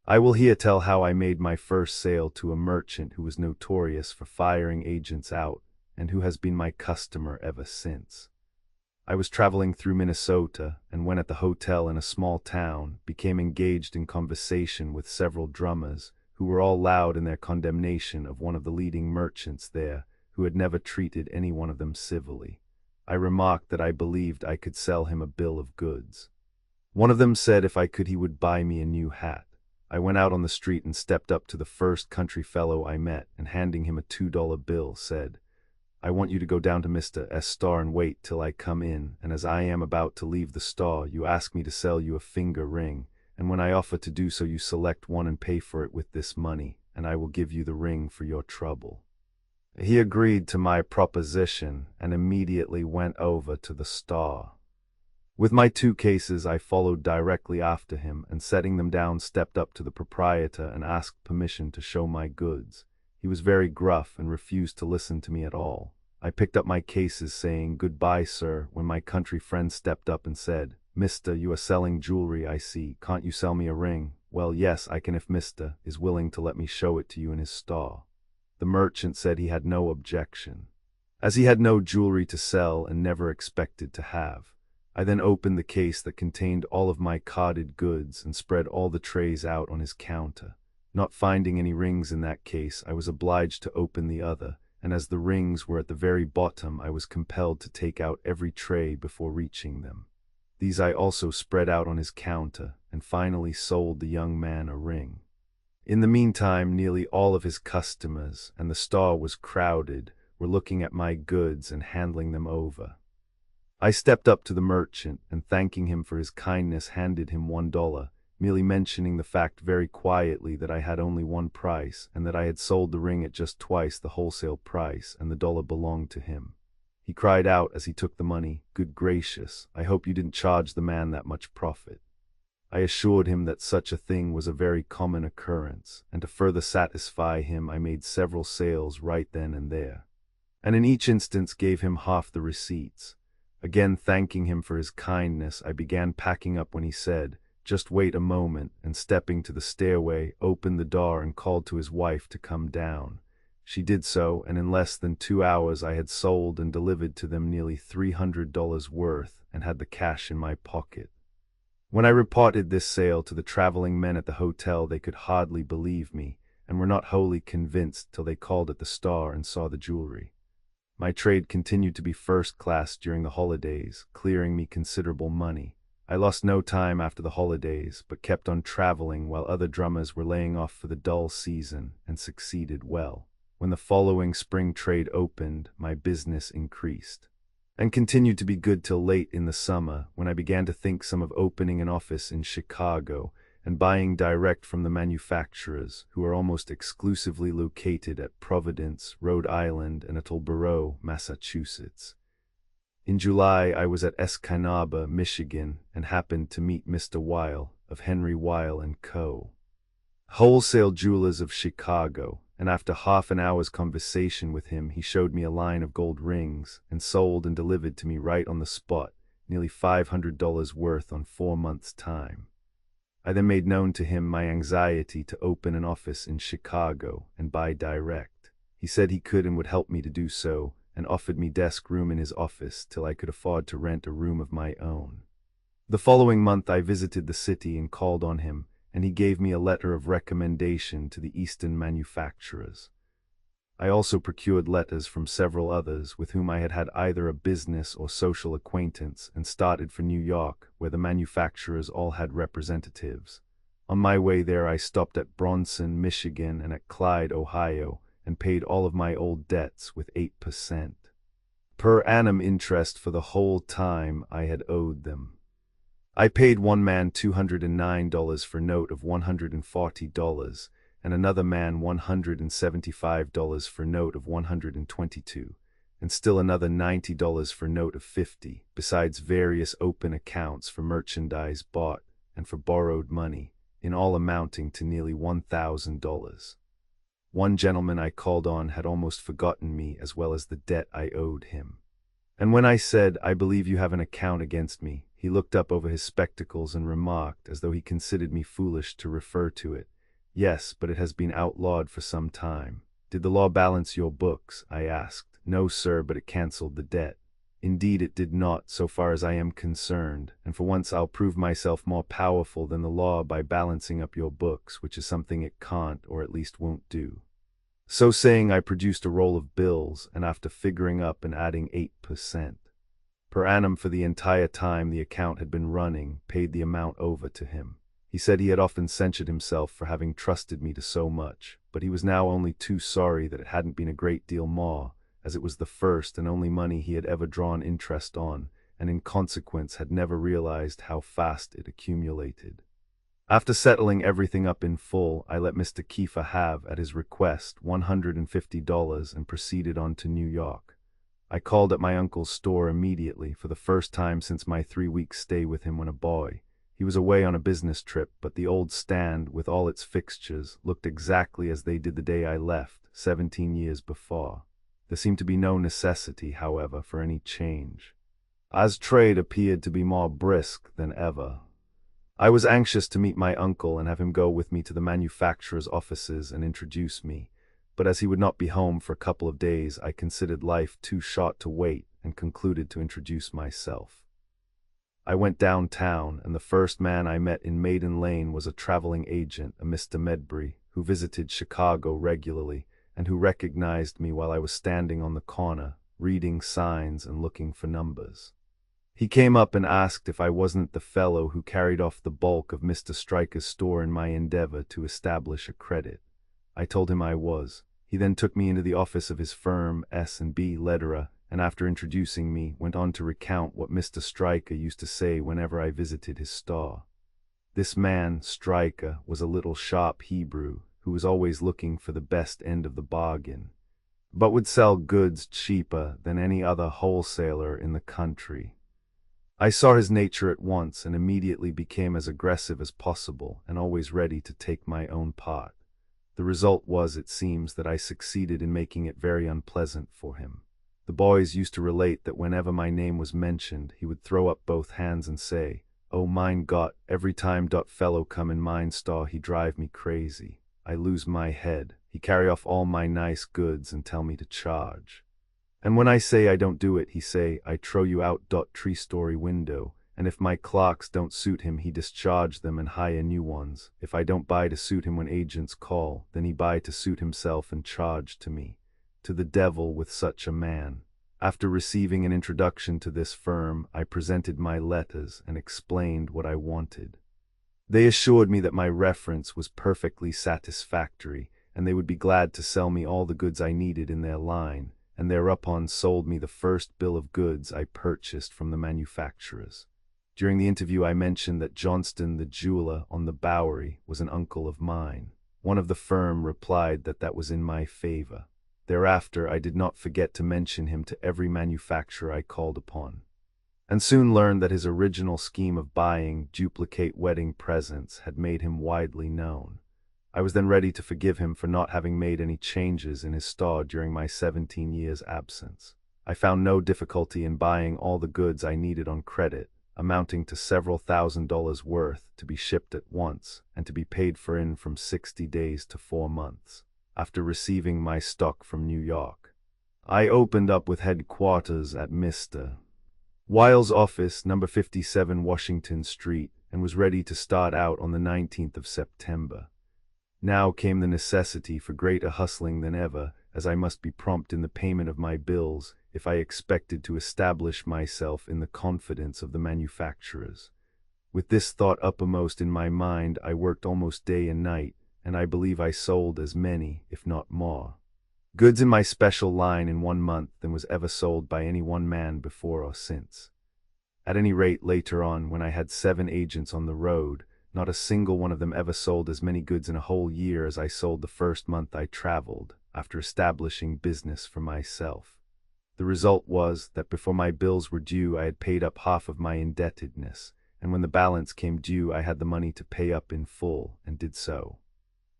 I will here tell how I made my first sale to a merchant who was notorious for firing agents out, and who has been my customer ever since. I was traveling through Minnesota, and when at the hotel in a small town, became engaged in conversation with several drummers, who were all loud in their condemnation of one of the leading merchants there, who had never treated any one of them civilly. I remarked that I believed I could sell him a bill of goods. One of them said if I could he would buy me a new hat. I went out on the street and stepped up to the first country fellow I met, and handing him a $2 bill, said, "I want you to go down to Mr. S. store and wait till I come in, and as I am about to leave the store, you ask me to sell you a finger ring, and when I offer to do so, you select one and pay for it with this money, and I will give you the ring for your trouble." He agreed to my proposition and immediately went over to the store. With my 2 cases, I followed directly after him, and setting them down, stepped up to the proprietor and asked permission to show my goods. He was very gruff and refused to listen to me at all. I picked up my cases, saying, "Goodbye, sir," when my country friend stepped up and said, "Mister, you are selling jewelry, I see. Can't you sell me a ring?" "Well, yes, I can if Mister is willing to let me show it to you in his store." The merchant said he had no objection, as he had no jewelry to sell and never expected to have. I then opened the case that contained all of my carded goods and spread all the trays out on his counter. Not finding any rings in that case, I was obliged to open the other, and as the rings were at the very bottom, I was compelled to take out every tray before reaching them. These I also spread out on his counter, and finally sold the young man a ring. In the meantime, nearly all of his customers, and the store was crowded, were looking at my goods and handling them over. I stepped up to the merchant, and thanking him for his kindness, handed him $1, merely mentioning the fact very quietly that I had only one price, and that I had sold the ring at just twice the wholesale price, and the dollar belonged to him. He cried out as he took the money, "Good gracious, I hope you didn't charge the man that much profit." I assured him that such a thing was a very common occurrence, and to further satisfy him, I made several sales right then and there, and in each instance gave him half the receipts. Again thanking him for his kindness, I began packing up when he said, "Just wait a moment," and stepping to the stairway, opened the door and called to his wife to come down. She did so, and in less than 2 hours I had sold and delivered to them nearly $300 worth, and had the cash in my pocket. When I reported this sale to the traveling men at the hotel, they could hardly believe me, and were not wholly convinced till they called at the store and saw the jewelry. My trade continued to be first class during the holidays, clearing me considerable money. I lost no time after the holidays, but kept on traveling while other drummers were laying off for the dull season, and succeeded well. When the following spring trade opened, my business increased, and continued to be good till late in the summer, when I began to think some of opening an office in Chicago and buying direct from the manufacturers, who are almost exclusively located at Providence, Rhode Island, and Attleboro, Massachusetts. In July, I was at Escanaba, Michigan, and happened to meet Mr. Weil of Henry Weil & Co., wholesale jewelers of Chicago, and after half an hour's conversation with him, he showed me a line of gold rings, and sold and delivered to me right on the spot, nearly $500 worth on 4 months' time. I then made known to him my anxiety to open an office in Chicago and buy direct. He said he could and would help me to do so, and offered me desk room in his office till I could afford to rent a room of my own. The following month I visited the city and called on him, and he gave me a letter of recommendation to the Eastern manufacturers. I also procured letters from several others with whom I had had either a business or social acquaintance, and started for New York, where the manufacturers all had representatives. On my way there I stopped at Bronson, Michigan, and at Clyde, Ohio, and paid all of my old debts with 8% per annum interest for the whole time I had owed them. I paid one man $209 for note of $140, and another man $175 for note of $122, and still another $90 for note of $50, besides various open accounts for merchandise bought and for borrowed money, in all amounting to nearly $1,000. One gentleman I called on had almost forgotten me as well as the debt I owed him. And when I said, "I believe you have an account against me," he looked up over his spectacles and remarked, as though he considered me foolish to refer to it, "Yes, but it has been outlawed for some time." "Did the law balance your books?" I asked. "No, sir, but it canceled the debt." "Indeed it did not, so far as I am concerned, and for once I'll prove myself more powerful than the law by balancing up your books, which is something it can't, or at least won't do." So saying, I produced a roll of bills, and after figuring up and adding 8% per annum for the entire time the account had been running, paid the amount over to him. He said he had often censured himself for having trusted me to so much, but he was now only too sorry that it hadn't been a great deal more, as it was the first and only money he had ever drawn interest on, and in consequence had never realized how fast it accumulated. After settling everything up in full, I let Mr. Kiefer have, at his request, $150 and proceeded on to New York. I called at my uncle's store immediately, for the first time since my 3-week stay with him when a boy. He was away on a business trip, but the old stand, with all its fixtures, looked exactly as they did the day I left, 17 years before. There seemed to be no necessity, however, for any change, as trade appeared to be more brisk than ever. I was anxious to meet my uncle and have him go with me to the manufacturer's offices and introduce me, but as he would not be home for a couple of days, I considered life too short to wait and concluded to introduce myself. I went downtown, and the first man I met in Maiden Lane was a traveling agent, a Mr. Medbury, who visited Chicago regularly and who recognized me while I was standing on the corner, reading signs and looking for numbers. He came up and asked if I wasn't the fellow who carried off the bulk of Mr. Stryker's store in my endeavor to establish a credit. I told him I was. He then took me into the office of his firm, S&B Lederer, and after introducing me, went on to recount what Mr. Stryker used to say whenever I visited his store. This man, Stryker, was a little sharp Hebrew, who was always looking for the best end of the bargain, but would sell goods cheaper than any other wholesaler in the country. I saw his nature at once and immediately became as aggressive as possible and always ready to take my own part. The result was, it seems, that I succeeded in making it very unpleasant for him. The boys used to relate that whenever my name was mentioned, he would throw up both hands and say, "Oh mein Gott, every time dot fellow come in mine store he drive me crazy. I lose my head. He carry off all my nice goods and tell me to charge. And when I say I don't do it, he say, I throw you out dot 3-story window, and if my clocks don't suit him he discharge them and hire new ones. If I don't buy to suit him when agents call, then he buy to suit himself and charge to me. To the devil with such a man." After receiving an introduction to this firm, I presented my letters and explained what I wanted. They assured me that my reference was perfectly satisfactory, and they would be glad to sell me all the goods I needed in their line, and thereupon sold me the first bill of goods I purchased from the manufacturers. During the interview, I mentioned that Johnston, the jeweler on the Bowery, was an uncle of mine. One of the firm replied that that was in my favor. Thereafter, I did not forget to mention him to every manufacturer I called upon, and soon learned that his original scheme of buying duplicate wedding presents had made him widely known. I was then ready to forgive him for not having made any changes in his store during my 17 years' absence. I found no difficulty in buying all the goods I needed on credit, amounting to several $1,000s worth, to be shipped at once and to be paid for in from 60 days to 4 months. After receiving my stock from New York, I opened up with headquarters at Mr. Wiles' office, number 57 Washington Street, and was ready to start out on the 19th of September. Now came the necessity for greater hustling than ever, as I must be prompt in the payment of my bills if I expected to establish myself in the confidence of the manufacturers. With this thought uppermost in my mind, I worked almost day and night, and I believe I sold as many, if not more, goods in my special line in 1 month than was ever sold by any one man before or since. At any rate, later on, when I had 7 agents on the road, not a single one of them ever sold as many goods in a whole year as I sold the first month I traveled, after establishing business for myself. The result was that before my bills were due, I had paid up half of my indebtedness, and when the balance came due, I had the money to pay up in full, and did so.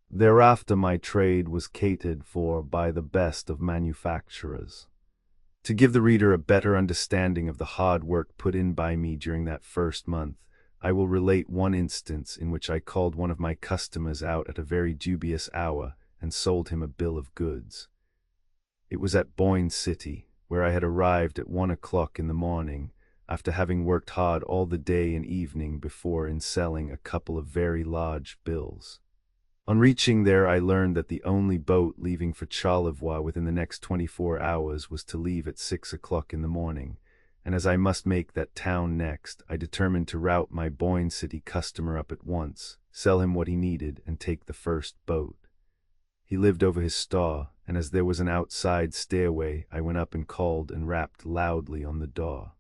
Thereafter my trade was catered for by the best of manufacturers. To give the reader a better understanding of the hard work put in by me during that first month, I will relate one instance in which I called one of my customers out at a very dubious hour and sold him a bill of goods. It was at Boyne City, where I had arrived at 1 o'clock in the morning, after having worked hard all the day and evening before in selling a couple of very large bills. On reaching there, I learned that the only boat leaving for Charlevoix within the next 24 hours was to leave at 6 o'clock in the morning, and as I must make that town next, I determined to rout my Boyne City customer up at once, sell him what he needed, and take the first boat. He lived over his store, and as there was an outside stairway, I went up and called and rapped loudly on the door.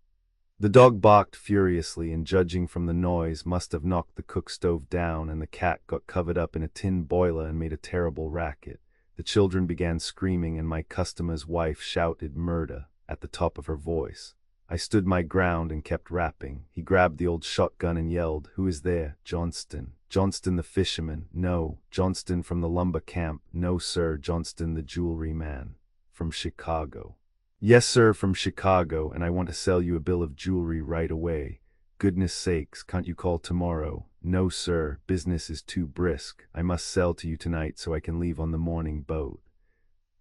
The dog barked furiously, and judging from the noise, must have knocked the cook stove down, and the cat got covered up in a tin boiler and made a terrible racket. The children began screaming, and my customer's wife shouted murder at the top of her voice. I stood my ground and kept rapping. He grabbed the old shotgun and yelled, "Who is there?" "Johnston." "Johnston the fisherman?" "No." "Johnston from the lumber camp?" "No, sir." "Johnston the jewelry man?" "From Chicago." "Yes, sir, from Chicago, and I want to sell you a bill of jewelry right away." "Goodness sakes, can't you call tomorrow?" "No, sir, business is too brisk. I must sell to you tonight so I can leave on the morning boat."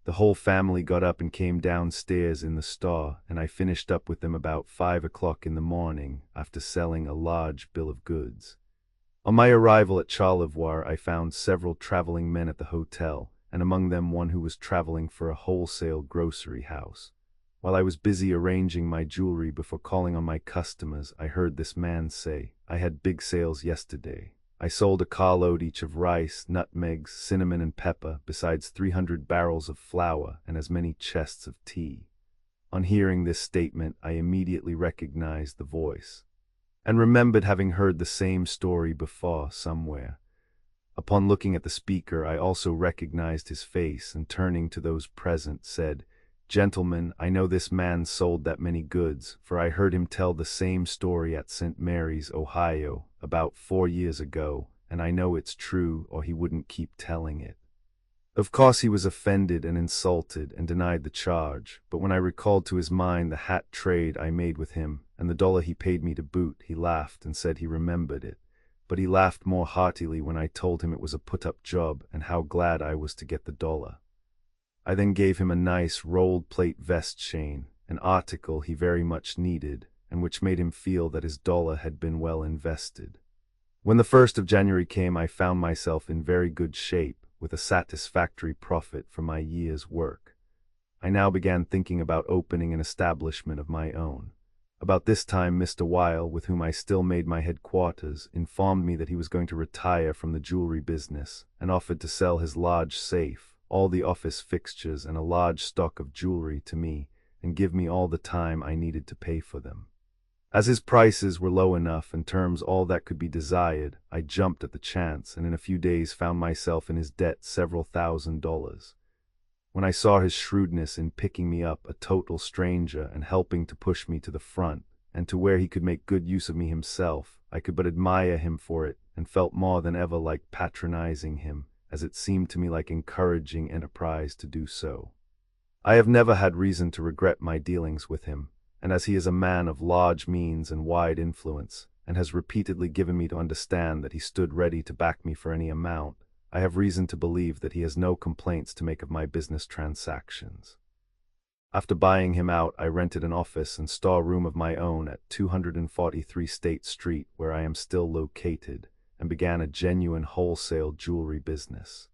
The whole family got up and came downstairs in the store, and I finished up with them about 5 o'clock in the morning, after selling a large bill of goods. On my arrival at Charlevoix, I found several traveling men at the hotel, and among them one who was traveling for a wholesale grocery house. While I was busy arranging my jewelry before calling on my customers, I heard this man say, "I had big sales yesterday. I sold a carload each of rice, nutmegs, cinnamon, and pepper, besides 300 barrels of flour and as many chests of tea." On hearing this statement, I immediately recognized the voice, and remembered having heard the same story before somewhere. Upon looking at the speaker, I also recognized his face, and turning to those present, said, "Gentlemen, I know this man sold that many goods, for I heard him tell the same story at St. Mary's, Ohio, about 4 years ago, and I know it's true, or he wouldn't keep telling it." Of course he was offended and insulted, and denied the charge, but when I recalled to his mind the hat trade I made with him, and the dollar he paid me to boot, he laughed and said he remembered it. But he laughed more heartily when I told him it was a put-up job, and how glad I was to get the dollar. I then gave him a nice rolled plate vest chain, an article he very much needed, and which made him feel that his dollar had been well invested. When the 1st of January came, I found myself in very good shape, with a satisfactory profit for my year's work. I now began thinking about opening an establishment of my own. About this time, Mr. Weil, with whom I still made my headquarters, informed me that he was going to retire from the jewelry business and offered to sell his large safe, all the office fixtures, and a large stock of jewelry to me, and give me all the time I needed to pay for them. As his prices were low enough and terms all that could be desired, I jumped at the chance and in a few days found myself in his debt several $1,000s. When I saw his shrewdness in picking me up, a total stranger, and helping to push me to the front, and to where he could make good use of me himself, I could but admire him for it, and felt more than ever like patronizing him, as it seemed to me like encouraging enterprise to do so. I have never had reason to regret my dealings with him, and as he is a man of large means and wide influence, and has repeatedly given me to understand that he stood ready to back me for any amount, I have reason to believe that he has no complaints to make of my business transactions. After buying him out, I rented an office and storeroom of my own at 243 State Street, where I am still located, and began a genuine wholesale jewelry business.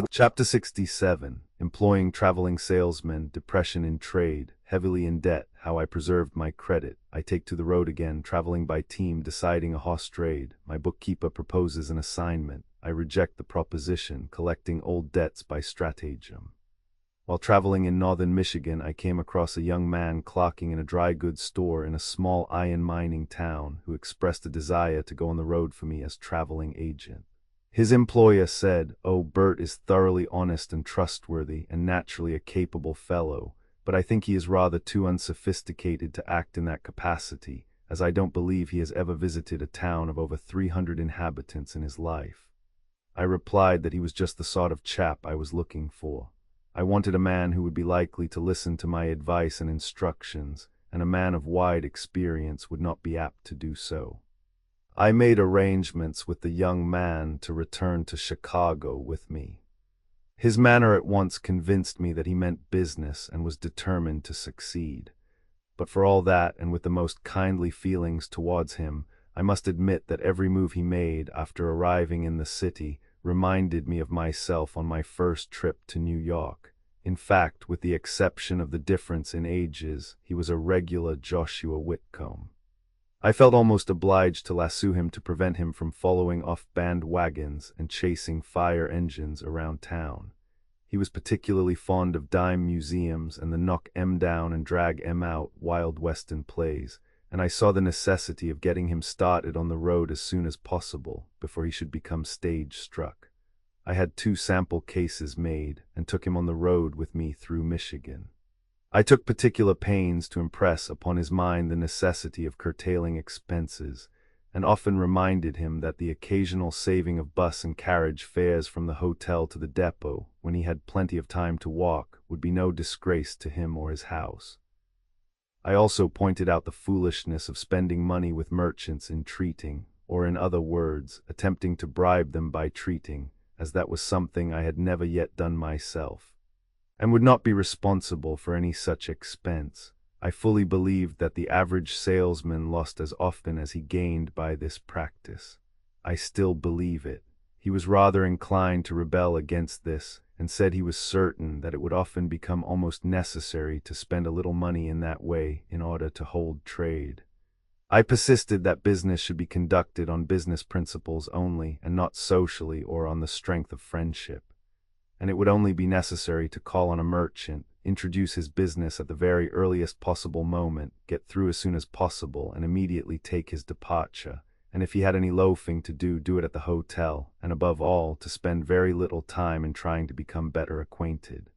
Chapter 67. Employing traveling salesmen, depression in trade, heavily in debt, how I preserved my credit. I take to the road again, traveling by team, deciding a horse trade. My bookkeeper proposes an assignment. I reject the proposition, collecting old debts by stratagem. While traveling in northern Michigan, I came across a young man clerking in a dry goods store in a small iron mining town who expressed a desire to go on the road for me as traveling agent. His employer said, "Oh, Bert is thoroughly honest and trustworthy and naturally a capable fellow, but I think he is rather too unsophisticated to act in that capacity, as I don't believe he has ever visited a town of over 300 inhabitants in his life." I replied that he was just the sort of chap I was looking for. I wanted a man who would be likely to listen to my advice and instructions, and a man of wide experience would not be apt to do so. I made arrangements with the young man to return to Chicago with me. His manner at once convinced me that he meant business and was determined to succeed. But for all that, and with the most kindly feelings towards him, I must admit that every move he made after arriving in the city reminded me of myself on my first trip to New York. In fact, with the exception of the difference in ages, he was a regular Joshua Whitcomb. I felt almost obliged to lasso him to prevent him from following off-band wagons and chasing fire engines around town. He was particularly fond of dime museums and the knock 'em down and drag 'em out Wild Western plays, and I saw the necessity of getting him started on the road as soon as possible, before he should become stage-struck. I had 2 sample cases made, and took him on the road with me through Michigan. I took particular pains to impress upon his mind the necessity of curtailing expenses, and often reminded him that the occasional saving of bus and carriage fares from the hotel to the depot, when he had plenty of time to walk, would be no disgrace to him or his house. I also pointed out the foolishness of spending money with merchants in treating, or in other words, attempting to bribe them by treating, as that was something I had never yet done myself, and would not be responsible for any such expense. I fully believed that the average salesman lost as often as he gained by this practice. I still believe it. He was rather inclined to rebel against this, and said he was certain that it would often become almost necessary to spend a little money in that way in order to hold trade. I persisted that business should be conducted on business principles only, and not socially or on the strength of friendship. And it would only be necessary to call on a merchant, introduce his business at the very earliest possible moment, get through as soon as possible, and immediately take his departure. And if he had any loafing to do, do it at the hotel, and above all, to spend very little time in trying to become better acquainted.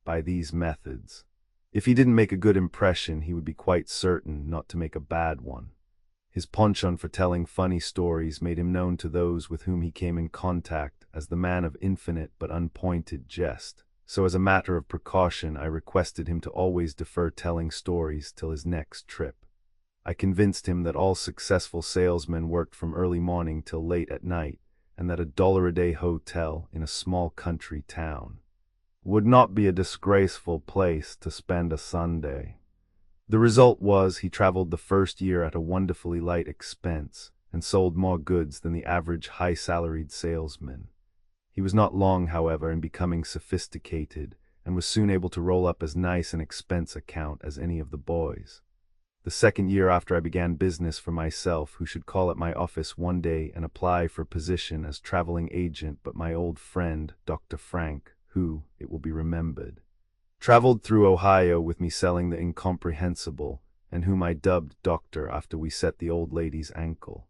By these methods, if he didn't make a good impression, he would be quite certain not to make a bad one. His penchant for telling funny stories made him known to those with whom he came in contact as the man of infinite but unpointed jest. So as a matter of precaution, I requested him to always defer telling stories till his next trip. I convinced him that all successful salesmen worked from early morning till late at night, and that $1-a-day hotel in a small country town would not be a disgraceful place to spend a Sunday. The result was he traveled the first year at a wonderfully light expense, and sold more goods than the average high-salaried salesman. He was not long, however, in becoming sophisticated, and was soon able to roll up as nice an expense account as any of the boys. The second year after I began business for myself, who should call at my office one day and apply for position as traveling agent but my old friend, Dr. Frank, who, it will be remembered, traveled through Ohio with me selling the incomprehensible, and whom I dubbed Doctor after we set the old lady's ankle.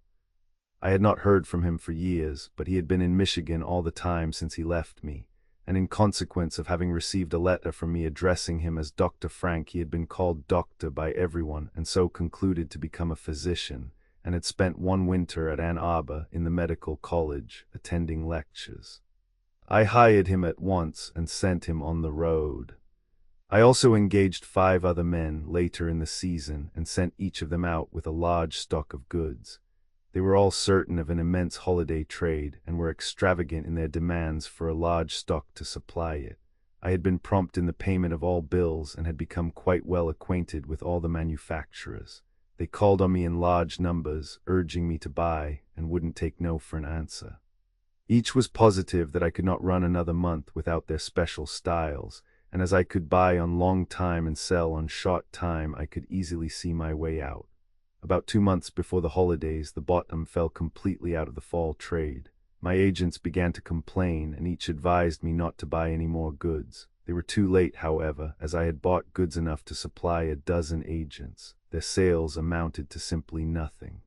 I had not heard from him for years, but he had been in Michigan all the time since he left me, and in consequence of having received a letter from me addressing him as Dr. Frank, he had been called Doctor by everyone, and so concluded to become a physician, and had spent one winter at Ann Arbor in the medical college, attending lectures. I hired him at once and sent him on the road. I also engaged 5 other men later in the season and sent each of them out with a large stock of goods. They were all certain of an immense holiday trade and were extravagant in their demands for a large stock to supply it. I had been prompt in the payment of all bills and had become quite well acquainted with all the manufacturers. They called on me in large numbers, urging me to buy, and wouldn't take no for an answer. Each was positive that I could not run another month without their special styles, and as I could buy on long time and sell on short time, I could easily see my way out. About 2 months before the holidays, the bottom fell completely out of the fall trade. My agents began to complain, and each advised me not to buy any more goods. They were too late, however, as I had bought goods enough to supply a dozen agents. Their sales amounted to simply nothing.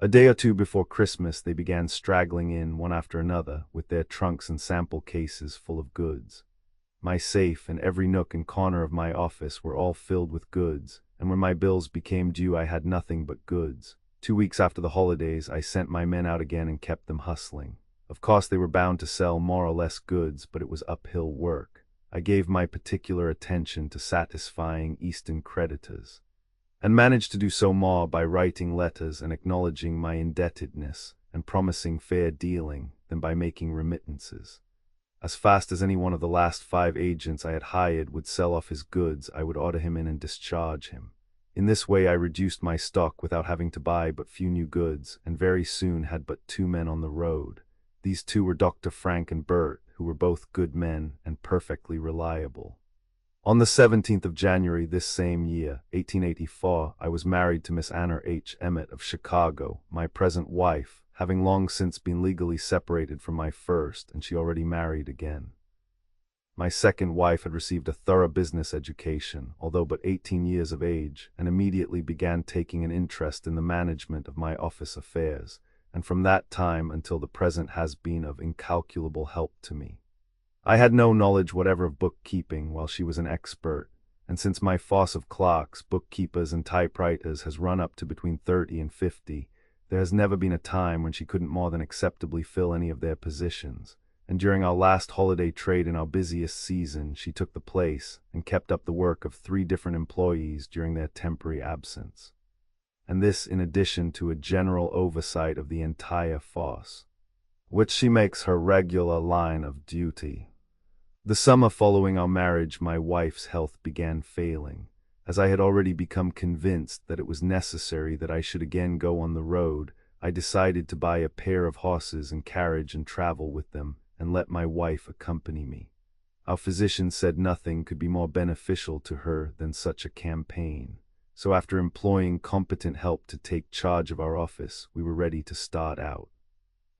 A day or two before Christmas, they began straggling in, one after another, with their trunks and sample cases full of goods. My safe and every nook and corner of my office were all filled with goods, and when my bills became due I had nothing but goods. 2 weeks after the holidays, I sent my men out again and kept them hustling. Of course they were bound to sell more or less goods, but it was uphill work. I gave my particular attention to satisfying Eastern creditors, and managed to do so more by writing letters and acknowledging my indebtedness and promising fair dealing than by making remittances. As fast as any one of the last 5 agents I had hired would sell off his goods, I would order him in and discharge him. In this way I reduced my stock without having to buy but few new goods, and very soon had but 2 men on the road. These 2 were Dr. Frank and Bert, who were both good men and perfectly reliable. On the 17th of January this same year, 1884, I was married to Miss Anna H. Emmett of Chicago, my present wife, having long since been legally separated from my first, and she already married again. My second wife had received a thorough business education, although but 18 years of age, and immediately began taking an interest in the management of my office affairs, and from that time until the present has been of incalculable help to me. I had no knowledge whatever of bookkeeping, while she was an expert, and since my force of clerks, bookkeepers, and typewriters has run up to between 30 and 50, there has never been a time when she couldn't more than acceptably fill any of their positions, and during our last holiday trade in our busiest season, she took the place and kept up the work of 3 different employees during their temporary absence, and this in addition to a general oversight of the entire force, which she makes her regular line of duty. The summer following our marriage, my wife's health began failing. As I had already become convinced that it was necessary that I should again go on the road, I decided to buy a pair of horses and carriage and travel with them, and let my wife accompany me. Our physician said nothing could be more beneficial to her than such a campaign, so after employing competent help to take charge of our office, we were ready to start out.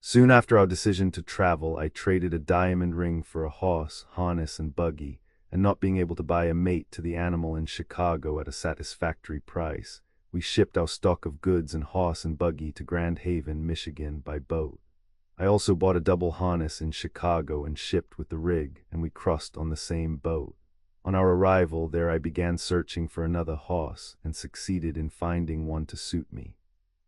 Soon after our decision to travel, I traded a diamond ring for a horse, harness, and buggy, and not being able to buy a mate to the animal in Chicago at a satisfactory price, we shipped our stock of goods and horse and buggy to Grand Haven, Michigan, by boat. I also bought a double harness in Chicago and shipped with the rig, and we crossed on the same boat. On our arrival there I began searching for another horse, and succeeded in finding one to suit me,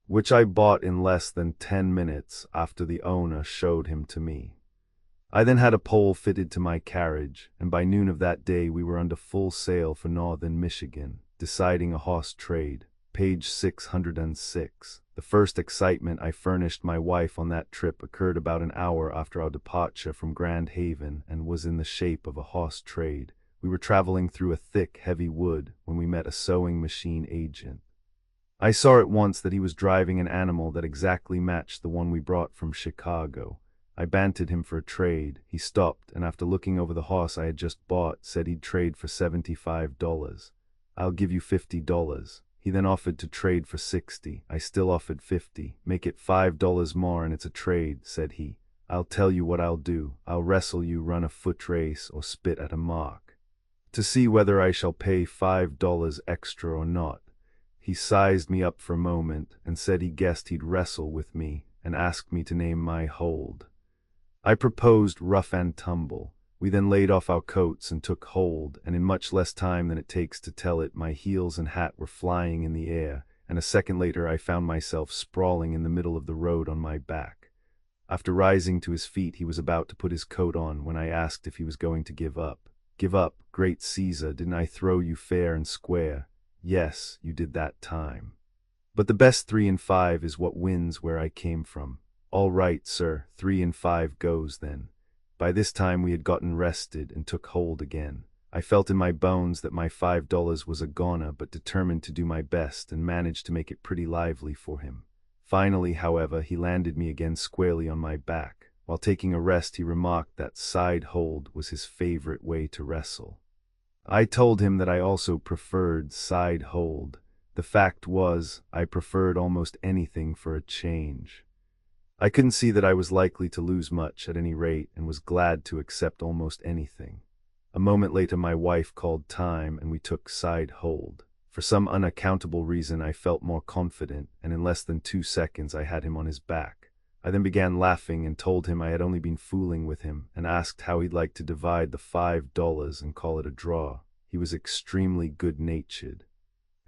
which I bought in less than 10 minutes after the owner showed him to me. I then had a pole fitted to my carriage, and by noon of that day we were under full sail for northern Michigan, deciding a horse trade. Page 606. The first excitement I furnished my wife on that trip occurred about an hour after our departure from Grand Haven and was in the shape of a horse trade. We were traveling through a thick, heavy wood when we met a sewing machine agent. I saw at once that he was driving an animal that exactly matched the one we brought from Chicago. I bantered him for a trade. He stopped, and after looking over the horse I had just bought, said he'd trade for $75. I'll give you $50. He then offered to trade for 60. I still offered 50. Make it $5 more and it's a trade, said he. I'll tell you what I'll do. I'll wrestle you, run a foot race, or spit at a mark, to see whether I shall pay $5 extra or not. He sized me up for a moment and said he guessed he'd wrestle with me and asked me to name my hold. I proposed rough and tumble. We then laid off our coats and took hold, and in much less time than it takes to tell it, my heels and hat were flying in the air, and a second later I found myself sprawling in the middle of the road on my back. After rising to his feet, he was about to put his coat on when I asked if he was going to give up. Give up? Great Caesar, didn't I throw you fair and square? Yes, you did that time. But the best 3 and 5 is what wins where I came from. All right, sir, 3 and 5 goes then. By this time we had gotten rested and took hold again. I felt in my bones that my $5 was a goner, but determined to do my best and managed to make it pretty lively for him. Finally, however, he landed me again squarely on my back. While taking a rest, he remarked that side hold was his favorite way to wrestle. I told him that I also preferred side hold. The fact was, I preferred almost anything for a change. I couldn't see that I was likely to lose much at any rate and was glad to accept almost anything. A moment later my wife called time and we took side hold. For some unaccountable reason I felt more confident, and in less than 2 seconds I had him on his back. I then began laughing and told him I had only been fooling with him and asked how he'd like to divide the $5 and call it a draw. He was extremely good-natured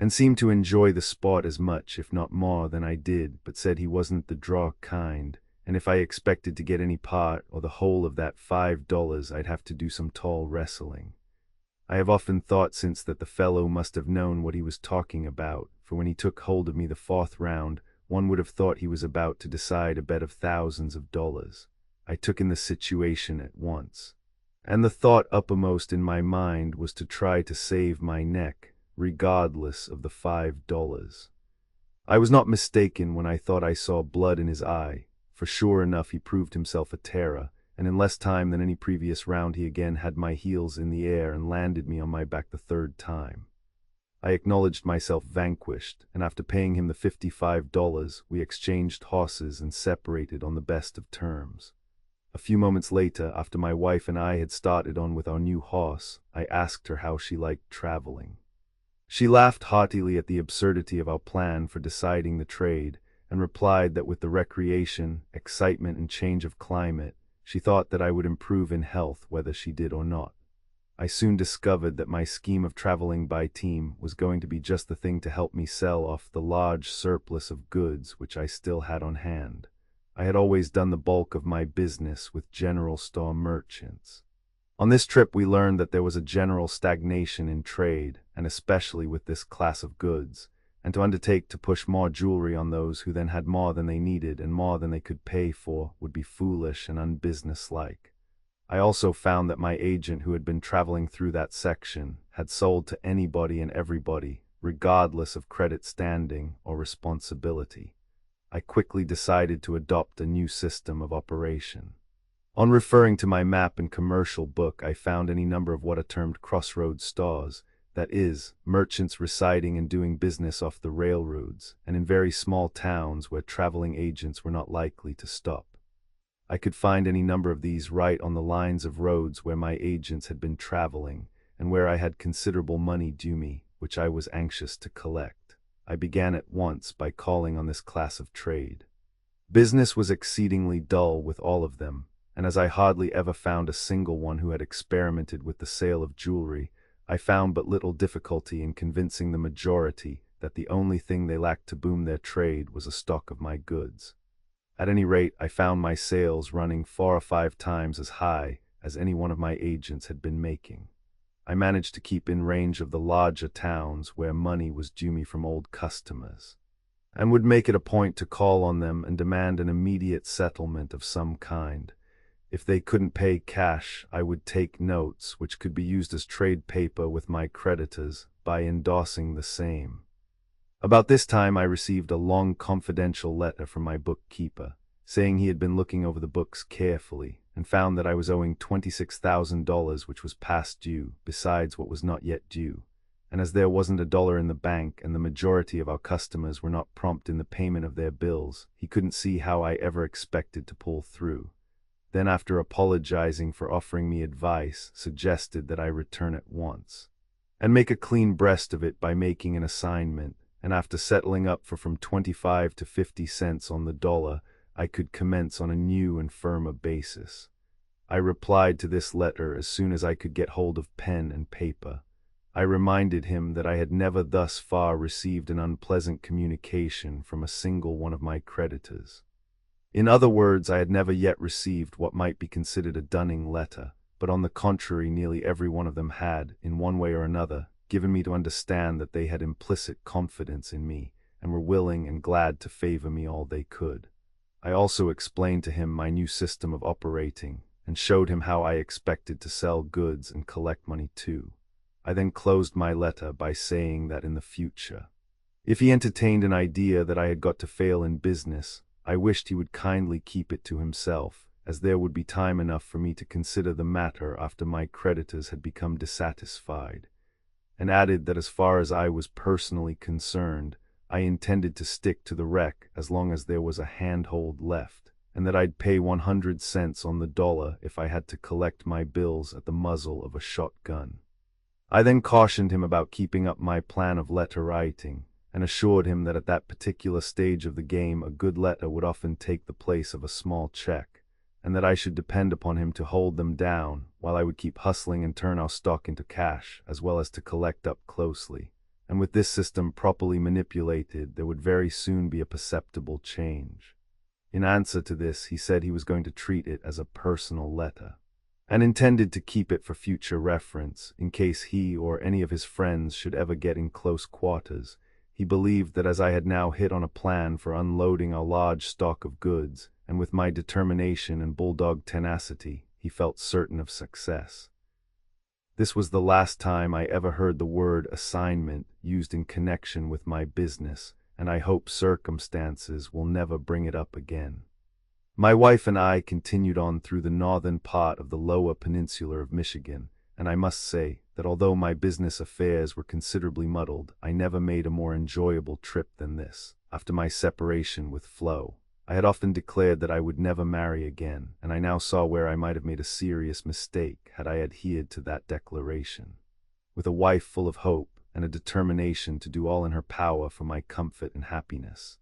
and seemed to enjoy the sport as much, if not more, than I did, but said he wasn't the draw kind, and if I expected to get any part or the whole of that $5, I'd have to do some tall wrestling. I have often thought since that the fellow must have known what he was talking about, for when he took hold of me the 4th round, one would have thought he was about to decide a bet of thousands of dollars. I took in the situation at once, and the thought uppermost in my mind was to try to save my neck, regardless of the $5. I was not mistaken when I thought I saw blood in his eye, for sure enough he proved himself a terror, and in less time than any previous round he again had my heels in the air and landed me on my back the 3rd time. I acknowledged myself vanquished, and after paying him the $55, we exchanged horses and separated on the best of terms. A few moments later, after my wife and I had started on with our new horse, I asked her how she liked traveling. She laughed heartily at the absurdity of our plan for deciding the trade, and replied that with the recreation, excitement, and change of climate, she thought that I would improve in health whether she did or not. I soon discovered that my scheme of traveling by team was going to be just the thing to help me sell off the large surplus of goods which I still had on hand. I had always done the bulk of my business with general store merchants. On this trip we learned that there was a general stagnation in trade, and especially with this class of goods, and to undertake to push more jewelry on those who then had more than they needed and more than they could pay for would be foolish and unbusinesslike. I also found that my agent, who had been traveling through that section, had sold to anybody and everybody, regardless of credit standing or responsibility. I quickly decided to adopt a new system of operation. On referring to my map and commercial book, I found any number of what are termed crossroads stores, that is, merchants residing and doing business off the railroads, and in very small towns where traveling agents were not likely to stop. I could find any number of these right on the lines of roads where my agents had been traveling, and where I had considerable money due me, which I was anxious to collect. I began at once by calling on this class of trade. Business was exceedingly dull with all of them, and as I hardly ever found a single one who had experimented with the sale of jewelry, I found but little difficulty in convincing the majority that the only thing they lacked to boom their trade was a stock of my goods. At any rate, I found my sales running 4 or 5 times as high as any one of my agents had been making. I managed to keep in range of the larger towns where money was due me from old customers, and would make it a point to call on them and demand an immediate settlement of some kind. If they couldn't pay cash, I would take notes, which could be used as trade paper with my creditors by endorsing the same. About this time I received a long confidential letter from my bookkeeper, saying he had been looking over the books carefully and found that I was owing $26,000, which was past due, besides what was not yet due. And as there wasn't a dollar in the bank and the majority of our customers were not prompt in the payment of their bills, he couldn't see how I ever expected to pull through. Then, after apologizing for offering me advice, suggested that I return at once and make a clean breast of it by making an assignment, and after settling up for from 25 to 50 cents on the dollar, I could commence on a new and firmer basis. I replied to this letter as soon as I could get hold of pen and paper. I reminded him that I had never thus far received an unpleasant communication from a single one of my creditors. In other words, I had never yet received what might be considered a dunning letter, but on the contrary, nearly every one of them had, in one way or another, given me to understand that they had implicit confidence in me and were willing and glad to favor me all they could. I also explained to him my new system of operating and showed him how I expected to sell goods and collect money too. I then closed my letter by saying that in the future, if he entertained an idea that I had got to fail in business, I wished he would kindly keep it to himself, as there would be time enough for me to consider the matter after my creditors had become dissatisfied, and added that as far as I was personally concerned, I intended to stick to the wreck as long as there was a handhold left, and that I'd pay 100 cents on the dollar if I had to collect my bills at the muzzle of a shotgun. I then cautioned him about keeping up my plan of letter writing, and assured him that at that particular stage of the game a good letter would often take the place of a small check, and that I should depend upon him to hold them down, while I would keep hustling and turn our stock into cash, as well as to collect up closely. And with this system properly manipulated, there would very soon be a perceptible change. In answer to this, he said he was going to treat it as a personal letter, and intended to keep it for future reference, in case he or any of his friends should ever get in close quarters. He believed that as I had now hit on a plan for unloading a large stock of goods, and with my determination and bulldog tenacity, he felt certain of success. This was the last time I ever heard the word assignment used in connection with my business, and I hope circumstances will never bring it up again. My wife and I continued on through the northern part of the lower peninsula of Michigan, and I must say that although my business affairs were considerably muddled, I never made a more enjoyable trip than this. After my separation with Flo, I had often declared that I would never marry again, and I now saw where I might have made a serious mistake had I adhered to that declaration. With a wife full of hope and a determination to do all in her power for my comfort and happiness,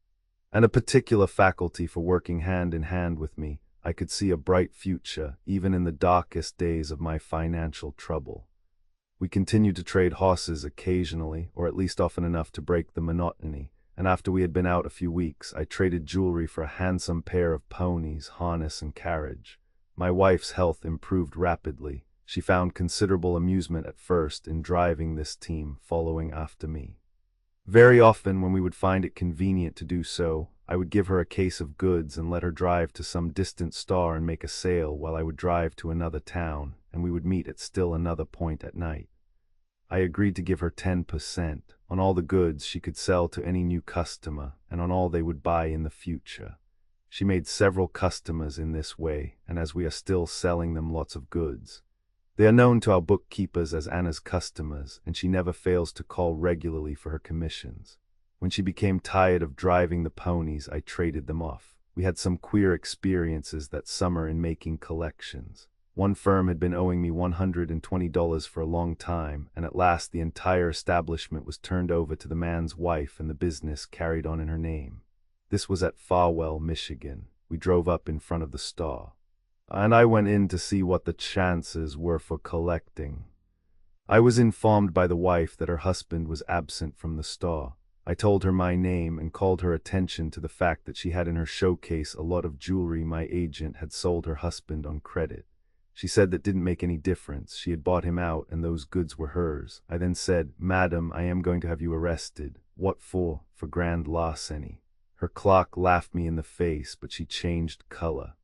and a particular faculty for working hand in hand with me, I could see a bright future even in the darkest days of my financial trouble. We continued to trade horses occasionally, or at least often enough to break the monotony, and after we had been out a few weeks, I traded jewelry for a handsome pair of ponies, harness, and carriage. My wife's health improved rapidly. She found considerable amusement at first in driving this team, following after me. Very often, when we would find it convenient to do so, I would give her a case of goods and let her drive to some distant store and make a sale while I would drive to another town, and we would meet at still another point at night. I agreed to give her 10% on all the goods she could sell to any new customer and on all they would buy in the future. She made several customers in this way, and as we are still selling them lots of goods. They are known to our bookkeepers as Anna's customers, and she never fails to call regularly for her commissions. When she became tired of driving the ponies, I traded them off. We had some queer experiences that summer in making collections. One firm had been owing me $120 for a long time, and at last the entire establishment was turned over to the man's wife and the business carried on in her name. This was at Farwell, Michigan. We drove up in front of the store, and I went in to see what the chances were for collecting. I was informed by the wife that her husband was absent from the store. I told her my name and called her attention to the fact that she had in her showcase a lot of jewelry my agent had sold her husband on credit. She said that didn't make any difference. She had bought him out and those goods were hers. I then said, "Madam, I am going to have you arrested." "What for?" "For grand larceny." Her clerk laughed me in the face, but she changed color,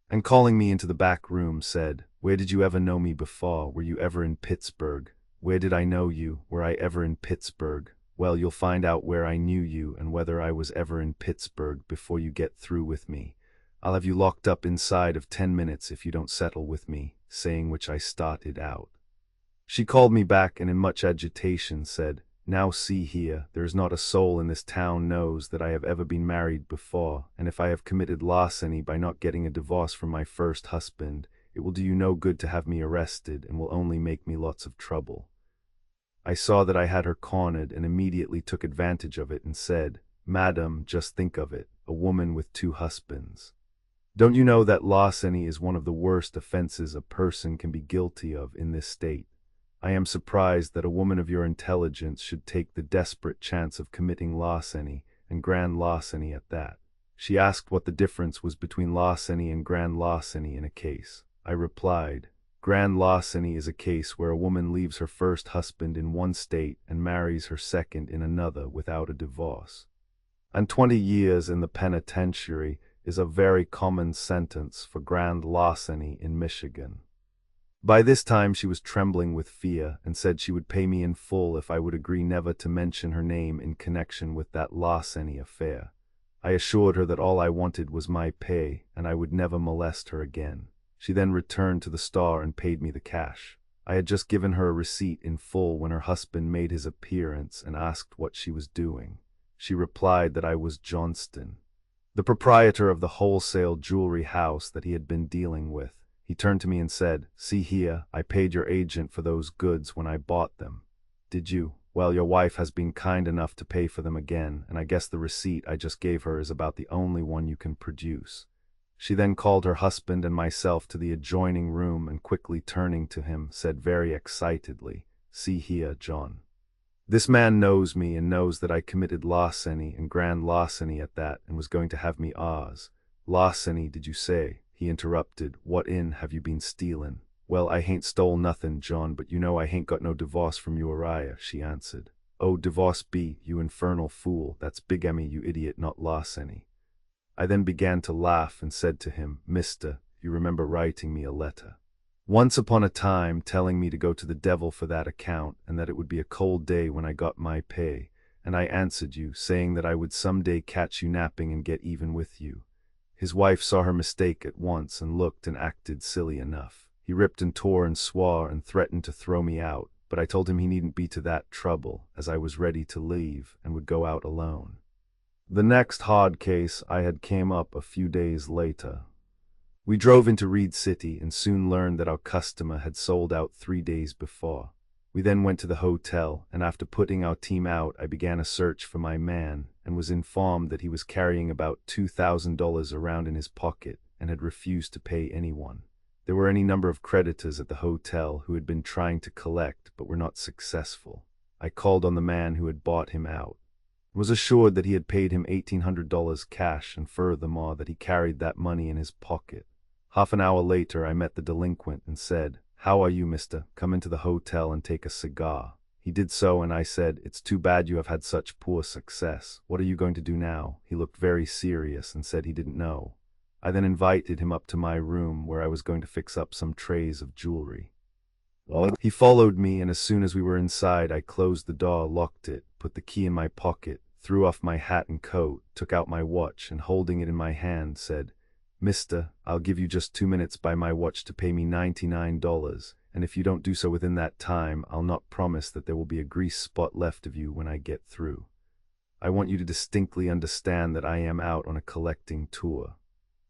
and calling me into the back room said, "Where did you ever know me before? Were you ever in Pittsburgh?" "Where did I know you? Were I ever in Pittsburgh?" "Well, you'll find out where I knew you and whether I was ever in Pittsburgh before you get through with me. I'll have you locked up inside of 10 minutes if you don't settle with me, saying which I started out. She called me back and in much agitation said, "Now see here, there is not a soul in this town knows that I have ever been married before, and if I have committed larceny by not getting a divorce from my first husband, it will do you no good to have me arrested and will only make me lots of trouble." I saw that I had her cornered and immediately took advantage of it and said, "Madam, just think of it, a woman with 2 husbands. Don't you know that larceny is one of the worst offenses a person can be guilty of in this state? I am surprised that a woman of your intelligence should take the desperate chance of committing larceny, and grand larceny at that." She asked what the difference was between larceny and grand larceny in a case. I replied, "Grand larceny is a case where a woman leaves her first husband in one state and marries her second in another without a divorce. And 20 years in the penitentiary is a very common sentence for grand larceny in Michigan." By this time she was trembling with fear and said she would pay me in full if I would agree never to mention her name in connection with that larceny affair. I assured her that all I wanted was my pay and I would never molest her again. She then returned to the store and paid me the cash. I had just given her a receipt in full when her husband made his appearance and asked what she was doing. She replied that I was Johnston, the proprietor of the wholesale jewelry house that he had been dealing with. He turned to me and said, "See here, I paid your agent for those goods when I bought them." "Did you? Well, your wife has been kind enough to pay for them again, and I guess the receipt I just gave her is about the only one you can produce." She then called her husband and myself to the adjoining room and quickly turning to him, said very excitedly, "See here, John. This man knows me and knows that I committed larceny and grand larceny at that and was going to have me ours." "Larceny, did you say?" He interrupted. "What in have you been stealin'?" "Well, I hain't stole nothin', John, but you know I hain't got no divorce from Uriah," she answered. "Oh, divorce be, you infernal fool, that's bigamy, you idiot, not larceny." I then began to laugh and said to him, "Mister, you remember writing me a letter once upon a time telling me to go to the devil for that account and that it would be a cold day when I got my pay, and I answered you, saying that I would someday catch you napping and get even with you." His wife saw her mistake at once and looked and acted silly enough. He ripped and tore and swore and threatened to throw me out, but I told him he needn't be to that trouble, as I was ready to leave and would go out alone. The next hard case I had came up a few days later. We drove into Reed City and soon learned that our customer had sold out 3 days before. We then went to the hotel, and after putting our team out, I began a search for my man and was informed that he was carrying about $2,000 around in his pocket and had refused to pay anyone. There were any number of creditors at the hotel who had been trying to collect but were not successful. I called on the man who had bought him out, was assured that he had paid him $1,800 cash and furthermore that he carried that money in his pocket. Half an hour later I met the delinquent and said, "How are you, mister? Come into the hotel and take a cigar." He did so and I said, "It's too bad you have had such poor success. What are you going to do now?" He looked very serious and said he didn't know. I then invited him up to my room where I was going to fix up some trays of jewelry. He followed me, and as soon as we were inside, I closed the door, locked it, put the key in my pocket, threw off my hat and coat, took out my watch, and holding it in my hand, said, "Mister, I'll give you just 2 minutes by my watch to pay me $99, and if you don't do so within that time, I'll not promise that there will be a grease spot left of you when I get through. I want you to distinctly understand that I am out on a collecting tour.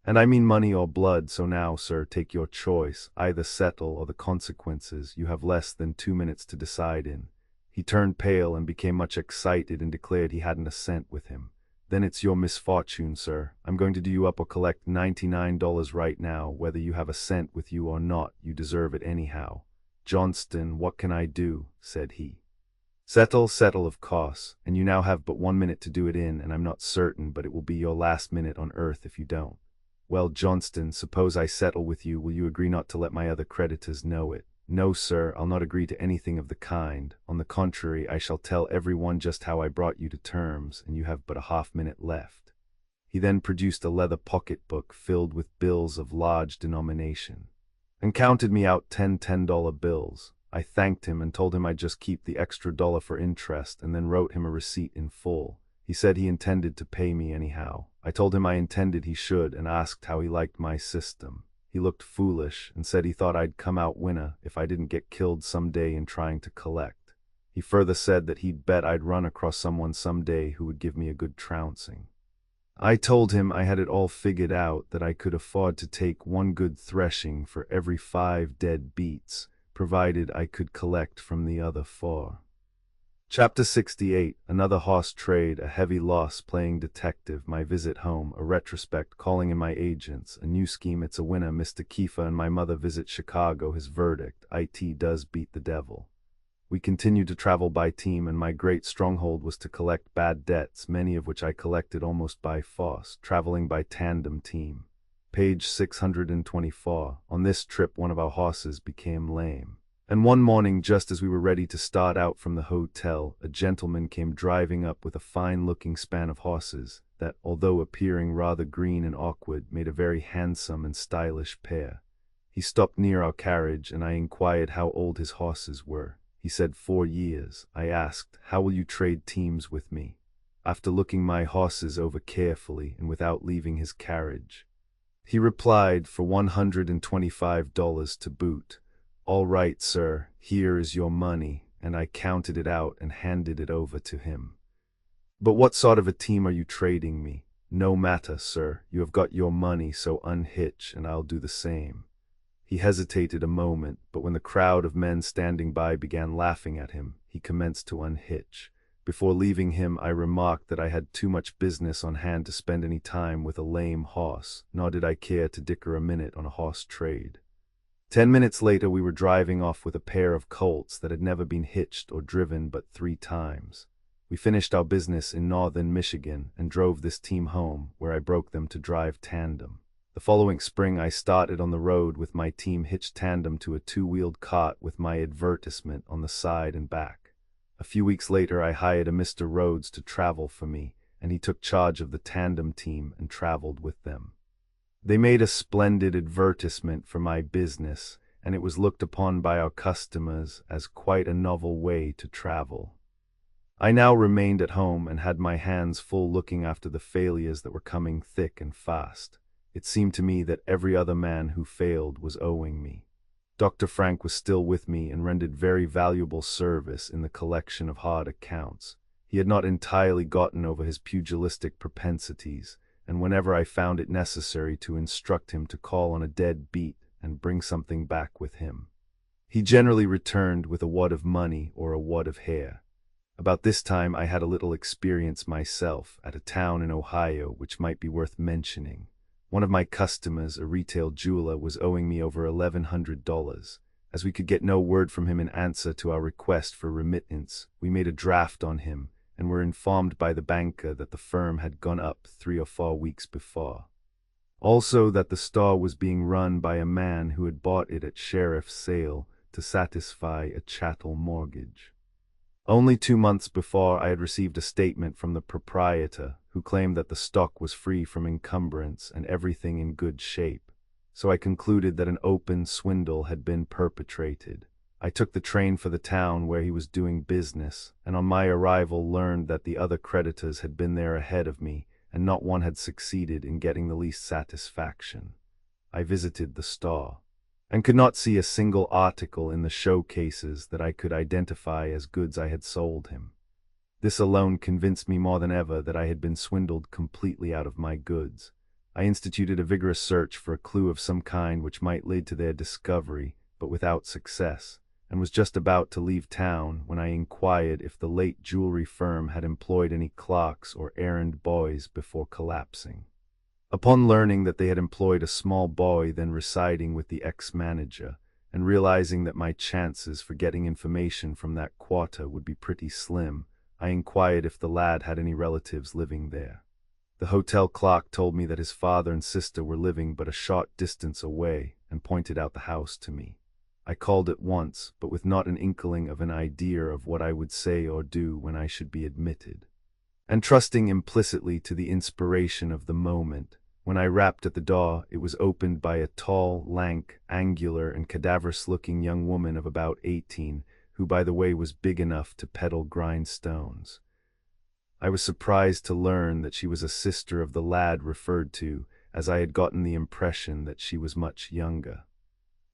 And I mean money or blood, so now, sir, take your choice, either settle or the consequences. You have less than 2 minutes to decide in." He turned pale and became much excited and declared he hadn't a cent with him. "Then it's your misfortune, sir. I'm going to do you up or collect $99 right now. Whether you have a cent with you or not, you deserve it anyhow." "Johnston, what can I do?" said he. Settle, of course, and you now have but 1 minute to do it in, and I'm not certain, but it will be your last minute on earth if you don't." "Well, Johnston, suppose I settle with you, will you agree not to let my other creditors know it?" "No, sir, I'll not agree to anything of the kind. On the contrary, I shall tell everyone just how I brought you to terms, and you have but a half-minute left." He then produced a leather pocketbook filled with bills of large denomination, and counted me out 10 $10 bills. I thanked him and told him I'd just keep the extra dollar for interest, and then wrote him a receipt in full. He said he intended to pay me anyhow. I told him I intended he should and asked how he liked my system. He looked foolish and said he thought I'd come out winner if I didn't get killed someday in trying to collect. He further said that he'd bet I'd run across someone someday who would give me a good trouncing. I told him I had it all figured out, that I could afford to take one good threshing for every 5 dead beats, provided I could collect from the other 4. Chapter 68, Another Horse Trade, a heavy loss, playing detective, my visit home, a retrospect, calling in my agents, a new scheme, it's a winner, Mr. Kiefer and my mother visit Chicago, his verdict, IT does beat the devil. We continued to travel by team, and my great stronghold was to collect bad debts, many of which I collected almost by force, traveling by tandem team. Page 624. On this trip, one of our horses became lame. And one morning, just as we were ready to start out from the hotel, a gentleman came driving up with a fine-looking span of horses that, although appearing rather green and awkward, made a very handsome and stylish pair. He stopped near our carriage, and I inquired how old his horses were. He said 4 years. I asked, "How will you trade teams with me?" After looking my horses over carefully and without leaving his carriage, he replied, "For $125 to boot." "All right, sir, here is your money," and I counted it out and handed it over to him. "But what sort of a team are you trading me?" "No matter, sir, you have got your money, so unhitch and I'll do the same." He hesitated a moment, but when the crowd of men standing by began laughing at him, he commenced to unhitch. Before leaving him, I remarked that I had too much business on hand to spend any time with a lame horse, nor did I care to dicker a minute on a horse trade. 10 minutes later, we were driving off with a pair of colts that had never been hitched or driven but 3 times. We finished our business in northern Michigan and drove this team home, where I broke them to drive tandem. The following spring, I started on the road with my team hitched tandem to a 2-wheeled cart with my advertisement on the side and back. A few weeks later, I hired a Mr. Rhodes to travel for me, and he took charge of the tandem team and traveled with them. They made a splendid advertisement for my business, and it was looked upon by our customers as quite a novel way to travel. I now remained at home and had my hands full looking after the failures that were coming thick and fast. It seemed to me that every other man who failed was owing me. Dr. Frank was still with me and rendered very valuable service in the collection of hard accounts. He had not entirely gotten over his pugilistic propensities, and whenever I found it necessary to instruct him to call on a dead beat and bring something back with him, he generally returned with a wad of money or a wad of hair. About this time I had a little experience myself at a town in Ohio which might be worth mentioning. One of my customers, a retail jeweler, was owing me over $1,100. As we could get no word from him in answer to our request for remittance, we made a draft on him and were informed by the banker that the firm had gone up 3 or 4 weeks before. Also that the store was being run by a man who had bought it at sheriff's sale to satisfy a chattel mortgage. Only 2 months before, I had received a statement from the proprietor, who claimed that the stock was free from encumbrance and everything in good shape. So I concluded that an open swindle had been perpetrated. I took the train for the town where he was doing business, and on my arrival learned that the other creditors had been there ahead of me, and not one had succeeded in getting the least satisfaction. I visited the store, and could not see a single article in the showcases that I could identify as goods I had sold him. This alone convinced me more than ever that I had been swindled completely out of my goods. I instituted a vigorous search for a clue of some kind which might lead to their discovery, but without success, and was just about to leave town when I inquired if the late jewelry firm had employed any clerks or errand boys before collapsing. Upon learning that they had employed a small boy then residing with the ex-manager, and realizing that my chances for getting information from that quarter would be pretty slim, I inquired if the lad had any relatives living there. The hotel clerk told me that his father and sister were living but a short distance away, and pointed out the house to me. I called at once, but with not an inkling of an idea of what I would say or do when I should be admitted. And trusting implicitly to the inspiration of the moment, when I rapped at the door, it was opened by a tall, lank, angular, and cadaverous-looking young woman of about 18, who, by the way, was big enough to peddle grindstones. I was surprised to learn that she was a sister of the lad referred to, as I had gotten the impression that she was much younger.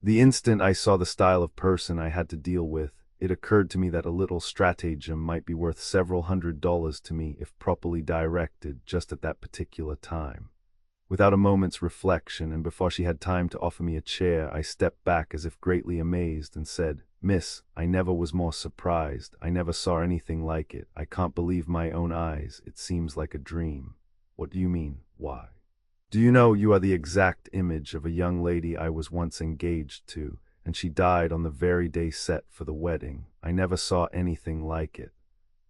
The instant I saw the style of person I had to deal with, it occurred to me that a little stratagem might be worth several $100s to me if properly directed just at that particular time. Without a moment's reflection, and before she had time to offer me a chair, I stepped back as if greatly amazed and said, "Miss, I never was more surprised. I never saw anything like it. I can't believe my own eyes. It seems like a dream." "What do you mean? Why?" "Do you know you are the exact image of a young lady I was once engaged to, and she died on the very day set for the wedding. I never saw anything like it."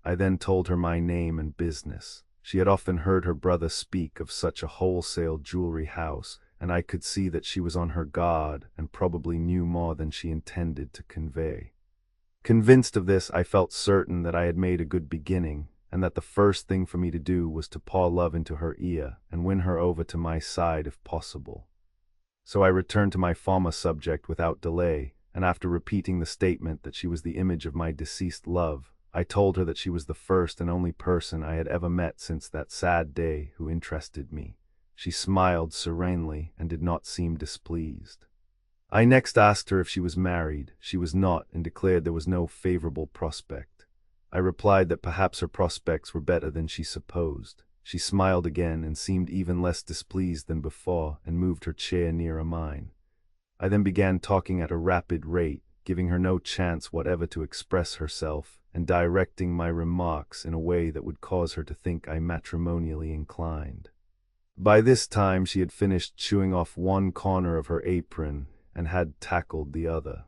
I then told her my name and business. She had often heard her brother speak of such a wholesale jewelry house, and I could see that she was on her guard and probably knew more than she intended to convey. Convinced of this, I felt certain that I had made a good beginning, and that the first thing for me to do was to pour love into her ear and win her over to my side if possible. So I returned to my former subject without delay, and after repeating the statement that she was the image of my deceased love, I told her that she was the first and only person I had ever met since that sad day who interested me. She smiled serenely and did not seem displeased. I next asked her if she was married. She was not, and declared there was no favorable prospect. I replied that perhaps her prospects were better than she supposed. She smiled again and seemed even less displeased than before, and moved her chair nearer mine. I then began talking at a rapid rate, giving her no chance whatever to express herself, and directing my remarks in a way that would cause her to think I matrimonially inclined. By this time she had finished chewing off one corner of her apron and had tackled the other.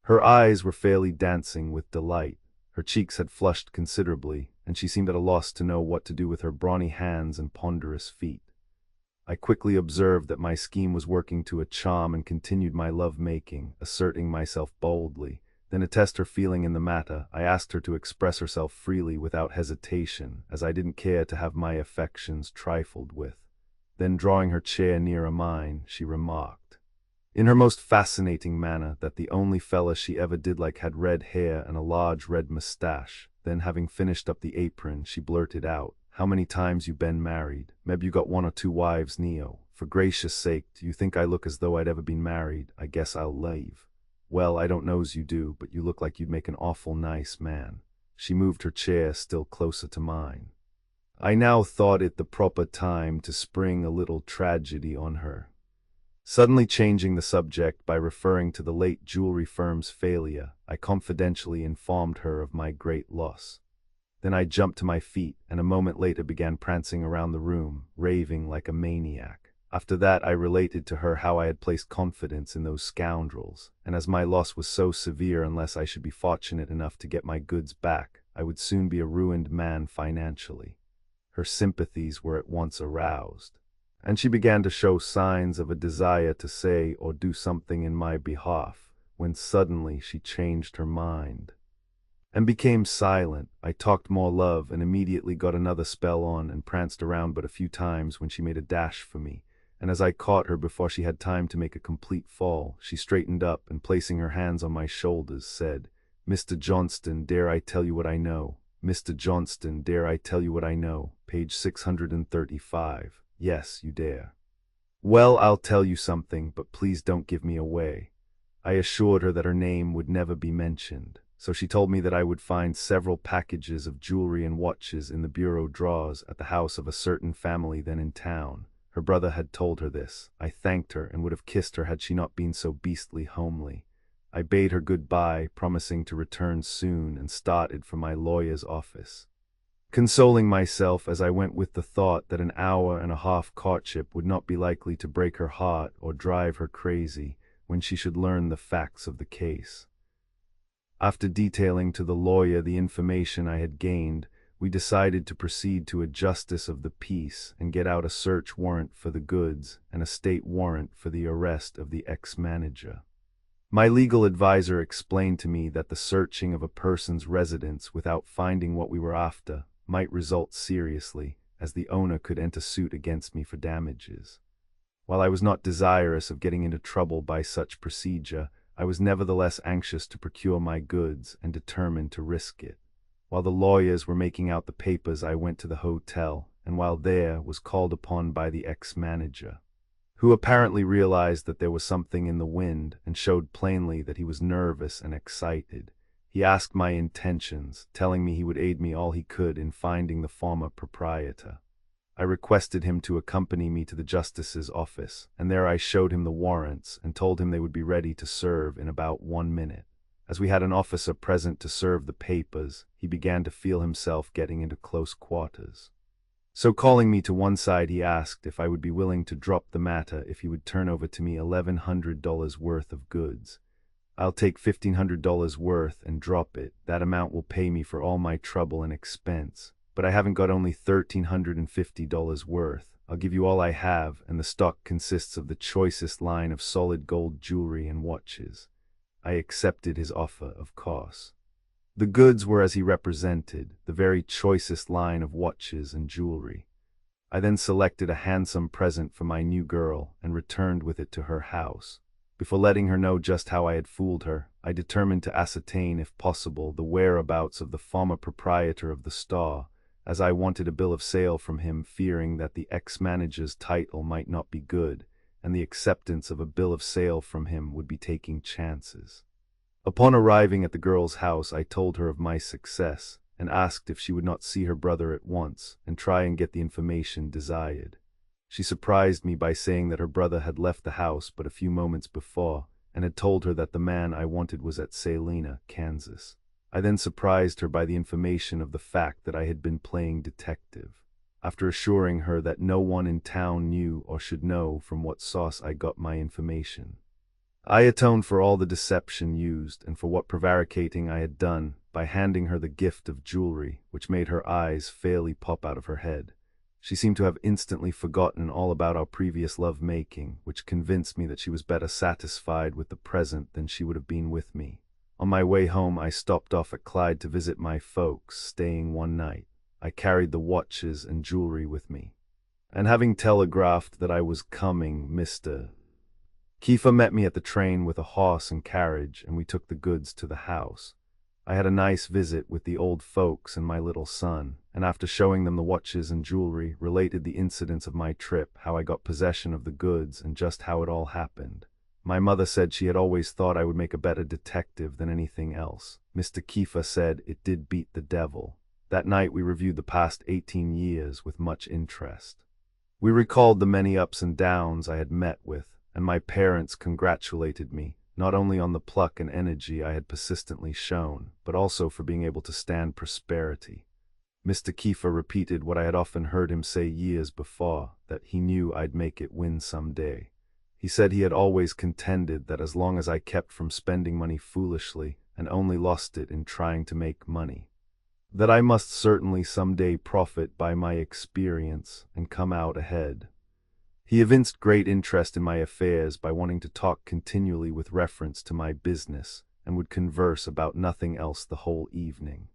Her eyes were fairly dancing with delight. Her cheeks had flushed considerably, and she seemed at a loss to know what to do with her brawny hands and ponderous feet. I quickly observed that my scheme was working to a charm and continued my love-making, asserting myself boldly. Then, to test her feeling in the matter, I asked her to express herself freely without hesitation, as I didn't care to have my affections trifled with. Then, drawing her chair nearer mine, she remarked, in her most fascinating manner, that the only fella she ever did like had red hair and a large red mustache. Then, having finished up the apron, she blurted out, "How many times you been married? Meb you got 1 or 2 wives, Neo. For gracious sake, do you think I look as though I'd ever been married? I guess I'll leave." "Well, I don't know's you do, but you look like you'd make an awful nice man." She moved her chair still closer to mine. I now thought it the proper time to spring a little tragedy on her, suddenly changing the subject by referring to the late jewelry firm's failure. I confidentially informed her of my great loss. Then I jumped to my feet, and a moment later began prancing around the room, raving like a maniac. After that I related to her how I had placed confidence in those scoundrels, and as my loss was so severe, unless I should be fortunate enough to get my goods back, I would soon be a ruined man financially. Her sympathies were at once aroused, and she began to show signs of a desire to say or do something in my behalf, when suddenly she changed her mind and became silent. I talked more love and immediately got another spell on and pranced around but a few times when she made a dash for me, and as I caught her before she had time to make a complete fall, she straightened up and, placing her hands on my shoulders, said, "Mr. Johnston, dare I tell you what I know? Mr. Johnston, dare I tell you what I know?" Page 635. "Yes, you dare." "Well, I'll tell you something, but please don't give me away." I assured her that her name would never be mentioned. So she told me that I would find several packages of jewelry and watches in the bureau drawers at the house of a certain family then in town. Her brother had told her this. I thanked her and would have kissed her had she not been so beastly homely. I bade her goodbye, promising to return soon, and started for my lawyer's office, consoling myself as I went with the thought that an hour and a half courtship would not be likely to break her heart or drive her crazy when she should learn the facts of the case. After detailing to the lawyer the information I had gained, we decided to proceed to a justice of the peace and get out a search warrant for the goods and a state warrant for the arrest of the ex-manager. My legal advisor explained to me that the searching of a person's residence without finding what we were after might result seriously, as the owner could enter suit against me for damages. While I was not desirous of getting into trouble by such procedure, I was nevertheless anxious to procure my goods and determined to risk it. While the lawyers were making out the papers, I went to the hotel, and while there, was called upon by the ex-manager, who apparently realized that there was something in the wind and showed plainly that he was nervous and excited. He asked my intentions, telling me he would aid me all he could in finding the former proprietor. I requested him to accompany me to the justice's office, and there I showed him the warrants and told him they would be ready to serve in about 1 minute. As we had an officer present to serve the papers, he began to feel himself getting into close quarters. So calling me to one side, he asked if I would be willing to drop the matter if he would turn over to me $1,100 worth of goods. I'll take $1,500 worth and drop it. That amount will pay me for all my trouble and expense. But I haven't got only $1,350 worth. I'll give you all I have, and the stock consists of the choicest line of solid gold jewelry and watches. I accepted his offer, of course. The goods were as he represented, the very choicest line of watches and jewelry. I then selected a handsome present for my new girl and returned with it to her house. Before letting her know just how I had fooled her, I determined to ascertain, if possible, the whereabouts of the former proprietor of the store, as I wanted a bill of sale from him, fearing that the ex-manager's title might not be good, and the acceptance of a bill of sale from him would be taking chances. Upon arriving at the girl's house, I told her of my success, and asked if she would not see her brother at once and try and get the information desired. She surprised me by saying that her brother had left the house but a few moments before, and had told her that the man I wanted was at Salina, Kansas. I then surprised her by the information of the fact that I had been playing detective, after assuring her that no one in town knew or should know from what source I got my information. I atoned for all the deception used and for what prevaricating I had done by handing her the gift of jewelry, which made her eyes fairly pop out of her head. She seemed to have instantly forgotten all about our previous love-making, which convinced me that she was better satisfied with the present than she would have been with me. On my way home, I stopped off at Clyde to visit my folks, staying one night. I carried the watches and jewelry with me. And having telegraphed that I was coming, Mr. Kiefer met me at the train with a horse and carriage, and we took the goods to the house. I had a nice visit with the old folks and my little son, and after showing them the watches and jewelry, related the incidents of my trip, how I got possession of the goods, and just how it all happened. My mother said she had always thought I would make a better detective than anything else. Mr. Kiefer said it did beat the devil. That night we reviewed the past 18 years with much interest. We recalled the many ups and downs I had met with, and my parents congratulated me, not only on the pluck and energy I had persistently shown, but also for being able to stand prosperity. Mr. Kiefer repeated what I had often heard him say years before, that he knew I'd make it win someday. He said he had always contended that as long as I kept from spending money foolishly and only lost it in trying to make money, that I must certainly someday profit by my experience and come out ahead. He evinced great interest in my affairs by wanting to talk continually with reference to my business, and would converse about nothing else the whole evening.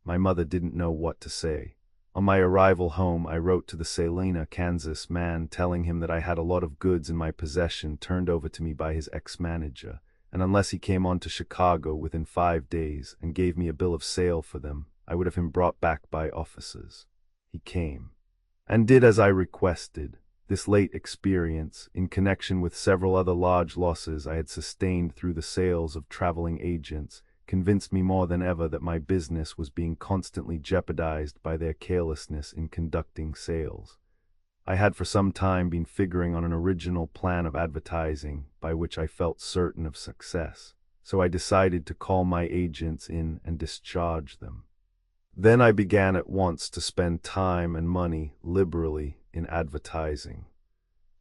My mother didn't know what to say. On my arrival home, I wrote to the Salina, Kansas man, telling him that I had a lot of goods in my possession turned over to me by his ex-manager, and unless he came on to Chicago within 5 days and gave me a bill of sale for them, I would have him brought back by officers. He came, and did as I requested. This late experience, in connection with several other large losses I had sustained through the sales of traveling agents, convinced me more than ever that my business was being constantly jeopardized by their carelessness in conducting sales. I had for some time been figuring on an original plan of advertising by which I felt certain of success, so I decided to call my agents in and discharge them. Then I began at once to spend time and money liberally in advertising.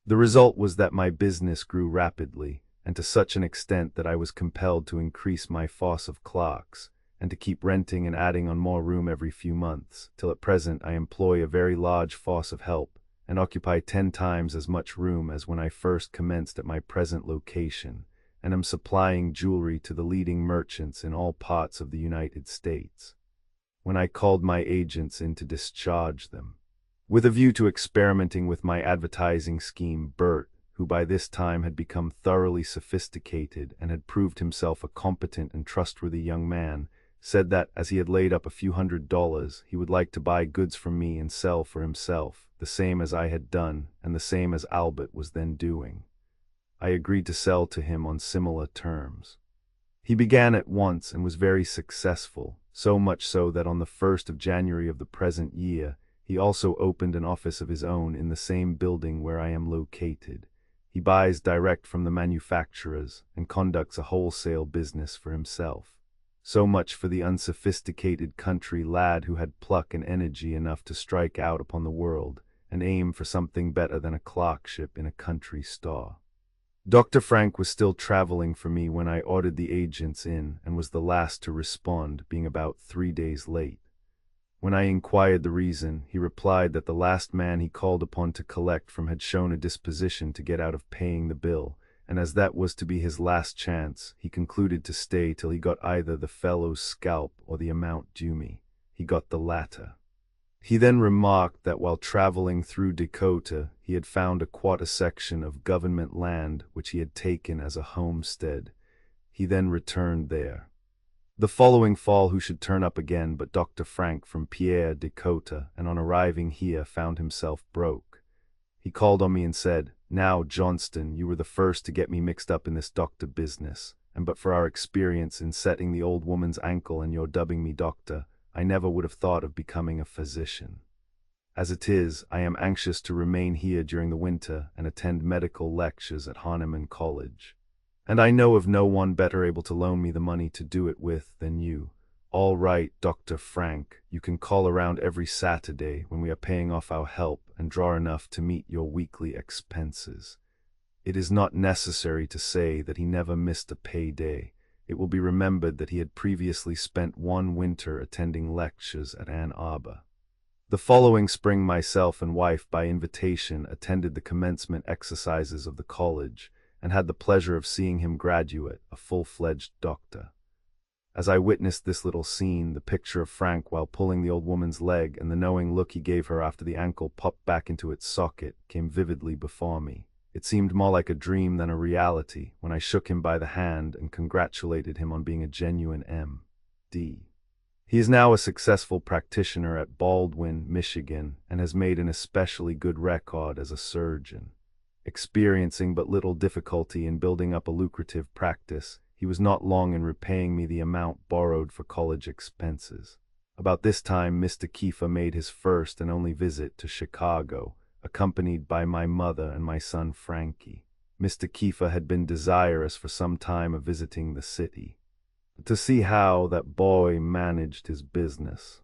The result was that my business grew rapidly, and to such an extent that I was compelled to increase my force of clerks, and to keep renting and adding on more room every few months, till at present I employ a very large force of help, and occupy 10 times as much room as when I first commenced at my present location, and am supplying jewelry to the leading merchants in all parts of the United States. When I called my agents in to discharge them, with a view to experimenting with my advertising scheme, Bert, who by this time had become thoroughly sophisticated and had proved himself a competent and trustworthy young man, said that, as he had laid up a few $100s, he would like to buy goods from me and sell for himself, the same as I had done, and the same as Albert was then doing. I agreed to sell to him on similar terms. He began at once and was very successful, so much so that on the 1st of January of the present year, he also opened an office of his own in the same building where I am located. He buys direct from the manufacturers and conducts a wholesale business for himself. So much for the unsophisticated country lad who had pluck and energy enough to strike out upon the world and aim for something better than a clerkship in a country store. Dr. Frank was still traveling for me when I ordered the agents in and was the last to respond, being about 3 days late. When I inquired the reason, he replied that the last man he called upon to collect from had shown a disposition to get out of paying the bill, and as that was to be his last chance, he concluded to stay till he got either the fellow's scalp or the amount due me. He got the latter. He then remarked that while traveling through Dakota, he had found a quarter section of government land which he had taken as a homestead. He then returned there. The following fall who should turn up again but Dr. Frank from Pierre, Dakota, and on arriving here found himself broke. He called on me and said, "Now, Johnston, you were the first to get me mixed up in this doctor business, and but for our experience in setting the old woman's ankle and your dubbing me doctor, I never would have thought of becoming a physician. As it is, I am anxious to remain here during the winter and attend medical lectures at Hahnemann College. And I know of no one better able to loan me the money to do it with than you. All right, Dr. Frank, you can call around every Saturday when we are paying off our help and draw enough to meet your weekly expenses." It is not necessary to say that he never missed a payday. It will be remembered that he had previously spent one winter attending lectures at Ann Arbor. The following spring myself and wife by invitation attended the commencement exercises of the college, and had the pleasure of seeing him graduate, a full-fledged doctor. As I witnessed this little scene, the picture of Frank while pulling the old woman's leg and the knowing look he gave her after the ankle popped back into its socket came vividly before me. It seemed more like a dream than a reality when I shook him by the hand and congratulated him on being a genuine M.D. He is now a successful practitioner at Baldwin, Michigan, and has made an especially good record as a surgeon. Experiencing but little difficulty in building up a lucrative practice, he was not long in repaying me the amount borrowed for college expenses. About this time, Mr. Kiefer made his first and only visit to Chicago, accompanied by my mother and my son Frankie. Mr. Kiefer had been desirous for some time of visiting the city, to see how that boy managed his business.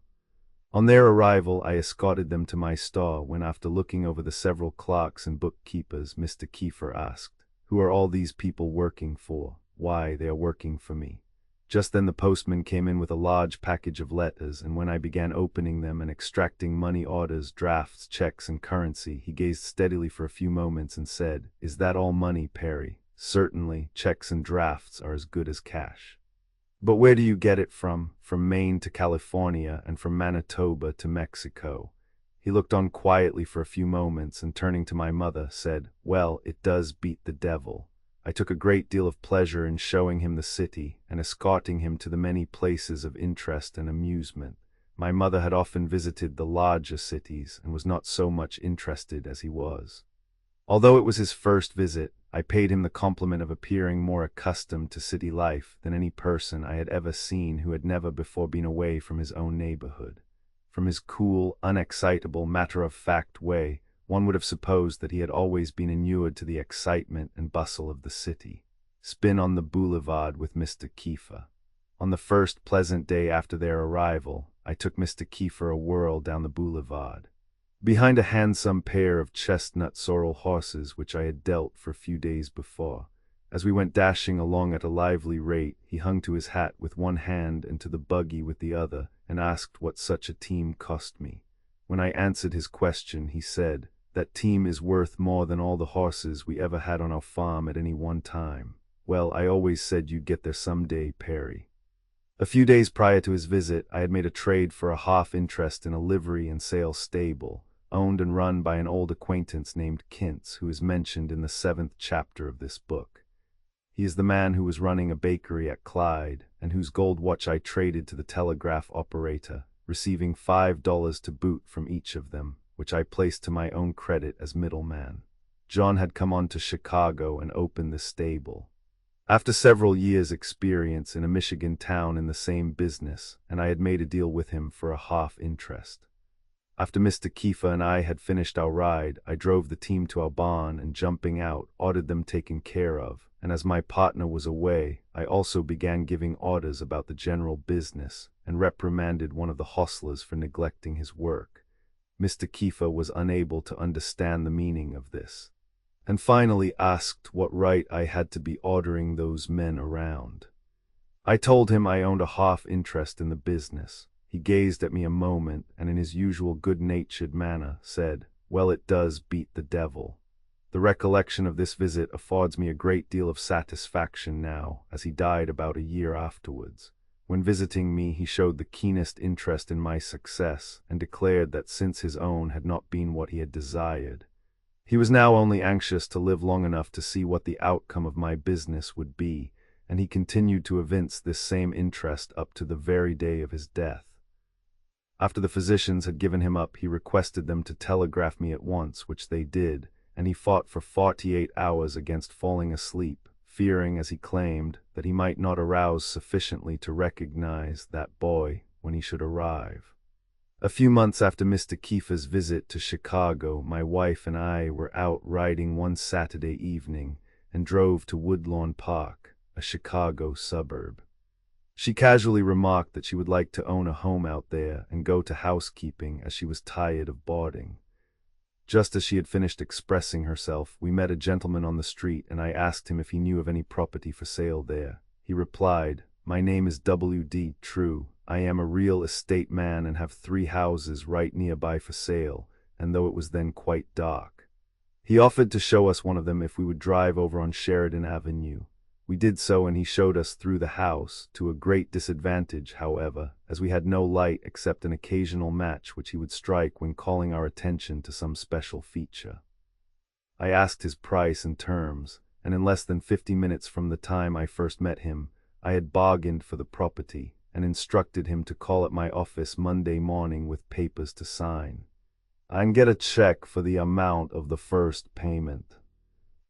On their arrival, I escorted them to my store when, after looking over the several clerks and bookkeepers, Mr. Kiefer asked, "Who are all these people working for?" "Why, they are working for me." Just then the postman came in with a large package of letters, and when I began opening them and extracting money orders, drafts, checks, and currency, he gazed steadily for a few moments and said, "Is that all money, Perry?" "Certainly, checks and drafts are as good as cash." "But where do you get it from?" "From Maine to California and from Manitoba to Mexico." He looked on quietly for a few moments and turning to my mother said, "Well, it does beat the devil." I took a great deal of pleasure in showing him the city and escorting him to the many places of interest and amusement. My mother had often visited the larger cities and was not so much interested as he was. Although it was his first visit, I paid him the compliment of appearing more accustomed to city life than any person I had ever seen who had never before been away from his own neighborhood. From his cool, unexcitable, matter-of-fact way, one would have supposed that he had always been inured to the excitement and bustle of the city. Spin on the boulevard with Mr. Kiefer. On the first pleasant day after their arrival, I took Mr. Kiefer a whirl down the boulevard. Behind a handsome pair of chestnut sorrel horses which I had dealt for a few days before. As we went dashing along at a lively rate, he hung to his hat with one hand and to the buggy with the other, and asked what such a team cost me. When I answered his question, he said, "That team is worth more than all the horses we ever had on our farm at any one time." "Well, I always said you'd get there some day, Perry." A few days prior to his visit, I had made a trade for a half interest in a livery and sale stable, owned and run by an old acquaintance named Kintz, who is mentioned in the 7th chapter of this book. He is the man who was running a bakery at Clyde, and whose gold watch I traded to the telegraph operator, receiving $5 to boot from each of them, which I placed to my own credit as middleman. John had come on to Chicago and opened the stable. After several years' experience in a Michigan town in the same business, and I had made a deal with him for a half interest. After Mr. Kiefer and I had finished our ride, I drove the team to our barn and, jumping out, ordered them taken care of, and as my partner was away, I also began giving orders about the general business and reprimanded one of the hustlers for neglecting his work. Mr. Kiefer was unable to understand the meaning of this, and finally asked what right I had to be ordering those men around. I told him I owned a half interest in the business. He gazed at me a moment and in his usual good-natured manner said, "Well, it does beat the devil." The recollection of this visit affords me a great deal of satisfaction now, as he died about a year afterwards. When visiting me, he showed the keenest interest in my success and declared that since his own had not been what he had desired, he was now only anxious to live long enough to see what the outcome of my business would be, and he continued to evince this same interest up to the very day of his death. After the physicians had given him up, he requested them to telegraph me at once, which they did, and he fought for 48 hours against falling asleep, fearing, as he claimed, that he might not arouse sufficiently to recognize that boy when he should arrive. A few months after Mr. Kiefer's visit to Chicago, my wife and I were out riding one Saturday evening and drove to Woodlawn Park, a Chicago suburb. She casually remarked that she would like to own a home out there and go to housekeeping as she was tired of boarding. Just as she had finished expressing herself, we met a gentleman on the street and I asked him if he knew of any property for sale there. He replied, "My name is W.D. True. I am a real estate man and have 3 houses right nearby for sale," and though it was then quite dark, he offered to show us one of them if we would drive over on Sheridan Avenue. We did so and he showed us through the house, to a great disadvantage, however, as we had no light except an occasional match which he would strike when calling our attention to some special feature. I asked his price and terms, and in less than 50 minutes from the time I first met him, I had bargained for the property and instructed him to call at my office Monday morning with papers to sign, and get a check for the amount of the first payment.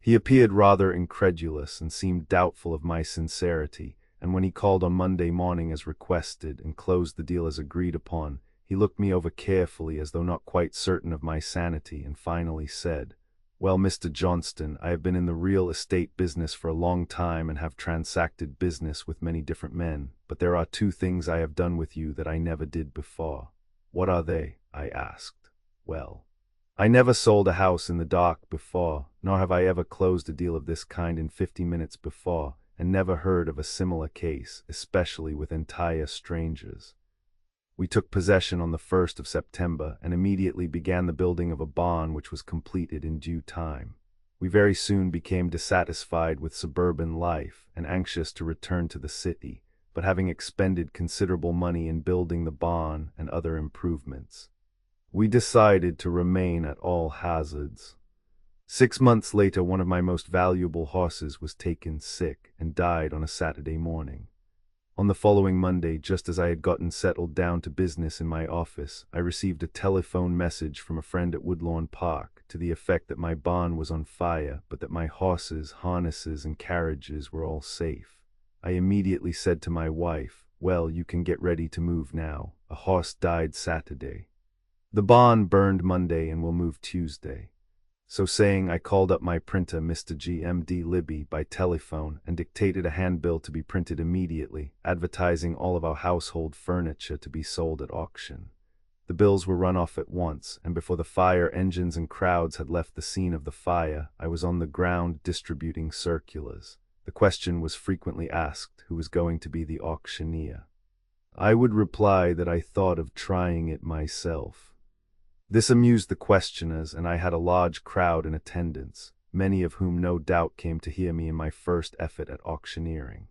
He appeared rather incredulous and seemed doubtful of my sincerity, and when he called on Monday morning as requested and closed the deal as agreed upon, he looked me over carefully as though not quite certain of my sanity and finally said, "Well, Mr. Johnston, I have been in the real estate business for a long time and have transacted business with many different men, but there are 2 things I have done with you that I never did before." "What are they?" I asked. "Well, I never sold a house in the dark before, nor have I ever closed a deal of this kind in 50 minutes before, and never heard of a similar case, especially with entire strangers." We took possession on the 1st of September and immediately began the building of a barn which was completed in due time. We very soon became dissatisfied with suburban life and anxious to return to the city, but having expended considerable money in building the barn and other improvements, we decided to remain at all hazards. 6 months later, one of my most valuable horses was taken sick and died on a Saturday morning. On the following Monday, just as I had gotten settled down to business in my office, I received a telephone message from a friend at Woodlawn Park to the effect that my barn was on fire, but that my horses, harnesses, and carriages were all safe. I immediately said to my wife, "Well, you can get ready to move now. A horse died Saturday. The barn burned Monday and will move Tuesday." So saying, I called up my printer, Mr. G.M.D. Libby, by telephone and dictated a handbill to be printed immediately, advertising all of our household furniture to be sold at auction. The bills were run off at once, and before the fire engines and crowds had left the scene of the fire, I was on the ground distributing circulars. The question was frequently asked who was going to be the auctioneer. I would reply that I thought of trying it myself. This amused the questioners, and I had a large crowd in attendance, many of whom no doubt came to hear me in my first effort at auctioneering.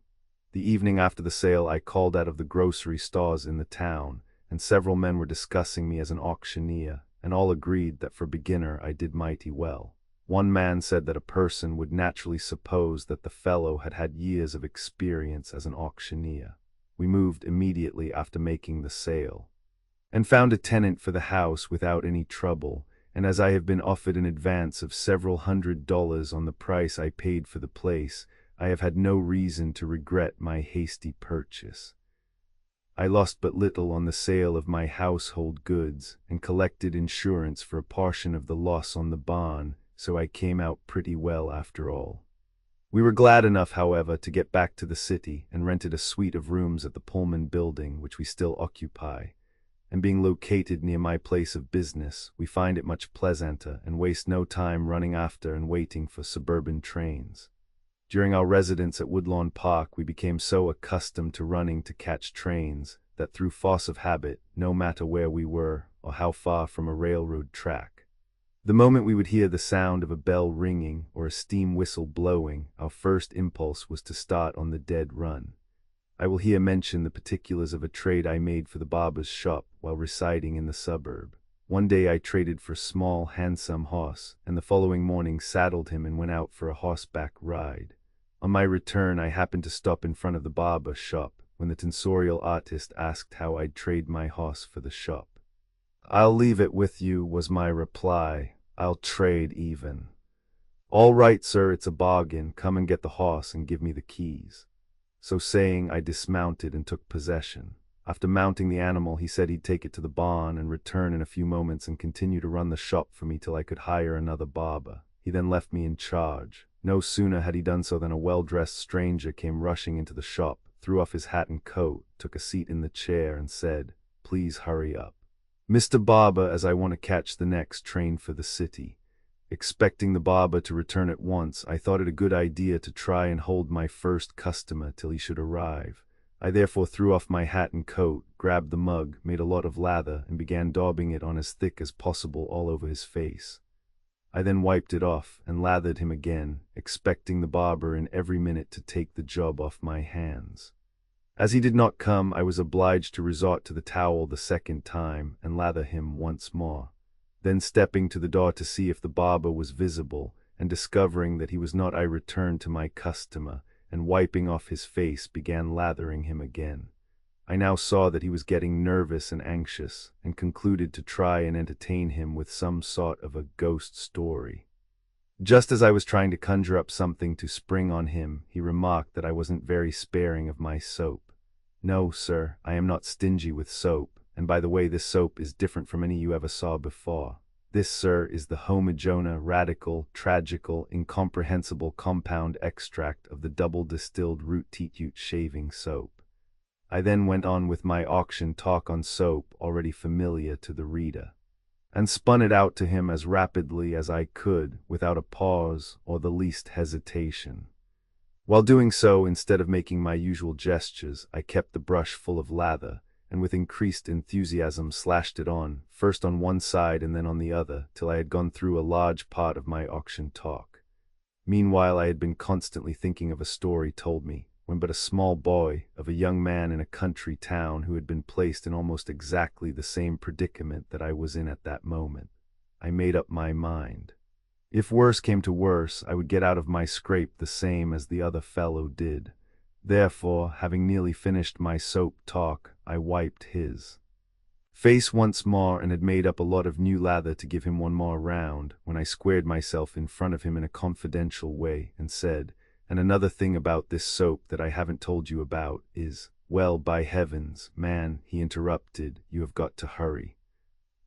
The evening after the sale, I called out of the grocery stores in the town, and several men were discussing me as an auctioneer, and all agreed that for beginner I did mighty well. One man said that a person would naturally suppose that the fellow had had years of experience as an auctioneer. We moved immediately after making the sale, and found a tenant for the house without any trouble, and as I have been offered an advance of several $100s on the price I paid for the place, I have had no reason to regret my hasty purchase. I lost but little on the sale of my household goods, and collected insurance for a portion of the loss on the barn, so I came out pretty well after all. We were glad enough, however, to get back to the city, and rented a suite of rooms at the Pullman building, which we still occupy. And being located near my place of business, we find it much pleasanter and waste no time running after and waiting for suburban trains. During our residence at Woodlawn Park, we became so accustomed to running to catch trains that through force of habit, no matter where we were or how far from a railroad track, the moment we would hear the sound of a bell ringing or a steam whistle blowing, our first impulse was to start on the dead run. I will here mention the particulars of a trade I made for the barber's shop while residing in the suburb. One day I traded for a small, handsome horse, and the following morning saddled him and went out for a horseback ride. On my return, I happened to stop in front of the barber's shop, when the tonsorial artist asked how I'd trade my horse for the shop. "I'll leave it with you," was my reply. "I'll trade even." "All right, sir, it's a bargain. Come and get the horse and give me the keys." So saying, I dismounted and took possession. After mounting the animal, he said he'd take it to the barn and return in a few moments and continue to run the shop for me till I could hire another barber. He then left me in charge. No sooner had he done so than a well-dressed stranger came rushing into the shop, threw off his hat and coat, took a seat in the chair, and said, "Please hurry up, Mr. Barber, as I want to catch the next train for the city." Expecting the barber to return at once, I thought it a good idea to try and hold my first customer till he should arrive. I therefore threw off my hat and coat, grabbed the mug, made a lot of lather, and began daubing it on as thick as possible all over his face. I then wiped it off and lathered him again, expecting the barber in every minute to take the job off my hands. As he did not come, I was obliged to resort to the towel the second time and lather him once more. Then stepping to the door to see if the barber was visible, and discovering that he was not, I returned to my customer, and wiping off his face began lathering him again. I now saw that he was getting nervous and anxious, and concluded to try and entertain him with some sort of a ghost story. Just as I was trying to conjure up something to spring on him, he remarked that I wasn't very sparing of my soap. "No, sir, I am not stingy with soap, and by the way, this soap is different from any you ever saw before. This, sir, is the Homogena Radical Tragical Incomprehensible Compound Extract of the double-distilled root teat shaving soap." I then went on with my auction talk on soap already familiar to the reader, and spun it out to him as rapidly as I could, without a pause or the least hesitation. While doing so, instead of making my usual gestures, I kept the brush full of lather, and with increased enthusiasm slashed it on, first on one side and then on the other, till I had gone through a large part of my auction talk. Meanwhile, I had been constantly thinking of a story told me, when but a small boy, of a young man in a country town who had been placed in almost exactly the same predicament that I was in at that moment. I made up my mind. If worse came to worse, I would get out of my scrape the same as the other fellow did. Therefore, having nearly finished my soap talk, I wiped his face once more and had made up a lot of new lather to give him one more round, when I squared myself in front of him in a confidential way and said, "And another thing about this soap that I haven't told you about is—" "Well, by heavens, man," he interrupted, "you have got to hurry."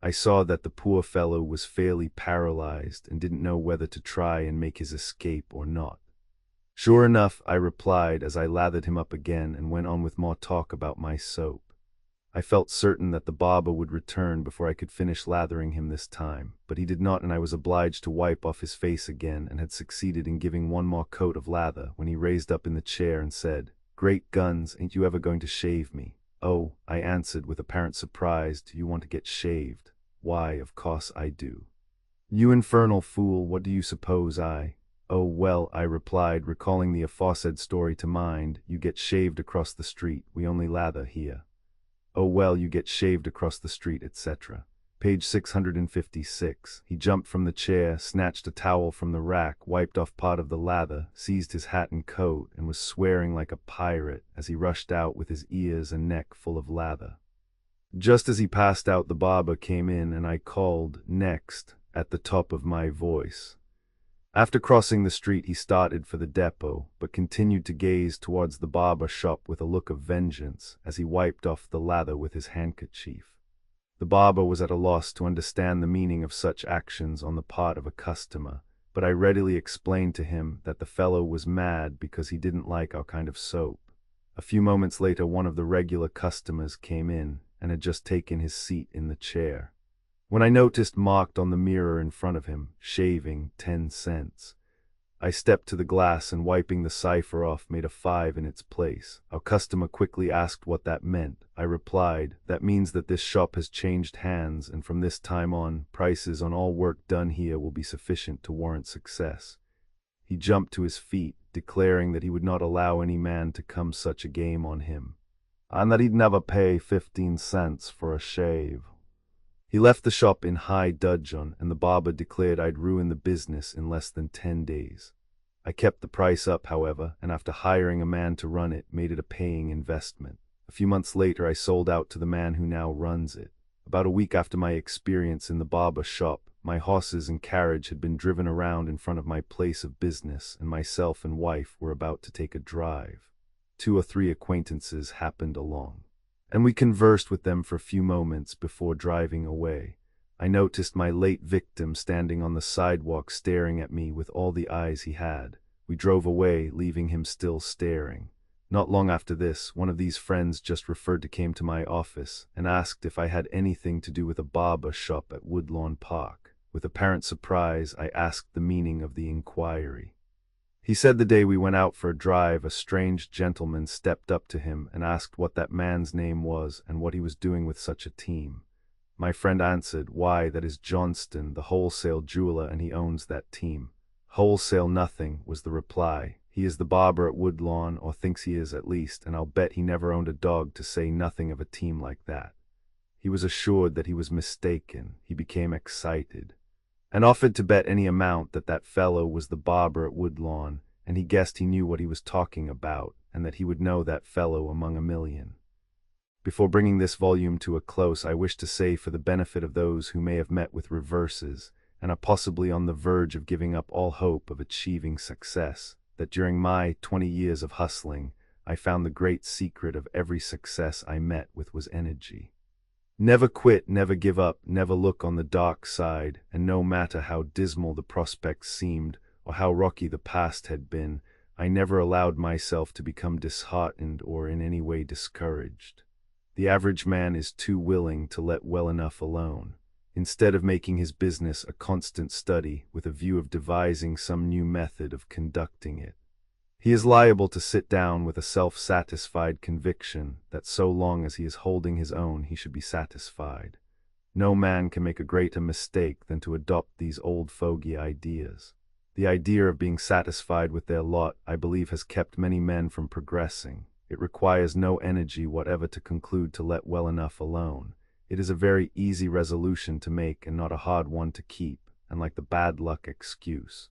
I saw that the poor fellow was fairly paralyzed and didn't know whether to try and make his escape or not. "Sure enough," I replied as I lathered him up again and went on with more talk about my soap. I felt certain that the barber would return before I could finish lathering him this time, but he did not, and I was obliged to wipe off his face again, and had succeeded in giving one more coat of lather when he raised up in the chair and said, "Great guns, ain't you ever going to shave me?" "Oh," I answered with apparent surprise, "do you want to get shaved?" "Why, of course I do." "You infernal fool, what do you suppose I—" "Oh, well," I replied, recalling the aforesaid story to mind, "you get shaved across the street, we only lather here." "Oh, well, you get shaved across the street, etc." Page 656. He jumped from the chair, snatched a towel from the rack, wiped off part of the lather, seized his hat and coat, and was swearing like a pirate as he rushed out with his ears and neck full of lather. Just as he passed out, the barber came in, and I called, "Next," at the top of my voice. After crossing the street, he started for the depot, but continued to gaze towards the barber shop with a look of vengeance as he wiped off the lather with his handkerchief. The barber was at a loss to understand the meaning of such actions on the part of a customer, but I readily explained to him that the fellow was mad because he didn't like our kind of soap. A few moments later, one of the regular customers came in and had just taken his seat in the chair. When I noticed marked on the mirror in front of him, "Shaving, 10 cents," I stepped to the glass and, wiping the cipher off, made a 5 in its place. Our customer quickly asked what that meant. I replied, "That means that this shop has changed hands, and from this time on, prices on all work done here will be sufficient to warrant success." He jumped to his feet, declaring that he would not allow any man to come such a game on him, and that he'd never pay 15 cents for a shave. He left the shop in high dudgeon, and the barber declared I'd ruin the business in less than 10 days. I kept the price up, however, and after hiring a man to run it, made it a paying investment. A few months later, I sold out to the man who now runs it. About a week after my experience in the barber shop, my horses and carriage had been driven around in front of my place of business, and myself and wife were about to take a drive. 2 or 3 acquaintances happened along, and we conversed with them for a few moments before driving away. I noticed my late victim standing on the sidewalk staring at me with all the eyes he had. We drove away, leaving him still staring. Not long after this, one of these friends just referred to came to my office and asked if I had anything to do with a barber shop at Woodlawn Park. With apparent surprise, I asked the meaning of the inquiry. He said the day we went out for a drive, a strange gentleman stepped up to him and asked what that man's name was and what he was doing with such a team. My friend answered, "Why, that is Johnston, the wholesale jeweler, and he owns that team." "Wholesale nothing," was the reply. "He is the barber at Woodlawn, or thinks he is at least, and I'll bet he never owned a dog, to say nothing of a team like that." He was assured that he was mistaken. He became excited and offered to bet any amount that that fellow was the barber at Woodlawn, and he guessed he knew what he was talking about, and that he would know that fellow among a million. Before bringing this volume to a close, I wish to say, for the benefit of those who may have met with reverses and are possibly on the verge of giving up all hope of achieving success, that during my 20 years of hustling, I found the great secret of every success I met with was energy. Never quit, never give up, never look on the dark side, and no matter how dismal the prospects seemed or how rocky the past had been, I never allowed myself to become disheartened or in any way discouraged. The average man is too willing to let well enough alone. Instead of making his business a constant study with a view of devising some new method of conducting it, he is liable to sit down with a self-satisfied conviction that so long as he is holding his own, he should be satisfied. No man can make a greater mistake than to adopt these old fogey ideas. The idea of being satisfied with their lot, I believe, has kept many men from progressing. It requires no energy whatever to conclude to let well enough alone. It is a very easy resolution to make and not a hard one to keep, and like the bad luck excuse,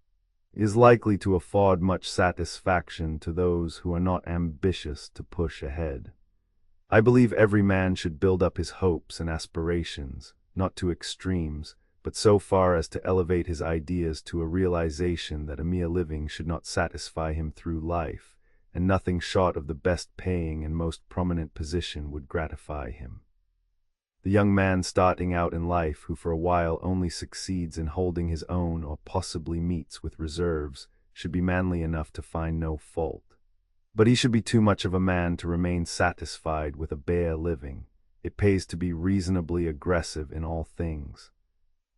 is likely to afford much satisfaction to those who are not ambitious to push ahead. I believe every man should build up his hopes and aspirations, not to extremes, but so far as to elevate his ideas to a realization that a mere living should not satisfy him through life, and nothing short of the best paying and most prominent position would gratify him. The young man starting out in life who for a while only succeeds in holding his own or possibly meets with reserves should be manly enough to find no fault. But he should be too much of a man to remain satisfied with a bare living. It pays to be reasonably aggressive in all things.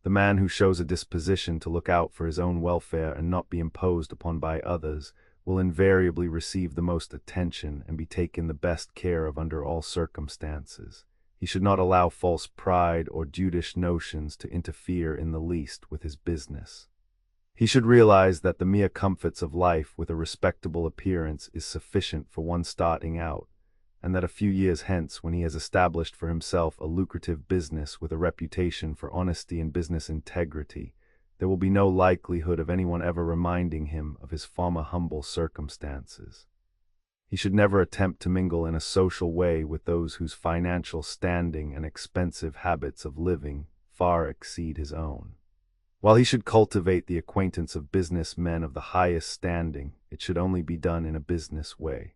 The man who shows a disposition to look out for his own welfare and not be imposed upon by others will invariably receive the most attention and be taken the best care of under all circumstances. He should not allow false pride or dudish notions to interfere in the least with his business. He should realize that the mere comforts of life with a respectable appearance is sufficient for one starting out, and that a few years hence, when he has established for himself a lucrative business with a reputation for honesty and business integrity, there will be no likelihood of anyone ever reminding him of his former humble circumstances. He should never attempt to mingle in a social way with those whose financial standing and expensive habits of living far exceed his own. While he should cultivate the acquaintance of business men of the highest standing, it should only be done in a business way.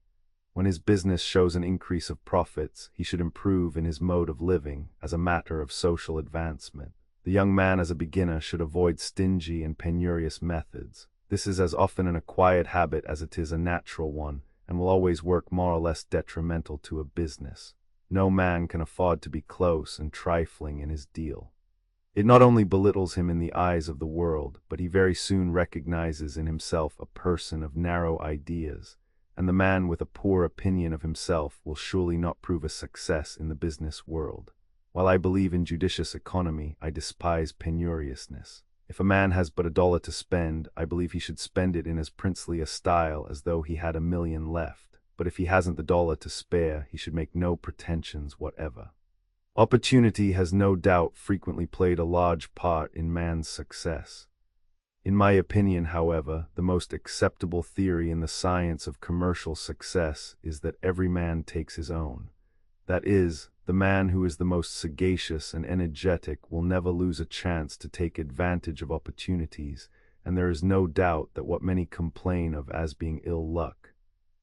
When his business shows an increase of profits, he should improve in his mode of living as a matter of social advancement. The young man as a beginner should avoid stingy and penurious methods. This is as often an acquired habit as it is a natural one, and will always work more or less detrimental to a business. No man can afford to be close and trifling in his deal. It not only belittles him in the eyes of the world, but he very soon recognizes in himself a person of narrow ideas, and the man with a poor opinion of himself will surely not prove a success in the business world. While I believe in judicious economy, I despise penuriousness. If a man has but $1 to spend, I believe he should spend it in as princely a style as though he had $1 million left. But if he hasn't the $1 to spare, he should make no pretensions whatever. Opportunity has no doubt frequently played a large part in man's success. In my opinion, however, the most acceptable theory in the science of commercial success is that every man takes his own. That is, the man who is the most sagacious and energetic will never lose a chance to take advantage of opportunities, and there is no doubt that what many complain of as being ill luck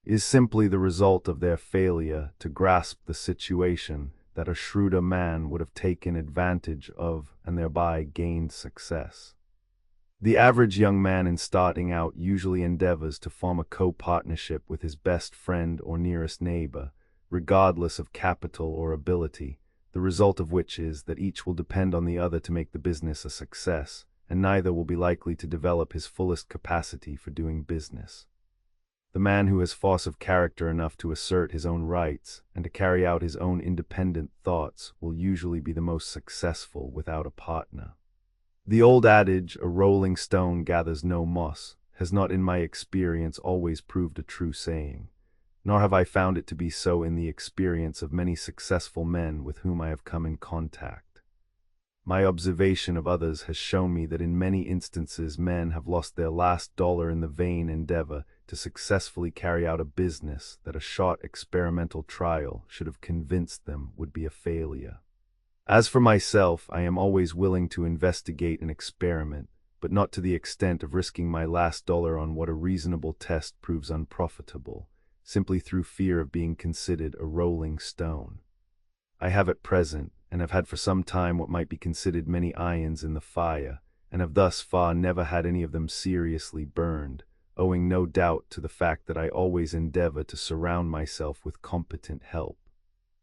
is simply the result of their failure to grasp the situation that a shrewder man would have taken advantage of and thereby gained success. The average young man in starting out usually endeavors to form a co-partnership with his best friend or nearest neighbor, regardless of capital or ability, the result of which is that each will depend on the other to make the business a success, and neither will be likely to develop his fullest capacity for doing business. The man who has force of character enough to assert his own rights and to carry out his own independent thoughts will usually be the most successful without a partner. The old adage, "a rolling stone gathers no moss," has not in my experience always proved a true saying, nor have I found it to be so in the experience of many successful men with whom I have come in contact. My observation of others has shown me that in many instances men have lost their last dollar in the vain endeavor to successfully carry out a business that a short experimental trial should have convinced them would be a failure. As for myself, I am always willing to investigate an experiment, but not to the extent of risking my last dollar on what a reasonable test proves unprofitable, simply through fear of being considered a rolling stone. I have at present, and have had for some time, what might be considered many irons in the fire, and have thus far never had any of them seriously burned, owing no doubt to the fact that I always endeavor to surround myself with competent help,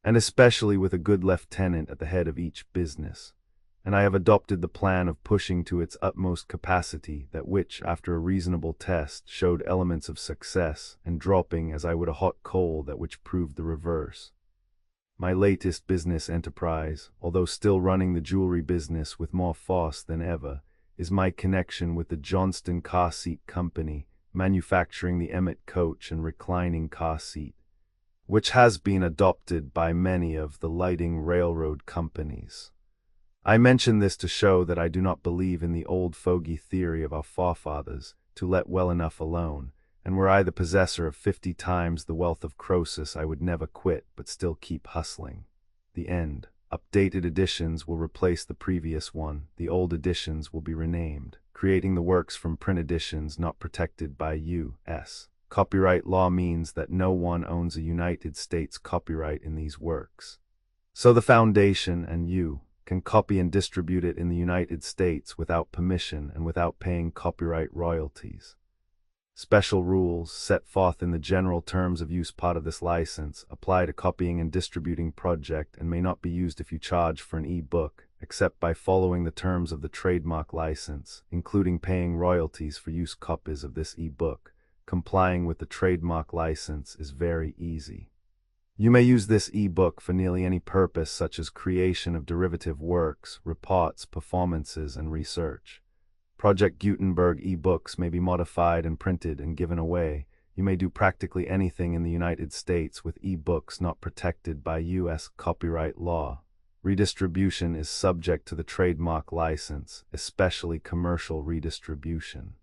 and especially with a good lieutenant at the head of each business, and I have adopted the plan of pushing to its utmost capacity that which, after a reasonable test, showed elements of success, and dropping as I would a hot coal that which proved the reverse. My latest business enterprise, although still running the jewelry business with more force than ever, is my connection with the Johnston car seat company, manufacturing the Emmett coach and reclining car seat, which has been adopted by many of the lighting railroad companies. I mention this to show that I do not believe in the old fogey theory of our forefathers, to let well enough alone, and were I the possessor of 50 times the wealth of Croesus, I would never quit, but still keep hustling. The end. Updated editions will replace the previous one. The old editions will be renamed, creating the works from print editions not protected by U.S. copyright law means that no one owns a United States copyright in these works. So the Foundation and you can copy and distribute it in the United States without permission and without paying copyright royalties. Special rules set forth in the general terms of use part of this license apply to copying and distributing project and may not be used if you charge for an e-book, except by following the terms of the trademark license, including paying royalties for use copies of this e-book. Complying with the trademark license is very easy. You may use this e-book for nearly any purpose, such as creation of derivative works, reports, performances, and research. Project Gutenberg e-books may be modified and printed and given away. You may do practically anything in the United States with e-books not protected by U.S. copyright law. Redistribution is subject to the trademark license, especially commercial redistribution.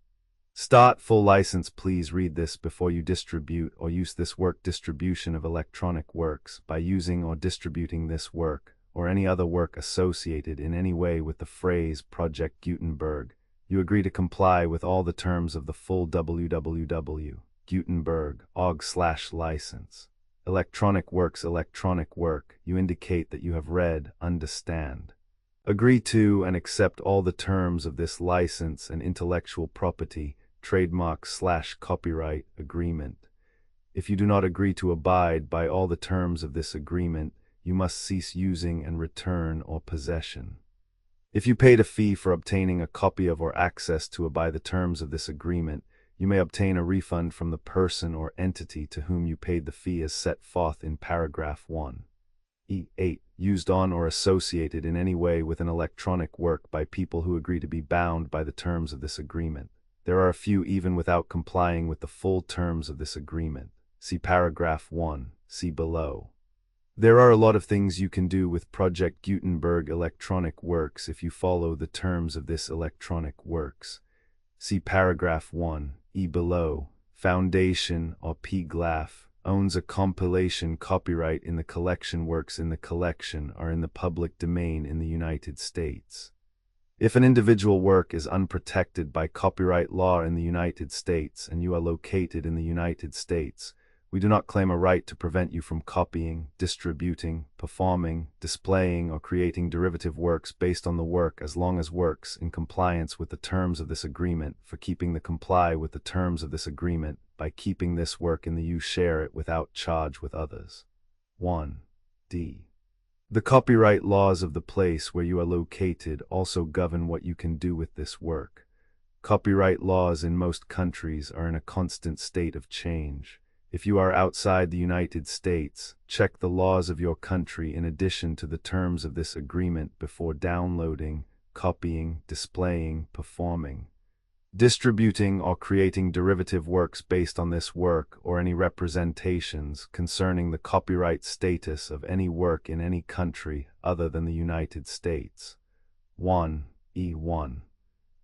Start full license. Please read this before you distribute or use this work. Distribution of electronic works by using or distributing this work or any other work associated in any way with the phrase Project Gutenberg. You agree to comply with all the terms of the full www.gutenberg.org/license. Electronic works. Electronic work. You indicate that you have read, understand, agree to, and accept all the terms of this license and intellectual property, trademark/copyright agreement. If you do not agree to abide by all the terms of this agreement, you must cease using and return or possession. If you paid a fee for obtaining a copy of or access to by the terms of this agreement, you may obtain a refund from the person or entity to whom you paid the fee as set forth in paragraph 1. E8. Used on or associated in any way with an electronic work by people who agree to be bound by the terms of this agreement. There are a few even without complying with the full terms of this agreement. See paragraph 1, see below. There are a lot of things you can do with Project Gutenberg electronic works if you follow the terms of this electronic works. See paragraph 1, e below. Foundation or PGLAF owns a compilation copyright in the collection. Works in the collection are in the public domain in the United States. If an individual work is unprotected by copyright law in the United States and you are located in the United States, we do not claim a right to prevent you from copying, distributing, performing, displaying, or creating derivative works based on the work as long as works in compliance with the terms of this agreement. For keeping the comply with the terms of this agreement, by keeping this work in the you share it without charge with others. 1. D. The copyright laws of the place where you are located also govern what you can do with this work. Copyright laws in most countries are in a constant state of change. If you are outside the United States, check the laws of your country in addition to the terms of this agreement before downloading, copying, displaying, performing, distributing, or creating derivative works based on this work or any representations concerning the copyright status of any work in any country other than the United States. 1. E1.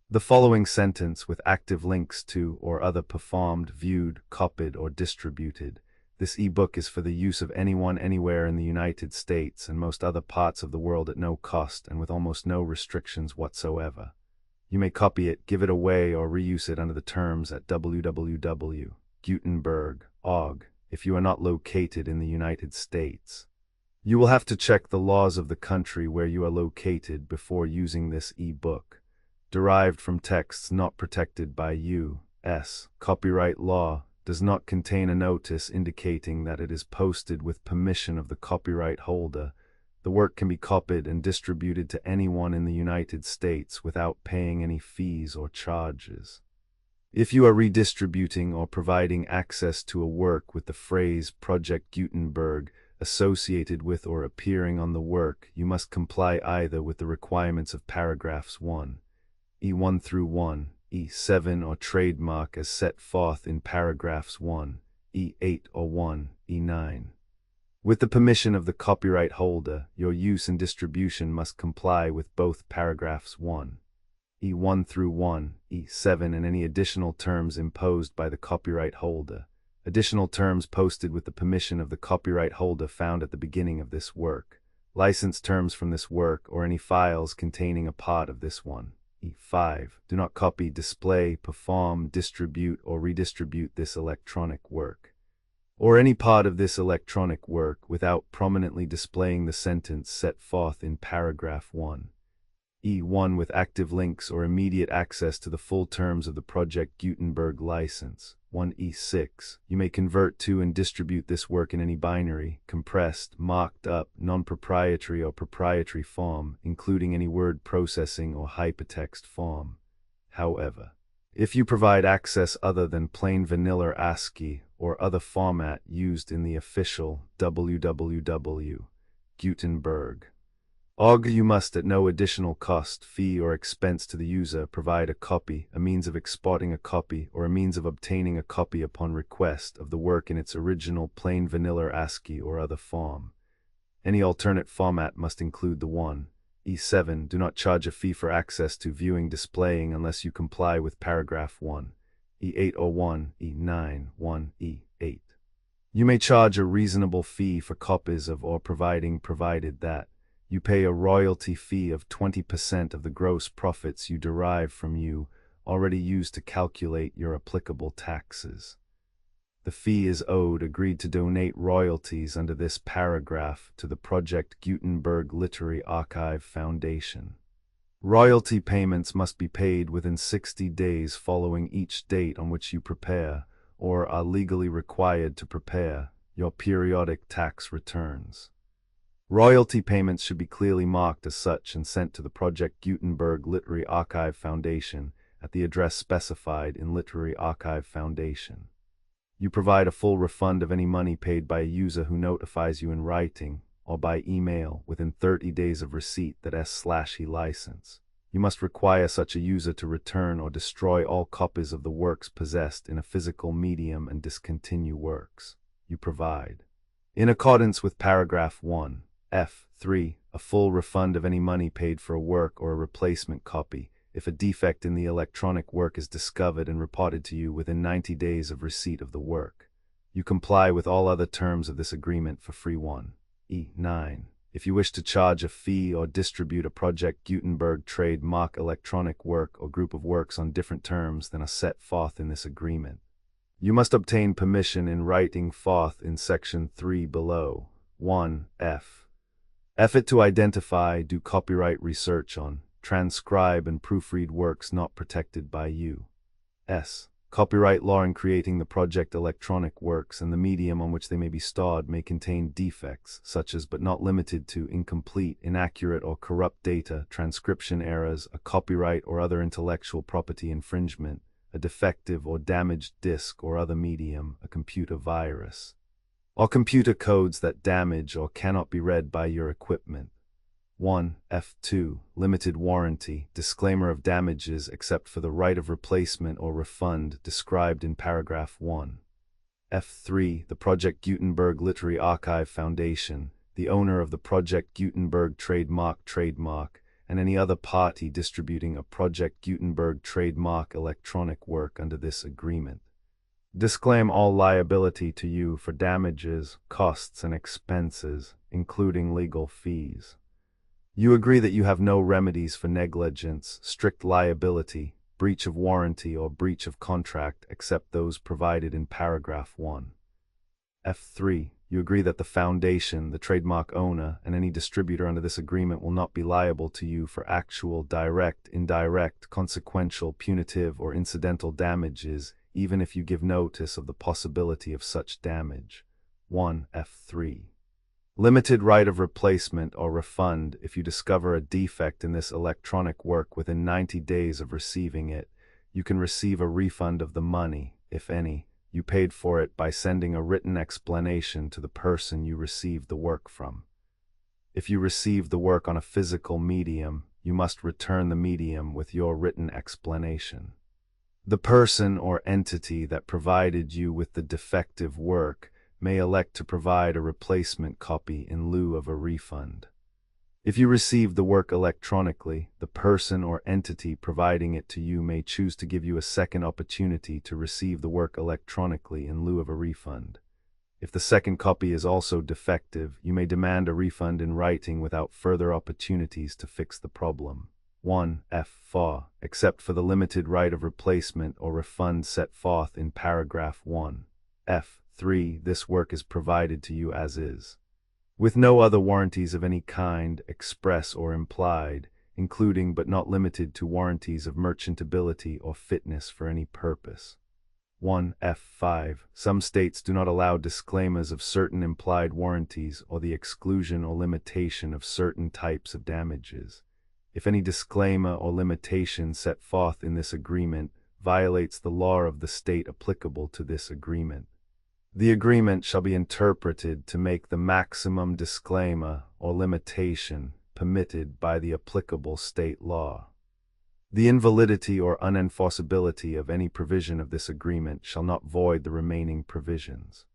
The following sentence with active links to or other performed, viewed, copied, or distributed. This ebook is for the use of anyone anywhere in the United States and most other parts of the world at no cost and with almost no restrictions whatsoever. You may copy it, give it away, or reuse it under the terms at www.gutenberg.org if you are not located in the United States. You will have to check the laws of the country where you are located before using this ebook. Derived from texts not protected by U.S. copyright law, does not contain a notice indicating that it is posted with permission of the copyright holder. The work can be copied and distributed to anyone in the United States without paying any fees or charges. If you are redistributing or providing access to a work with the phrase Project Gutenberg associated with or appearing on the work, you must comply either with the requirements of paragraphs 1. E1 through 1, E7 or trademark as set forth in paragraphs 1, E8 or 1, E9. With the permission of the copyright holder, your use and distribution must comply with both paragraphs 1, E1 through 1, E7 and any additional terms imposed by the copyright holder. Additional terms posted with the permission of the copyright holder found at the beginning of this work. License terms from this work or any files containing a part of this one. E5. Do not copy, display, perform, distribute, or redistribute this electronic work, or any part of this electronic work without prominently displaying the sentence set forth in paragraph 1. E1 with active links or immediate access to the full terms of the Project Gutenberg license. 1E6. You may convert to and distribute this work in any binary, compressed, mocked up, non-proprietary or proprietary form, including any word processing or hypertext form. However, if you provide access other than plain vanilla ASCII or other format used in the official www.gutenberg.org You must at no additional cost, fee, or expense to the user provide a copy, a means of exporting a copy, or a means of obtaining a copy upon request of the work in its original plain vanilla ASCII or other form. Any alternate format must include the 1. E7. Do not charge a fee for access to viewing displaying unless you comply with paragraph 1. E8 or 1. E9. 1. E8. You may charge a reasonable fee for copies of or provided that you pay a royalty fee of 20% of the gross profits you derive from you already used to calculate your applicable taxes. The fee is owed. Agreed to donate royalties under this paragraph to the Project Gutenberg Literary Archive Foundation. Royalty payments must be paid within 60 days following each date on which you prepare, or are legally required to prepare, your periodic tax returns. Royalty payments should be clearly marked as such and sent to the Project Gutenberg Literary Archive Foundation at the address specified in Literary Archive Foundation. You provide a full refund of any money paid by a user who notifies you in writing or by email within 30 days of receipt that S/E license. You must require such a user to return or destroy all copies of the works possessed in a physical medium and discontinue works you provide. In accordance with paragraph 1. F3, a full refund of any money paid for a work or a replacement copy, if a defect in the electronic work is discovered and reported to you within 90 days of receipt of the work. You comply with all other terms of this agreement for free. 1. E9. If you wish to charge a fee or distribute a Project Gutenberg trademark electronic work or group of works on different terms than are set forth in this agreement, you must obtain permission in writing forth in section 3 below. 1. Effort to identify, do copyright research on, transcribe and proofread works not protected by U.S. copyright law in creating the project electronic works and the medium on which they may be stored may contain defects, such as but not limited to incomplete, inaccurate or corrupt data, transcription errors, a copyright or other intellectual property infringement, a defective or damaged disk or other medium, a computer virus, or computer codes that damage or cannot be read by your equipment. 1. F2. Limited warranty, disclaimer of damages except for the right of replacement or refund described in paragraph 1. F3. The Project Gutenberg Literary Archive Foundation, the owner of the Project Gutenberg trademark, and any other party distributing a Project Gutenberg trademark electronic work under this agreement, disclaim all liability to you for damages, costs, and expenses, including legal fees. You agree that you have no remedies for negligence, strict liability, breach of warranty, or breach of contract except those provided in paragraph 1. F3. You agree that the foundation, the trademark owner, and any distributor under this agreement will not be liable to you for actual, direct, indirect, consequential, punitive, or incidental damages, even if you give notice of the possibility of such damage. 1. F3. Limited right of replacement or refund if you discover a defect in this electronic work within 90 days of receiving it. You can receive a refund of the money, if any, you paid for it by sending a written explanation to the person you received the work from. If you receive the work on a physical medium, you must return the medium with your written explanation. The person or entity that provided you with the defective work may elect to provide a replacement copy in lieu of a refund. If you receive the work electronically, the person or entity providing it to you may choose to give you a second opportunity to receive the work electronically in lieu of a refund. If the second copy is also defective, you may demand a refund in writing without further opportunities to fix the problem. 1. F4. Except for the limited right of replacement or refund set forth in paragraph 1. F3. This work is provided to you as is, with no other warranties of any kind, express or implied, including but not limited to warranties of merchantability or fitness for any purpose. 1. F5. Some states do not allow disclaimers of certain implied warranties or the exclusion or limitation of certain types of damages. If any disclaimer or limitation set forth in this agreement violates the law of the state applicable to this agreement, the agreement shall be interpreted to make the maximum disclaimer or limitation permitted by the applicable state law. The invalidity or unenforceability of any provision of this agreement shall not void the remaining provisions.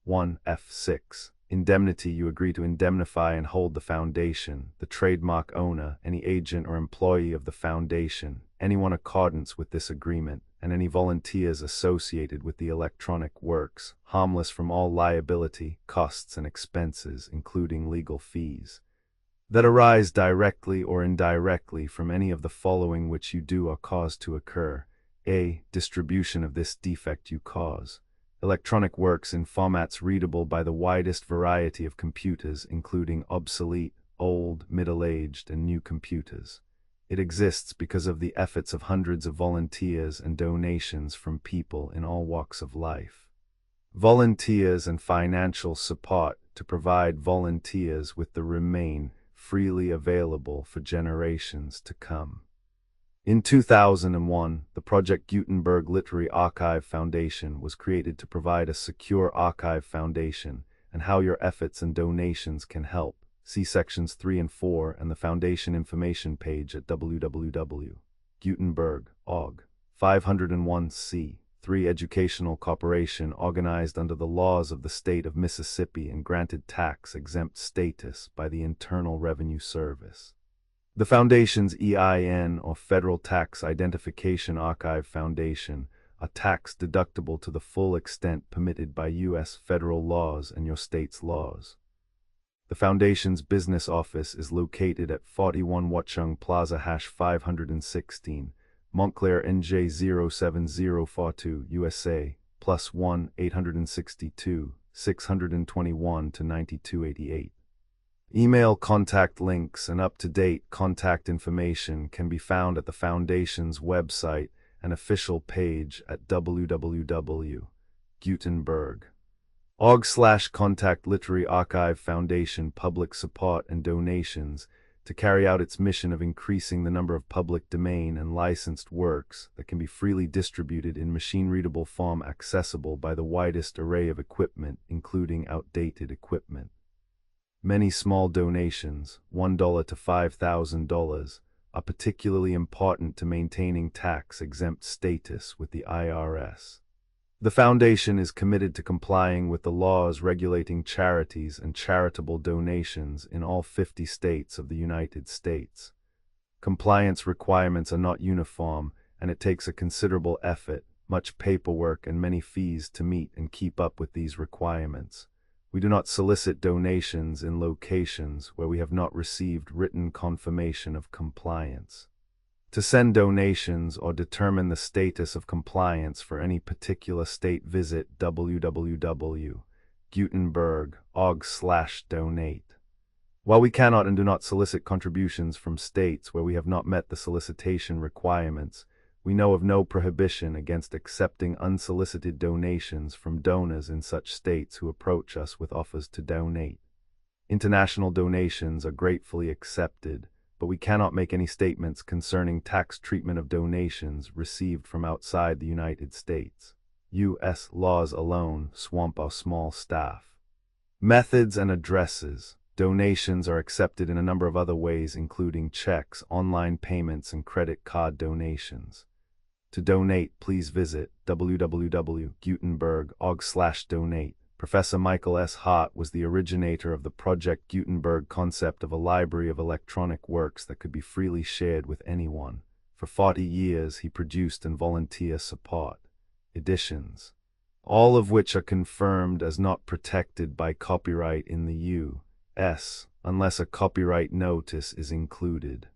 1. F6. Indemnity. You agree to indemnify and hold the foundation, the trademark owner, any agent or employee of the foundation, anyone in accordance with this agreement, and any volunteers associated with the electronic works, harmless from all liability, costs and expenses, including legal fees, that arise directly or indirectly from any of the following which you do or cause to occur. A. Distribution of this defect you cause. Electronic works in formats readable by the widest variety of computers, including obsolete, old, middle-aged, and new computers. It exists because of the efforts of hundreds of volunteers and donations from people in all walks of life. Volunteers and financial support to provide volunteers with the remain freely available for generations to come. In 2001, the Project Gutenberg Literary Archive Foundation was created to provide a secure archive foundation and how your efforts and donations can help. See sections 3 and 4 and the foundation information page at www.gutenberg.org. 501c. 3. Educational corporation organized under the laws of the state of Mississippi and granted tax-exempt status by the Internal Revenue Service. The Foundation's EIN, or Federal Tax Identification Archive Foundation, are tax-deductible to the full extent permitted by U.S. federal laws and your state's laws. The Foundation's business office is located at 41 Watchung Plaza #516, Montclair, NJ 07042, USA, +1 862 621 to 9288. Email contact links and up-to-date contact information can be found at the Foundation's website and official page at www.gutenberg.org/contact Literary Archive Foundation public support and donations to carry out its mission of increasing the number of public domain and licensed works that can be freely distributed in machine-readable form accessible by the widest array of equipment, including outdated equipment. Many small donations, $1 to $5,000, are particularly important to maintaining tax-exempt status with the IRS. The Foundation is committed to complying with the laws regulating charities and charitable donations in all 50 states of the United States. Compliance requirements are not uniform, and it takes a considerable effort, much paperwork, and many fees to meet and keep up with these requirements. We do not solicit donations in locations where we have not received written confirmation of compliance. To send donations or determine the status of compliance for any particular state, visit www.gutenberg.org/donate. While we cannot and do not solicit contributions from states where we have not met the solicitation requirements, we know of no prohibition against accepting unsolicited donations from donors in such states who approach us with offers to donate. International donations are gratefully accepted, but we cannot make any statements concerning tax treatment of donations received from outside the United States. U.S. laws alone swamp our small staff. Methods and addresses. Donations are accepted in a number of other ways, including checks, online payments, and credit card donations. To donate, please visit www.gutenberg.org/donate. Professor Michael S. Hart was the originator of the Project Gutenberg concept of a library of electronic works that could be freely shared with anyone. For 40 years, he produced and volunteer support editions, all of which are confirmed as not protected by copyright in the U.S., unless a copyright notice is included.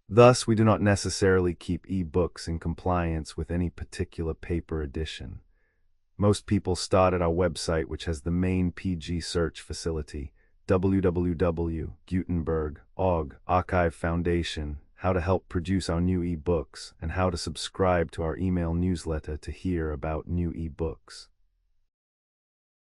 Thus, we do not necessarily keep e-books in compliance with any particular paper edition. Most people start at our website, which has the main PG search facility, www.gutenberg.org, Archive Foundation, how to help produce our new e-books, and how to subscribe to our email newsletter to hear about new e-books.